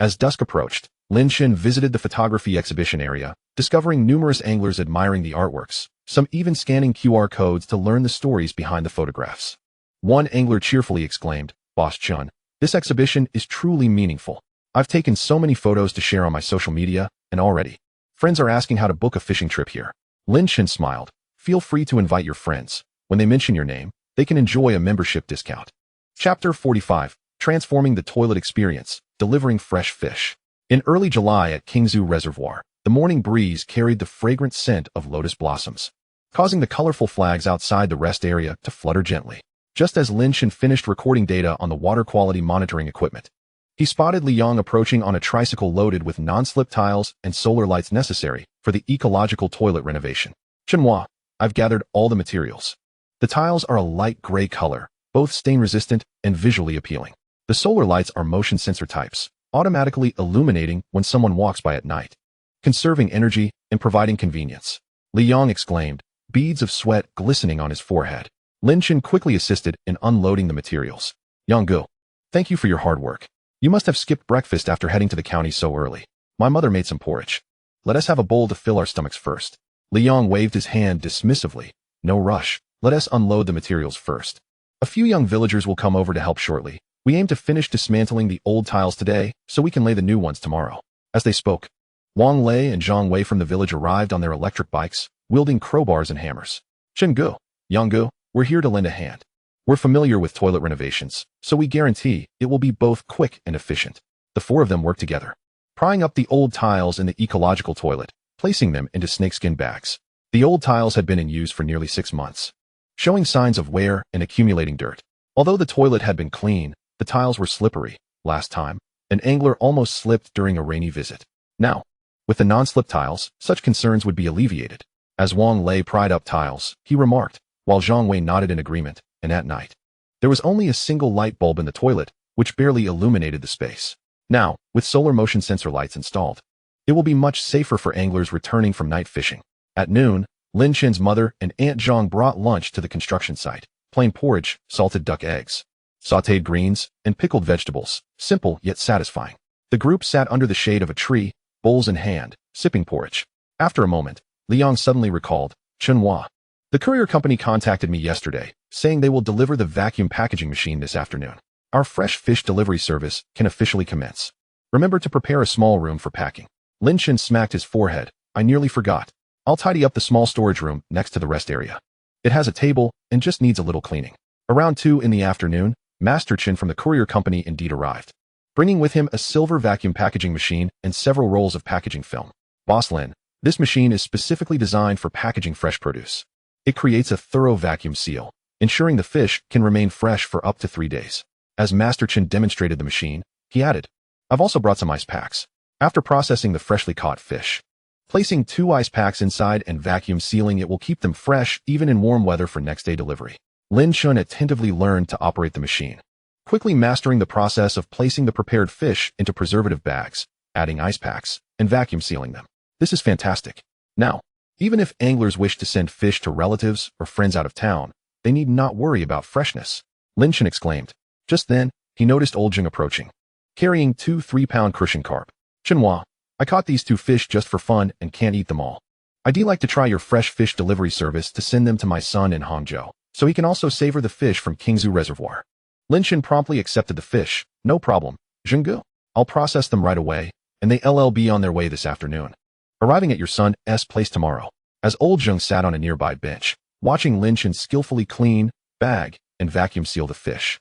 As dusk approached, Lin Chen visited the photography exhibition area, discovering numerous anglers admiring the artworks, some even scanning QR codes to learn the stories behind the photographs. One angler cheerfully exclaimed, "Boss Chen, this exhibition is truly meaningful. I've taken so many photos to share on my social media, and already, friends are asking how to book a fishing trip here." Lin Chen smiled. "Feel free to invite your friends. When they mention your name, they can enjoy a membership discount." Chapter 45, Transforming the Toilet Experience, Delivering Fresh Fish. In early July at Qingzhu Reservoir, the morning breeze carried the fragrant scent of lotus blossoms, causing the colorful flags outside the rest area to flutter gently. Just as Lin Chen finished recording data on the water quality monitoring equipment, he spotted Liang approaching on a tricycle loaded with non-slip tiles and solar lights necessary for the ecological toilet renovation. "Chenhua, I've gathered all the materials. The tiles are a light gray color, both stain-resistant and visually appealing. The solar lights are motion sensor types, automatically illuminating when someone walks by at night, conserving energy and providing convenience." Liang exclaimed, beads of sweat glistening on his forehead. Lin Chen quickly assisted in unloading the materials. "Yanggu, thank you for your hard work. You must have skipped breakfast after heading to the county so early. My mother made some porridge. Let us have a bowl to fill our stomachs first." Liang waved his hand dismissively. "No rush. Let us unload the materials first. A few young villagers will come over to help shortly. We aim to finish dismantling the old tiles today so we can lay the new ones tomorrow." As they spoke, Wang Lei and Zhang Wei from the village arrived on their electric bikes, wielding crowbars and hammers. "Chenggu, Yanggu, we're here to lend a hand. We're familiar with toilet renovations, so we guarantee it will be both quick and efficient." The four of them worked together, prying up the old tiles in the ecological toilet, placing them into snakeskin bags. The old tiles had been in use for nearly 6 months, showing signs of wear and accumulating dirt. Although the toilet had been clean, the tiles were slippery. Last time, an angler almost slipped during a rainy visit. Now, with the non-slip tiles, such concerns would be alleviated. As Wang Lei pried up tiles, he remarked, while Zhang Wei nodded in agreement, and at night, there was only a single light bulb in the toilet, which barely illuminated the space. Now, with solar motion sensor lights installed, it will be much safer for anglers returning from night fishing. At noon, Lin Chen's mother and Aunt Zhang brought lunch to the construction site: plain porridge, salted duck eggs, sautéed greens, and pickled vegetables, simple yet satisfying. The group sat under the shade of a tree, bowls in hand, sipping porridge. After a moment, Liang suddenly recalled, "Chenhua, the courier company contacted me yesterday, saying they will deliver the vacuum packaging machine this afternoon. Our fresh fish delivery service can officially commence. Remember to prepare a small room for packing." Lin Chen smacked his forehead. "I nearly forgot. I'll tidy up the small storage room next to the rest area. It has a table and just needs a little cleaning." Around 2 in the afternoon, Master Chen from the courier company indeed arrived, bringing with him a silver vacuum packaging machine and several rolls of packaging film. "Boss Lin, this machine is specifically designed for packaging fresh produce. It creates a thorough vacuum seal, ensuring the fish can remain fresh for up to 3 days." As Master Chen demonstrated the machine, he added, "I've also brought some ice packs." After processing the freshly caught fish, placing 2 ice packs inside and vacuum sealing it will keep them fresh even in warm weather for next day delivery. Lin Chen attentively learned to operate the machine, quickly mastering the process of placing the prepared fish into preservative bags, adding ice packs, and vacuum sealing them. "This is fantastic. Now, even if anglers wish to send fish to relatives or friends out of town, they need not worry about freshness," Lin Chen exclaimed. Just then, he noticed Old Jing approaching, carrying 2 3-pound crucian carp. "Chenhua, I caught these 2 fish just for fun and can't eat them all. I'd like to try your fresh fish delivery service to send them to my son in Hangzhou, so he can also savor the fish from Qingzhu Reservoir." Lin Chen promptly accepted the fish. "No problem, Zhenggu. I'll process them right away, and they'll be on their way this afternoon, arriving at your son's place tomorrow." As Old Jing sat on a nearby bench, watching Lin Chen skillfully clean, bag, and vacuum seal the fish,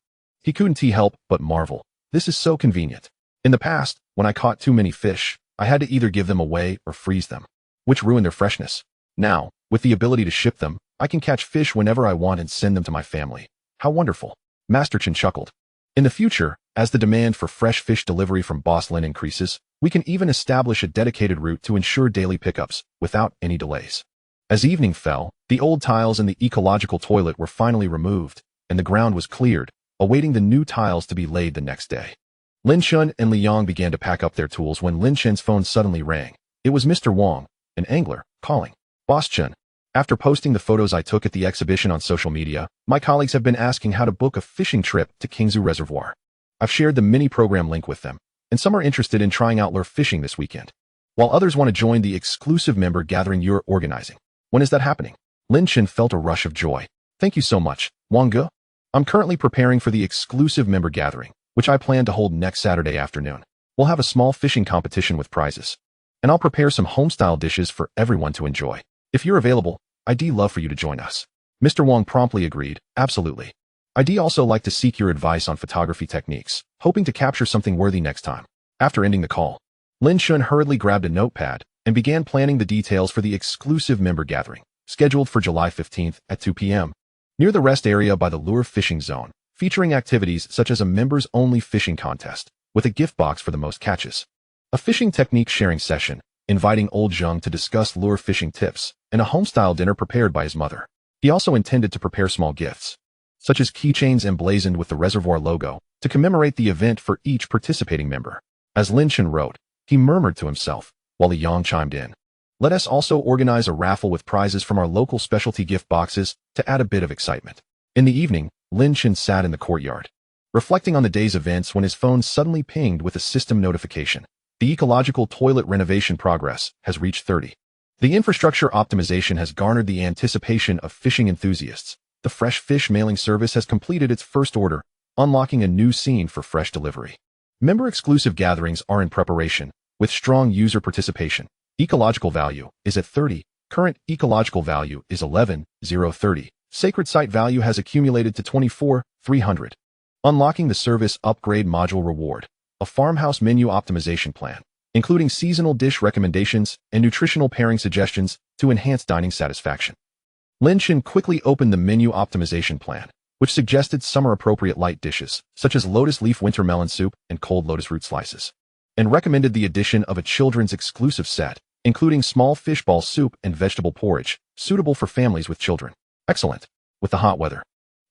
He couldn't help but marvel. This is so convenient. In the past, when I caught too many fish, I had to either give them away or freeze them, which ruined their freshness. Now, with the ability to ship them, I can catch fish whenever I want and send them to my family. How wonderful. Master Chen chuckled. In the future, as the demand for fresh fish delivery from Boss Lin increases, we can even establish a dedicated route to ensure daily pickups without any delays. As evening fell, the old tiles in the ecological toilet were finally removed, and the ground was cleared, awaiting the new tiles to be laid the next day. Lin Chen and Liang began to pack up their tools when Lin Chen's phone suddenly rang. It was Mr. Wang, an angler, calling. Boss Chen. After posting the photos I took at the exhibition on social media, my colleagues have been asking how to book a fishing trip to Qingzhu Reservoir. I've shared the mini-program link with them, and some are interested in trying out lure fishing this weekend, while others want to join the exclusive member gathering you're organizing. When is that happening? Lin Chen felt a rush of joy. Thank you so much, Wang Ge. I'm currently preparing for the exclusive member gathering, which I plan to hold next Saturday afternoon. We'll have a small fishing competition with prizes, and I'll prepare some home-style dishes for everyone to enjoy. If you're available, I'd love for you to join us. Mr. Wang promptly agreed. Absolutely. I'd also like to seek your advice on photography techniques, hoping to capture something worthy next time. After ending the call, Lin Chen hurriedly grabbed a notepad and began planning the details for the exclusive member gathering, scheduled for July 15th at 2 p.m. near the rest area by the lure fishing zone, featuring activities such as a members-only fishing contest with a gift box for the most catches, a fishing technique sharing session, inviting old Zhang to discuss lure fishing tips, and a home-style dinner prepared by his mother. He also intended to prepare small gifts, such as keychains emblazoned with the reservoir logo, to commemorate the event for each participating member. As Lin Chen wrote, he murmured to himself, while Yang chimed in. Let us also organize a raffle with prizes from our local specialty gift boxes to add a bit of excitement. In the evening, Lin Chen sat in the courtyard, reflecting on the day's events when his phone suddenly pinged with a system notification. The ecological toilet renovation progress has reached 30. The infrastructure optimization has garnered the anticipation of fishing enthusiasts. The fresh fish mailing service has completed its first order, unlocking a new scene for fresh delivery. Member-exclusive gatherings are in preparation, with strong user participation. Ecological value is at 30. Current ecological value is 11,030. Sacred site value has accumulated to 24,300. Unlocking the service upgrade module reward. A farmhouse menu optimization plan, including seasonal dish recommendations and nutritional pairing suggestions to enhance dining satisfaction. Lin Chen quickly opened the menu optimization plan, which suggested summer-appropriate light dishes, such as lotus leaf winter melon soup and cold lotus root slices, and recommended the addition of a children's exclusive set, including small fishball soup and vegetable porridge, suitable for families with children. Excellent. With the hot weather,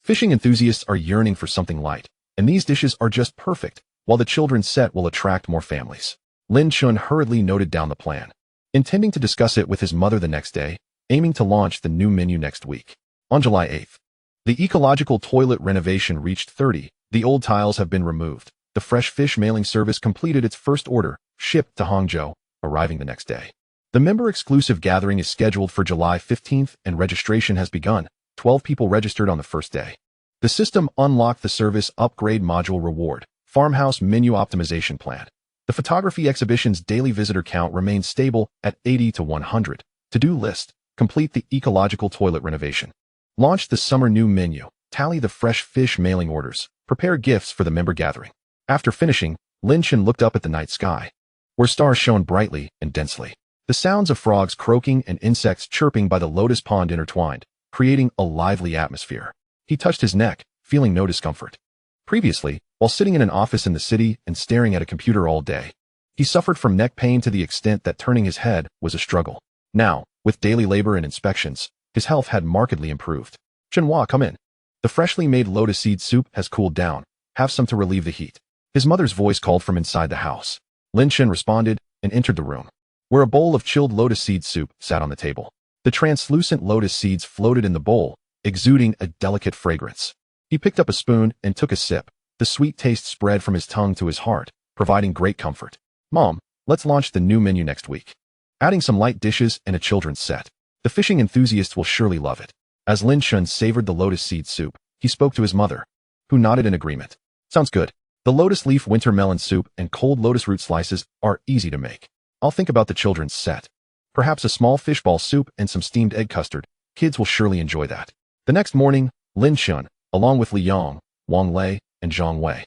fishing enthusiasts are yearning for something light, and these dishes are just perfect, while the children's set will attract more families. Lin Chen hurriedly noted down the plan, intending to discuss it with his mother the next day, aiming to launch the new menu next week. On July 8th, the ecological toilet renovation reached 30. The old tiles have been removed. The fresh fish mailing service completed its first order, shipped to Hangzhou, arriving the next day. The member-exclusive gathering is scheduled for July 15th and registration has begun. 12 people registered on the first day. The system unlocked the service upgrade module reward, farmhouse menu optimization plan. The photography exhibition's daily visitor count remains stable at 80 to 100. To-do list. Complete the ecological toilet renovation. Launch the summer new menu. Tally the fresh fish mailing orders. Prepare gifts for the member gathering. After finishing, Lin Chen looked up at the night sky, where stars shone brightly and densely. The sounds of frogs croaking and insects chirping by the lotus pond intertwined, creating a lively atmosphere. He touched his neck, feeling no discomfort. Previously, while sitting in an office in the city and staring at a computer all day, he suffered from neck pain to the extent that turning his head was a struggle. Now, with daily labor and inspections, his health had markedly improved. Chenhua, come in. The freshly made lotus seed soup has cooled down. Have some to relieve the heat. His mother's voice called from inside the house. Lin Chen responded and entered the room, where a bowl of chilled lotus seed soup sat on the table. The translucent lotus seeds floated in the bowl, exuding a delicate fragrance. He picked up a spoon and took a sip. The sweet taste spread from his tongue to his heart, providing great comfort. Mom, let's launch the new menu next week. Adding some light dishes and a children's set. The fishing enthusiasts will surely love it. As Lin Chen savored the lotus seed soup, he spoke to his mother, who nodded in agreement. Sounds good. The lotus leaf winter melon soup and cold lotus root slices are easy to make. I'll think about the children's set. Perhaps a small fishball soup and some steamed egg custard. Kids will surely enjoy that. The next morning, Lin Chen, along with Liang, Wang Lei, and Zhang Wei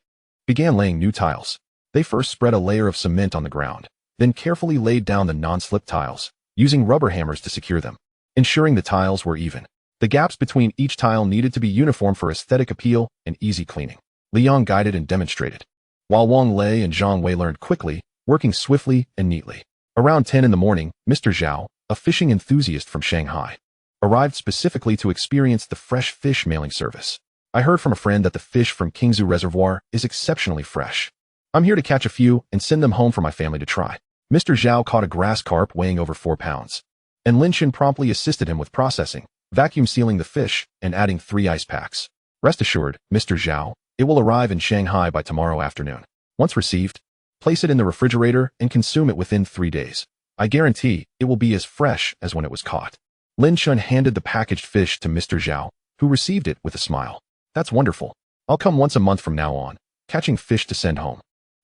began laying new tiles. They first spread a layer of cement on the ground, then carefully laid down the non-slip tiles, using rubber hammers to secure them, ensuring the tiles were even. The gaps between each tile needed to be uniform for aesthetic appeal and easy cleaning. Liang guided and demonstrated, while Wang Lei and Zhang Wei learned quickly, working swiftly and neatly. Around 10 in the morning, Mr. Zhao, a fishing enthusiast from Shanghai, arrived specifically to experience the fresh fish mailing service. I heard from a friend that the fish from Qingzhu Reservoir is exceptionally fresh. I'm here to catch a few and send them home for my family to try. Mr. Zhao caught a grass carp weighing over 4 pounds, and Lin Chen promptly assisted him with processing, vacuum sealing the fish, and adding 3 ice packs. Rest assured, Mr. Zhao, it will arrive in Shanghai by tomorrow afternoon. Once received, place it in the refrigerator and consume it within 3 days. I guarantee it will be as fresh as when it was caught. Lin Chen handed the packaged fish to Mr. Zhao, who received it with a smile. That's wonderful. I'll come once a month from now on, catching fish to send home.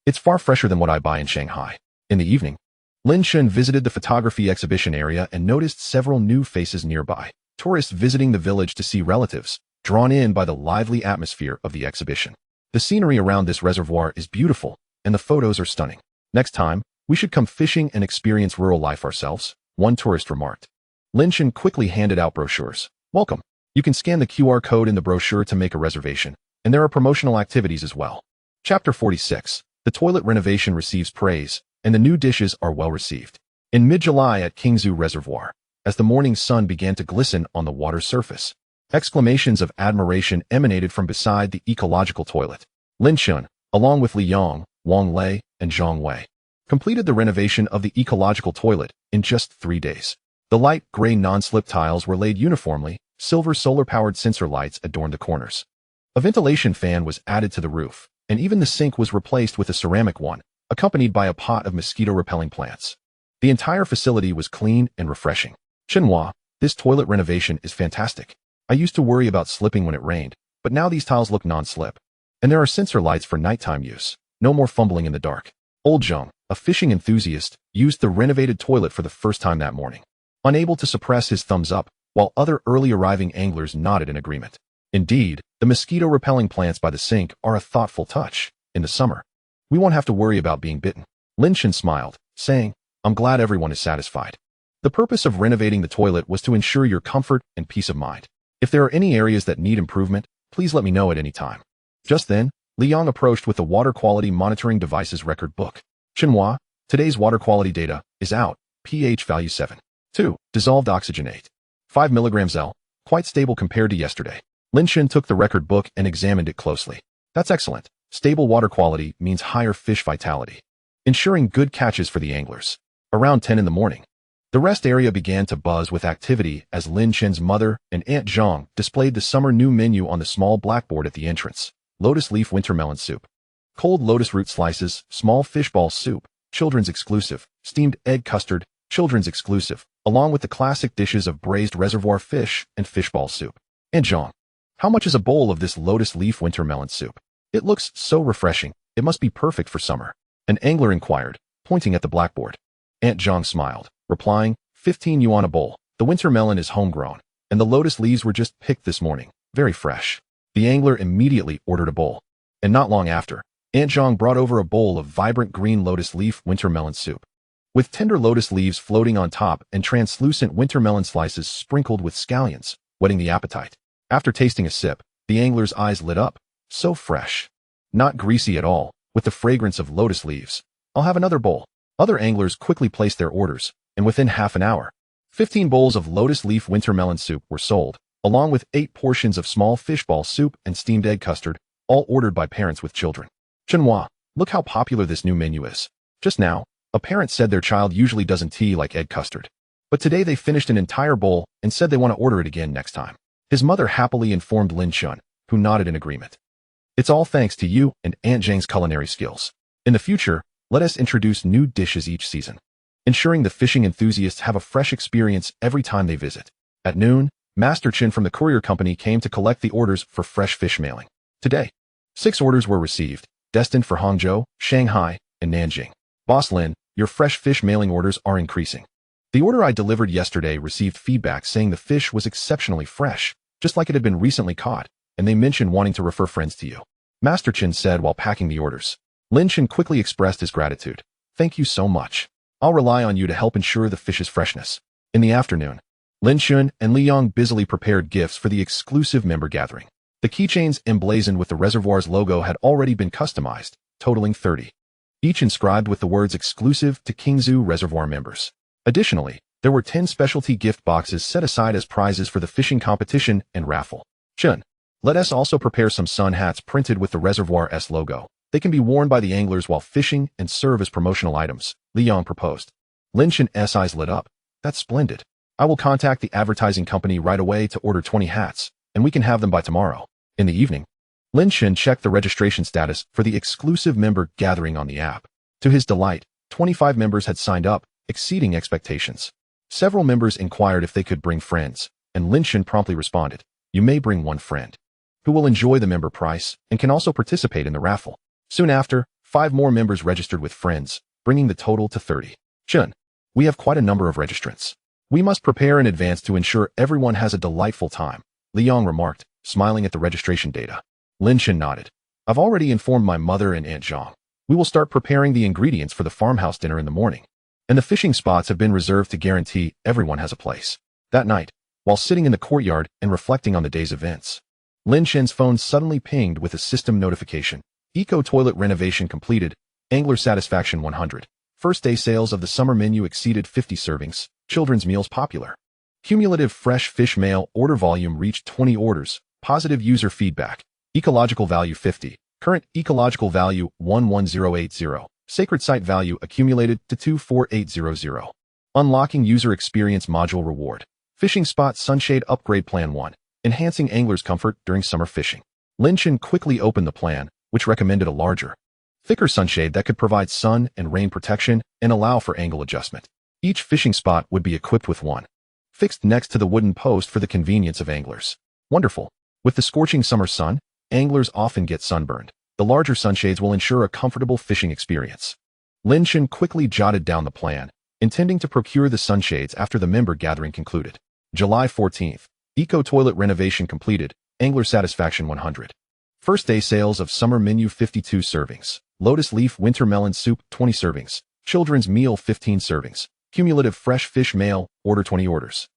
It's far fresher than what I buy in Shanghai. In the evening, Lin Chen visited the photography exhibition area and noticed several new faces nearby. Tourists visiting the village to see relatives, drawn in by the lively atmosphere of the exhibition. The scenery around this reservoir is beautiful, and the photos are stunning. Next time, we should come fishing and experience rural life ourselves, one tourist remarked. Lin Chen quickly handed out brochures. Welcome. You can scan the QR code in the brochure to make a reservation, and there are promotional activities as well. Chapter 46. The toilet renovation receives praise, and the new dishes are well received. In mid-July at Qingzhu Reservoir, as the morning sun began to glisten on the water's surface, exclamations of admiration emanated from beside the ecological toilet. Lin Chen, along with Liang, Wang Lei, and Zhang Wei, completed the renovation of the ecological toilet in just 3 days. The light gray non-slip tiles were laid uniformly, silver solar-powered sensor lights adorned the corners. A ventilation fan was added to the roof, and even the sink was replaced with a ceramic one, accompanied by a pot of mosquito-repelling plants. The entire facility was clean and refreshing. Chenhua, this toilet renovation is fantastic. I used to worry about slipping when it rained, but now these tiles look non-slip. And there are sensor lights for nighttime use. No more fumbling in the dark. Old Zhang, a fishing enthusiast, used the renovated toilet for the first time that morning, unable to suppress his thumbs up, while other early arriving anglers nodded in agreement. Indeed, the mosquito-repelling plants by the sink are a thoughtful touch. In the summer, we won't have to worry about being bitten. Lin Chen smiled, saying, I'm glad everyone is satisfied. The purpose of renovating the toilet was to ensure your comfort and peace of mind. If there are any areas that need improvement, please let me know at any time. Just then, Liang approached with the water quality monitoring device's record book. Chenhua, today's water quality data is out, pH value 7.2, dissolved oxygenate. 5 milligrams L, quite stable compared to yesterday. Lin Chen took the record book and examined it closely. That's excellent. Stable water quality means higher fish vitality, ensuring good catches for the anglers. Around 10 in the morning, the rest area began to buzz with activity as Lin Chen's mother and Aunt Zhang displayed the summer new menu on the small blackboard at the entrance. Lotus leaf winter melon soup, cold lotus root slices, small fishball soup, children's exclusive, steamed egg custard, children's exclusive, along with the classic dishes of braised reservoir fish and fishball soup. Aunt Zhang, how much is a bowl of this lotus leaf winter melon soup? It looks so refreshing. It must be perfect for summer. An angler inquired, pointing at the blackboard. Aunt Zhang smiled, replying, 15 yuan a bowl. The winter melon is homegrown, and the lotus leaves were just picked this morning. Very fresh. The angler immediately ordered a bowl. And not long after, Aunt Zhang brought over a bowl of vibrant green lotus leaf winter melon soup, with tender lotus leaves floating on top and translucent winter melon slices sprinkled with scallions, whetting the appetite. After tasting a sip, the angler's eyes lit up. So fresh. Not greasy at all, with the fragrance of lotus leaves. I'll have another bowl. Other anglers quickly placed their orders, and within half an hour, 15 bowls of lotus leaf winter melon soup were sold, along with 8 portions of small fishball soup and steamed egg custard, all ordered by parents with children. Chenhua, look how popular this new menu is. Just now, a parent said their child usually doesn't tea like egg custard. But today they finished an entire bowl and said they want to order it again next time. His mother happily informed Lin Chen, who nodded in agreement. It's all thanks to you and Aunt Zhang's culinary skills. In the future, let us introduce new dishes each season, ensuring the fishing enthusiasts have a fresh experience every time they visit. At noon, Master Chen from the courier company came to collect the orders for fresh fish mailing. Today, 6 orders were received, destined for Hangzhou, Shanghai, and Nanjing. Boss Lin, your fresh fish mailing orders are increasing. The order I delivered yesterday received feedback saying the fish was exceptionally fresh, just like it had been recently caught, and they mentioned wanting to refer friends to you. Master Chen said while packing the orders. Lin Chen quickly expressed his gratitude. Thank you so much. I'll rely on you to help ensure the fish's freshness. In the afternoon, Lin Chen and Li Yang busily prepared gifts for the exclusive member gathering. The keychains emblazoned with the reservoir's logo had already been customized, totaling 30. Each inscribed with the words exclusive to Qingzhu Reservoir members. Additionally, there were 10 specialty gift boxes set aside as prizes for the fishing competition and raffle. Chen, let us also prepare some sun hats printed with the Reservoir's logo. They can be worn by the anglers while fishing and serve as promotional items, Li Yang proposed. Lin Chen's eyes lit up. That's splendid. I will contact the advertising company right away to order 20 hats, and we can have them by tomorrow. In the evening, Lin Chen checked the registration status for the exclusive member gathering on the app. To his delight, 25 members had signed up, exceeding expectations. Several members inquired if they could bring friends, and Lin Chen promptly responded, "You may bring one friend, who will enjoy the member price and can also participate in the raffle." Soon after, 5 more members registered with friends, bringing the total to 30. Chen, we have quite a number of registrants. We must prepare in advance to ensure everyone has a delightful time, Li Yang remarked, smiling at the registration data. Lin Chen nodded. I've already informed my mother and Aunt Zhang. We will start preparing the ingredients for the farmhouse dinner in the morning, and the fishing spots have been reserved to guarantee everyone has a place. That night, while sitting in the courtyard and reflecting on the day's events, Lin Chen's phone suddenly pinged with a system notification. Eco-toilet renovation completed. Angler satisfaction 100. First day sales of the summer menu exceeded 50 servings. Children's meals popular. Cumulative fresh fish mail order volume reached 20 orders. Positive user feedback. Ecological value 50. Current ecological value 11080. Sacred site value accumulated to 24800. Unlocking user experience module reward. Fishing spot sunshade upgrade plan 1. Enhancing anglers' comfort during summer fishing. Lin Chen quickly opened the plan, which recommended a larger, thicker sunshade that could provide sun and rain protection and allow for angle adjustment. Each fishing spot would be equipped with one, fixed next to the wooden post for the convenience of anglers. Wonderful. With the scorching summer sun, anglers often get sunburned. The larger sunshades will ensure a comfortable fishing experience. Lin Chen quickly jotted down the plan, intending to procure the sunshades after the member gathering concluded. July 14th. Eco-toilet renovation completed. Angler satisfaction 100. First day sales of summer menu 52 servings. Lotus leaf winter melon soup 20 servings. Children's meal 15 servings. Cumulative fresh fish mail order 20 orders.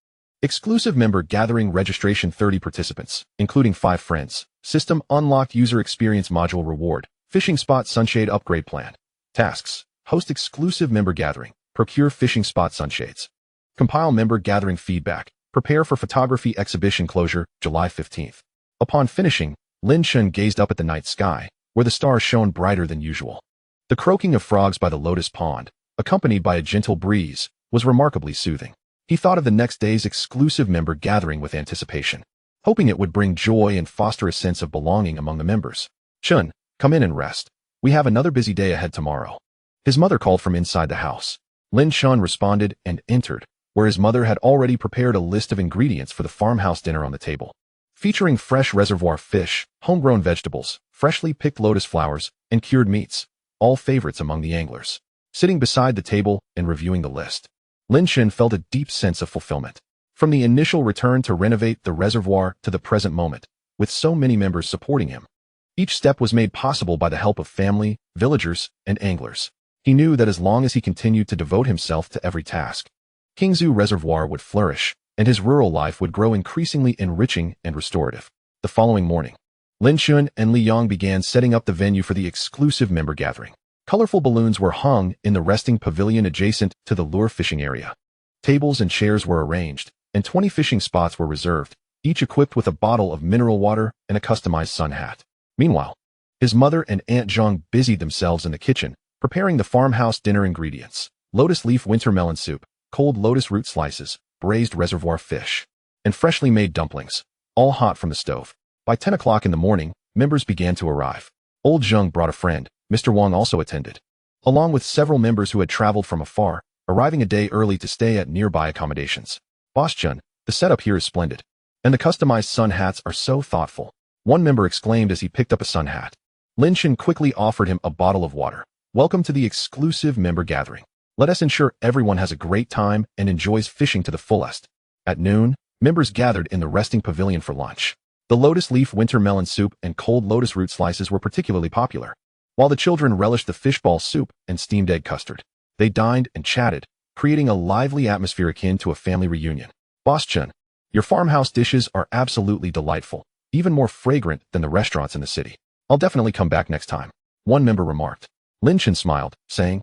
Exclusive member gathering registration 30 participants, including 5 friends. System unlocked user experience module reward. Fishing spot sunshade upgrade plan. Tasks. Host exclusive member gathering. Procure fishing spot sunshades. Compile member gathering feedback. Prepare for photography exhibition closure, July 15th. Upon finishing, Lin Chen gazed up at the night sky, where the stars shone brighter than usual. The croaking of frogs by the lotus pond, accompanied by a gentle breeze, was remarkably soothing. He thought of the next day's exclusive member gathering with anticipation, hoping it would bring joy and foster a sense of belonging among the members. Chen, come in and rest. We have another busy day ahead tomorrow. His mother called from inside the house. Lin Chen responded and entered, where his mother had already prepared a list of ingredients for the farmhouse dinner on the table, featuring fresh reservoir fish, homegrown vegetables, freshly picked lotus flowers, and cured meats, all favorites among the anglers. Sitting beside the table and reviewing the list, Lin Chen felt a deep sense of fulfillment. From the initial return to renovate the reservoir to the present moment, with so many members supporting him, each step was made possible by the help of family, villagers, and anglers. He knew that as long as he continued to devote himself to every task, Qingzhu Reservoir would flourish, and his rural life would grow increasingly enriching and restorative. The following morning, Lin Chen and Li Yang began setting up the venue for the exclusive member gathering. Colorful balloons were hung in the resting pavilion adjacent to the lure fishing area. Tables and chairs were arranged, and 20 fishing spots were reserved, each equipped with a bottle of mineral water and a customized sun hat. Meanwhile, his mother and Aunt Zhang busied themselves in the kitchen, preparing the farmhouse dinner ingredients: lotus leaf winter melon soup, cold lotus root slices, braised reservoir fish, and freshly made dumplings, all hot from the stove. By 10 o'clock in the morning, members began to arrive. Old Zheng brought a friend. Mr. Wang also attended, along with several members who had traveled from afar, arriving a day early to stay at nearby accommodations. Boss Chen, the setup here is splendid, and the customized sun hats are so thoughtful, one member exclaimed as he picked up a sun hat. Lin Chen quickly offered him a bottle of water. Welcome to the exclusive member gathering. Let us ensure everyone has a great time and enjoys fishing to the fullest. At noon, members gathered in the resting pavilion for lunch. The lotus leaf winter melon soup and cold lotus root slices were particularly popular, while the children relished the fishball soup and steamed egg custard. They dined and chatted, creating a lively atmosphere akin to a family reunion. Boss Chen, your farmhouse dishes are absolutely delightful, even more fragrant than the restaurants in the city. I'll definitely come back next time, one member remarked. Lin Chen smiled, saying,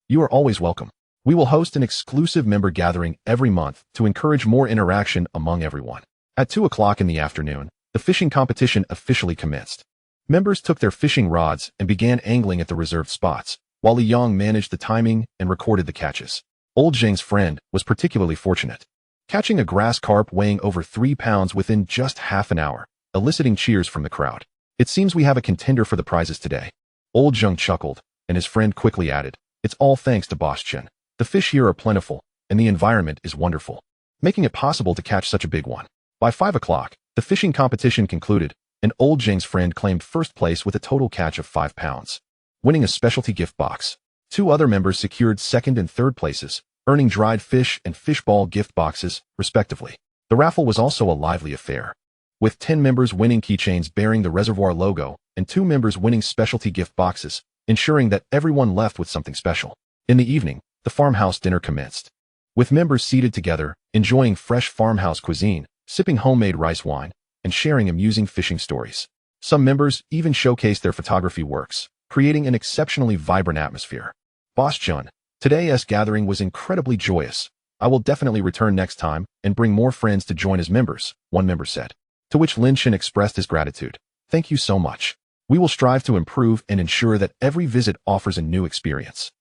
"You are always welcome. We will host an exclusive member gathering every month to encourage more interaction among everyone." At 2 o'clock in the afternoon, the fishing competition officially commenced. Members took their fishing rods and began angling at the reserved spots, while Li Yang managed the timing and recorded the catches. Old Zheng's friend was particularly fortunate, catching a grass carp weighing over 3 pounds within just half an hour, eliciting cheers from the crowd. "It seems we have a contender for the prizes today." Old Zheng chuckled, and his friend quickly added, "It's all thanks to Boss Chen. The fish here are plentiful, and the environment is wonderful, making it possible to catch such a big one." By 5 o'clock, the fishing competition concluded, and Old Zheng's friend claimed first place with a total catch of 5 pounds, winning a specialty gift box. 2 other members secured second and third places, earning dried fish and fishball gift boxes, respectively. The raffle was also a lively affair, with 10 members winning keychains bearing the reservoir logo and 2 members winning specialty gift boxes, ensuring that everyone left with something special. In the evening, the farmhouse dinner commenced, with members seated together, enjoying fresh farmhouse cuisine, sipping homemade rice wine, and sharing amusing fishing stories. Some members even showcased their photography works, creating an exceptionally vibrant atmosphere. Boss Chen, today's gathering was incredibly joyous. I will definitely return next time and bring more friends to join as members, one member said. To which Lin Chen expressed his gratitude. "Thank you so much. We will strive to improve and ensure that every visit offers a new experience."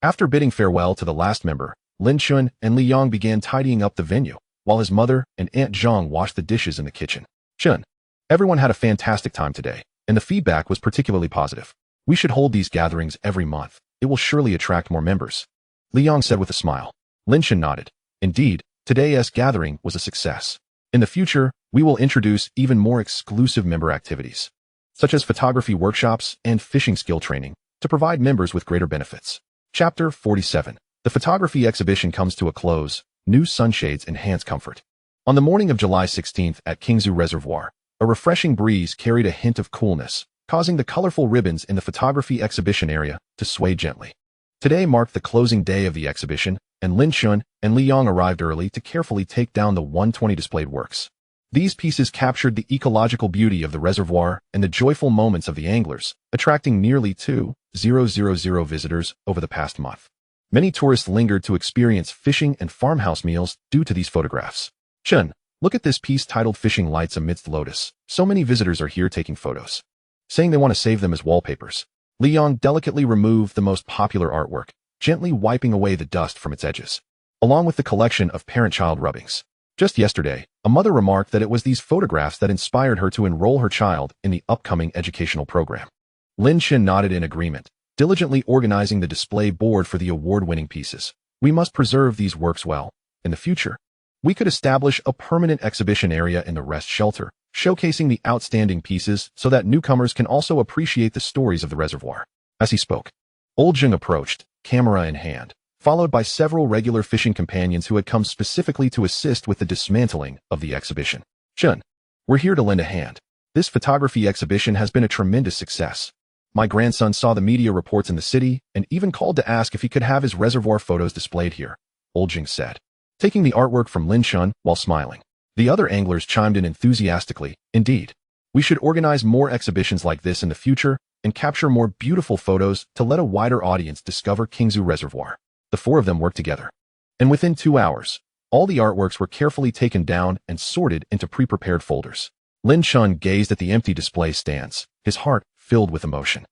After bidding farewell to the last member, Lin Chen and Li Yang began tidying up the venue, while his mother and Aunt Zhang washed the dishes in the kitchen. "Chen, everyone had a fantastic time today, and the feedback was particularly positive. We should hold these gatherings every month. It will surely attract more members," Li Yang said with a smile. Lin Chen nodded. Indeed, today's gathering was a success. In the future, we will introduce even more exclusive member activities, such as photography workshops and fishing skill training, to provide members with greater benefits. Chapter 47. The photography exhibition comes to a close. New sunshades enhance comfort. On the morning of July 16th at Qingzhu Reservoir, a refreshing breeze carried a hint of coolness, causing the colorful ribbons in the photography exhibition area to sway gently. Today marked the closing day of the exhibition, and Lin Chen and Li Yang arrived early to carefully take down the 120 displayed works. These pieces captured the ecological beauty of the reservoir and the joyful moments of the anglers, attracting nearly 2,000 visitors over the past month. Many tourists lingered to experience fishing and farmhouse meals due to these photographs. "Chen, look at this piece titled Fishing Lights Amidst Lotus. So many visitors are here taking photos, saying they want to save them as wallpapers." Li Yang delicately removed the most popular artwork, gently wiping away the dust from its edges, along with the collection of parent-child rubbings. Just yesterday, a mother remarked that it was these photographs that inspired her to enroll her child in the upcoming educational program. Lin Chen nodded in agreement, diligently organizing the display board for the award-winning pieces. "We must preserve these works well. In the future, we could establish a permanent exhibition area in the rest shelter, showcasing the outstanding pieces so that newcomers can also appreciate the stories of the reservoir." As he spoke, Old Zheng approached, camera in hand, followed by several regular fishing companions who had come specifically to assist with the dismantling of the exhibition. "Chen, we're here to lend a hand. This photography exhibition has been a tremendous success. My grandson saw the media reports in the city and even called to ask if he could have his reservoir photos displayed here," Old Zheng said, taking the artwork from Lin Chen while smiling. The other anglers chimed in enthusiastically. "Indeed, we should organize more exhibitions like this in the future and capture more beautiful photos to let a wider audience discover Qingzhu Reservoir." The 4 of them worked together, and within 2 hours, all the artworks were carefully taken down and sorted into pre-prepared folders. Lin Chen gazed at the empty display stands, his heart filled with emotion.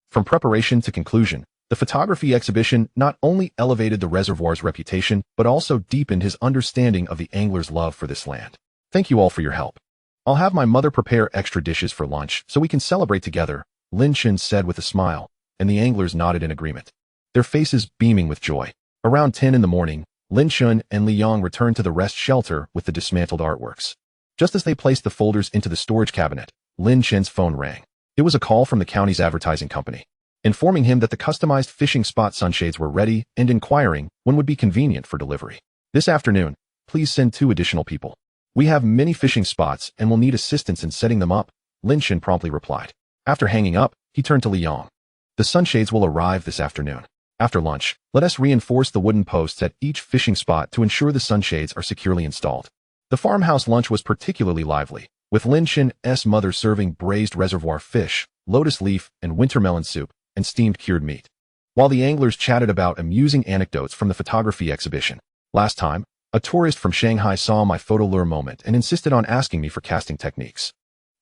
From preparation to conclusion, the photography exhibition not only elevated the reservoir's reputation, but also deepened his understanding of the angler's love for this land. "Thank you all for your help. I'll have my mother prepare extra dishes for lunch so we can celebrate together," Lin Chen said with a smile, and the anglers nodded in agreement, their faces beaming with joy. Around 10 in the morning, Lin Chen and Li Yang returned to the rest shelter with the dismantled artworks. Just as they placed the folders into the storage cabinet, Lin Chen's phone rang. It was a call from the county's advertising company, informing him that the customized fishing spot sunshades were ready and inquiring when would be convenient for delivery. "This afternoon, please send 2 additional people." We have many fishing spots and will need assistance in setting them up, Lin Chen promptly replied. After hanging up, he turned to Liang. The sunshades will arrive this afternoon. After lunch, let us reinforce the wooden posts at each fishing spot to ensure the sunshades are securely installed. The farmhouse lunch was particularly lively, with Lin Chen's mother serving braised reservoir fish, lotus leaf and winter melon soup, and steamed cured meat. While the anglers chatted about amusing anecdotes from the photography exhibition. Last time, a tourist from Shanghai saw my photo lure moment and insisted on asking me for casting techniques.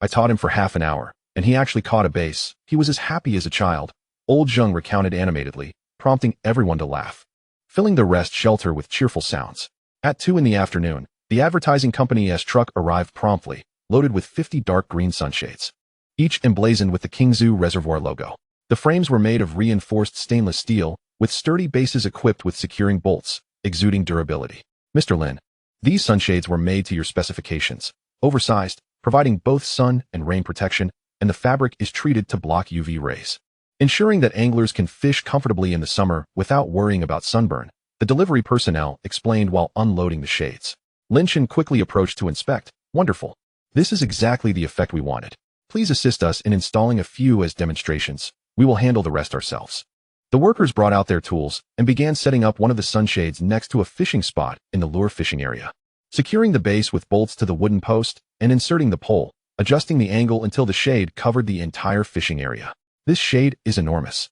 I taught him for half an hour, and he actually caught a bass. He was as happy as a child, old Zheng recounted animatedly, prompting everyone to laugh, filling the rest shelter with cheerful sounds. At 2 in the afternoon, the advertising company's truck arrived promptly, loaded with 50 dark green sunshades, each emblazoned with the Qingzhu Reservoir logo. The frames were made of reinforced stainless steel, with sturdy bases equipped with securing bolts, exuding durability. Mr. Lin, these sunshades were made to your specifications, oversized, providing both sun and rain protection, and the fabric is treated to block UV rays, ensuring that anglers can fish comfortably in the summer without worrying about sunburn, the delivery personnel explained while unloading the shades. Lin Chen quickly approached to inspect. Wonderful. This is exactly the effect we wanted. Please assist us in installing a few as demonstrations. We will handle the rest ourselves. The workers brought out their tools and began setting up one of the sunshades next to a fishing spot in the lure fishing area, securing the base with bolts to the wooden post and inserting the pole, adjusting the angle until the shade covered the entire fishing area. This shade is enormous.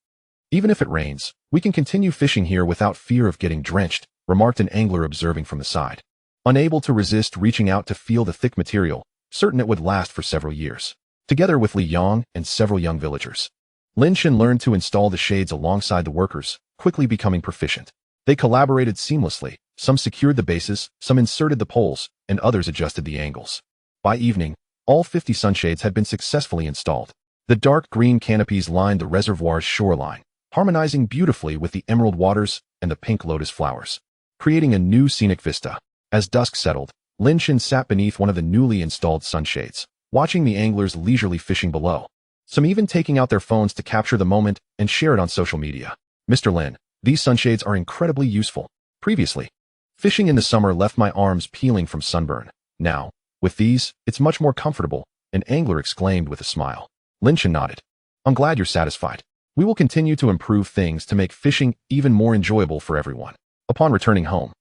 Even if it rains, we can continue fishing here without fear of getting drenched, remarked an angler observing from the side. Unable to resist reaching out to feel the thick material, certain it would last for several years. Together with Liang and several young villagers, Lin Chen learned to install the shades alongside the workers, quickly becoming proficient. They collaborated seamlessly. Some secured the bases, some inserted the poles, and others adjusted the angles. By evening, all 50 sunshades had been successfully installed. The dark green canopies lined the reservoir's shoreline, harmonizing beautifully with the emerald waters and the pink lotus flowers, creating a new scenic vista. As dusk settled, Lin Chen sat beneath one of the newly installed sunshades, watching the anglers leisurely fishing below, some even taking out their phones to capture the moment and share it on social media. Mr. Lin, these sunshades are incredibly useful. Previously, fishing in the summer left my arms peeling from sunburn. Now, with these, it's much more comfortable, an angler exclaimed with a smile. Lin Chen nodded. I'm glad you're satisfied. We will continue to improve things to make fishing even more enjoyable for everyone. Upon returning home,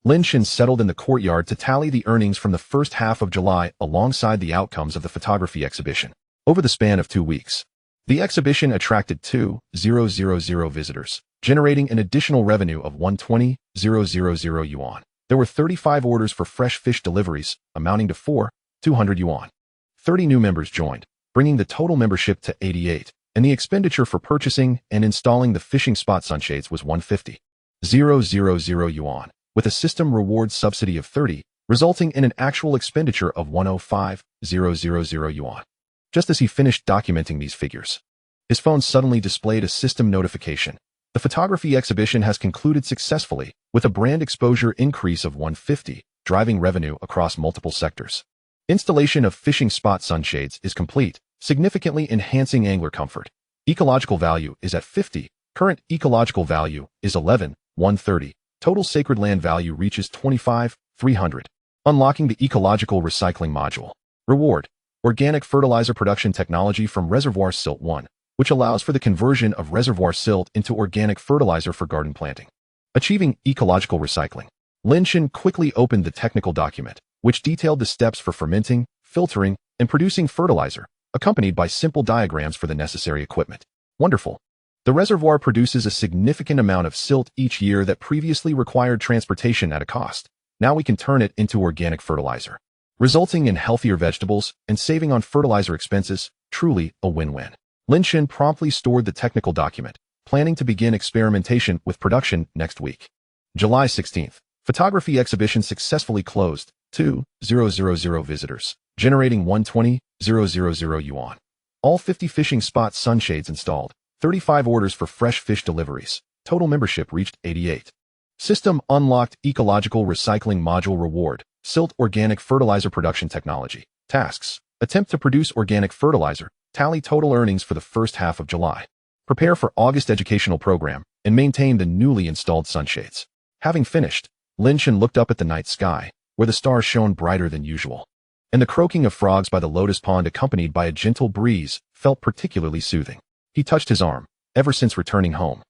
Lin Chen settled in the courtyard to tally the earnings from the first half of July alongside the outcomes of the photography exhibition. Over the span of 2 weeks, the exhibition attracted 2,000 visitors, generating an additional revenue of 120,000 yuan. There were 35 orders for fresh fish deliveries, amounting to 4,200 yuan. 30 new members joined, bringing the total membership to 88, and the expenditure for purchasing and installing the fishing spot sunshades was 150,000 yuan, with a system reward subsidy of 30, resulting in an actual expenditure of 105,000 yuan. Just as he finished documenting these figures, his phone suddenly displayed a system notification. The photography exhibition has concluded successfully, with a brand exposure increase of 150, driving revenue across multiple sectors. Installation of fishing spot sunshades is complete, significantly enhancing angler comfort. Ecological value is at 50. Current ecological value is 11,130. Total sacred land value reaches 25,300. Unlocking the ecological recycling module. Reward: organic fertilizer production technology from reservoir silt 1, which allows for the conversion of reservoir silt into organic fertilizer for garden planting. Achieving ecological recycling. Lin Chen quickly opened the technical document, which detailed the steps for fermenting, filtering, and producing fertilizer, accompanied by simple diagrams for the necessary equipment. Wonderful. The reservoir produces a significant amount of silt each year that previously required transportation at a cost. Now we can turn it into organic fertilizer, resulting in healthier vegetables and saving on fertilizer expenses. Truly a win-win. Lin Chen promptly stored the technical document, planning to begin experimentation with production next week. July 16th, photography exhibition successfully closed. 2,000 visitors, generating 120,000 yuan. All 50 fishing spot sunshades installed. 35 orders for fresh fish deliveries. Total membership reached 88. System unlocked ecological recycling module reward. Silt organic fertilizer production technology. Tasks: attempt to produce organic fertilizer. Tally total earnings for the first half of July. Prepare for August educational program and maintain the newly installed sunshades. Having finished, Lin Chen looked up at the night sky, where the stars shone brighter than usual. And the croaking of frogs by the lotus pond, accompanied by a gentle breeze, felt particularly soothing. He touched his arm. Ever since returning home,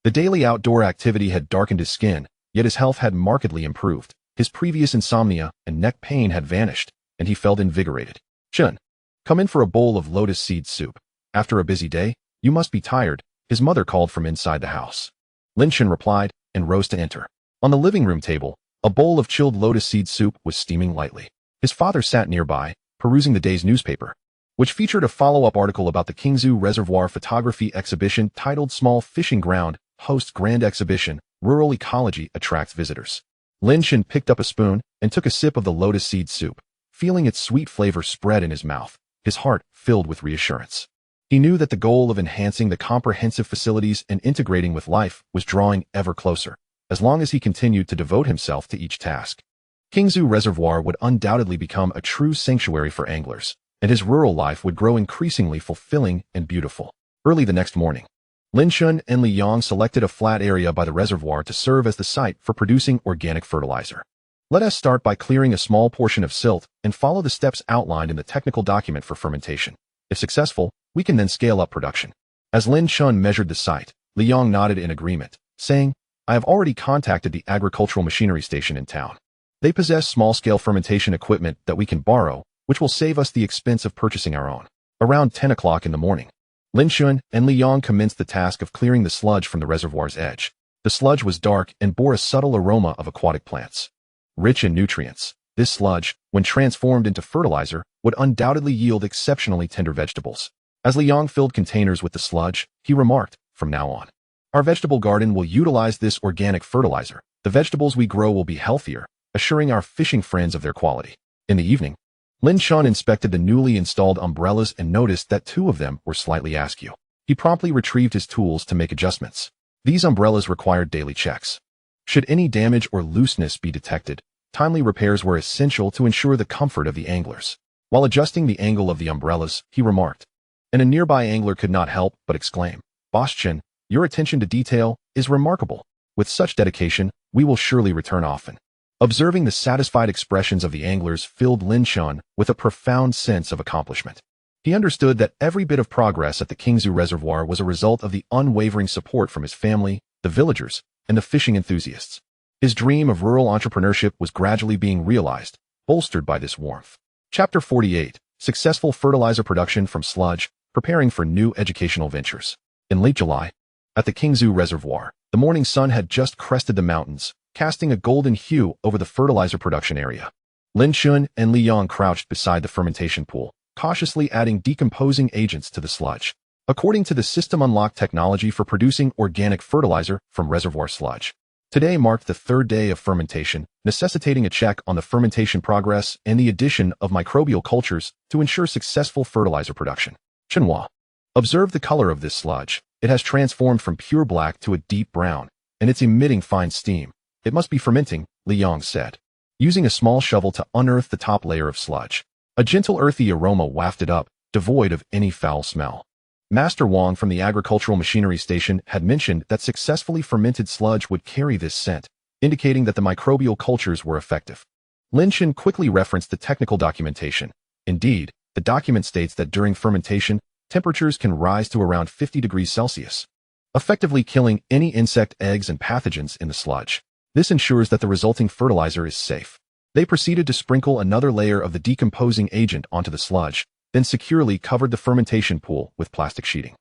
the daily outdoor activity had darkened his skin, yet his health had markedly improved. His previous insomnia and neck pain had vanished, and he felt invigorated. "Chen, come in for a bowl of lotus seed soup. After a busy day, you must be tired," his mother called from inside the house. Lin Chen replied and rose to enter. On the living room table, a bowl of chilled lotus seed soup was steaming lightly. His father sat nearby, perusing the day's newspaper, which featured a follow-up article about the Qingzhu Reservoir photography exhibition titled "Small Fishing Ground Hosts Grand Exhibition, Rural Ecology Attracts Visitors." Lin Chen picked up a spoon and took a sip of the lotus seed soup, feeling its sweet flavor spread in his mouth, his heart filled with reassurance. He knew that the goal of enhancing the comprehensive facilities and integrating with life was drawing ever closer, as long as he continued to devote himself to each task. Qingzhu Reservoir would undoubtedly become a true sanctuary for anglers, and his rural life would grow increasingly fulfilling and beautiful. Early the next morning, Lin Chen and Li Yang selected a flat area by the reservoir to serve as the site for producing organic fertilizer. "Let us start by clearing a small portion of silt and follow the steps outlined in the technical document for fermentation. If successful, we can then scale up production." As Lin Chen measured the site, Li Yang nodded in agreement, saying, "I have already contacted the agricultural machinery station in town. They possess small-scale fermentation equipment that we can borrow, which will save us the expense of purchasing our own." Around 10 o'clock in the morning, Lin Chen and Li Yang commenced the task of clearing the sludge from the reservoir's edge. The sludge was dark and bore a subtle aroma of aquatic plants. Rich in nutrients, this sludge, when transformed into fertilizer, would undoubtedly yield exceptionally tender vegetables. As Li Yang filled containers with the sludge, he remarked, "From now on, our vegetable garden will utilize this organic fertilizer. The vegetables we grow will be healthier, assuring our fishing friends of their quality." In the evening, Lin Chen inspected the newly installed umbrellas and noticed that 2 of them were slightly askew. He promptly retrieved his tools to make adjustments. These umbrellas required daily checks. Should any damage or looseness be detected, timely repairs were essential to ensure the comfort of the anglers. While adjusting the angle of the umbrellas, he remarked, and a nearby angler could not help but exclaim, "Boss Chen, your attention to detail is remarkable. With such dedication, we will surely return often." Observing the satisfied expressions of the anglers filled Lin Chen with a profound sense of accomplishment. He understood that every bit of progress at the Qingzhu Reservoir was a result of the unwavering support from his family, the villagers, and the fishing enthusiasts. His dream of rural entrepreneurship was gradually being realized, bolstered by this warmth. Chapter 48. Successful fertilizer production from sludge, preparing for new educational ventures. In late July, at the Qingzhu Reservoir, the morning sun had just crested the mountains, casting a golden hue over the fertilizer production area. Lin Chen and Li Yang crouched beside the fermentation pool, cautiously adding decomposing agents to the sludge. According to the system unlocked technology for producing organic fertilizer from reservoir sludge, today marked the 3rd day of fermentation, necessitating a check on the fermentation progress and the addition of microbial cultures to ensure successful fertilizer production. Chenhua. Observe the color of this sludge. It has transformed from pure black to a deep brown, and it's emitting fine steam. "It must be fermenting," Li Yang said, using a small shovel to unearth the top layer of sludge. A gentle earthy aroma wafted up, devoid of any foul smell. Master Wang from the agricultural machinery station had mentioned that successfully fermented sludge would carry this scent, indicating that the microbial cultures were effective. Lin Chen quickly referenced the technical documentation. Indeed, the document states that during fermentation, temperatures can rise to around 50 degrees Celsius, effectively killing any insect eggs and pathogens in the sludge. This ensures that the resulting fertilizer is safe. They proceeded to sprinkle another layer of the decomposing agent onto the sludge, then securely covered the fermentation pool with plastic sheeting,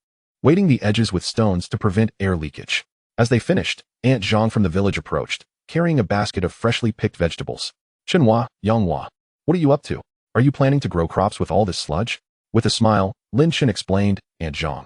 weighting the edges with stones to prevent air leakage. As they finished, Aunt Zhang from the village approached, carrying a basket of freshly picked vegetables. "Chenhua, Yanghua, what are you up to? Are you planning to grow crops with all this sludge?" With a smile, Lin Chen explained, "Aunt Zhang,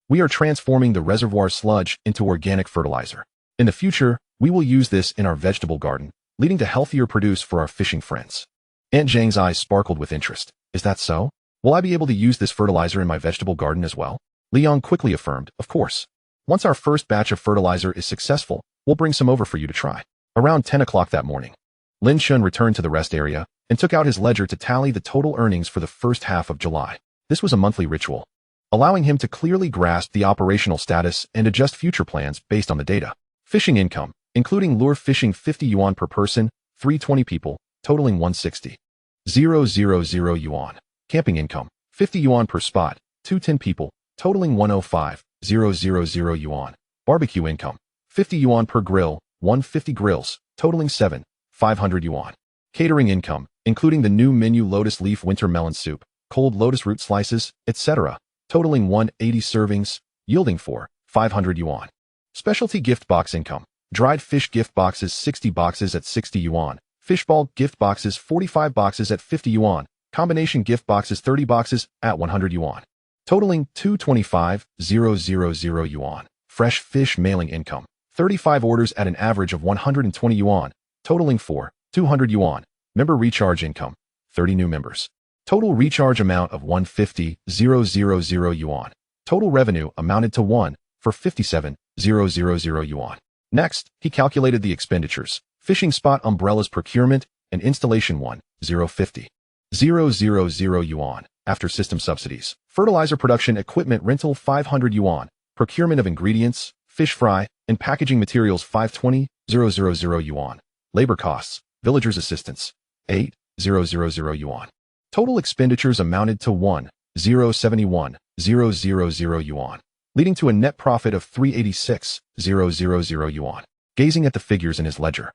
we are transforming the reservoir sludge into organic fertilizer. In the future, we will use this in our vegetable garden, leading to healthier produce for our fishing friends." Aunt Zhang's eyes sparkled with interest. "Is that so? Will I be able to use this fertilizer in my vegetable garden as well?" Li Yang quickly affirmed, "Of course. Once our first batch of fertilizer is successful, we'll bring some over for you to try." Around 10 o'clock that morning, Lin Chen returned to the rest area and took out his ledger to tally the total earnings for the first half of July. This was a monthly ritual, allowing him to clearly grasp the operational status and adjust future plans based on the data. Fishing income, including lure fishing 50 yuan per person, 320 people, totaling 160,000 yuan. Camping income, 50 yuan per spot, 210 people, totaling 105,000 yuan. Barbecue income, 50 yuan per grill, 150 grills, totaling 7,500 yuan. Catering income, including the new menu lotus leaf winter melon soup, cold lotus root slices, etc., totaling 180 servings, yielding 4,500 yuan. Specialty gift box income, dried fish gift boxes 60 boxes at 60 yuan, fishball gift boxes 45 boxes at 50 yuan, combination gift boxes 30 boxes at 100 yuan, totaling 225,000 yuan. Fresh fish mailing income, 35 orders at an average of 120 yuan, totaling 4,200 yuan. Member recharge income, 30 new members. Total recharge amount of 150,000 yuan. Total revenue amounted to 1,457,000 yuan. Next, he calculated the expenditures. Fishing spot umbrellas procurement and installation 1,050,000 yuan. After system subsidies. Fertilizer production equipment rental 500 yuan. Procurement of ingredients, fish fry, and packaging materials 520,000 yuan. Labor costs, villagers' assistance, 8,000 yuan. Total expenditures amounted to 1,071,000 yuan, leading to a net profit of 386,000 yuan. Gazing at the figures in his ledger,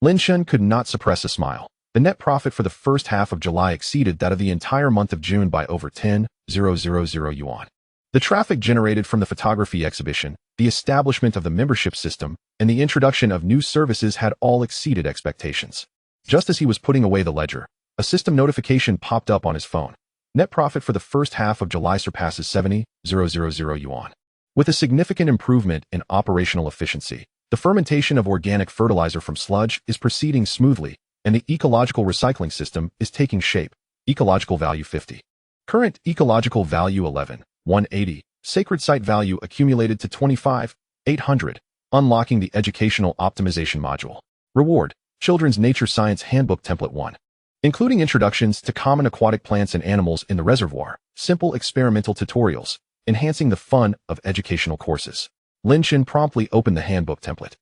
Lin Chen could not suppress a smile. The net profit for the first half of July exceeded that of the entire month of June by over 10,000 yuan. The traffic generated from the photography exhibition, the establishment of the membership system, and the introduction of new services had all exceeded expectations. Just as he was putting away the ledger, a system notification popped up on his phone. Net profit for the first half of July surpasses 70,000 yuan. With a significant improvement in operational efficiency, the fermentation of organic fertilizer from sludge is proceeding smoothly, and the ecological recycling system is taking shape. Ecological value 50. Current ecological value 11,180. Sacred site value accumulated to 25,800. Unlocking the educational optimization module. Reward, Children's Nature Science Handbook Template 1. Including introductions to common aquatic plants and animals in the reservoir, simple experimental tutorials, enhancing the fun of educational courses. Lin Chen promptly opened the handbook template,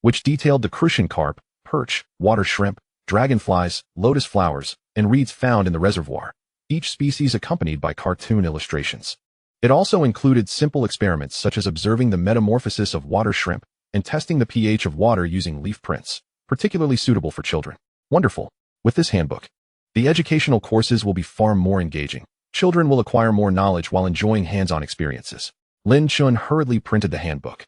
which detailed the crucian carp, perch, water shrimp, dragonflies, lotus flowers, and reeds found in the reservoir, each species accompanied by cartoon illustrations. It also included simple experiments such as observing the metamorphosis of water shrimp and testing the pH of water using leaf prints, particularly suitable for children. Wonderful. With this handbook, the educational courses will be far more engaging. Children will acquire more knowledge while enjoying hands-on experiences. Lin Chen hurriedly printed the handbook,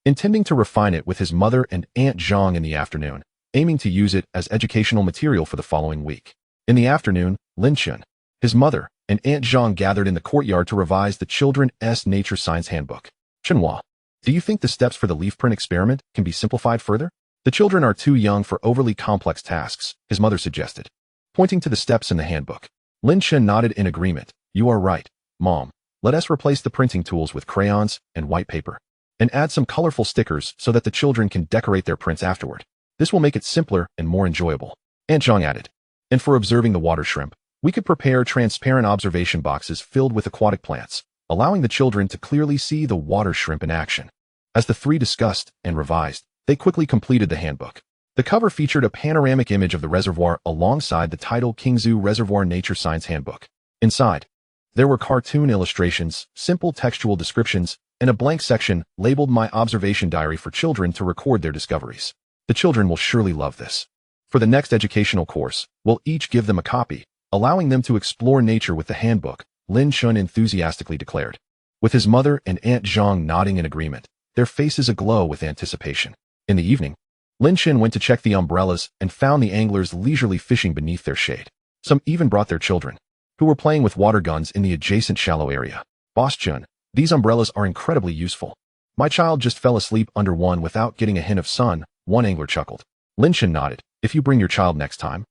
intending to refine it with his mother and Aunt Zhang in the afternoon, aiming to use it as educational material for the following week. In the afternoon, Lin Chen, his mother, and Aunt Zhang gathered in the courtyard to revise the Children's Nature Science Handbook. Chenhua, do you think the steps for the leaf print experiment can be simplified further? The children are too young for overly complex tasks, his mother suggested, pointing to the steps in the handbook. Lin Chen nodded in agreement. You are right, Mom. Let us replace the printing tools with crayons and white paper, and add some colorful stickers so that the children can decorate their prints afterward. This will make it simpler and more enjoyable. Aunt Zhang added. And for observing the water shrimp, we could prepare transparent observation boxes filled with aquatic plants, allowing the children to clearly see the water shrimp in action. As the three discussed and revised, they quickly completed the handbook. The cover featured a panoramic image of the reservoir alongside the title Qingzhu Reservoir Nature Science Handbook. Inside, there were cartoon illustrations, simple textual descriptions, and a blank section labeled My Observation Diary for children to record their discoveries. The children will surely love this. For the next educational course, we'll each give them a copy, allowing them to explore nature with the handbook, Lin Chen enthusiastically declared. With his mother and Aunt Zhang nodding in agreement, their faces aglow with anticipation. In the evening, Lin Chen went to check the umbrellas and found the anglers leisurely fishing beneath their shade. Some even brought their children, who were playing with water guns in the adjacent shallow area. Boss Chen, these umbrellas are incredibly useful. My child just fell asleep under one without getting a hint of sun, one angler chuckled. Lin Chen nodded. If you bring your child next time,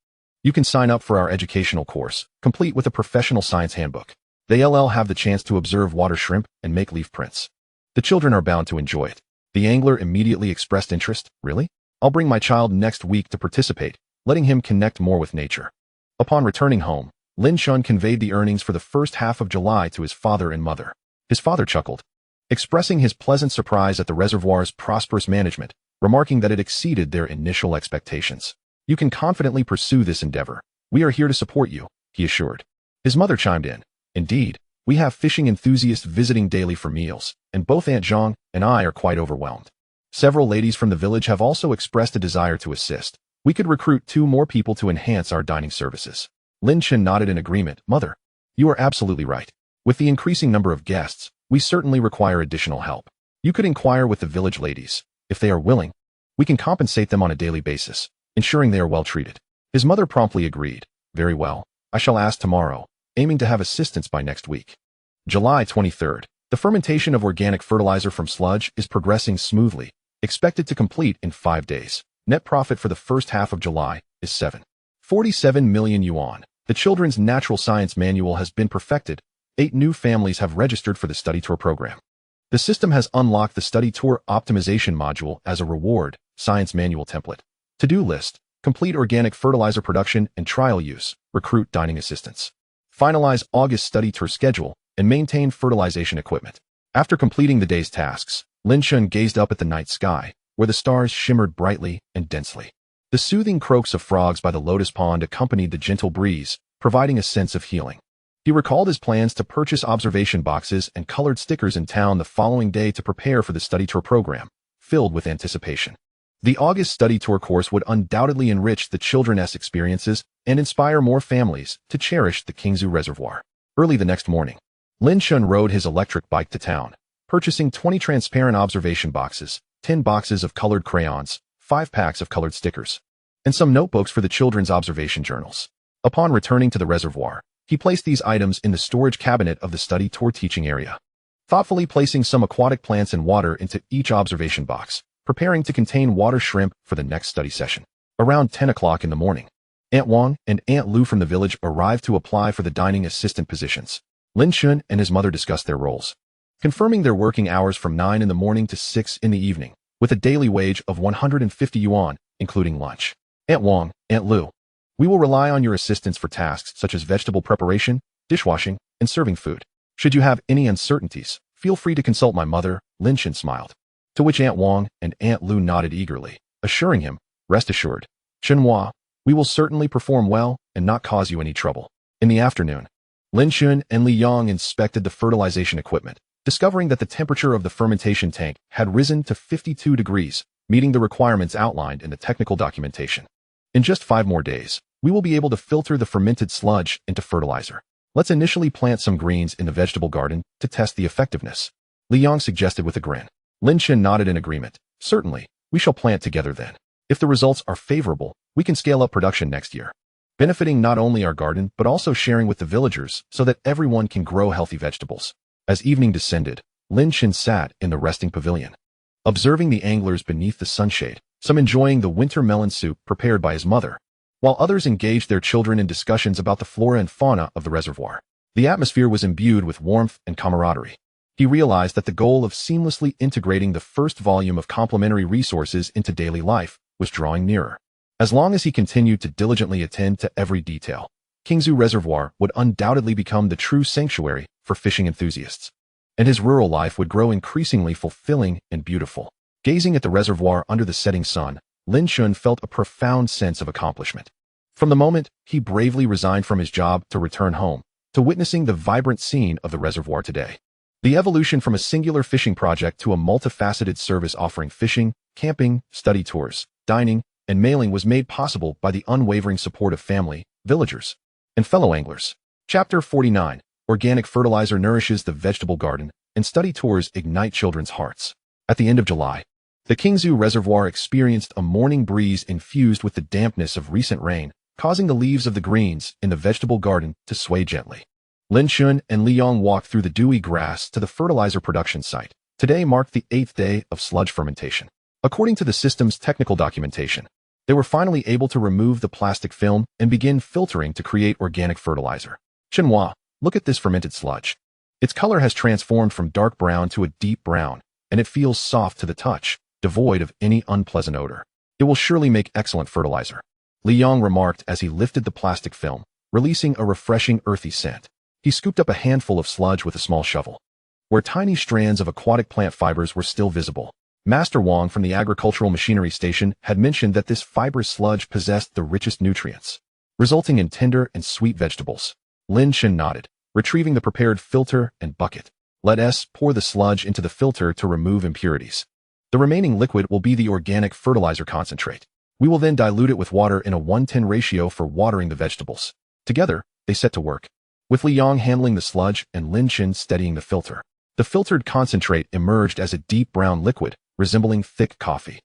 you can sign up for our educational course, complete with a professional science handbook. They'll have the chance to observe water shrimp and make leaf prints. The children are bound to enjoy it. The angler immediately expressed interest. Really? I'll bring my child next week to participate, letting him connect more with nature. Upon returning home, Lin Chen conveyed the earnings for the first half of July to his father and mother. His father chuckled, expressing his pleasant surprise at the reservoir's prosperous management, remarking that it exceeded their initial expectations. You can confidently pursue this endeavor. We are here to support you, he assured. His mother chimed in. Indeed, we have fishing enthusiasts visiting daily for meals, and both Aunt Zhang and I are quite overwhelmed. Several ladies from the village have also expressed a desire to assist. We could recruit 2 more people to enhance our dining services. Lin Chen nodded in agreement. Mother, you are absolutely right. With the increasing number of guests, we certainly require additional help. You could inquire with the village ladies. If they are willing, we can compensate them on a daily basis, ensuring they are well treated. His mother promptly agreed. Very well, I shall ask tomorrow, aiming to have assistance by next week. July 23rd. The fermentation of organic fertilizer from sludge is progressing smoothly, expected to complete in 5 days. Net profit for the first half of July is 7.47 million yuan. The children's natural science manual has been perfected. 8 new families have registered for the study tour program. The system has unlocked the study tour optimization module as a reward, science manual template. To-do list, complete organic fertilizer production and trial use, recruit dining assistants. Finalize August study tour schedule, and maintain fertilization equipment. After completing the day's tasks, Lin Chen gazed up at the night sky, where the stars shimmered brightly and densely. The soothing croaks of frogs by the lotus pond accompanied the gentle breeze, providing a sense of healing. He recalled his plans to purchase observation boxes and colored stickers in town the following day to prepare for the study tour program, filled with anticipation. The August study tour course would undoubtedly enrich the children's experiences and inspire more families to cherish the Qingzhu Reservoir. Early the next morning, Lin Chen rode his electric bike to town, purchasing 20 transparent observation boxes, 10 boxes of colored crayons, 5 packs of colored stickers, and some notebooks for the children's observation journals. Upon returning to the reservoir, he placed these items in the storage cabinet of the study tour teaching area, thoughtfully placing some aquatic plants and water into each observation box, preparing to contain water shrimp for the next study session. Around 10 o'clock in the morning, Aunt Wang and Aunt Lu from the village arrived to apply for the dining assistant positions. Lin Chen and his mother discussed their roles, confirming their working hours from 9 in the morning to 6 in the evening, with a daily wage of 150 yuan, including lunch. Aunt Wang, Aunt Lu, we will rely on your assistance for tasks such as vegetable preparation, dishwashing, and serving food. Should you have any uncertainties, feel free to consult my mother, Lin Chen smiled. To which Aunt Wang and Aunt Lu nodded eagerly, assuring him, rest assured, Chenhua, we will certainly perform well and not cause you any trouble. In the afternoon, Lin Chen and Li Yang inspected the fertilization equipment, discovering that the temperature of the fermentation tank had risen to 52 degrees, meeting the requirements outlined in the technical documentation. In just 5 more days, we will be able to filter the fermented sludge into fertilizer. Let's initially plant some greens in the vegetable garden to test the effectiveness, Li Yang suggested with a grin. Lin Chen nodded in agreement. Certainly, we shall plant together then. If the results are favorable, we can scale up production next year, benefiting not only our garden but also sharing with the villagers so that everyone can grow healthy vegetables. As evening descended, Lin Chen sat in the resting pavilion, observing the anglers beneath the sunshade, some enjoying the winter melon soup prepared by his mother, while others engaged their children in discussions about the flora and fauna of the reservoir. The atmosphere was imbued with warmth and camaraderie. He realized that the goal of seamlessly integrating the first volume of complementary resources into daily life was drawing nearer. As long as he continued to diligently attend to every detail, Qingzhu Reservoir would undoubtedly become the true sanctuary for fishing enthusiasts, and his rural life would grow increasingly fulfilling and beautiful. Gazing at the reservoir under the setting sun, Lin Chen felt a profound sense of accomplishment. From the moment he bravely resigned from his job to return home, to witnessing the vibrant scene of the reservoir today. The evolution from a singular fishing project to a multifaceted service offering fishing, camping, study tours, dining, and mailing was made possible by the unwavering support of family, villagers, and fellow anglers. Chapter 49. Organic fertilizer nourishes the vegetable garden, and study tours ignite children's hearts. At the end of July, the Qingzhu Reservoir experienced a morning breeze infused with the dampness of recent rain, causing the leaves of the greens in the vegetable garden to sway gently. Lin Chen and Li Yang walked through the dewy grass to the fertilizer production site. Today marked the 8th day of sludge fermentation. According to the system's technical documentation, they were finally able to remove the plastic film and begin filtering to create organic fertilizer. Chenhua, look at this fermented sludge. Its color has transformed from dark brown to a deep brown, and it feels soft to the touch, devoid of any unpleasant odor. It will surely make excellent fertilizer, Li Yang remarked as he lifted the plastic film, releasing a refreshing earthy scent. He scooped up a handful of sludge with a small shovel, where tiny strands of aquatic plant fibers were still visible. Master Wang from the agricultural machinery station had mentioned that this fibrous sludge possessed the richest nutrients, resulting in tender and sweet vegetables. Lin Chen nodded, retrieving the prepared filter and bucket. Let us pour the sludge into the filter to remove impurities. The remaining liquid will be the organic fertilizer concentrate. We will then dilute it with water in a 1:10 ratio for watering the vegetables. Together, they set to work, with Liang handling the sludge and Lin Chen steadying the filter. The filtered concentrate emerged as a deep brown liquid, resembling thick coffee,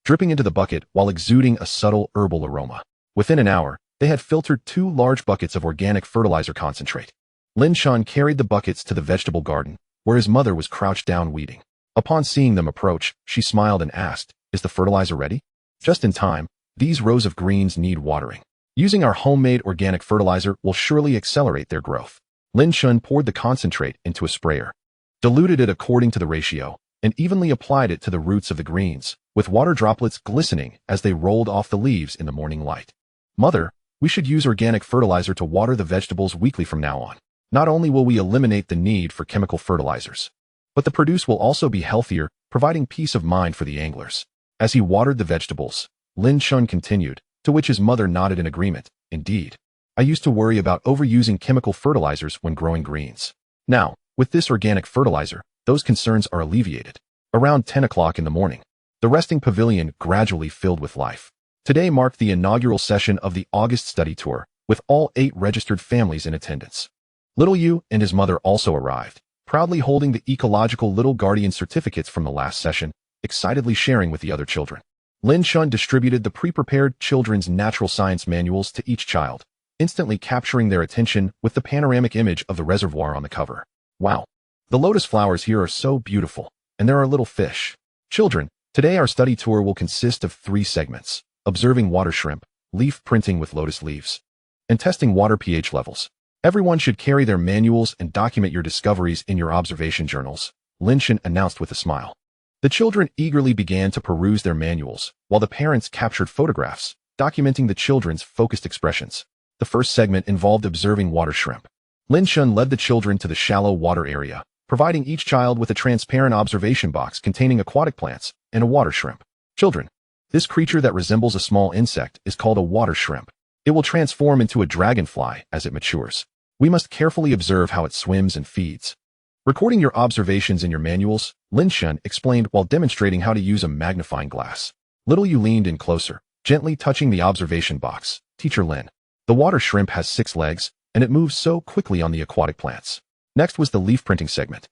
dripping into the bucket while exuding a subtle herbal aroma. Within an hour, they had filtered 2 large buckets of organic fertilizer concentrate. Lin Chen carried the buckets to the vegetable garden, where his mother was crouched down weeding. Upon seeing them approach, she smiled and asked, "Is the fertilizer ready?" "Just in time. These rows of greens need watering. Using our homemade organic fertilizer will surely accelerate their growth." Lin Chen poured the concentrate into a sprayer, diluted it according to the ratio, and evenly applied it to the roots of the greens, with water droplets glistening as they rolled off the leaves in the morning light. "Mother, we should use organic fertilizer to water the vegetables weekly from now on. Not only will we eliminate the need for chemical fertilizers, but the produce will also be healthier, providing peace of mind for the anglers." As he watered the vegetables, Lin Chen continued, to which his mother nodded in agreement. "Indeed. I used to worry about overusing chemical fertilizers when growing greens. Now, with this organic fertilizer, those concerns are alleviated." Around 10 o'clock in the morning, the resting pavilion gradually filled with life. Today marked the inaugural session of the August study tour, with all 8 registered families in attendance. Little Yu and his mother also arrived, proudly holding the ecological little guardian certificates from the last session, excitedly sharing with the other children. Lin Chen distributed the pre-prepared children's natural science manuals to each child, instantly capturing their attention with the panoramic image of the reservoir on the cover. "Wow! The lotus flowers here are so beautiful, and there are little fish." "Children, today our study tour will consist of 3 segments: observing water shrimp, leaf printing with lotus leaves, and testing water pH levels. Everyone should carry their manuals and document your discoveries in your observation journals," Lin Chen announced with a smile. The children eagerly began to peruse their manuals, while the parents captured photographs, documenting the children's focused expressions. The first segment involved observing water shrimp. Lin Chen led the children to the shallow water area, providing each child with a transparent observation box containing aquatic plants and a water shrimp. "Children, this creature that resembles a small insect is called a water shrimp. It will transform into a dragonfly as it matures. We must carefully observe how it swims and feeds." Recording your observations in your manuals, Lin Chen explained while demonstrating how to use a magnifying glass. Little Yu leaned in closer, gently touching the observation box. "Teacher Lin, the water shrimp has 6 legs, and it moves so quickly on the aquatic plants." Next was the leaf printing segment.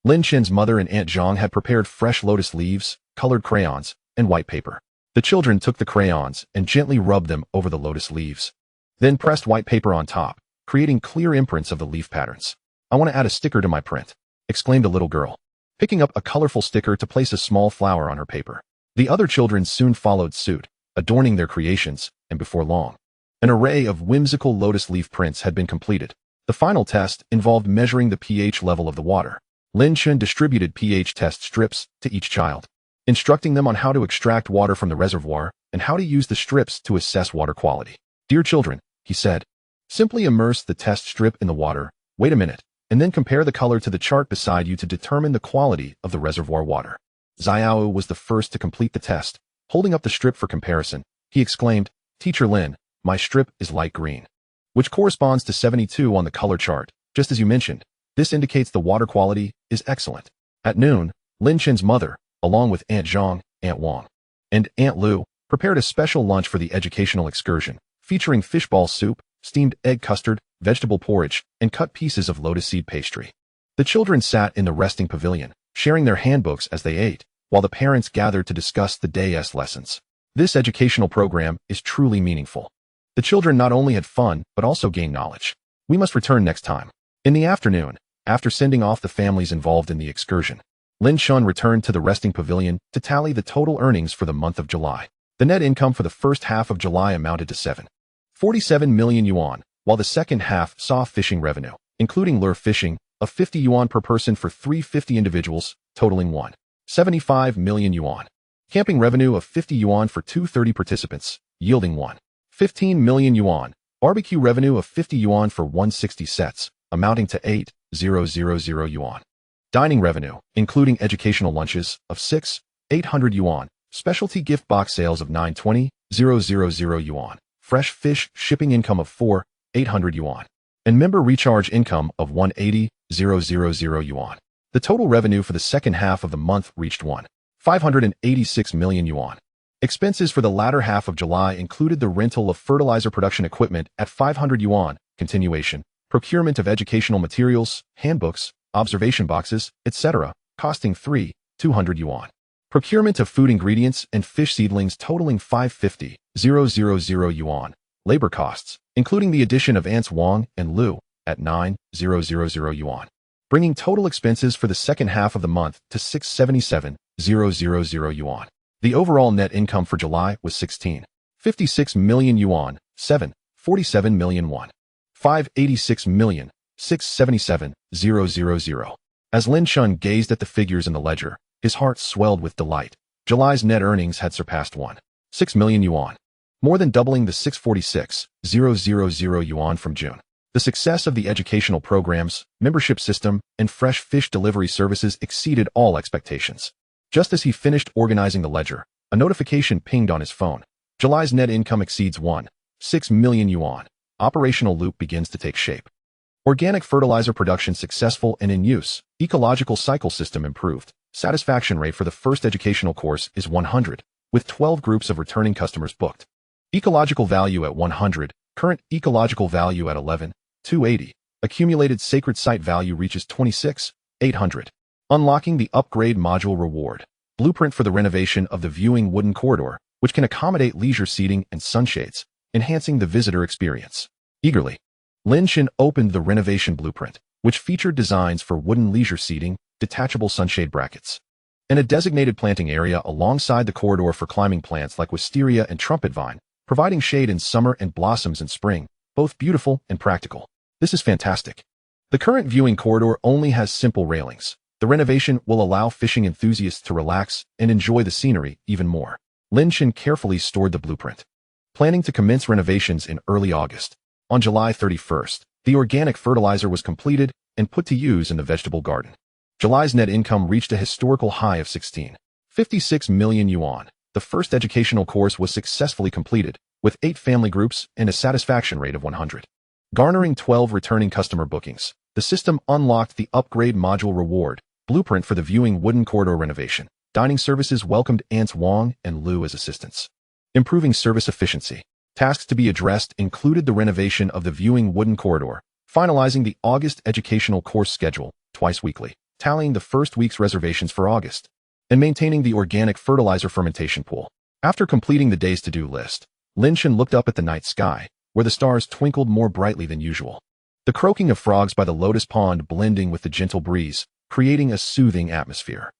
Lin Chen's mother and Aunt Zhang had prepared fresh lotus leaves, colored crayons, and white paper. The children took the crayons and gently rubbed them over the lotus leaves, then pressed white paper on top, creating clear imprints of the leaf patterns. "I want to add a sticker to my print," exclaimed a little girl, picking up a colorful sticker to place a small flower on her paper. The other children soon followed suit, adorning their creations, and before long, an array of whimsical lotus leaf prints had been completed. The final test involved measuring the pH level of the water. Lin Chen distributed pH test strips to each child, instructing them on how to extract water from the reservoir and how to use the strips to assess water quality. "Dear children," he said, "simply immerse the test strip in the water, wait a minute, and then compare the color to the chart beside you to determine the quality of the reservoir water." Xiao was the first to complete the test. Holding up the strip for comparison, he exclaimed, "Teacher Lin, my strip is light green, which corresponds to 72 on the color chart. Just as you mentioned, this indicates the water quality is excellent." At noon, Lin Chen's mother, along with Aunt Zhang, Aunt Wang, and Aunt Lu, prepared a special lunch for the educational excursion, featuring fishball soup, steamed egg custard, vegetable porridge, and cut pieces of lotus seed pastry. The children sat in the resting pavilion, sharing their handbooks as they ate, while the parents gathered to discuss the day's lessons. This educational program is truly meaningful. The children not only had fun, but also gained knowledge. "We must return next time." In the afternoon, after sending off the families involved in the excursion, Lin Chen returned to the resting pavilion to tally the total earnings for the month of July. The net income for the first half of July amounted to 747 million yuan, while the second half saw fishing revenue, including lure fishing, of 50 yuan per person for 350 individuals, totaling 175 million yuan. Camping revenue of 50 yuan for 230 participants, yielding 115 million yuan. Barbecue revenue of 50 yuan for 160 sets, amounting to 8,000 yuan. Dining revenue, including educational lunches, of 6 800 yuan. Specialty gift box sales of 920,000 yuan. Fresh fish shipping income of 4,800 yuan. And member recharge income of 180,000 yuan. The total revenue for the second half of the month reached 586 million yuan. Expenses for the latter half of July included the rental of fertilizer production equipment at 500 yuan, continuation, procurement of educational materials, handbooks, observation boxes, etc., costing 200 yuan. Procurement of food ingredients and fish seedlings totaling 550,000 yuan. Labor costs, including the addition of ants Wang and Lu, at 9,000 yuan. Bringing total expenses for the second half of the month to 677,000 yuan. The overall net income for July was 16.56 million yuan, 7.47 million won. 586,677,000. As Lin Chen gazed at the figures in the ledger, his heart swelled with delight. July's net earnings had surpassed 6 million yuan, more than doubling the 646,000 yuan from June. The success of the educational programs, membership system, and fresh fish delivery services exceeded all expectations. Just as he finished organizing the ledger, a notification pinged on his phone. July's net income exceeds 6 million yuan. Operational loop begins to take shape. Organic fertilizer production successful and in use. Ecological cycle system improved. Satisfaction rate for the first educational course is 100, with 12 groups of returning customers booked. Ecological value at 100, current ecological value at 11,280. Accumulated sacred site value reaches 26,800. Unlocking the upgrade module reward. Blueprint for the renovation of the viewing wooden corridor, which can accommodate leisure seating and sunshades, enhancing the visitor experience. Eagerly, Lin Chen opened the renovation blueprint, which featured designs for wooden leisure seating, detachable sunshade brackets, and a designated planting area alongside the corridor for climbing plants like wisteria and trumpet vine, providing shade in summer and blossoms in spring, both beautiful and practical. This is fantastic. The current viewing corridor only has simple railings. The renovation will allow fishing enthusiasts to relax and enjoy the scenery even more. Lin Chen carefully stored the blueprint, planning to commence renovations in early August. On July 31st, the organic fertilizer was completed and put to use in the vegetable garden. July's net income reached a historical high of 16.56 million yuan. The first educational course was successfully completed, with 8 family groups and a satisfaction rate of 100. Garnering 12 returning customer bookings, the system unlocked the upgrade module reward, blueprint for the viewing wooden corridor renovation. Dining services welcomed Ants Wang and Lu as assistants. Improving service efficiency. Tasks to be addressed included the renovation of the viewing wooden corridor, finalizing the August educational course schedule, twice weekly, tallying the first week's reservations for August, and maintaining the organic fertilizer fermentation pool. After completing the day's to-do list, Lin Chen looked up at the night sky, where the stars twinkled more brightly than usual. The croaking of frogs by the lotus pond blending with the gentle breeze, creating a soothing atmosphere.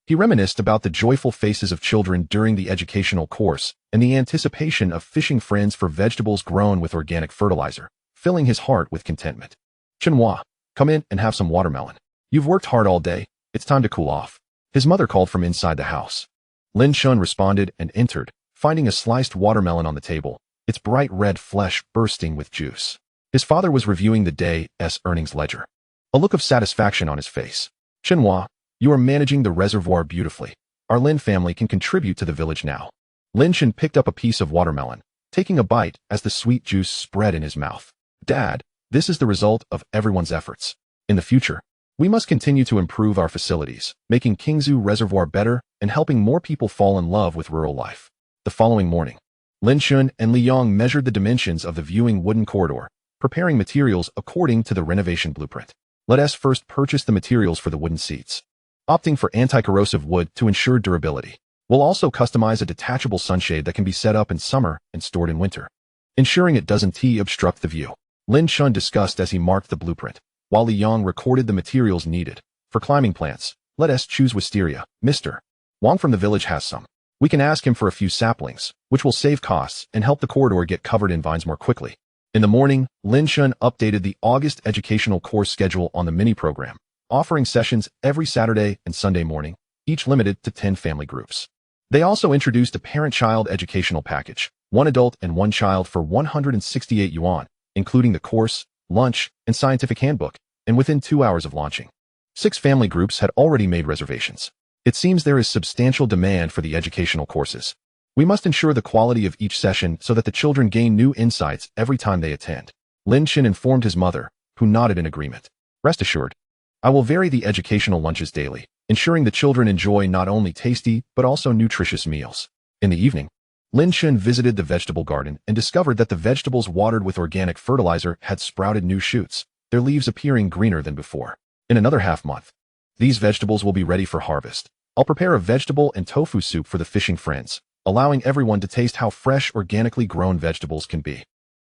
He reminisced about the joyful faces of children during the educational course and the anticipation of fishing friends for vegetables grown with organic fertilizer, filling his heart with contentment. "Chenhua, come in and have some watermelon. You've worked hard all day, it's time to cool off," his mother called from inside the house. Lin Chen responded and entered, finding a sliced watermelon on the table, its bright red flesh bursting with juice. His father was reviewing the day's earnings ledger, a look of satisfaction on his face. "Chenhua, you are managing the reservoir beautifully. Our Lin family can contribute to the village now." Lin Chen picked up a piece of watermelon, taking a bite as the sweet juice spread in his mouth. "Dad, this is the result of everyone's efforts. In the future, we must continue to improve our facilities, making Qingzhu Reservoir better and helping more people fall in love with rural life." The following morning, Lin Chen and Li Yang measured the dimensions of the viewing wooden corridor, preparing materials according to the renovation blueprint. Let us first purchase the materials for the wooden seats, opting for anti-corrosive wood to ensure durability. We'll also customize a detachable sunshade that can be set up in summer and stored in winter, ensuring it doesn't obstruct the view. Lin Chen discussed as he marked the blueprint, while Li Yang recorded the materials needed. For climbing plants, let us choose wisteria. Mr. Wang from the village has some. We can ask him for a few saplings, which will save costs and help the corridor get covered in vines more quickly. In the morning, Lin Chen updated the August educational course schedule on the mini program, offering sessions every Saturday and Sunday morning, each limited to 10 family groups. They also introduced a parent-child educational package, 1 adult and 1 child for 168 yuan, including the course, lunch, and scientific handbook, and within 2 hours of launching, 6 family groups had already made reservations. It seems there is substantial demand for the educational courses. We must ensure the quality of each session so that the children gain new insights every time they attend. Lin Chen informed his mother, who nodded in agreement. Rest assured, I will vary the educational lunches daily, ensuring the children enjoy not only tasty but also nutritious meals. In the evening, Lin Chen visited the vegetable garden and discovered that the vegetables watered with organic fertilizer had sprouted new shoots, their leaves appearing greener than before. In another half-month, these vegetables will be ready for harvest. I'll prepare a vegetable and tofu soup for the fishing friends, allowing everyone to taste how fresh, organically grown vegetables can be.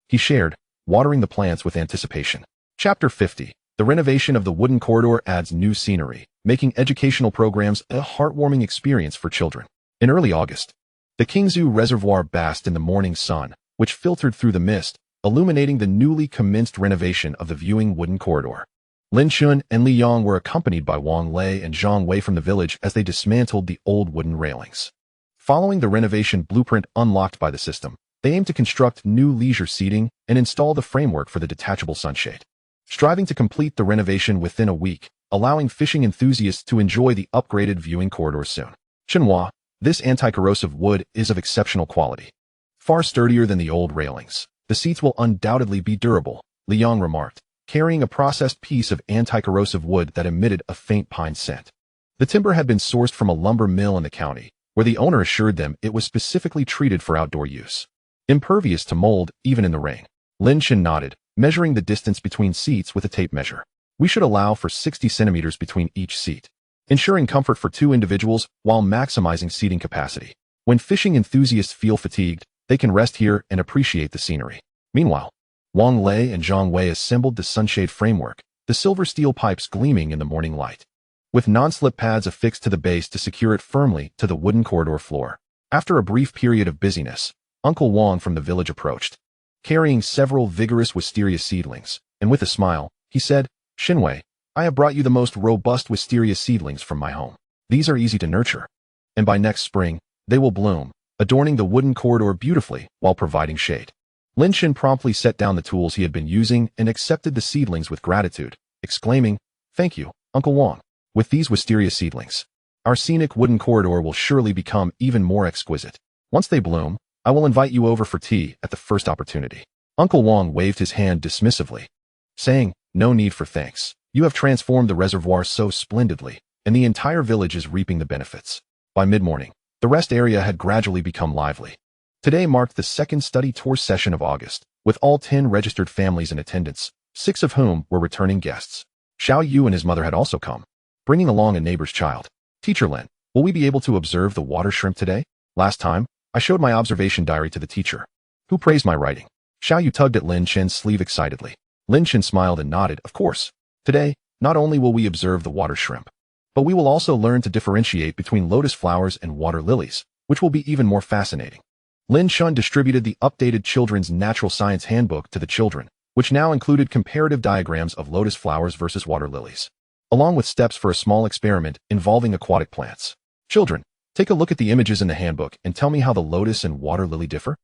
He shared, watering the plants with anticipation. Chapter 50. The renovation of the wooden corridor adds new scenery, making educational programs a heartwarming experience for children. In early August, the Qingzhu Reservoir basked in the morning sun, which filtered through the mist, illuminating the newly commenced renovation of the viewing wooden corridor. Lin Chen and Li Yang were accompanied by Wang Lei and Zhang Wei from the village as they dismantled the old wooden railings. Following the renovation blueprint unlocked by the system, they aimed to construct new leisure seating and install the framework for the detachable sunshade. Striving to complete the renovation within a week, allowing fishing enthusiasts to enjoy the upgraded viewing corridor soon. Chenhua, this anti-corrosive wood is of exceptional quality. Far sturdier than the old railings. The seats will undoubtedly be durable, Li Yang remarked, carrying a processed piece of anti-corrosive wood that emitted a faint pine scent. The timber had been sourced from a lumber mill in the county, where the owner assured them it was specifically treated for outdoor use. Impervious to mold, even in the rain. Lin Chen nodded, measuring the distance between seats with a tape measure. We should allow for 60 centimeters between each seat, ensuring comfort for 2 individuals while maximizing seating capacity. When fishing enthusiasts feel fatigued, they can rest here and appreciate the scenery. Meanwhile, Wang Lei and Zhang Wei assembled the sunshade framework, the silver steel pipes gleaming in the morning light, with non-slip pads affixed to the base to secure it firmly to the wooden corridor floor. After a brief period of busyness, Uncle Wang from the village approached, carrying several vigorous wisteria seedlings, and with a smile, he said, Xinwei, I have brought you the most robust wisteria seedlings from my home. These are easy to nurture, and by next spring, they will bloom, adorning the wooden corridor beautifully while providing shade. Lin Chen promptly set down the tools he had been using and accepted the seedlings with gratitude, exclaiming, Thank you, Uncle Wang. With these wisteria seedlings, our scenic wooden corridor will surely become even more exquisite. Once they bloom, I will invite you over for tea at the first opportunity. Uncle Wang waved his hand dismissively, saying, No need for thanks. You have transformed the reservoir so splendidly, and the entire village is reaping the benefits. By mid-morning, the rest area had gradually become lively. Today marked the second study tour session of August, with all 10 registered families in attendance, 6 of whom were returning guests. Xiao Yu and his mother had also come, bringing along a neighbor's child. Teacher Lin, will we be able to observe the water shrimp today? Last time, I showed my observation diary to the teacher, who praised my writing. Xiao Yu tugged at Lin Chen's sleeve excitedly. Lin Chen smiled and nodded, Of course. Today, not only will we observe the water shrimp, but we will also learn to differentiate between lotus flowers and water lilies, which will be even more fascinating. Lin Chen distributed the updated Children's Natural Science Handbook to the children, which now included comparative diagrams of lotus flowers versus water lilies, along with steps for a small experiment involving aquatic plants. Children, take a look at the images in the handbook and tell me how the lotus and water lily differ.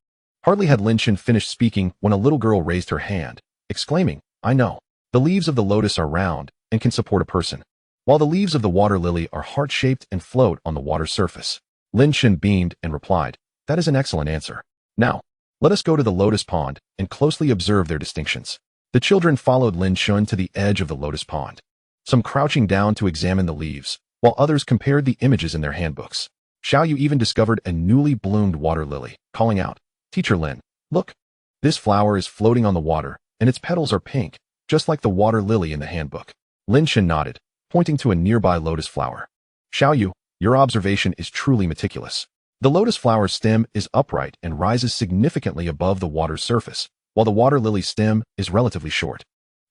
Hardly had Lin Chen finished speaking when a little girl raised her hand, exclaiming, I know. The leaves of the lotus are round and can support a person, while the leaves of the water lily are heart-shaped and float on the water's surface. Lin Chen beamed and replied, That is an excellent answer. Now, let us go to the lotus pond and closely observe their distinctions. The children followed Lin Chen to the edge of the lotus pond, some crouching down to examine the leaves, while others compared the images in their handbooks. Xiao Yu even discovered a newly bloomed water lily, calling out, Teacher Lin, look. This flower is floating on the water, and its petals are pink, just like the water lily in the handbook. Lin Chen nodded, pointing to a nearby lotus flower. Xiao Yu, your observation is truly meticulous. The lotus flower's stem is upright and rises significantly above the water's surface, while the water lily's stem is relatively short,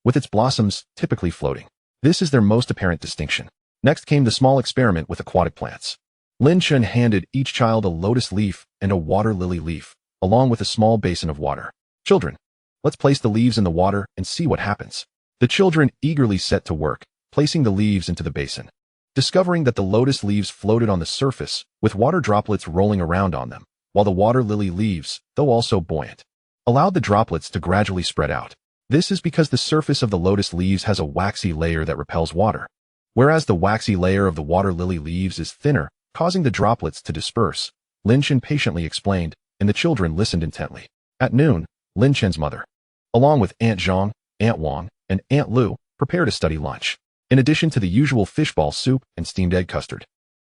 with its blossoms typically floating. This is their most apparent distinction. Next came the small experiment with aquatic plants. Lin Chen handed each child a lotus leaf and a water lily leaf, along with a small basin of water. Children, let's place the leaves in the water and see what happens. The children eagerly set to work, placing the leaves into the basin, discovering that the lotus leaves floated on the surface, with water droplets rolling around on them, while the water lily leaves, though also buoyant, allowed the droplets to gradually spread out. This is because the surface of the lotus leaves has a waxy layer that repels water. whereas the waxy layer of the water lily leaves is thinner, causing the droplets to disperse. Lin Chen patiently explained, and the children listened intently. At noon, Lin Chen's mother, along with Aunt Zhang, Aunt Wang, and Aunt Lu, prepared a study lunch. In addition to the usual fishball soup and steamed egg custard,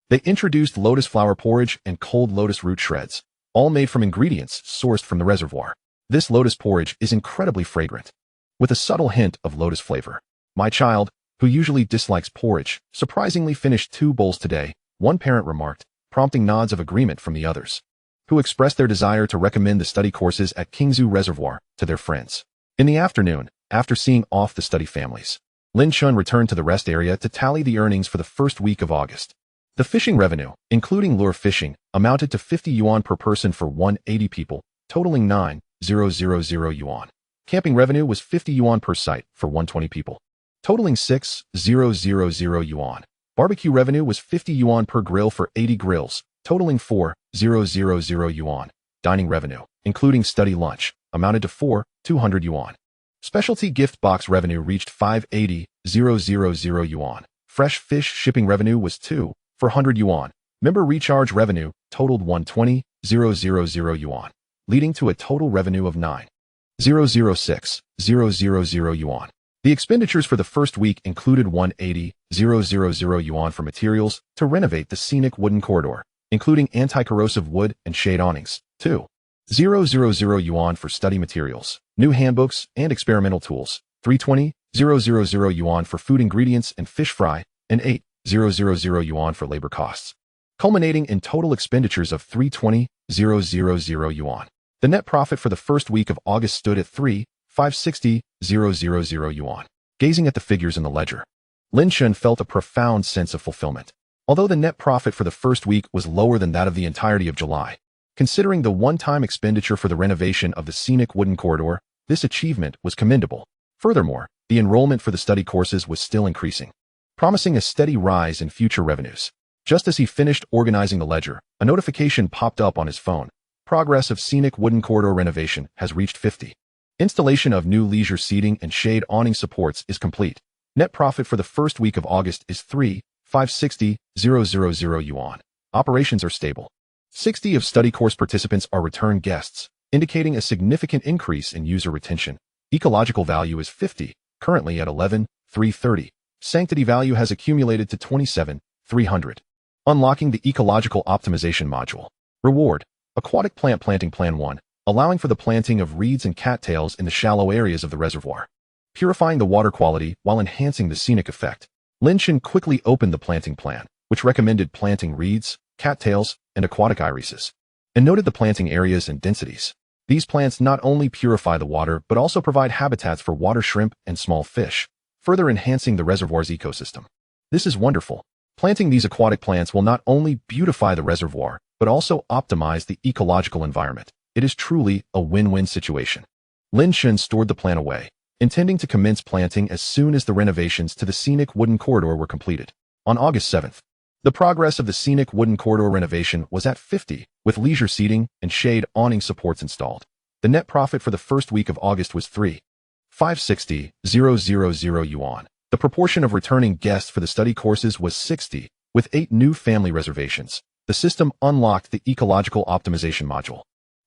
they introduced lotus flower porridge and cold lotus root shreds, all made from ingredients sourced from the reservoir. This lotus porridge is incredibly fragrant, with a subtle hint of lotus flavor. My child, who usually dislikes porridge, surprisingly finished 2 bowls today, one parent remarked, prompting nods of agreement from the others, who expressed their desire to recommend the study courses at Qingzhu Reservoir to their friends. In the afternoon, after seeing off the study families, Lin Chen returned to the rest area to tally the earnings for the first week of August. The fishing revenue, including lure fishing, amounted to 50 yuan per person for 180 people, totaling 9,000 yuan. Camping revenue was 50 yuan per site for 120 people, totaling 6,000 yuan. Barbecue revenue was 50 yuan per grill for 80 grills, totaling 4,000 yuan. Dining revenue, including study lunch, amounted to 4,200 yuan. Specialty gift box revenue reached 580,000 yuan. Fresh fish shipping revenue was 2,400 yuan. Member recharge revenue totaled 120,000 yuan, leading to a total revenue of 9,006,000 yuan. The expenditures for the first week included 180,000 yuan for materials to renovate the scenic wooden corridor, including anti-corrosive wood and shade awnings, 2,000 yuan for study materials, new handbooks and experimental tools, 320,000 yuan for food ingredients and fish fry, and 8,000 yuan for labor costs, culminating in total expenditures of 320,000 yuan. The net profit for the first week of August stood at 3,560,000 yuan. Gazing at the figures in the ledger, Lin Chen felt a profound sense of fulfillment. Although the net profit for the first week was lower than that of the entirety of July, considering the one-time expenditure for the renovation of the scenic wooden corridor, this achievement was commendable. Furthermore, the enrollment for the study courses was still increasing, promising a steady rise in future revenues. Just as he finished organizing the ledger, a notification popped up on his phone. Progress of scenic wooden corridor renovation has reached 50. Installation of new leisure seating and shade awning supports is complete. Net profit for the first week of August is 3,560,000 yuan. Operations are stable. 60 of study course participants are return guests, indicating a significant increase in user retention. Ecological value is 50, currently at 11,330. Sanctity value has accumulated to 27,300. Unlocking the ecological optimization module. Reward: Aquatic plant planting plan 1. Allowing for the planting of reeds and cattails in the shallow areas of the reservoir, purifying the water quality while enhancing the scenic effect. Lin Chen quickly opened the planting plan, which recommended planting reeds, cattails, and aquatic irises, and noted the planting areas and densities. These plants not only purify the water but also provide habitats for water shrimp and small fish, further enhancing the reservoir's ecosystem. This is wonderful. Planting these aquatic plants will not only beautify the reservoir, but also optimize the ecological environment. It is truly a win-win situation. Lin Chen stored the plan away, intending to commence planting as soon as the renovations to the scenic wooden corridor were completed. On August 7th, the progress of the scenic wooden corridor renovation was at 50, with leisure seating and shade awning supports installed. The net profit for the first week of August was 3,560,000 yuan. The proportion of returning guests for the study courses was 60, with 8 new family reservations. The system unlocked the ecological optimization module,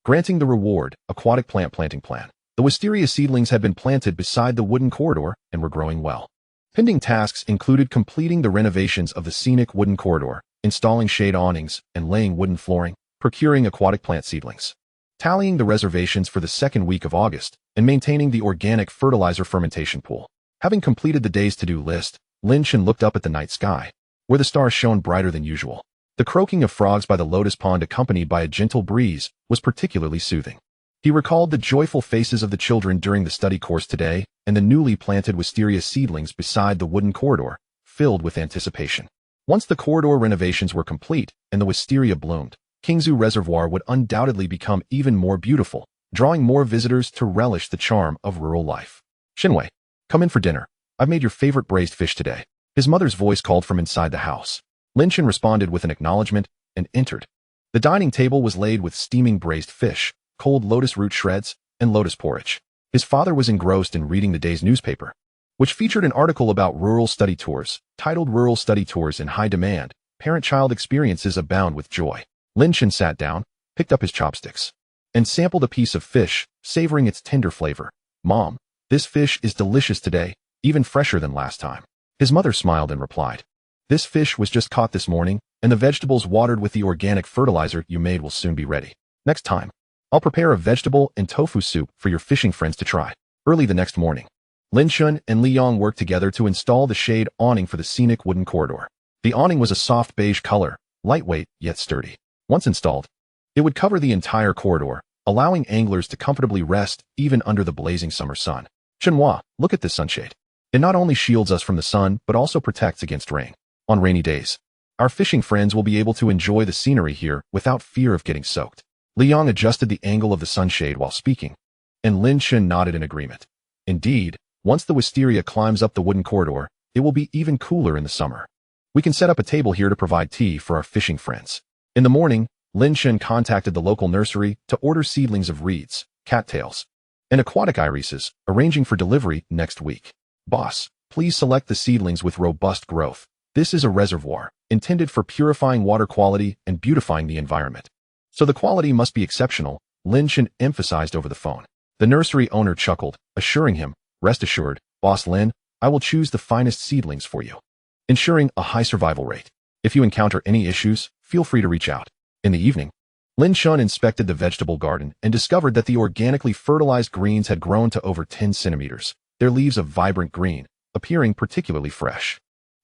granting the reward: aquatic plant planting plan. The wisteria seedlings had been planted beside the wooden corridor and were growing well. Pending tasks included completing the renovations of the scenic wooden corridor, installing shade awnings, and laying wooden flooring, procuring aquatic plant seedlings, tallying the reservations for the second week of August, and maintaining the organic fertilizer fermentation pool. Having completed the day's to-do list, Lin Chen looked up at the night sky, where the stars shone brighter than usual. The croaking of frogs by the lotus pond, accompanied by a gentle breeze, was particularly soothing. He recalled the joyful faces of the children during the study course today and the newly planted wisteria seedlings beside the wooden corridor, filled with anticipation. Once the corridor renovations were complete and the wisteria bloomed, Qingzhu Reservoir would undoubtedly become even more beautiful, drawing more visitors to relish the charm of rural life. "Shinwei, come in for dinner. I've made your favorite braised fish today." His mother's voice called from inside the house. Lin Chen responded with an acknowledgement and entered. The dining table was laid with steaming braised fish, cold lotus root shreds, and lotus porridge. His father was engrossed in reading the day's newspaper. which featured an article about rural study tours, titled Rural Study Tours in High Demand, Parent-Child Experiences Abound with Joy. Lin Chen sat down, picked up his chopsticks, and sampled a piece of fish, savoring its tender flavor. "Mom, this fish is delicious today, even fresher than last time." His mother smiled and replied, "This fish was just caught this morning, and the vegetables watered with the organic fertilizer you made will soon be ready. Next time, I'll prepare a vegetable and tofu soup for your fishing friends to try." Early the next morning, Lin Chen and Liang worked together to install the shade awning for the scenic wooden corridor. The awning was a soft beige color, lightweight yet sturdy. Once installed, it would cover the entire corridor, allowing anglers to comfortably rest even under the blazing summer sun. "Chenhua, look at this sunshade. It not only shields us from the sun, but also protects against rain. On rainy days, our fishing friends will be able to enjoy the scenery here without fear of getting soaked." Liang adjusted the angle of the sunshade while speaking, and Lin Chen nodded in agreement. Indeed, once the wisteria climbs up the wooden corridor, it will be even cooler in the summer. "We can set up a table here to provide tea for our fishing friends." In the morning, Lin Chen contacted the local nursery to order seedlings of reeds, cattails, and aquatic irises, arranging for delivery next week. "Boss, please select the seedlings with robust growth. This is a reservoir, intended for purifying water quality and beautifying the environment, so the quality must be exceptional," Lin Chen emphasized over the phone. The nursery owner chuckled, assuring him, "Rest assured, Boss Lin, I will choose the finest seedlings for you, ensuring a high survival rate. If you encounter any issues, feel free to reach out." In the evening, Lin Chen inspected the vegetable garden and discovered that the organically fertilized greens had grown to over 10 centimeters, their leaves a vibrant green, appearing particularly fresh.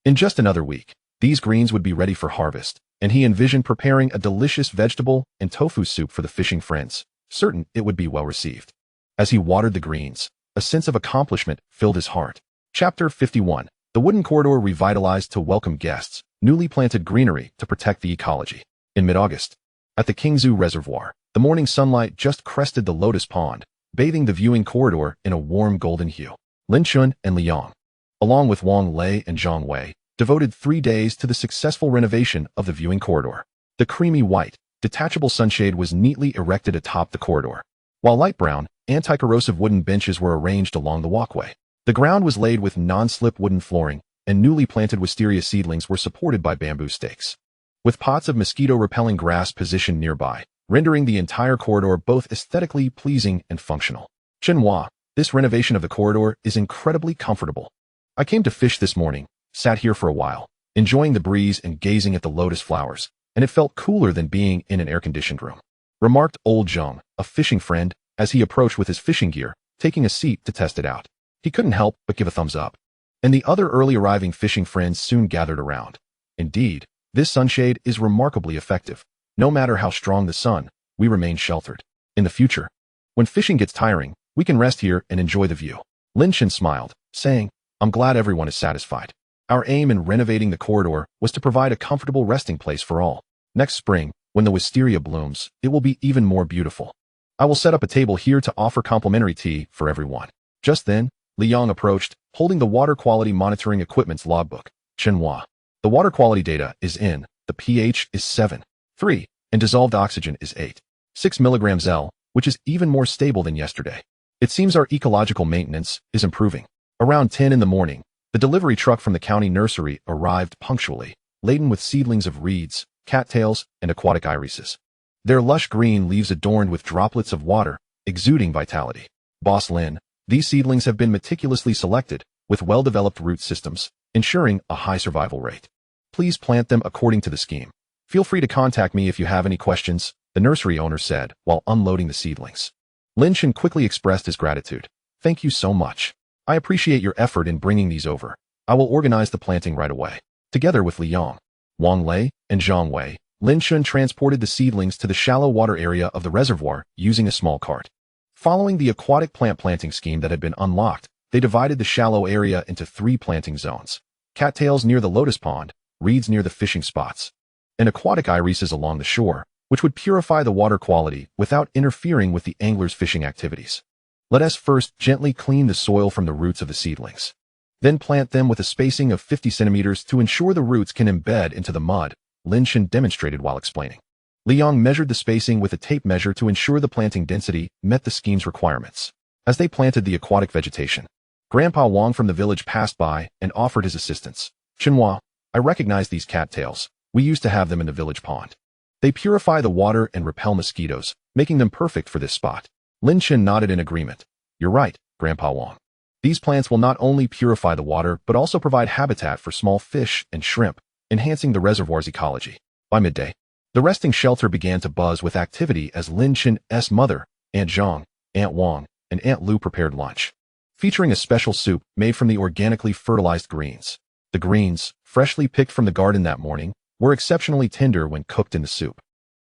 In just another week, these greens would be ready for harvest, and he envisioned preparing a delicious vegetable and tofu soup for the fishing friends, certain it would be well received. As he watered the greens, a sense of accomplishment filled his heart. Chapter 51. The wooden corridor revitalized to welcome guests, newly planted greenery to protect the ecology. In mid-August, at the Qingzhu Reservoir, the morning sunlight just crested the lotus pond, bathing the viewing corridor in a warm golden hue. Lin Chen and Liang, along with Wang Lei and Zhang Wei, devoted 3 days to the successful renovation of the viewing corridor. The creamy white, detachable sunshade was neatly erected atop the corridor, while light brown, anti-corrosive wooden benches were arranged along the walkway. The ground was laid with non-slip wooden flooring, and newly planted wisteria seedlings were supported by bamboo stakes, with pots of mosquito-repelling grass positioned nearby, rendering the entire corridor both aesthetically pleasing and functional. "Chenhua, this renovation of the corridor is incredibly comfortable. I came to fish this morning, sat here for a while, enjoying the breeze and gazing at the lotus flowers, and it felt cooler than being in an air-conditioned room," remarked old Zhang, a fishing friend, as he approached with his fishing gear, taking a seat to test it out. He couldn't help but give a thumbs up, and the other early arriving fishing friends soon gathered around. Indeed, this sunshade is remarkably effective. No matter how strong the sun, we remain sheltered. In the future, when fishing gets tiring, we can rest here and enjoy the view. Lin Chen smiled, saying, "I'm glad everyone is satisfied. Our aim in renovating the corridor was to provide a comfortable resting place for all. Next spring, when the wisteria blooms, it will be even more beautiful. I will set up a table here to offer complimentary tea for everyone." Just then, Liang approached, holding the water quality monitoring equipment's logbook. "Chenhua, the water quality data is in, the pH is 7.3, and dissolved oxygen is 8.6 milligrams L, which is even more stable than yesterday. It seems our ecological maintenance is improving." Around 10 in the morning, the delivery truck from the county nursery arrived punctually, laden with seedlings of reeds, cattails, and aquatic irises. Their lush green leaves adorned with droplets of water, exuding vitality. "Boss Lin, these seedlings have been meticulously selected, with well-developed root systems, ensuring a high survival rate. Please plant them according to the scheme. Feel free to contact me if you have any questions," the nursery owner said while unloading the seedlings. Lin Chen quickly expressed his gratitude. "Thank you so much. I appreciate your effort in bringing these over. I will organize the planting right away." Together with Liang, Wang Lei, and Zhang Wei, Lin Chen transported the seedlings to the shallow water area of the reservoir using a small cart. Following the aquatic plant planting scheme that had been unlocked, they divided the shallow area into 3 planting zones: cattails near the lotus pond, reeds near the fishing spots, and aquatic irises along the shore, which would purify the water quality without interfering with the angler's fishing activities. "Let us first gently clean the soil from the roots of the seedlings. Then plant them with a spacing of 50 centimeters to ensure the roots can embed into the mud," Lin Chen demonstrated while explaining. Liang measured the spacing with a tape measure to ensure the planting density met the scheme's requirements. As they planted the aquatic vegetation, Grandpa Wang from the village passed by and offered his assistance. "Chenhua, I recognize these cattails. We used to have them in the village pond. They purify the water and repel mosquitoes, making them perfect for this spot." Lin Chen nodded in agreement. "You're right, Grandpa Wang. These plants will not only purify the water but also provide habitat for small fish and shrimp, enhancing the reservoir's ecology." By midday, the resting shelter began to buzz with activity as Lin Chen's mother, Aunt Zhang, Aunt Wang, and Aunt Lu prepared lunch, featuring a special soup made from the organically fertilized greens. The greens, freshly picked from the garden that morning, were exceptionally tender when cooked in the soup.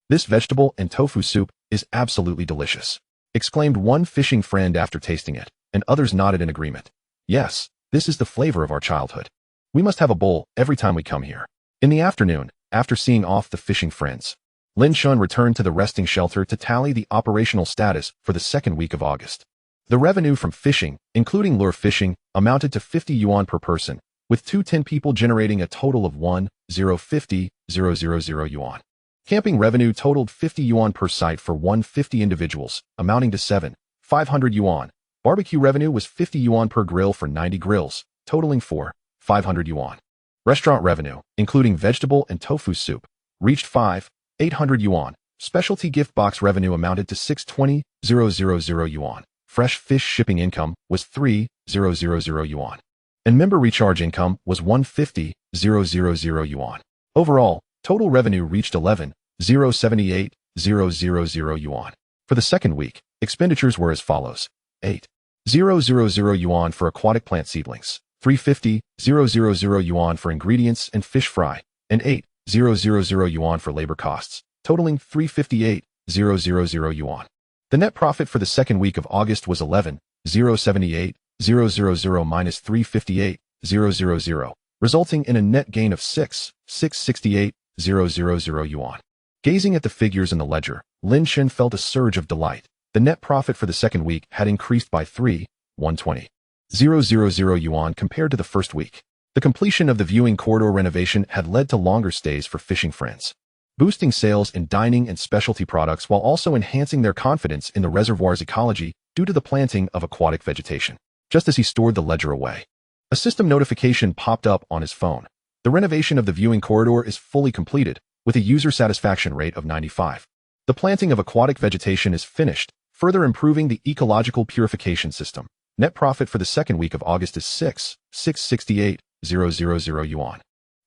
"This vegetable and tofu soup is absolutely delicious," exclaimed one fishing friend after tasting it, and others nodded in agreement. "Yes, this is the flavor of our childhood. We must have a bowl every time we come here." In the afternoon, after seeing off the fishing friends, Lin Chen returned to the resting shelter to tally the operational status for the second week of August. The revenue from fishing, including lure fishing, amounted to 50 yuan per person, with 210 people generating a total of 1,050,000 yuan. Camping revenue totaled 50 yuan per site for 150 individuals, amounting to 7,500 yuan. Barbecue revenue was 50 yuan per grill for 90 grills, totaling 4,500 yuan. Restaurant revenue, including vegetable and tofu soup, reached 5,800 yuan. Specialty gift box revenue amounted to 620,000 yuan. Fresh fish shipping income was 3,000 yuan. And member recharge income was 150,000 yuan. Overall, total revenue reached 11,078,000 yuan. For the second week, expenditures were as follows: 8,000 yuan for aquatic plant seedlings, 350,000 yuan for ingredients and fish fry, and 8,000 yuan for labor costs, totaling 358,000 yuan. The net profit for the second week of August was 11,078,000 minus 358,000, resulting in a net gain of 6,668,000 yuan. Gazing at the figures in the ledger, Lin Chen felt a surge of delight. The net profit for the second week had increased by 3,120,000 yuan compared to the first week. The completion of the viewing corridor renovation had led to longer stays for fishing friends, boosting sales in dining and specialty products while also enhancing their confidence in the reservoir's ecology due to the planting of aquatic vegetation. Just as he stored the ledger away, a system notification popped up on his phone. The renovation of the viewing corridor is fully completed, with a user satisfaction rate of 95. The planting of aquatic vegetation is finished, further improving the ecological purification system. Net profit for the second week of August is 6,668,000 yuan.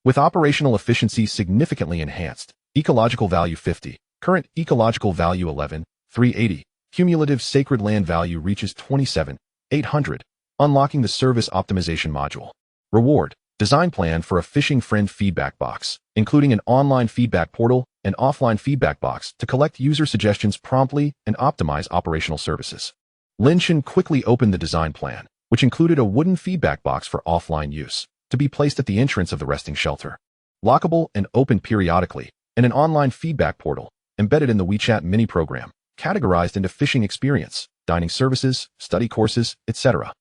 With operational efficiency significantly enhanced, ecological value 50, current ecological value 11,380, cumulative sacred land value reaches 27,800, unlocking the service optimization module. Reward, design plan for a fishing friend feedback box, including an online feedback portal and offline feedback box to collect user suggestions promptly and optimize operational services. Lin Chen quickly opened the design plan, which included a wooden feedback box for offline use, to be placed at the entrance of the resting shelter. Lockable and opened periodically, and an online feedback portal, embedded in the WeChat mini program, categorized into fishing experience, dining services, study courses, etc.,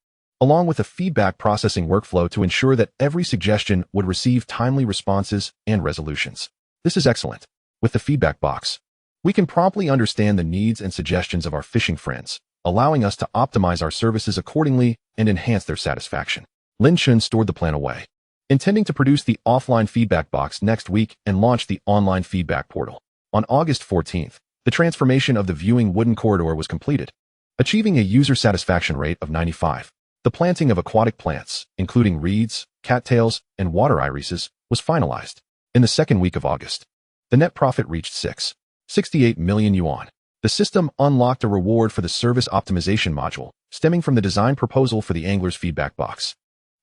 along with a feedback processing workflow to ensure that every suggestion would receive timely responses and resolutions. This is excellent. With the feedback box, we can promptly understand the needs and suggestions of our fishing friends, allowing us to optimize our services accordingly and enhance their satisfaction. Lin Chen stored the plan away, intending to produce the offline feedback box next week and launch the online feedback portal. On August 14th, the transformation of the viewing wooden corridor was completed, achieving a user satisfaction rate of 95. The planting of aquatic plants, including reeds, cattails, and water irises, was finalized. In the second week of August, the net profit reached 6,68 million yuan. The system unlocked a reward for the service optimization module, stemming from the design proposal for the angler's feedback box.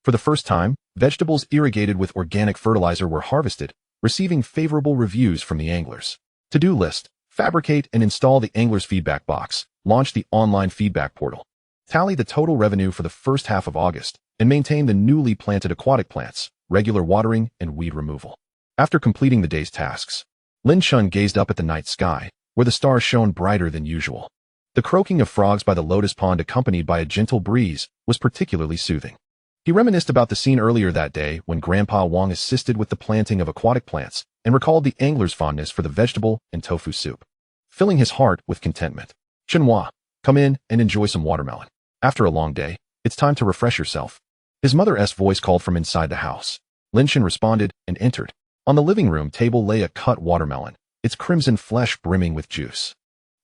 For the first time, vegetables irrigated with organic fertilizer were harvested, receiving favorable reviews from the anglers. To-do list: fabricate and install the angler's feedback box, launch the online feedback portal, tally the total revenue for the first half of August, and maintain the newly planted aquatic plants, regular watering, and weed removal. After completing the day's tasks, Lin Chen gazed up at the night sky, where the stars shone brighter than usual. The croaking of frogs by the lotus pond, accompanied by a gentle breeze, was particularly soothing. He reminisced about the scene earlier that day when Grandpa Wang assisted with the planting of aquatic plants and recalled the angler's fondness for the vegetable and tofu soup, filling his heart with contentment. "Chenhua, come in and enjoy some watermelon." After a long day, It's time to refresh yourself. His mother's voice called from inside the house. Lin Chen responded and entered. On the living room table lay a cut watermelon, its crimson flesh brimming with juice.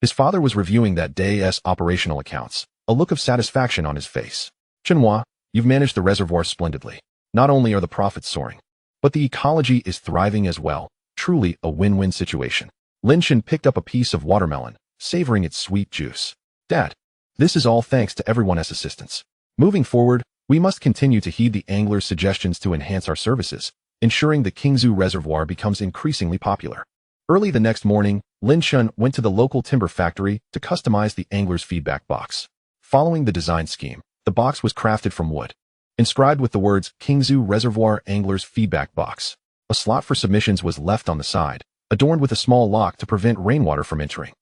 His father was reviewing that day's operational accounts, a look of satisfaction on his face. "Chenhua, you've managed the reservoir splendidly. Not only are the profits soaring, but the ecology is thriving as well. Truly a win-win situation." Lin Chen picked up a piece of watermelon, savoring its sweet juice. "Dad, this is all thanks to everyone's assistance. Moving forward, we must continue to heed the anglers' suggestions to enhance our services, ensuring the Qingzhu Reservoir becomes increasingly popular." Early the next morning, Lin Chen went to the local timber factory to customize the angler's feedback box. Following the design scheme, the box was crafted from wood, inscribed with the words Qingzhu Reservoir Angler's Feedback Box. A slot for submissions was left on the side, adorned with a small lock to prevent rainwater from entering.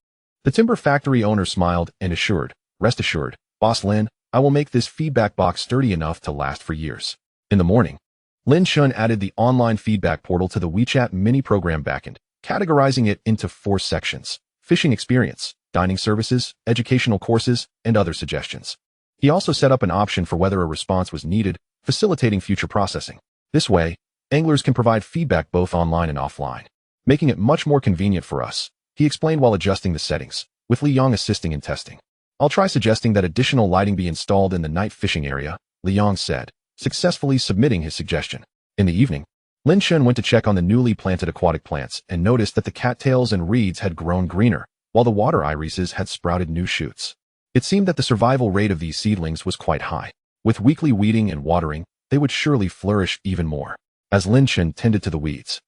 The timber factory owner smiled and assured, "Rest assured, Boss Lin, I will make this feedback box sturdy enough to last for years." In the morning, Lin Chen added the online feedback portal to the WeChat mini program backend, categorizing it into 4 sections: fishing experience, dining services, educational courses, and other suggestions. He also set up an option for whether a response was needed, facilitating future processing. This way, anglers can provide feedback both online and offline, making it much more convenient for us, he explained while adjusting the settings, with Liang assisting in testing. "I'll try suggesting that additional lighting be installed in the night fishing area," Liang said, successfully submitting his suggestion. In the evening, Lin Chen went to check on the newly planted aquatic plants and noticed that the cattails and reeds had grown greener, while the water irises had sprouted new shoots. It seemed that the survival rate of these seedlings was quite high. With weekly weeding and watering, they would surely flourish even more. As Lin Chen tended to the weeds,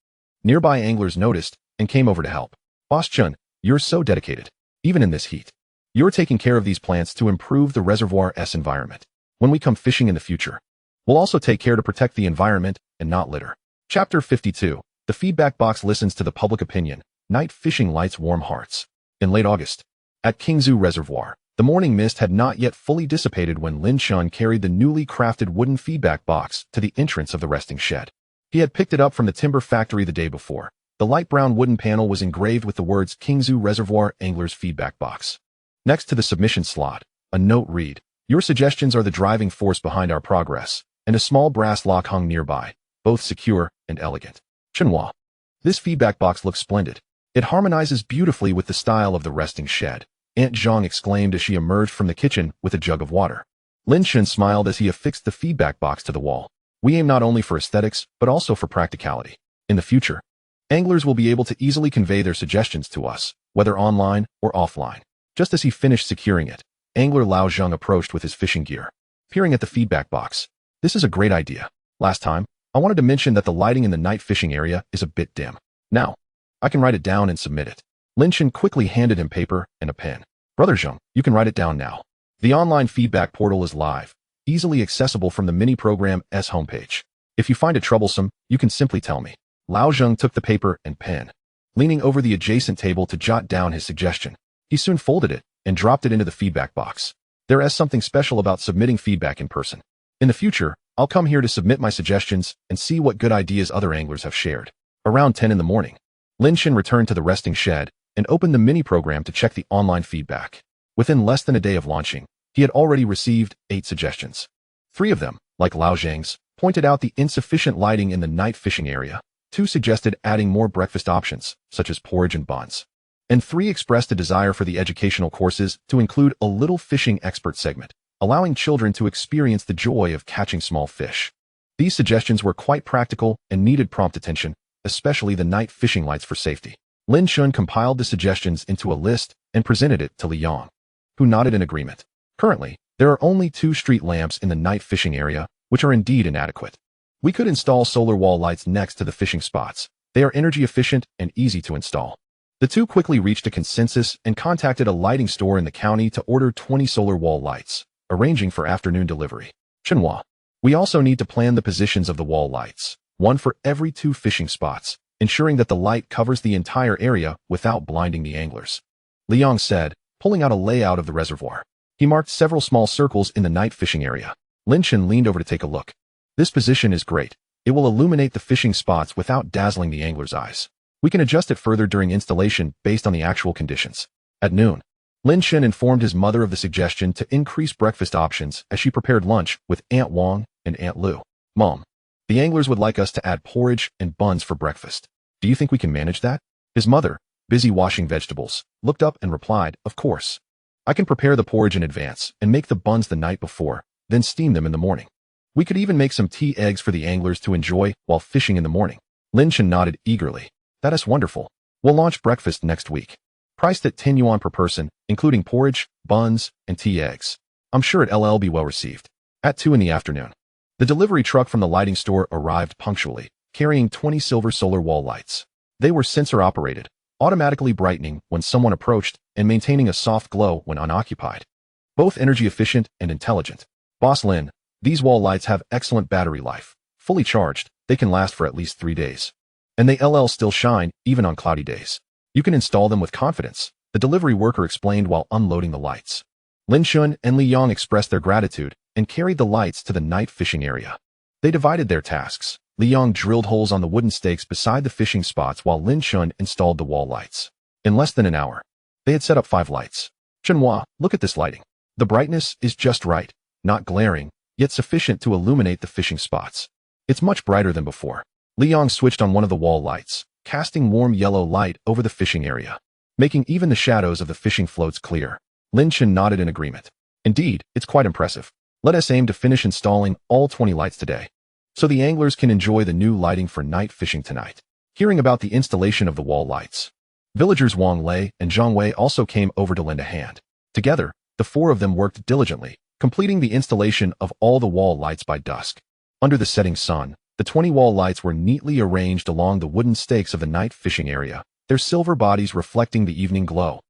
nearby anglers noticed and came over to help. "Boss Chen, you're so dedicated. Even in this heat, you're taking care of these plants to improve the reservoir's environment. When we come fishing in the future, we'll also take care to protect the environment and not litter." Chapter 52. The feedback box listens to the public opinion. Night fishing lights warm hearts. In late August, at Qingzhu Reservoir, the morning mist had not yet fully dissipated when Lin Chen carried the newly crafted wooden feedback box to the entrance of the resting shed. He had picked it up from the timber factory the day before. The light brown wooden panel was engraved with the words Qingzhu Reservoir Angler's Feedback Box. Next to the submission slot, a note read, "Your suggestions are the driving force behind our progress," and a small brass lock hung nearby, both secure and elegant. "Chenhua, this feedback box looks splendid. It harmonizes beautifully with the style of the resting shed," Aunt Zhang exclaimed as she emerged from the kitchen with a jug of water. Lin Chen smiled as he affixed the feedback box to the wall. "We aim not only for aesthetics, but also for practicality. In the future, anglers will be able to easily convey their suggestions to us, whether online or offline." Just as he finished securing it, angler Lao Zheng approached with his fishing gear. Peering at the feedback box, "This is a great idea. Last time, I wanted to mention that the lighting in the night fishing area is a bit dim. Now, I can write it down and submit it." Lin Chen quickly handed him paper and a pen. "Brother Zheng, you can write it down now. The online feedback portal is live, easily accessible from the mini program's homepage. If you find it troublesome, you can simply tell me." Lao Zheng took the paper and pen, leaning over the adjacent table to jot down his suggestion. He soon folded it and dropped it into the feedback box. "There is something special about submitting feedback in person. In the future, I'll come here to submit my suggestions and see what good ideas other anglers have shared." Around 10 in the morning, Lin Chen returned to the resting shed and opened the mini program to check the online feedback. Within less than a day of launching, he had already received 8 suggestions. 3 of them, like Lao Zhang's, pointed out the insufficient lighting in the night fishing area. 2 suggested adding more breakfast options, such as porridge and buns. And 3 expressed a desire for the educational courses to include a little fishing expert segment, allowing children to experience the joy of catching small fish. These suggestions were quite practical and needed prompt attention, especially the night fishing lights for safety. Lin Chen compiled the suggestions into a list and presented it to Liang, who nodded in agreement. Currently, there are only 2 street lamps in the night fishing area, which are indeed inadequate. We could install solar wall lights next to the fishing spots. They are energy efficient and easy to install. The 2 quickly reached a consensus and contacted a lighting store in the county to order 20 solar wall lights, arranging for afternoon delivery. "Chenhua, we also need to plan the positions of the wall lights, one for every 2 fishing spots, ensuring that the light covers the entire area without blinding the anglers," Liang said, pulling out a layout of the reservoir. He marked several small circles in the night fishing area. Lin Chen leaned over to take a look. "This position is great. It will illuminate the fishing spots without dazzling the angler's eyes. We can adjust it further during installation based on the actual conditions." At noon, Lin Chen informed his mother of the suggestion to increase breakfast options as she prepared lunch with Aunt Wang and Aunt Lu. Mom, the anglers would like us to add porridge and buns for breakfast. Do you think we can manage that? His mother, busy washing vegetables, looked up and replied, of course. I can prepare the porridge in advance and make the buns the night before, then steam them in the morning. We could even make some tea eggs for the anglers to enjoy while fishing in the morning. Lin Chen nodded eagerly. That is wonderful. We'll launch breakfast next week. Priced at 10 yuan per person, including porridge, buns, and tea eggs. I'm sure it'll be well received. At 2 in the afternoon, the delivery truck from the lighting store arrived punctually, carrying 20 silver solar wall lights. They were sensor-operated, automatically brightening when someone approached and maintaining a soft glow when unoccupied. Both energy-efficient and intelligent. Boss Lin, these wall lights have excellent battery life. Fully charged, they can last for at least 3 days. And they still shine, even on cloudy days. You can install them with confidence, the delivery worker explained while unloading the lights. Lin Chen and Li Yang expressed their gratitude and carried the lights to the night fishing area. They divided their tasks. Li Yang drilled holes on the wooden stakes beside the fishing spots while Lin Chen installed the wall lights. In less than an hour, they had set up 5 lights. Chenhua, look at this lighting. The brightness is just right, not glaring, yet sufficient to illuminate the fishing spots. It's much brighter than before. Li Yang switched on one of the wall lights, casting warm yellow light over the fishing area, making even the shadows of the fishing floats clear. Lin Chen nodded in agreement. Indeed, it's quite impressive. Let us aim to finish installing all 20 lights today, so the anglers can enjoy the new lighting for night fishing tonight. Hearing about the installation of the wall lights, villagers Wang Lei and Zhang Wei also came over to lend a hand. Together, the 4 of them worked diligently, completing the installation of all the wall lights by dusk. Under the setting sun, the 20 wall lights were neatly arranged along the wooden stakes of the night fishing area, their silver bodies reflecting the evening glow,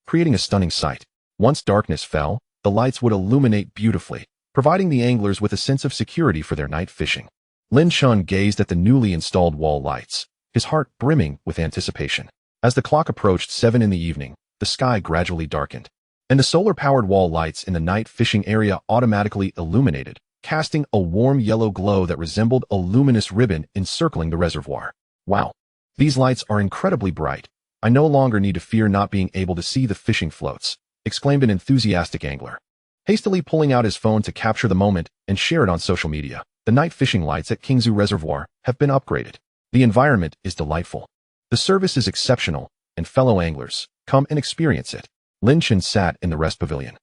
creating a stunning sight. Once darkness fell, the lights would illuminate beautifully, providing the anglers with a sense of security for their night fishing. Lin Chen gazed at the newly installed wall lights, his heart brimming with anticipation. As the clock approached 7 in the evening, the sky gradually darkened, and the solar-powered wall lights in the night fishing area automatically illuminated, casting a warm yellow glow that resembled a luminous ribbon encircling the reservoir. Wow! These lights are incredibly bright. I no longer need to fear not being able to see the fishing floats, exclaimed an enthusiastic angler, hastily pulling out his phone to capture the moment and share it on social media. The night fishing lights at Qingzhu Reservoir have been upgraded. The environment is delightful. The service is exceptional, and fellow anglers, come and experience it. Lin Chen sat in the rest pavilion,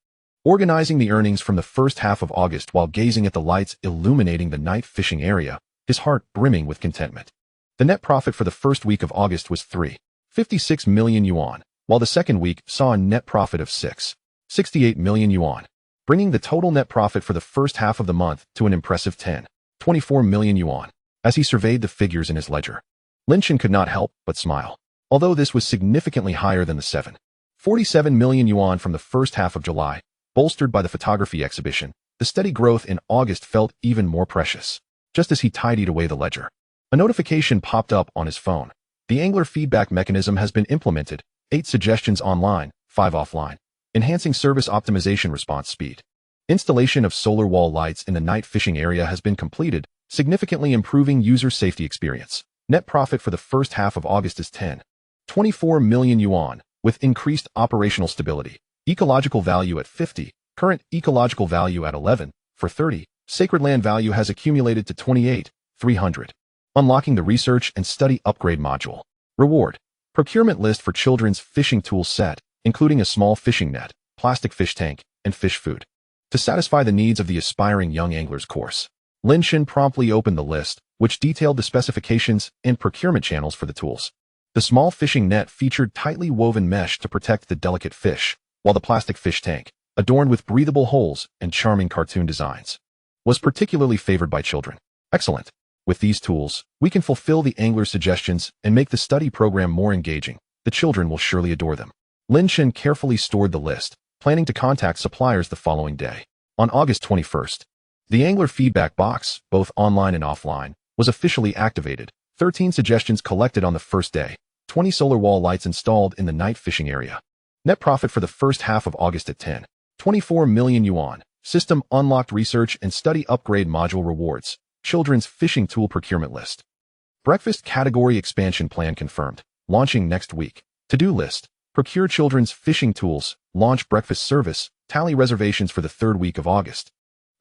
organizing the earnings from the first half of August while gazing at the lights illuminating the night fishing area, his heart brimming with contentment. The net profit for the first week of August was 3.56 million yuan, while the second week saw a net profit of 6.68 million yuan, bringing the total net profit for the first half of the month to an impressive 10.24 million yuan. As he surveyed the figures in his ledger, Lin Chen could not help but smile. Although this was significantly higher than the 7.47 million yuan from the first half of July, bolstered by the photography exhibition, the steady growth in August felt even more precious. Just as he tidied away the ledger, a notification popped up on his phone. The angler feedback mechanism has been implemented. 8 suggestions online, 5 offline. Enhancing service optimization response speed. Installation of solar wall lights in the night fishing area has been completed, significantly improving user safety experience. Net profit for the first half of August is 10.24 million yuan, with increased operational stability. Ecological value at 50, current ecological value at 11, for 30, sacred land value has accumulated to 28,300. Unlocking the research and study upgrade module. Reward. Procurement list for children's fishing tool set, including a small fishing net, plastic fish tank, and fish food. To satisfy the needs of the aspiring young anglers course, Lin Chen promptly opened the list, which detailed the specifications and procurement channels for the tools. The small fishing net featured tightly woven mesh to protect the delicate fish, while the plastic fish tank, adorned with breathable holes and charming cartoon designs, was particularly favored by children. Excellent. With these tools, we can fulfill the angler's suggestions and make the study program more engaging. The children will surely adore them. Lin Chen carefully stored the list, planning to contact suppliers the following day. On August 21st, the angler feedback box, both online and offline, was officially activated. 13 suggestions collected on the first day. 20 solar wall lights installed in the night fishing area. Net profit for the first half of August at 10.24 million yuan. System unlocked research and study upgrade module rewards. Children's fishing tool procurement list. Breakfast category expansion plan confirmed. Launching next week. To-do list. Procure children's fishing tools, launch breakfast service, tally reservations for the third week of August.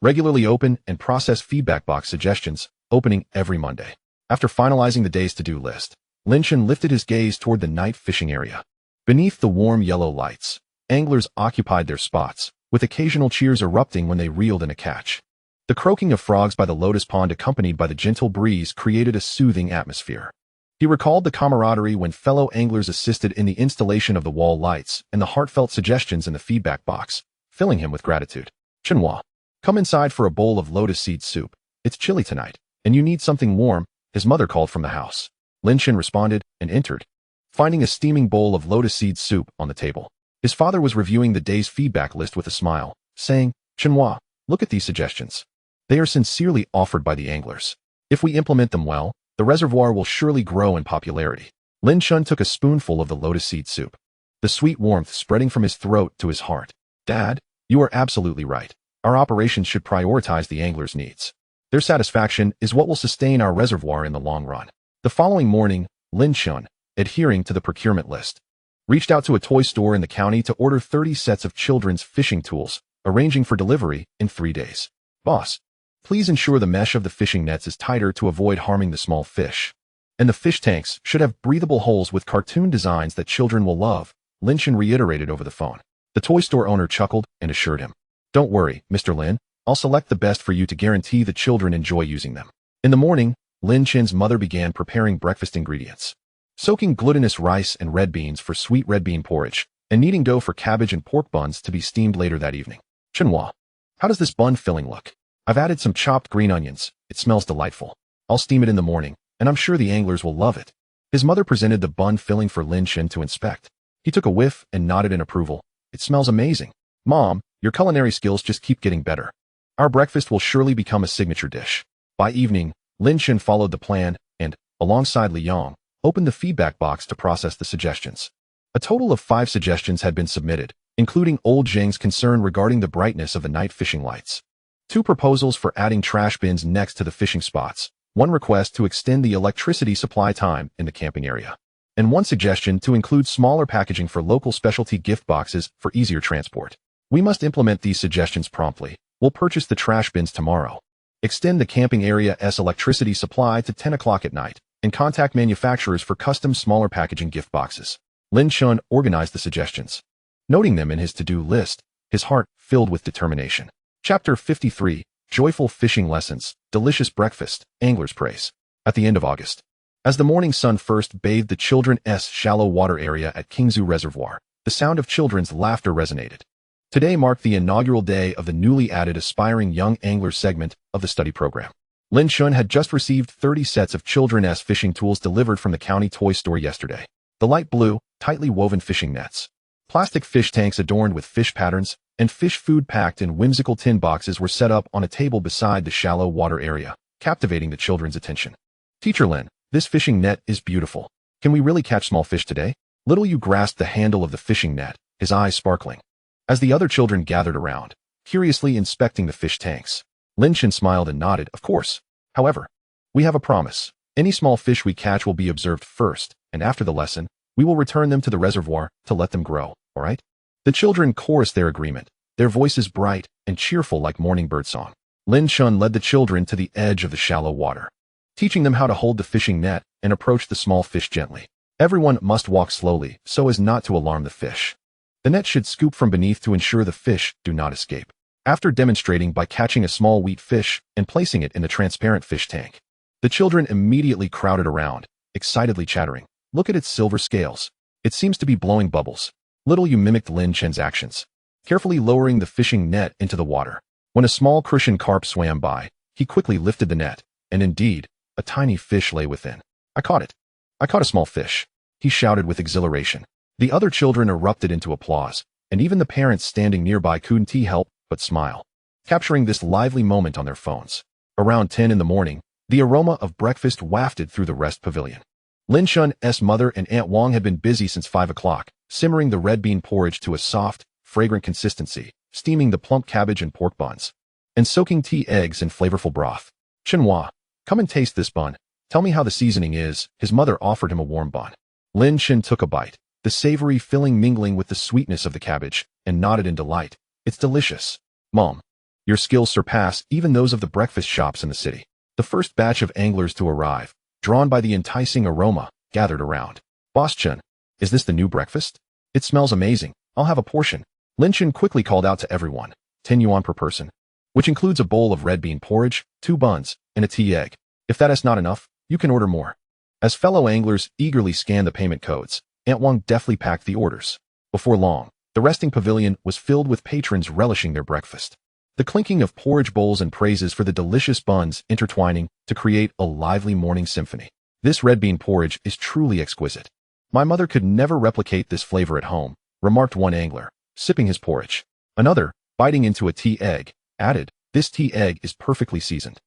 Regularly open and process feedback box suggestions, opening every Monday. After finalizing the day's to-do list, Lin Chen lifted his gaze toward the night fishing area. Beneath the warm yellow lights, anglers occupied their spots, with occasional cheers erupting when they reeled in a catch. The croaking of frogs by the lotus pond accompanied by the gentle breeze created a soothing atmosphere. He recalled the camaraderie when fellow anglers assisted in the installation of the wall lights and the heartfelt suggestions in the feedback box, filling him with gratitude. "Chenhua, come inside for a bowl of lotus seed soup. It's chilly tonight, and you need something warm," his mother called from the house. Lin Chen responded and entered, finding a steaming bowl of lotus seed soup on the table. His father was reviewing the day's feedback list with a smile, saying, "Chenhua, look at these suggestions. They are sincerely offered by the anglers. If we implement them well, the reservoir will surely grow in popularity." Lin Chen took a spoonful of the lotus seed soup, the sweet warmth spreading from his throat to his heart. "Dad, you are absolutely right. Our operations should prioritize the anglers' needs. Their satisfaction is what will sustain our reservoir in the long run." The following morning, Lin Chen, adhering to the procurement list, reached out to a toy store in the county to order 30 sets of children's fishing tools, arranging for delivery in 3 days. "Boss, please ensure the mesh of the fishing nets is tighter to avoid harming the small fish. And the fish tanks should have breathable holes with cartoon designs that children will love," Lin Chen reiterated over the phone. The toy store owner chuckled and assured him, "Don't worry, Mr. Lin, I'll select the best for you to guarantee the children enjoy using them." In the morning, Lin Chen's mother began preparing breakfast ingredients. Soaking glutinous rice and red beans for sweet red bean porridge, and kneading dough for cabbage and pork buns to be steamed later that evening. "Chenhua, how does this bun filling look? I've added some chopped green onions. It smells delightful. I'll steam it in the morning, and I'm sure the anglers will love it." His mother presented the bun filling for Lin Chen to inspect. He took a whiff and nodded in approval. "It smells amazing. Mom, your culinary skills just keep getting better. Our breakfast will surely become a signature dish." By evening, Lin Chen followed the plan and, alongside Liang, opened the feedback box to process the suggestions. A total of 5 suggestions had been submitted, including Old Zheng's concern regarding the brightness of the night fishing lights, 2 proposals for adding trash bins next to the fishing spots, 1 request to extend the electricity supply time in the camping area, and 1 suggestion to include smaller packaging for local specialty gift boxes for easier transport. "We must implement these suggestions promptly. We'll purchase the trash bins tomorrow. Extend the camping area's electricity supply to 10 o'clock at night, and contact manufacturers for custom smaller packaging gift boxes." Lin Chen organized the suggestions, noting them in his to-do list, his heart filled with determination. Chapter 53, Joyful Fishing Lessons, Delicious Breakfast, Angler's Praise. At the end of August, as the morning sun first bathed the children's shallow water area at Qingzhu Reservoir, the sound of children's laughter resonated. Today marked the inaugural day of the newly added Aspiring Young Angler segment of the study program. Lin Chen had just received 30 sets of children's fishing tools delivered from the county toy store yesterday. The light blue, tightly woven fishing nets, plastic fish tanks adorned with fish patterns, and fish food packed in whimsical tin boxes were set up on a table beside the shallow water area, captivating the children's attention. "Teacher Lin, this fishing net is beautiful. Can we really catch small fish today?" Little Yu grasped the handle of the fishing net, his eyes sparkling. As the other children gathered around, curiously inspecting the fish tanks, Lin Chen smiled and nodded, "Of course. However, we have a promise. Any small fish we catch will be observed first, and after the lesson, we will return them to the reservoir to let them grow, all right?" The children chorused their agreement, their voices bright and cheerful like morning birdsong. Lin Chen led the children to the edge of the shallow water, teaching them how to hold the fishing net and approach the small fish gently. Everyone must walk slowly so as not to alarm the fish. The net should scoop from beneath to ensure the fish do not escape. After demonstrating by catching a small wheat fish and placing it in the transparent fish tank, the children immediately crowded around, excitedly chattering. "Look at its silver scales. It seems to be blowing bubbles." Little Yu mimicked Lin Chen's actions, carefully lowering the fishing net into the water. When a small crucian carp swam by, he quickly lifted the net, and indeed, a tiny fish lay within. "I caught it. I caught a small fish," he shouted with exhilaration. The other children erupted into applause, and even the parents standing nearby couldn't help but smile, capturing this lively moment on their phones. Around 10 in the morning, the aroma of breakfast wafted through the rest pavilion. Lin Chen's mother and Aunt Wang had been busy since 5 o'clock, simmering the red bean porridge to a soft, fragrant consistency, steaming the plump cabbage and pork buns, and soaking tea eggs in flavorful broth. "Chenhua, come and taste this bun. Tell me how the seasoning is." His mother offered him a warm bun. Lin Chen took a bite, the savory filling mingling with the sweetness of the cabbage, and nodded in delight. It's delicious. Mom, your skills surpass even those of the breakfast shops in the city. The first batch of anglers to arrive, drawn by the enticing aroma, gathered around. Boss Chen, is this the new breakfast? It smells amazing. I'll have a portion. Lin Chen quickly called out to everyone, 10 yuan per person, which includes a bowl of red bean porridge, 2 buns, and a tea egg. If that is not enough, you can order more. As fellow anglers eagerly scanned the payment codes, Aunt Wang deftly packed the orders. Before long, the resting pavilion was filled with patrons relishing their breakfast. The clinking of porridge bowls and praises for the delicious buns intertwining to create a lively morning symphony. This red bean porridge is truly exquisite. My mother could never replicate this flavor at home, remarked one angler, sipping his porridge. Another, biting into a tea egg, added, this tea egg is perfectly seasoned.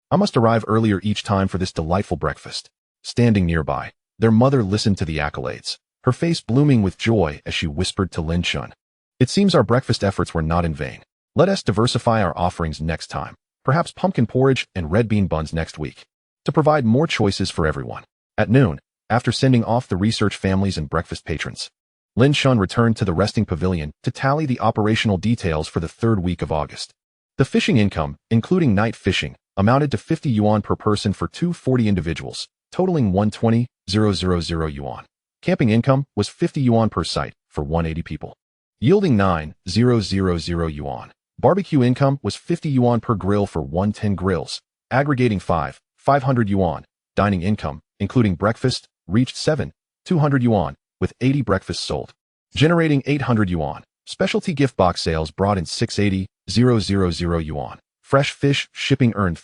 I must arrive earlier each time for this delightful breakfast. Standing nearby, their mother listened to the accolades, her face blooming with joy as she whispered to Lin Chen. It seems our breakfast efforts were not in vain. Let us diversify our offerings next time, perhaps pumpkin porridge and red bean buns next week, to provide more choices for everyone. At noon, after sending off the research families and breakfast patrons, Lin Chen returned to the resting pavilion to tally the operational details for the third week of August. The fishing income, including night fishing, amounted to 50 yuan per person for 240 individuals, totaling 120,000 yuan. Camping income was 50 yuan per site for 180 people, yielding 9,000 yuan. Barbecue income was 50 yuan per grill for 110 grills, aggregating 500 yuan. Dining income, including breakfast, reached 200 yuan, with 80 breakfasts sold, generating 800 yuan. Specialty gift box sales brought in 680,000 yuan. Fresh fish shipping earned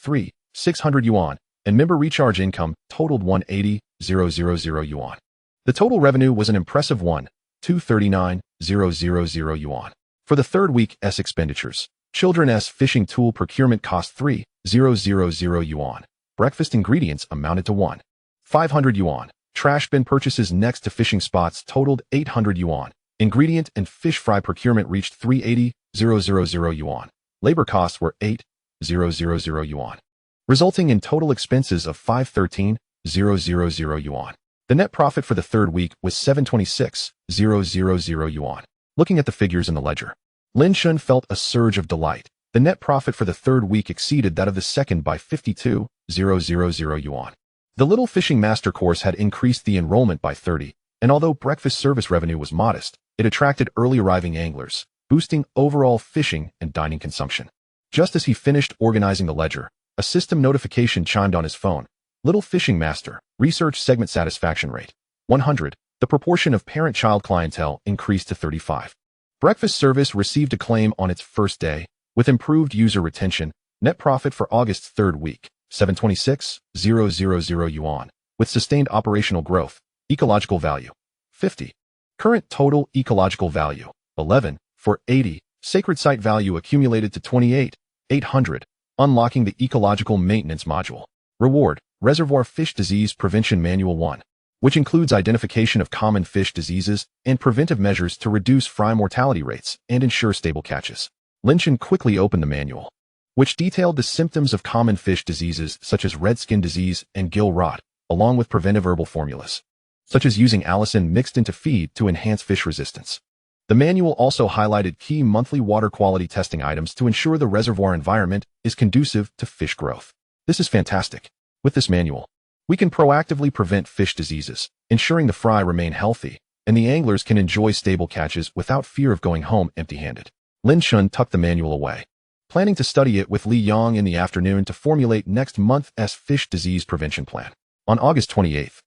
600 yuan, and member recharge income totaled 180,000 yuan. The total revenue was an impressive 239,000 yuan. For the third week's expenditures, children's fishing tool procurement cost 3,000 yuan. Breakfast ingredients amounted to 500 yuan. Trash bin purchases next to fishing spots totaled 800 yuan. Ingredient and fish fry procurement reached 380,000 yuan. Labor costs were 8,000 yuan, resulting in total expenses of 513,000 yuan. The net profit for the third week was 726,000 yuan. Looking at the figures in the ledger, Lin Chen felt a surge of delight. The net profit for the third week exceeded that of the second by 52,000 yuan. The Little Fishing Master course had increased the enrollment by 30, and although breakfast service revenue was modest, it attracted early arriving anglers, boosting overall fishing and dining consumption. Just as he finished organizing the ledger, a system notification chimed on his phone. Little Fishing Master, research segment satisfaction rate, 100. The proportion of parent-child clientele increased to 35. Breakfast service received acclaim on its first day, with improved user retention. Net profit for August's third week, 726,000 yuan, with sustained operational growth. Ecological value, 50. Current total ecological value, 11, for 80. Sacred site value accumulated to 28,800. Unlocking the ecological maintenance module. Reward, Reservoir Fish Disease Prevention Manual 1, which includes identification of common fish diseases and preventive measures to reduce fry mortality rates and ensure stable catches. Lin Chen quickly opened the manual, which detailed the symptoms of common fish diseases such as red skin disease and gill rot, along with preventive herbal formulas, such as using allicin mixed into feed to enhance fish resistance. The manual also highlighted key monthly water quality testing items to ensure the reservoir environment is conducive to fish growth. This is fantastic. With this manual, we can proactively prevent fish diseases, ensuring the fry remain healthy, and the anglers can enjoy stable catches without fear of going home empty-handed. Lin Chen tucked the manual away, planning to study it with Li Yang in the afternoon to formulate next month's fish disease prevention plan. On August 28th,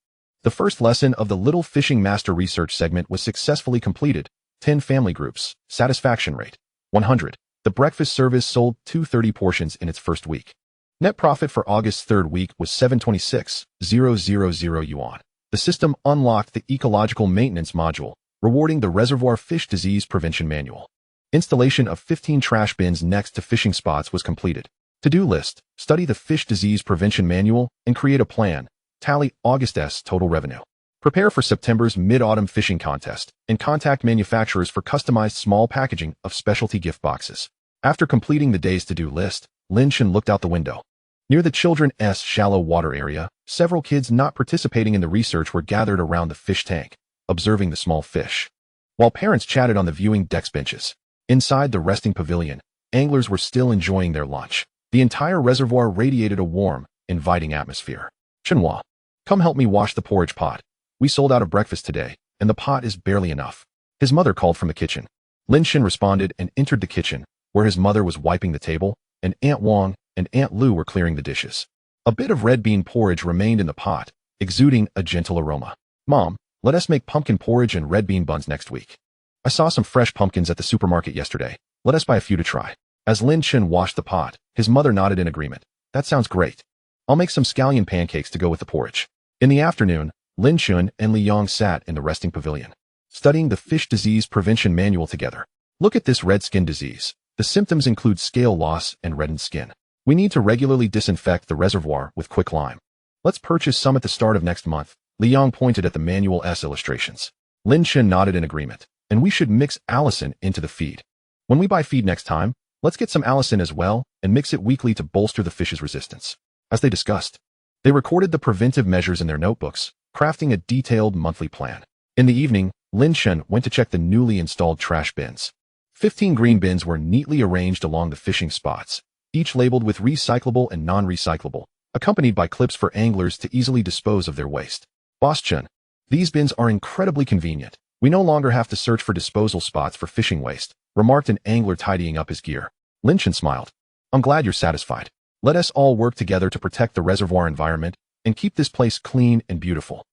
the first lesson of the Little Fishing Master research segment was successfully completed. 10 family groups, satisfaction rate, 100. The breakfast service sold 230 portions in its first week. Net profit for August's third week was 726,000 yuan. The system unlocked the ecological maintenance module, rewarding the Reservoir Fish Disease Prevention Manual. Installation of 15 trash bins next to fishing spots was completed. To-do list, study the Fish Disease Prevention Manual and create a plan. Tally August's total revenue. Prepare for September's Mid-Autumn Fishing Contest and contact manufacturers for customized small packaging of specialty gift boxes. After completing the day's to-do list, Lin Chen looked out the window. Near the children's shallow water area, several kids not participating in the research were gathered around the fish tank. observing the small fish. While parents chatted on the viewing deck's benches. Inside the resting pavilion, anglers were still enjoying their lunch. The entire reservoir radiated a warm, inviting atmosphere. Chenhua, come help me wash the porridge pot. We sold out of breakfast today, and the pot is barely enough. His mother called from the kitchen. Lin Chen responded and entered the kitchen, where his mother was wiping the table, and Aunt Wang and Aunt Lu were clearing the dishes. A bit of red bean porridge remained in the pot, exuding a gentle aroma. Mom, let us make pumpkin porridge and red bean buns next week. I saw some fresh pumpkins at the supermarket yesterday. Let us buy a few to try. As Lin Chen washed the pot, his mother nodded in agreement. That sounds great. I'll make some scallion pancakes to go with the porridge. In the afternoon, Lin Chen and Li Yang sat in the resting pavilion, studying the fish disease prevention manual together. Look at this red skin disease. The symptoms include scale loss and reddened skin. We need to regularly disinfect the reservoir with quicklime. Let's purchase some at the start of next month. Li Yang pointed at the manual's illustrations. Lin Chen nodded in agreement. And we should mix allicin into the feed. When we buy feed next time, let's get some allicin as well and mix it weekly to bolster the fish's resistance. As they discussed, they recorded the preventive measures in their notebooks, crafting a detailed monthly plan. In the evening, Lin Chen went to check the newly installed trash bins. 15 green bins were neatly arranged along the fishing spots, each labeled with recyclable and non-recyclable, accompanied by clips for anglers to easily dispose of their waste. Boss Chen, these bins are incredibly convenient. We no longer have to search for disposal spots for fishing waste, remarked an angler tidying up his gear. Lin Chen smiled. I'm glad you're satisfied. Let us all work together to protect the reservoir environment and keep this place clean and beautiful.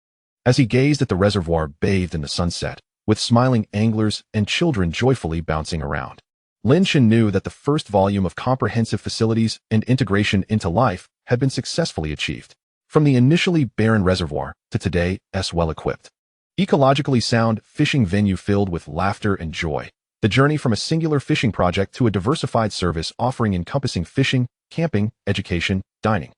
As he gazed at the reservoir bathed in the sunset, with smiling anglers and children joyfully bouncing around, Lin Chen knew that the first volume of comprehensive facilities and integration into life had been successfully achieved. From the initially barren reservoir to today's well-equipped, ecologically sound fishing venue filled with laughter and joy. The journey from a singular fishing project to a diversified service offering encompassing fishing, camping, education, dining,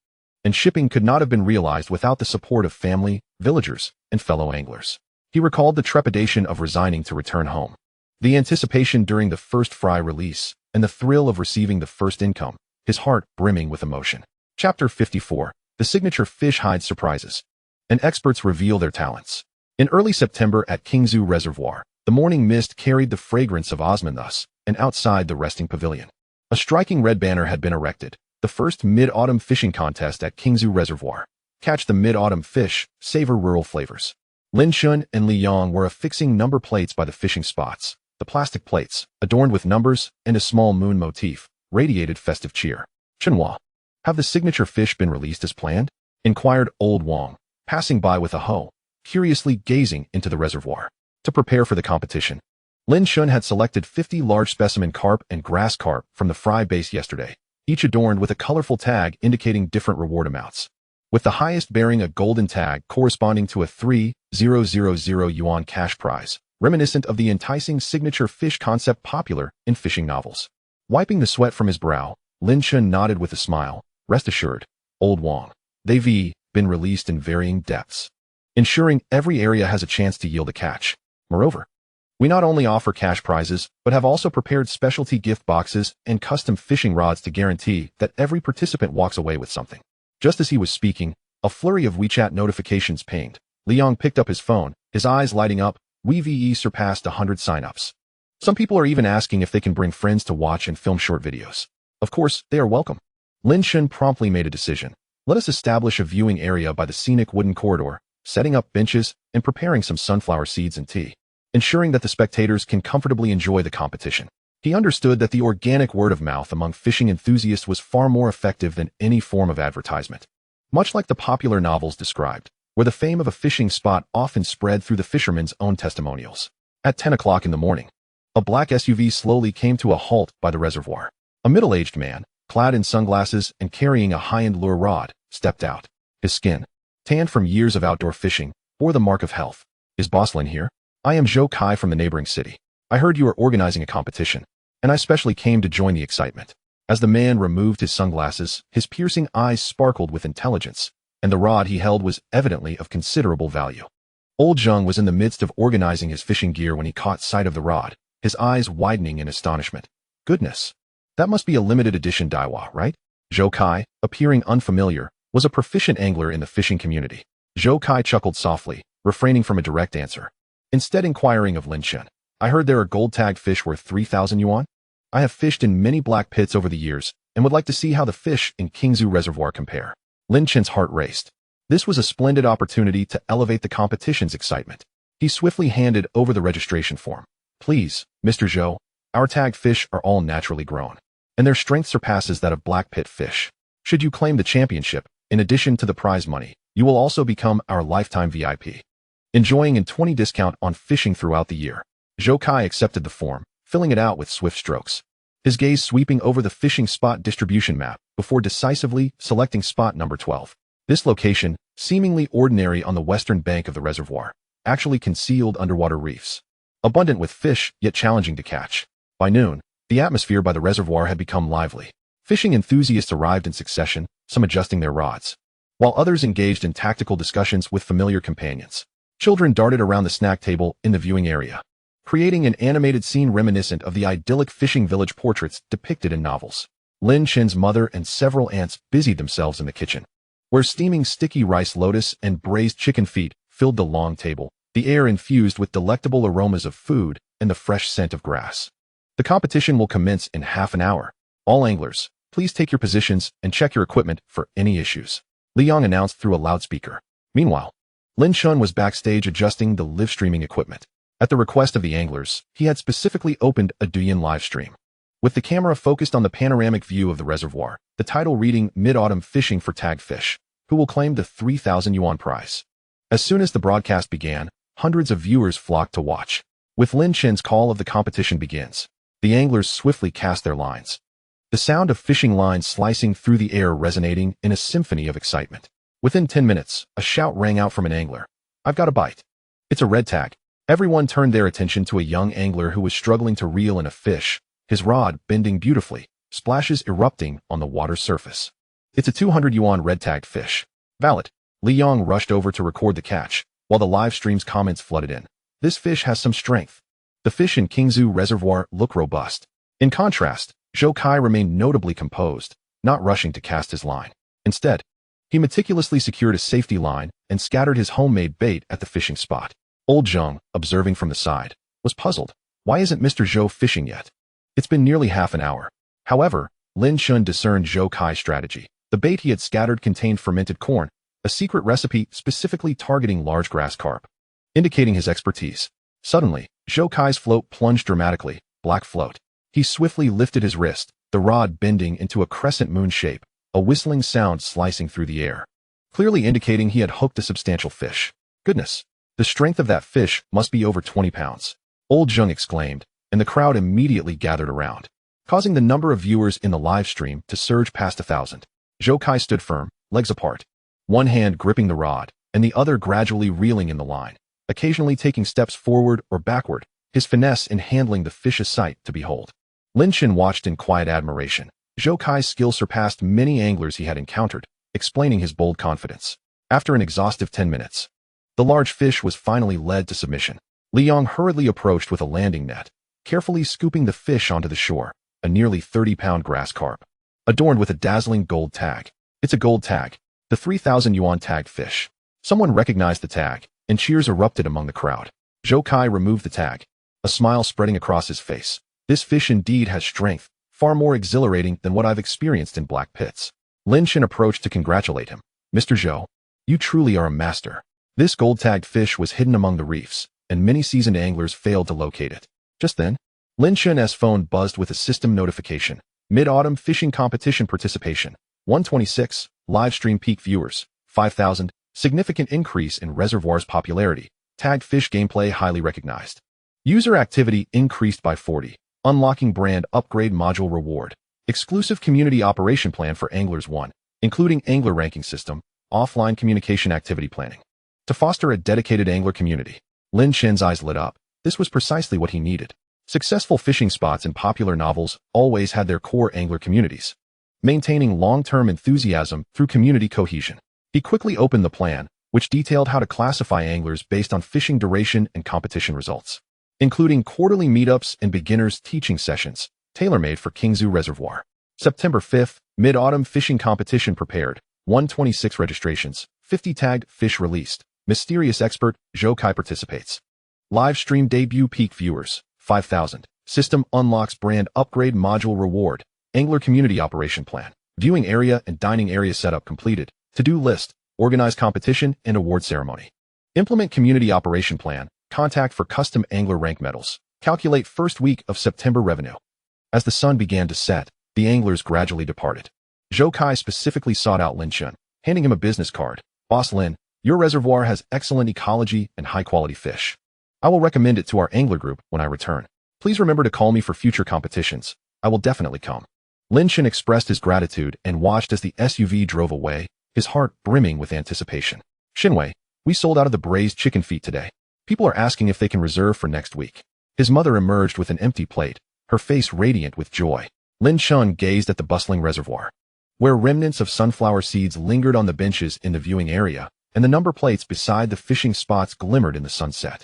and shipping could not have been realized without the support of family, villagers, and fellow anglers. He recalled the trepidation of resigning to return home, the anticipation during the first fry release, and the thrill of receiving the first income, his heart brimming with emotion. Chapter 54. The Signature Fish Hides Surprises. And experts reveal their talents. In early September at Qingzhu Reservoir, the morning mist carried the fragrance of osmanthus, and outside the resting pavilion, a striking red banner had been erected, the first mid-autumn fishing contest at Qingzhu Reservoir. Catch the mid-autumn fish, savor rural flavors. Lin Chen and Li Yang were affixing number plates by the fishing spots. The plastic plates, adorned with numbers and a small moon motif, radiated festive cheer. Chenhua, have the signature fish been released as planned? Inquired Old Wang, passing by with a hoe, curiously gazing into the reservoir. To prepare for the competition, Lin Chen had selected 50 large specimen carp and grass carp from the fry base yesterday, each adorned with a colorful tag indicating different reward amounts, with the highest bearing a golden tag corresponding to a 3,000 yuan cash prize, reminiscent of the enticing signature fish concept popular in fishing novels. Wiping the sweat from his brow, Lin Chen nodded with a smile. Rest assured, Old Wang, they've been released in varying depths, ensuring every area has a chance to yield a catch. Moreover, we not only offer cash prizes, but have also prepared specialty gift boxes and custom fishing rods to guarantee that every participant walks away with something. Just as he was speaking, a flurry of WeChat notifications pinged. Li Yang picked up his phone, his eyes lighting up. We've surpassed 100 signups. Some people are even asking if they can bring friends to watch and film short videos. Of course, they are welcome. Lin Chen promptly made a decision. Let us establish a viewing area by the scenic wooden corridor, setting up benches and preparing some sunflower seeds and tea, ensuring that the spectators can comfortably enjoy the competition. He understood that the organic word of mouth among fishing enthusiasts was far more effective than any form of advertisement. Much like the popular novels described, where the fame of a fishing spot often spread through the fishermen's own testimonials. At 10 o'clock in the morning, a black SUV slowly came to a halt by the reservoir. A middle-aged man, clad in sunglasses and carrying a high-end lure rod, stepped out. His skin, tanned from years of outdoor fishing, bore the mark of health. Is Boss Lin here? I am Zhou Kai from the neighboring city. I heard you are organizing a competition, and I specially came to join the excitement. As the man removed his sunglasses, his piercing eyes sparkled with intelligence, and the rod he held was evidently of considerable value. Old Zheng was in the midst of organizing his fishing gear when he caught sight of the rod, his eyes widening in astonishment. Goodness! That must be a limited edition Daiwa, right? Zhou Kai, appearing unfamiliar, was a proficient angler in the fishing community. Zhou Kai chuckled softly, refraining from a direct answer. instead inquiring of Lin Chen. I heard there are gold-tagged fish worth 3,000 yuan? I have fished in many black pits over the years and would like to see how the fish in Qingzhu Reservoir compare. Lin Chen's heart raced. This was a splendid opportunity to elevate the competition's excitement. He swiftly handed over the registration form. Please, Mr. Zhou, our tagged fish are all naturally grown, and their strength surpasses that of black pit fish. Should you claim the championship, in addition to the prize money, you will also become our lifetime VIP. Enjoying a 20% discount on fishing throughout the year. Zhou Kai accepted the form, filling it out with swift strokes. His gaze sweeping over the fishing spot distribution map before decisively selecting spot number 12. This location, seemingly ordinary on the western bank of the reservoir, actually concealed underwater reefs. Abundant with fish, yet challenging to catch. By noon, the atmosphere by the reservoir had become lively. Fishing enthusiasts arrived in succession, some adjusting their rods, while others engaged in tactical discussions with familiar companions. Children darted around the snack table in the viewing area, creating an animated scene reminiscent of the idyllic fishing village portraits depicted in novels. Lin Chen's mother and several aunts busied themselves in the kitchen, where steaming sticky rice lotus and braised chicken feet filled the long table, the air infused with delectable aromas of food and the fresh scent of grass. The competition will commence in half an hour. All anglers, please take your positions and check your equipment for any issues, Liang announced through a loudspeaker. Meanwhile, Lin Chen was backstage adjusting the live streaming equipment. At the request of the anglers, he had specifically opened a Douyin live stream. With the camera focused on the panoramic view of the reservoir, the title reading Mid-Autumn Fishing for Tagged Fish, who will claim the 3,000 yuan prize. As soon as the broadcast began, hundreds of viewers flocked to watch. With Lin Chen's call of the competition begins, the anglers swiftly cast their lines. The sound of fishing lines slicing through the air resonating in a symphony of excitement. Within 10 minutes, a shout rang out from an angler. I've got a bite. It's a red tag. Everyone turned their attention to a young angler who was struggling to reel in a fish, his rod bending beautifully, splashes erupting on the water's surface. It's a 200 yuan red-tagged fish. Valid. Li Yang rushed over to record the catch, while the live stream's comments flooded in. This fish has some strength. The fish in Qingzhu Reservoir look robust. In contrast, Zhou Kai remained notably composed, not rushing to cast his line. Instead, he meticulously secured a safety line and scattered his homemade bait at the fishing spot. Old Zheng, observing from the side, was puzzled. Why isn't Mr. Zhou fishing yet? It's been nearly half an hour. However, Lin Chen discerned Zhou Kai's strategy. The bait he had scattered contained fermented corn, a secret recipe specifically targeting large grass carp, indicating his expertise. Suddenly, Zhou Kai's float plunged dramatically, black float. He swiftly lifted his wrist, the rod bending into a crescent moon shape, a whistling sound slicing through the air, clearly indicating he had hooked a substantial fish. Goodness! The strength of that fish must be over 20 pounds. Old Zheng exclaimed, and the crowd immediately gathered around, causing the number of viewers in the live stream to surge past 1,000. Zhou Kai stood firm, legs apart, one hand gripping the rod, and the other gradually reeling in the line, occasionally taking steps forward or backward, his finesse in handling the fish a sight to behold. Lin Chen watched in quiet admiration. Zhou Kai's skill surpassed many anglers he had encountered, explaining his bold confidence. After an exhaustive 10 minutes, the large fish was finally led to submission. Liang hurriedly approached with a landing net, carefully scooping the fish onto the shore, a nearly 30-pound grass carp, adorned with a dazzling gold tag. It's a gold tag, the 3,000 yuan tagged fish. Someone recognized the tag, and cheers erupted among the crowd. Zhou Kai removed the tag, a smile spreading across his face. This fish indeed has strength, far more exhilarating than what I've experienced in black pits. Lin Chen approached to congratulate him. Mr. Zhou, you truly are a master. This gold-tagged fish was hidden among the reefs, and many seasoned anglers failed to locate it. Just then, Lin Chen's phone buzzed with a system notification. Mid-Autumn Fishing Competition Participation. 126, live stream peak viewers. 5,000, significant increase in reservoir's popularity. Tagged fish gameplay highly recognized. User activity increased by 40. Unlocking brand upgrade module reward. Exclusive community operation plan for Anglers 1, including angler ranking system, offline communication activity planning. To foster a dedicated angler community. Lin Chen's eyes lit up. This was precisely what he needed. Successful fishing spots in popular novels always had their core angler communities, maintaining long-term enthusiasm through community cohesion. He quickly opened the plan, which detailed how to classify anglers based on fishing duration and competition results, including quarterly meetups and beginners teaching sessions, tailor-made for Qingzhu Reservoir. September 5th, Mid-Autumn Fishing Competition prepared. 126 registrations, 50 tagged fish released. Mysterious expert, Zhou Kai participates. Live stream debut peak viewers, 5,000. System unlocks brand upgrade module reward. Angler community operation plan. Viewing area and dining area setup completed. To-do list. Organize competition and award ceremony. Implement community operation plan. Contact for custom angler rank medals. Calculate first week of September revenue. As the sun began to set, the anglers gradually departed. Zhou Kai specifically sought out Lin Chen, handing him a business card. Boss Lin, your reservoir has excellent ecology and high-quality fish. I will recommend it to our angler group when I return. Please remember to call me for future competitions. I will definitely come. Lin Chen expressed his gratitude and watched as the SUV drove away, his heart brimming with anticipation. Xinwei, we sold out of the braised chicken feet today. People are asking if they can reserve for next week. His mother emerged with an empty plate, her face radiant with joy. Lin Chen gazed at the bustling reservoir, where remnants of sunflower seeds lingered on the benches in the viewing area, and the number plates beside the fishing spots glimmered in the sunset.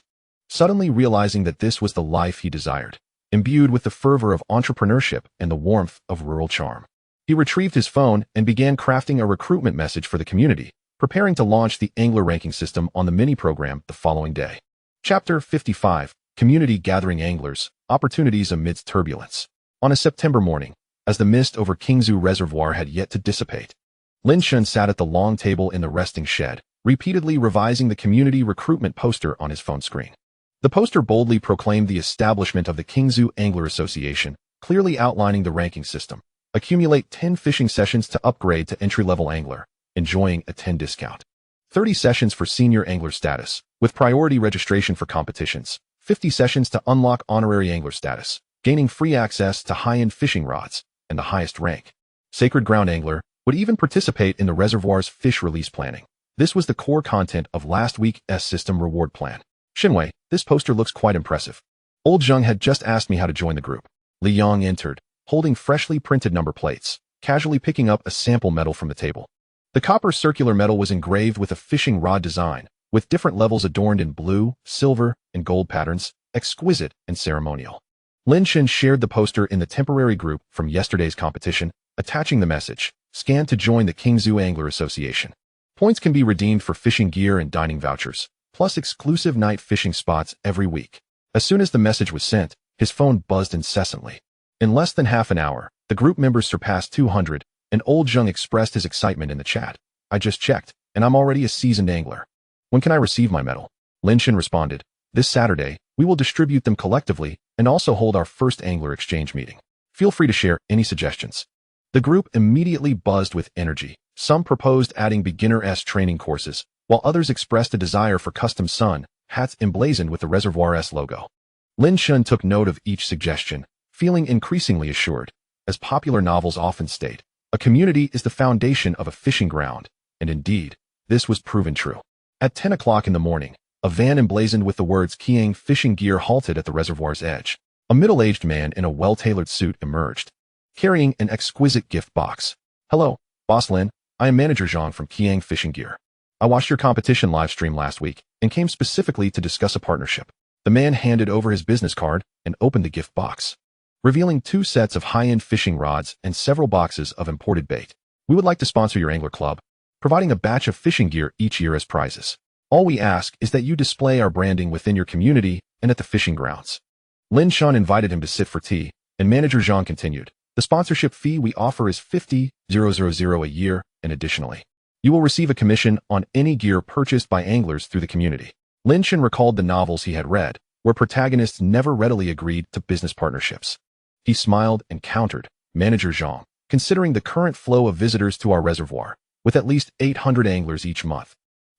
Suddenly realizing that this was the life he desired, imbued with the fervor of entrepreneurship and the warmth of rural charm. He retrieved his phone and began crafting a recruitment message for the community, preparing to launch the angler ranking system on the mini-program the following day. Chapter 55, Community Gathering Anglers, Opportunities Amidst Turbulence. On a September morning, as the mist over Qingzhu Reservoir had yet to dissipate, Lin Chen sat at the long table in the resting shed, repeatedly revising the community recruitment poster on his phone screen. The poster boldly proclaimed the establishment of the Qingzhu Angler Association, clearly outlining the ranking system. Accumulate 10 fishing sessions to upgrade to entry-level angler, enjoying a 10 discount. 30 sessions for senior angler status, with priority registration for competitions. 50 sessions to unlock honorary angler status, gaining free access to high-end fishing rods and the highest rank. Sacred Ground Angler would even participate in the reservoir's fish release planning. This was the core content of last week's system reward plan. Xinwei, this poster looks quite impressive. Old Zheng had just asked me how to join the group. Li Yang entered, holding freshly printed number plates, casually picking up a sample medal from the table. The copper circular medal was engraved with a fishing rod design, with different levels adorned in blue, silver, and gold patterns, exquisite and ceremonial. Lin Chen shared the poster in the temporary group from yesterday's competition, attaching the message, "Scan to join the Qingzhu Angler Association." Points can be redeemed for fishing gear and dining vouchers, plus exclusive night fishing spots every week. As soon as the message was sent, his phone buzzed incessantly. In less than half an hour, the group members surpassed 200, and Old Zheng expressed his excitement in the chat. "I just checked, and I'm already a seasoned angler. When can I receive my medal?" Lin Chen responded, "This Saturday, we will distribute them collectively and also hold our first angler exchange meeting. Feel free to share any suggestions." The group immediately buzzed with energy. Some proposed adding beginner-s training courses, while others expressed a desire for custom sun hats emblazoned with the Reservoir's logo. Lin Chen took note of each suggestion, feeling increasingly assured. As popular novels often state, a community is the foundation of a fishing ground, and indeed, this was proven true. At 10 o'clock in the morning, a van emblazoned with the words Qiang Fishing Gear halted at the reservoir's edge. A middle-aged man in a well-tailored suit emerged, carrying an exquisite gift box. "Hello, Boss Lin. I am Manager Zhang from Qiang Fishing Gear. I watched your competition livestream last week and came specifically to discuss a partnership." The man handed over his business card and opened the gift box, revealing 2 sets of high-end fishing rods and several boxes of imported bait. "We would like to sponsor your angler club, providing a batch of fishing gear each year as prizes. All we ask is that you display our branding within your community and at the fishing grounds." Lin Chen invited him to sit for tea, and Manager Zhang continued, "The sponsorship fee we offer is 50,000 a year, and additionally, you will receive a commission on any gear purchased by anglers through the community." Lin Chen recalled the novels he had read, where protagonists never readily agreed to business partnerships. He smiled and countered, "Manager Zhang, considering the current flow of visitors to our reservoir, with at least 800 anglers each month,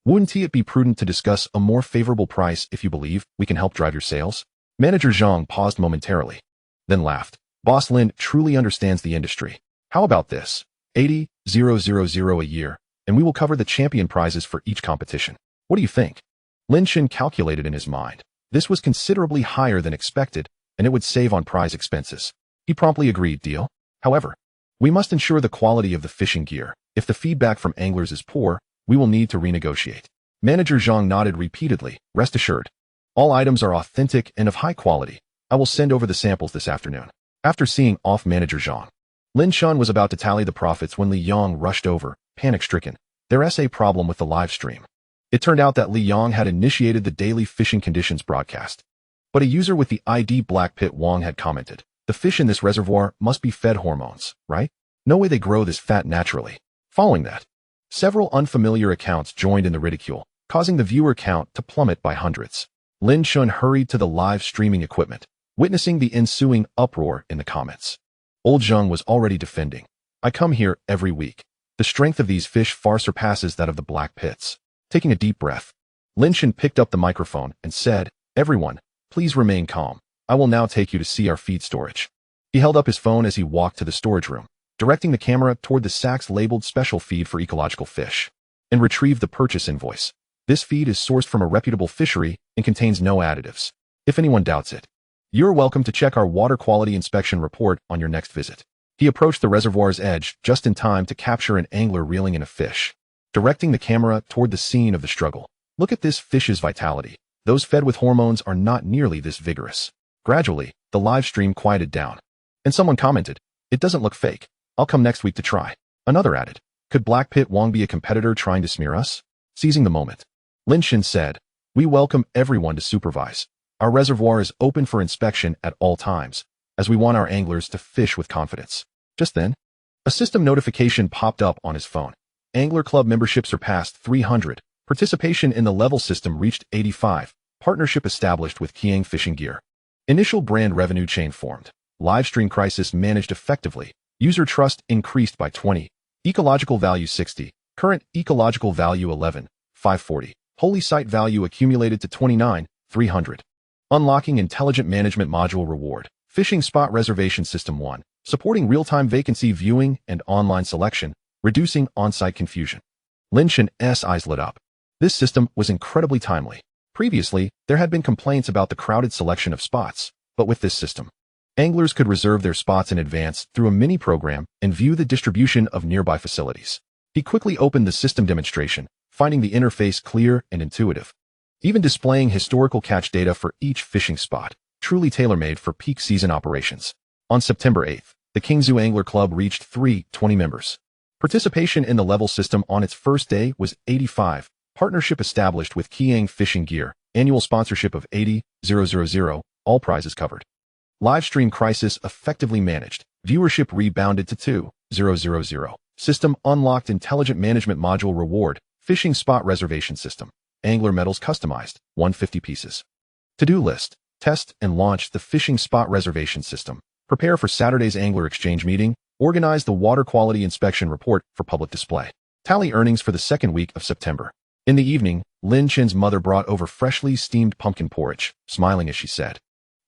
wouldn't it be prudent to discuss a more favorable price if you believe we can help drive your sales?" Manager Zhang paused momentarily, then laughed. "Boss Lin truly understands the industry. How about this? 80,000 a year, and we will cover the champion prizes for each competition. What do you think?" Lin Chen calculated in his mind. This was considerably higher than expected, and it would save on prize expenses. He promptly agreed, "Deal. However, we must ensure the quality of the fishing gear. If the feedback from anglers is poor, we will need to renegotiate." Manager Zhang nodded repeatedly. "Rest assured, all items are authentic and of high quality. I will send over the samples this afternoon." After seeing off Manager Zhang, Lin Chen was about to tally the profits when Li Yang rushed over, panic-stricken. "There's a problem with the live stream. It turned out that Li Yang had initiated the daily fishing conditions broadcast. But a user with the ID Black Pit Wong had commented, "The fish in this reservoir must be fed hormones, right? No way they grow this fat naturally." Following that, several unfamiliar accounts joined in the ridicule, causing the viewer count to plummet by hundreds. Lin Chen hurried to the live streaming equipment, witnessing the ensuing uproar in the comments. Old Zheng was already defending. "I come here every week. The strength of these fish far surpasses that of the black pits." Taking a deep breath, Lin Chen picked up the microphone and said, "Everyone, please remain calm. I will now take you to see our feed storage." He held up his phone as he walked to the storage room, directing the camera toward the sacks labeled special feed for ecological fish, and retrieved the purchase invoice. "This feed is sourced from a reputable fishery and contains no additives. If anyone doubts it, you're welcome to check our water quality inspection report on your next visit." He approached the reservoir's edge just in time to capture an angler reeling in a fish, directing the camera toward the scene of the struggle. "Look at this fish's vitality. Those fed with hormones are not nearly this vigorous." Gradually, the live stream quieted down, and someone commented, "It doesn't look fake. I'll come next week to try." Another added, "Could Black Pit Wong be a competitor trying to smear us?" Seizing the moment, Lin Chen said, "We welcome everyone to supervise. Our reservoir is open for inspection at all times, as we want our anglers to fish with confidence." Just then, a system notification popped up on his phone. Angler Club membership surpassed 300. Participation in the level system reached 85. Partnership established with Qiang Fishing Gear. Initial brand revenue chain formed. Livestream crisis managed effectively. User trust increased by 20. Ecological value 60. Current ecological value 11,540. Holy site value accumulated to 29,300. Unlocking intelligent management module reward. Fishing spot reservation system 1. Supporting real-time vacancy viewing and online selection, reducing on-site confusion. Lin Chen's eyes lit up. This system was incredibly timely. Previously, there had been complaints about the crowded selection of spots, but with this system, anglers could reserve their spots in advance through a mini-program and view the distribution of nearby facilities. He quickly opened the system demonstration, finding the interface clear and intuitive, even displaying historical catch data for each fishing spot, truly tailor-made for peak season operations. On September 8th, the Qingzhu Angler Club reached 320 members. Participation in the level system on its first day was 85. Partnership established with Qiang Fishing Gear. Annual sponsorship of 80,000. All prizes covered. Livestream crisis effectively managed. Viewership rebounded to 2,000. System unlocked intelligent management module reward. Fishing spot reservation system. Angler medals customized. 150 pieces. To-do list. Test and launch the fishing spot reservation system. Prepare for Saturday's angler exchange meeting. Organize the water quality inspection report for public display. Tally earnings for the second week of September. In the evening, Lin Chen's mother brought over freshly steamed pumpkin porridge, smiling as she said,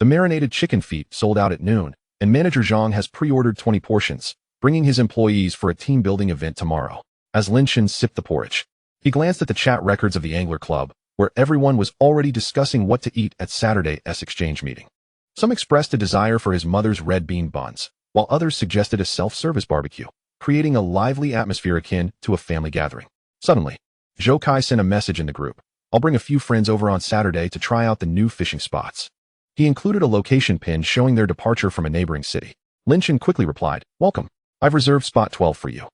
"The marinated chicken feet sold out at noon, and Manager Zhang has pre-ordered 20 portions, bringing his employees for a team-building event tomorrow." As Lin Chen sipped the porridge, he glanced at the chat records of the Angler Club, where everyone was already discussing what to eat at Saturday's exchange meeting. Some expressed a desire for his mother's red bean buns, while others suggested a self-service barbecue, creating a lively atmosphere akin to a family gathering. Suddenly, Zhou Kai sent a message in the group, "I'll bring a few friends over on Saturday to try out the new fishing spots." He included a location pin showing their departure from a neighboring city. Lin Chen quickly replied, "Welcome. I've reserved spot 12 for you.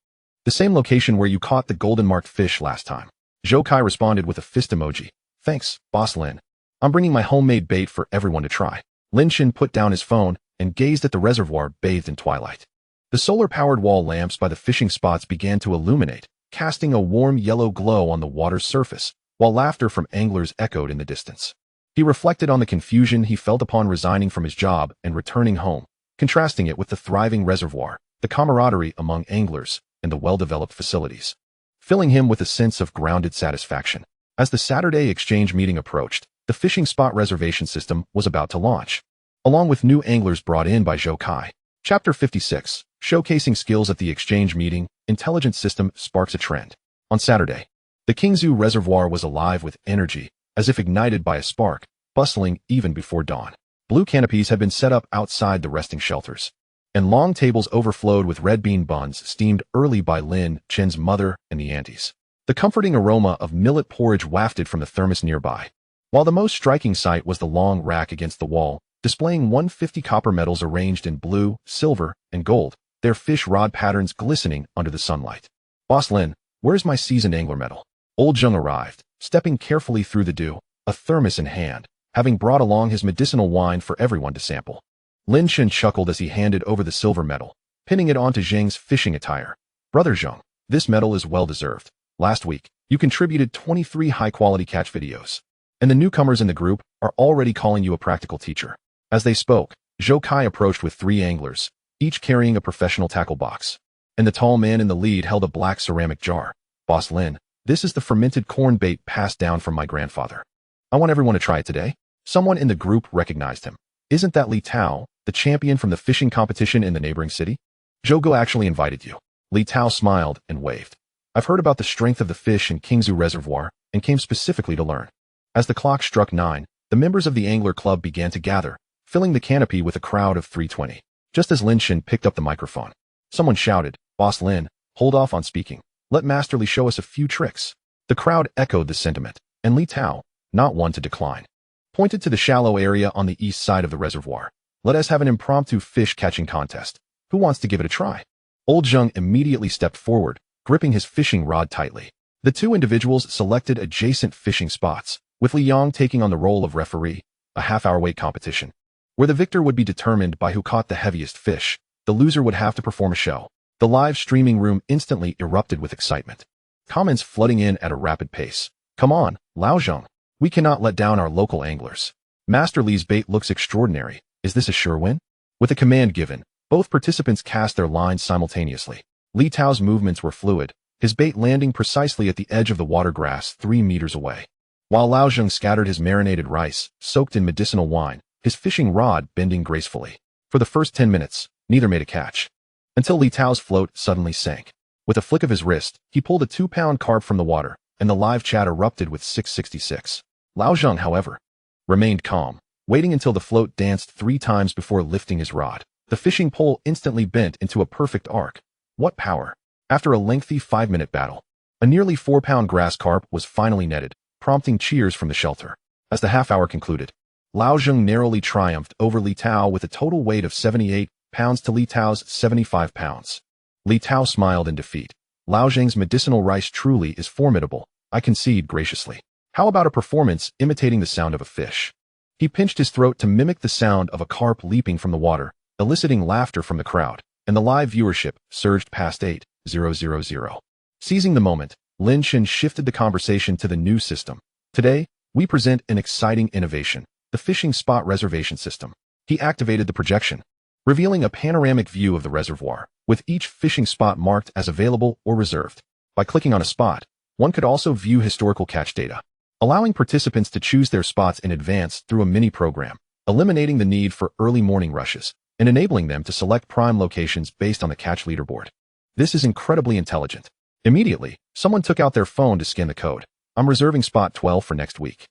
The same location where you caught the golden-marked fish last time." Zhou Kai responded with a fist emoji. "Thanks, Boss Lin. I'm bringing my homemade bait for everyone to try." Lin Chen put down his phone and gazed at the reservoir bathed in twilight. The solar-powered wall lamps by the fishing spots began to illuminate, casting a warm yellow glow on the water's surface, while laughter from anglers echoed in the distance. He reflected on the confusion he felt upon resigning from his job and returning home, contrasting it with the thriving reservoir, the camaraderie among anglers, and the well-developed facilities, filling him with a sense of grounded satisfaction. As the Saturday exchange meeting approached, the fishing spot reservation system was about to launch, along with new anglers brought in by Zhou Kai. Chapter 56, Showcasing Skills at the Exchange Meeting, Intelligent System Sparks a Trend. On Saturday, the Qingzhu Reservoir was alive with energy, as if ignited by a spark, bustling even before dawn. Blue canopies had been set up outside the resting shelters, and long tables overflowed with red bean buns steamed early by Lin Chen's mother and the aunties. The comforting aroma of millet porridge wafted from the thermos nearby, while the most striking sight was the long rack against the wall, displaying 150 copper medals arranged in blue, silver, and gold, their fish rod patterns glistening under the sunlight. "Boss Lin, where's my seasoned angler medal?" Old Zheng arrived, stepping carefully through the dew, a thermos in hand, having brought along his medicinal wine for everyone to sample. Lin Chen chuckled as he handed over the silver medal, pinning it onto Zhang's fishing attire. Brother Zhang, this medal is well-deserved. Last week, you contributed 23 high-quality catch videos, and the newcomers in the group are already calling you a practical teacher. As they spoke, Zhou Kai approached with 3 anglers, each carrying a professional tackle box, and the tall man in the lead held a black ceramic jar. Boss Lin, this is the fermented corn bait passed down from my grandfather. I want everyone to try it today. Someone in the group recognized him. Isn't that Li Tao, the champion from the fishing competition in the neighboring city? Zhou actually invited you. Li Tao smiled and waved. I've heard about the strength of the fish in Qingzhu Reservoir and came specifically to learn. As the clock struck 9, the members of the angler club began to gather, filling the canopy with a crowd of 320. Just as Lin Chen picked up the microphone, someone shouted, Boss Lin, hold off on speaking. Let Master Li show us a few tricks. The crowd echoed the sentiment, and Li Tao, not one to decline, pointed to the shallow area on the east side of the reservoir. Let us have an impromptu fish-catching contest. Who wants to give it a try? Old Zheng immediately stepped forward, gripping his fishing rod tightly. The 2 individuals selected adjacent fishing spots, with Li Yang taking on the role of referee, a half-hour weight competition, where the victor would be determined by who caught the heaviest fish. The loser would have to perform a show. The live streaming room instantly erupted with excitement, comments flooding in at a rapid pace. Come on, Lao Zheng. We cannot let down our local anglers. Master Li's bait looks extraordinary. Is this a sure win? With a command given, both participants cast their lines simultaneously. Li Tao's movements were fluid, his bait landing precisely at the edge of the water grass 3 meters away. While Lao Zheng scattered his marinated rice, soaked in medicinal wine, his fishing rod bending gracefully. For the first 10 minutes, neither made a catch, until Li Tao's float suddenly sank. With a flick of his wrist, he pulled a 2-pound carp from the water, and the live chat erupted with 666. Lao Zheng, however, remained calm, waiting until the float danced 3 times before lifting his rod. The fishing pole instantly bent into a perfect arc. What power! After a lengthy 5-minute battle, a nearly 4-pound grass carp was finally netted, prompting cheers from the shelter. As the half-hour concluded, Lao Zheng narrowly triumphed over Li Tao with a total weight of 78 pounds to Li Tao's 75 pounds. Li Tao smiled in defeat. Lao Zheng's medicinal rice truly is formidable, I concede graciously. How about a performance imitating the sound of a fish? He pinched his throat to mimic the sound of a carp leaping from the water, eliciting laughter from the crowd, and the live viewership surged past 8,000. Seizing the moment, Lin Chen shifted the conversation to the new system. Today, we present an exciting innovation, the fishing spot reservation system. He activated the projection, revealing a panoramic view of the reservoir, with each fishing spot marked as available or reserved. By clicking on a spot, one could also view historical catch data, allowing participants to choose their spots in advance through a mini-program, eliminating the need for early morning rushes, and enabling them to select prime locations based on the catch leaderboard. This is incredibly intelligent. Immediately, someone took out their phone to scan the code. I'm reserving spot 12 for next week.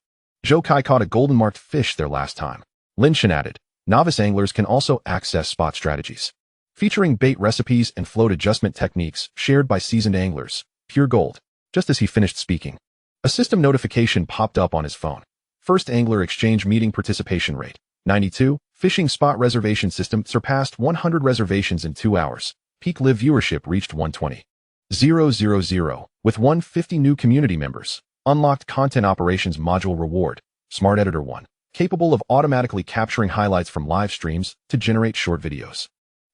Zhou Kai caught a golden-marked fish there last time. Lin Chen added, novice anglers can also access spot strategies, featuring bait recipes and float adjustment techniques shared by seasoned anglers. Pure gold. Just as he finished speaking, a system notification popped up on his phone. First angler exchange meeting participation rate, 92. Fishing spot reservation system surpassed 100 reservations in 2 hours. Peak live viewership reached 120,000, with 150 new community members. Unlocked content operations module reward, Smart Editor 1, capable of automatically capturing highlights from live streams to generate short videos,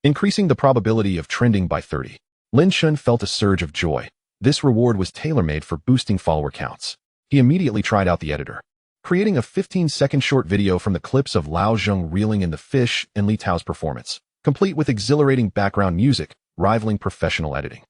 increasing the probability of trending by 30. Lin Chen felt a surge of joy. This reward was tailor-made for boosting follower counts. He immediately tried out the editor, creating a 15-second short video from the clips of Lao Zheng reeling in the fish and Li Tao's performance, complete with exhilarating background music, rivaling professional editing.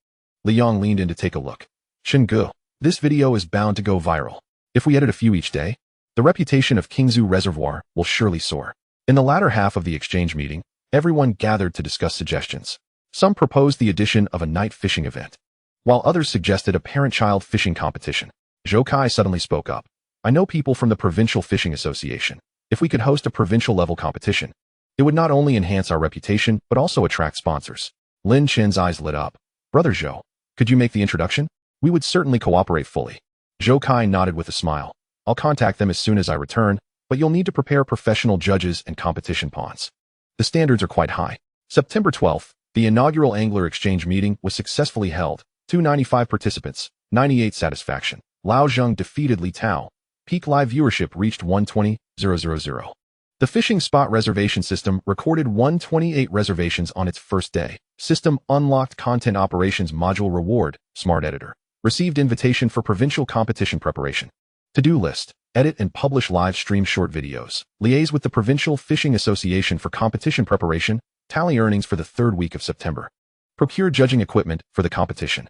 Li Yang leaned in to take a look. Qingzhu, this video is bound to go viral. If we edit a few each day, the reputation of Qingzhu Reservoir will surely soar. In the latter half of the exchange meeting, everyone gathered to discuss suggestions. Some proposed the addition of a night fishing event, while others suggested a parent-child fishing competition. Zhou Kai suddenly spoke up. I know people from the Provincial Fishing Association. If we could host a provincial-level competition, it would not only enhance our reputation, but also attract sponsors. Lin Chen's eyes lit up. Brother Zhou, could you make the introduction? We would certainly cooperate fully. Zhou Kai nodded with a smile. I'll contact them as soon as I return, but you'll need to prepare professional judges and competition pawns. The standards are quite high. September 12th, the inaugural Angler Exchange meeting was successfully held. 295 participants, 98 satisfaction. Lao Zheng defeated Li Tao. Peak live viewership reached 120,000. The fishing spot reservation system recorded 128 reservations on its first day. System unlocked content operations module reward, smart editor. Received invitation for provincial competition preparation. To-do list. Edit and publish live stream short videos. Liaise with the Provincial Fishing Association for competition preparation. Tally earnings for the third week of September. Procure judging equipment for the competition.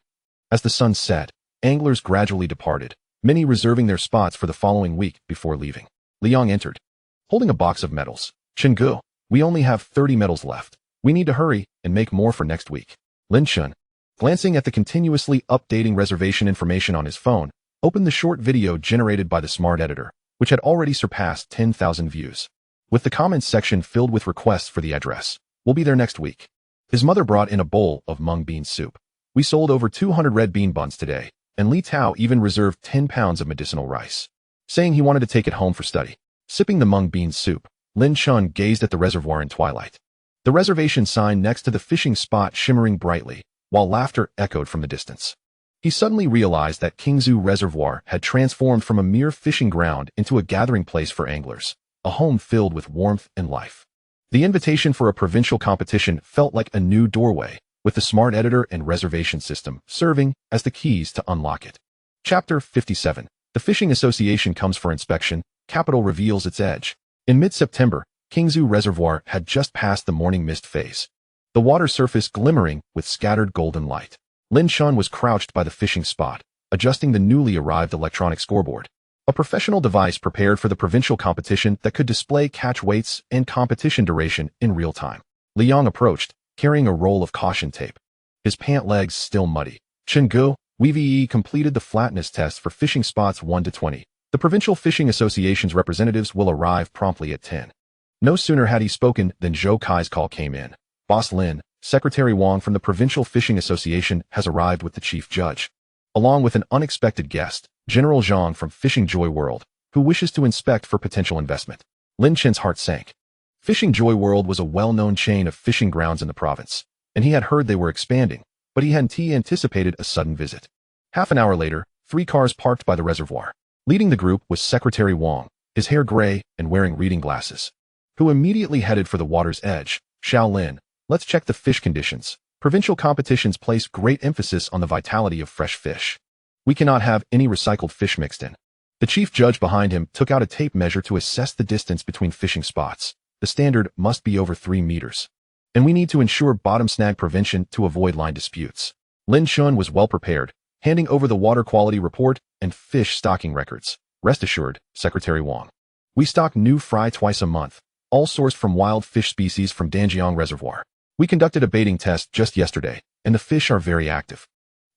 As the sun set, anglers gradually departed, many reserving their spots for the following week before leaving. Liang entered, holding a box of medals. Qingzhu, we only have 30 medals left. We need to hurry and make more for next week. Lin Chen, glancing at the continuously updating reservation information on his phone, opened the short video generated by the smart editor, which had already surpassed 10,000 views. With the comments section filled with requests for the address. We'll be there next week. His mother brought in a bowl of mung bean soup. We sold over 200 red bean buns today, and Li Tao even reserved 10 pounds of medicinal rice, saying he wanted to take it home for study. Sipping the mung bean soup, Lin Chen gazed at the reservoir in twilight. The reservation sign next to the fishing spot shimmering brightly, while laughter echoed from the distance. He suddenly realized that Qingzhu Reservoir had transformed from a mere fishing ground into a gathering place for anglers, a home filled with warmth and life. The invitation for a provincial competition felt like a new doorway, with the smart editor and reservation system serving as the keys to unlock it. Chapter 57. The Fishing Association comes for inspection. Capital reveals its edge. In mid-September, Qingzhu Reservoir had just passed the morning mist phase, the water surface glimmering with scattered golden light. Lin Chen was crouched by the fishing spot, adjusting the newly arrived electronic scoreboard, a professional device prepared for the provincial competition that could display catch weights and competition duration in real time. Liang approached, carrying a roll of caution tape, his pant legs still muddy. Qingzhu, we completed the flatness test for fishing spots 1 to 20. The Provincial Fishing Association's representatives will arrive promptly at 10. No sooner had he spoken than Zhou Kai's call came in. Boss Lin, Secretary Wang from the Provincial Fishing Association has arrived with the chief judge, along with an unexpected guest, General Zhang from Fishing Joy World, who wishes to inspect for potential investment. Lin Chen's heart sank. Fishing Joy World was a well-known chain of fishing grounds in the province, and he had heard they were expanding, but he hadn't anticipated a sudden visit. Half an hour later, 3 cars parked by the reservoir. Leading the group was Secretary Wang, his hair gray and wearing reading glasses, who immediately headed for the water's edge. Shaolin, let's check the fish conditions. Provincial competitions place great emphasis on the vitality of fresh fish. We cannot have any recycled fish mixed in. The chief judge behind him took out a tape measure to assess the distance between fishing spots. The standard must be over 3 meters. And we need to ensure bottom snag prevention to avoid line disputes. Lin Chen was well prepared, handing over the water quality report and fish stocking records. Rest assured, Secretary Wang. We stock new fry twice a month, all sourced from wild fish species from Zhejiang Reservoir. We conducted a baiting test just yesterday, and the fish are very active.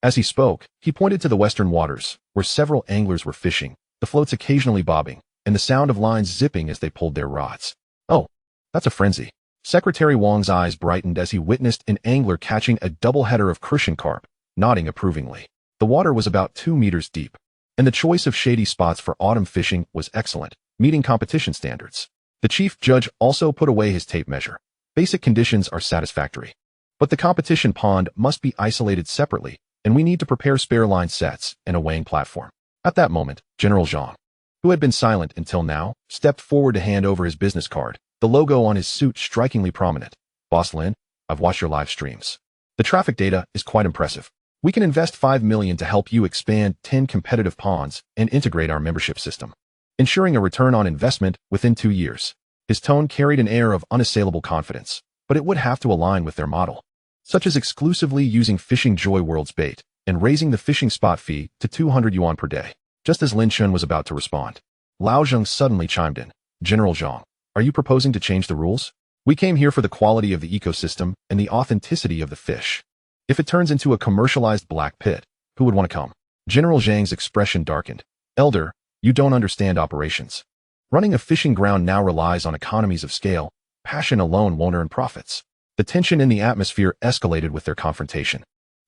As he spoke, he pointed to the western waters, where several anglers were fishing, the floats occasionally bobbing, and the sound of lines zipping as they pulled their rods. Oh, that's a frenzy. Secretary Wang's eyes brightened as he witnessed an angler catching a double header of crucian carp, nodding approvingly. The water was about 2 meters deep, and the choice of shady spots for autumn fishing was excellent, meeting competition standards. The chief judge also put away his tape measure. Basic conditions are satisfactory, but the competition pond must be isolated separately, and we need to prepare spare line sets and a weighing platform. At that moment, General Zhang, who had been silent until now, stepped forward to hand over his business card, the logo on his suit strikingly prominent. Boss Lin, I've watched your live streams. The traffic data is quite impressive. We can invest 5 million to help you expand 10 competitive ponds and integrate our membership system, ensuring a return on investment within 2 years. His tone carried an air of unassailable confidence, but it would have to align with their model, such as exclusively using Fishing Joy World's bait and raising the fishing spot fee to 200 yuan per day. Just as Lin Chen was about to respond, Lao Zheng suddenly chimed in. General Zhang, are you proposing to change the rules? We came here for the quality of the ecosystem and the authenticity of the fish. If it turns into a commercialized black pit, who would want to come? General Zhang's expression darkened. Elder, you don't understand operations. Running a fishing ground now relies on economies of scale. Passion alone won't earn profits. The tension in the atmosphere escalated with their confrontation,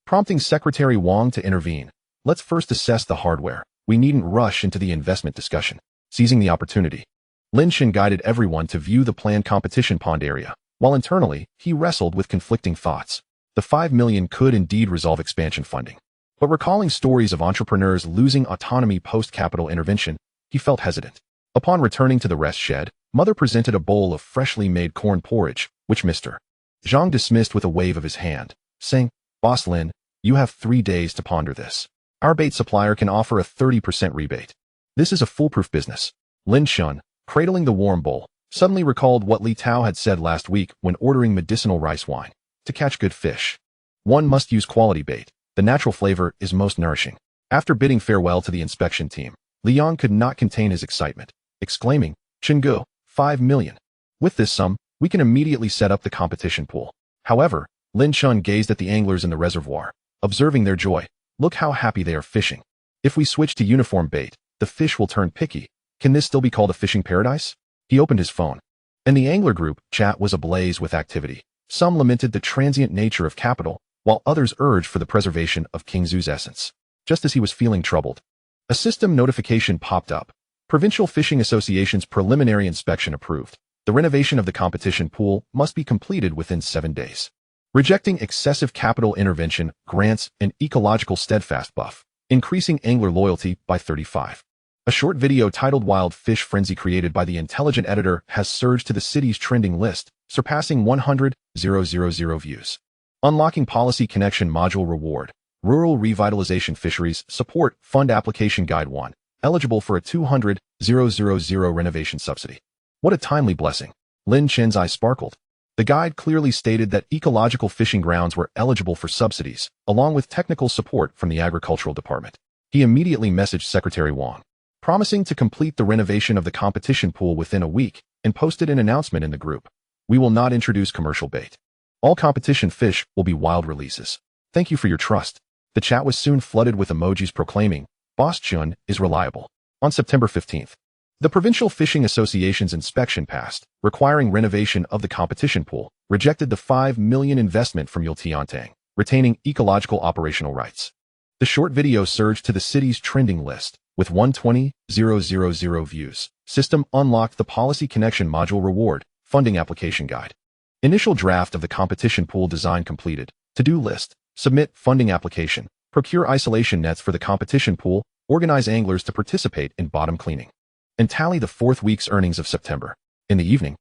prompting Secretary Wang to intervene. Let's first assess the hardware. We needn't rush into the investment discussion. Seizing the opportunity, Lin Chen guided everyone to view the planned competition pond area, while internally, he wrestled with conflicting thoughts. The 5 million could indeed resolve expansion funding, But recalling stories of entrepreneurs losing autonomy post-capital intervention, he felt hesitant. Upon returning to the rest shed, Mother presented a bowl of freshly made corn porridge, which Mr. Zhang dismissed with a wave of his hand, saying, "Boss Lin, you have 3 days to ponder this. Our bait supplier can offer a 30% rebate. This is a foolproof business." Lin Chen, cradling the warm bowl, suddenly recalled what Li Tao had said last week when ordering medicinal rice wine. To catch good fish, one must use quality bait. The natural flavor is most nourishing. After bidding farewell to the inspection team, Liang could not contain his excitement, exclaiming, "Qingzhu, 5 million. With this sum, we can immediately set up the competition pool." However, Lin Chen gazed at the anglers in the reservoir, observing their joy. "Look how happy they are fishing. If we switch to uniform bait, the fish will turn picky. Can this still be called a fishing paradise?" He opened his phone, and the angler group chat was ablaze with activity. Some lamented the transient nature of capital, while others urged for the preservation of Qingzhu's essence. Just as he was feeling troubled, a system notification popped up. Provincial Fishing Association's preliminary inspection approved. The renovation of the competition pool must be completed within 7 days. Rejecting excessive capital intervention grants an ecological steadfast buff, increasing angler loyalty by 35. A short video titled Wild Fish Frenzy created by the intelligent editor has surged to the city's trending list, surpassing 100,000 views. Unlocking Policy Connection Module Reward. Rural Revitalization Fisheries Support Fund Application Guide 1. Eligible for a 200,000 renovation subsidy. What a timely blessing. Lin Chen's eye sparkled. The guide clearly stated that ecological fishing grounds were eligible for subsidies, along with technical support from the Agricultural Department. He immediately messaged Secretary Wang, promising to complete the renovation of the competition pool within a week, and posted an announcement in the group. "We will not introduce commercial bait. All competition fish will be wild releases. Thank you for your trust." The chat was soon flooded with emojis proclaiming, "Boss Chun is reliable." On September 15th, the Provincial Fishing Association's inspection passed, requiring renovation of the competition pool, rejected the 5 million investment from Yultiantang, retaining ecological operational rights. The short video surged to the city's trending list, with 120,000 views. System unlocked the Policy Connection Module Reward, Funding Application Guide. Initial draft of the competition pool design completed. To-do list. Submit funding application. Procure isolation nets for the competition pool. Organize anglers to participate in bottom cleaning. And tally the 4th week's earnings of September. In the evening,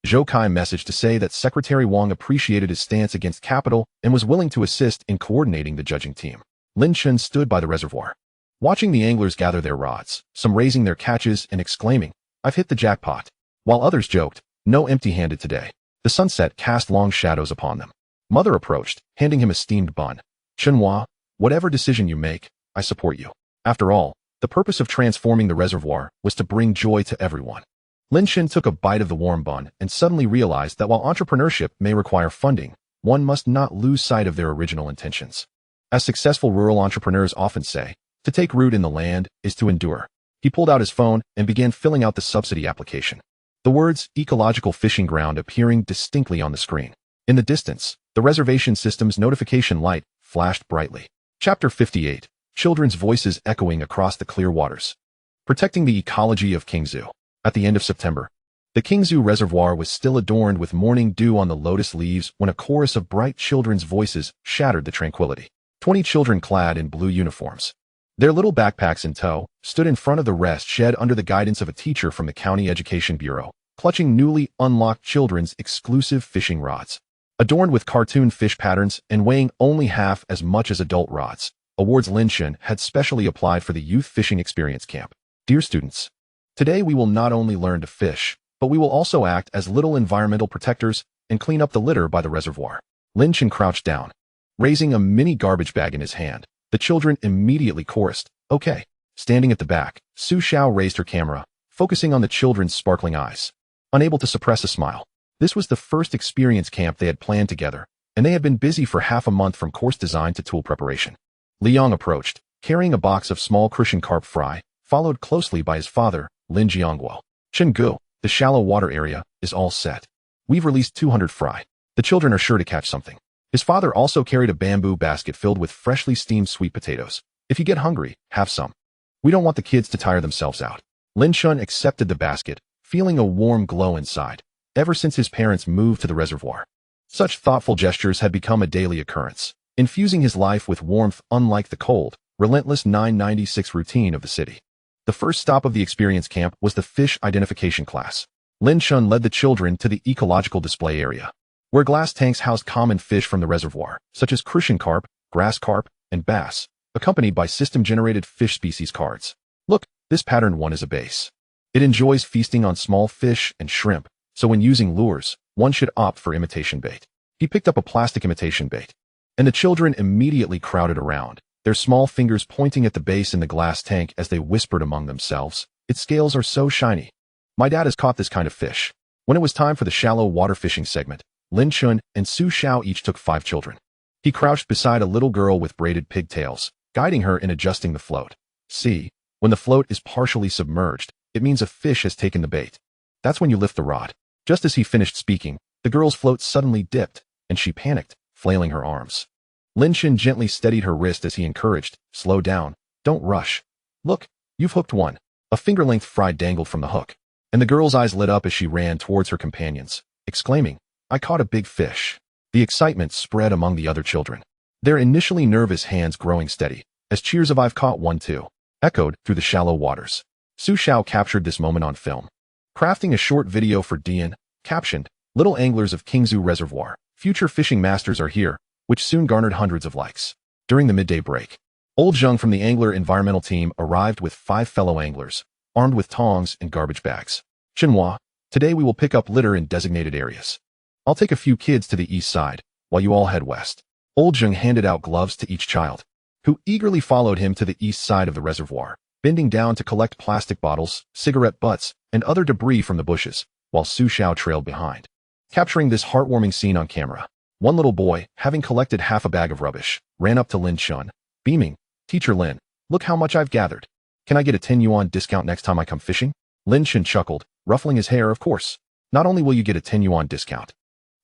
Zhou Kai messaged to say that Secretary Wang appreciated his stance against capital and was willing to assist in coordinating the judging team. Lin Chen stood by the reservoir, watching the anglers gather their rods, some raising their catches and exclaiming, "I've hit the jackpot," while others joked, "No empty-handed today." The sunset cast long shadows upon them. Mother approached, handing him a steamed bun. "Chenhua, whatever decision you make, I support you." After all, the purpose of transforming the reservoir was to bring joy to everyone. Lin Chen took a bite of the warm bun and suddenly realized that while entrepreneurship may require funding, one must not lose sight of their original intentions. As successful rural entrepreneurs often say, to take root in the land is to endure. He pulled out his phone and began filling out the subsidy application. The words "ecological fishing ground" appearing distinctly on the screen. In the distance, the reservation system's notification light flashed brightly. Chapter 58. Children's voices echoing across the clear waters. Protecting the ecology of Qingzhu. At the end of September, the Qingzhu Reservoir was still adorned with morning dew on the lotus leaves when a chorus of bright children's voices shattered the tranquility. 20 children clad in blue uniforms, their little backpacks in tow, stood in front of the rest shed under the guidance of a teacher from the County Education Bureau, clutching newly unlocked children's exclusive fishing rods. Adorned with cartoon fish patterns and weighing only half as much as adult rods, awards Lin Chen had specially applied for the Youth Fishing Experience Camp. Dear students, today we will not only learn to fish, but we will also act as little environmental protectors and clean up the litter by the reservoir. Lin Chen crouched down, raising a mini garbage bag in his hand. The children immediately chorused, "Okay." Standing at the back, Su Xiao raised her camera, focusing on the children's sparkling eyes. Unable to suppress a smile. This was the first experience camp they had planned together, and they had been busy for half a month from course design to tool preparation. Liang approached, carrying a box of small Crucian carp fry, followed closely by his father, Lin Jiangguo. "Chenggu, the shallow water area is all set. We've released 200 fry. The children are sure to catch something." His father also carried a bamboo basket filled with freshly steamed sweet potatoes. "If you get hungry, have some. We don't want the kids to tire themselves out." Lin Chen accepted the basket, feeling a warm glow inside. Ever since his parents moved to the reservoir, such thoughtful gestures had become a daily occurrence. infusing his life with warmth unlike the cold, relentless 996 routine of the city. The first stop of the experience camp was the fish identification class. Lin Chen led the children to the ecological display area, where glass tanks housed common fish from the reservoir, such as crucian carp, grass carp, and bass, accompanied by system-generated fish species cards. Look, this patterned one is a base. It enjoys feasting on small fish and shrimp, so when using lures, one should opt for imitation bait. He picked up a plastic imitation bait, and the children immediately crowded around, their small fingers pointing at the base in the glass tank as they whispered among themselves, "Its scales are so shiny. My dad has caught this kind of fish." When it was time for the shallow water fishing segment, Lin Chen and Su Xiao each took 5 children. He crouched beside a little girl with braided pigtails, guiding her in adjusting the float. See, when the float is partially submerged, it means a fish has taken the bait. That's when you lift the rod. Just as he finished speaking, the girl's float suddenly dipped, and she panicked, flailing her arms. Lin Chen gently steadied her wrist as he encouraged, "Slow down, don't rush. Look, you've hooked one." A finger-length fry dangled from the hook, and the girl's eyes lit up as she ran towards her companions, exclaiming, "I caught a big fish." The excitement spread among the other children, their initially nervous hands growing steady, as cheers of "I've caught one too" echoed through the shallow waters. Su Xiao captured this moment on film, crafting a short video for Dian, captioned, "Little anglers of Qingzhu Reservoir, future fishing masters are here," which soon garnered hundreds of likes. During the midday break, Old Zheng from the angler environmental team arrived with 5 fellow anglers, armed with tongs and garbage bags. "Chenhua, today we will pick up litter in designated areas. I'll take a few kids to the east side, while you all head west." Old Zheng handed out gloves to each child, who eagerly followed him to the east side of the reservoir, bending down to collect plastic bottles, cigarette butts, and other debris from the bushes, while Su Xiao trailed behind. Capturing this heartwarming scene on camera, one little boy, having collected half a bag of rubbish, ran up to Lin Chen, beaming, "Teacher Lin, look how much I've gathered. Can I get a 10 yuan discount next time I come fishing?" Lin Chen chuckled, ruffling his hair. "Of course. Not only will you get a 10 yuan discount,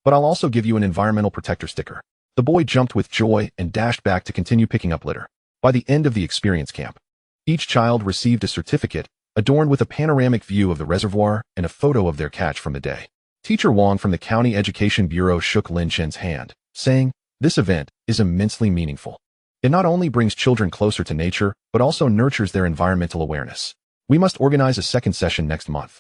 but I'll also give you an environmental protector sticker." The boy jumped with joy and dashed back to continue picking up litter. By the end of the experience camp, each child received a certificate adorned with a panoramic view of the reservoir and a photo of their catch from the day. Teacher Wang from the County Education Bureau shook Lin Chen's hand, saying, "This event is immensely meaningful. It not only brings children closer to nature, but also nurtures their environmental awareness. We must organize a second session next month."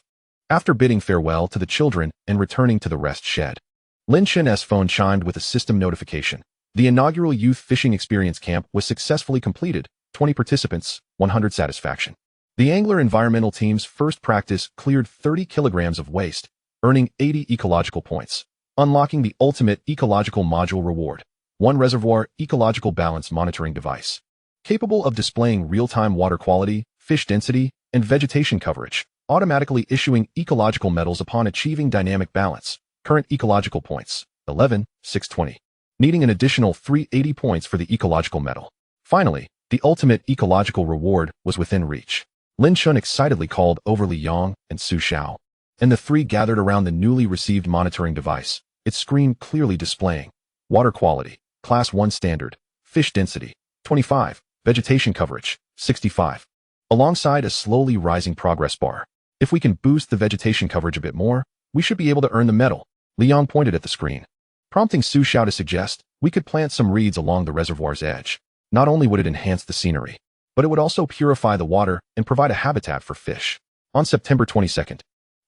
After bidding farewell to the children and returning to the rest shed, Lin Chen's phone chimed with a system notification. The inaugural youth fishing experience camp was successfully completed, 20 participants, 100 satisfaction. The angler environmental team's first practice cleared 30 kilograms of waste, earning 80 ecological points, unlocking the ultimate ecological module reward, 1 reservoir ecological balance monitoring device, capable of displaying real-time water quality, fish density, and vegetation coverage, automatically issuing ecological medals upon achieving dynamic balance. Current ecological points, 11,620. Needing an additional 380 points for the ecological medal. Finally, the ultimate ecological reward was within reach. Lin Chen excitedly called over Li Yang and Su Xiao, and the 3 gathered around the newly received monitoring device, its screen clearly displaying water quality, Class 1 standard, fish density, 25, vegetation coverage, 65, alongside a slowly rising progress bar. "If we can boost the vegetation coverage a bit more, we should be able to earn the medal." Li Yang pointed at the screen, prompting Su Xiao to suggest, "We could plant some reeds along the reservoir's edge. Not only would it enhance the scenery, but it would also purify the water and provide a habitat for fish." On September 22nd,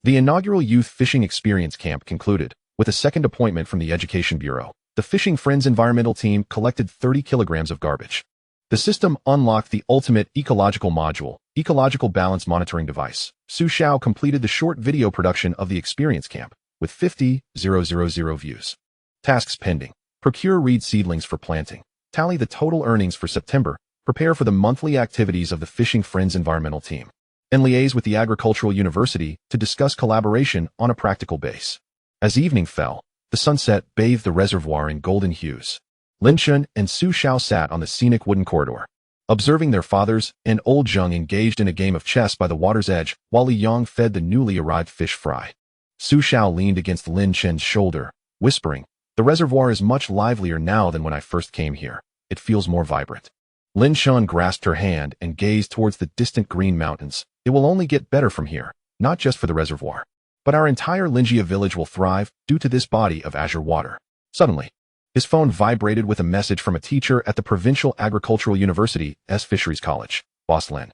the inaugural youth fishing experience camp concluded, with a second appointment from the Education Bureau. The Fishing Friends environmental team collected 30 kilograms of garbage. The system unlocked the ultimate ecological module, ecological balance monitoring device. Su Xiao completed the short video production of the experience camp, with 50,000 views. Tasks pending. Procure reed seedlings for planting. Tally the total earnings for September. Prepare for the monthly activities of the Fishing Friends environmental team. And liaise with the Agricultural University to discuss collaboration on a practical base. As evening fell, the sunset bathed the reservoir in golden hues. Lin Chen and Su Xiao sat on the scenic wooden corridor, observing their fathers and Old Zheng engaged in a game of chess by the water's edge while Li Yang fed the newly arrived fish fry. Su Xiao leaned against Lin Chen's shoulder, whispering, "The reservoir is much livelier now than when I first came here. It feels more vibrant." Lin Chen grasped her hand and gazed towards the distant green mountains. "It will only get better from here, not just for the reservoir, but our entire Linjia village will thrive due to this body of azure water." Suddenly, His phone vibrated with a message from a teacher at the Provincial Agricultural University's Fisheries College. Boss Lin.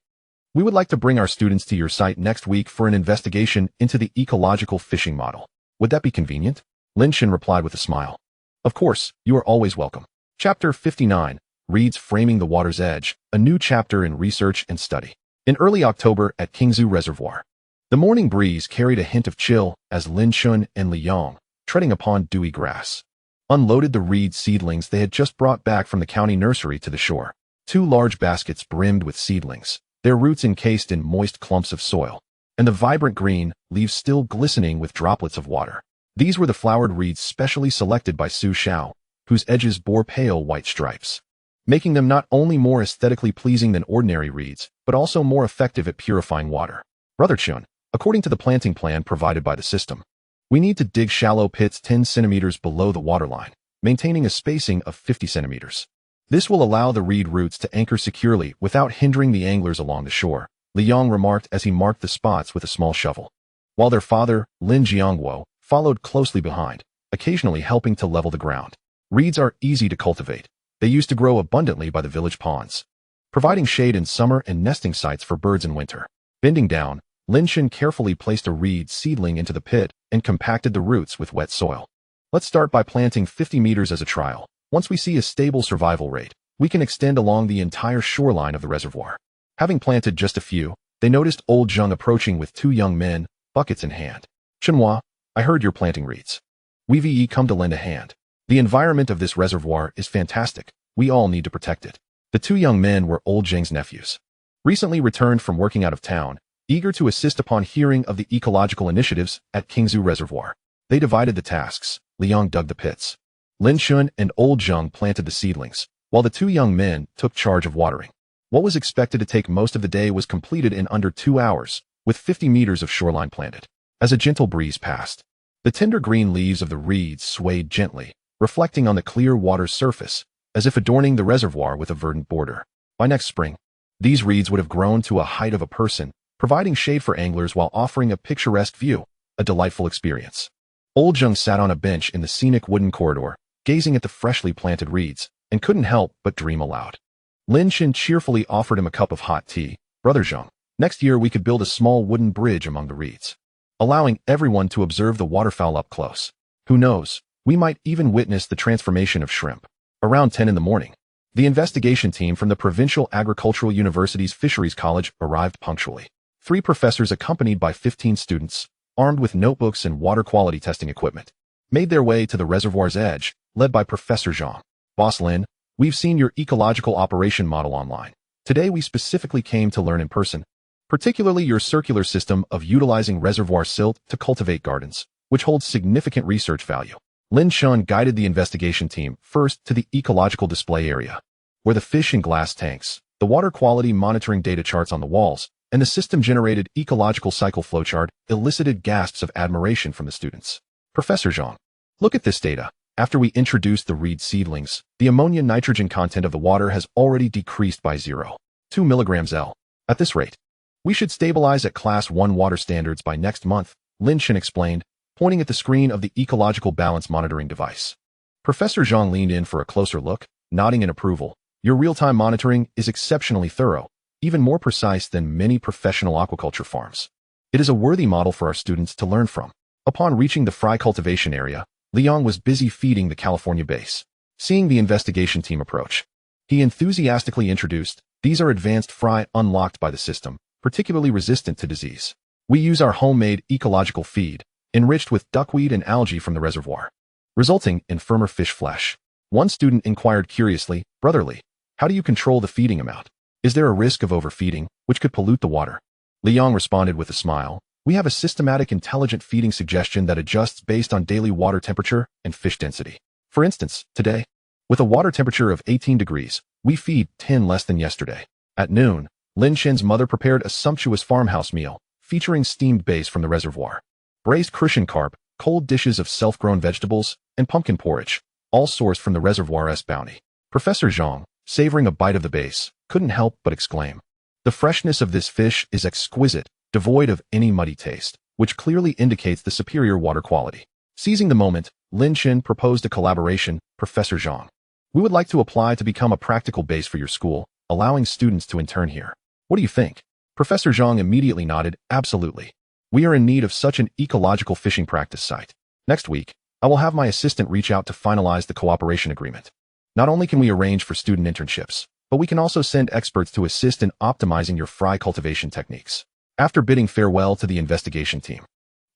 We would like to bring our students to your site next week for an investigation into the ecological fishing model. Would that be convenient? Lin Chen replied with a smile. Of course, you are always welcome. Chapter 59 reads Framing the Water's Edge, a new chapter in research and study. In early October at Qingzhu Reservoir, the morning breeze carried a hint of chill as Lin Chen and Liang, treading upon dewy grass, unloaded the reed seedlings they had just brought back from the county nursery to the shore. 2 large baskets brimmed with seedlings, their roots encased in moist clumps of soil, and the vibrant green leaves still glistening with droplets of water. These were the flowered reeds specially selected by Su Xiao, whose edges bore pale white stripes, making them not only more aesthetically pleasing than ordinary reeds, but also more effective at purifying water. Brother Chun, according to the planting plan provided by the system, we need to dig shallow pits 10 centimeters below the waterline, maintaining a spacing of 50 centimeters. This will allow the reed roots to anchor securely without hindering the anglers along the shore, Liang remarked as he marked the spots with a small shovel, while their father, Lin Jiangguo, followed closely behind, occasionally helping to level the ground. Reeds are easy to cultivate. They used to grow abundantly by the village ponds, providing shade in summer and nesting sites for birds in winter. Bending down, Lin Chen carefully placed a reed seedling into the pit and compacted the roots with wet soil. Let's start by planting 50 meters as a trial. Once we see a stable survival rate, we can extend along the entire shoreline of the reservoir. Having planted just a few, they noticed old Zheng approaching with 2 young men, buckets in hand. Chenhua, I heard you're planting reeds. We've come to lend a hand. The environment of this reservoir is fantastic. We all need to protect it. The 2 young men were old Zheng's nephews, recently returned from working out of town, eager to assist upon hearing of the ecological initiatives at Qingzhu Reservoir. They divided the tasks. Liang dug the pits. Lin Chen and old Zheng planted the seedlings, while the 2 young men took charge of watering. What was expected to take most of the day was completed in under 2 hours, with 50 meters of shoreline planted. As a gentle breeze passed, the tender green leaves of the reeds swayed gently, reflecting on the clear water's surface, as if adorning the reservoir with a verdant border. By next spring, these reeds would have grown to a height of a person, providing shade for anglers while offering a picturesque view, a delightful experience. Old Zheng sat on a bench in the scenic wooden corridor, gazing at the freshly planted reeds, and couldn't help but dream aloud. Lin Chen cheerfully offered him a cup of hot tea. Brother Zheng, next year we could build a small wooden bridge among the reeds, allowing everyone to observe the waterfowl up close. Who knows, we might even witness the transformation of shrimp. Around 10 in the morning, the investigation team from the Provincial Agricultural University's Fisheries College arrived punctually. 3 professors accompanied by 15 students, armed with notebooks and water quality testing equipment, made their way to the reservoir's edge, led by Professor Zhang. Boss Lin, we've seen your ecological operation model online. Today we specifically came to learn in person, particularly your circular system of utilizing reservoir silt to cultivate gardens, which holds significant research value. Lin Chen guided the investigation team first to the ecological display area, where the fish in glass tanks, the water quality monitoring data charts on the walls, and the system-generated ecological cycle flowchart elicited gasps of admiration from the students. Professor Zhang, look at this data. After we introduced the reed seedlings, the ammonia nitrogen content of the water has already decreased by 0.2 milligrams L. At this rate, we should stabilize at Class 1 water standards by next month, Lin Chen explained, pointing at the screen of the ecological balance monitoring device. Professor Zhang leaned in for a closer look, nodding in approval. Your real-time monitoring is exceptionally thorough, even more precise than many professional aquaculture farms. It is a worthy model for our students to learn from. Upon reaching the fry cultivation area, Liang was busy feeding the California base. Seeing the investigation team approach, he enthusiastically introduced, these are advanced fry unlocked by the system, particularly resistant to disease. We use our homemade ecological feed, enriched with duckweed and algae from the reservoir, resulting in firmer fish flesh. One student inquired curiously, Brotherly, how do you control the feeding amount? Is there a risk of overfeeding, which could pollute the water? Liang responded with a smile, we have a systematic intelligent feeding suggestion that adjusts based on daily water temperature and fish density. For instance, today, with a water temperature of 18 degrees, we feed 10 less than yesterday. At noon, Lin Chen's mother prepared a sumptuous farmhouse meal, featuring steamed base from the reservoir, braised crucian carp, cold dishes of self-grown vegetables, and pumpkin porridge, all sourced from the reservoir's bounty. Professor Zhang, savoring a bite of the base, couldn't help but exclaim, the freshness of this fish is exquisite, devoid of any muddy taste, which clearly indicates the superior water quality. Seizing the moment, Lin Chen proposed a collaboration, Professor Zhang. We would like to apply to become a practical base for your school, allowing students to intern here. What do you think? Professor Zhang immediately nodded, absolutely. We are in need of such an ecological fishing practice site. Next week, I will have my assistant reach out to finalize the cooperation agreement. Not only can we arrange for student internships, but we can also send experts to assist in optimizing your fry cultivation techniques. After bidding farewell to the investigation team,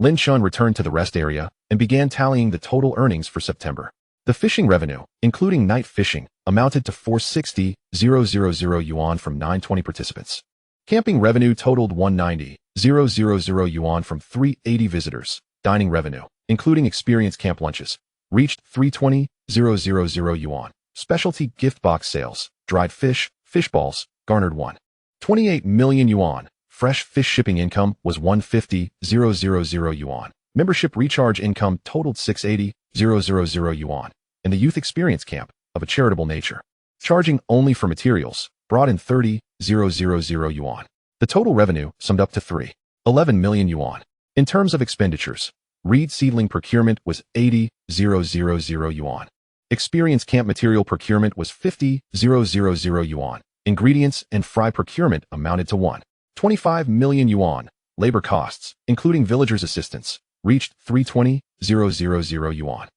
Lin Chen returned to the rest area and began tallying the total earnings for September. The fishing revenue, including night fishing, amounted to 460,000 yuan from 920 participants. Camping revenue totaled 190,000 yuan from 380 visitors. Dining revenue, including experience camp lunches, reached 320,000 yuan. Specialty gift box sales, dried fish, fish balls, garnered 1.28 million yuan. Fresh fish shipping income was 150,000 yuan. Membership recharge income totaled 680,000 yuan. And the youth experience camp, of a charitable nature, charging only for materials, brought in 30,000 yuan. The total revenue summed up to 3.11 million yuan. In terms of expenditures, reed seedling procurement was 80,000 yuan. Experience camp material procurement was 50,000 yuan. Ingredients and fry procurement amounted to 1.25 million yuan. Labor costs, including villagers' assistance, reached 320,000 yuan.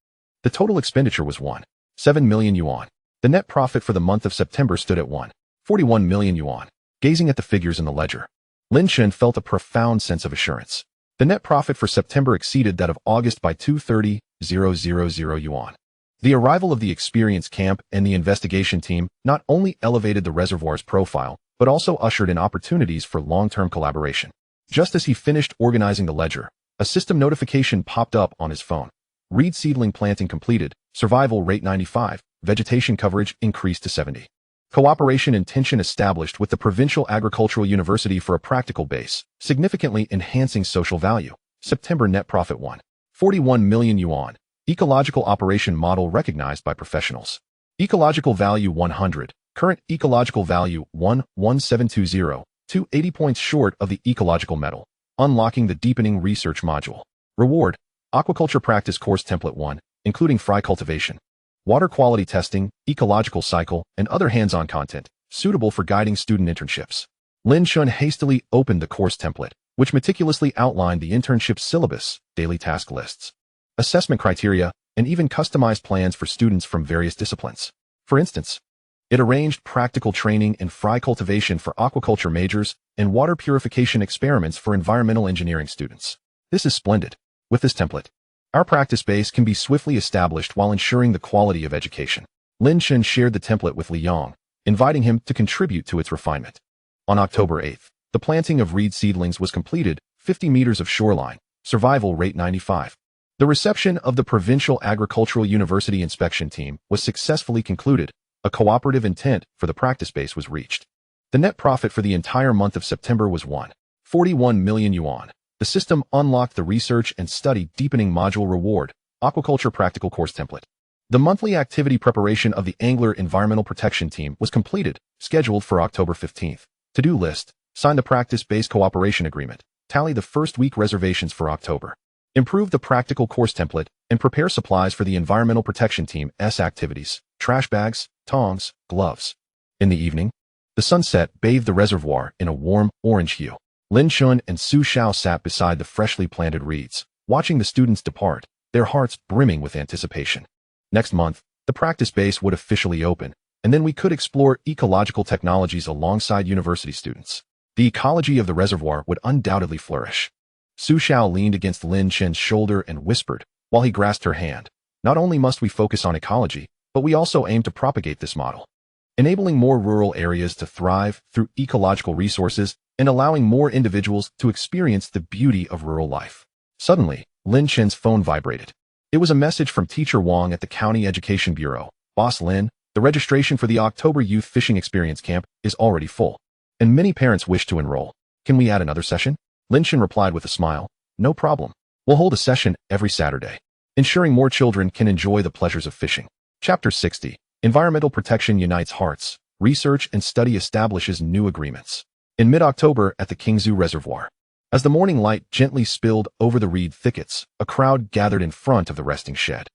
The total expenditure was 1.7 million yuan. The net profit for the month of September stood at 1.41 million yuan. Gazing at the figures in the ledger, Lin Chen felt a profound sense of assurance. The net profit for September exceeded that of August by 230,000 yuan. The arrival of the experience camp and the investigation team not only elevated the reservoir's profile, but also ushered in opportunities for long-term collaboration. Just as he finished organizing the ledger, a system notification popped up on his phone. Reed seedling planting completed, survival rate 95, vegetation coverage increased to 70. Cooperation intention established with the Provincial Agricultural University for a practical base, significantly enhancing social value. September net profit 1.41 million yuan. Ecological operation model recognized by professionals. Ecological value 100. Current ecological value 11720, 280 points short of the ecological medal. Unlocking the deepening research module. Reward, aquaculture practice course template 1, including fry cultivation, water quality testing, ecological cycle, and other hands-on content, suitable for guiding student internships. Lin Chen hastily opened the course template, which meticulously outlined the internship syllabus, daily task lists, assessment criteria, and even customized plans for students from various disciplines. For instance, it arranged practical training in fry cultivation for aquaculture majors and water purification experiments for environmental engineering students. This is splendid. With this template, our practice base can be swiftly established while ensuring the quality of education. Lin Chen shared the template with Li Yang, inviting him to contribute to its refinement. On October 8th, the planting of reed seedlings was completed, 50 meters of shoreline, survival rate 95. The reception of the Provincial Agricultural University inspection team was successfully concluded. A cooperative intent for the practice base was reached. The net profit for the entire month of September was 1.41 million yuan. The system unlocked the research and study deepening module reward, aquaculture practical course template. The monthly activity preparation of the Angler Environmental Protection Team was completed, scheduled for October 15th. To-do list, sign the practice-based cooperation agreement, tally the first week reservations for October. Improve the practical course template and prepare supplies for the Environmental Protection Team's activities, trash bags, tongs, gloves. In the evening, the sunset bathed the reservoir in a warm orange hue. Lin Chen and Su Xiao sat beside the freshly planted reeds, watching the students depart, their hearts brimming with anticipation. Next month, the practice base would officially open, and then we could explore ecological technologies alongside university students. The ecology of the reservoir would undoubtedly flourish. Su Xiao leaned against Lin Chen's shoulder and whispered, while he grasped her hand, not only must we focus on ecology, but we also aim to propagate this model, enabling more rural areas to thrive through ecological resources and allowing more individuals to experience the beauty of rural life. Suddenly, Lin Chen's phone vibrated. It was a message from Teacher Wang at the County Education Bureau. Boss Lin, the registration for the October Youth Fishing Experience Camp is already full, and many parents wish to enroll. Can we add another session? Lin Chen replied with a smile. No problem. We'll hold a session every Saturday, ensuring more children can enjoy the pleasures of fishing. Chapter 60. Environmental protection unites hearts. Research and study establishes new agreements. In mid-October at the Qingzhu Reservoir, As the morning light gently spilled over the reed thickets, a crowd gathered in front of the resting shed.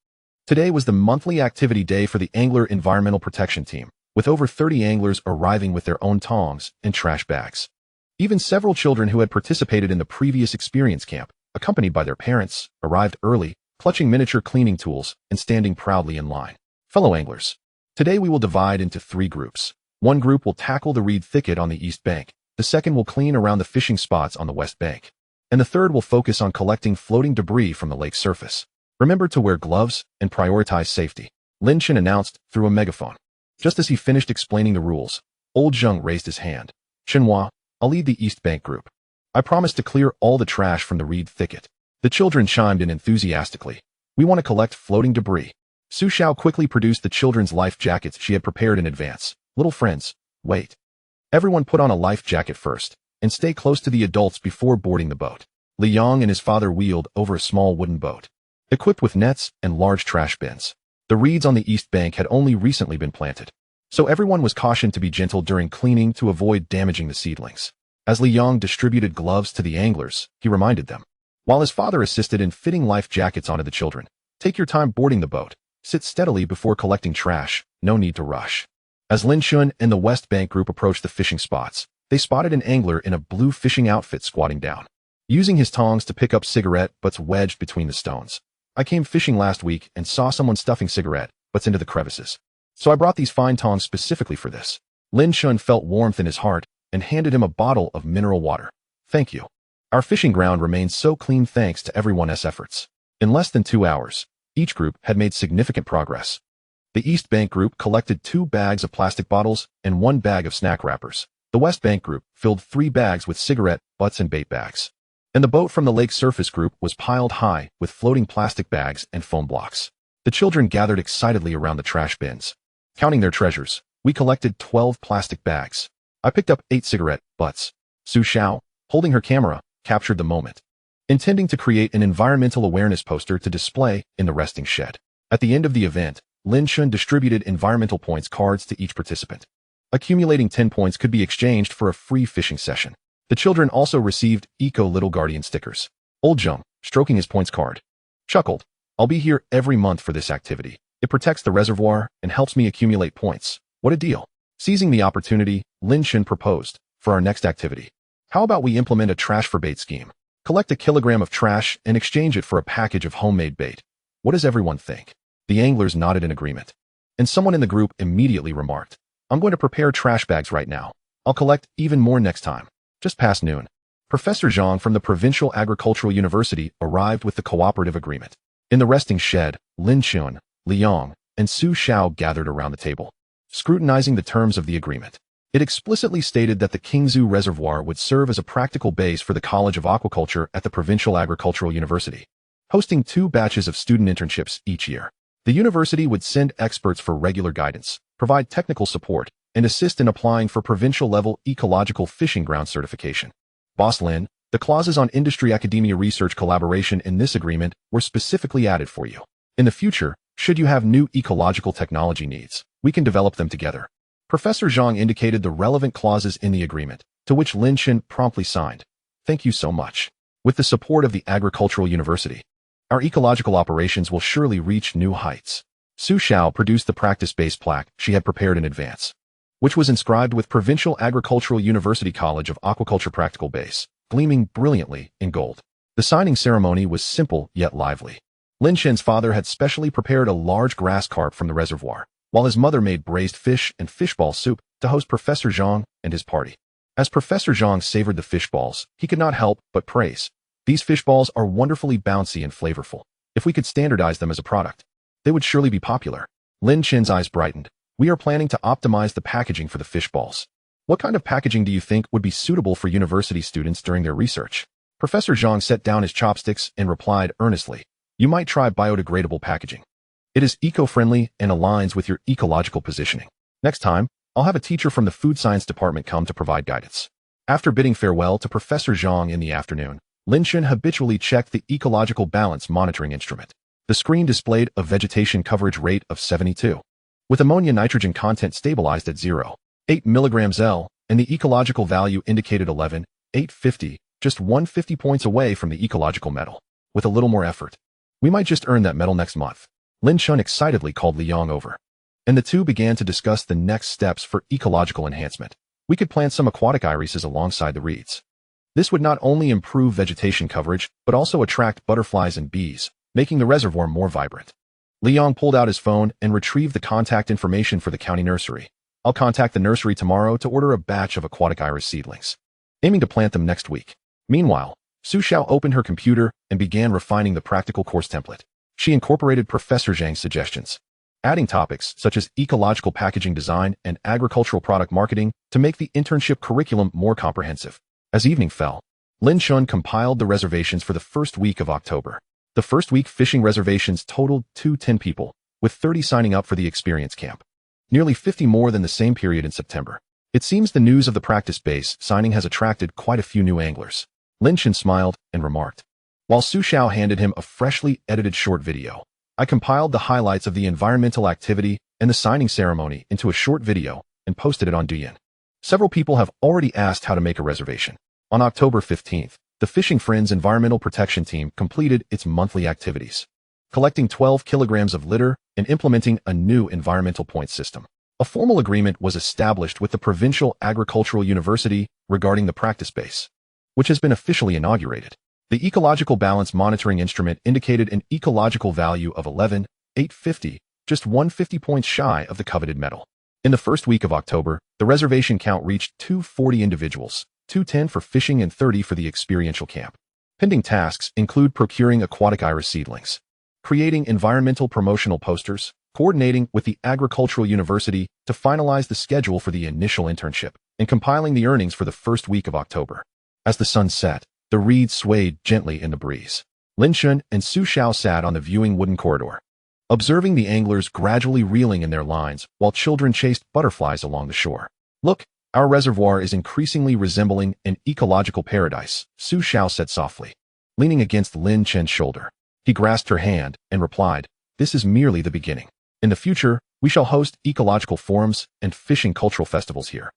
Today was the monthly activity day for the Angler Environmental Protection Team, with over 30 anglers arriving with their own tongs and trash bags. Even several children who had participated in the previous experience camp, accompanied by their parents, arrived early, clutching miniature cleaning tools and standing proudly in line. Fellow anglers, today we will divide into 3 groups. One group will tackle the reed thicket on the east bank, the second will clean around the fishing spots on the west bank, and the third will focus on collecting floating debris from the lake's surface. Remember to wear gloves and prioritize safety, Lin Chen announced through a megaphone. Just as he finished explaining the rules, old Zheng raised his hand. Shenhua, I'll lead the east bank group. I promise to clear all the trash from the reed thicket. The children chimed in enthusiastically. We want to collect floating debris. Su Xiao quickly produced the children's life jackets she had prepared in advance. Little friends, wait. Everyone put on a life jacket first, and stay close to the adults before boarding the boat. Li Yang and his father wheeled over a small wooden boat, equipped with nets and large trash bins. The reeds on the east bank had only recently been planted, so everyone was cautioned to be gentle during cleaning to avoid damaging the seedlings. As Li Yang distributed gloves to the anglers, he reminded them, while his father assisted in fitting life jackets onto the children, take your time boarding the boat, sit steadily before collecting trash, no need to rush. As Lin Chen and the West Bank group approached the fishing spots, they spotted an angler in a blue fishing outfit squatting down, using his tongs to pick up cigarette butts wedged between the stones. I came fishing last week and saw someone stuffing cigarette butts into the crevices, so I brought these fine tongs specifically for this. Lin Chen felt warmth in his heart and handed him a bottle of mineral water. Thank you. Our fishing ground remains so clean thanks to everyone's efforts. In less than 2 hours, each group had made significant progress. The East Bank group collected 2 bags of plastic bottles and 1 bag of snack wrappers. The West Bank group filled 3 bags with cigarette butts and bait bags. And the boat from the lake surface group was piled high with floating plastic bags and foam blocks. The children gathered excitedly around the trash bins. Counting their treasures, we collected 12 plastic bags. I picked up 8 cigarette butts. Su Xiao, holding her camera, captured the moment, intending to create an environmental awareness poster to display in the resting shed. At the end of the event, Lin Chen distributed environmental points cards to each participant. Accumulating 10 points could be exchanged for a free fishing session. The children also received Eco Little Guardian stickers. Old Zheng, stroking his points card, chuckled. I'll be here every month for this activity. It protects the reservoir and helps me accumulate points. What a deal. Seizing the opportunity, Lin Chen proposed, for our next activity, how about we implement a trash for bait scheme? Collect a kilogram of trash and exchange it for a package of homemade bait. What does everyone think? The anglers nodded in agreement. And someone in the group immediately remarked, I'm going to prepare trash bags right now. I'll collect even more next time. Just past noon, Professor Zhang from the Provincial Agricultural University arrived with the cooperative agreement. In the resting shed, Lin Chen, Li Yang, and Su Xiao gathered around the table, scrutinizing the terms of the agreement. It explicitly stated that the Qingzhu Reservoir would serve as a practical base for the College of Aquaculture at the Provincial Agricultural University, hosting 2 batches of student internships each year. The university would send experts for regular guidance, provide technical support, and assist in applying for provincial-level ecological fishing ground certification. Boss Lin, the clauses on industry-academia research collaboration in this agreement were specifically added for you. In the future, should you have new ecological technology needs, we can develop them together. Professor Zhang indicated the relevant clauses in the agreement, to which Lin Chen promptly signed. Thank you so much. With the support of the Agricultural University, our ecological operations will surely reach new heights. Su Xiao produced the practice-based plaque she had prepared in advance, which was inscribed with Provincial Agricultural University College of Aquaculture Practical Base, gleaming brilliantly in gold. The signing ceremony was simple yet lively. Lin Chen's father had specially prepared a large grass carp from the reservoir, while his mother made braised fish and fishball soup to host Professor Zhang and his party. As Professor Zhang savored the fishballs, he could not help but praise. These fishballs are wonderfully bouncy and flavorful. If we could standardize them as a product, they would surely be popular. Lin Chen's eyes brightened. We are planning to optimize the packaging for the fishballs. What kind of packaging do you think would be suitable for university students during their research? Professor Zhang set down his chopsticks and replied earnestly, you might try biodegradable packaging. It is eco-friendly and aligns with your ecological positioning. Next time, I'll have a teacher from the food science department come to provide guidance. After bidding farewell to Professor Zhang in the afternoon, Lin Chen habitually checked the ecological balance monitoring instrument. The screen displayed a vegetation coverage rate of 72, with ammonia nitrogen content stabilized at 0.8 mg L, and the ecological value indicated 11.850 just 150 points away from the ecological medal. With a little more effort, we might just earn that medal next month. Lin Chen excitedly called Liang over, and the two began to discuss the next steps for ecological enhancement. We could plant some aquatic irises alongside the reeds. This would not only improve vegetation coverage, but also attract butterflies and bees, making the reservoir more vibrant. Liang pulled out his phone and retrieved the contact information for the county nursery. I'll contact the nursery tomorrow to order a batch of aquatic iris seedlings, aiming to plant them next week. Meanwhile, Su Xiao opened her computer and began refining the practical course template. She incorporated Professor Zhang's suggestions, adding topics such as ecological packaging design and agricultural product marketing to make the internship curriculum more comprehensive. As evening fell, Lin Chen compiled the reservations for the first week of October. The first week fishing reservations totaled 210 people, with 30 signing up for the experience camp. Nearly 50 more than the same period in September. It seems the news of the practice base signing has attracted quite a few new anglers. Lin Chen smiled and remarked, while Su Xiao handed him a freshly edited short video. I compiled the highlights of the environmental activity and the signing ceremony into a short video and posted it on Douyin. Several people have already asked how to make a reservation. On October 15th, the Fishing Friends Environmental Protection Team completed its monthly activities, collecting 12 kilograms of litter and implementing a new environmental point system. A formal agreement was established with the Provincial Agricultural University regarding the practice base, which has been officially inaugurated. The ecological balance monitoring instrument indicated an ecological value of 11,850, just 150 points shy of the coveted medal. In the first week of October, the reservation count reached 240 individuals, 210 for fishing and 30 for the experiential camp. Pending tasks include procuring aquatic iris seedlings, creating environmental promotional posters, coordinating with the Agricultural University to finalize the schedule for the initial internship, and compiling the earnings for the first week of October. As the sun set, the reeds swayed gently in the breeze. Lin Chen and Su Xiao sat on the viewing wooden corridor, observing the anglers gradually reeling in their lines while children chased butterflies along the shore. Look, our reservoir is increasingly resembling an ecological paradise, Su Xiao said softly, leaning against Lin Chen's shoulder. He grasped her hand and replied, this is merely the beginning. In the future, we shall host ecological forums and fishing cultural festivals here,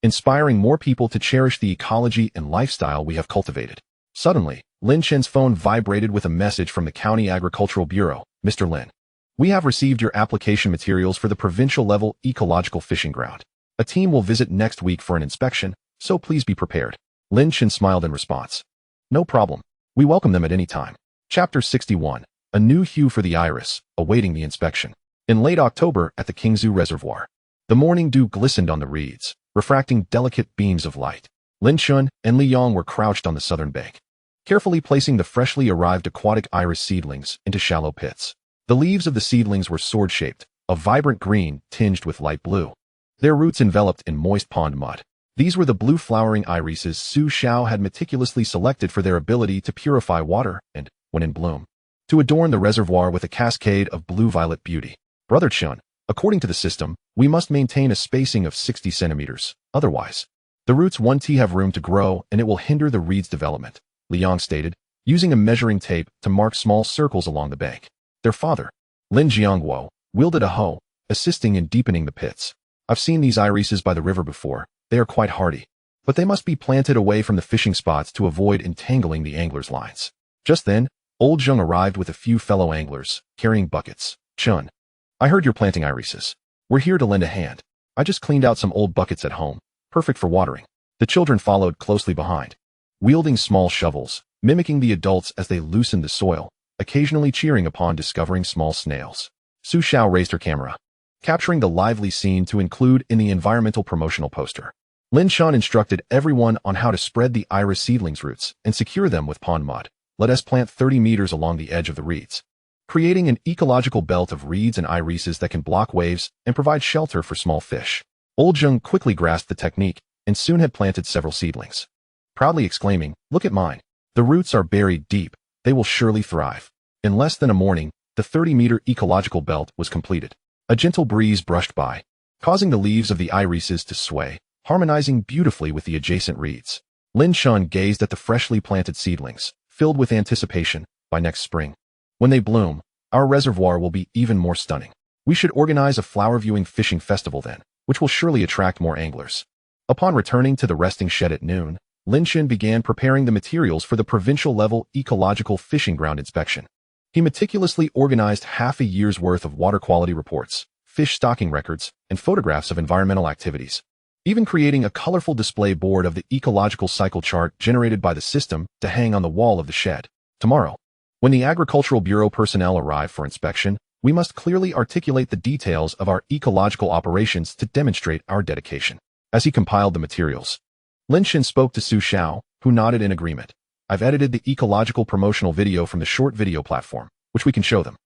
inspiring more people to cherish the ecology and lifestyle we have cultivated. Suddenly, Lin Chen's phone vibrated with a message from the County Agricultural Bureau. Mr. Lin, we have received your application materials for the provincial-level ecological fishing ground. A team will visit next week for an inspection, so please be prepared. Lin Chen smiled in response. No problem. We welcome them at any time. Chapter 61. A new hue for the iris, awaiting the inspection. In late October at the Qingzhu Reservoir, the morning dew glistened on the reeds, refracting delicate beams of light. Lin Chen and Liang were crouched on the southern bank, carefully placing the freshly arrived aquatic iris seedlings into shallow pits. The leaves of the seedlings were sword-shaped, a vibrant green tinged with light blue, their roots enveloped in moist pond mud. These were the blue-flowering irises Su Xiao had meticulously selected for their ability to purify water and, when in bloom, to adorn the reservoir with a cascade of blue-violet beauty. Brother Chen, according to the system, we must maintain a spacing of 60 centimeters. Otherwise, the roots won't have room to grow and it will hinder the reed's development, Liang stated, using a measuring tape to mark small circles along the bank. Their father, Lin Jiangguo, wielded a hoe, assisting in deepening the pits. I've seen these irises by the river before. They are quite hardy, but they must be planted away from the fishing spots to avoid entangling the anglers' lines. Just then, old Zheng arrived with a few fellow anglers, carrying buckets. Chen, I heard you're planting irises. We're here to lend a hand. I just cleaned out some old buckets at home, perfect for watering. The children followed closely behind, wielding small shovels, mimicking the adults as they loosened the soil, occasionally cheering upon discovering small snails. Su Xiao raised her camera, capturing the lively scene to include in the environmental promotional poster. Lin Chen instructed everyone on how to spread the iris seedlings roots and secure them with pond mud. Let us plant 30 meters along the edge of the reeds, creating an ecological belt of reeds and irises that can block waves and provide shelter for small fish. Old Zheng quickly grasped the technique and soon had planted several seedlings, proudly exclaiming, look at mine. The roots are buried deep. They will surely thrive. In less than a morning, the 30-meter ecological belt was completed. A gentle breeze brushed by, causing the leaves of the irises to sway, harmonizing beautifully with the adjacent reeds. Lin Chen gazed at the freshly planted seedlings, filled with anticipation. By next spring, when they bloom, our reservoir will be even more stunning. We should organize a flower viewing fishing festival then, which will surely attract more anglers. Upon returning to the resting shed at noon, Lin Chen began preparing the materials for the provincial-level ecological fishing ground inspection. He meticulously organized half a year's worth of water quality reports, fish stocking records, and photographs of environmental activities, even creating a colorful display board of the ecological cycle chart generated by the system to hang on the wall of the shed. Tomorrow, when the Agricultural Bureau personnel arrive for inspection, we must clearly articulate the details of our ecological operations to demonstrate our dedication. As he compiled the materials, Lin Chen spoke to Su Xiao, who nodded in agreement. I've edited the ecological promotional video from the short video platform, which we can show them.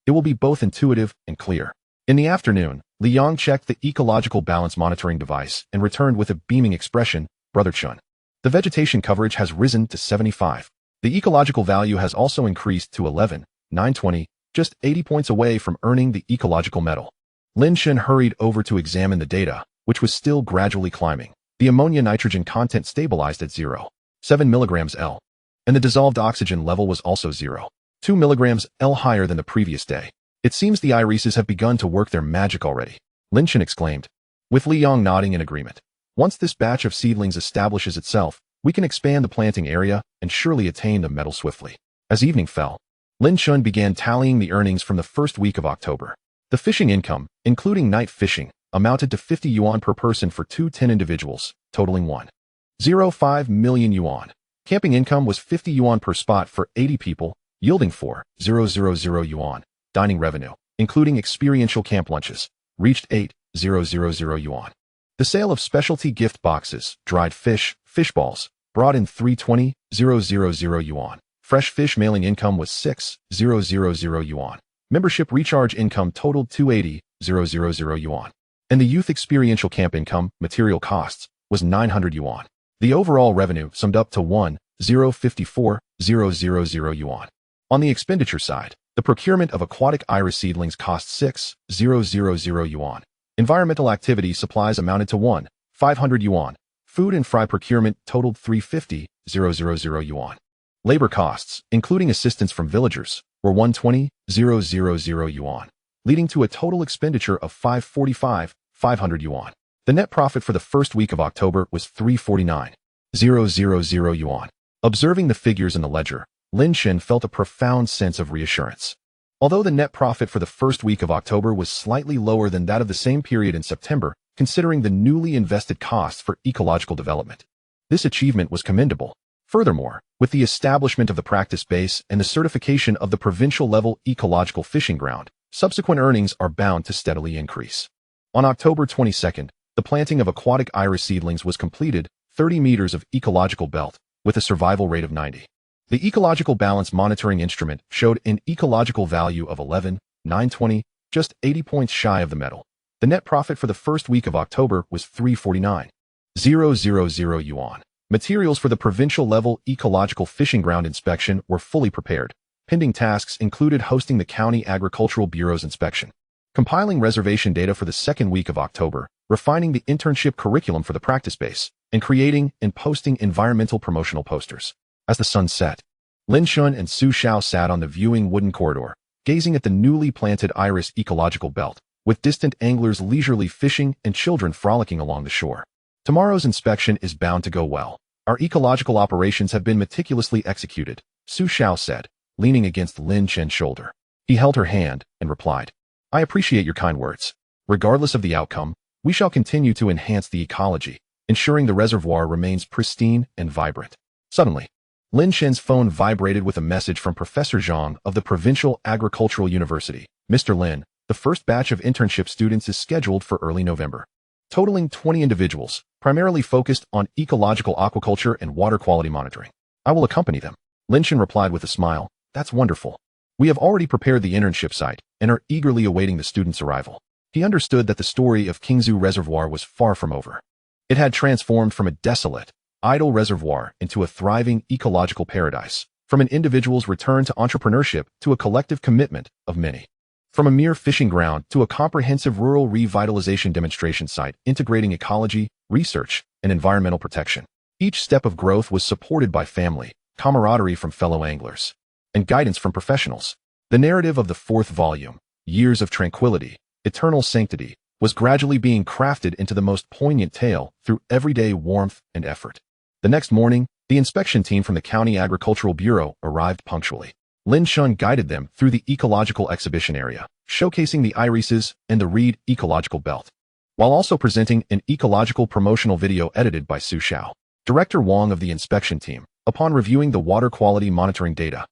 It will be both intuitive and clear. In the afternoon, Liang checked the ecological balance monitoring device and returned with a beaming expression, Brother Chun. The vegetation coverage has risen to 75. The ecological value has also increased to 11,920, just 80 points away from earning the ecological medal. Lin Chen hurried over to examine the data, which was still gradually climbing. The ammonia-nitrogen content stabilized at 0.7 mg L, and the dissolved oxygen level was also 0.2 mg L higher than the previous day. It seems the irises have begun to work their magic already, Lin Chen exclaimed, with Liang nodding in agreement. Once this batch of seedlings establishes itself, we can expand the planting area and surely attain the medal swiftly. As evening fell, Lin Chen began tallying the earnings from the first week of October. The fishing income, including night fishing, amounted to 50 yuan per person for 10 individuals, totaling 1.05 million yuan. Camping income was 50 yuan per spot for 80 people, yielding 4,000 yuan. Dining revenue, including experiential camp lunches, reached 8,000 yuan. The sale of specialty gift boxes, dried fish, fish balls, brought in 320,000 yuan. Fresh fish mailing income was 6,000 yuan. Membership recharge income totaled 280,000 yuan. And the youth experiential camp income, material costs, was 900 yuan. The overall revenue summed up to 1,054,000 yuan. On the expenditure side, the procurement of aquatic iris seedlings cost 6,000 yuan. Environmental activity supplies amounted to 1,500 yuan. Food and fry procurement totaled 350,000 yuan. Labor costs, including assistance from villagers, were 120,000 yuan, leading to a total expenditure of 545,500 yuan. The net profit for the first week of October was 349,000 yuan. Observing the figures in the ledger, Lin Chen felt a profound sense of reassurance. Although the net profit for the first week of October was slightly lower than that of the same period in September, considering the newly invested costs for ecological development, this achievement was commendable. Furthermore, with the establishment of the practice base and the certification of the provincial-level ecological fishing ground, subsequent earnings are bound to steadily increase. On October 22nd, the planting of aquatic iris seedlings was completed, 30 meters of ecological belt, with a survival rate of 90. The ecological balance monitoring instrument showed an ecological value of 11,920, just 80 points shy of the medal. The net profit for the first week of October was 349,000 yuan. Materials for the provincial-level ecological fishing ground inspection were fully prepared. Pending tasks included hosting the County Agricultural Bureau's inspection, compiling reservation data for the second week of October, refining the internship curriculum for the practice base, and creating and posting environmental promotional posters. As the sun set, Lin Chen and Su Xiao sat on the viewing wooden corridor, gazing at the newly planted iris ecological belt, with distant anglers leisurely fishing and children frolicking along the shore. Tomorrow's inspection is bound to go well. Our ecological operations have been meticulously executed, Su Xiao said, leaning against Lin Chen's shoulder. He held her hand and replied, I appreciate your kind words. Regardless of the outcome, we shall continue to enhance the ecology, ensuring the reservoir remains pristine and vibrant. Suddenly, Lin Chen's phone vibrated with a message from Professor Zhang of the Provincial Agricultural University. Mr. Lin, the first batch of internship students is scheduled for early November, totaling 20 individuals, primarily focused on ecological aquaculture and water quality monitoring. I will accompany them. Lin Chen replied with a smile. That's wonderful. We have already prepared the internship site and are eagerly awaiting the students' arrival. He understood that the story of Qingzhu Reservoir was far from over. It had transformed from a desolate, idle reservoir into a thriving ecological paradise, from an individual's return to entrepreneurship to a collective commitment of many. From a mere fishing ground to a comprehensive rural revitalization demonstration site integrating ecology, research, and environmental protection. Each step of growth was supported by family, camaraderie from fellow anglers, and guidance from professionals. The narrative of the fourth volume, Years of Tranquility, Eternal Sanctity, was gradually being crafted into the most poignant tale through everyday warmth and effort. The next morning, the inspection team from the County Agricultural Bureau arrived punctually. Lin Chen guided them through the ecological exhibition area, showcasing the irises and the reed ecological belt, while also presenting an ecological promotional video edited by Su Xiao. Director Wang of the inspection team, upon reviewing the water quality monitoring data,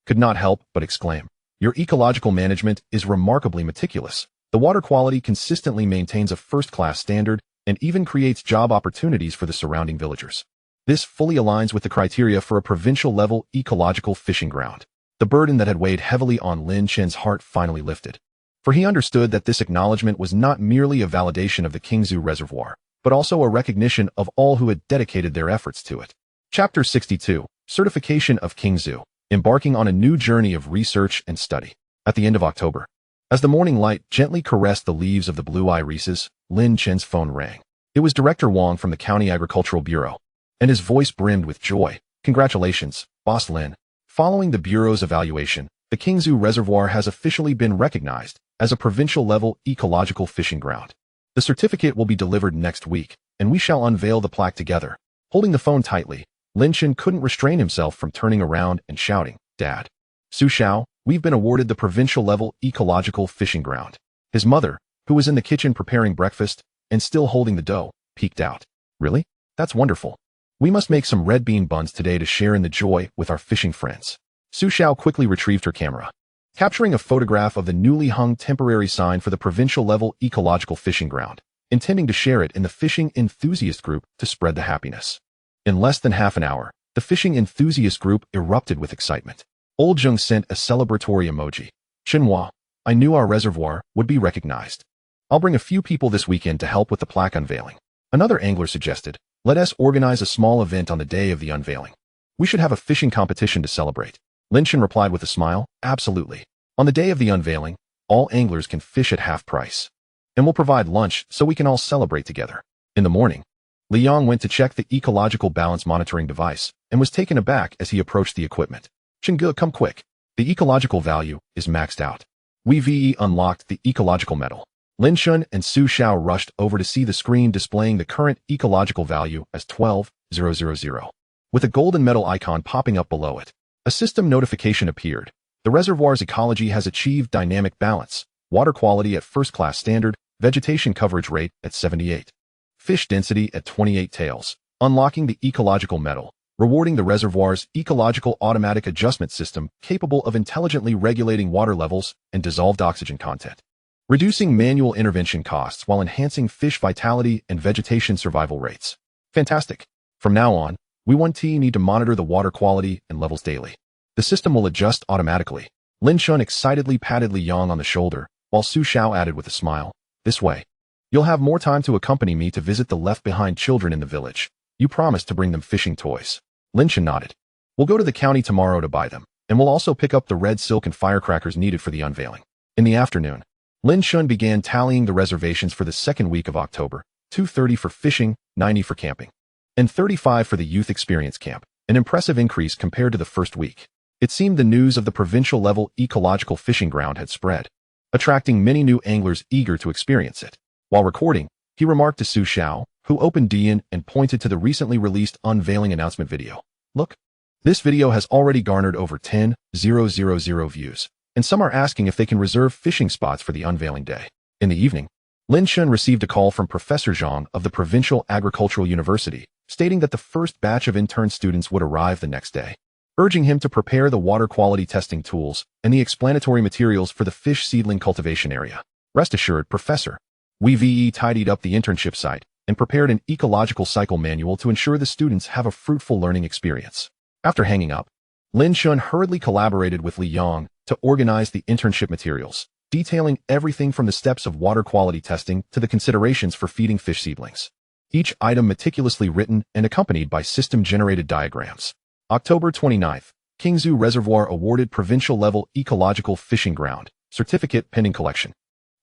could not help but exclaim, "Your ecological management is remarkably meticulous. The water quality consistently maintains a first-class standard and even creates job opportunities for the surrounding villagers. This fully aligns with the criteria for a provincial-level ecological fishing ground." The burden that had weighed heavily on Lin Chen's heart finally lifted, for he understood that this acknowledgement was not merely a validation of the Qingzhu Reservoir, but also a recognition of all who had dedicated their efforts to it. Chapter 62, Certification of Qingzhu, embarking on a new journey of research and study. At the end of October, as the morning light gently caressed the leaves of the blue irises, Lin Chen's phone rang. It was Director Wang from the County Agricultural Bureau, and his voice brimmed with joy. "Congratulations, Boss Lin. Following the Bureau's evaluation, the Qingzhu Reservoir has officially been recognized as a provincial-level ecological fishing ground. The certificate will be delivered next week, and we shall unveil the plaque together." Holding the phone tightly, Lin Chen couldn't restrain himself from turning around and shouting, "Dad! Su Xiao, we've been awarded the provincial-level ecological fishing ground." His mother, who was in the kitchen preparing breakfast and still holding the dough, peeked out. "Really? That's wonderful. We must make some red bean buns today to share in the joy with our fishing friends." Su Xiao quickly retrieved her camera, capturing a photograph of the newly hung temporary sign for the provincial-level ecological fishing ground, intending to share it in the fishing enthusiast group to spread the happiness. In less than half an hour, the fishing enthusiast group erupted with excitement. Old Zheng sent a celebratory emoji. "Xinhua, I knew our reservoir would be recognized. I'll bring a few people this weekend to help with the plaque unveiling." Another angler suggested, "Let us organize a small event on the day of the unveiling. We should have a fishing competition to celebrate." Lin Chen replied with a smile, "Absolutely. On the day of the unveiling, all anglers can fish at half price. And we'll provide lunch so we can all celebrate together." In the morning, Liang went to check the ecological balance monitoring device and was taken aback as he approached the equipment. "Chengge, come quick. The ecological value is maxed out. We've unlocked the ecological medal." Lin Chen and Su Xiao rushed over to see the screen displaying the current ecological value as 12,000, with a golden medal icon popping up below it. A system notification appeared. The reservoir's ecology has achieved dynamic balance, water quality at first-class standard, vegetation coverage rate at 78, fish density at 28 tails, unlocking the ecological medal, rewarding the reservoir's ecological automatic adjustment system capable of intelligently regulating water levels and dissolved oxygen content, reducing manual intervention costs while enhancing fish vitality and vegetation survival rates. Fantastic. From now on, we need to monitor the water quality and levels daily. The system will adjust automatically. Lin Chen excitedly patted Liang on the shoulder, while Su Xiao added with a smile, "This way, you'll have more time to accompany me to visit the left-behind children in the village. You promised to bring them fishing toys." Lin Chen nodded. "We'll go to the county tomorrow to buy them, and we'll also pick up the red silk and firecrackers needed for the unveiling." In the afternoon, Lin Chen began tallying the reservations for the second week of October, 230 for fishing, 90 for camping, and 35 for the youth experience camp, an impressive increase compared to the first week. It seemed the news of the provincial-level ecological fishing ground had spread, attracting many new anglers eager to experience it. While recording, he remarked to Su Xiao, who opened Dian and pointed to the recently released unveiling announcement video. "Look, this video has already garnered over 10,000 views, and some are asking if they can reserve fishing spots for the unveiling day." In the evening, Lin Chen received a call from Professor Zhang of the Provincial Agricultural University, stating that the first batch of intern students would arrive the next day, urging him to prepare the water quality testing tools and the explanatory materials for the fish seedling cultivation area. "Rest assured, Professor, we've tidied up the internship site and prepared an ecological cycle manual to ensure the students have a fruitful learning experience." After hanging up, Lin Chen hurriedly collaborated with Liang to organize the internship materials, detailing everything from the steps of water quality testing to the considerations for feeding fish seedlings. Each item meticulously written and accompanied by system-generated diagrams. October 29th, Qingzhu Reservoir awarded provincial-level ecological fishing ground, certificate pending collection.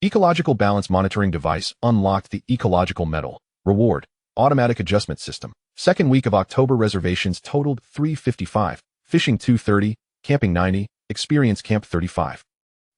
Ecological balance monitoring device unlocked the ecological medal, reward, automatic adjustment system. Second week of October reservations totaled 355, fishing 230, camping 90, experience camp 35.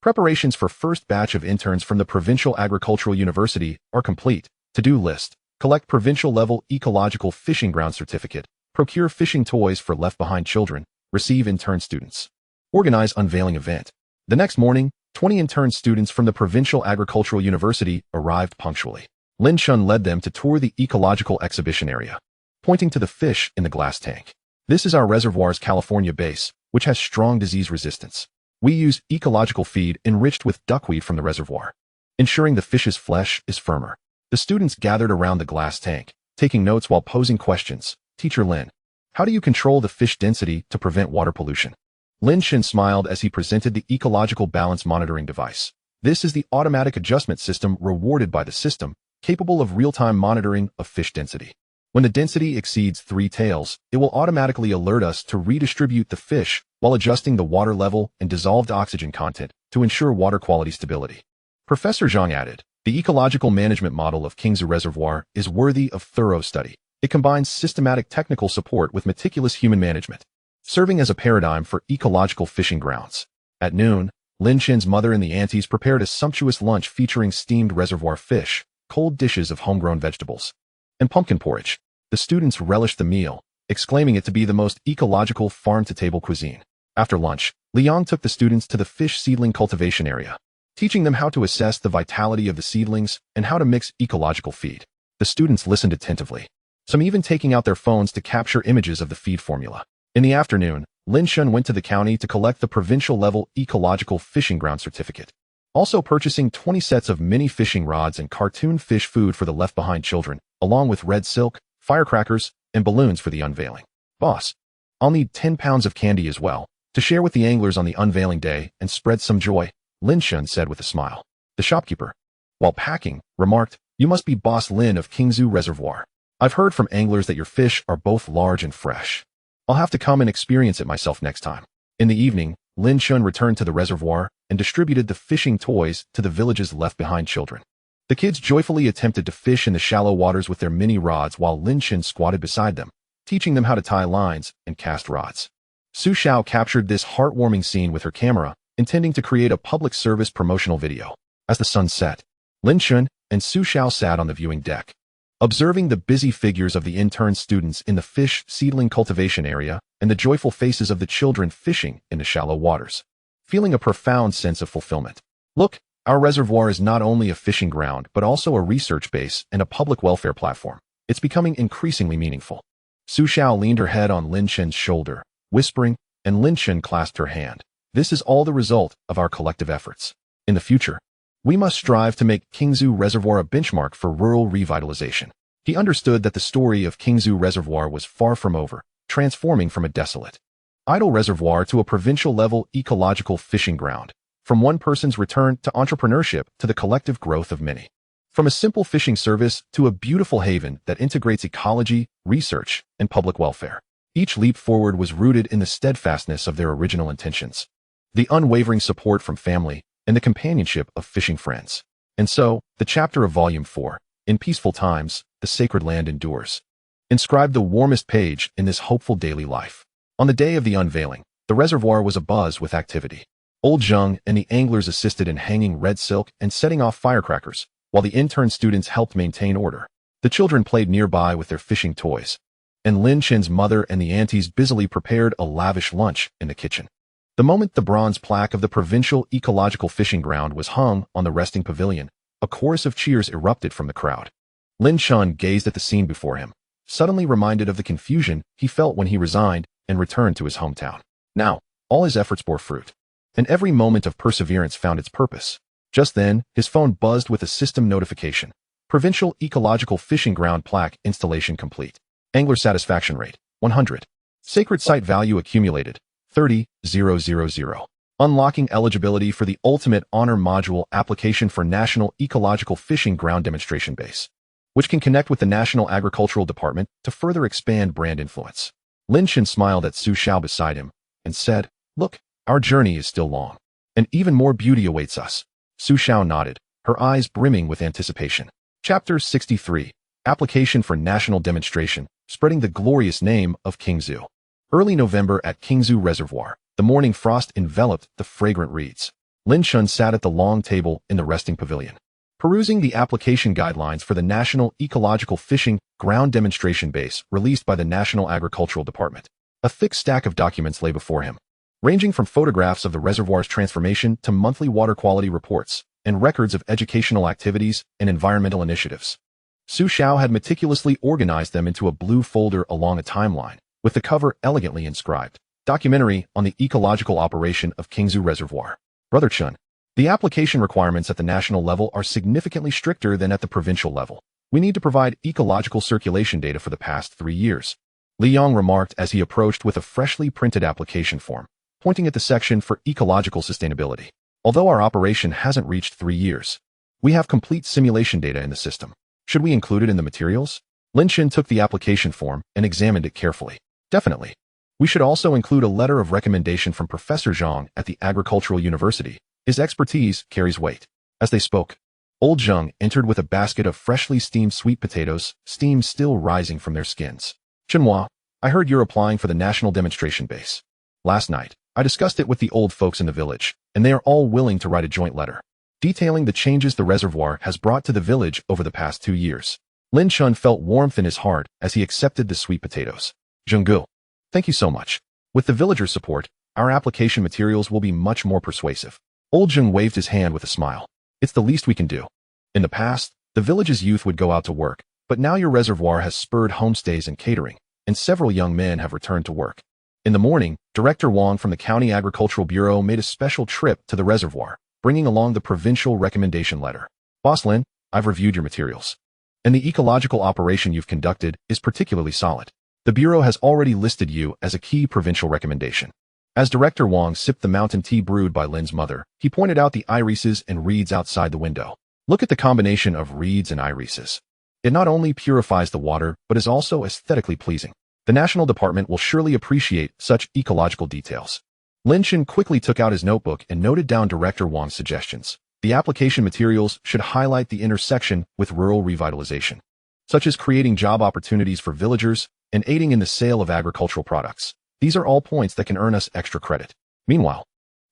Preparations for first batch of interns from the Provincial Agricultural University are complete. To-do list: collect provincial-level ecological fishing ground certificate, procure fishing toys for left-behind children, receive intern students. Organize Unveiling event. The next morning, 20 intern students from the Provincial Agricultural University arrived punctually. Lin Chen led them to tour the ecological exhibition area, pointing to the fish in the glass tank. This is our reservoir's California base, which has strong disease resistance. We use ecological feed enriched with duckweed from the reservoir, ensuring the fish's flesh is firmer. The students gathered around the glass tank, taking notes while posing questions. Teacher Lin, how do you control the fish density to prevent water pollution? Lin Chen smiled as he presented the ecological balance monitoring device. This is the automatic adjustment system rewarded by the system, capable of real-time monitoring of fish density. When the density exceeds 3 tails, it will automatically alert us to redistribute the fish while adjusting the water level and dissolved oxygen content to ensure water quality stability. Professor Zhang added, the ecological management model of Qingzhu Reservoir is worthy of thorough study. It combines systematic technical support with meticulous human management, serving as a paradigm for ecological fishing grounds. At noon, Lin Chen's mother and the aunties prepared a sumptuous lunch featuring steamed reservoir fish, cold dishes of homegrown vegetables, and pumpkin porridge. The students relished the meal, exclaiming it to be the most ecological farm-to-table cuisine. After lunch, Liang took the students to the fish seedling cultivation area, teaching them how to assess the vitality of the seedlings and how to mix ecological feed. The students listened attentively, some even taking out their phones to capture images of the feed formula. In the afternoon, Lin Chen went to the county to collect the provincial-level ecological fishing ground certificate, also purchasing 20 sets of mini fishing rods and cartoon fish food for the left-behind children, along with red silk, firecrackers, and balloons for the unveiling. Boss, I'll need 10 pounds of candy as well, to share with the anglers on the unveiling day and spread some joy, Lin Chen said with a smile. The shopkeeper, while packing, remarked, you must be Boss Lin of Qingzhu Reservoir. I've heard from anglers that your fish are both large and fresh. I'll have to come and experience it myself next time. In the evening, Lin Chen returned to the reservoir and distributed the fishing toys to the village's left-behind children. The kids joyfully attempted to fish in the shallow waters with their mini rods while Lin Chen squatted beside them, teaching them how to tie lines and cast rods. Su Xiao captured this heartwarming scene with her camera, intending to create a public service promotional video. As the sun set, Lin Chen and Su Xiao sat on the viewing deck, observing the busy figures of the intern students in the fish seedling cultivation area and the joyful faces of the children fishing in the shallow waters, feeling a profound sense of fulfillment. Look, our reservoir is not only a fishing ground but also a research base and a public welfare platform. It's becoming increasingly meaningful. Su Xiao leaned her head on Lin Chen's shoulder, whispering, and Lin Chen clasped her hand. This is all the result of our collective efforts. In the future, we must strive to make Qingzhu Reservoir a benchmark for rural revitalization. He understood that the story of Qingzhu Reservoir was far from over, transforming from a desolate, idle reservoir to a provincial-level ecological fishing ground, from one person's return to entrepreneurship to the collective growth of many. From a simple fishing service to a beautiful haven that integrates ecology, research, and public welfare. Each leap forward was rooted in the steadfastness of their original intentions, the unwavering support from family, and the companionship of fishing friends. And so, the chapter of Volume 4, In Peaceful Times, the Sacred Land Endures, inscribed the warmest page in this hopeful daily life. On the day of the unveiling, the reservoir was abuzz with activity. Old Zheng and the anglers assisted in hanging red silk and setting off firecrackers, while the intern students helped maintain order. The children played nearby with their fishing toys, and Lin Chen's mother and the aunties busily prepared a lavish lunch in the kitchen. The moment the bronze plaque of the provincial ecological fishing ground was hung on the resting pavilion, a chorus of cheers erupted from the crowd. Lin Chen gazed at the scene before him, suddenly reminded of the confusion he felt when he resigned and returned to his hometown. Now, all his efforts bore fruit, and every moment of perseverance found its purpose. Just then, his phone buzzed with a system notification. Provincial Ecological Fishing Ground Plaque installation complete. Angler satisfaction rate, 100. Sacred site value accumulated, 30,000. Unlocking eligibility for the Ultimate Honor Module application for National Ecological Fishing Ground Demonstration Base, which can connect with the National Agricultural Department to further expand brand influence. Lin Chen smiled at Su Xiao beside him and said, "Look, our journey is still long, and even more beauty awaits us." Su Xiao nodded, her eyes brimming with anticipation. Chapter 63, Application for National Demonstration, Spreading the Glorious Name of Qingzhu. Early November at Qingzhu Reservoir, the morning frost enveloped the fragrant reeds. Lin Chen sat at the long table in the resting pavilion, Perusing the application guidelines for the National Ecological Fishing Ground Demonstration Base released by the National Agricultural Department. A thick stack of documents lay before him, ranging from photographs of the reservoir's transformation to monthly water quality reports and records of educational activities and environmental initiatives. Su Xiao had meticulously organized them into a blue folder along a timeline, with the cover elegantly inscribed, Documentary on the Ecological Operation of Qingzhu Reservoir. Brother Chen, the application requirements at the national level are significantly stricter than at the provincial level. We need to provide ecological circulation data for the past 3 years. Li Yang remarked as he approached with a freshly printed application form, pointing at the section for ecological sustainability. Although our operation hasn't reached 3 years, we have complete simulation data in the system. Should we include it in the materials? Lin Chen took the application form and examined it carefully. Definitely. We should also include a letter of recommendation from Professor Zhang at the Agricultural University. His expertise carries weight. As they spoke, old Zhang entered with a basket of freshly steamed sweet potatoes, steam still rising from their skins. Chenhua, I heard you're applying for the National Demonstration Base. Last night, I discussed it with the old folks in the village, and they are all willing to write a joint letter, detailing the changes the reservoir has brought to the village over the past 2 years. Lin Chen felt warmth in his heart as he accepted the sweet potatoes. Zhenggu, thank you so much. With the villagers' support, our application materials will be much more persuasive. Old Zheng waved his hand with a smile. It's the least we can do. In the past, the village's youth would go out to work, but now your reservoir has spurred homestays and catering, and several young men have returned to work. In the morning, Director Wang from the County Agricultural Bureau made a special trip to the reservoir, bringing along the provincial recommendation letter. Boss Lin, I've reviewed your materials, and the ecological operation you've conducted is particularly solid. The Bureau has already listed you as a key provincial recommendation. As Director Wang sipped the mountain tea brewed by Lin's mother, he pointed out the irises and reeds outside the window. Look at the combination of reeds and irises. It not only purifies the water, but is also aesthetically pleasing. The National Department will surely appreciate such ecological details. Lin Chen quickly took out his notebook and noted down Director Wang's suggestions. The application materials should highlight the intersection with rural revitalization, such as creating job opportunities for villagers and aiding in the sale of agricultural products. These are all points that can earn us extra credit. Meanwhile,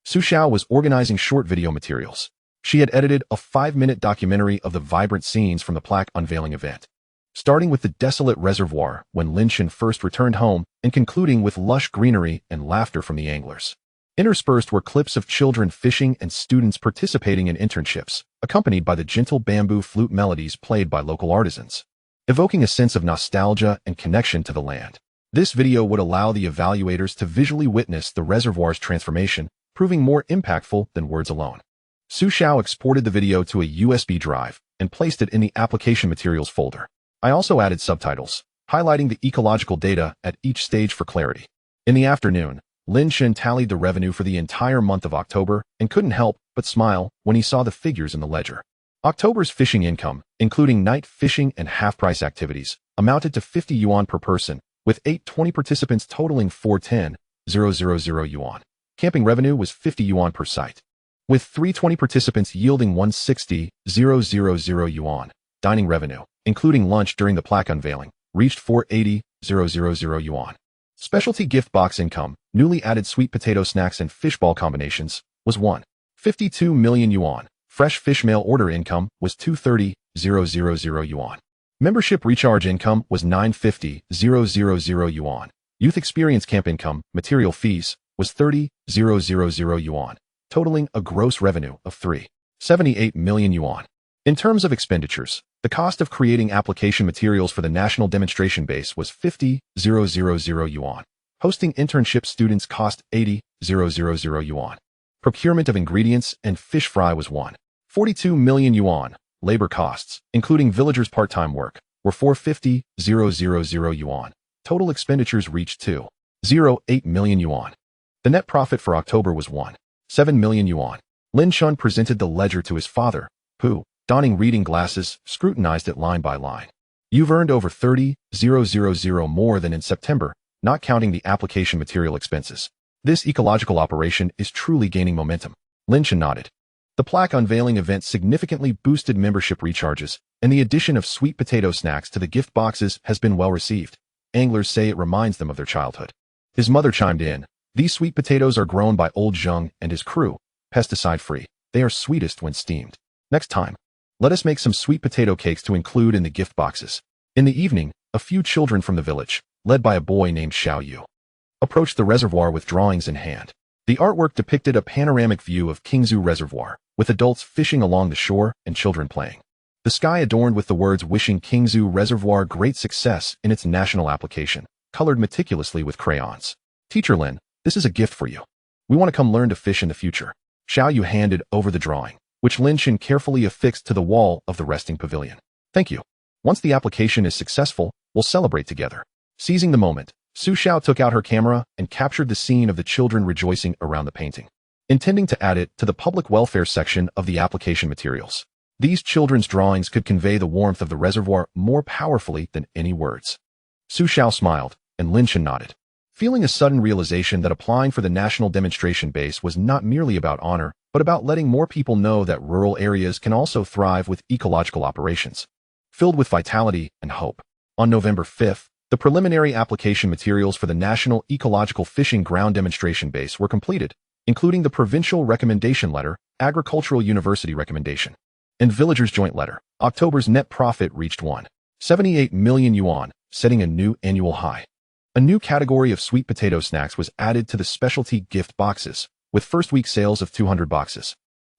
Su Xiao was organizing short video materials. She had edited a 5-minute documentary of the vibrant scenes from the plaque unveiling event, starting with the desolate reservoir when Lin Chen first returned home and concluding with lush greenery and laughter from the anglers. Interspersed were clips of children fishing and students participating in internships, accompanied by the gentle bamboo flute melodies played by local artisans, evoking a sense of nostalgia and connection to the land. This video would allow the evaluators to visually witness the reservoir's transformation, proving more impactful than words alone. Su Xiao exported the video to a USB drive and placed it in the application materials folder. I also added subtitles, highlighting the ecological data at each stage for clarity. In the afternoon, Lin Chen tallied the revenue for the entire month of October and couldn't help but smile when he saw the figures in the ledger. October's fishing income, including night fishing and half-price activities, amounted to 50 yuan per person, with 820 participants totaling 410,000 yuan. Camping revenue was 50 yuan per site, with 320 participants yielding 160,000 yuan. Dining revenue, including lunch during the plaque unveiling, reached 480,000 yuan. Specialty gift box income, newly added sweet potato snacks and fishball combinations, was 152 million yuan. Fresh fish mail order income was 230,000 yuan. Membership recharge income was 950,000 yuan. Youth experience camp income, material fees, was 30,000 yuan, totaling a gross revenue of 378 million yuan. In terms of expenditures, the cost of creating application materials for the National Demonstration Base was 50,000 yuan. Hosting internship students cost 80,000 yuan. Procurement of ingredients and fish fry was 142 million yuan. Labor costs, including villagers' part-time work, were 450,000 yuan. Total expenditures reached 208 million yuan. The net profit for October was 7 million yuan. Lin Chen presented the ledger to his father, who, donning reading glasses, scrutinized it line by line. You've earned over 30,000 more than in September, not counting the application material expenses. This ecological operation is truly gaining momentum. Lin Chen nodded. The plaque unveiling event significantly boosted membership recharges, and the addition of sweet potato snacks to the gift boxes has been well received. Anglers say it reminds them of their childhood. His mother chimed in. These sweet potatoes are grown by old Zheng and his crew, pesticide-free. They are sweetest when steamed. Next time, Let us make some sweet potato cakes to include in the gift boxes. In the evening, a few children from the village, led by a boy named Xiao Yu, approached the reservoir with drawings in hand. The artwork depicted a panoramic view of Qingzhu Reservoir, with adults fishing along the shore and children playing. The sky adorned with the words wishing Qingzhu Reservoir great success in its national application, colored meticulously with crayons. Teacher Lin, this is a gift for you. We want to come learn to fish in the future. Xiao Yu handed over the drawing, which Lin Chen carefully affixed to the wall of the resting pavilion. Thank you. Once the application is successful, we'll celebrate together. Seizing the moment, Su Xiao took out her camera and captured the scene of the children rejoicing around the painting, intending to add it to the public welfare section of the application materials. These children's drawings could convey the warmth of the reservoir more powerfully than any words. Su Xiao smiled, and Lin Chen nodded, feeling a sudden realization that applying for the national demonstration base was not merely about honor, but about letting more people know that rural areas can also thrive with ecological operations, filled with vitality and hope. On November 5th, the preliminary application materials for the National Ecological Fishing Ground Demonstration Base were completed, including the Provincial Recommendation Letter, Agricultural University Recommendation, and Villagers' Joint Letter. October's net profit reached 178 million yuan, setting a new annual high. A new category of sweet potato snacks was added to the specialty gift boxes, with first week sales of 200 boxes.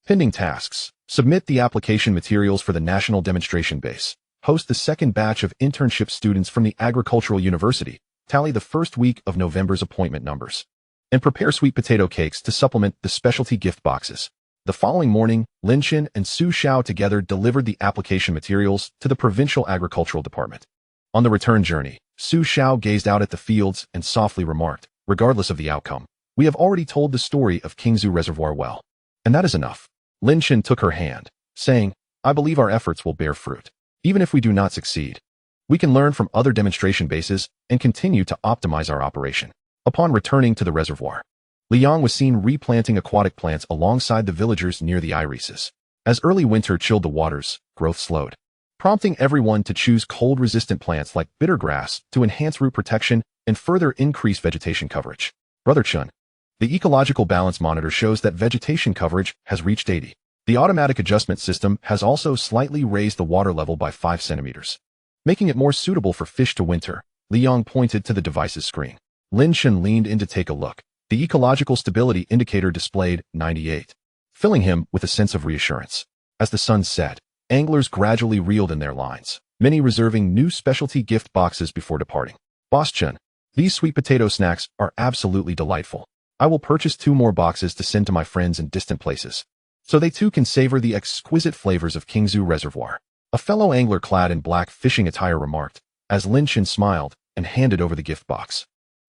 Pending tasks: submit the application materials for the National Demonstration Base, host the second batch of internship students from the Agricultural University, tally the first week of November's appointment numbers, and prepare sweet potato cakes to supplement the specialty gift boxes. The following morning, Lin Chen and Su Xiao together delivered the application materials to the Provincial Agricultural Department. On the return journey, Su Xiao gazed out at the fields and softly remarked, regardless of the outcome, we have already told the story of Qingzhu Reservoir well. And that is enough. Lin Chen took her hand, saying, I believe our efforts will bear fruit. Even if we do not succeed, we can learn from other demonstration bases and continue to optimize our operation. Upon returning to the reservoir, Liang was seen replanting aquatic plants alongside the villagers near the irises. As early winter chilled the waters, growth slowed, prompting everyone to choose cold-resistant plants like bittergrass to enhance root protection and further increase vegetation coverage. Brother Chun, the ecological balance monitor shows that vegetation coverage has reached 80. The automatic adjustment system has also slightly raised the water level by 5 centimeters, making it more suitable for fish to winter. Liang pointed to the device's screen. Lin Chen leaned in to take a look. The ecological stability indicator displayed 98, filling him with a sense of reassurance. As the sun set, anglers gradually reeled in their lines, many reserving new specialty gift boxes before departing. Boss Chen, these sweet potato snacks are absolutely delightful. I will purchase 2 more boxes to send to my friends in distant places, so they too can savor the exquisite flavors of Qingzhu Reservoir. A fellow angler clad in black fishing attire remarked, as Lin Chen smiled and handed over the gift box.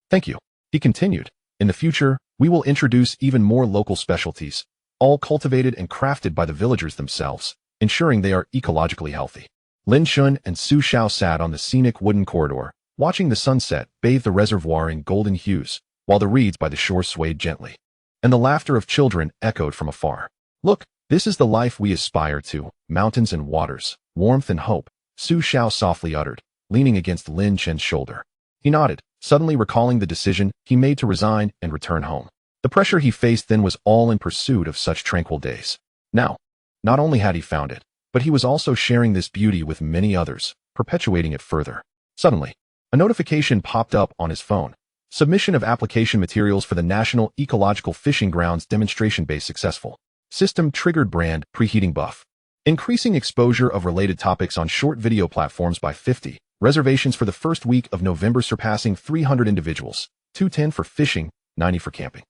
Thank you. He continued, in the future, we will introduce even more local specialties, all cultivated and crafted by the villagers themselves, ensuring they are ecologically healthy. Lin Chen and Su Xiao sat on the scenic wooden corridor, watching the sunset bathe the reservoir in golden hues, while the reeds by the shore swayed gently, and the laughter of children echoed from afar. Look, this is the life we aspire to, mountains and waters, warmth and hope, Su Xiao softly uttered, leaning against Lin Chen's shoulder. He nodded, suddenly recalling the decision he made to resign and return home. The pressure he faced then was all in pursuit of such tranquil days. Now, not only had he found it, but he was also sharing this beauty with many others, perpetuating it further. Suddenly, a notification popped up on his phone. Submission of application materials for the National Ecological Fishing Grounds Demonstration Base successful. System triggered brand preheating buff. Increasing exposure of related topics on short video platforms by 50. Reservations for the first week of November surpassing 300 individuals. 210 for fishing, 90 for camping.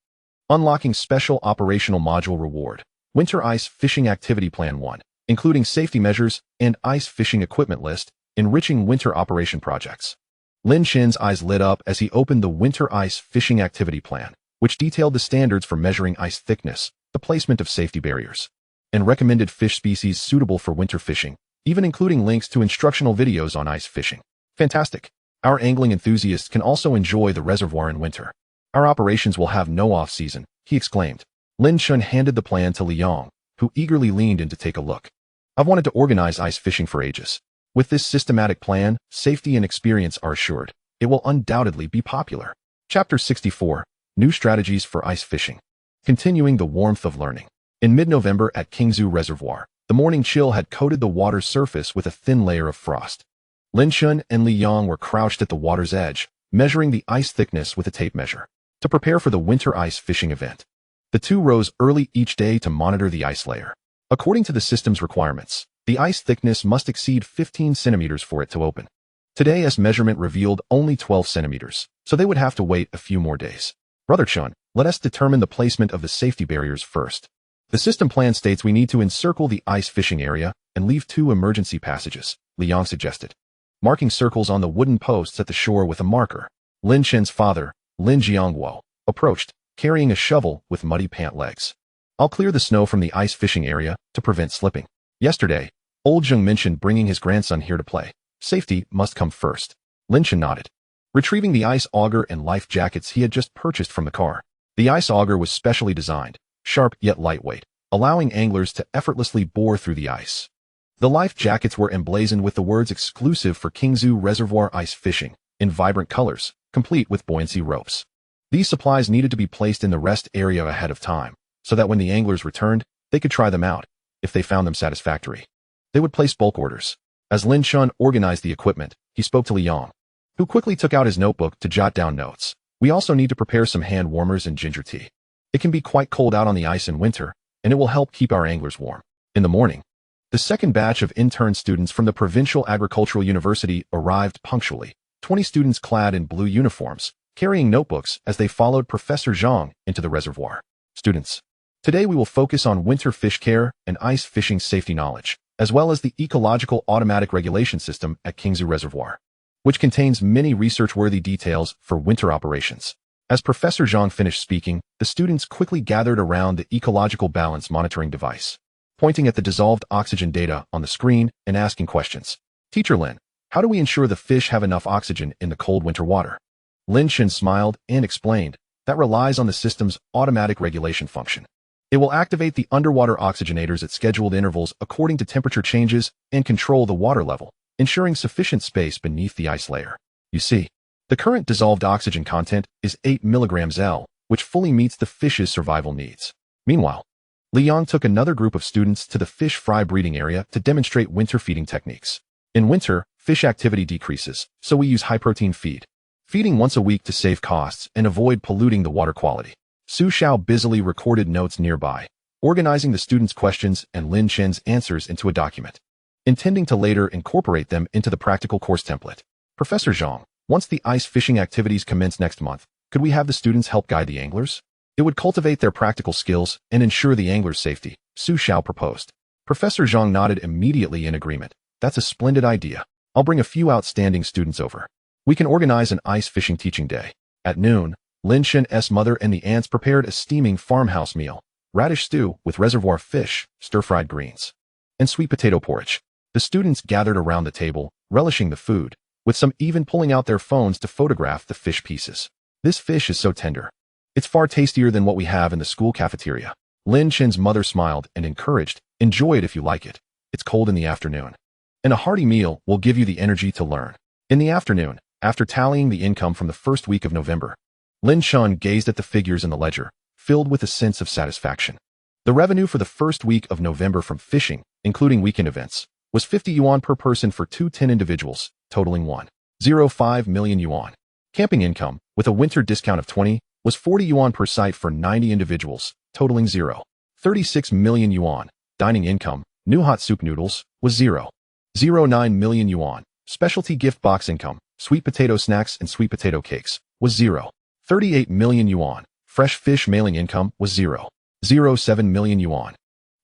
Unlocking special operational module reward. Winter ice fishing activity plan 1, including safety measures and ice fishing equipment list, enriching winter operation projects. Lin Chen's eyes lit up as he opened the winter ice fishing activity plan, which detailed the standards for measuring ice thickness, the placement of safety barriers, and recommended fish species suitable for winter fishing, even including links to instructional videos on ice fishing. Fantastic! Our angling enthusiasts can also enjoy the reservoir in winter. Our operations will have no off-season, he exclaimed. Lin Chen handed the plan to Liang, who eagerly leaned in to take a look. I've wanted to organize ice fishing for ages. With this systematic plan, safety and experience are assured. It will undoubtedly be popular. Chapter 64, New Strategies for Ice Fishing. Continuing the warmth of learning. In mid-November at Qingzhu Reservoir, The morning chill had coated the water's surface with a thin layer of frost. Lin Chen and Liang were crouched at the water's edge, measuring the ice thickness with a tape measure, to prepare for the winter ice fishing event. The two rose early each day to monitor the ice layer. According to the system's requirements, the ice thickness must exceed 15 centimeters for it to open. Today's measurement revealed only 12 centimeters, so they would have to wait a few more days. Brother Chun, let us determine the placement of the safety barriers first. The system plan states we need to encircle the ice fishing area and leave 2 emergency passages, Liang suggested. Marking circles on the wooden posts at the shore with a marker. Lin Chen's father, Lin Jiangguo, approached, carrying a shovel with muddy pant legs. I'll clear the snow from the ice fishing area to prevent slipping. Yesterday, old Zheng mentioned bringing his grandson here to play. Safety must come first. Lin Chen nodded, retrieving the ice auger and life jackets he had just purchased from the car. The ice auger was specially designed, sharp yet lightweight, allowing anglers to effortlessly bore through the ice. The life jackets were emblazoned with the words exclusive for Qingzhu Reservoir ice fishing, in vibrant colors, complete with buoyancy ropes. These supplies needed to be placed in the rest area ahead of time, so that when the anglers returned, they could try them out. If they found them satisfactory, they would place bulk orders. As Lin Chen organized the equipment, he spoke to Liang, who quickly took out his notebook to jot down notes. We also need to prepare some hand warmers and ginger tea. It can be quite cold out on the ice in winter, and it will help keep our anglers warm. In the morning, the second batch of intern students from the Provincial Agricultural University arrived punctually, 20 students clad in blue uniforms, carrying notebooks as they followed Professor Zhang into the reservoir. Students, today we will focus on winter fish care and ice fishing safety knowledge, as well as the ecological automatic regulation system at Qingzhu Reservoir, which contains many research-worthy details for winter operations. As Professor Zhang finished speaking, the students quickly gathered around the ecological balance monitoring device, pointing at the dissolved oxygen data on the screen and asking questions. Teacher Lin, how do we ensure the fish have enough oxygen in the cold winter water? Lin Chen smiled and explained, that relies on the system's automatic regulation function. It will activate the underwater oxygenators at scheduled intervals according to temperature changes and control the water level, ensuring sufficient space beneath the ice layer. You see, the current dissolved oxygen content is 8 milligrams L, which fully meets the fish's survival needs. Meanwhile, Liang took another group of students to the fish fry breeding area to demonstrate winter feeding techniques. In winter, fish activity decreases, so we use high-protein feed, feeding once a week to save costs and avoid polluting the water quality. Su Xiao busily recorded notes nearby, organizing the students' questions and Lin Chen's answers into a document, intending to later incorporate them into the practical course template. Professor Zhang, once the ice fishing activities commence next month, could we have the students help guide the anglers? It would cultivate their practical skills and ensure the anglers' safety, Su Xiao proposed. Professor Zhang nodded immediately in agreement. That's a splendid idea. I'll bring a few outstanding students over. We can organize an ice fishing teaching day. At noon, Lin Chen's mother and the aunts prepared a steaming farmhouse meal, radish stew with reservoir fish, stir-fried greens, and sweet potato porridge. The students gathered around the table, relishing the food, with some even pulling out their phones to photograph the fish pieces. This fish is so tender. It's far tastier than what we have in the school cafeteria. Lin Chen's mother smiled and encouraged, enjoy it if you like it. It's cold in the afternoon, and a hearty meal will give you the energy to learn. In the afternoon, after tallying the income from the first week of November, Lin Chen gazed at the figures in the ledger, filled with a sense of satisfaction. The revenue for the first week of November from fishing, including weekend events, was 50 yuan per person for 210 individuals, totaling 1.05 million yuan. Camping income, with a winter discount of 20, was 40 yuan per site for 90 individuals, totaling 0.36 million yuan. Dining income, new hot soup noodles, was 0.09 million yuan. Specialty gift box income, sweet potato snacks and sweet potato cakes, was 0.38 million yuan. Fresh fish mailing income was 0.07 million yuan.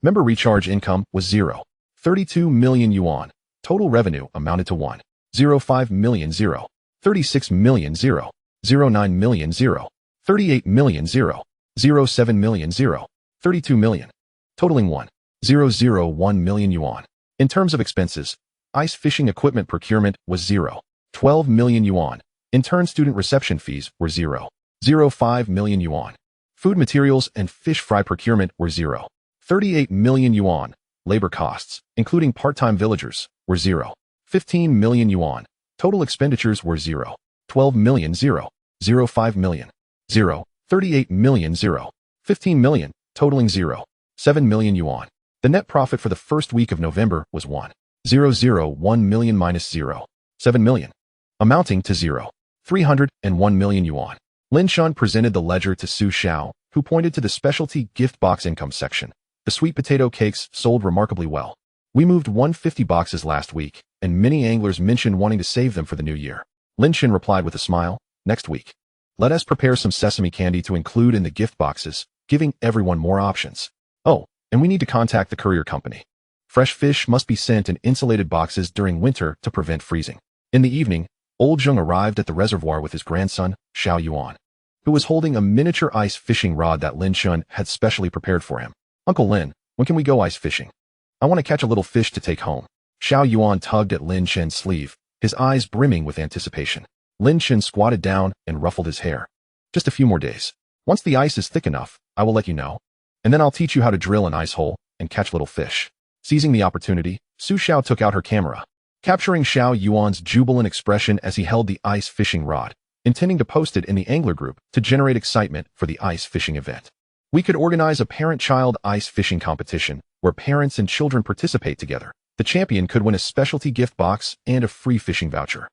Member recharge income was 0.32 million yuan. Total revenue amounted to 1.05 million, 0.36 million, 0.09 million, 0.38 million, 0.07 million, 0.32 million, totaling 1.001 million yuan. In terms of expenses, ice fishing equipment procurement was 0.12 million yuan. Intern student reception fees were 0.05 million yuan. Food materials and fish fry procurement were 0.38 million yuan. Labor costs, including part-time villagers, were 0.15 million yuan. Total expenditures were 0.12 million, 0.05 million, 0.38 million, 0.15 million, totaling 0.7 million yuan. The net profit for the first week of November was 1,001 million minus 0.7 million, amounting to 0.301 million yuan. Lin Chen presented the ledger to Su Xiao, who pointed to the specialty gift box income section. The sweet potato cakes sold remarkably well. We moved 150 boxes last week, and many anglers mentioned wanting to save them for the new year. Lin Chen replied with a smile, next week. Let us prepare some sesame candy to include in the gift boxes, giving everyone more options. Oh, and we need to contact the courier company. Fresh fish must be sent in insulated boxes during winter to prevent freezing. In the evening, Old Zheng arrived at the reservoir with his grandson, Xiao Yuan, who was holding a miniature ice fishing rod that Lin Chen had specially prepared for him. Uncle Lin, when can we go ice fishing? I want to catch a little fish to take home. Xiao Yuan tugged at Lin Chen's sleeve, his eyes brimming with anticipation. Lin Chen squatted down and ruffled his hair. Just a few more days. Once the ice is thick enough, I will let you know. And then I'll teach you how to drill an ice hole and catch little fish. Seizing the opportunity, Su Xiao took out her camera, capturing Xiao Yuan's jubilant expression as he held the ice fishing rod, intending to post it in the angler group to generate excitement for the ice fishing event. We could organize a parent-child ice fishing competition where parents and children participate together. The champion could win a specialty gift box and a free fishing voucher,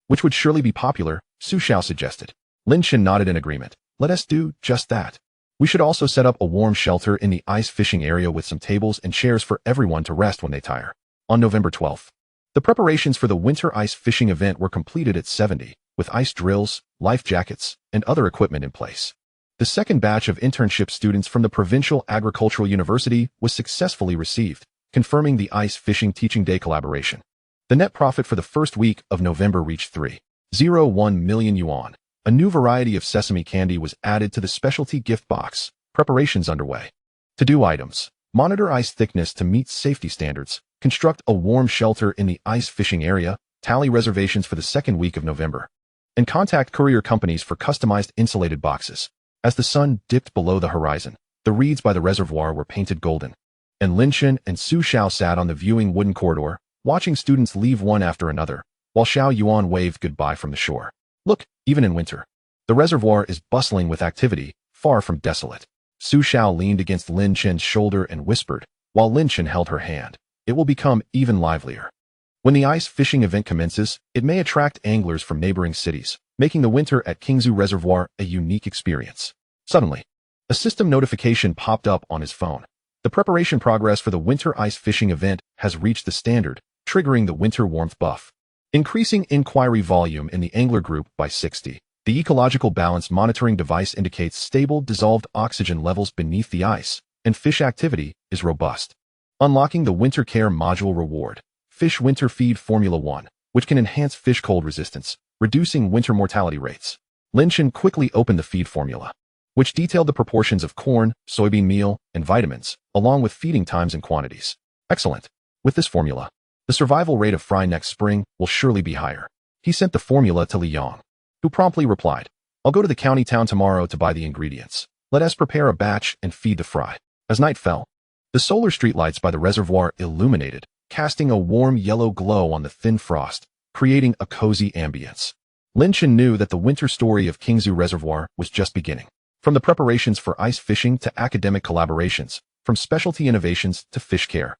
which would surely be popular, Su Xiao suggested. Lin Chen nodded in agreement. Let us do just that. We should also set up a warm shelter in the ice fishing area with some tables and chairs for everyone to rest when they tire. On November 12th, the preparations for the winter ice fishing event were completed at 70, with ice drills, life jackets, and other equipment in place. The second batch of internship students from the Provincial Agricultural University was successfully received, confirming the ice fishing teaching day collaboration. The net profit for the first week of November reached 3.01 million yuan. A new variety of sesame candy was added to the specialty gift box. Preparations underway. To-do items. Monitor ice thickness to meet safety standards. Construct a warm shelter in the ice fishing area. Tally reservations for the second week of November. And contact courier companies for customized insulated boxes. As the sun dipped below the horizon, the reeds by the reservoir were painted golden, and Lin Chen and Su Xiao sat on the viewing wooden corridor, watching students leave one after another, while Xiao Yuan waved goodbye from the shore. Look, even in winter, the reservoir is bustling with activity, far from desolate. Su Xiao leaned against Lin Chen's shoulder and whispered, while Lin Chen held her hand. It will become even livelier. When the ice fishing event commences, it may attract anglers from neighboring cities, making the winter at Qingzhu Reservoir a unique experience. Suddenly, a system notification popped up on his phone. The preparation progress for the winter ice fishing event has reached the standard, triggering the winter warmth buff. Increasing inquiry volume in the angler group by 60. The ecological balance monitoring device indicates stable dissolved oxygen levels beneath the ice, and fish activity is robust. Unlocking the Winter Care Module Reward. Fish Winter Feed Formula 1, which can enhance fish cold resistance, reducing winter mortality rates. Lin Chen quickly opened the feed formula, which detailed the proportions of corn, soybean meal, and vitamins, along with feeding times and quantities. Excellent. With this formula, the survival rate of fry next spring will surely be higher. He sent the formula to Li Yang, who promptly replied, I'll go to the county town tomorrow to buy the ingredients. Let us prepare a batch and feed the fry. As night fell, the solar streetlights by the reservoir illuminated, casting a warm yellow glow on the thin frost, creating a cozy ambience. Lin Chen knew that the winter story of Qingzhu Reservoir was just beginning. From the preparations for ice fishing to academic collaborations, from specialty innovations to fish care,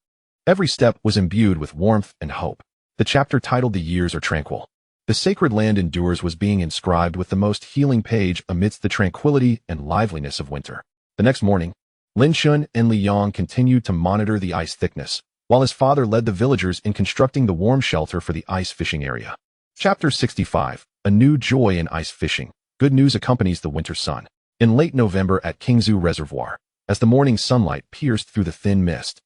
every step was imbued with warmth and hope. The chapter titled The Years Are Tranquil. The sacred land endures was being inscribed with the most healing page amidst the tranquility and liveliness of winter. The next morning, Lin Chen and Li Yang continued to monitor the ice thickness, while his father led the villagers in constructing the warm shelter for the ice fishing area. Chapter 65. A new joy in ice fishing. Good news accompanies the winter sun. In late November at Qingzhu Reservoir, as the morning sunlight pierced through the thin mist,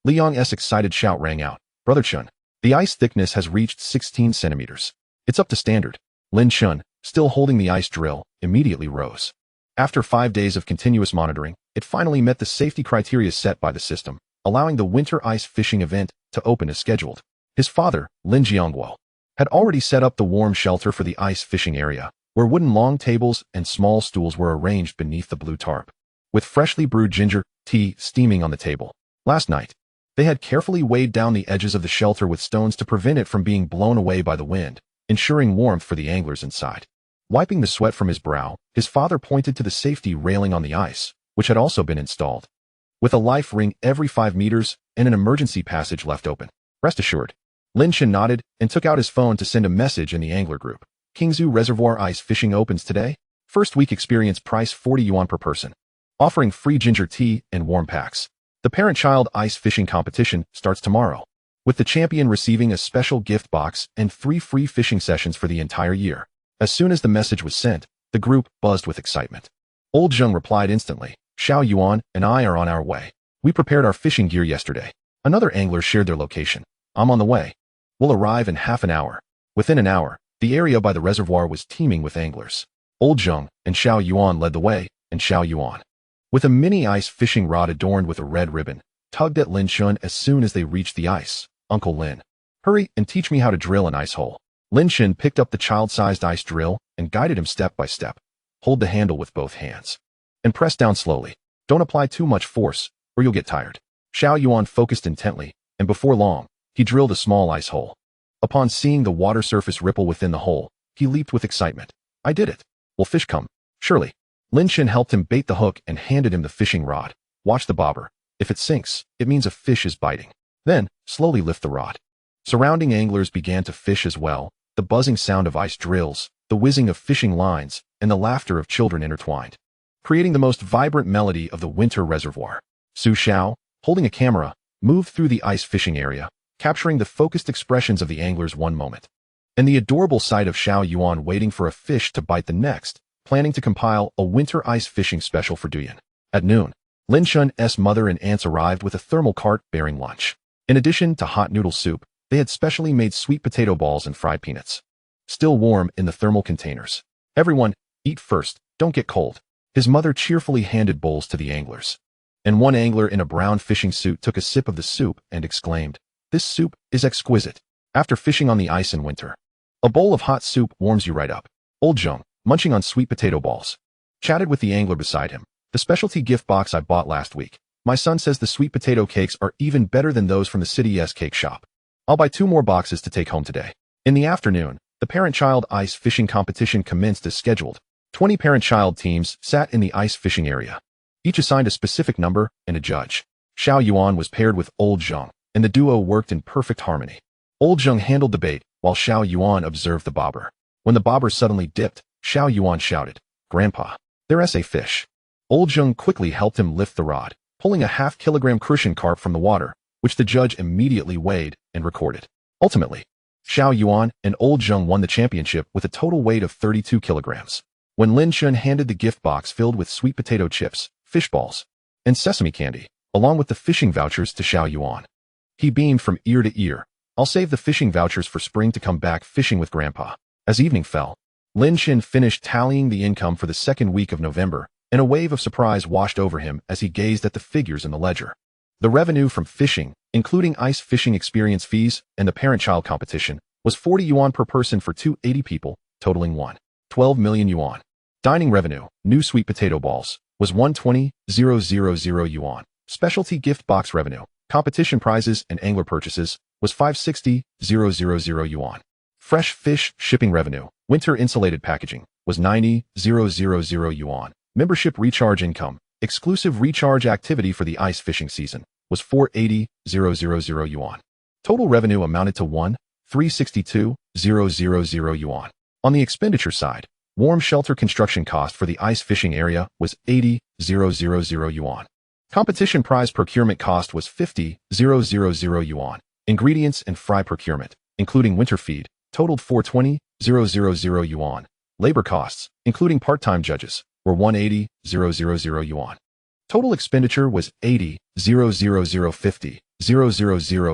Li Yang's excited shout rang out, Brother Chen, the ice thickness has reached 16 centimeters. It's up to standard. Lin Chen, still holding the ice drill, immediately rose. After 5 days of continuous monitoring, it finally met the safety criteria set by the system, allowing the winter ice fishing event to open as scheduled. His father, Lin Jiangguo, had already set up the warm shelter for the ice fishing area, where wooden long tables and small stools were arranged beneath the blue tarp, with freshly brewed ginger tea steaming on the table. Last night, they had carefully weighed down the edges of the shelter with stones to prevent it from being blown away by the wind, ensuring warmth for the anglers inside. Wiping the sweat from his brow, his father pointed to the safety railing on the ice, which had also been installed. With a life ring every 5 meters and an emergency passage left open. Rest assured. Lin Chen nodded and took out his phone to send a message in the angler group. Qingzhu Reservoir ice fishing opens today. First week experience price 40 yuan per person. Offering free ginger tea and warm packs. The parent-child ice fishing competition starts tomorrow, with the champion receiving a special gift box and 3 free fishing sessions for the entire year. As soon as the message was sent, the group buzzed with excitement. Old Zheng replied instantly, Xiao Yuan and I are on our way. We prepared our fishing gear yesterday. Another angler shared their location. I'm on the way. We'll arrive in half an hour. Within an hour, the area by the reservoir was teeming with anglers. Old Zheng and Xiao Yuan led the way, and Xiao Yuan, with a mini ice fishing rod adorned with a red ribbon, tugged at Lin Chen as soon as they reached the ice. Uncle Lin, hurry and teach me how to drill an ice hole. Lin Chen picked up the child-sized ice drill and guided him step by step. Hold the handle with both hands. And press down slowly. Don't apply too much force, or you'll get tired. Xiao Yuan focused intently, and before long, he drilled a small ice hole. Upon seeing the water surface ripple within the hole, he leaped with excitement. I did it. Will fish come? Surely. Lin Chen helped him bait the hook and handed him the fishing rod. Watch the bobber. If it sinks, it means a fish is biting. Then, slowly lift the rod. Surrounding anglers began to fish as well, the buzzing sound of ice drills, the whizzing of fishing lines, and the laughter of children intertwined, creating the most vibrant melody of the winter reservoir. Su Xiao, holding a camera, moved through the ice fishing area, capturing the focused expressions of the anglers one moment, and the adorable sight of Xiao Yuan waiting for a fish to bite the next, planning to compile a winter ice fishing special for Duyan. At noon, Lin Chen's mother and aunts arrived with a thermal cart bearing lunch. In addition to hot noodle soup, they had specially made sweet potato balls and fried peanuts, still warm in the thermal containers. Everyone, eat first, don't get cold. His mother cheerfully handed bowls to the anglers. And one angler in a brown fishing suit took a sip of the soup and exclaimed, "This soup is exquisite." After fishing on the ice in winter, a bowl of hot soup warms you right up. Old Zheng, munching on sweet potato balls, chatted with the angler beside him. The specialty gift box I bought last week. My son says the sweet potato cakes are even better than those from the city's cake shop. I'll buy 2 more boxes to take home today. In the afternoon, the parent-child ice fishing competition commenced as scheduled. 20 parent-child teams sat in the ice fishing area, each assigned a specific number and a judge. Xiao Yuan was paired with Old Zheng, and the duo worked in perfect harmony. Old Zheng handled the bait, while Xiao Yuan observed the bobber. When the bobber suddenly dipped, Xiao Yuan shouted, "Grandpa, there's a fish." Old Zheng quickly helped him lift the rod, pulling a half-kilogram crucian carp from the water, which the judge immediately weighed and recorded. Ultimately, Xiao Yuan and Old Zheng won the championship with a total weight of 32 kilograms. When Lin Chen handed the gift box filled with sweet potato chips, fish balls, and sesame candy, along with the fishing vouchers to Xiao Yuan, he beamed from ear to ear. I'll save the fishing vouchers for spring to come back fishing with Grandpa. As evening fell, Lin Chen finished tallying the income for the second week of November, and a wave of surprise washed over him as he gazed at the figures in the ledger. The revenue from fishing, including ice fishing experience fees and the parent-child competition, was 40 yuan per person for 280 people, totaling 112 million yuan. Dining revenue, new sweet potato balls, was 120,000 yuan. Specialty gift box revenue, competition prizes and angler purchases, was 560,000 yuan. Fresh fish shipping revenue, winter insulated packaging, was 90,000 yuan. Membership recharge income, exclusive recharge activity for the ice fishing season, was 480,000 yuan. Total revenue amounted to 1,362,000 yuan. On the expenditure side, warm shelter construction cost for the ice fishing area was 80,000 yuan. Competition prize procurement cost was 50,000 yuan. Ingredients and fry procurement, including winter feed, totaled 420,000 yuan. Labor costs, including part-time judges, were 180,000 yuan. Total expenditure was 80,000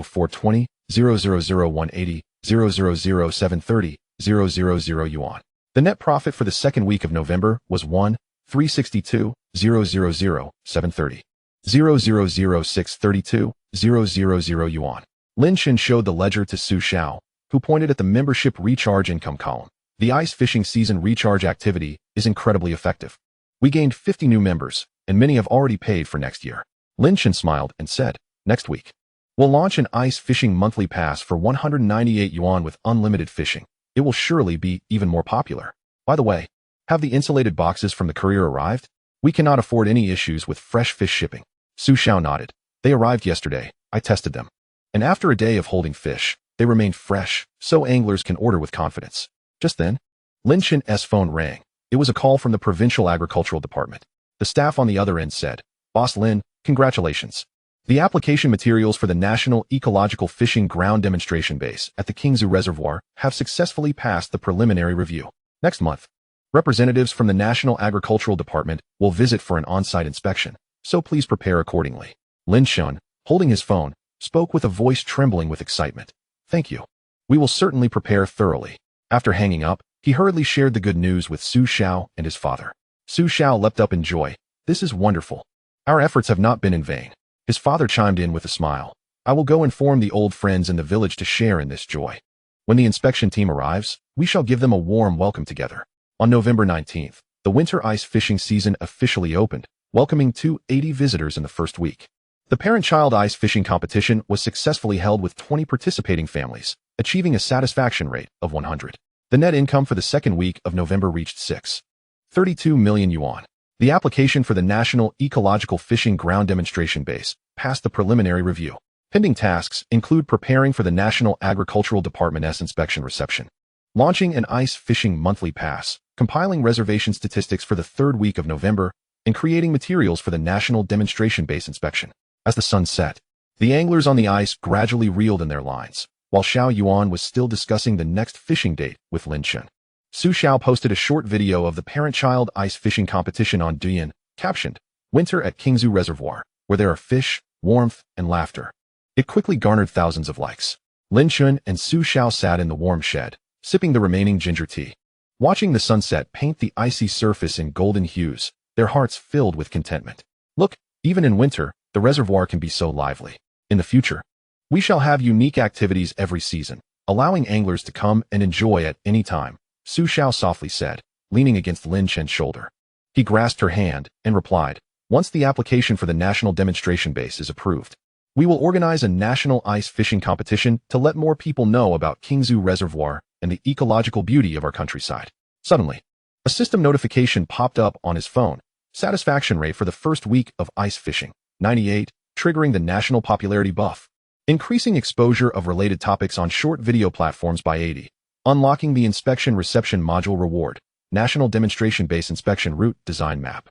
420, 180, 730, 000 yuan. The net profit for the second week of November was 1,362,000, 730, 632, 000 yuan. Lin Chen showed the ledger to Su Xiao, who pointed at the membership recharge income column. The ice fishing season recharge activity is incredibly effective. We gained 50 new members, and many have already paid for next year. Lin Chen smiled and said, next week, we'll launch an ice fishing monthly pass for 198 yuan with unlimited fishing. It will surely be even more popular. By the way, have the insulated boxes from the courier arrived? We cannot afford any issues with fresh fish shipping. Su Xiao nodded. They arrived yesterday. I tested them. And after a day of holding fish, they remained fresh, so anglers can order with confidence. Just then, Lin Chen's phone rang. It was a call from the Provincial Agricultural Department. The staff on the other end said, "Boss Lin, congratulations. The application materials for the National Ecological Fishing Ground Demonstration Base at the Qingzhu Reservoir have successfully passed the preliminary review. Next month, representatives from the National Agricultural Department will visit for an on-site inspection, so please prepare accordingly." Lin Chen, holding his phone, spoke with a voice trembling with excitement. "Thank you. We will certainly prepare thoroughly." After hanging up, he hurriedly shared the good news with Su Xiao and his father. Su Xiao leapt up in joy. "This is wonderful. Our efforts have not been in vain." His father chimed in with a smile. "I will go inform the old friends in the village to share in this joy. When the inspection team arrives, we shall give them a warm welcome together." On November 19th, the winter ice fishing season officially opened, welcoming 280 visitors in the first week. The parent-child ice fishing competition was successfully held with 20 participating families, achieving a satisfaction rate of 100. The net income for the second week of November reached 6.32 million yuan. The application for the National Ecological Fishing Ground Demonstration Base passed the preliminary review. Pending tasks include preparing for the National Agricultural Department's inspection reception, launching an ice fishing monthly pass, compiling reservation statistics for the third week of November, and creating materials for the National Demonstration Base inspection. As the sun set, the anglers on the ice gradually reeled in their lines, while Xiao Yuan was still discussing the next fishing date with Lin Chen. Su Xiao posted a short video of the parent-child ice fishing competition on Douyin, captioned, "Winter at Qingzhu Reservoir, where there are fish, warmth, and laughter." It quickly garnered thousands of likes. Lin Chen and Su Xiao sat in the warm shed, sipping the remaining ginger tea. Watching the sunset paint the icy surface in golden hues, their hearts filled with contentment. "Look, even in winter, the reservoir can be so lively. In the future, we shall have unique activities every season, allowing anglers to come and enjoy at any time," Su Xiao softly said, leaning against Lin Chen's shoulder. He grasped her hand and replied, "Once the application for the National Demonstration Base is approved, we will organize a national ice fishing competition to let more people know about Qingzhu Reservoir and the ecological beauty of our countryside." Suddenly, a system notification popped up on his phone. Satisfaction rate for the first week of ice fishing, 98, triggering the national popularity buff. Increasing exposure of related topics on short video platforms by 80. Unlocking the inspection reception module reward, National Demonstration Base Inspection Route Design Map,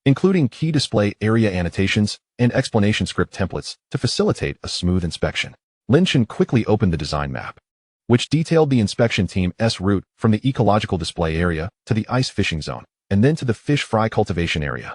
including key display area annotations and explanation script templates to facilitate a smooth inspection. Lin Chen quickly opened the design map, which detailed the inspection team's route from the ecological display area to the ice fishing zone, and then to the fish fry cultivation area.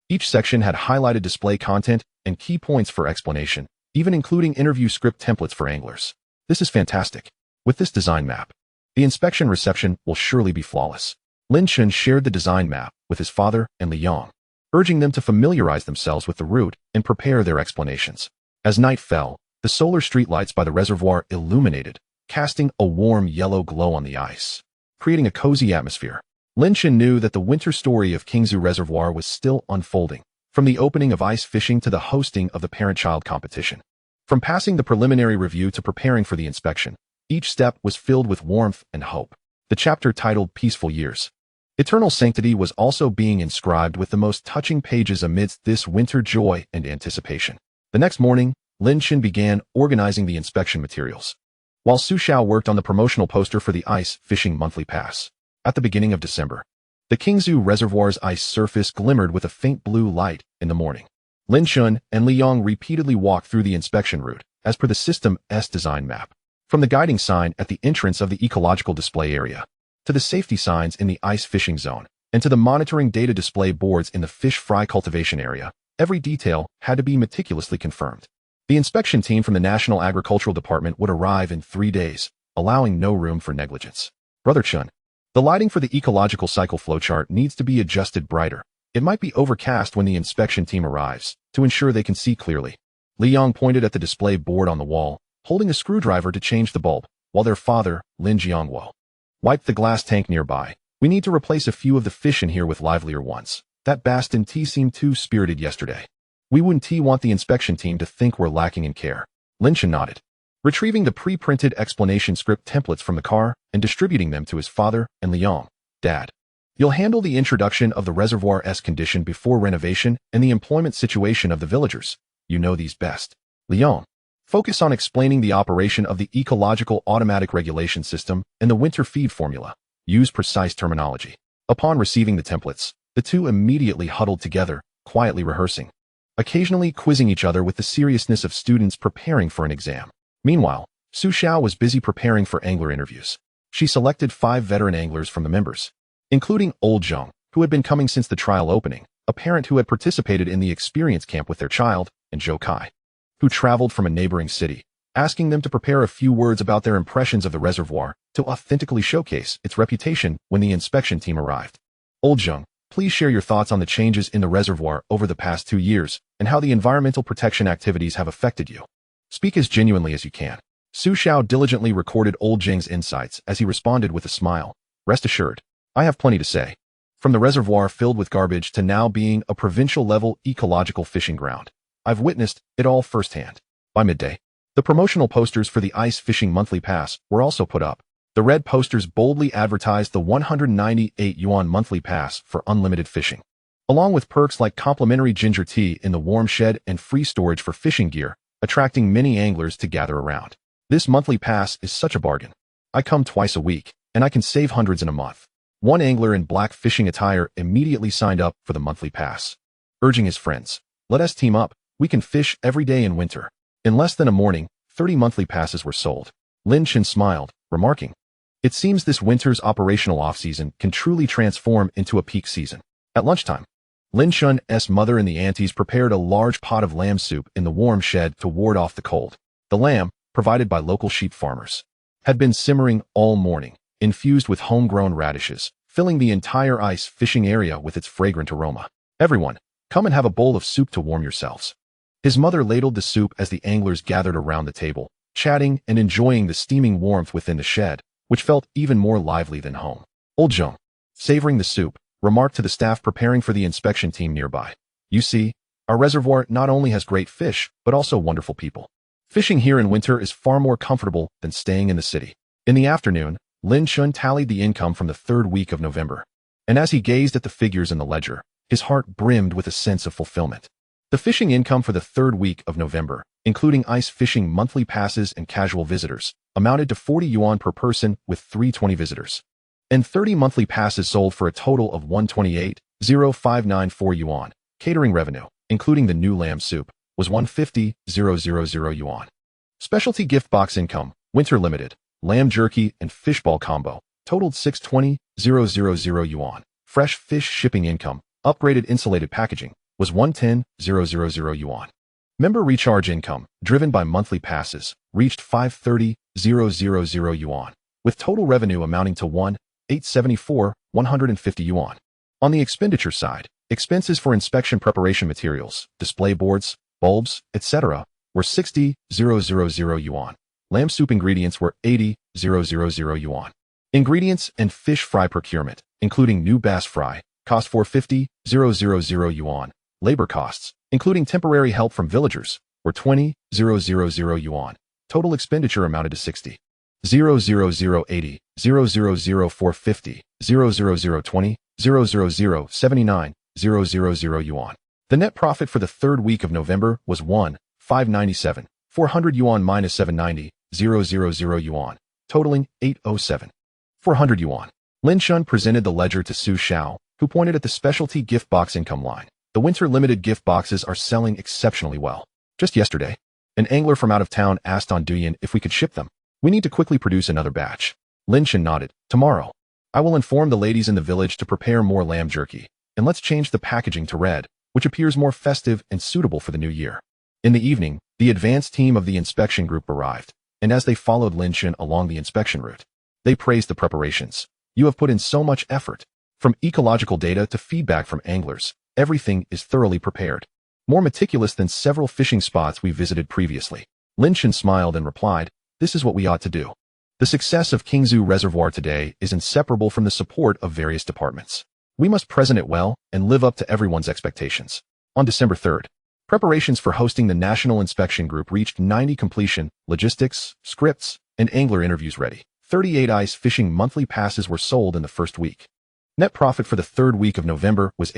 Each section had highlighted display content and key points for explanation, even including interview script templates for anglers. This is fantastic. With this design map, the inspection reception will surely be flawless. Lin Chen shared the design map with his father and Liang, urging them to familiarize themselves with the route and prepare their explanations. As night fell, the solar streetlights by the reservoir illuminated, casting a warm yellow glow on the ice, creating a cozy atmosphere. Lin Chen knew that the winter story of Qingzhu Reservoir was still unfolding, from the opening of ice fishing to the hosting of the parent-child competition. From passing the preliminary review to preparing for the inspection, each step was filled with warmth and hope. The chapter titled Peaceful Years, Eternal Sanctity was also being inscribed with the most touching pages amidst this winter joy and anticipation. The next morning, Lin Chen began organizing the inspection materials, while Su Xiao worked on the promotional poster for the ice fishing monthly pass. At the beginning of December, the Qingzhu Reservoir's ice surface glimmered with a faint blue light in the morning. Lin Chen and Liang repeatedly walked through the inspection route, as per the system's design map. From the guiding sign at the entrance of the ecological display area, to the safety signs in the ice fishing zone, and to the monitoring data display boards in the fish fry cultivation area, every detail had to be meticulously confirmed. The inspection team from the National Agricultural Department would arrive in 3 days, allowing no room for negligence. "Brother Chen, the lighting for the ecological cycle flowchart needs to be adjusted brighter. It might be overcast when the inspection team arrives, to ensure they can see clearly." Liang pointed at the display board on the wall, holding a screwdriver to change the bulb, while their father, Lin Jiangwo, wiped the glass tank nearby. "We need to replace a few of the fish in here with livelier ones. That Bastin tea seemed too spirited yesterday. We wouldn't want the inspection team to think we're lacking in care." Lin Chen nodded, retrieving the pre-printed explanation script templates from the car and distributing them to his father and Liang. "Dad, you'll handle the introduction of the reservoir's condition before renovation and the employment situation of the villagers. you know these best. Lyon. Focus on explaining the operation of the ecological automatic regulation system and the winter feed formula. Use precise terminology. Upon receiving the templates, the two immediately huddled together, quietly rehearsing, occasionally quizzing each other with the seriousness of students preparing for an exam. Meanwhile, Su Xiao was busy preparing for angler interviews. She selected 5 veteran anglers from the members, including Old Zheng, who had been coming since the trial opening, a parent who had participated in the experience camp with their child, and Zhou Kai, who traveled from a neighboring city, asking them to prepare a few words about their impressions of the reservoir to authentically showcase its reputation when the inspection team arrived. Old Zheng, please share your thoughts on the changes in the reservoir over the past 2 years and how the environmental protection activities have affected you. Speak as genuinely as you can. Su Xiao diligently recorded Old Zheng's insights as he responded with a smile. Rest assured, I have plenty to say. From the reservoir filled with garbage to now being a provincial-level ecological fishing ground, I've witnessed it all firsthand. By midday, the promotional posters for the Ice Fishing Monthly Pass were also put up. The red posters boldly advertised the 198 yuan monthly pass for unlimited fishing, along with perks like complimentary ginger tea in the warm shed and free storage for fishing gear, attracting many anglers to gather around. This monthly pass is such a bargain. I come twice a week, and I can save hundreds in a month. One angler in black fishing attire immediately signed up for the monthly pass, urging his friends, let us team up, we can fish every day in winter. In less than a morning, 30 monthly passes were sold. Lin Chen smiled, remarking, it seems this winter's operational off-season can truly transform into a peak season. At lunchtime, Lin Chen's mother and the aunties prepared a large pot of lamb soup in the warm shed to ward off the cold. The lamb, provided by local sheep farmers, had been simmering all morning, infused with homegrown radishes, filling the entire ice fishing area with its fragrant aroma. Everyone, come and have a bowl of soup to warm yourselves. His mother ladled the soup as the anglers gathered around the table, chatting and enjoying the steaming warmth within the shed, which felt even more lively than home. Old Zheng, savoring the soup, remarked to the staff preparing for the inspection team nearby, you see, our reservoir not only has great fish, but also wonderful people. Fishing here in winter is far more comfortable than staying in the city. In the afternoon, Lin Chen tallied the income from the 3rd week of November, and as he gazed at the figures in the ledger, his heart brimmed with a sense of fulfillment. The fishing income for the 3rd week of November, including ice fishing monthly passes and casual visitors, amounted to 40 yuan per person with 320 visitors, and 30 monthly passes sold for a total of 128,0594 yuan. Catering revenue, including the new lamb soup, was 150,000 yuan. Specialty gift box income, winter limited, lamb jerky and fishball combo, totaled 620,000 yuan. Fresh fish shipping income, upgraded insulated packaging, was 110,000 yuan. Member recharge income, driven by monthly passes, reached 530,000 yuan, with total revenue amounting to 1,874,150 yuan. On the expenditure side, expenses for inspection preparation materials, display boards, bulbs, etc., were 60,000 yuan. Lamb soup ingredients were 80,000 yuan. Ingredients and fish fry procurement, including new bass fry, cost 450,000 yuan. Labor costs, including temporary help from villagers, were 20,000 yuan. Total expenditure amounted to 60,080, 00450, 00020, 00079, 000 yuan. The net profit for the 3rd week of November was 1,597, 400 yuan minus 790, 000 yuan, totaling 807, 400 yuan. Lin Chen presented the ledger to Su Xiao, who pointed at the specialty gift box income line. The winter limited gift boxes are selling exceptionally well. Just yesterday, an angler from out of town asked on Douyin if we could ship them. We need to quickly produce another batch. Lin Chen nodded. Tomorrow, I will inform the ladies in the village to prepare more lamb jerky, and let's change the packaging to red, which appears more festive and suitable for the new year. In the evening, the advanced team of the inspection group arrived, and as they followed Lin Chen along the inspection route, they praised the preparations. You have put in so much effort. From ecological data to feedback from anglers, everything is thoroughly prepared. More meticulous than several fishing spots we visited previously. Lin Chen smiled and replied, this is what we ought to do. The success of Qingzhu Reservoir today is inseparable from the support of various departments. We must present it well and live up to everyone's expectations. On December 3rd, preparations for hosting the National Inspection Group reached 90 completion, logistics, scripts, and angler interviews ready. 38 ice fishing monthly passes were sold in the 1st week. Net profit for the 3rd week of November was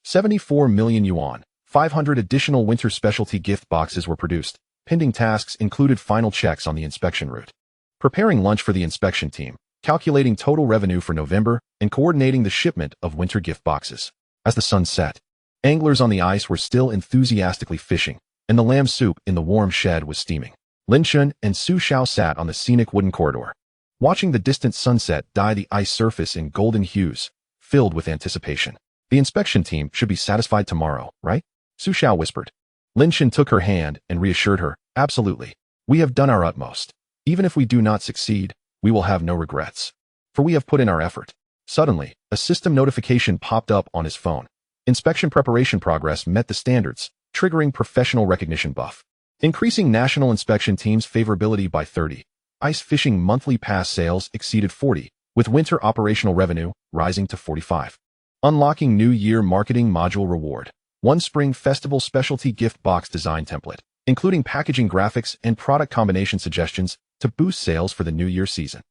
74 million yuan, 500 additional winter specialty gift boxes were produced. Pending tasks included final checks on the inspection route, preparing lunch for the inspection team, calculating total revenue for November, and coordinating the shipment of winter gift boxes. As the sun set, anglers on the ice were still enthusiastically fishing, and the lamb soup in the warm shed was steaming. Lin Chen and Su Xiao sat on the scenic wooden corridor, watching the distant sunset dye the ice surface in golden hues, filled with anticipation. The inspection team should be satisfied tomorrow, right? Su Xiao whispered. Lin Chen took her hand and reassured her, absolutely. We have done our utmost. Even if we do not succeed, we will have no regrets, for we have put in our effort. Suddenly, a system notification popped up on his phone. Inspection preparation progress met the standards, triggering professional recognition buff, increasing national inspection team's favorability by 30. Ice fishing monthly pass sales exceeded 40, with winter operational revenue rising to 45. Unlocking New Year marketing module reward. One Spring Festival specialty gift box design template, including packaging graphics and product combination suggestions to boost sales for the New Year season.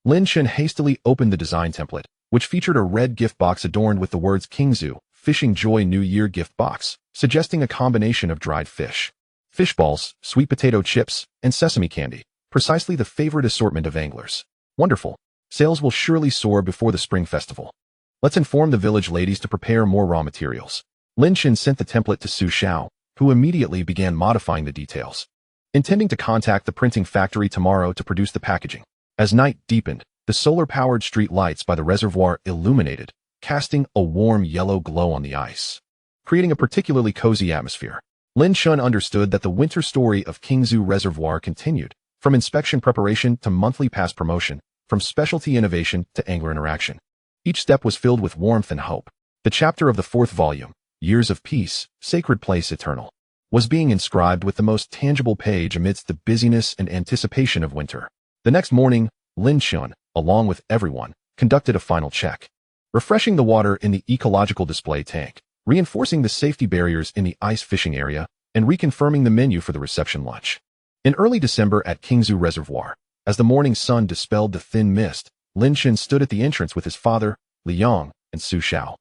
Lin Chen hastily opened the design template, which featured a red gift box adorned with the words Qingzhu Fishing Joy New Year gift box, suggesting a combination of dried fish, fish balls, sweet potato chips, and sesame candy, precisely the favorite assortment of anglers. Wonderful. Sales will surely soar before the spring festival. Let's inform the village ladies to prepare more raw materials. Lin Chen sent the template to Su Xiao, who immediately began modifying the details, intending to contact the printing factory tomorrow to produce the packaging. As night deepened, the solar-powered street lights by the reservoir illuminated, casting a warm yellow glow on the ice, creating a particularly cozy atmosphere. Lin Chen understood that the winter story of Qingzhu Reservoir continued, from inspection preparation to monthly pass promotion, from specialty innovation to angler interaction. Each step was filled with warmth and hope. The chapter of the 4th volume, Years of Peace, Sacred Place Eternal, was being inscribed with the most tangible page amidst the busyness and anticipation of winter. The next morning, Lin Chen, along with everyone, conducted a final check, refreshing the water in the ecological display tank, reinforcing the safety barriers in the ice fishing area, and reconfirming the menu for the reception lunch. In early December at Qingzhu Reservoir, as the morning sun dispelled the thin mist, Lin Chen stood at the entrance with his father, Liang, and Su Xiao,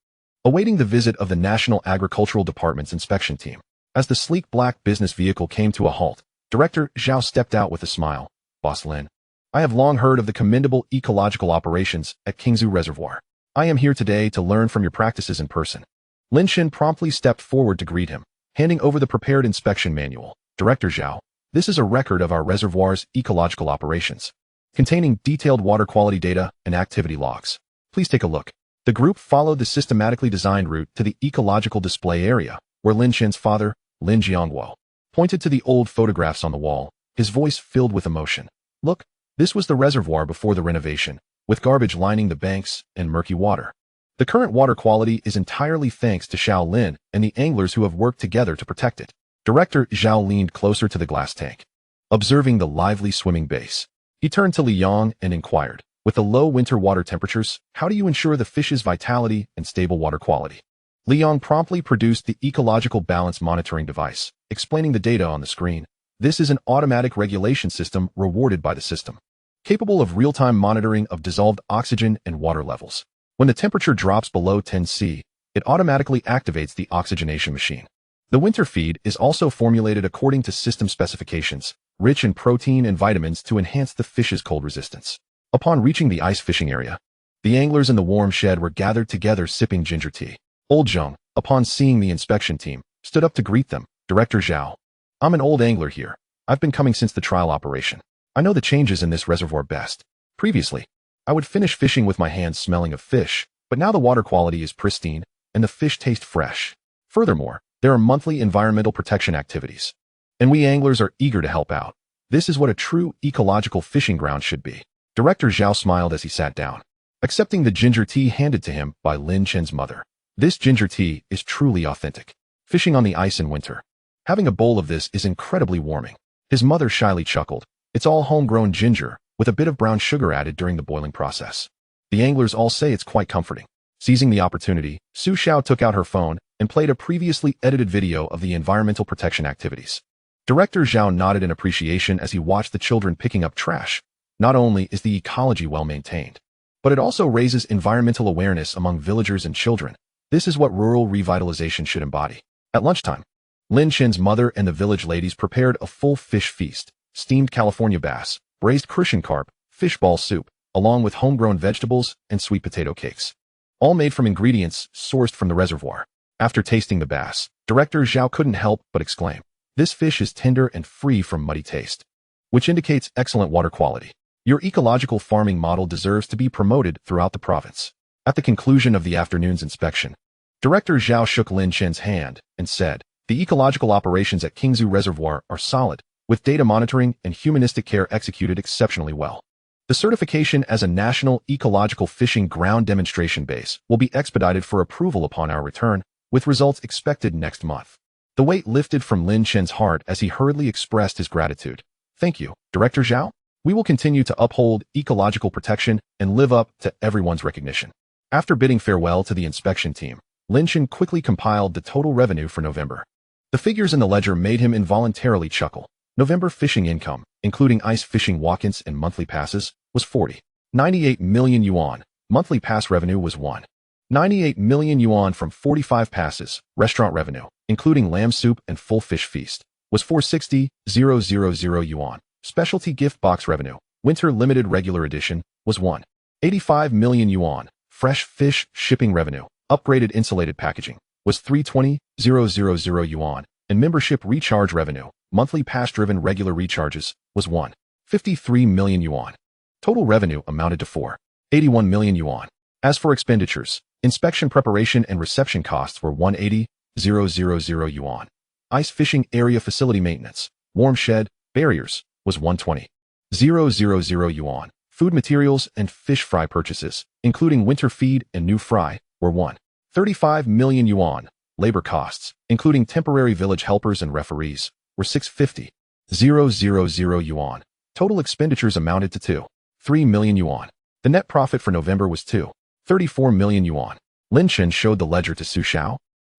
awaiting the visit of the National Agricultural Department's inspection team. As the sleek black business vehicle came to a halt, Director Zhao stepped out with a smile. Boss Lin, I have long heard of the commendable ecological operations at Qingzhu Reservoir. I am here today to learn from your practices in person. Lin Chen promptly stepped forward to greet him, handing over the prepared inspection manual. Director Zhao, this is a record of our reservoir's ecological operations, containing detailed water quality data and activity logs. Please take a look. The group followed the systematically designed route to the ecological display area, where Lin Chen's father, Lin Jiangguo, pointed to the old photographs on the wall, his voice filled with emotion. Look, this was the reservoir before the renovation, with garbage lining the banks and murky water. The current water quality is entirely thanks to Xiao Lin and the anglers who have worked together to protect it. Director Zhao leaned closer to the glass tank, observing the lively swimming base. He turned to Liang and inquired, with the low winter water temperatures, how do you ensure the fish's vitality and stable water quality? Liang promptly produced the ecological balance monitoring device, explaining the data on the screen. This is an automatic regulation system rewarded by the system, capable of real-time monitoring of dissolved oxygen and water levels. When the temperature drops below 10 C, it automatically activates the oxygenation machine. The winter feed is also formulated according to system specifications, rich in protein and vitamins to enhance the fish's cold resistance. Upon reaching the ice fishing area, the anglers in the warm shed were gathered together sipping ginger tea. Old Zheng, upon seeing the inspection team, stood up to greet them. Director Zhao, I'm an old angler here. I've been coming since the trial operation. I know the changes in this reservoir best. Previously, I would finish fishing with my hands smelling of fish, but now the water quality is pristine and the fish taste fresh. Furthermore, there are monthly environmental protection activities, and we anglers are eager to help out. This is what a true ecological fishing ground should be. Director Zhao smiled as he sat down, accepting the ginger tea handed to him by Lin Chen's mother. This ginger tea is truly authentic. Fishing on the ice in winter, having a bowl of this is incredibly warming. His mother shyly chuckled. It's all homegrown ginger, with a bit of brown sugar added during the boiling process. The anglers all say it's quite comforting. Seizing the opportunity, Su Xiao took out her phone and played a previously edited video of the environmental protection activities. Director Zhao nodded in appreciation as he watched the children picking up trash. Not only is the ecology well maintained, but it also raises environmental awareness among villagers and children. This is what rural revitalization should embody. At lunchtime, Lin Chen's mother and the village ladies prepared a full fish feast: steamed California bass, braised Crucian carp, fishball soup, along with homegrown vegetables and sweet potato cakes, all made from ingredients sourced from the reservoir. After tasting the bass, director Zhao couldn't help but exclaim, "This fish is tender and free from muddy taste," which indicates excellent water quality. Your ecological farming model deserves to be promoted throughout the province. At the conclusion of the afternoon's inspection, Director Zhao shook Lin Chen's hand and said, "The ecological operations at Qingzhu Reservoir are solid, with data monitoring and humanistic care executed exceptionally well. The certification as a national ecological fishing ground demonstration base will be expedited for approval upon our return, with results expected next month." The weight lifted from Lin Chen's heart as he hurriedly expressed his gratitude. "Thank you, Director Zhao. We will continue to uphold ecological protection and live up to everyone's recognition." After bidding farewell to the inspection team, Lin Chen quickly compiled the total revenue for November. The figures in the ledger made him involuntarily chuckle. November fishing income, including ice fishing walk-ins and monthly passes, was 40.98 million yuan. Monthly pass revenue was 1.98 million yuan from 45 passes. Restaurant revenue, including lamb soup and full fish feast, was 460,000 yuan. Specialty gift box revenue, winter limited regular edition, was 1.85 million yuan. Fresh fish shipping revenue, upgraded insulated packaging, was 320,000 yuan. And membership recharge revenue, monthly pass-driven regular recharges, was 1.53 million yuan. Total revenue amounted to 4.81 million yuan. As for expenditures, inspection preparation and reception costs were 180,000 yuan. Ice fishing area facility maintenance, warm shed, barriers, was 120,000 yuan. Food materials and fish fry purchases, including winter feed and new fry, were 1.35 million yuan. Labor costs, including temporary village helpers and referees, were 650,000 yuan. Total expenditures amounted to 2.3 million yuan. The net profit for November was 2.34 million yuan. Lin Chen showed the ledger to Su Xiao,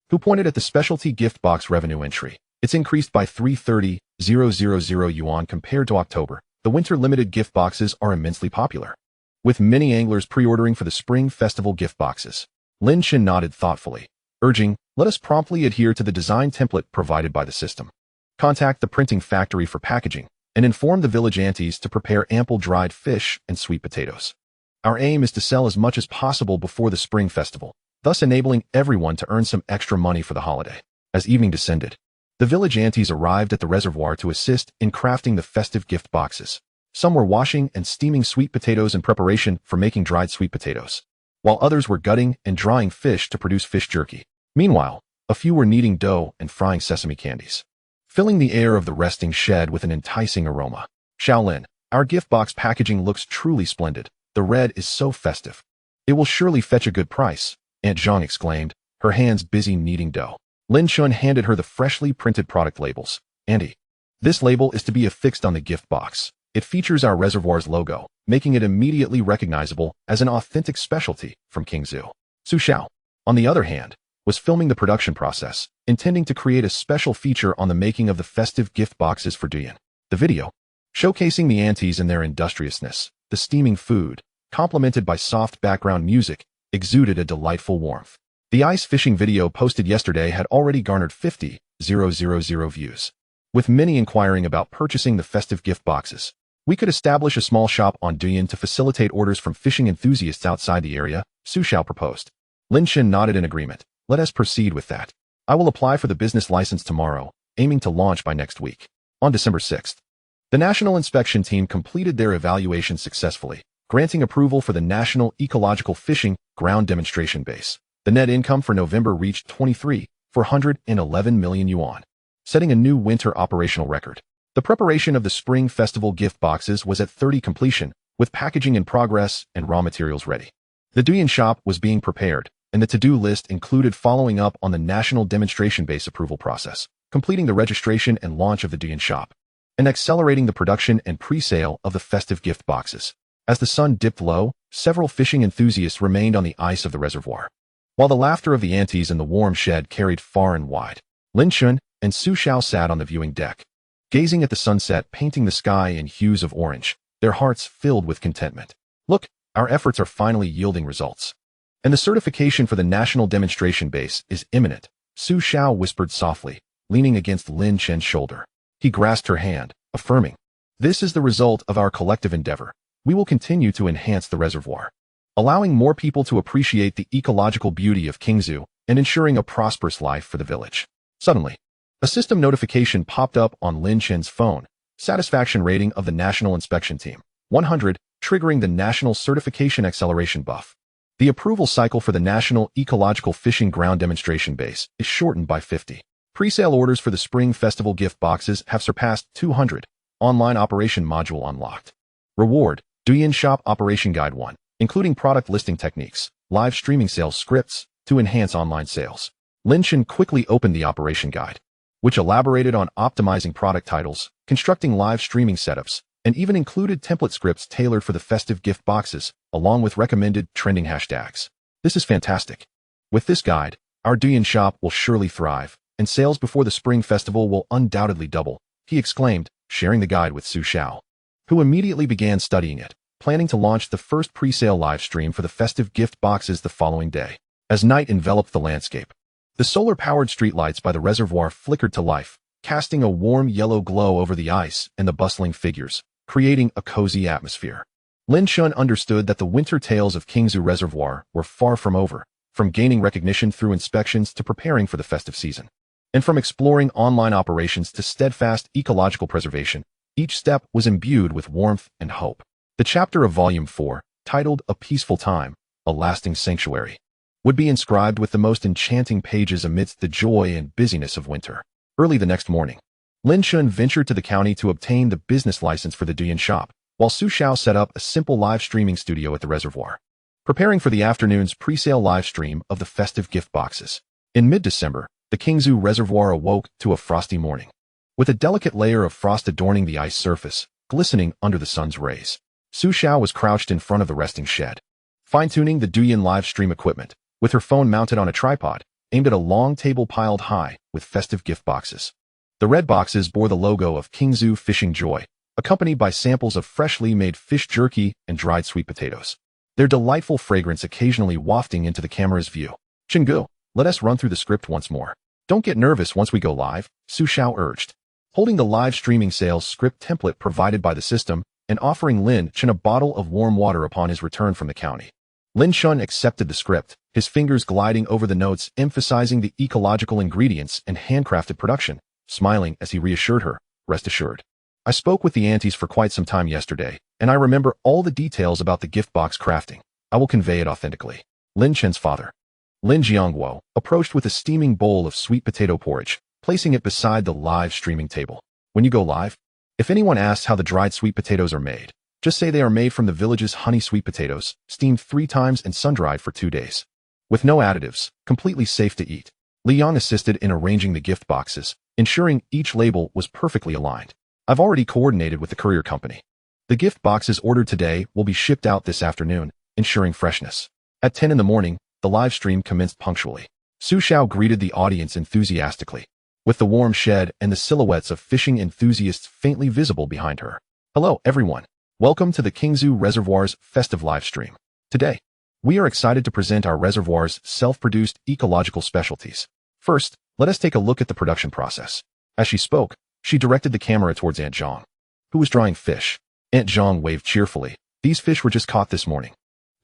who pointed at the specialty gift box revenue entry. It's increased by 330,000 yuan compared to October. The winter limited gift boxes are immensely popular, with many anglers pre-ordering for the spring festival gift boxes. Lin Chen nodded thoughtfully, urging, "Let us promptly adhere to the design template provided by the system. Contact the printing factory for packaging and inform the village aunties to prepare ample dried fish and sweet potatoes. Our aim is to sell as much as possible before the spring festival, thus enabling everyone to earn some extra money for the holiday." As evening descended, the village aunties arrived at the reservoir to assist in crafting the festive gift boxes. Some were washing and steaming sweet potatoes in preparation for making dried sweet potatoes, while others were gutting and drying fish to produce fish jerky. Meanwhile, a few were kneading dough and frying sesame candies, filling the air of the resting shed with an enticing aroma. "Shaolin, our gift box packaging looks truly splendid. The red is so festive. It will surely fetch a good price," Aunt Zhang exclaimed, her hands busy kneading dough. Lin Chen handed her the freshly printed product labels. "Auntie, this label is to be affixed on the gift box. It features our reservoir's logo, making it immediately recognizable as an authentic specialty from Qingzhu." Su Xiao, on the other hand, was filming the production process, intending to create a special feature on the making of the festive gift boxes for Duyan. The video, showcasing the aunties and their industriousness, the steaming food, complemented by soft background music, exuded a delightful warmth. The ice fishing video posted yesterday had already garnered 50,000 views, with many inquiring about purchasing the festive gift boxes. "We could establish a small shop on Duyan to facilitate orders from fishing enthusiasts outside the area," Su Xiao proposed. Lin Chen nodded in agreement. "Let us proceed with that. I will apply for the business license tomorrow, aiming to launch by next week." On December 6th, the National Inspection Team completed their evaluation successfully, granting approval for the National Ecological Fishing Ground Demonstration Base. The net income for November reached 23,411 million yuan, setting a new winter operational record. The preparation of the Spring Festival gift boxes was at 30 completion, with packaging in progress and raw materials ready. The Duyan shop was being prepared, and the to-do list included following up on the National Demonstration Base approval process, completing the registration and launch of the Duyan shop, and accelerating the production and pre-sale of the festive gift boxes. As the sun dipped low, several fishing enthusiasts remained on the ice of the reservoir, while the laughter of the aunties in the warm shed carried far and wide. Lin Chen and Su Xiao sat on the viewing deck, gazing at the sunset painting the sky in hues of orange, their hearts filled with contentment. "Look, our efforts are finally yielding results, and the certification for the National Demonstration Base is imminent," Su Xiao whispered softly, leaning against Lin Chen's shoulder. He grasped her hand, affirming, "This is the result of our collective endeavor. We will continue to enhance the reservoir, allowing more people to appreciate the ecological beauty of Qingzhu and ensuring a prosperous life for the village." Suddenly, a system notification popped up on Lin Chen's phone. Satisfaction rating of the National Inspection Team, 100, triggering the National Certification Acceleration buff. The approval cycle for the National Ecological Fishing Ground Demonstration Base is shortened by 50. Pre-sale orders for the Spring Festival gift boxes have surpassed 200. Online Operation Module unlocked. Reward, Douyin Shop Operation Guide 1, including product listing techniques, live streaming sales scripts to enhance online sales. Lin Chen quickly opened the Operation Guide, which elaborated on optimizing product titles, constructing live streaming setups, and even included template scripts tailored for the festive gift boxes, along with recommended trending hashtags. This is fantastic. With this guide, our Douyin shop will surely thrive, and sales before the Spring Festival will undoubtedly double, he exclaimed, sharing the guide with Su Xiao, who immediately began studying it, planning to launch the first pre-sale live stream for the festive gift boxes the following day. As night enveloped the landscape, the solar-powered streetlights by the reservoir flickered to life, casting a warm yellow glow over the ice and the bustling figures, creating a cozy atmosphere. Lin Chen understood that the winter tales of Qingzhu Reservoir were far from over, from gaining recognition through inspections to preparing for the festive season. And from exploring online operations to steadfast ecological preservation, each step was imbued with warmth and hope. The chapter of Volume 4, titled A Peaceful Time, A Lasting Sanctuary, would be inscribed with the most enchanting pages amidst the joy and busyness of winter. Early the next morning, Lin Chen ventured to the county to obtain the business license for the Douyin shop, while Su Xiao set up a simple live streaming studio at the reservoir, preparing for the afternoon's pre-sale live stream of the festive gift boxes. In mid-December, the Qingzhu Reservoir awoke to a frosty morning, with a delicate layer of frost adorning the ice surface, glistening under the sun's rays. Su Xiao was crouched in front of the resting shed, fine-tuning the Douyin live stream equipment, with her phone mounted on a tripod, aimed at a long table piled high with festive gift boxes. The red boxes bore the logo of Qingzhu Fishing Joy, accompanied by samples of freshly made fish jerky and dried sweet potatoes, their delightful fragrance occasionally wafting into the camera's view. "Qinggu, let us run through the script once more. Don't get nervous once we go live," Su Xiao urged, holding the live streaming sales script template provided by the system and offering Lin Chen a bottle of warm water upon his return from the county. Lin Chen accepted the script, his fingers gliding over the notes emphasizing the ecological ingredients and handcrafted production, smiling as he reassured her, "Rest assured. I spoke with the aunties for quite some time yesterday, and I remember all the details about the gift box crafting. I will convey it authentically." Lin Chen's father, Lin Jiangguo, approached with a steaming bowl of sweet potato porridge, placing it beside the live streaming table. "When you go live, if anyone asks how the dried sweet potatoes are made, just say they are made from the village's honey sweet potatoes, steamed 3 times and sun-dried for 2 days. With no additives, completely safe to eat." Li Yang assisted in arranging the gift boxes, ensuring each label was perfectly aligned. "I've already coordinated with the courier company. The gift boxes ordered today will be shipped out this afternoon, ensuring freshness." At 10 in the morning, the live stream commenced punctually. Su Xiao greeted the audience enthusiastically, with the warm shed and the silhouettes of fishing enthusiasts faintly visible behind her. "Hello, everyone. Welcome to the Qingzhu Reservoir's festive live stream. Today, we are excited to present our reservoir's self-produced ecological specialties. First, let us take a look at the production process." As she spoke, she directed the camera towards Aunt Zhang, who was drying fish. Aunt Zhang waved cheerfully. "These fish were just caught this morning.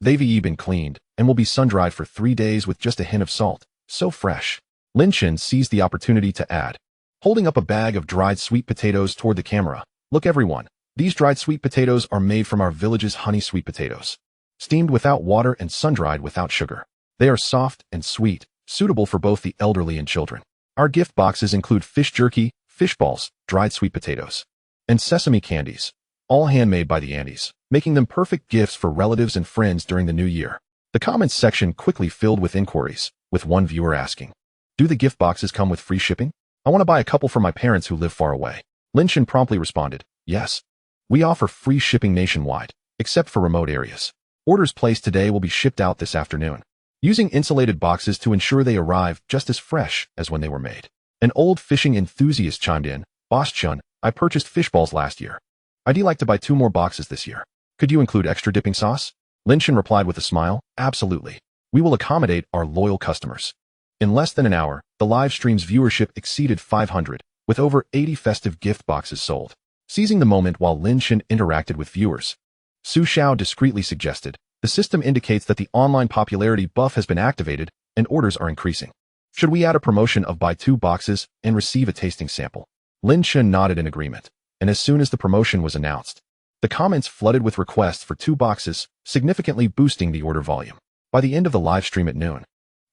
They've been cleaned and will be sun-dried for 3 days with just a hint of salt. So fresh." Lin Chen seized the opportunity to add, holding up a bag of dried sweet potatoes toward the camera, "Look everyone, these dried sweet potatoes are made from our village's honey sweet potatoes, steamed without water and sun-dried without sugar. They are soft and sweet, suitable for both the elderly and children. Our gift boxes include fish jerky, fish balls, dried sweet potatoes, and sesame candies, all handmade by the aunties, making them perfect gifts for relatives and friends during the new year." The comments section quickly filled with inquiries, with one viewer asking, "Do the gift boxes come with free shipping? I want to buy a couple for my parents who live far away." Lin Chen promptly responded, "Yes. We offer free shipping nationwide, except for remote areas. Orders placed today will be shipped out this afternoon, using insulated boxes to ensure they arrive just as fresh as when they were made." An old fishing enthusiast chimed in, "Boss Chun, I purchased fish balls last year. I'd like to buy 2 more boxes this year. Could you include extra dipping sauce?" Lin Chen replied with a smile, "Absolutely. We will accommodate our loyal customers." In less than an hour, the live stream's viewership exceeded 500, with over 80 festive gift boxes sold. Seizing the moment while Lin Chen interacted with viewers, Su Xiao discreetly suggested, "The system indicates that the online popularity buff has been activated and orders are increasing. Should we add a promotion of buy 2 boxes and receive a tasting sample?" Lin Chen nodded in agreement, and as soon as the promotion was announced, the comments flooded with requests for 2 boxes, significantly boosting the order volume. By the end of the live stream at noon,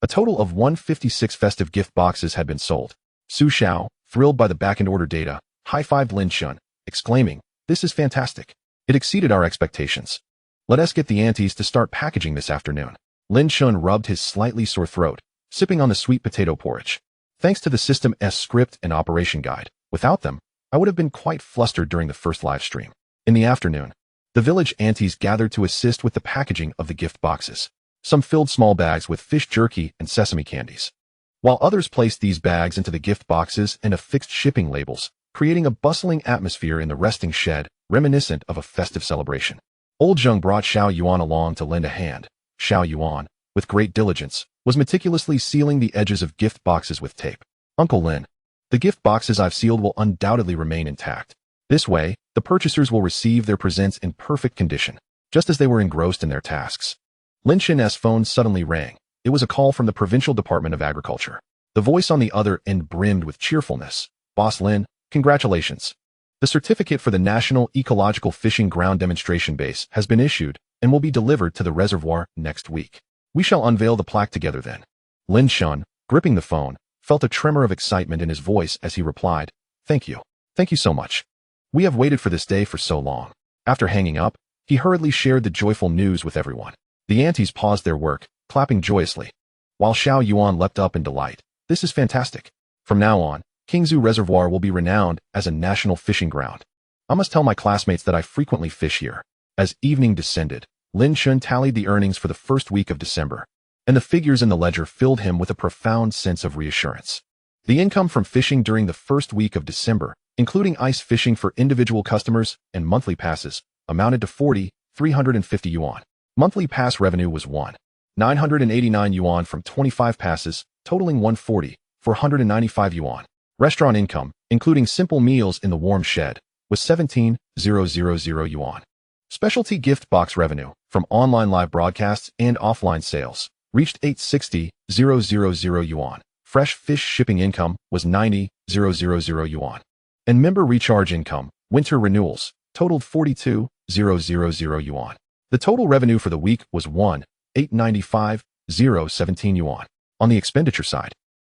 a total of 156 festive gift boxes had been sold. Su Xiao, thrilled by the back-end order data, high-fived Lin Chen, exclaiming, "This is fantastic. It exceeded our expectations. Let us get the aunties to start packaging this afternoon." Lin Chen rubbed his slightly sore throat, sipping on the sweet potato porridge. Thanks to the system's script and operation guide, without them, I would have been quite flustered during the first live stream. In the afternoon, the village aunties gathered to assist with the packaging of the gift boxes. Some filled small bags with fish jerky and sesame candies, while others placed these bags into the gift boxes and affixed shipping labels, creating a bustling atmosphere in the resting shed, reminiscent of a festive celebration. Old Zheng brought Xiao Yuan along to lend a hand. Xiao Yuan, with great diligence, was meticulously sealing the edges of gift boxes with tape. "Uncle Lin, the gift boxes I've sealed will undoubtedly remain intact. This way, the purchasers will receive their presents in perfect condition, just as they were engrossed in their tasks." Lin Chen's phone suddenly rang. It was a call from the Provincial Department of Agriculture. The voice on the other end brimmed with cheerfulness. "Boss Lin, congratulations. The certificate for the National Ecological Fishing Ground Demonstration Base has been issued and will be delivered to the reservoir next week. We shall unveil the plaque together then." Lin Chen, gripping the phone, felt a tremor of excitement in his voice as he replied, "Thank you. Thank you so much. We have waited for this day for so long." After hanging up, he hurriedly shared the joyful news with everyone. The aunties paused their work, clapping joyously, while Xiao Yuan leapt up in delight. "This is fantastic. From now on, Qingzhu Reservoir will be renowned as a national fishing ground. I must tell my classmates that I frequently fish here." As evening descended, Lin Chen tallied the earnings for the first week of December, and the figures in the ledger filled him with a profound sense of reassurance. The income from fishing during the first week of December, including ice fishing for individual customers and monthly passes, amounted to 40,350 yuan. Monthly pass revenue was 1,989 yuan from 25 passes, totaling 140,495 yuan. Restaurant income, including simple meals in the warm shed, was 17,000 yuan. Specialty gift box revenue from online live broadcasts and offline sales reached 860,000 yuan. Fresh fish shipping income was 90,000 yuan. And member recharge income, winter renewals, totaled 42,000 yuan. The total revenue for the week was 1,895,017 yuan. On the expenditure side,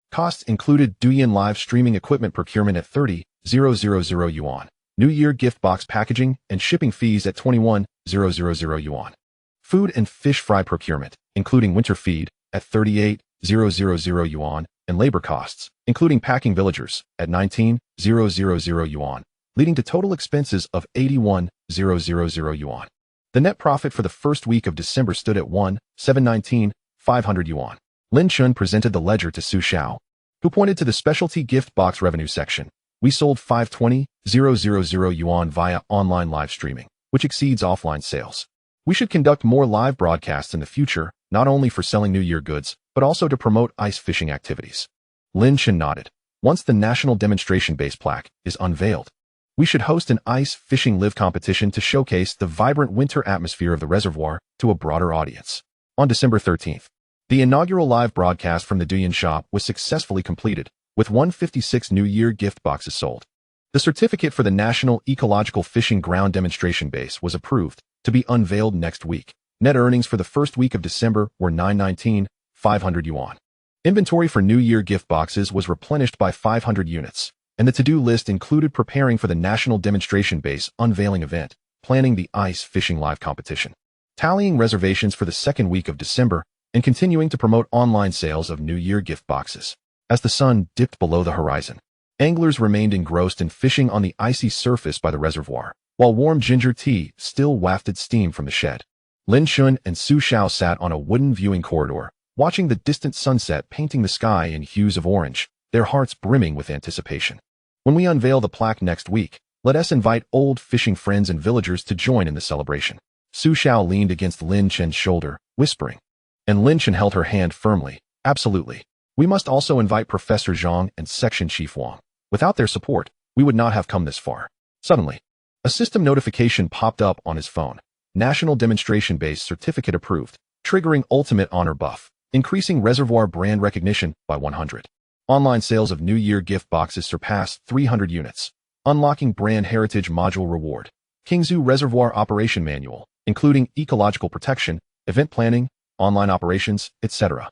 costs included Douyin live streaming equipment procurement at 30,000 yuan, New Year gift box packaging and shipping fees at 21,000 yuan. Food and fish fry procurement, including winter feed, at 38,000 yuan, and labor costs, including packing villagers, at 19,000 yuan, leading to total expenses of 81,000 yuan. The net profit for the first week of December stood at 1,719,500 yuan. Lin Chen presented the ledger to Su Xiao, who pointed to the specialty gift box revenue section. "We sold 520,000 yuan via online live streaming, which exceeds offline sales. We should conduct more live broadcasts in the future, not only for selling New Year goods, but also to promote ice fishing activities." Lin Chen nodded. "Once the National Demonstration Base plaque is unveiled, we should host an ice fishing live competition to showcase the vibrant winter atmosphere of the reservoir to a broader audience." On December 13th, the inaugural live broadcast from the Douyin shop was successfully completed, with 156 New Year gift boxes sold. The certificate for the National Ecological Fishing Ground Demonstration Base was approved to be unveiled next week. Net earnings for the first week of December were 919,500 yuan. Inventory for New Year gift boxes was replenished by 500 units. And the to-do list included preparing for the National Demonstration Base Unveiling event, planning the ice fishing live competition, tallying reservations for the second week of December, and continuing to promote online sales of New Year gift boxes. As the sun dipped below the horizon, anglers remained engrossed in fishing on the icy surface by the reservoir, while warm ginger tea still wafted steam from the shed. Lin Chen and Su Xiao sat on a wooden viewing corridor, watching the distant sunset painting the sky in hues of orange, their hearts brimming with anticipation. "When we unveil the plaque next week, let us invite old fishing friends and villagers to join in the celebration." Su Xiao leaned against Lin Chen's shoulder, whispering. And Lin Chen held her hand firmly. "Absolutely. We must also invite Professor Zhang and Section Chief Wang. Without their support, we would not have come this far. Suddenly, a system notification popped up on his phone. National Demonstration Base Certificate approved, triggering Ultimate Honor buff, increasing Reservoir brand recognition by 100. Online sales of New Year gift boxes surpassed 300 units, unlocking brand heritage module reward. Qingzhu Reservoir Operation Manual, including ecological protection, event planning, online operations, etc.,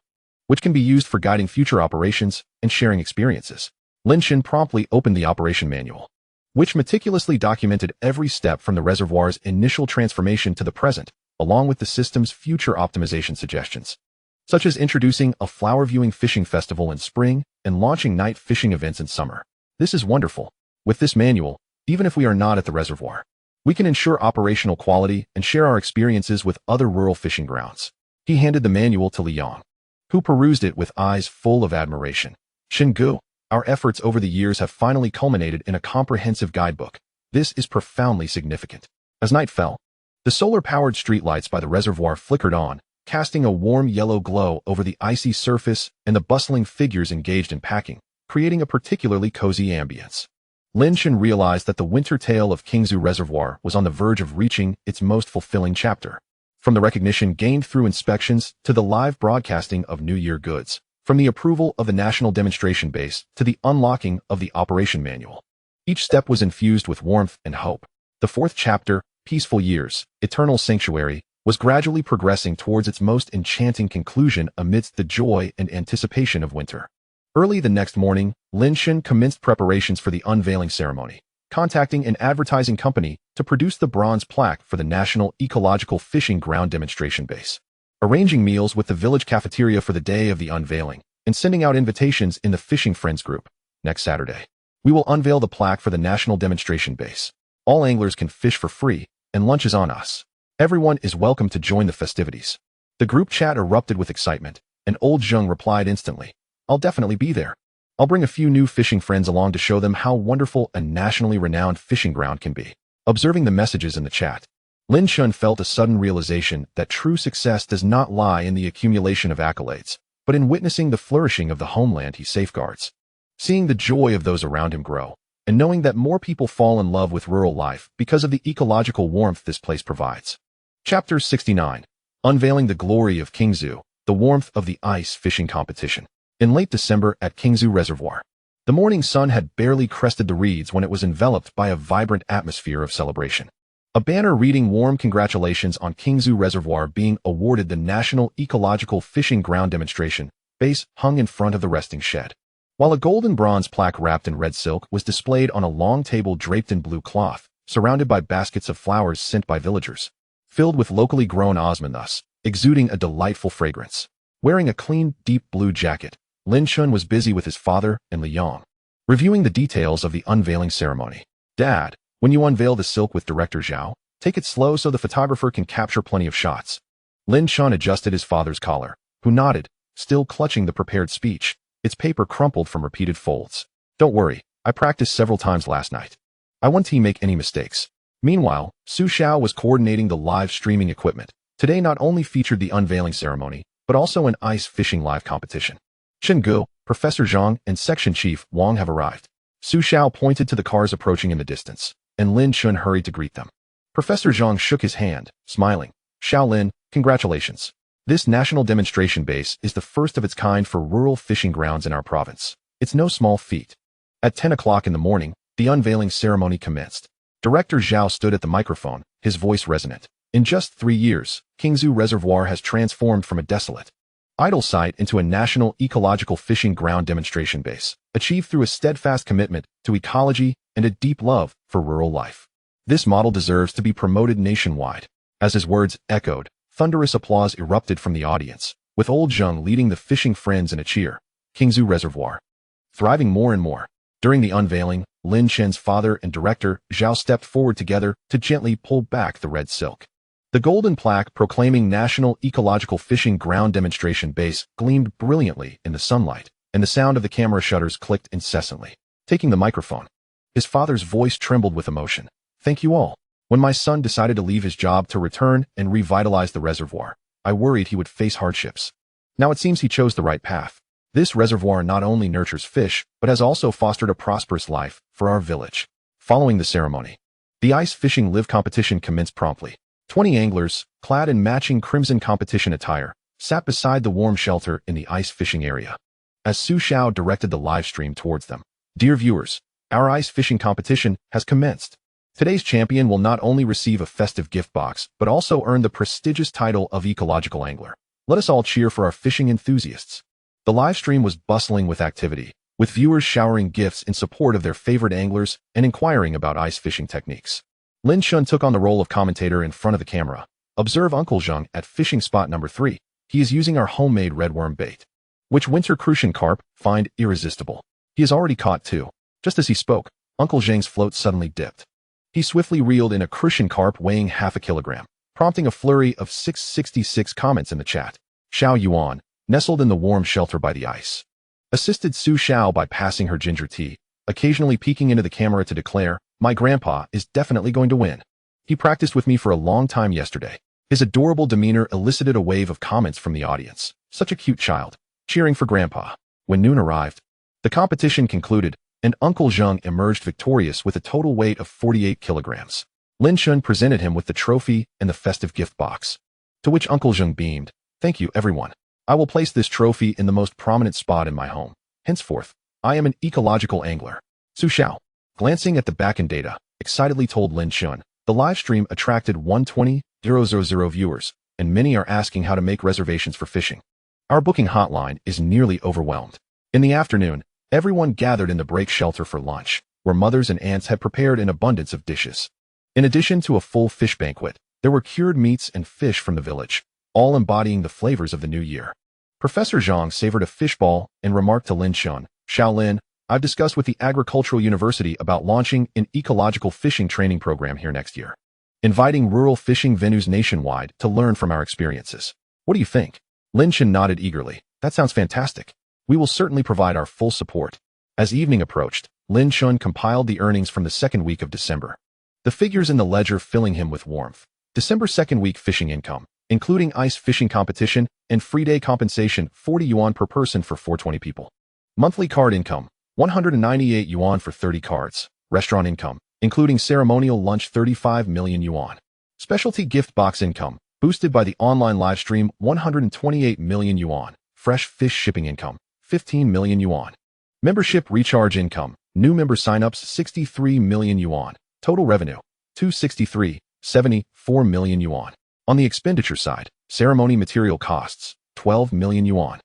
which can be used for guiding future operations and sharing experiences. Lin Chen promptly opened the operation manual, which meticulously documented every step from the reservoir's initial transformation to the present, along with the system's future optimization suggestions, such as introducing a flower viewing fishing festival in spring and launching night fishing events in summer. This is wonderful. With this manual, even if we are not at the reservoir, we can ensure operational quality and share our experiences with other rural fishing grounds. He handed the manual to Liang, who perused it with eyes full of admiration. Xingu, our efforts over the years have finally culminated in a comprehensive guidebook. This is profoundly significant. As night fell, the solar-powered streetlights by the reservoir flickered on, casting a warm yellow glow over the icy surface and the bustling figures engaged in packing, creating a particularly cozy ambience. Lin Chen realized that the winter tale of Qingzhu Reservoir was on the verge of reaching its most fulfilling chapter. From the recognition gained through inspections to the live broadcasting of New Year goods, from the approval of the National Demonstration Base to the unlocking of the operation manual, each step was infused with warmth and hope. The fourth chapter, Peaceful Years, Eternal Sanctuary, was gradually progressing towards its most enchanting conclusion amidst the joy and anticipation of winter. Early the next morning, Lin Chen commenced preparations for the unveiling ceremony, contacting an advertising company to produce the bronze plaque for the National Ecological Fishing Ground Demonstration Base, arranging meals with the village cafeteria for the day of the unveiling, and sending out invitations in the Fishing Friends group. Next Saturday, we will unveil the plaque for the National Demonstration Base. All anglers can fish for free, and lunch is on us. Everyone is welcome to join the festivities. The group chat erupted with excitement, and old Zheng replied instantly, "I'll definitely be there. I'll bring a few new fishing friends along to show them how wonderful a nationally renowned fishing ground can be." Observing the messages in the chat, Lin Chen felt a sudden realization that true success does not lie in the accumulation of accolades, but in witnessing the flourishing of the homeland he safeguards. Seeing the joy of those around him grow, and knowing that more people fall in love with rural life because of the ecological warmth this place provides. Chapter 69. Unveiling the Glory of Qingzhu, the Warmth of the Ice Fishing Competition. In late December at Qingzhu Reservoir, the morning sun had barely crested the reeds when it was enveloped by a vibrant atmosphere of celebration. A banner reading warm congratulations on Qingzhu Reservoir being awarded the National Ecological Fishing Ground Demonstration Base hung in front of the resting shed, while a golden bronze plaque wrapped in red silk was displayed on a long table draped in blue cloth, surrounded by baskets of flowers sent by villagers, filled with locally grown osmanthus, exuding a delightful fragrance. Wearing a clean, deep blue jacket, Lin Chen was busy with his father and Liang, reviewing the details of the unveiling ceremony. "Dad, when you unveil the silk with Director Zhao, take it slow so the photographer can capture plenty of shots." Lin Chen adjusted his father's collar, who nodded, still clutching the prepared speech, its paper crumpled from repeated folds. "Don't worry, I practiced several times last night. I won't make any mistakes." Meanwhile, Su Xiao was coordinating the live streaming equipment. Today not only featured the unveiling ceremony, but also an ice fishing live competition. Xingu, Professor Zhang, and Section Chief Wang have arrived. Su Xiao pointed to the cars approaching in the distance, and Lin Chen hurried to greet them. Professor Zhang shook his hand, smiling. "Xiaolin, congratulations. This national demonstration base is the first of its kind for rural fishing grounds in our province. It's no small feat." At 10 o'clock in the morning, the unveiling ceremony commenced. Director Zhao stood at the microphone, his voice resonant. "In just 3 years, Qingzhu Reservoir has transformed from a desolate, idle site into a national ecological fishing ground demonstration base, achieved through a steadfast commitment to ecology and a deep love for rural life. This model deserves to be promoted nationwide." As his words echoed, thunderous applause erupted from the audience, with old Zheng leading the fishing friends in a cheer. Qingzhu Reservoir, thriving more and more. During the unveiling, Lin Chen's father and Director Zhao stepped forward together to gently pull back the red silk. The golden plaque proclaiming National Ecological Fishing Ground Demonstration Base gleamed brilliantly in the sunlight, and the sound of the camera shutters clicked incessantly. Taking the microphone, his father's voice trembled with emotion. "Thank you all. When my son decided to leave his job to return and revitalize the reservoir, I worried he would face hardships. Now it seems he chose the right path. This reservoir not only nurtures fish, but has also fostered a prosperous life for our village. Following the ceremony, the ice fishing live competition commenced promptly. 20 anglers, clad in matching crimson competition attire, sat beside the warm shelter in the ice fishing area. As Su Xiao directed the live stream towards them, "Dear viewers, our ice fishing competition has commenced. Today's champion will not only receive a festive gift box, but also earn the prestigious title of Ecological Angler. Let us all cheer for our fishing enthusiasts." The live stream was bustling with activity, with viewers showering gifts in support of their favorite anglers and inquiring about ice fishing techniques. Lin Chen took on the role of commentator in front of the camera. "Observe Uncle Zheng at fishing spot number 3. He is using our homemade redworm bait, which winter crucian carp find irresistible. He has already caught 2. Just as he spoke, Uncle Zheng's float suddenly dipped. He swiftly reeled in a crucian carp weighing half a kilogram, prompting a flurry of 666 comments in the chat. Xiao Yuan, nestled in the warm shelter by the ice, assisted Su Xiao by passing her ginger tea, occasionally peeking into the camera to declare, "My grandpa is definitely going to win. He practiced with me for a long time yesterday." His adorable demeanor elicited a wave of comments from the audience. "Such a cute child," cheering for grandpa. When noon arrived, the competition concluded, and Uncle Zheng emerged victorious with a total weight of 48 kilograms. Lin Chen presented him with the trophy and the festive gift box, to which Uncle Zheng beamed, "Thank you, everyone. I will place this trophy in the most prominent spot in my home. Henceforth, I am an ecological angler." Su Xiao, glancing at the back-end data, excitedly told Lin Chen, "The live stream attracted 120,000 viewers, and many are asking how to make reservations for fishing. Our booking hotline is nearly overwhelmed." In the afternoon, everyone gathered in the break shelter for lunch, where mothers and aunts had prepared an abundance of dishes. In addition to a full fish banquet, there were cured meats and fish from the village, all embodying the flavors of the new year. Professor Zhang savored a fishball and remarked to Lin Chen, "Shaolin, I've discussed with the Agricultural University about launching an ecological fishing training program here next year, inviting rural fishing venues nationwide to learn from our experiences. What do you think?" Lin Chen nodded eagerly. "That sounds fantastic. We will certainly provide our full support." As evening approached, Lin Chen compiled the earnings from the second week of December, the figures in the ledger filling him with warmth. December second week fishing income, including ice fishing competition and free day compensation, 40 yuan per person for 420 people. Monthly card income, 198 yuan for 30 cards. Restaurant income, including ceremonial lunch, 35 million yuan. Specialty gift box income, boosted by the online live stream, 128 million yuan. Fresh fish shipping income, 15 million yuan. Membership recharge income, new member signups, 63 million yuan. Total revenue, 264 million yuan. On the expenditure side, ceremony material costs, 12 million yuan.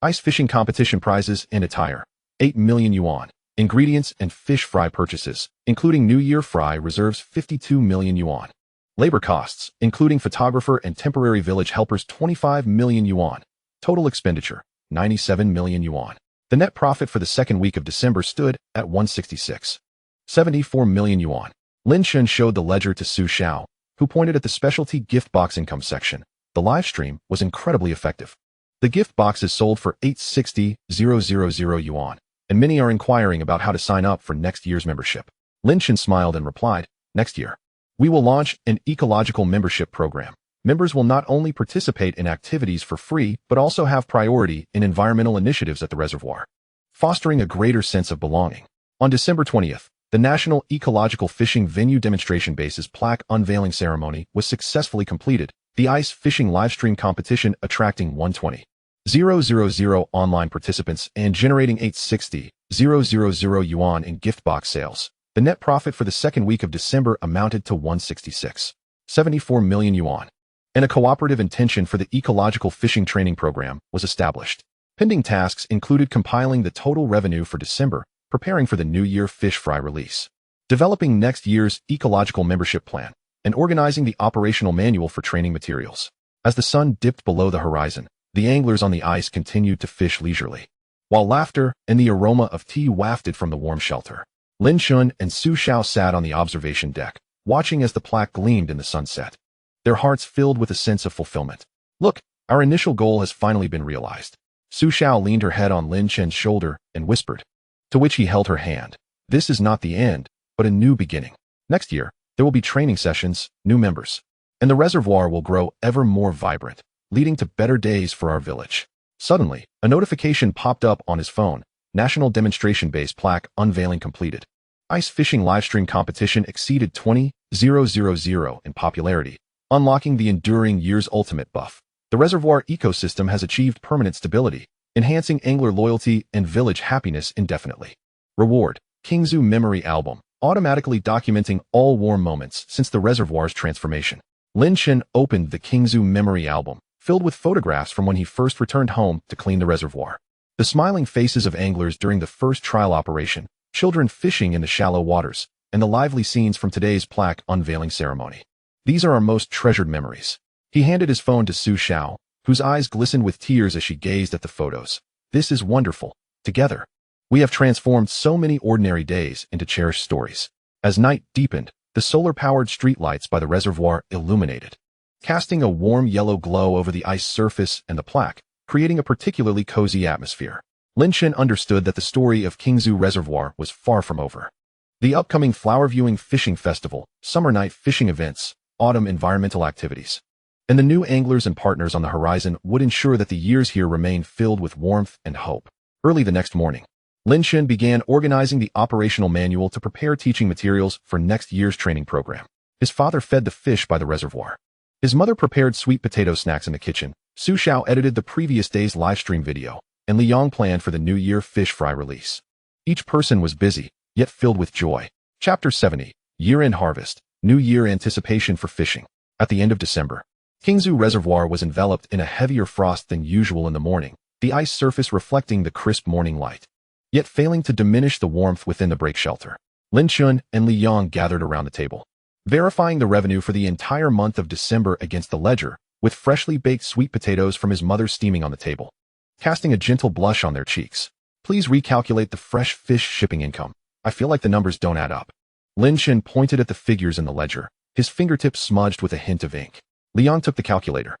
Ice fishing competition prizes and attire, 8 million yuan. Ingredients and fish fry purchases, including New Year fry reserves, 52 million yuan. Labor costs, including photographer and temporary village helpers, 25 million yuan. Total expenditure, 97 million yuan. The net profit for the second week of December stood at 166.74 million yuan. Lin Chen showed the ledger to Su Xiao, who pointed at the specialty gift box income section. The live stream was incredibly effective. The gift boxes sold for 860,000 yuan, and many are inquiring about how to sign up for next year's membership. Lin Chen smiled and replied, "Next year, we will launch an ecological membership program. Members will not only participate in activities for free, but also have priority in environmental initiatives at the reservoir, fostering a greater sense of belonging." On December 20th, the National Ecological Fishing Venue Demonstration Base's plaque unveiling ceremony was successfully completed, the ice fishing livestream competition attracting 120,000 online participants and generating 860,000 yuan in gift box sales. The net profit for the second week of December amounted to 166.74 million yuan, and a cooperative intention for the ecological fishing training program was established. Pending tasks included compiling the total revenue for December, preparing for the New Year fish fry release, developing next year's ecological membership plan, and organizing the operational manual for training materials. As the sun dipped below the horizon, the anglers on the ice continued to fish leisurely, while laughter and the aroma of tea wafted from the warm shelter. Lin Chen and Su Xiao sat on the observation deck, watching as the plaque gleamed in the sunset, their hearts filled with a sense of fulfillment. "Look, our initial goal has finally been realized." Su Xiao leaned her head on Lin Chen's shoulder and whispered, to which he held her hand, "This is not the end, but a new beginning. Next year, there will be training sessions, new members, and the reservoir will grow ever more vibrant, leading to better days for our village." Suddenly, a notification popped up on his phone. National Demonstration Base plaque Unveiling completed. Ice fishing livestream competition exceeded 20,000 in popularity, unlocking the enduring year's ultimate buff. The reservoir ecosystem has achieved permanent stability, enhancing angler loyalty and village happiness indefinitely. Reward: Qingzhu Memory Album, automatically documenting all warm moments since the reservoir's transformation. Lin Chen opened the Qingzhu Memory Album, filled with photographs from when he first returned home to clean the reservoir. The smiling faces of anglers during the first trial operation, children fishing in the shallow waters, and the lively scenes from today's plaque unveiling ceremony. These are our most treasured memories. He handed his phone to Su Xiao, whose eyes glistened with tears as she gazed at the photos. This is wonderful. Together, we have transformed so many ordinary days into cherished stories. As night deepened, the solar-powered streetlights by the reservoir illuminated, casting a warm yellow glow over the ice surface and the plaque, creating a particularly cozy atmosphere. Lin Chen understood that the story of Qingzhu Reservoir was far from over. The upcoming flower-viewing fishing festival, summer night fishing events, autumn environmental activities, and the new anglers and partners on the horizon would ensure that the years here remain filled with warmth and hope. Early the next morning, Lin Chen began organizing the operational manual to prepare teaching materials for next year's training program. His father fed the fish by the reservoir. His mother prepared sweet potato snacks in the kitchen. Su Xiao edited the previous day's livestream video, and Liang planned for the New Year fish fry release. Each person was busy, yet filled with joy. Chapter 70, Year-End Harvest, New Year Anticipation for Fishing. At the end of December, Qingzhu Reservoir was enveloped in a heavier frost than usual in the morning, the ice surface reflecting the crisp morning light, yet failing to diminish the warmth within the break shelter. Lin Chen and Liang gathered around the table, verifying the revenue for the entire month of December against the ledger, with freshly baked sweet potatoes from his mother steaming on the table, casting a gentle blush on their cheeks. Please recalculate the fresh fish shipping income. I feel like the numbers don't add up. Lin Chen pointed at the figures in the ledger, his fingertips smudged with a hint of ink. Liang took the calculator,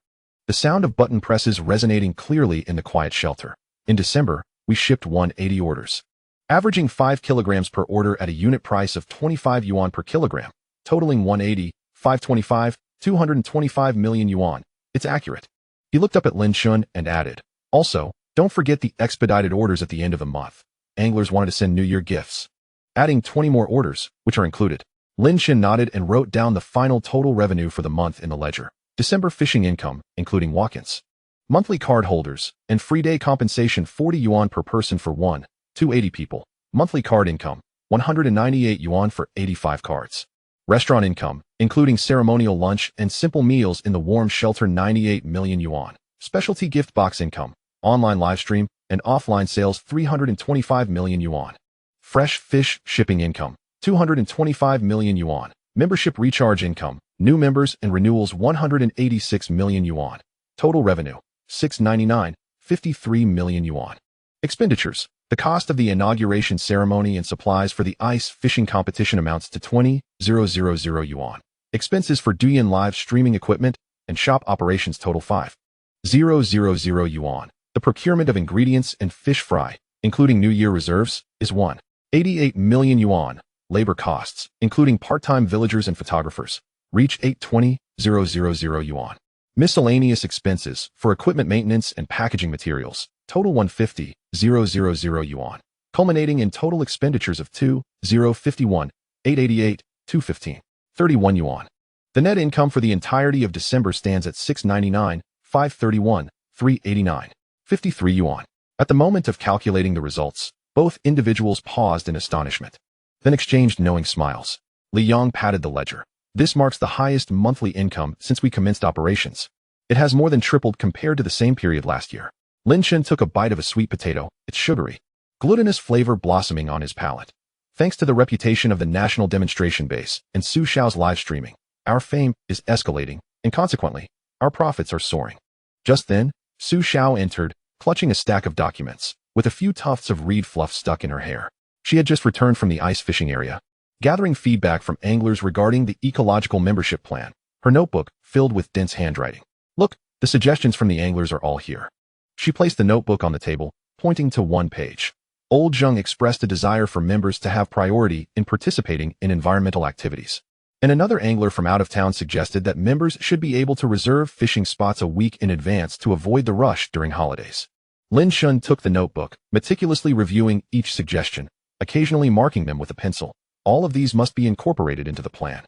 the sound of button presses resonating clearly in the quiet shelter. In December, we shipped 180 orders, averaging 5 kilograms per order at a unit price of 25 yuan per kilogram, totaling 180, 525, 225 million yuan. It's accurate. He looked up at Lin Chen and added, also, don't forget the expedited orders at the end of the month. Anglers wanted to send New Year gifts, adding 20 more orders, which are included. Lin Chen nodded and wrote down the final total revenue for the month in the ledger. December fishing income, including walk-ins, monthly card holders, and free day compensation 40 yuan per person for 280 people. Monthly card income, 198 yuan for 85 cards. Restaurant income, including ceremonial lunch and simple meals in the warm shelter 98 million yuan. Specialty gift box income, online livestream, and offline sales 325 million yuan. Fresh fish shipping income, 225 million yuan. Membership recharge income, new members and renewals 186 million yuan. Total revenue, 699, 53 million yuan. Expenditures, the cost of the inauguration ceremony and supplies for the ice fishing competition amounts to 20,000 yuan. Expenses for Douyin live streaming equipment and shop operations total 5,000 yuan. The procurement of ingredients and fish fry, including New Year reserves, is 188 million yuan. Labor costs, including part-time villagers and photographers, reach 820,000 yuan. Miscellaneous expenses for equipment maintenance and packaging materials, total 150,000 yuan, culminating in total expenditures of 2,051, 888, 215, 31 yuan. The net income for the entirety of December stands at 699, 531, 389, 53 yuan. At the moment of calculating the results, both individuals paused in astonishment, then exchanged knowing smiles. Liang patted the ledger. This marks the highest monthly income since we commenced operations. It has more than tripled compared to the same period last year. Lin Chen took a bite of a sweet potato, its sugary, glutinous flavor blossoming on his palate. Thanks to the reputation of the National Demonstration Base and Su Xiao's live streaming, our fame is escalating, and consequently, our profits are soaring. Just then, Su Xiao entered, clutching a stack of documents, with a few tufts of reed fluff stuck in her hair. She had just returned from the ice fishing area, gathering feedback from anglers regarding the ecological membership plan, her notebook filled with dense handwriting. Look, the suggestions from the anglers are all here. She placed the notebook on the table, pointing to one page. Old Zheng expressed a desire for members to have priority in participating in environmental activities. And another angler from out of town suggested that members should be able to reserve fishing spots a week in advance to avoid the rush during holidays. Lin Chen took the notebook, meticulously reviewing each suggestion, occasionally marking them with a pencil. All of these must be incorporated into the plan.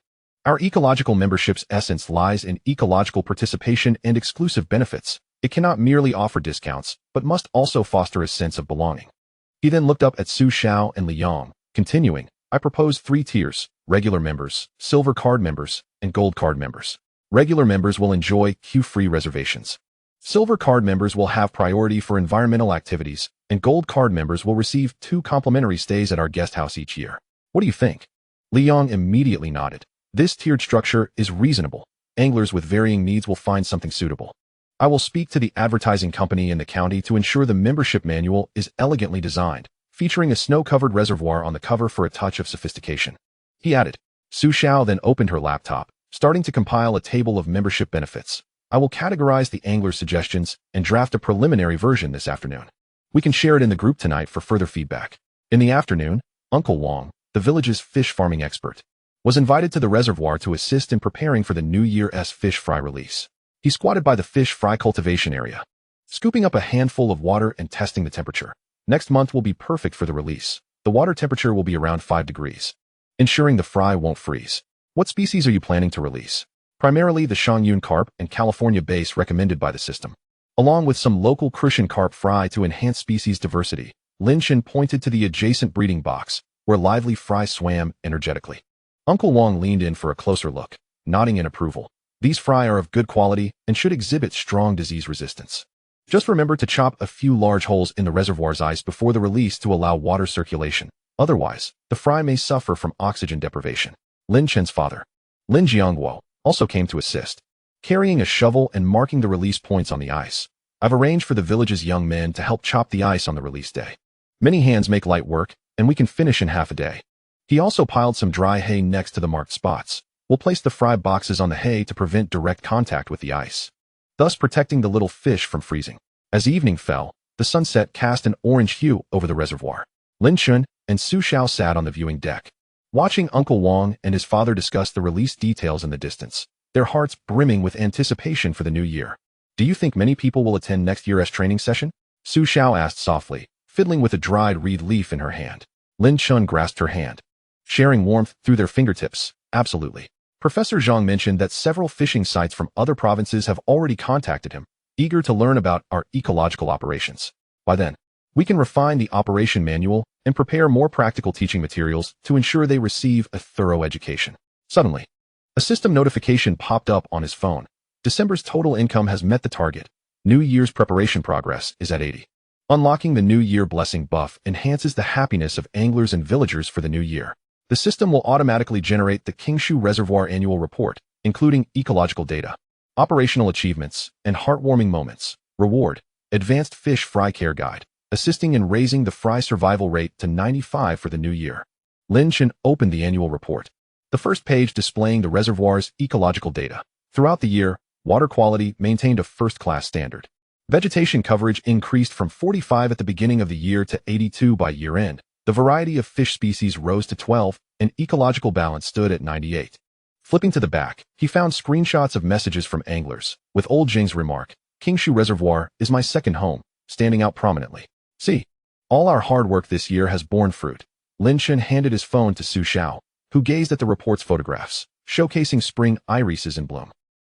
Our ecological membership's essence lies in ecological participation and exclusive benefits. It cannot merely offer discounts, but must also foster a sense of belonging. He then looked up at Su Xiao and Liang, continuing, I propose 3 tiers: regular members, silver card members, and gold card members. Regular members will enjoy queue-free reservations. Silver card members will have priority for environmental activities, and gold card members will receive 2 complimentary stays at our guest house each year. What do you think? Liang immediately nodded. This tiered structure is reasonable. Anglers with varying needs will find something suitable. I will speak to the advertising company in the county to ensure the membership manual is elegantly designed, featuring a snow-covered reservoir on the cover for a touch of sophistication. He added. Su Xiao then opened her laptop, starting to compile a table of membership benefits. I will categorize the angler's suggestions and draft a preliminary version this afternoon. We can share it in the group tonight for further feedback. In the afternoon, Uncle Wang, the village's fish farming expert, was invited to the reservoir to assist in preparing for the New Year's fish fry release. He squatted by the fish fry cultivation area, scooping up a handful of water and testing the temperature. Next month will be perfect for the release. The water temperature will be around 5 degrees, ensuring the fry won't freeze. What species are you planning to release? Primarily the Shangyun carp and California bass recommended by the system, along with some local Crucian carp fry to enhance species diversity. Lin Chen pointed to the adjacent breeding box, where lively fry swam energetically. Uncle Wang leaned in for a closer look, nodding in approval. These fry are of good quality and should exhibit strong disease resistance. Just remember to chop a few large holes in the reservoir's ice before the release to allow water circulation. Otherwise, the fry may suffer from oxygen deprivation. Lin Chen's father, Lin Jiangguo, also came to assist, carrying a shovel and marking the release points on the ice. I've arranged for the village's young men to help chop the ice on the release day. Many hands make light work, and we can finish in half a day. He also piled some dry hay next to the marked spots. We'll place the fry boxes on the hay to prevent direct contact with the ice, thus protecting the little fish from freezing. As evening fell, the sunset cast an orange hue over the reservoir. Lin Chen and Su Xiao sat on the viewing deck, watching Uncle Wang and his father discuss the release details in the distance, their hearts brimming with anticipation for the new year. Do you think many people will attend next year's training session? Su Xiao asked softly, fiddling with a dried reed leaf in her hand. Lin Chen grasped her hand, sharing warmth through their fingertips. Absolutely. Professor Zhang mentioned that several fishing sites from other provinces have already contacted him, eager to learn about our ecological operations. By then, we can refine the operation manual and prepare more practical teaching materials to ensure they receive a thorough education. Suddenly, a system notification popped up on his phone. December's total income has met the target. New Year's preparation progress is at 80. Unlocking the New Year blessing buff enhances the happiness of anglers and villagers for the new year. The system will automatically generate the Qingzhu Reservoir annual report, including ecological data, operational achievements, and heartwarming moments. Reward: Advanced Fish Fry Care Guide, assisting in raising the fry survival rate to 95 for the new year. Lin Chen opened the annual report, the first page displaying the reservoir's ecological data. Throughout the year, water quality maintained a first-class standard. Vegetation coverage increased from 45 at the beginning of the year to 82 by year-end. The variety of fish species rose to 12, and ecological balance stood at 98. Flipping to the back, he found screenshots of messages from anglers, with old Jing's remark, Qingzhu Reservoir is my second home, standing out prominently. See, all our hard work this year has borne fruit. Lin Chen handed his phone to Su Xiao, who gazed at the report's photographs, showcasing spring irises in bloom,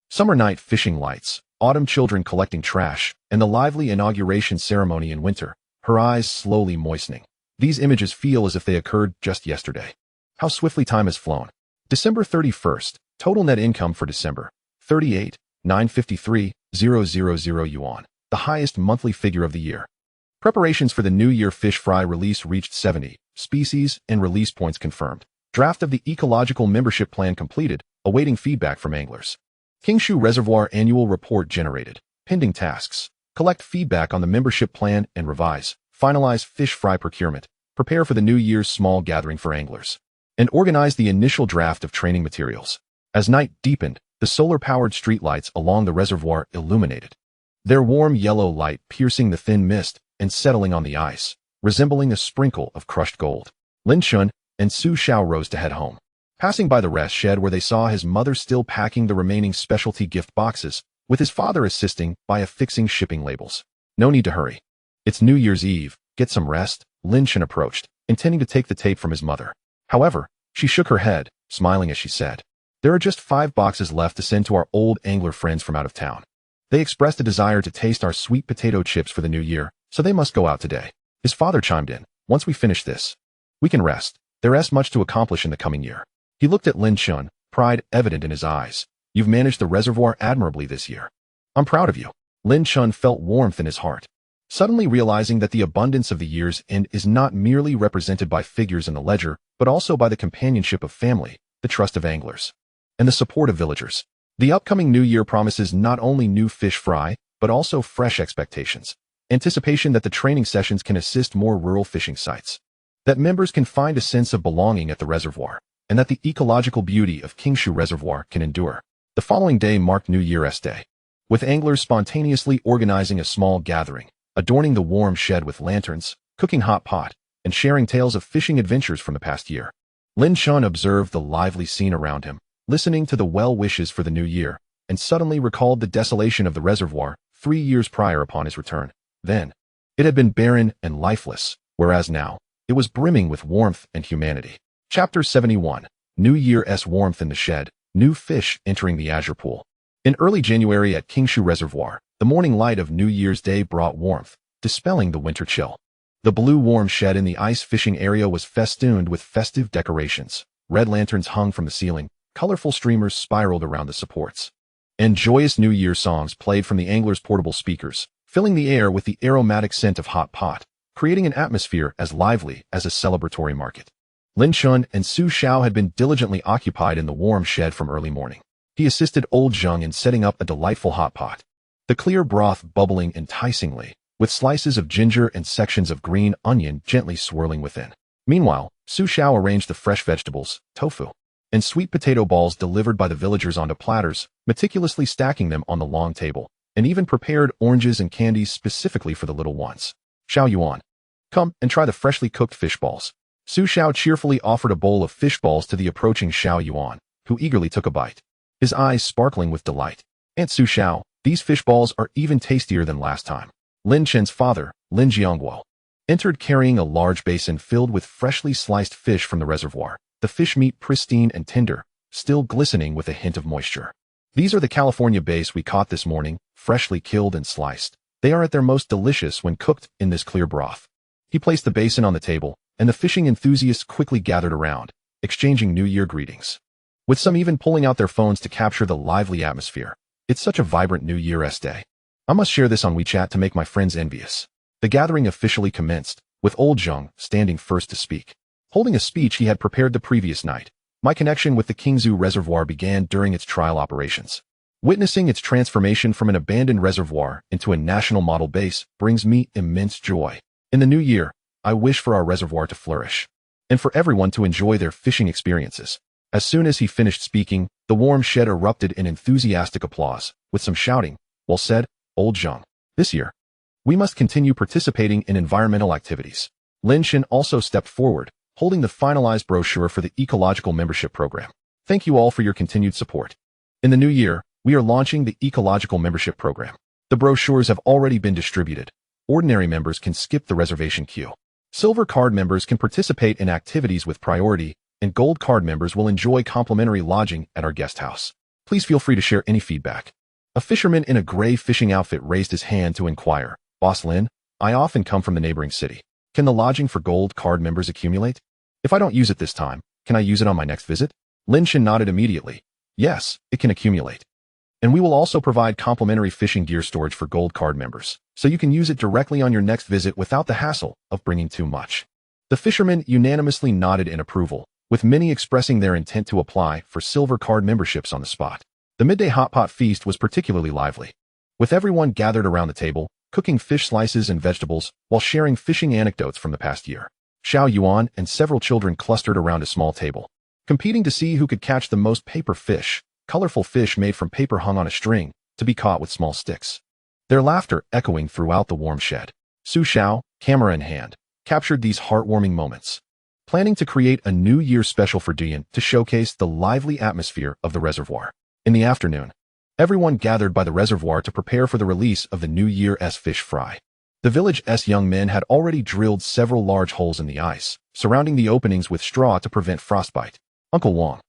summer night fishing lights, autumn children collecting trash, and the lively inauguration ceremony in winter, her eyes slowly moistening. These images feel as if they occurred just yesterday. How swiftly time has flown. December 31st, total net income for December, 38,953,000 yuan, the highest monthly figure of the year. Preparations for the New Year fish fry release reached 70, species and release points confirmed. Draft of the ecological membership plan completed, awaiting feedback from anglers. Qingzhu Reservoir annual report generated. Pending tasks: collect feedback on the membership plan and revise. Finalize fish fry procurement, prepare for the New Year's small gathering for anglers, and organize the initial draft of training materials. As night deepened, the solar-powered streetlights along the reservoir illuminated, their warm yellow light piercing the thin mist and settling on the ice, resembling a sprinkle of crushed gold. Lin Chen and Su Xiao rose to head home, passing by the rest shed where they saw his mother still packing the remaining specialty gift boxes, with his father assisting by affixing shipping labels. No need to hurry. It's New Year's Eve. Get some rest, Lin Chen approached, intending to take the tape from his mother. However, she shook her head, smiling as she said, "There are just 5 boxes left to send to our old angler friends from out of town. They expressed a desire to taste our sweet potato chips for the new year, so they must go out today." His father chimed in, "Once we finish this, we can rest. There is much to accomplish in the coming year." He looked at Lin Chen, pride evident in his eyes. "You've managed the reservoir admirably this year. I'm proud of you." Lin Chen felt warmth in his heart, suddenly realizing that the abundance of the year's end is not merely represented by figures in the ledger, but also by the companionship of family, the trust of anglers, and the support of villagers. The upcoming new year promises not only new fish fry, but also fresh expectations, anticipation that the training sessions can assist more rural fishing sites, that members can find a sense of belonging at the reservoir, and that the ecological beauty of Qingzhu Reservoir can endure. The following day marked New Year's Day, with anglers spontaneously organizing a small gathering, adorning the warm shed with lanterns, cooking hot pot, and sharing tales of fishing adventures from the past year. Lin Chen observed the lively scene around him, listening to the well wishes for the new year, and suddenly recalled the desolation of the reservoir 3 years prior upon his return. Then, it had been barren and lifeless, whereas now, it was brimming with warmth and humanity. Chapter 71. New Year's warmth in the shed, new fish entering the azure pool. In early January at Qingzhu Reservoir, the morning light of New Year's Day brought warmth, dispelling the winter chill. The blue warm shed in the ice fishing area was festooned with festive decorations. Red lanterns hung from the ceiling, colorful streamers spiraled around the supports, and joyous New Year songs played from the anglers' portable speakers, filling the air with the aromatic scent of hot pot, creating an atmosphere as lively as a celebratory market. Lin Chen and Su Xiao had been diligently occupied in the warm shed from early morning. He assisted old Zheng in setting up a delightful hot pot, the clear broth bubbling enticingly, with slices of ginger and sections of green onion gently swirling within. Meanwhile, Su Xiao arranged the fresh vegetables, tofu, and sweet potato balls delivered by the villagers onto platters, meticulously stacking them on the long table, and even prepared oranges and candies specifically for the little ones. "Xiao Yuan, come and try the freshly cooked fish balls." Su Xiao cheerfully offered a bowl of fish balls to the approaching Xiao Yuan, who eagerly took a bite, his eyes sparkling with delight. "Aunt Su Xiao, these fish balls are even tastier than last time." Lin Chen's father, Lin Jiangguo, entered carrying a large basin filled with freshly sliced fish from the reservoir, the fish meat pristine and tender, still glistening with a hint of moisture. "These are the California bass we caught this morning, freshly killed and sliced. They are at their most delicious when cooked in this clear broth." He placed the basin on the table, and the fishing enthusiasts quickly gathered around, exchanging New Year greetings, with some even pulling out their phones to capture the lively atmosphere. "It's such a vibrant New Year's Day. I must share this on WeChat to make my friends envious." The gathering officially commenced, with old Zheng standing first to speak, holding a speech he had prepared the previous night. "My connection with the Qingzhu Reservoir began during its trial operations. Witnessing its transformation from an abandoned reservoir into a national model base brings me immense joy. In the new year, I wish for our reservoir to flourish, and for everyone to enjoy their fishing experiences." As soon as he finished speaking, the warm shed erupted in enthusiastic applause, with some shouting. "Well said, old Zheng. This year, we must continue participating in environmental activities." Lin Chen also stepped forward, holding the finalized brochure for the ecological membership program. "Thank you all for your continued support. In the new year, we are launching the ecological membership program. The brochures have already been distributed. Ordinary members can skip the reservation queue. Silver card members can participate in activities with priority, and gold card members will enjoy complimentary lodging at our guest house. Please feel free to share any feedback." A fisherman in a gray fishing outfit raised his hand to inquire. "Boss Lin, I often come from the neighboring city. Can the lodging for gold card members accumulate? If I don't use it this time, can I use it on my next visit?" Lin Chen nodded immediately. "Yes, it can accumulate. And we will also provide complimentary fishing gear storage for gold card members, so you can use it directly on your next visit without the hassle of bringing too much." The fishermen unanimously nodded in approval, with many expressing their intent to apply for silver card memberships on the spot. The midday hot pot feast was particularly lively, with everyone gathered around the table, cooking fish slices and vegetables while sharing fishing anecdotes from the past year. Xiao Yuan and several children clustered around a small table, competing to see who could catch the most paper fish, colorful fish made from paper hung on a string, to be caught with small sticks. Their laughter echoing throughout the warm shed. Su Xiao, camera in hand, captured these heartwarming moments, planning to create a New Year special for Zhejiang to showcase the lively atmosphere of the reservoir. In the afternoon, everyone gathered by the reservoir to prepare for the release of the New Year's fish fry. The village's young men had already drilled several large holes in the ice, surrounding the openings with straw to prevent frostbite. Uncle Wang,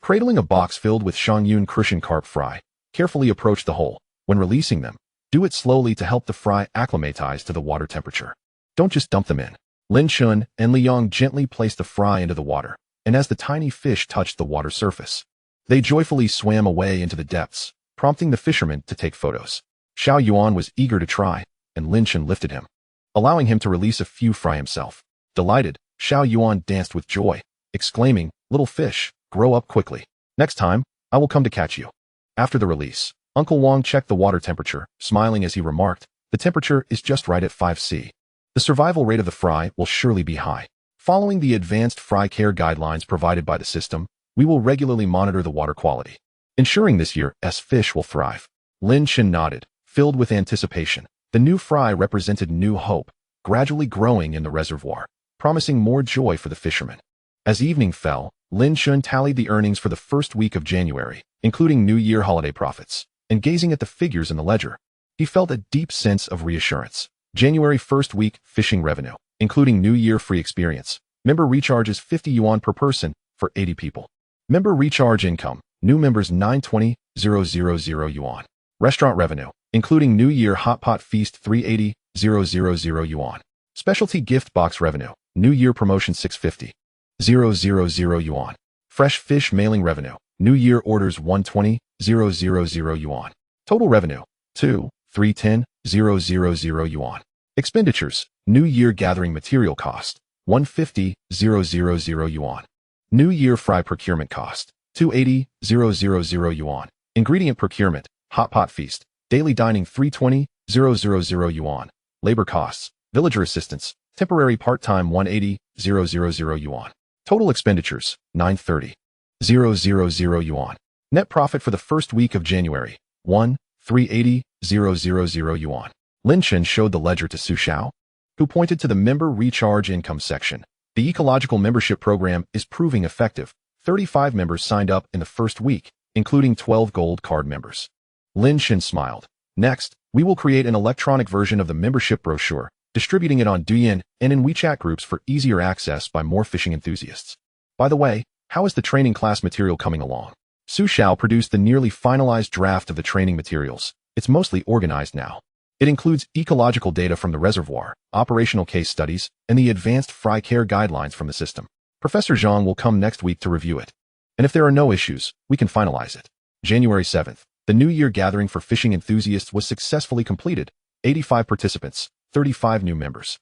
cradling a box filled with Shangyun crucian carp fry, carefully approached the hole. When releasing them, do it slowly to help the fry acclimatize to the water temperature. Don't just dump them in. Lin Chen and Liang gently placed the fry into the water, and as the tiny fish touched the water surface, they joyfully swam away into the depths, prompting the fishermen to take photos. Xiao Yuan was eager to try, and Lin Chen lifted him, allowing him to release a few fry himself. Delighted, Xiao Yuan danced with joy, exclaiming, "Little fish, grow up quickly. Next time, I will come to catch you." After the release, Uncle Wang checked the water temperature, smiling as he remarked, "The temperature is just right at 5°C. The survival rate of the fry will surely be high." Following the advanced fry care guidelines provided by the system, we will regularly monitor the water quality, ensuring this year's fish will thrive. Lin Chen nodded, filled with anticipation. The new fry represented new hope, gradually growing in the reservoir, promising more joy for the fishermen. As evening fell, Lin Chen tallied the earnings for the first week of January, including New Year holiday profits, and gazing at the figures in the ledger, he felt a deep sense of reassurance. January first week fishing revenue, including New Year free experience. Member recharges 50 yuan per person for 80 people. Member recharge income, new members 920,000 yuan. Restaurant revenue, including New Year hot pot feast 380,000 yuan. Specialty gift box revenue, New Year promotion 650,000 yuan. Fresh fish mailing revenue, New Year orders 120,000 yuan. Total revenue, 310,000 yuan. Expenditures, New Year gathering material cost, 150,000 yuan. New Year fry procurement cost, 280,000 yuan. Ingredient procurement, hot pot feast, daily dining 320,000 yuan. Labor costs, villager assistance, temporary part-time 180,000 yuan. Total expenditures, 930,000 yuan. Net profit for the first week of January, 380,000 yuan. Lin Chen showed the ledger to Su Xiao, who pointed to the member recharge income section. The ecological membership program is proving effective. 35 members signed up in the first week, including 12 gold card members. Lin Chen smiled. Next, we will create an electronic version of the membership brochure, distributing it on Douyin and in WeChat groups for easier access by more fishing enthusiasts. By the way, how is the training class material coming along? Su Xiao produced the nearly finalized draft of the training materials. It's mostly organized now. It includes ecological data from the reservoir, operational case studies, and the advanced fry care guidelines from the system. Professor Zhang will come next week to review it. And if there are no issues, we can finalize it. January 7th, the New Year gathering for fishing enthusiasts was successfully completed. 85 participants, 35 new members.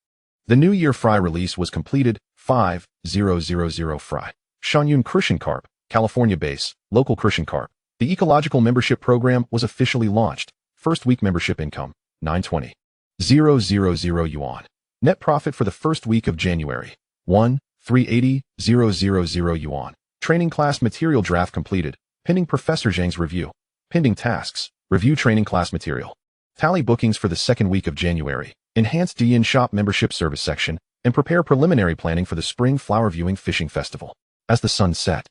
The New Year fry release was completed. 5000 fry. Shangyun crucian carp, California base, local crucian carp. The ecological membership program was officially launched. First week membership income, 920,000 yuan. Net profit for the first week of January, 1,380,000 yuan. Training class material draft completed. Pending Professor Zhang's review. Pending tasks. Review training class material. Tally bookings for the second week of January. Enhance Douyin shop membership service section and prepare preliminary planning for the spring flower viewing fishing festival. As the sun set,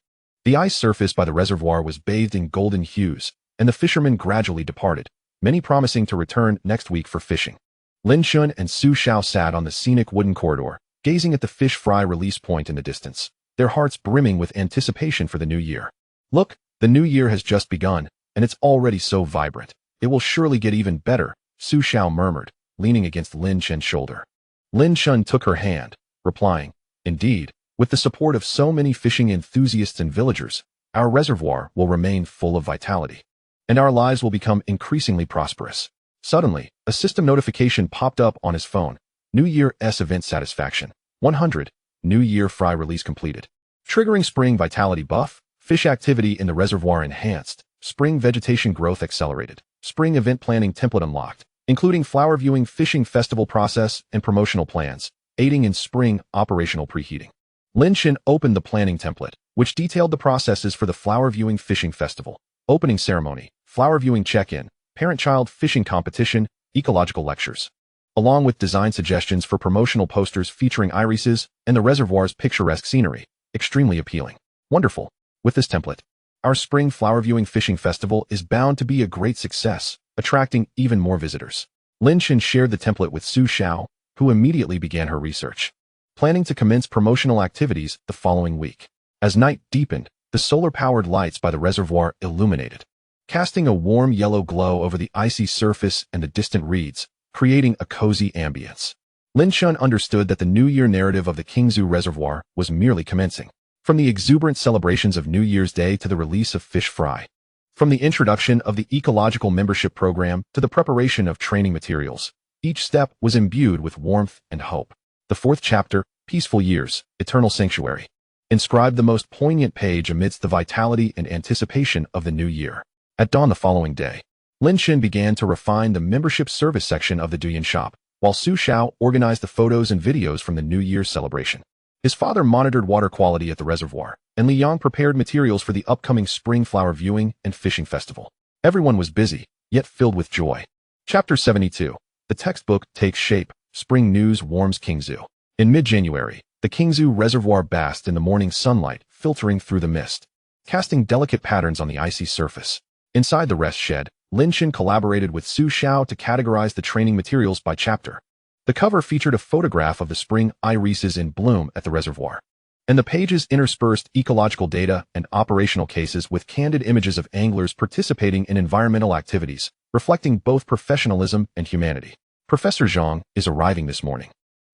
the ice surface by the reservoir was bathed in golden hues, and the fishermen gradually departed, many promising to return next week for fishing. Lin Chen and Su Xiao sat on the scenic wooden corridor, gazing at the fish fry release point in the distance, their hearts brimming with anticipation for the new year. Look, the new year has just begun, and it's already so vibrant. It will surely get even better, Su Xiao murmured, leaning against Lin Chen's shoulder. Lin Chen took her hand, replying, "Indeed, with the support of so many fishing enthusiasts and villagers, our reservoir will remain full of vitality, and our lives will become increasingly prosperous." Suddenly, a system notification popped up on his phone. New Year's event satisfaction, 100. New Year fry release completed. Triggering spring vitality buff, fish activity in the reservoir enhanced, spring vegetation growth accelerated, spring event planning template unlocked, including flower viewing fishing festival process and promotional plans, aiding in spring operational preheating. Lin Chen opened the planning template, which detailed the processes for the flower viewing fishing festival, opening ceremony, flower viewing check-in, parent-child fishing competition, ecological lectures, along with design suggestions for promotional posters featuring irises and the reservoir's picturesque scenery. Extremely appealing. Wonderful. With this template, our spring flower viewing fishing festival is bound to be a great success, attracting even more visitors. Lin Chen shared the template with Su Xiao, who immediately began her research, planning to commence promotional activities the following week. As night deepened, the solar-powered lights by the reservoir illuminated, casting a warm yellow glow over the icy surface and the distant reeds, creating a cozy ambience. Lin Chen understood that the New Year narrative of the Qingzhu Reservoir was merely commencing. From the exuberant celebrations of New Year's Day to the release of fish fry, from the introduction of the ecological membership program to the preparation of training materials, each step was imbued with warmth and hope. The fourth chapter, Peaceful Years, Eternal Sanctuary, inscribed the most poignant page amidst the vitality and anticipation of the new year. At dawn the following day, Lin Chen began to refine the membership service section of the Douyin shop, while Su Xiao organized the photos and videos from the New Year's celebration. His father monitored water quality at the reservoir, and Liang prepared materials for the upcoming spring flower viewing and fishing festival. Everyone was busy, yet filled with joy. Chapter 72. The textbook takes shape. Spring news warms Qingzhu. In mid-January, the Qingzhu Reservoir basked in the morning sunlight, filtering through the mist, casting delicate patterns on the icy surface. Inside the rest shed, Lin Chen collaborated with Su Xiao to categorize the training materials by chapter. The cover featured a photograph of the spring irises in bloom at the reservoir, and the pages interspersed ecological data and operational cases with candid images of anglers participating in environmental activities, reflecting both professionalism and humanity. Professor Zhang is arriving this morning.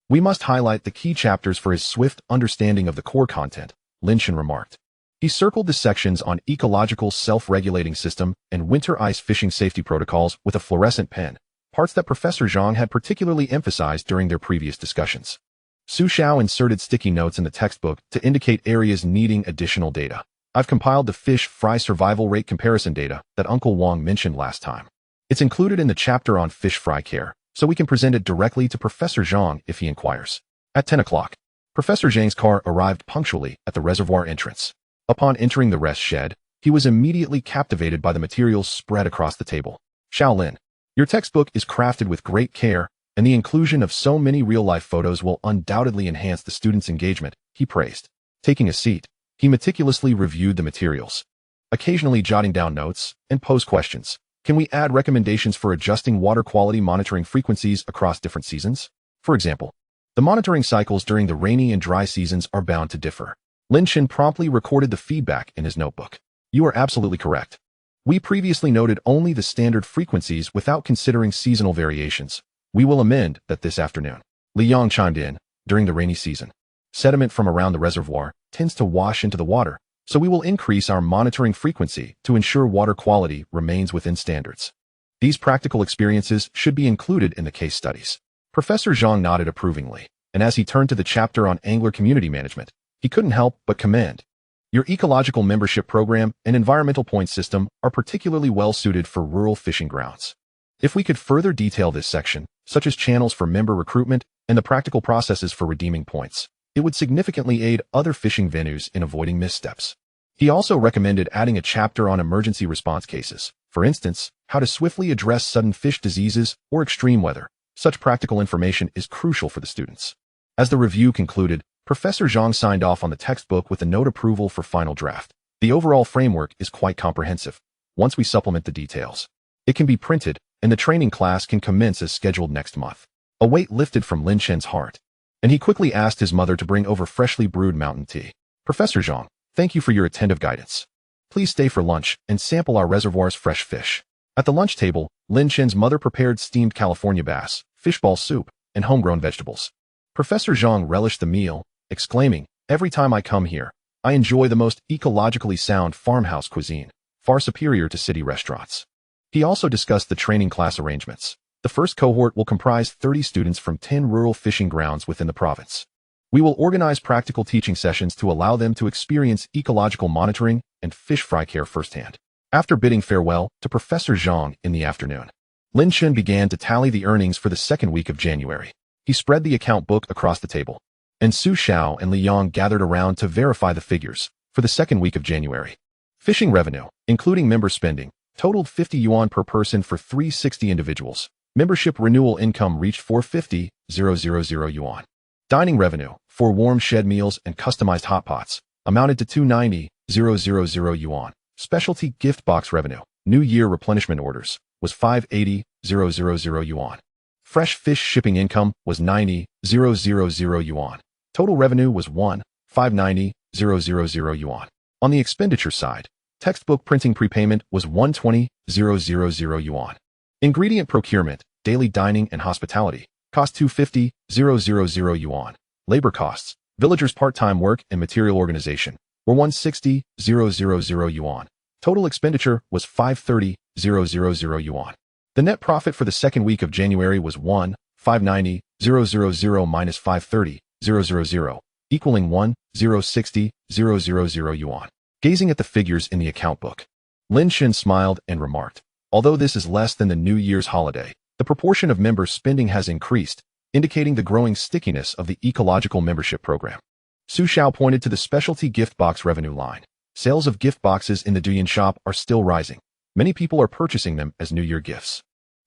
We must highlight the key chapters for his swift understanding of the core content, Lin Chen remarked. He circled the sections on ecological self-regulating system and winter ice fishing safety protocols with a fluorescent pen, parts that Professor Zhang had particularly emphasized during their previous discussions. Su Xiao inserted sticky notes in the textbook to indicate areas needing additional data. I've compiled the fish fry survival rate comparison data that Uncle Wang mentioned last time. It's included in the chapter on fish fry care, so we can present it directly to Professor Zhang if he inquires. At 10 o'clock, Professor Zhang's car arrived punctually at the reservoir entrance. Upon entering the rest shed, he was immediately captivated by the materials spread across the table. Shaolin, your textbook is crafted with great care, and the inclusion of so many real-life photos will undoubtedly enhance the students' engagement, he praised. Taking a seat, he meticulously reviewed the materials, occasionally jotting down notes and posed questions. Can we add recommendations for adjusting water quality monitoring frequencies across different seasons? For example, the monitoring cycles during the rainy and dry seasons are bound to differ. Lin Chen promptly recorded the feedback in his notebook. You are absolutely correct. We previously noted only the standard frequencies without considering seasonal variations. We will amend that this afternoon. Liang chimed in. During the rainy season, sediment from around the reservoir tends to wash into the water, so we will increase our monitoring frequency to ensure water quality remains within standards. These practical experiences should be included in the case studies. Professor Zhang nodded approvingly, and as he turned to the chapter on angler community management, he couldn't help but commend. Your ecological membership program and environmental point system are particularly well suited for rural fishing grounds. If we could further detail this section, such as channels for member recruitment and the practical processes for redeeming points, it would significantly aid other fishing venues in avoiding missteps. He also recommended adding a chapter on emergency response cases, for instance, how to swiftly address sudden fish diseases or extreme weather. Such practical information is crucial for the students. As the review concluded, Professor Zhang signed off on the textbook with a note approval for final draft. The overall framework is quite comprehensive. Once we supplement the details, it can be printed, and the training class can commence as scheduled next month. A weight lifted from Lin Chen's heart, and he quickly asked his mother to bring over freshly brewed mountain tea. Professor Zhang, thank you for your attentive guidance. Please stay for lunch and sample our reservoir's fresh fish. At the lunch table, Lin Chen's mother prepared steamed California bass, fishball soup, and homegrown vegetables. Professor Zhang relished the meal, exclaiming, "Every time I come here, I enjoy the most ecologically sound farmhouse cuisine, far superior to city restaurants." He also discussed the training class arrangements. The first cohort will comprise 30 students from 10 rural fishing grounds within the province. We will organize practical teaching sessions to allow them to experience ecological monitoring and fish fry care firsthand. After bidding farewell to Professor Zhang in the afternoon, Lin Chen began to tally the earnings for the second week of January. He spread the account book across the table, and Su Xiao and Liang gathered around to verify the figures for the second week of January. Fishing revenue, including member spending, totaled 50 yuan per person for 360 individuals. Membership renewal income reached 450,000 yuan. Dining revenue, for warm shed meals and customized hot pots, amounted to 290,000 yuan. Specialty gift box revenue, New Year replenishment orders, was 580,000 yuan. Fresh fish shipping income was 90,000 yuan. Total revenue was 1,590,000 yuan. On the expenditure side, textbook printing prepayment was 120,000 yuan. Ingredient procurement, daily dining and hospitality, cost 250,000 yuan. Labor costs, villagers' part-time work and material organization, were 160,000 yuan. Total expenditure was 530,000 yuan. The net profit for the second week of January was 1,590,000 minus 530,000, equaling 1,060,000 yuan. Gazing at the figures in the account book, Lin Chen smiled and remarked, although this is less than the New Year's holiday, the proportion of members spending has increased, indicating the growing stickiness of the ecological membership program. Su Xiao pointed to the specialty gift box revenue line. Sales of gift boxes in the Douyin shop are still rising. Many people are purchasing them as New Year gifts.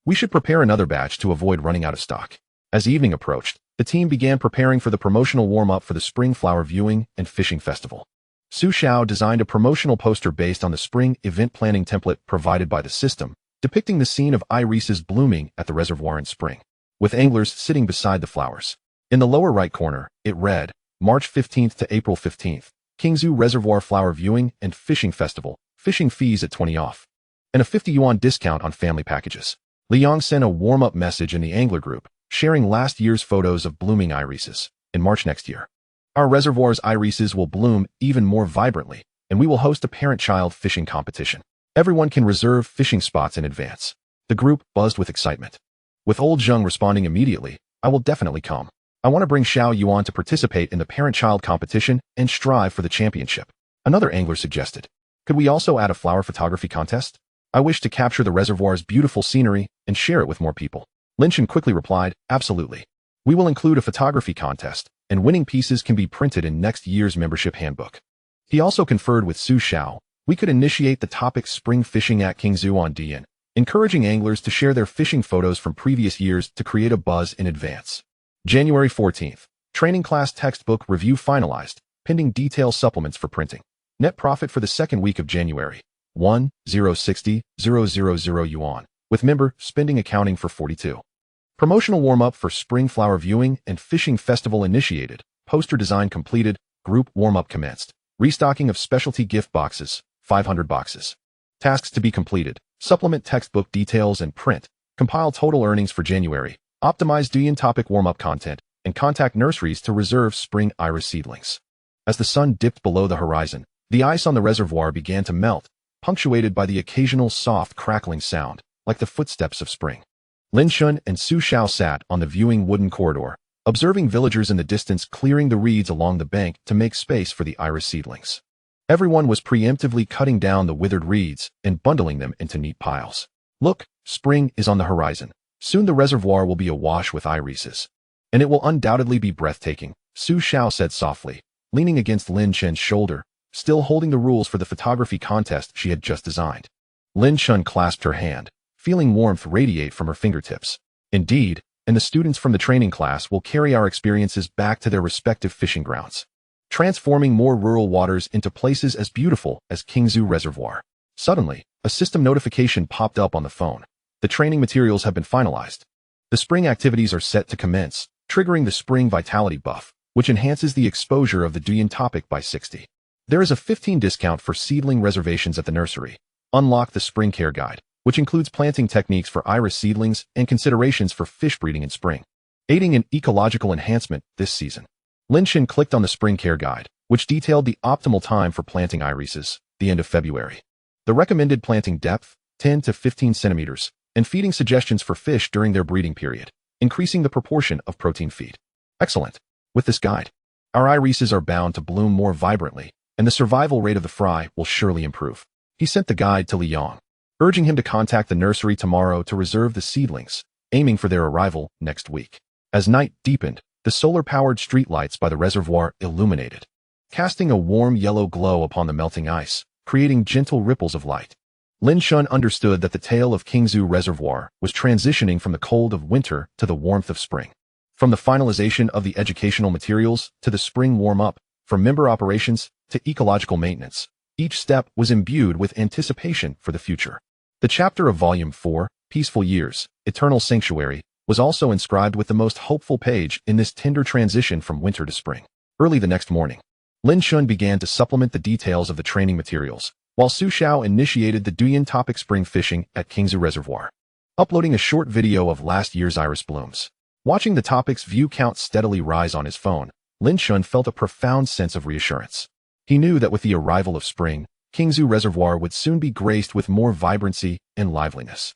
We should prepare another batch to avoid running out of stock. As evening approached, the team began preparing for the promotional warm-up for the Spring Flower Viewing and Fishing Festival. Su Xiao designed a promotional poster based on the spring event planning template provided by the system, depicting the scene of irises blooming at the reservoir in spring, with anglers sitting beside the flowers. In the lower right corner, it read, March 15th to April 15th, Qingzhu Reservoir Flower Viewing and Fishing Festival, fishing fees at 20 off, and a 50 yuan discount on family packages. Liang sent a warm-up message in the angler group, sharing last year's photos of blooming irises. In March next year, our reservoir's irises will bloom even more vibrantly, and we will host a parent-child fishing competition. Everyone can reserve fishing spots in advance. The group buzzed with excitement. With old Zheng responding immediately, I will definitely come. I want to bring Xiao Yuan to participate in the parent-child competition and strive for the championship. Another angler suggested, could we also add a flower photography contest? I wish to capture the reservoir's beautiful scenery and share it with more people. Lin Chen quickly replied, absolutely. We will include a photography contest, and winning pieces can be printed in next year's membership handbook. He also conferred with Su Xiao. We could initiate the topic spring fishing at Qingzhu on Douyin, encouraging anglers to share their fishing photos from previous years to create a buzz in advance. January 14th. Training class textbook review finalized, pending detail supplements for printing. Net profit for the second week of January, 1,060,000 yuan, with member spending accounting for 42. Promotional warm-up for Spring Flower Viewing and Fishing Festival initiated, poster design completed, group warm-up commenced, restocking of specialty gift boxes, 500 boxes. Tasks to be completed, supplement textbook details and print, compile total earnings for January, optimize Douyin topic warm-up content, and contact nurseries to reserve spring iris seedlings. As the sun dipped below the horizon, the ice on the reservoir began to melt, punctuated by the occasional soft crackling sound, like the footsteps of spring. Lin Chen and Su Xiao sat on the viewing wooden corridor, observing villagers in the distance clearing the reeds along the bank to make space for the iris seedlings. Everyone was preemptively cutting down the withered reeds and bundling them into neat piles. Look, spring is on the horizon. Soon the reservoir will be awash with irises. And it will undoubtedly be breathtaking, Su Xiao said softly, leaning against Lin Chen's shoulder, still holding the rules for the photography contest she had just designed. Lin Chen clasped her hand, feeling warmth radiate from her fingertips. Indeed, and the students from the training class will carry our experiences back to their respective fishing grounds, transforming more rural waters into places as beautiful as Qingzhu Reservoir. Suddenly, a system notification popped up on the phone. The training materials have been finalized. The spring activities are set to commence, triggering the spring vitality buff, which enhances the exposure of the Douyin topic by 60. There is a 15% discount for seedling reservations at the nursery. Unlock the spring care guide, which includes planting techniques for iris seedlings and considerations for fish breeding in spring, aiding in ecological enhancement this season. Lin Chen clicked on the spring care guide, which detailed the optimal time for planting irises, the end of February. The recommended planting depth, 10 to 15 centimeters, and feeding suggestions for fish during their breeding period, increasing the proportion of protein feed. Excellent. With this guide, our irises are bound to bloom more vibrantly, and the survival rate of the fry will surely improve. He sent the guide to Liang, urging him to contact the nursery tomorrow to reserve the seedlings, aiming for their arrival next week. As night deepened, the solar-powered streetlights by the reservoir illuminated, casting a warm yellow glow upon the melting ice, creating gentle ripples of light. Lin Chen understood that the tale of Qingzhu Reservoir was transitioning from the cold of winter to the warmth of spring. From the finalization of the educational materials to the spring warm-up, from member operations to ecological maintenance, each step was imbued with anticipation for the future. The chapter of Volume 4, Peaceful Years, Eternal Sanctuary, was also inscribed with the most hopeful page in this tender transition from winter to spring. Early the next morning, Lin Chen began to supplement the details of the training materials, while Su Xiao initiated the Duyan topic spring fishing at Qingzhu Reservoir, uploading a short video of last year's iris blooms. Watching the topic's view count steadily rise on his phone, Lin Chen felt a profound sense of reassurance. He knew that with the arrival of spring, Qingzhu Reservoir would soon be graced with more vibrancy and liveliness.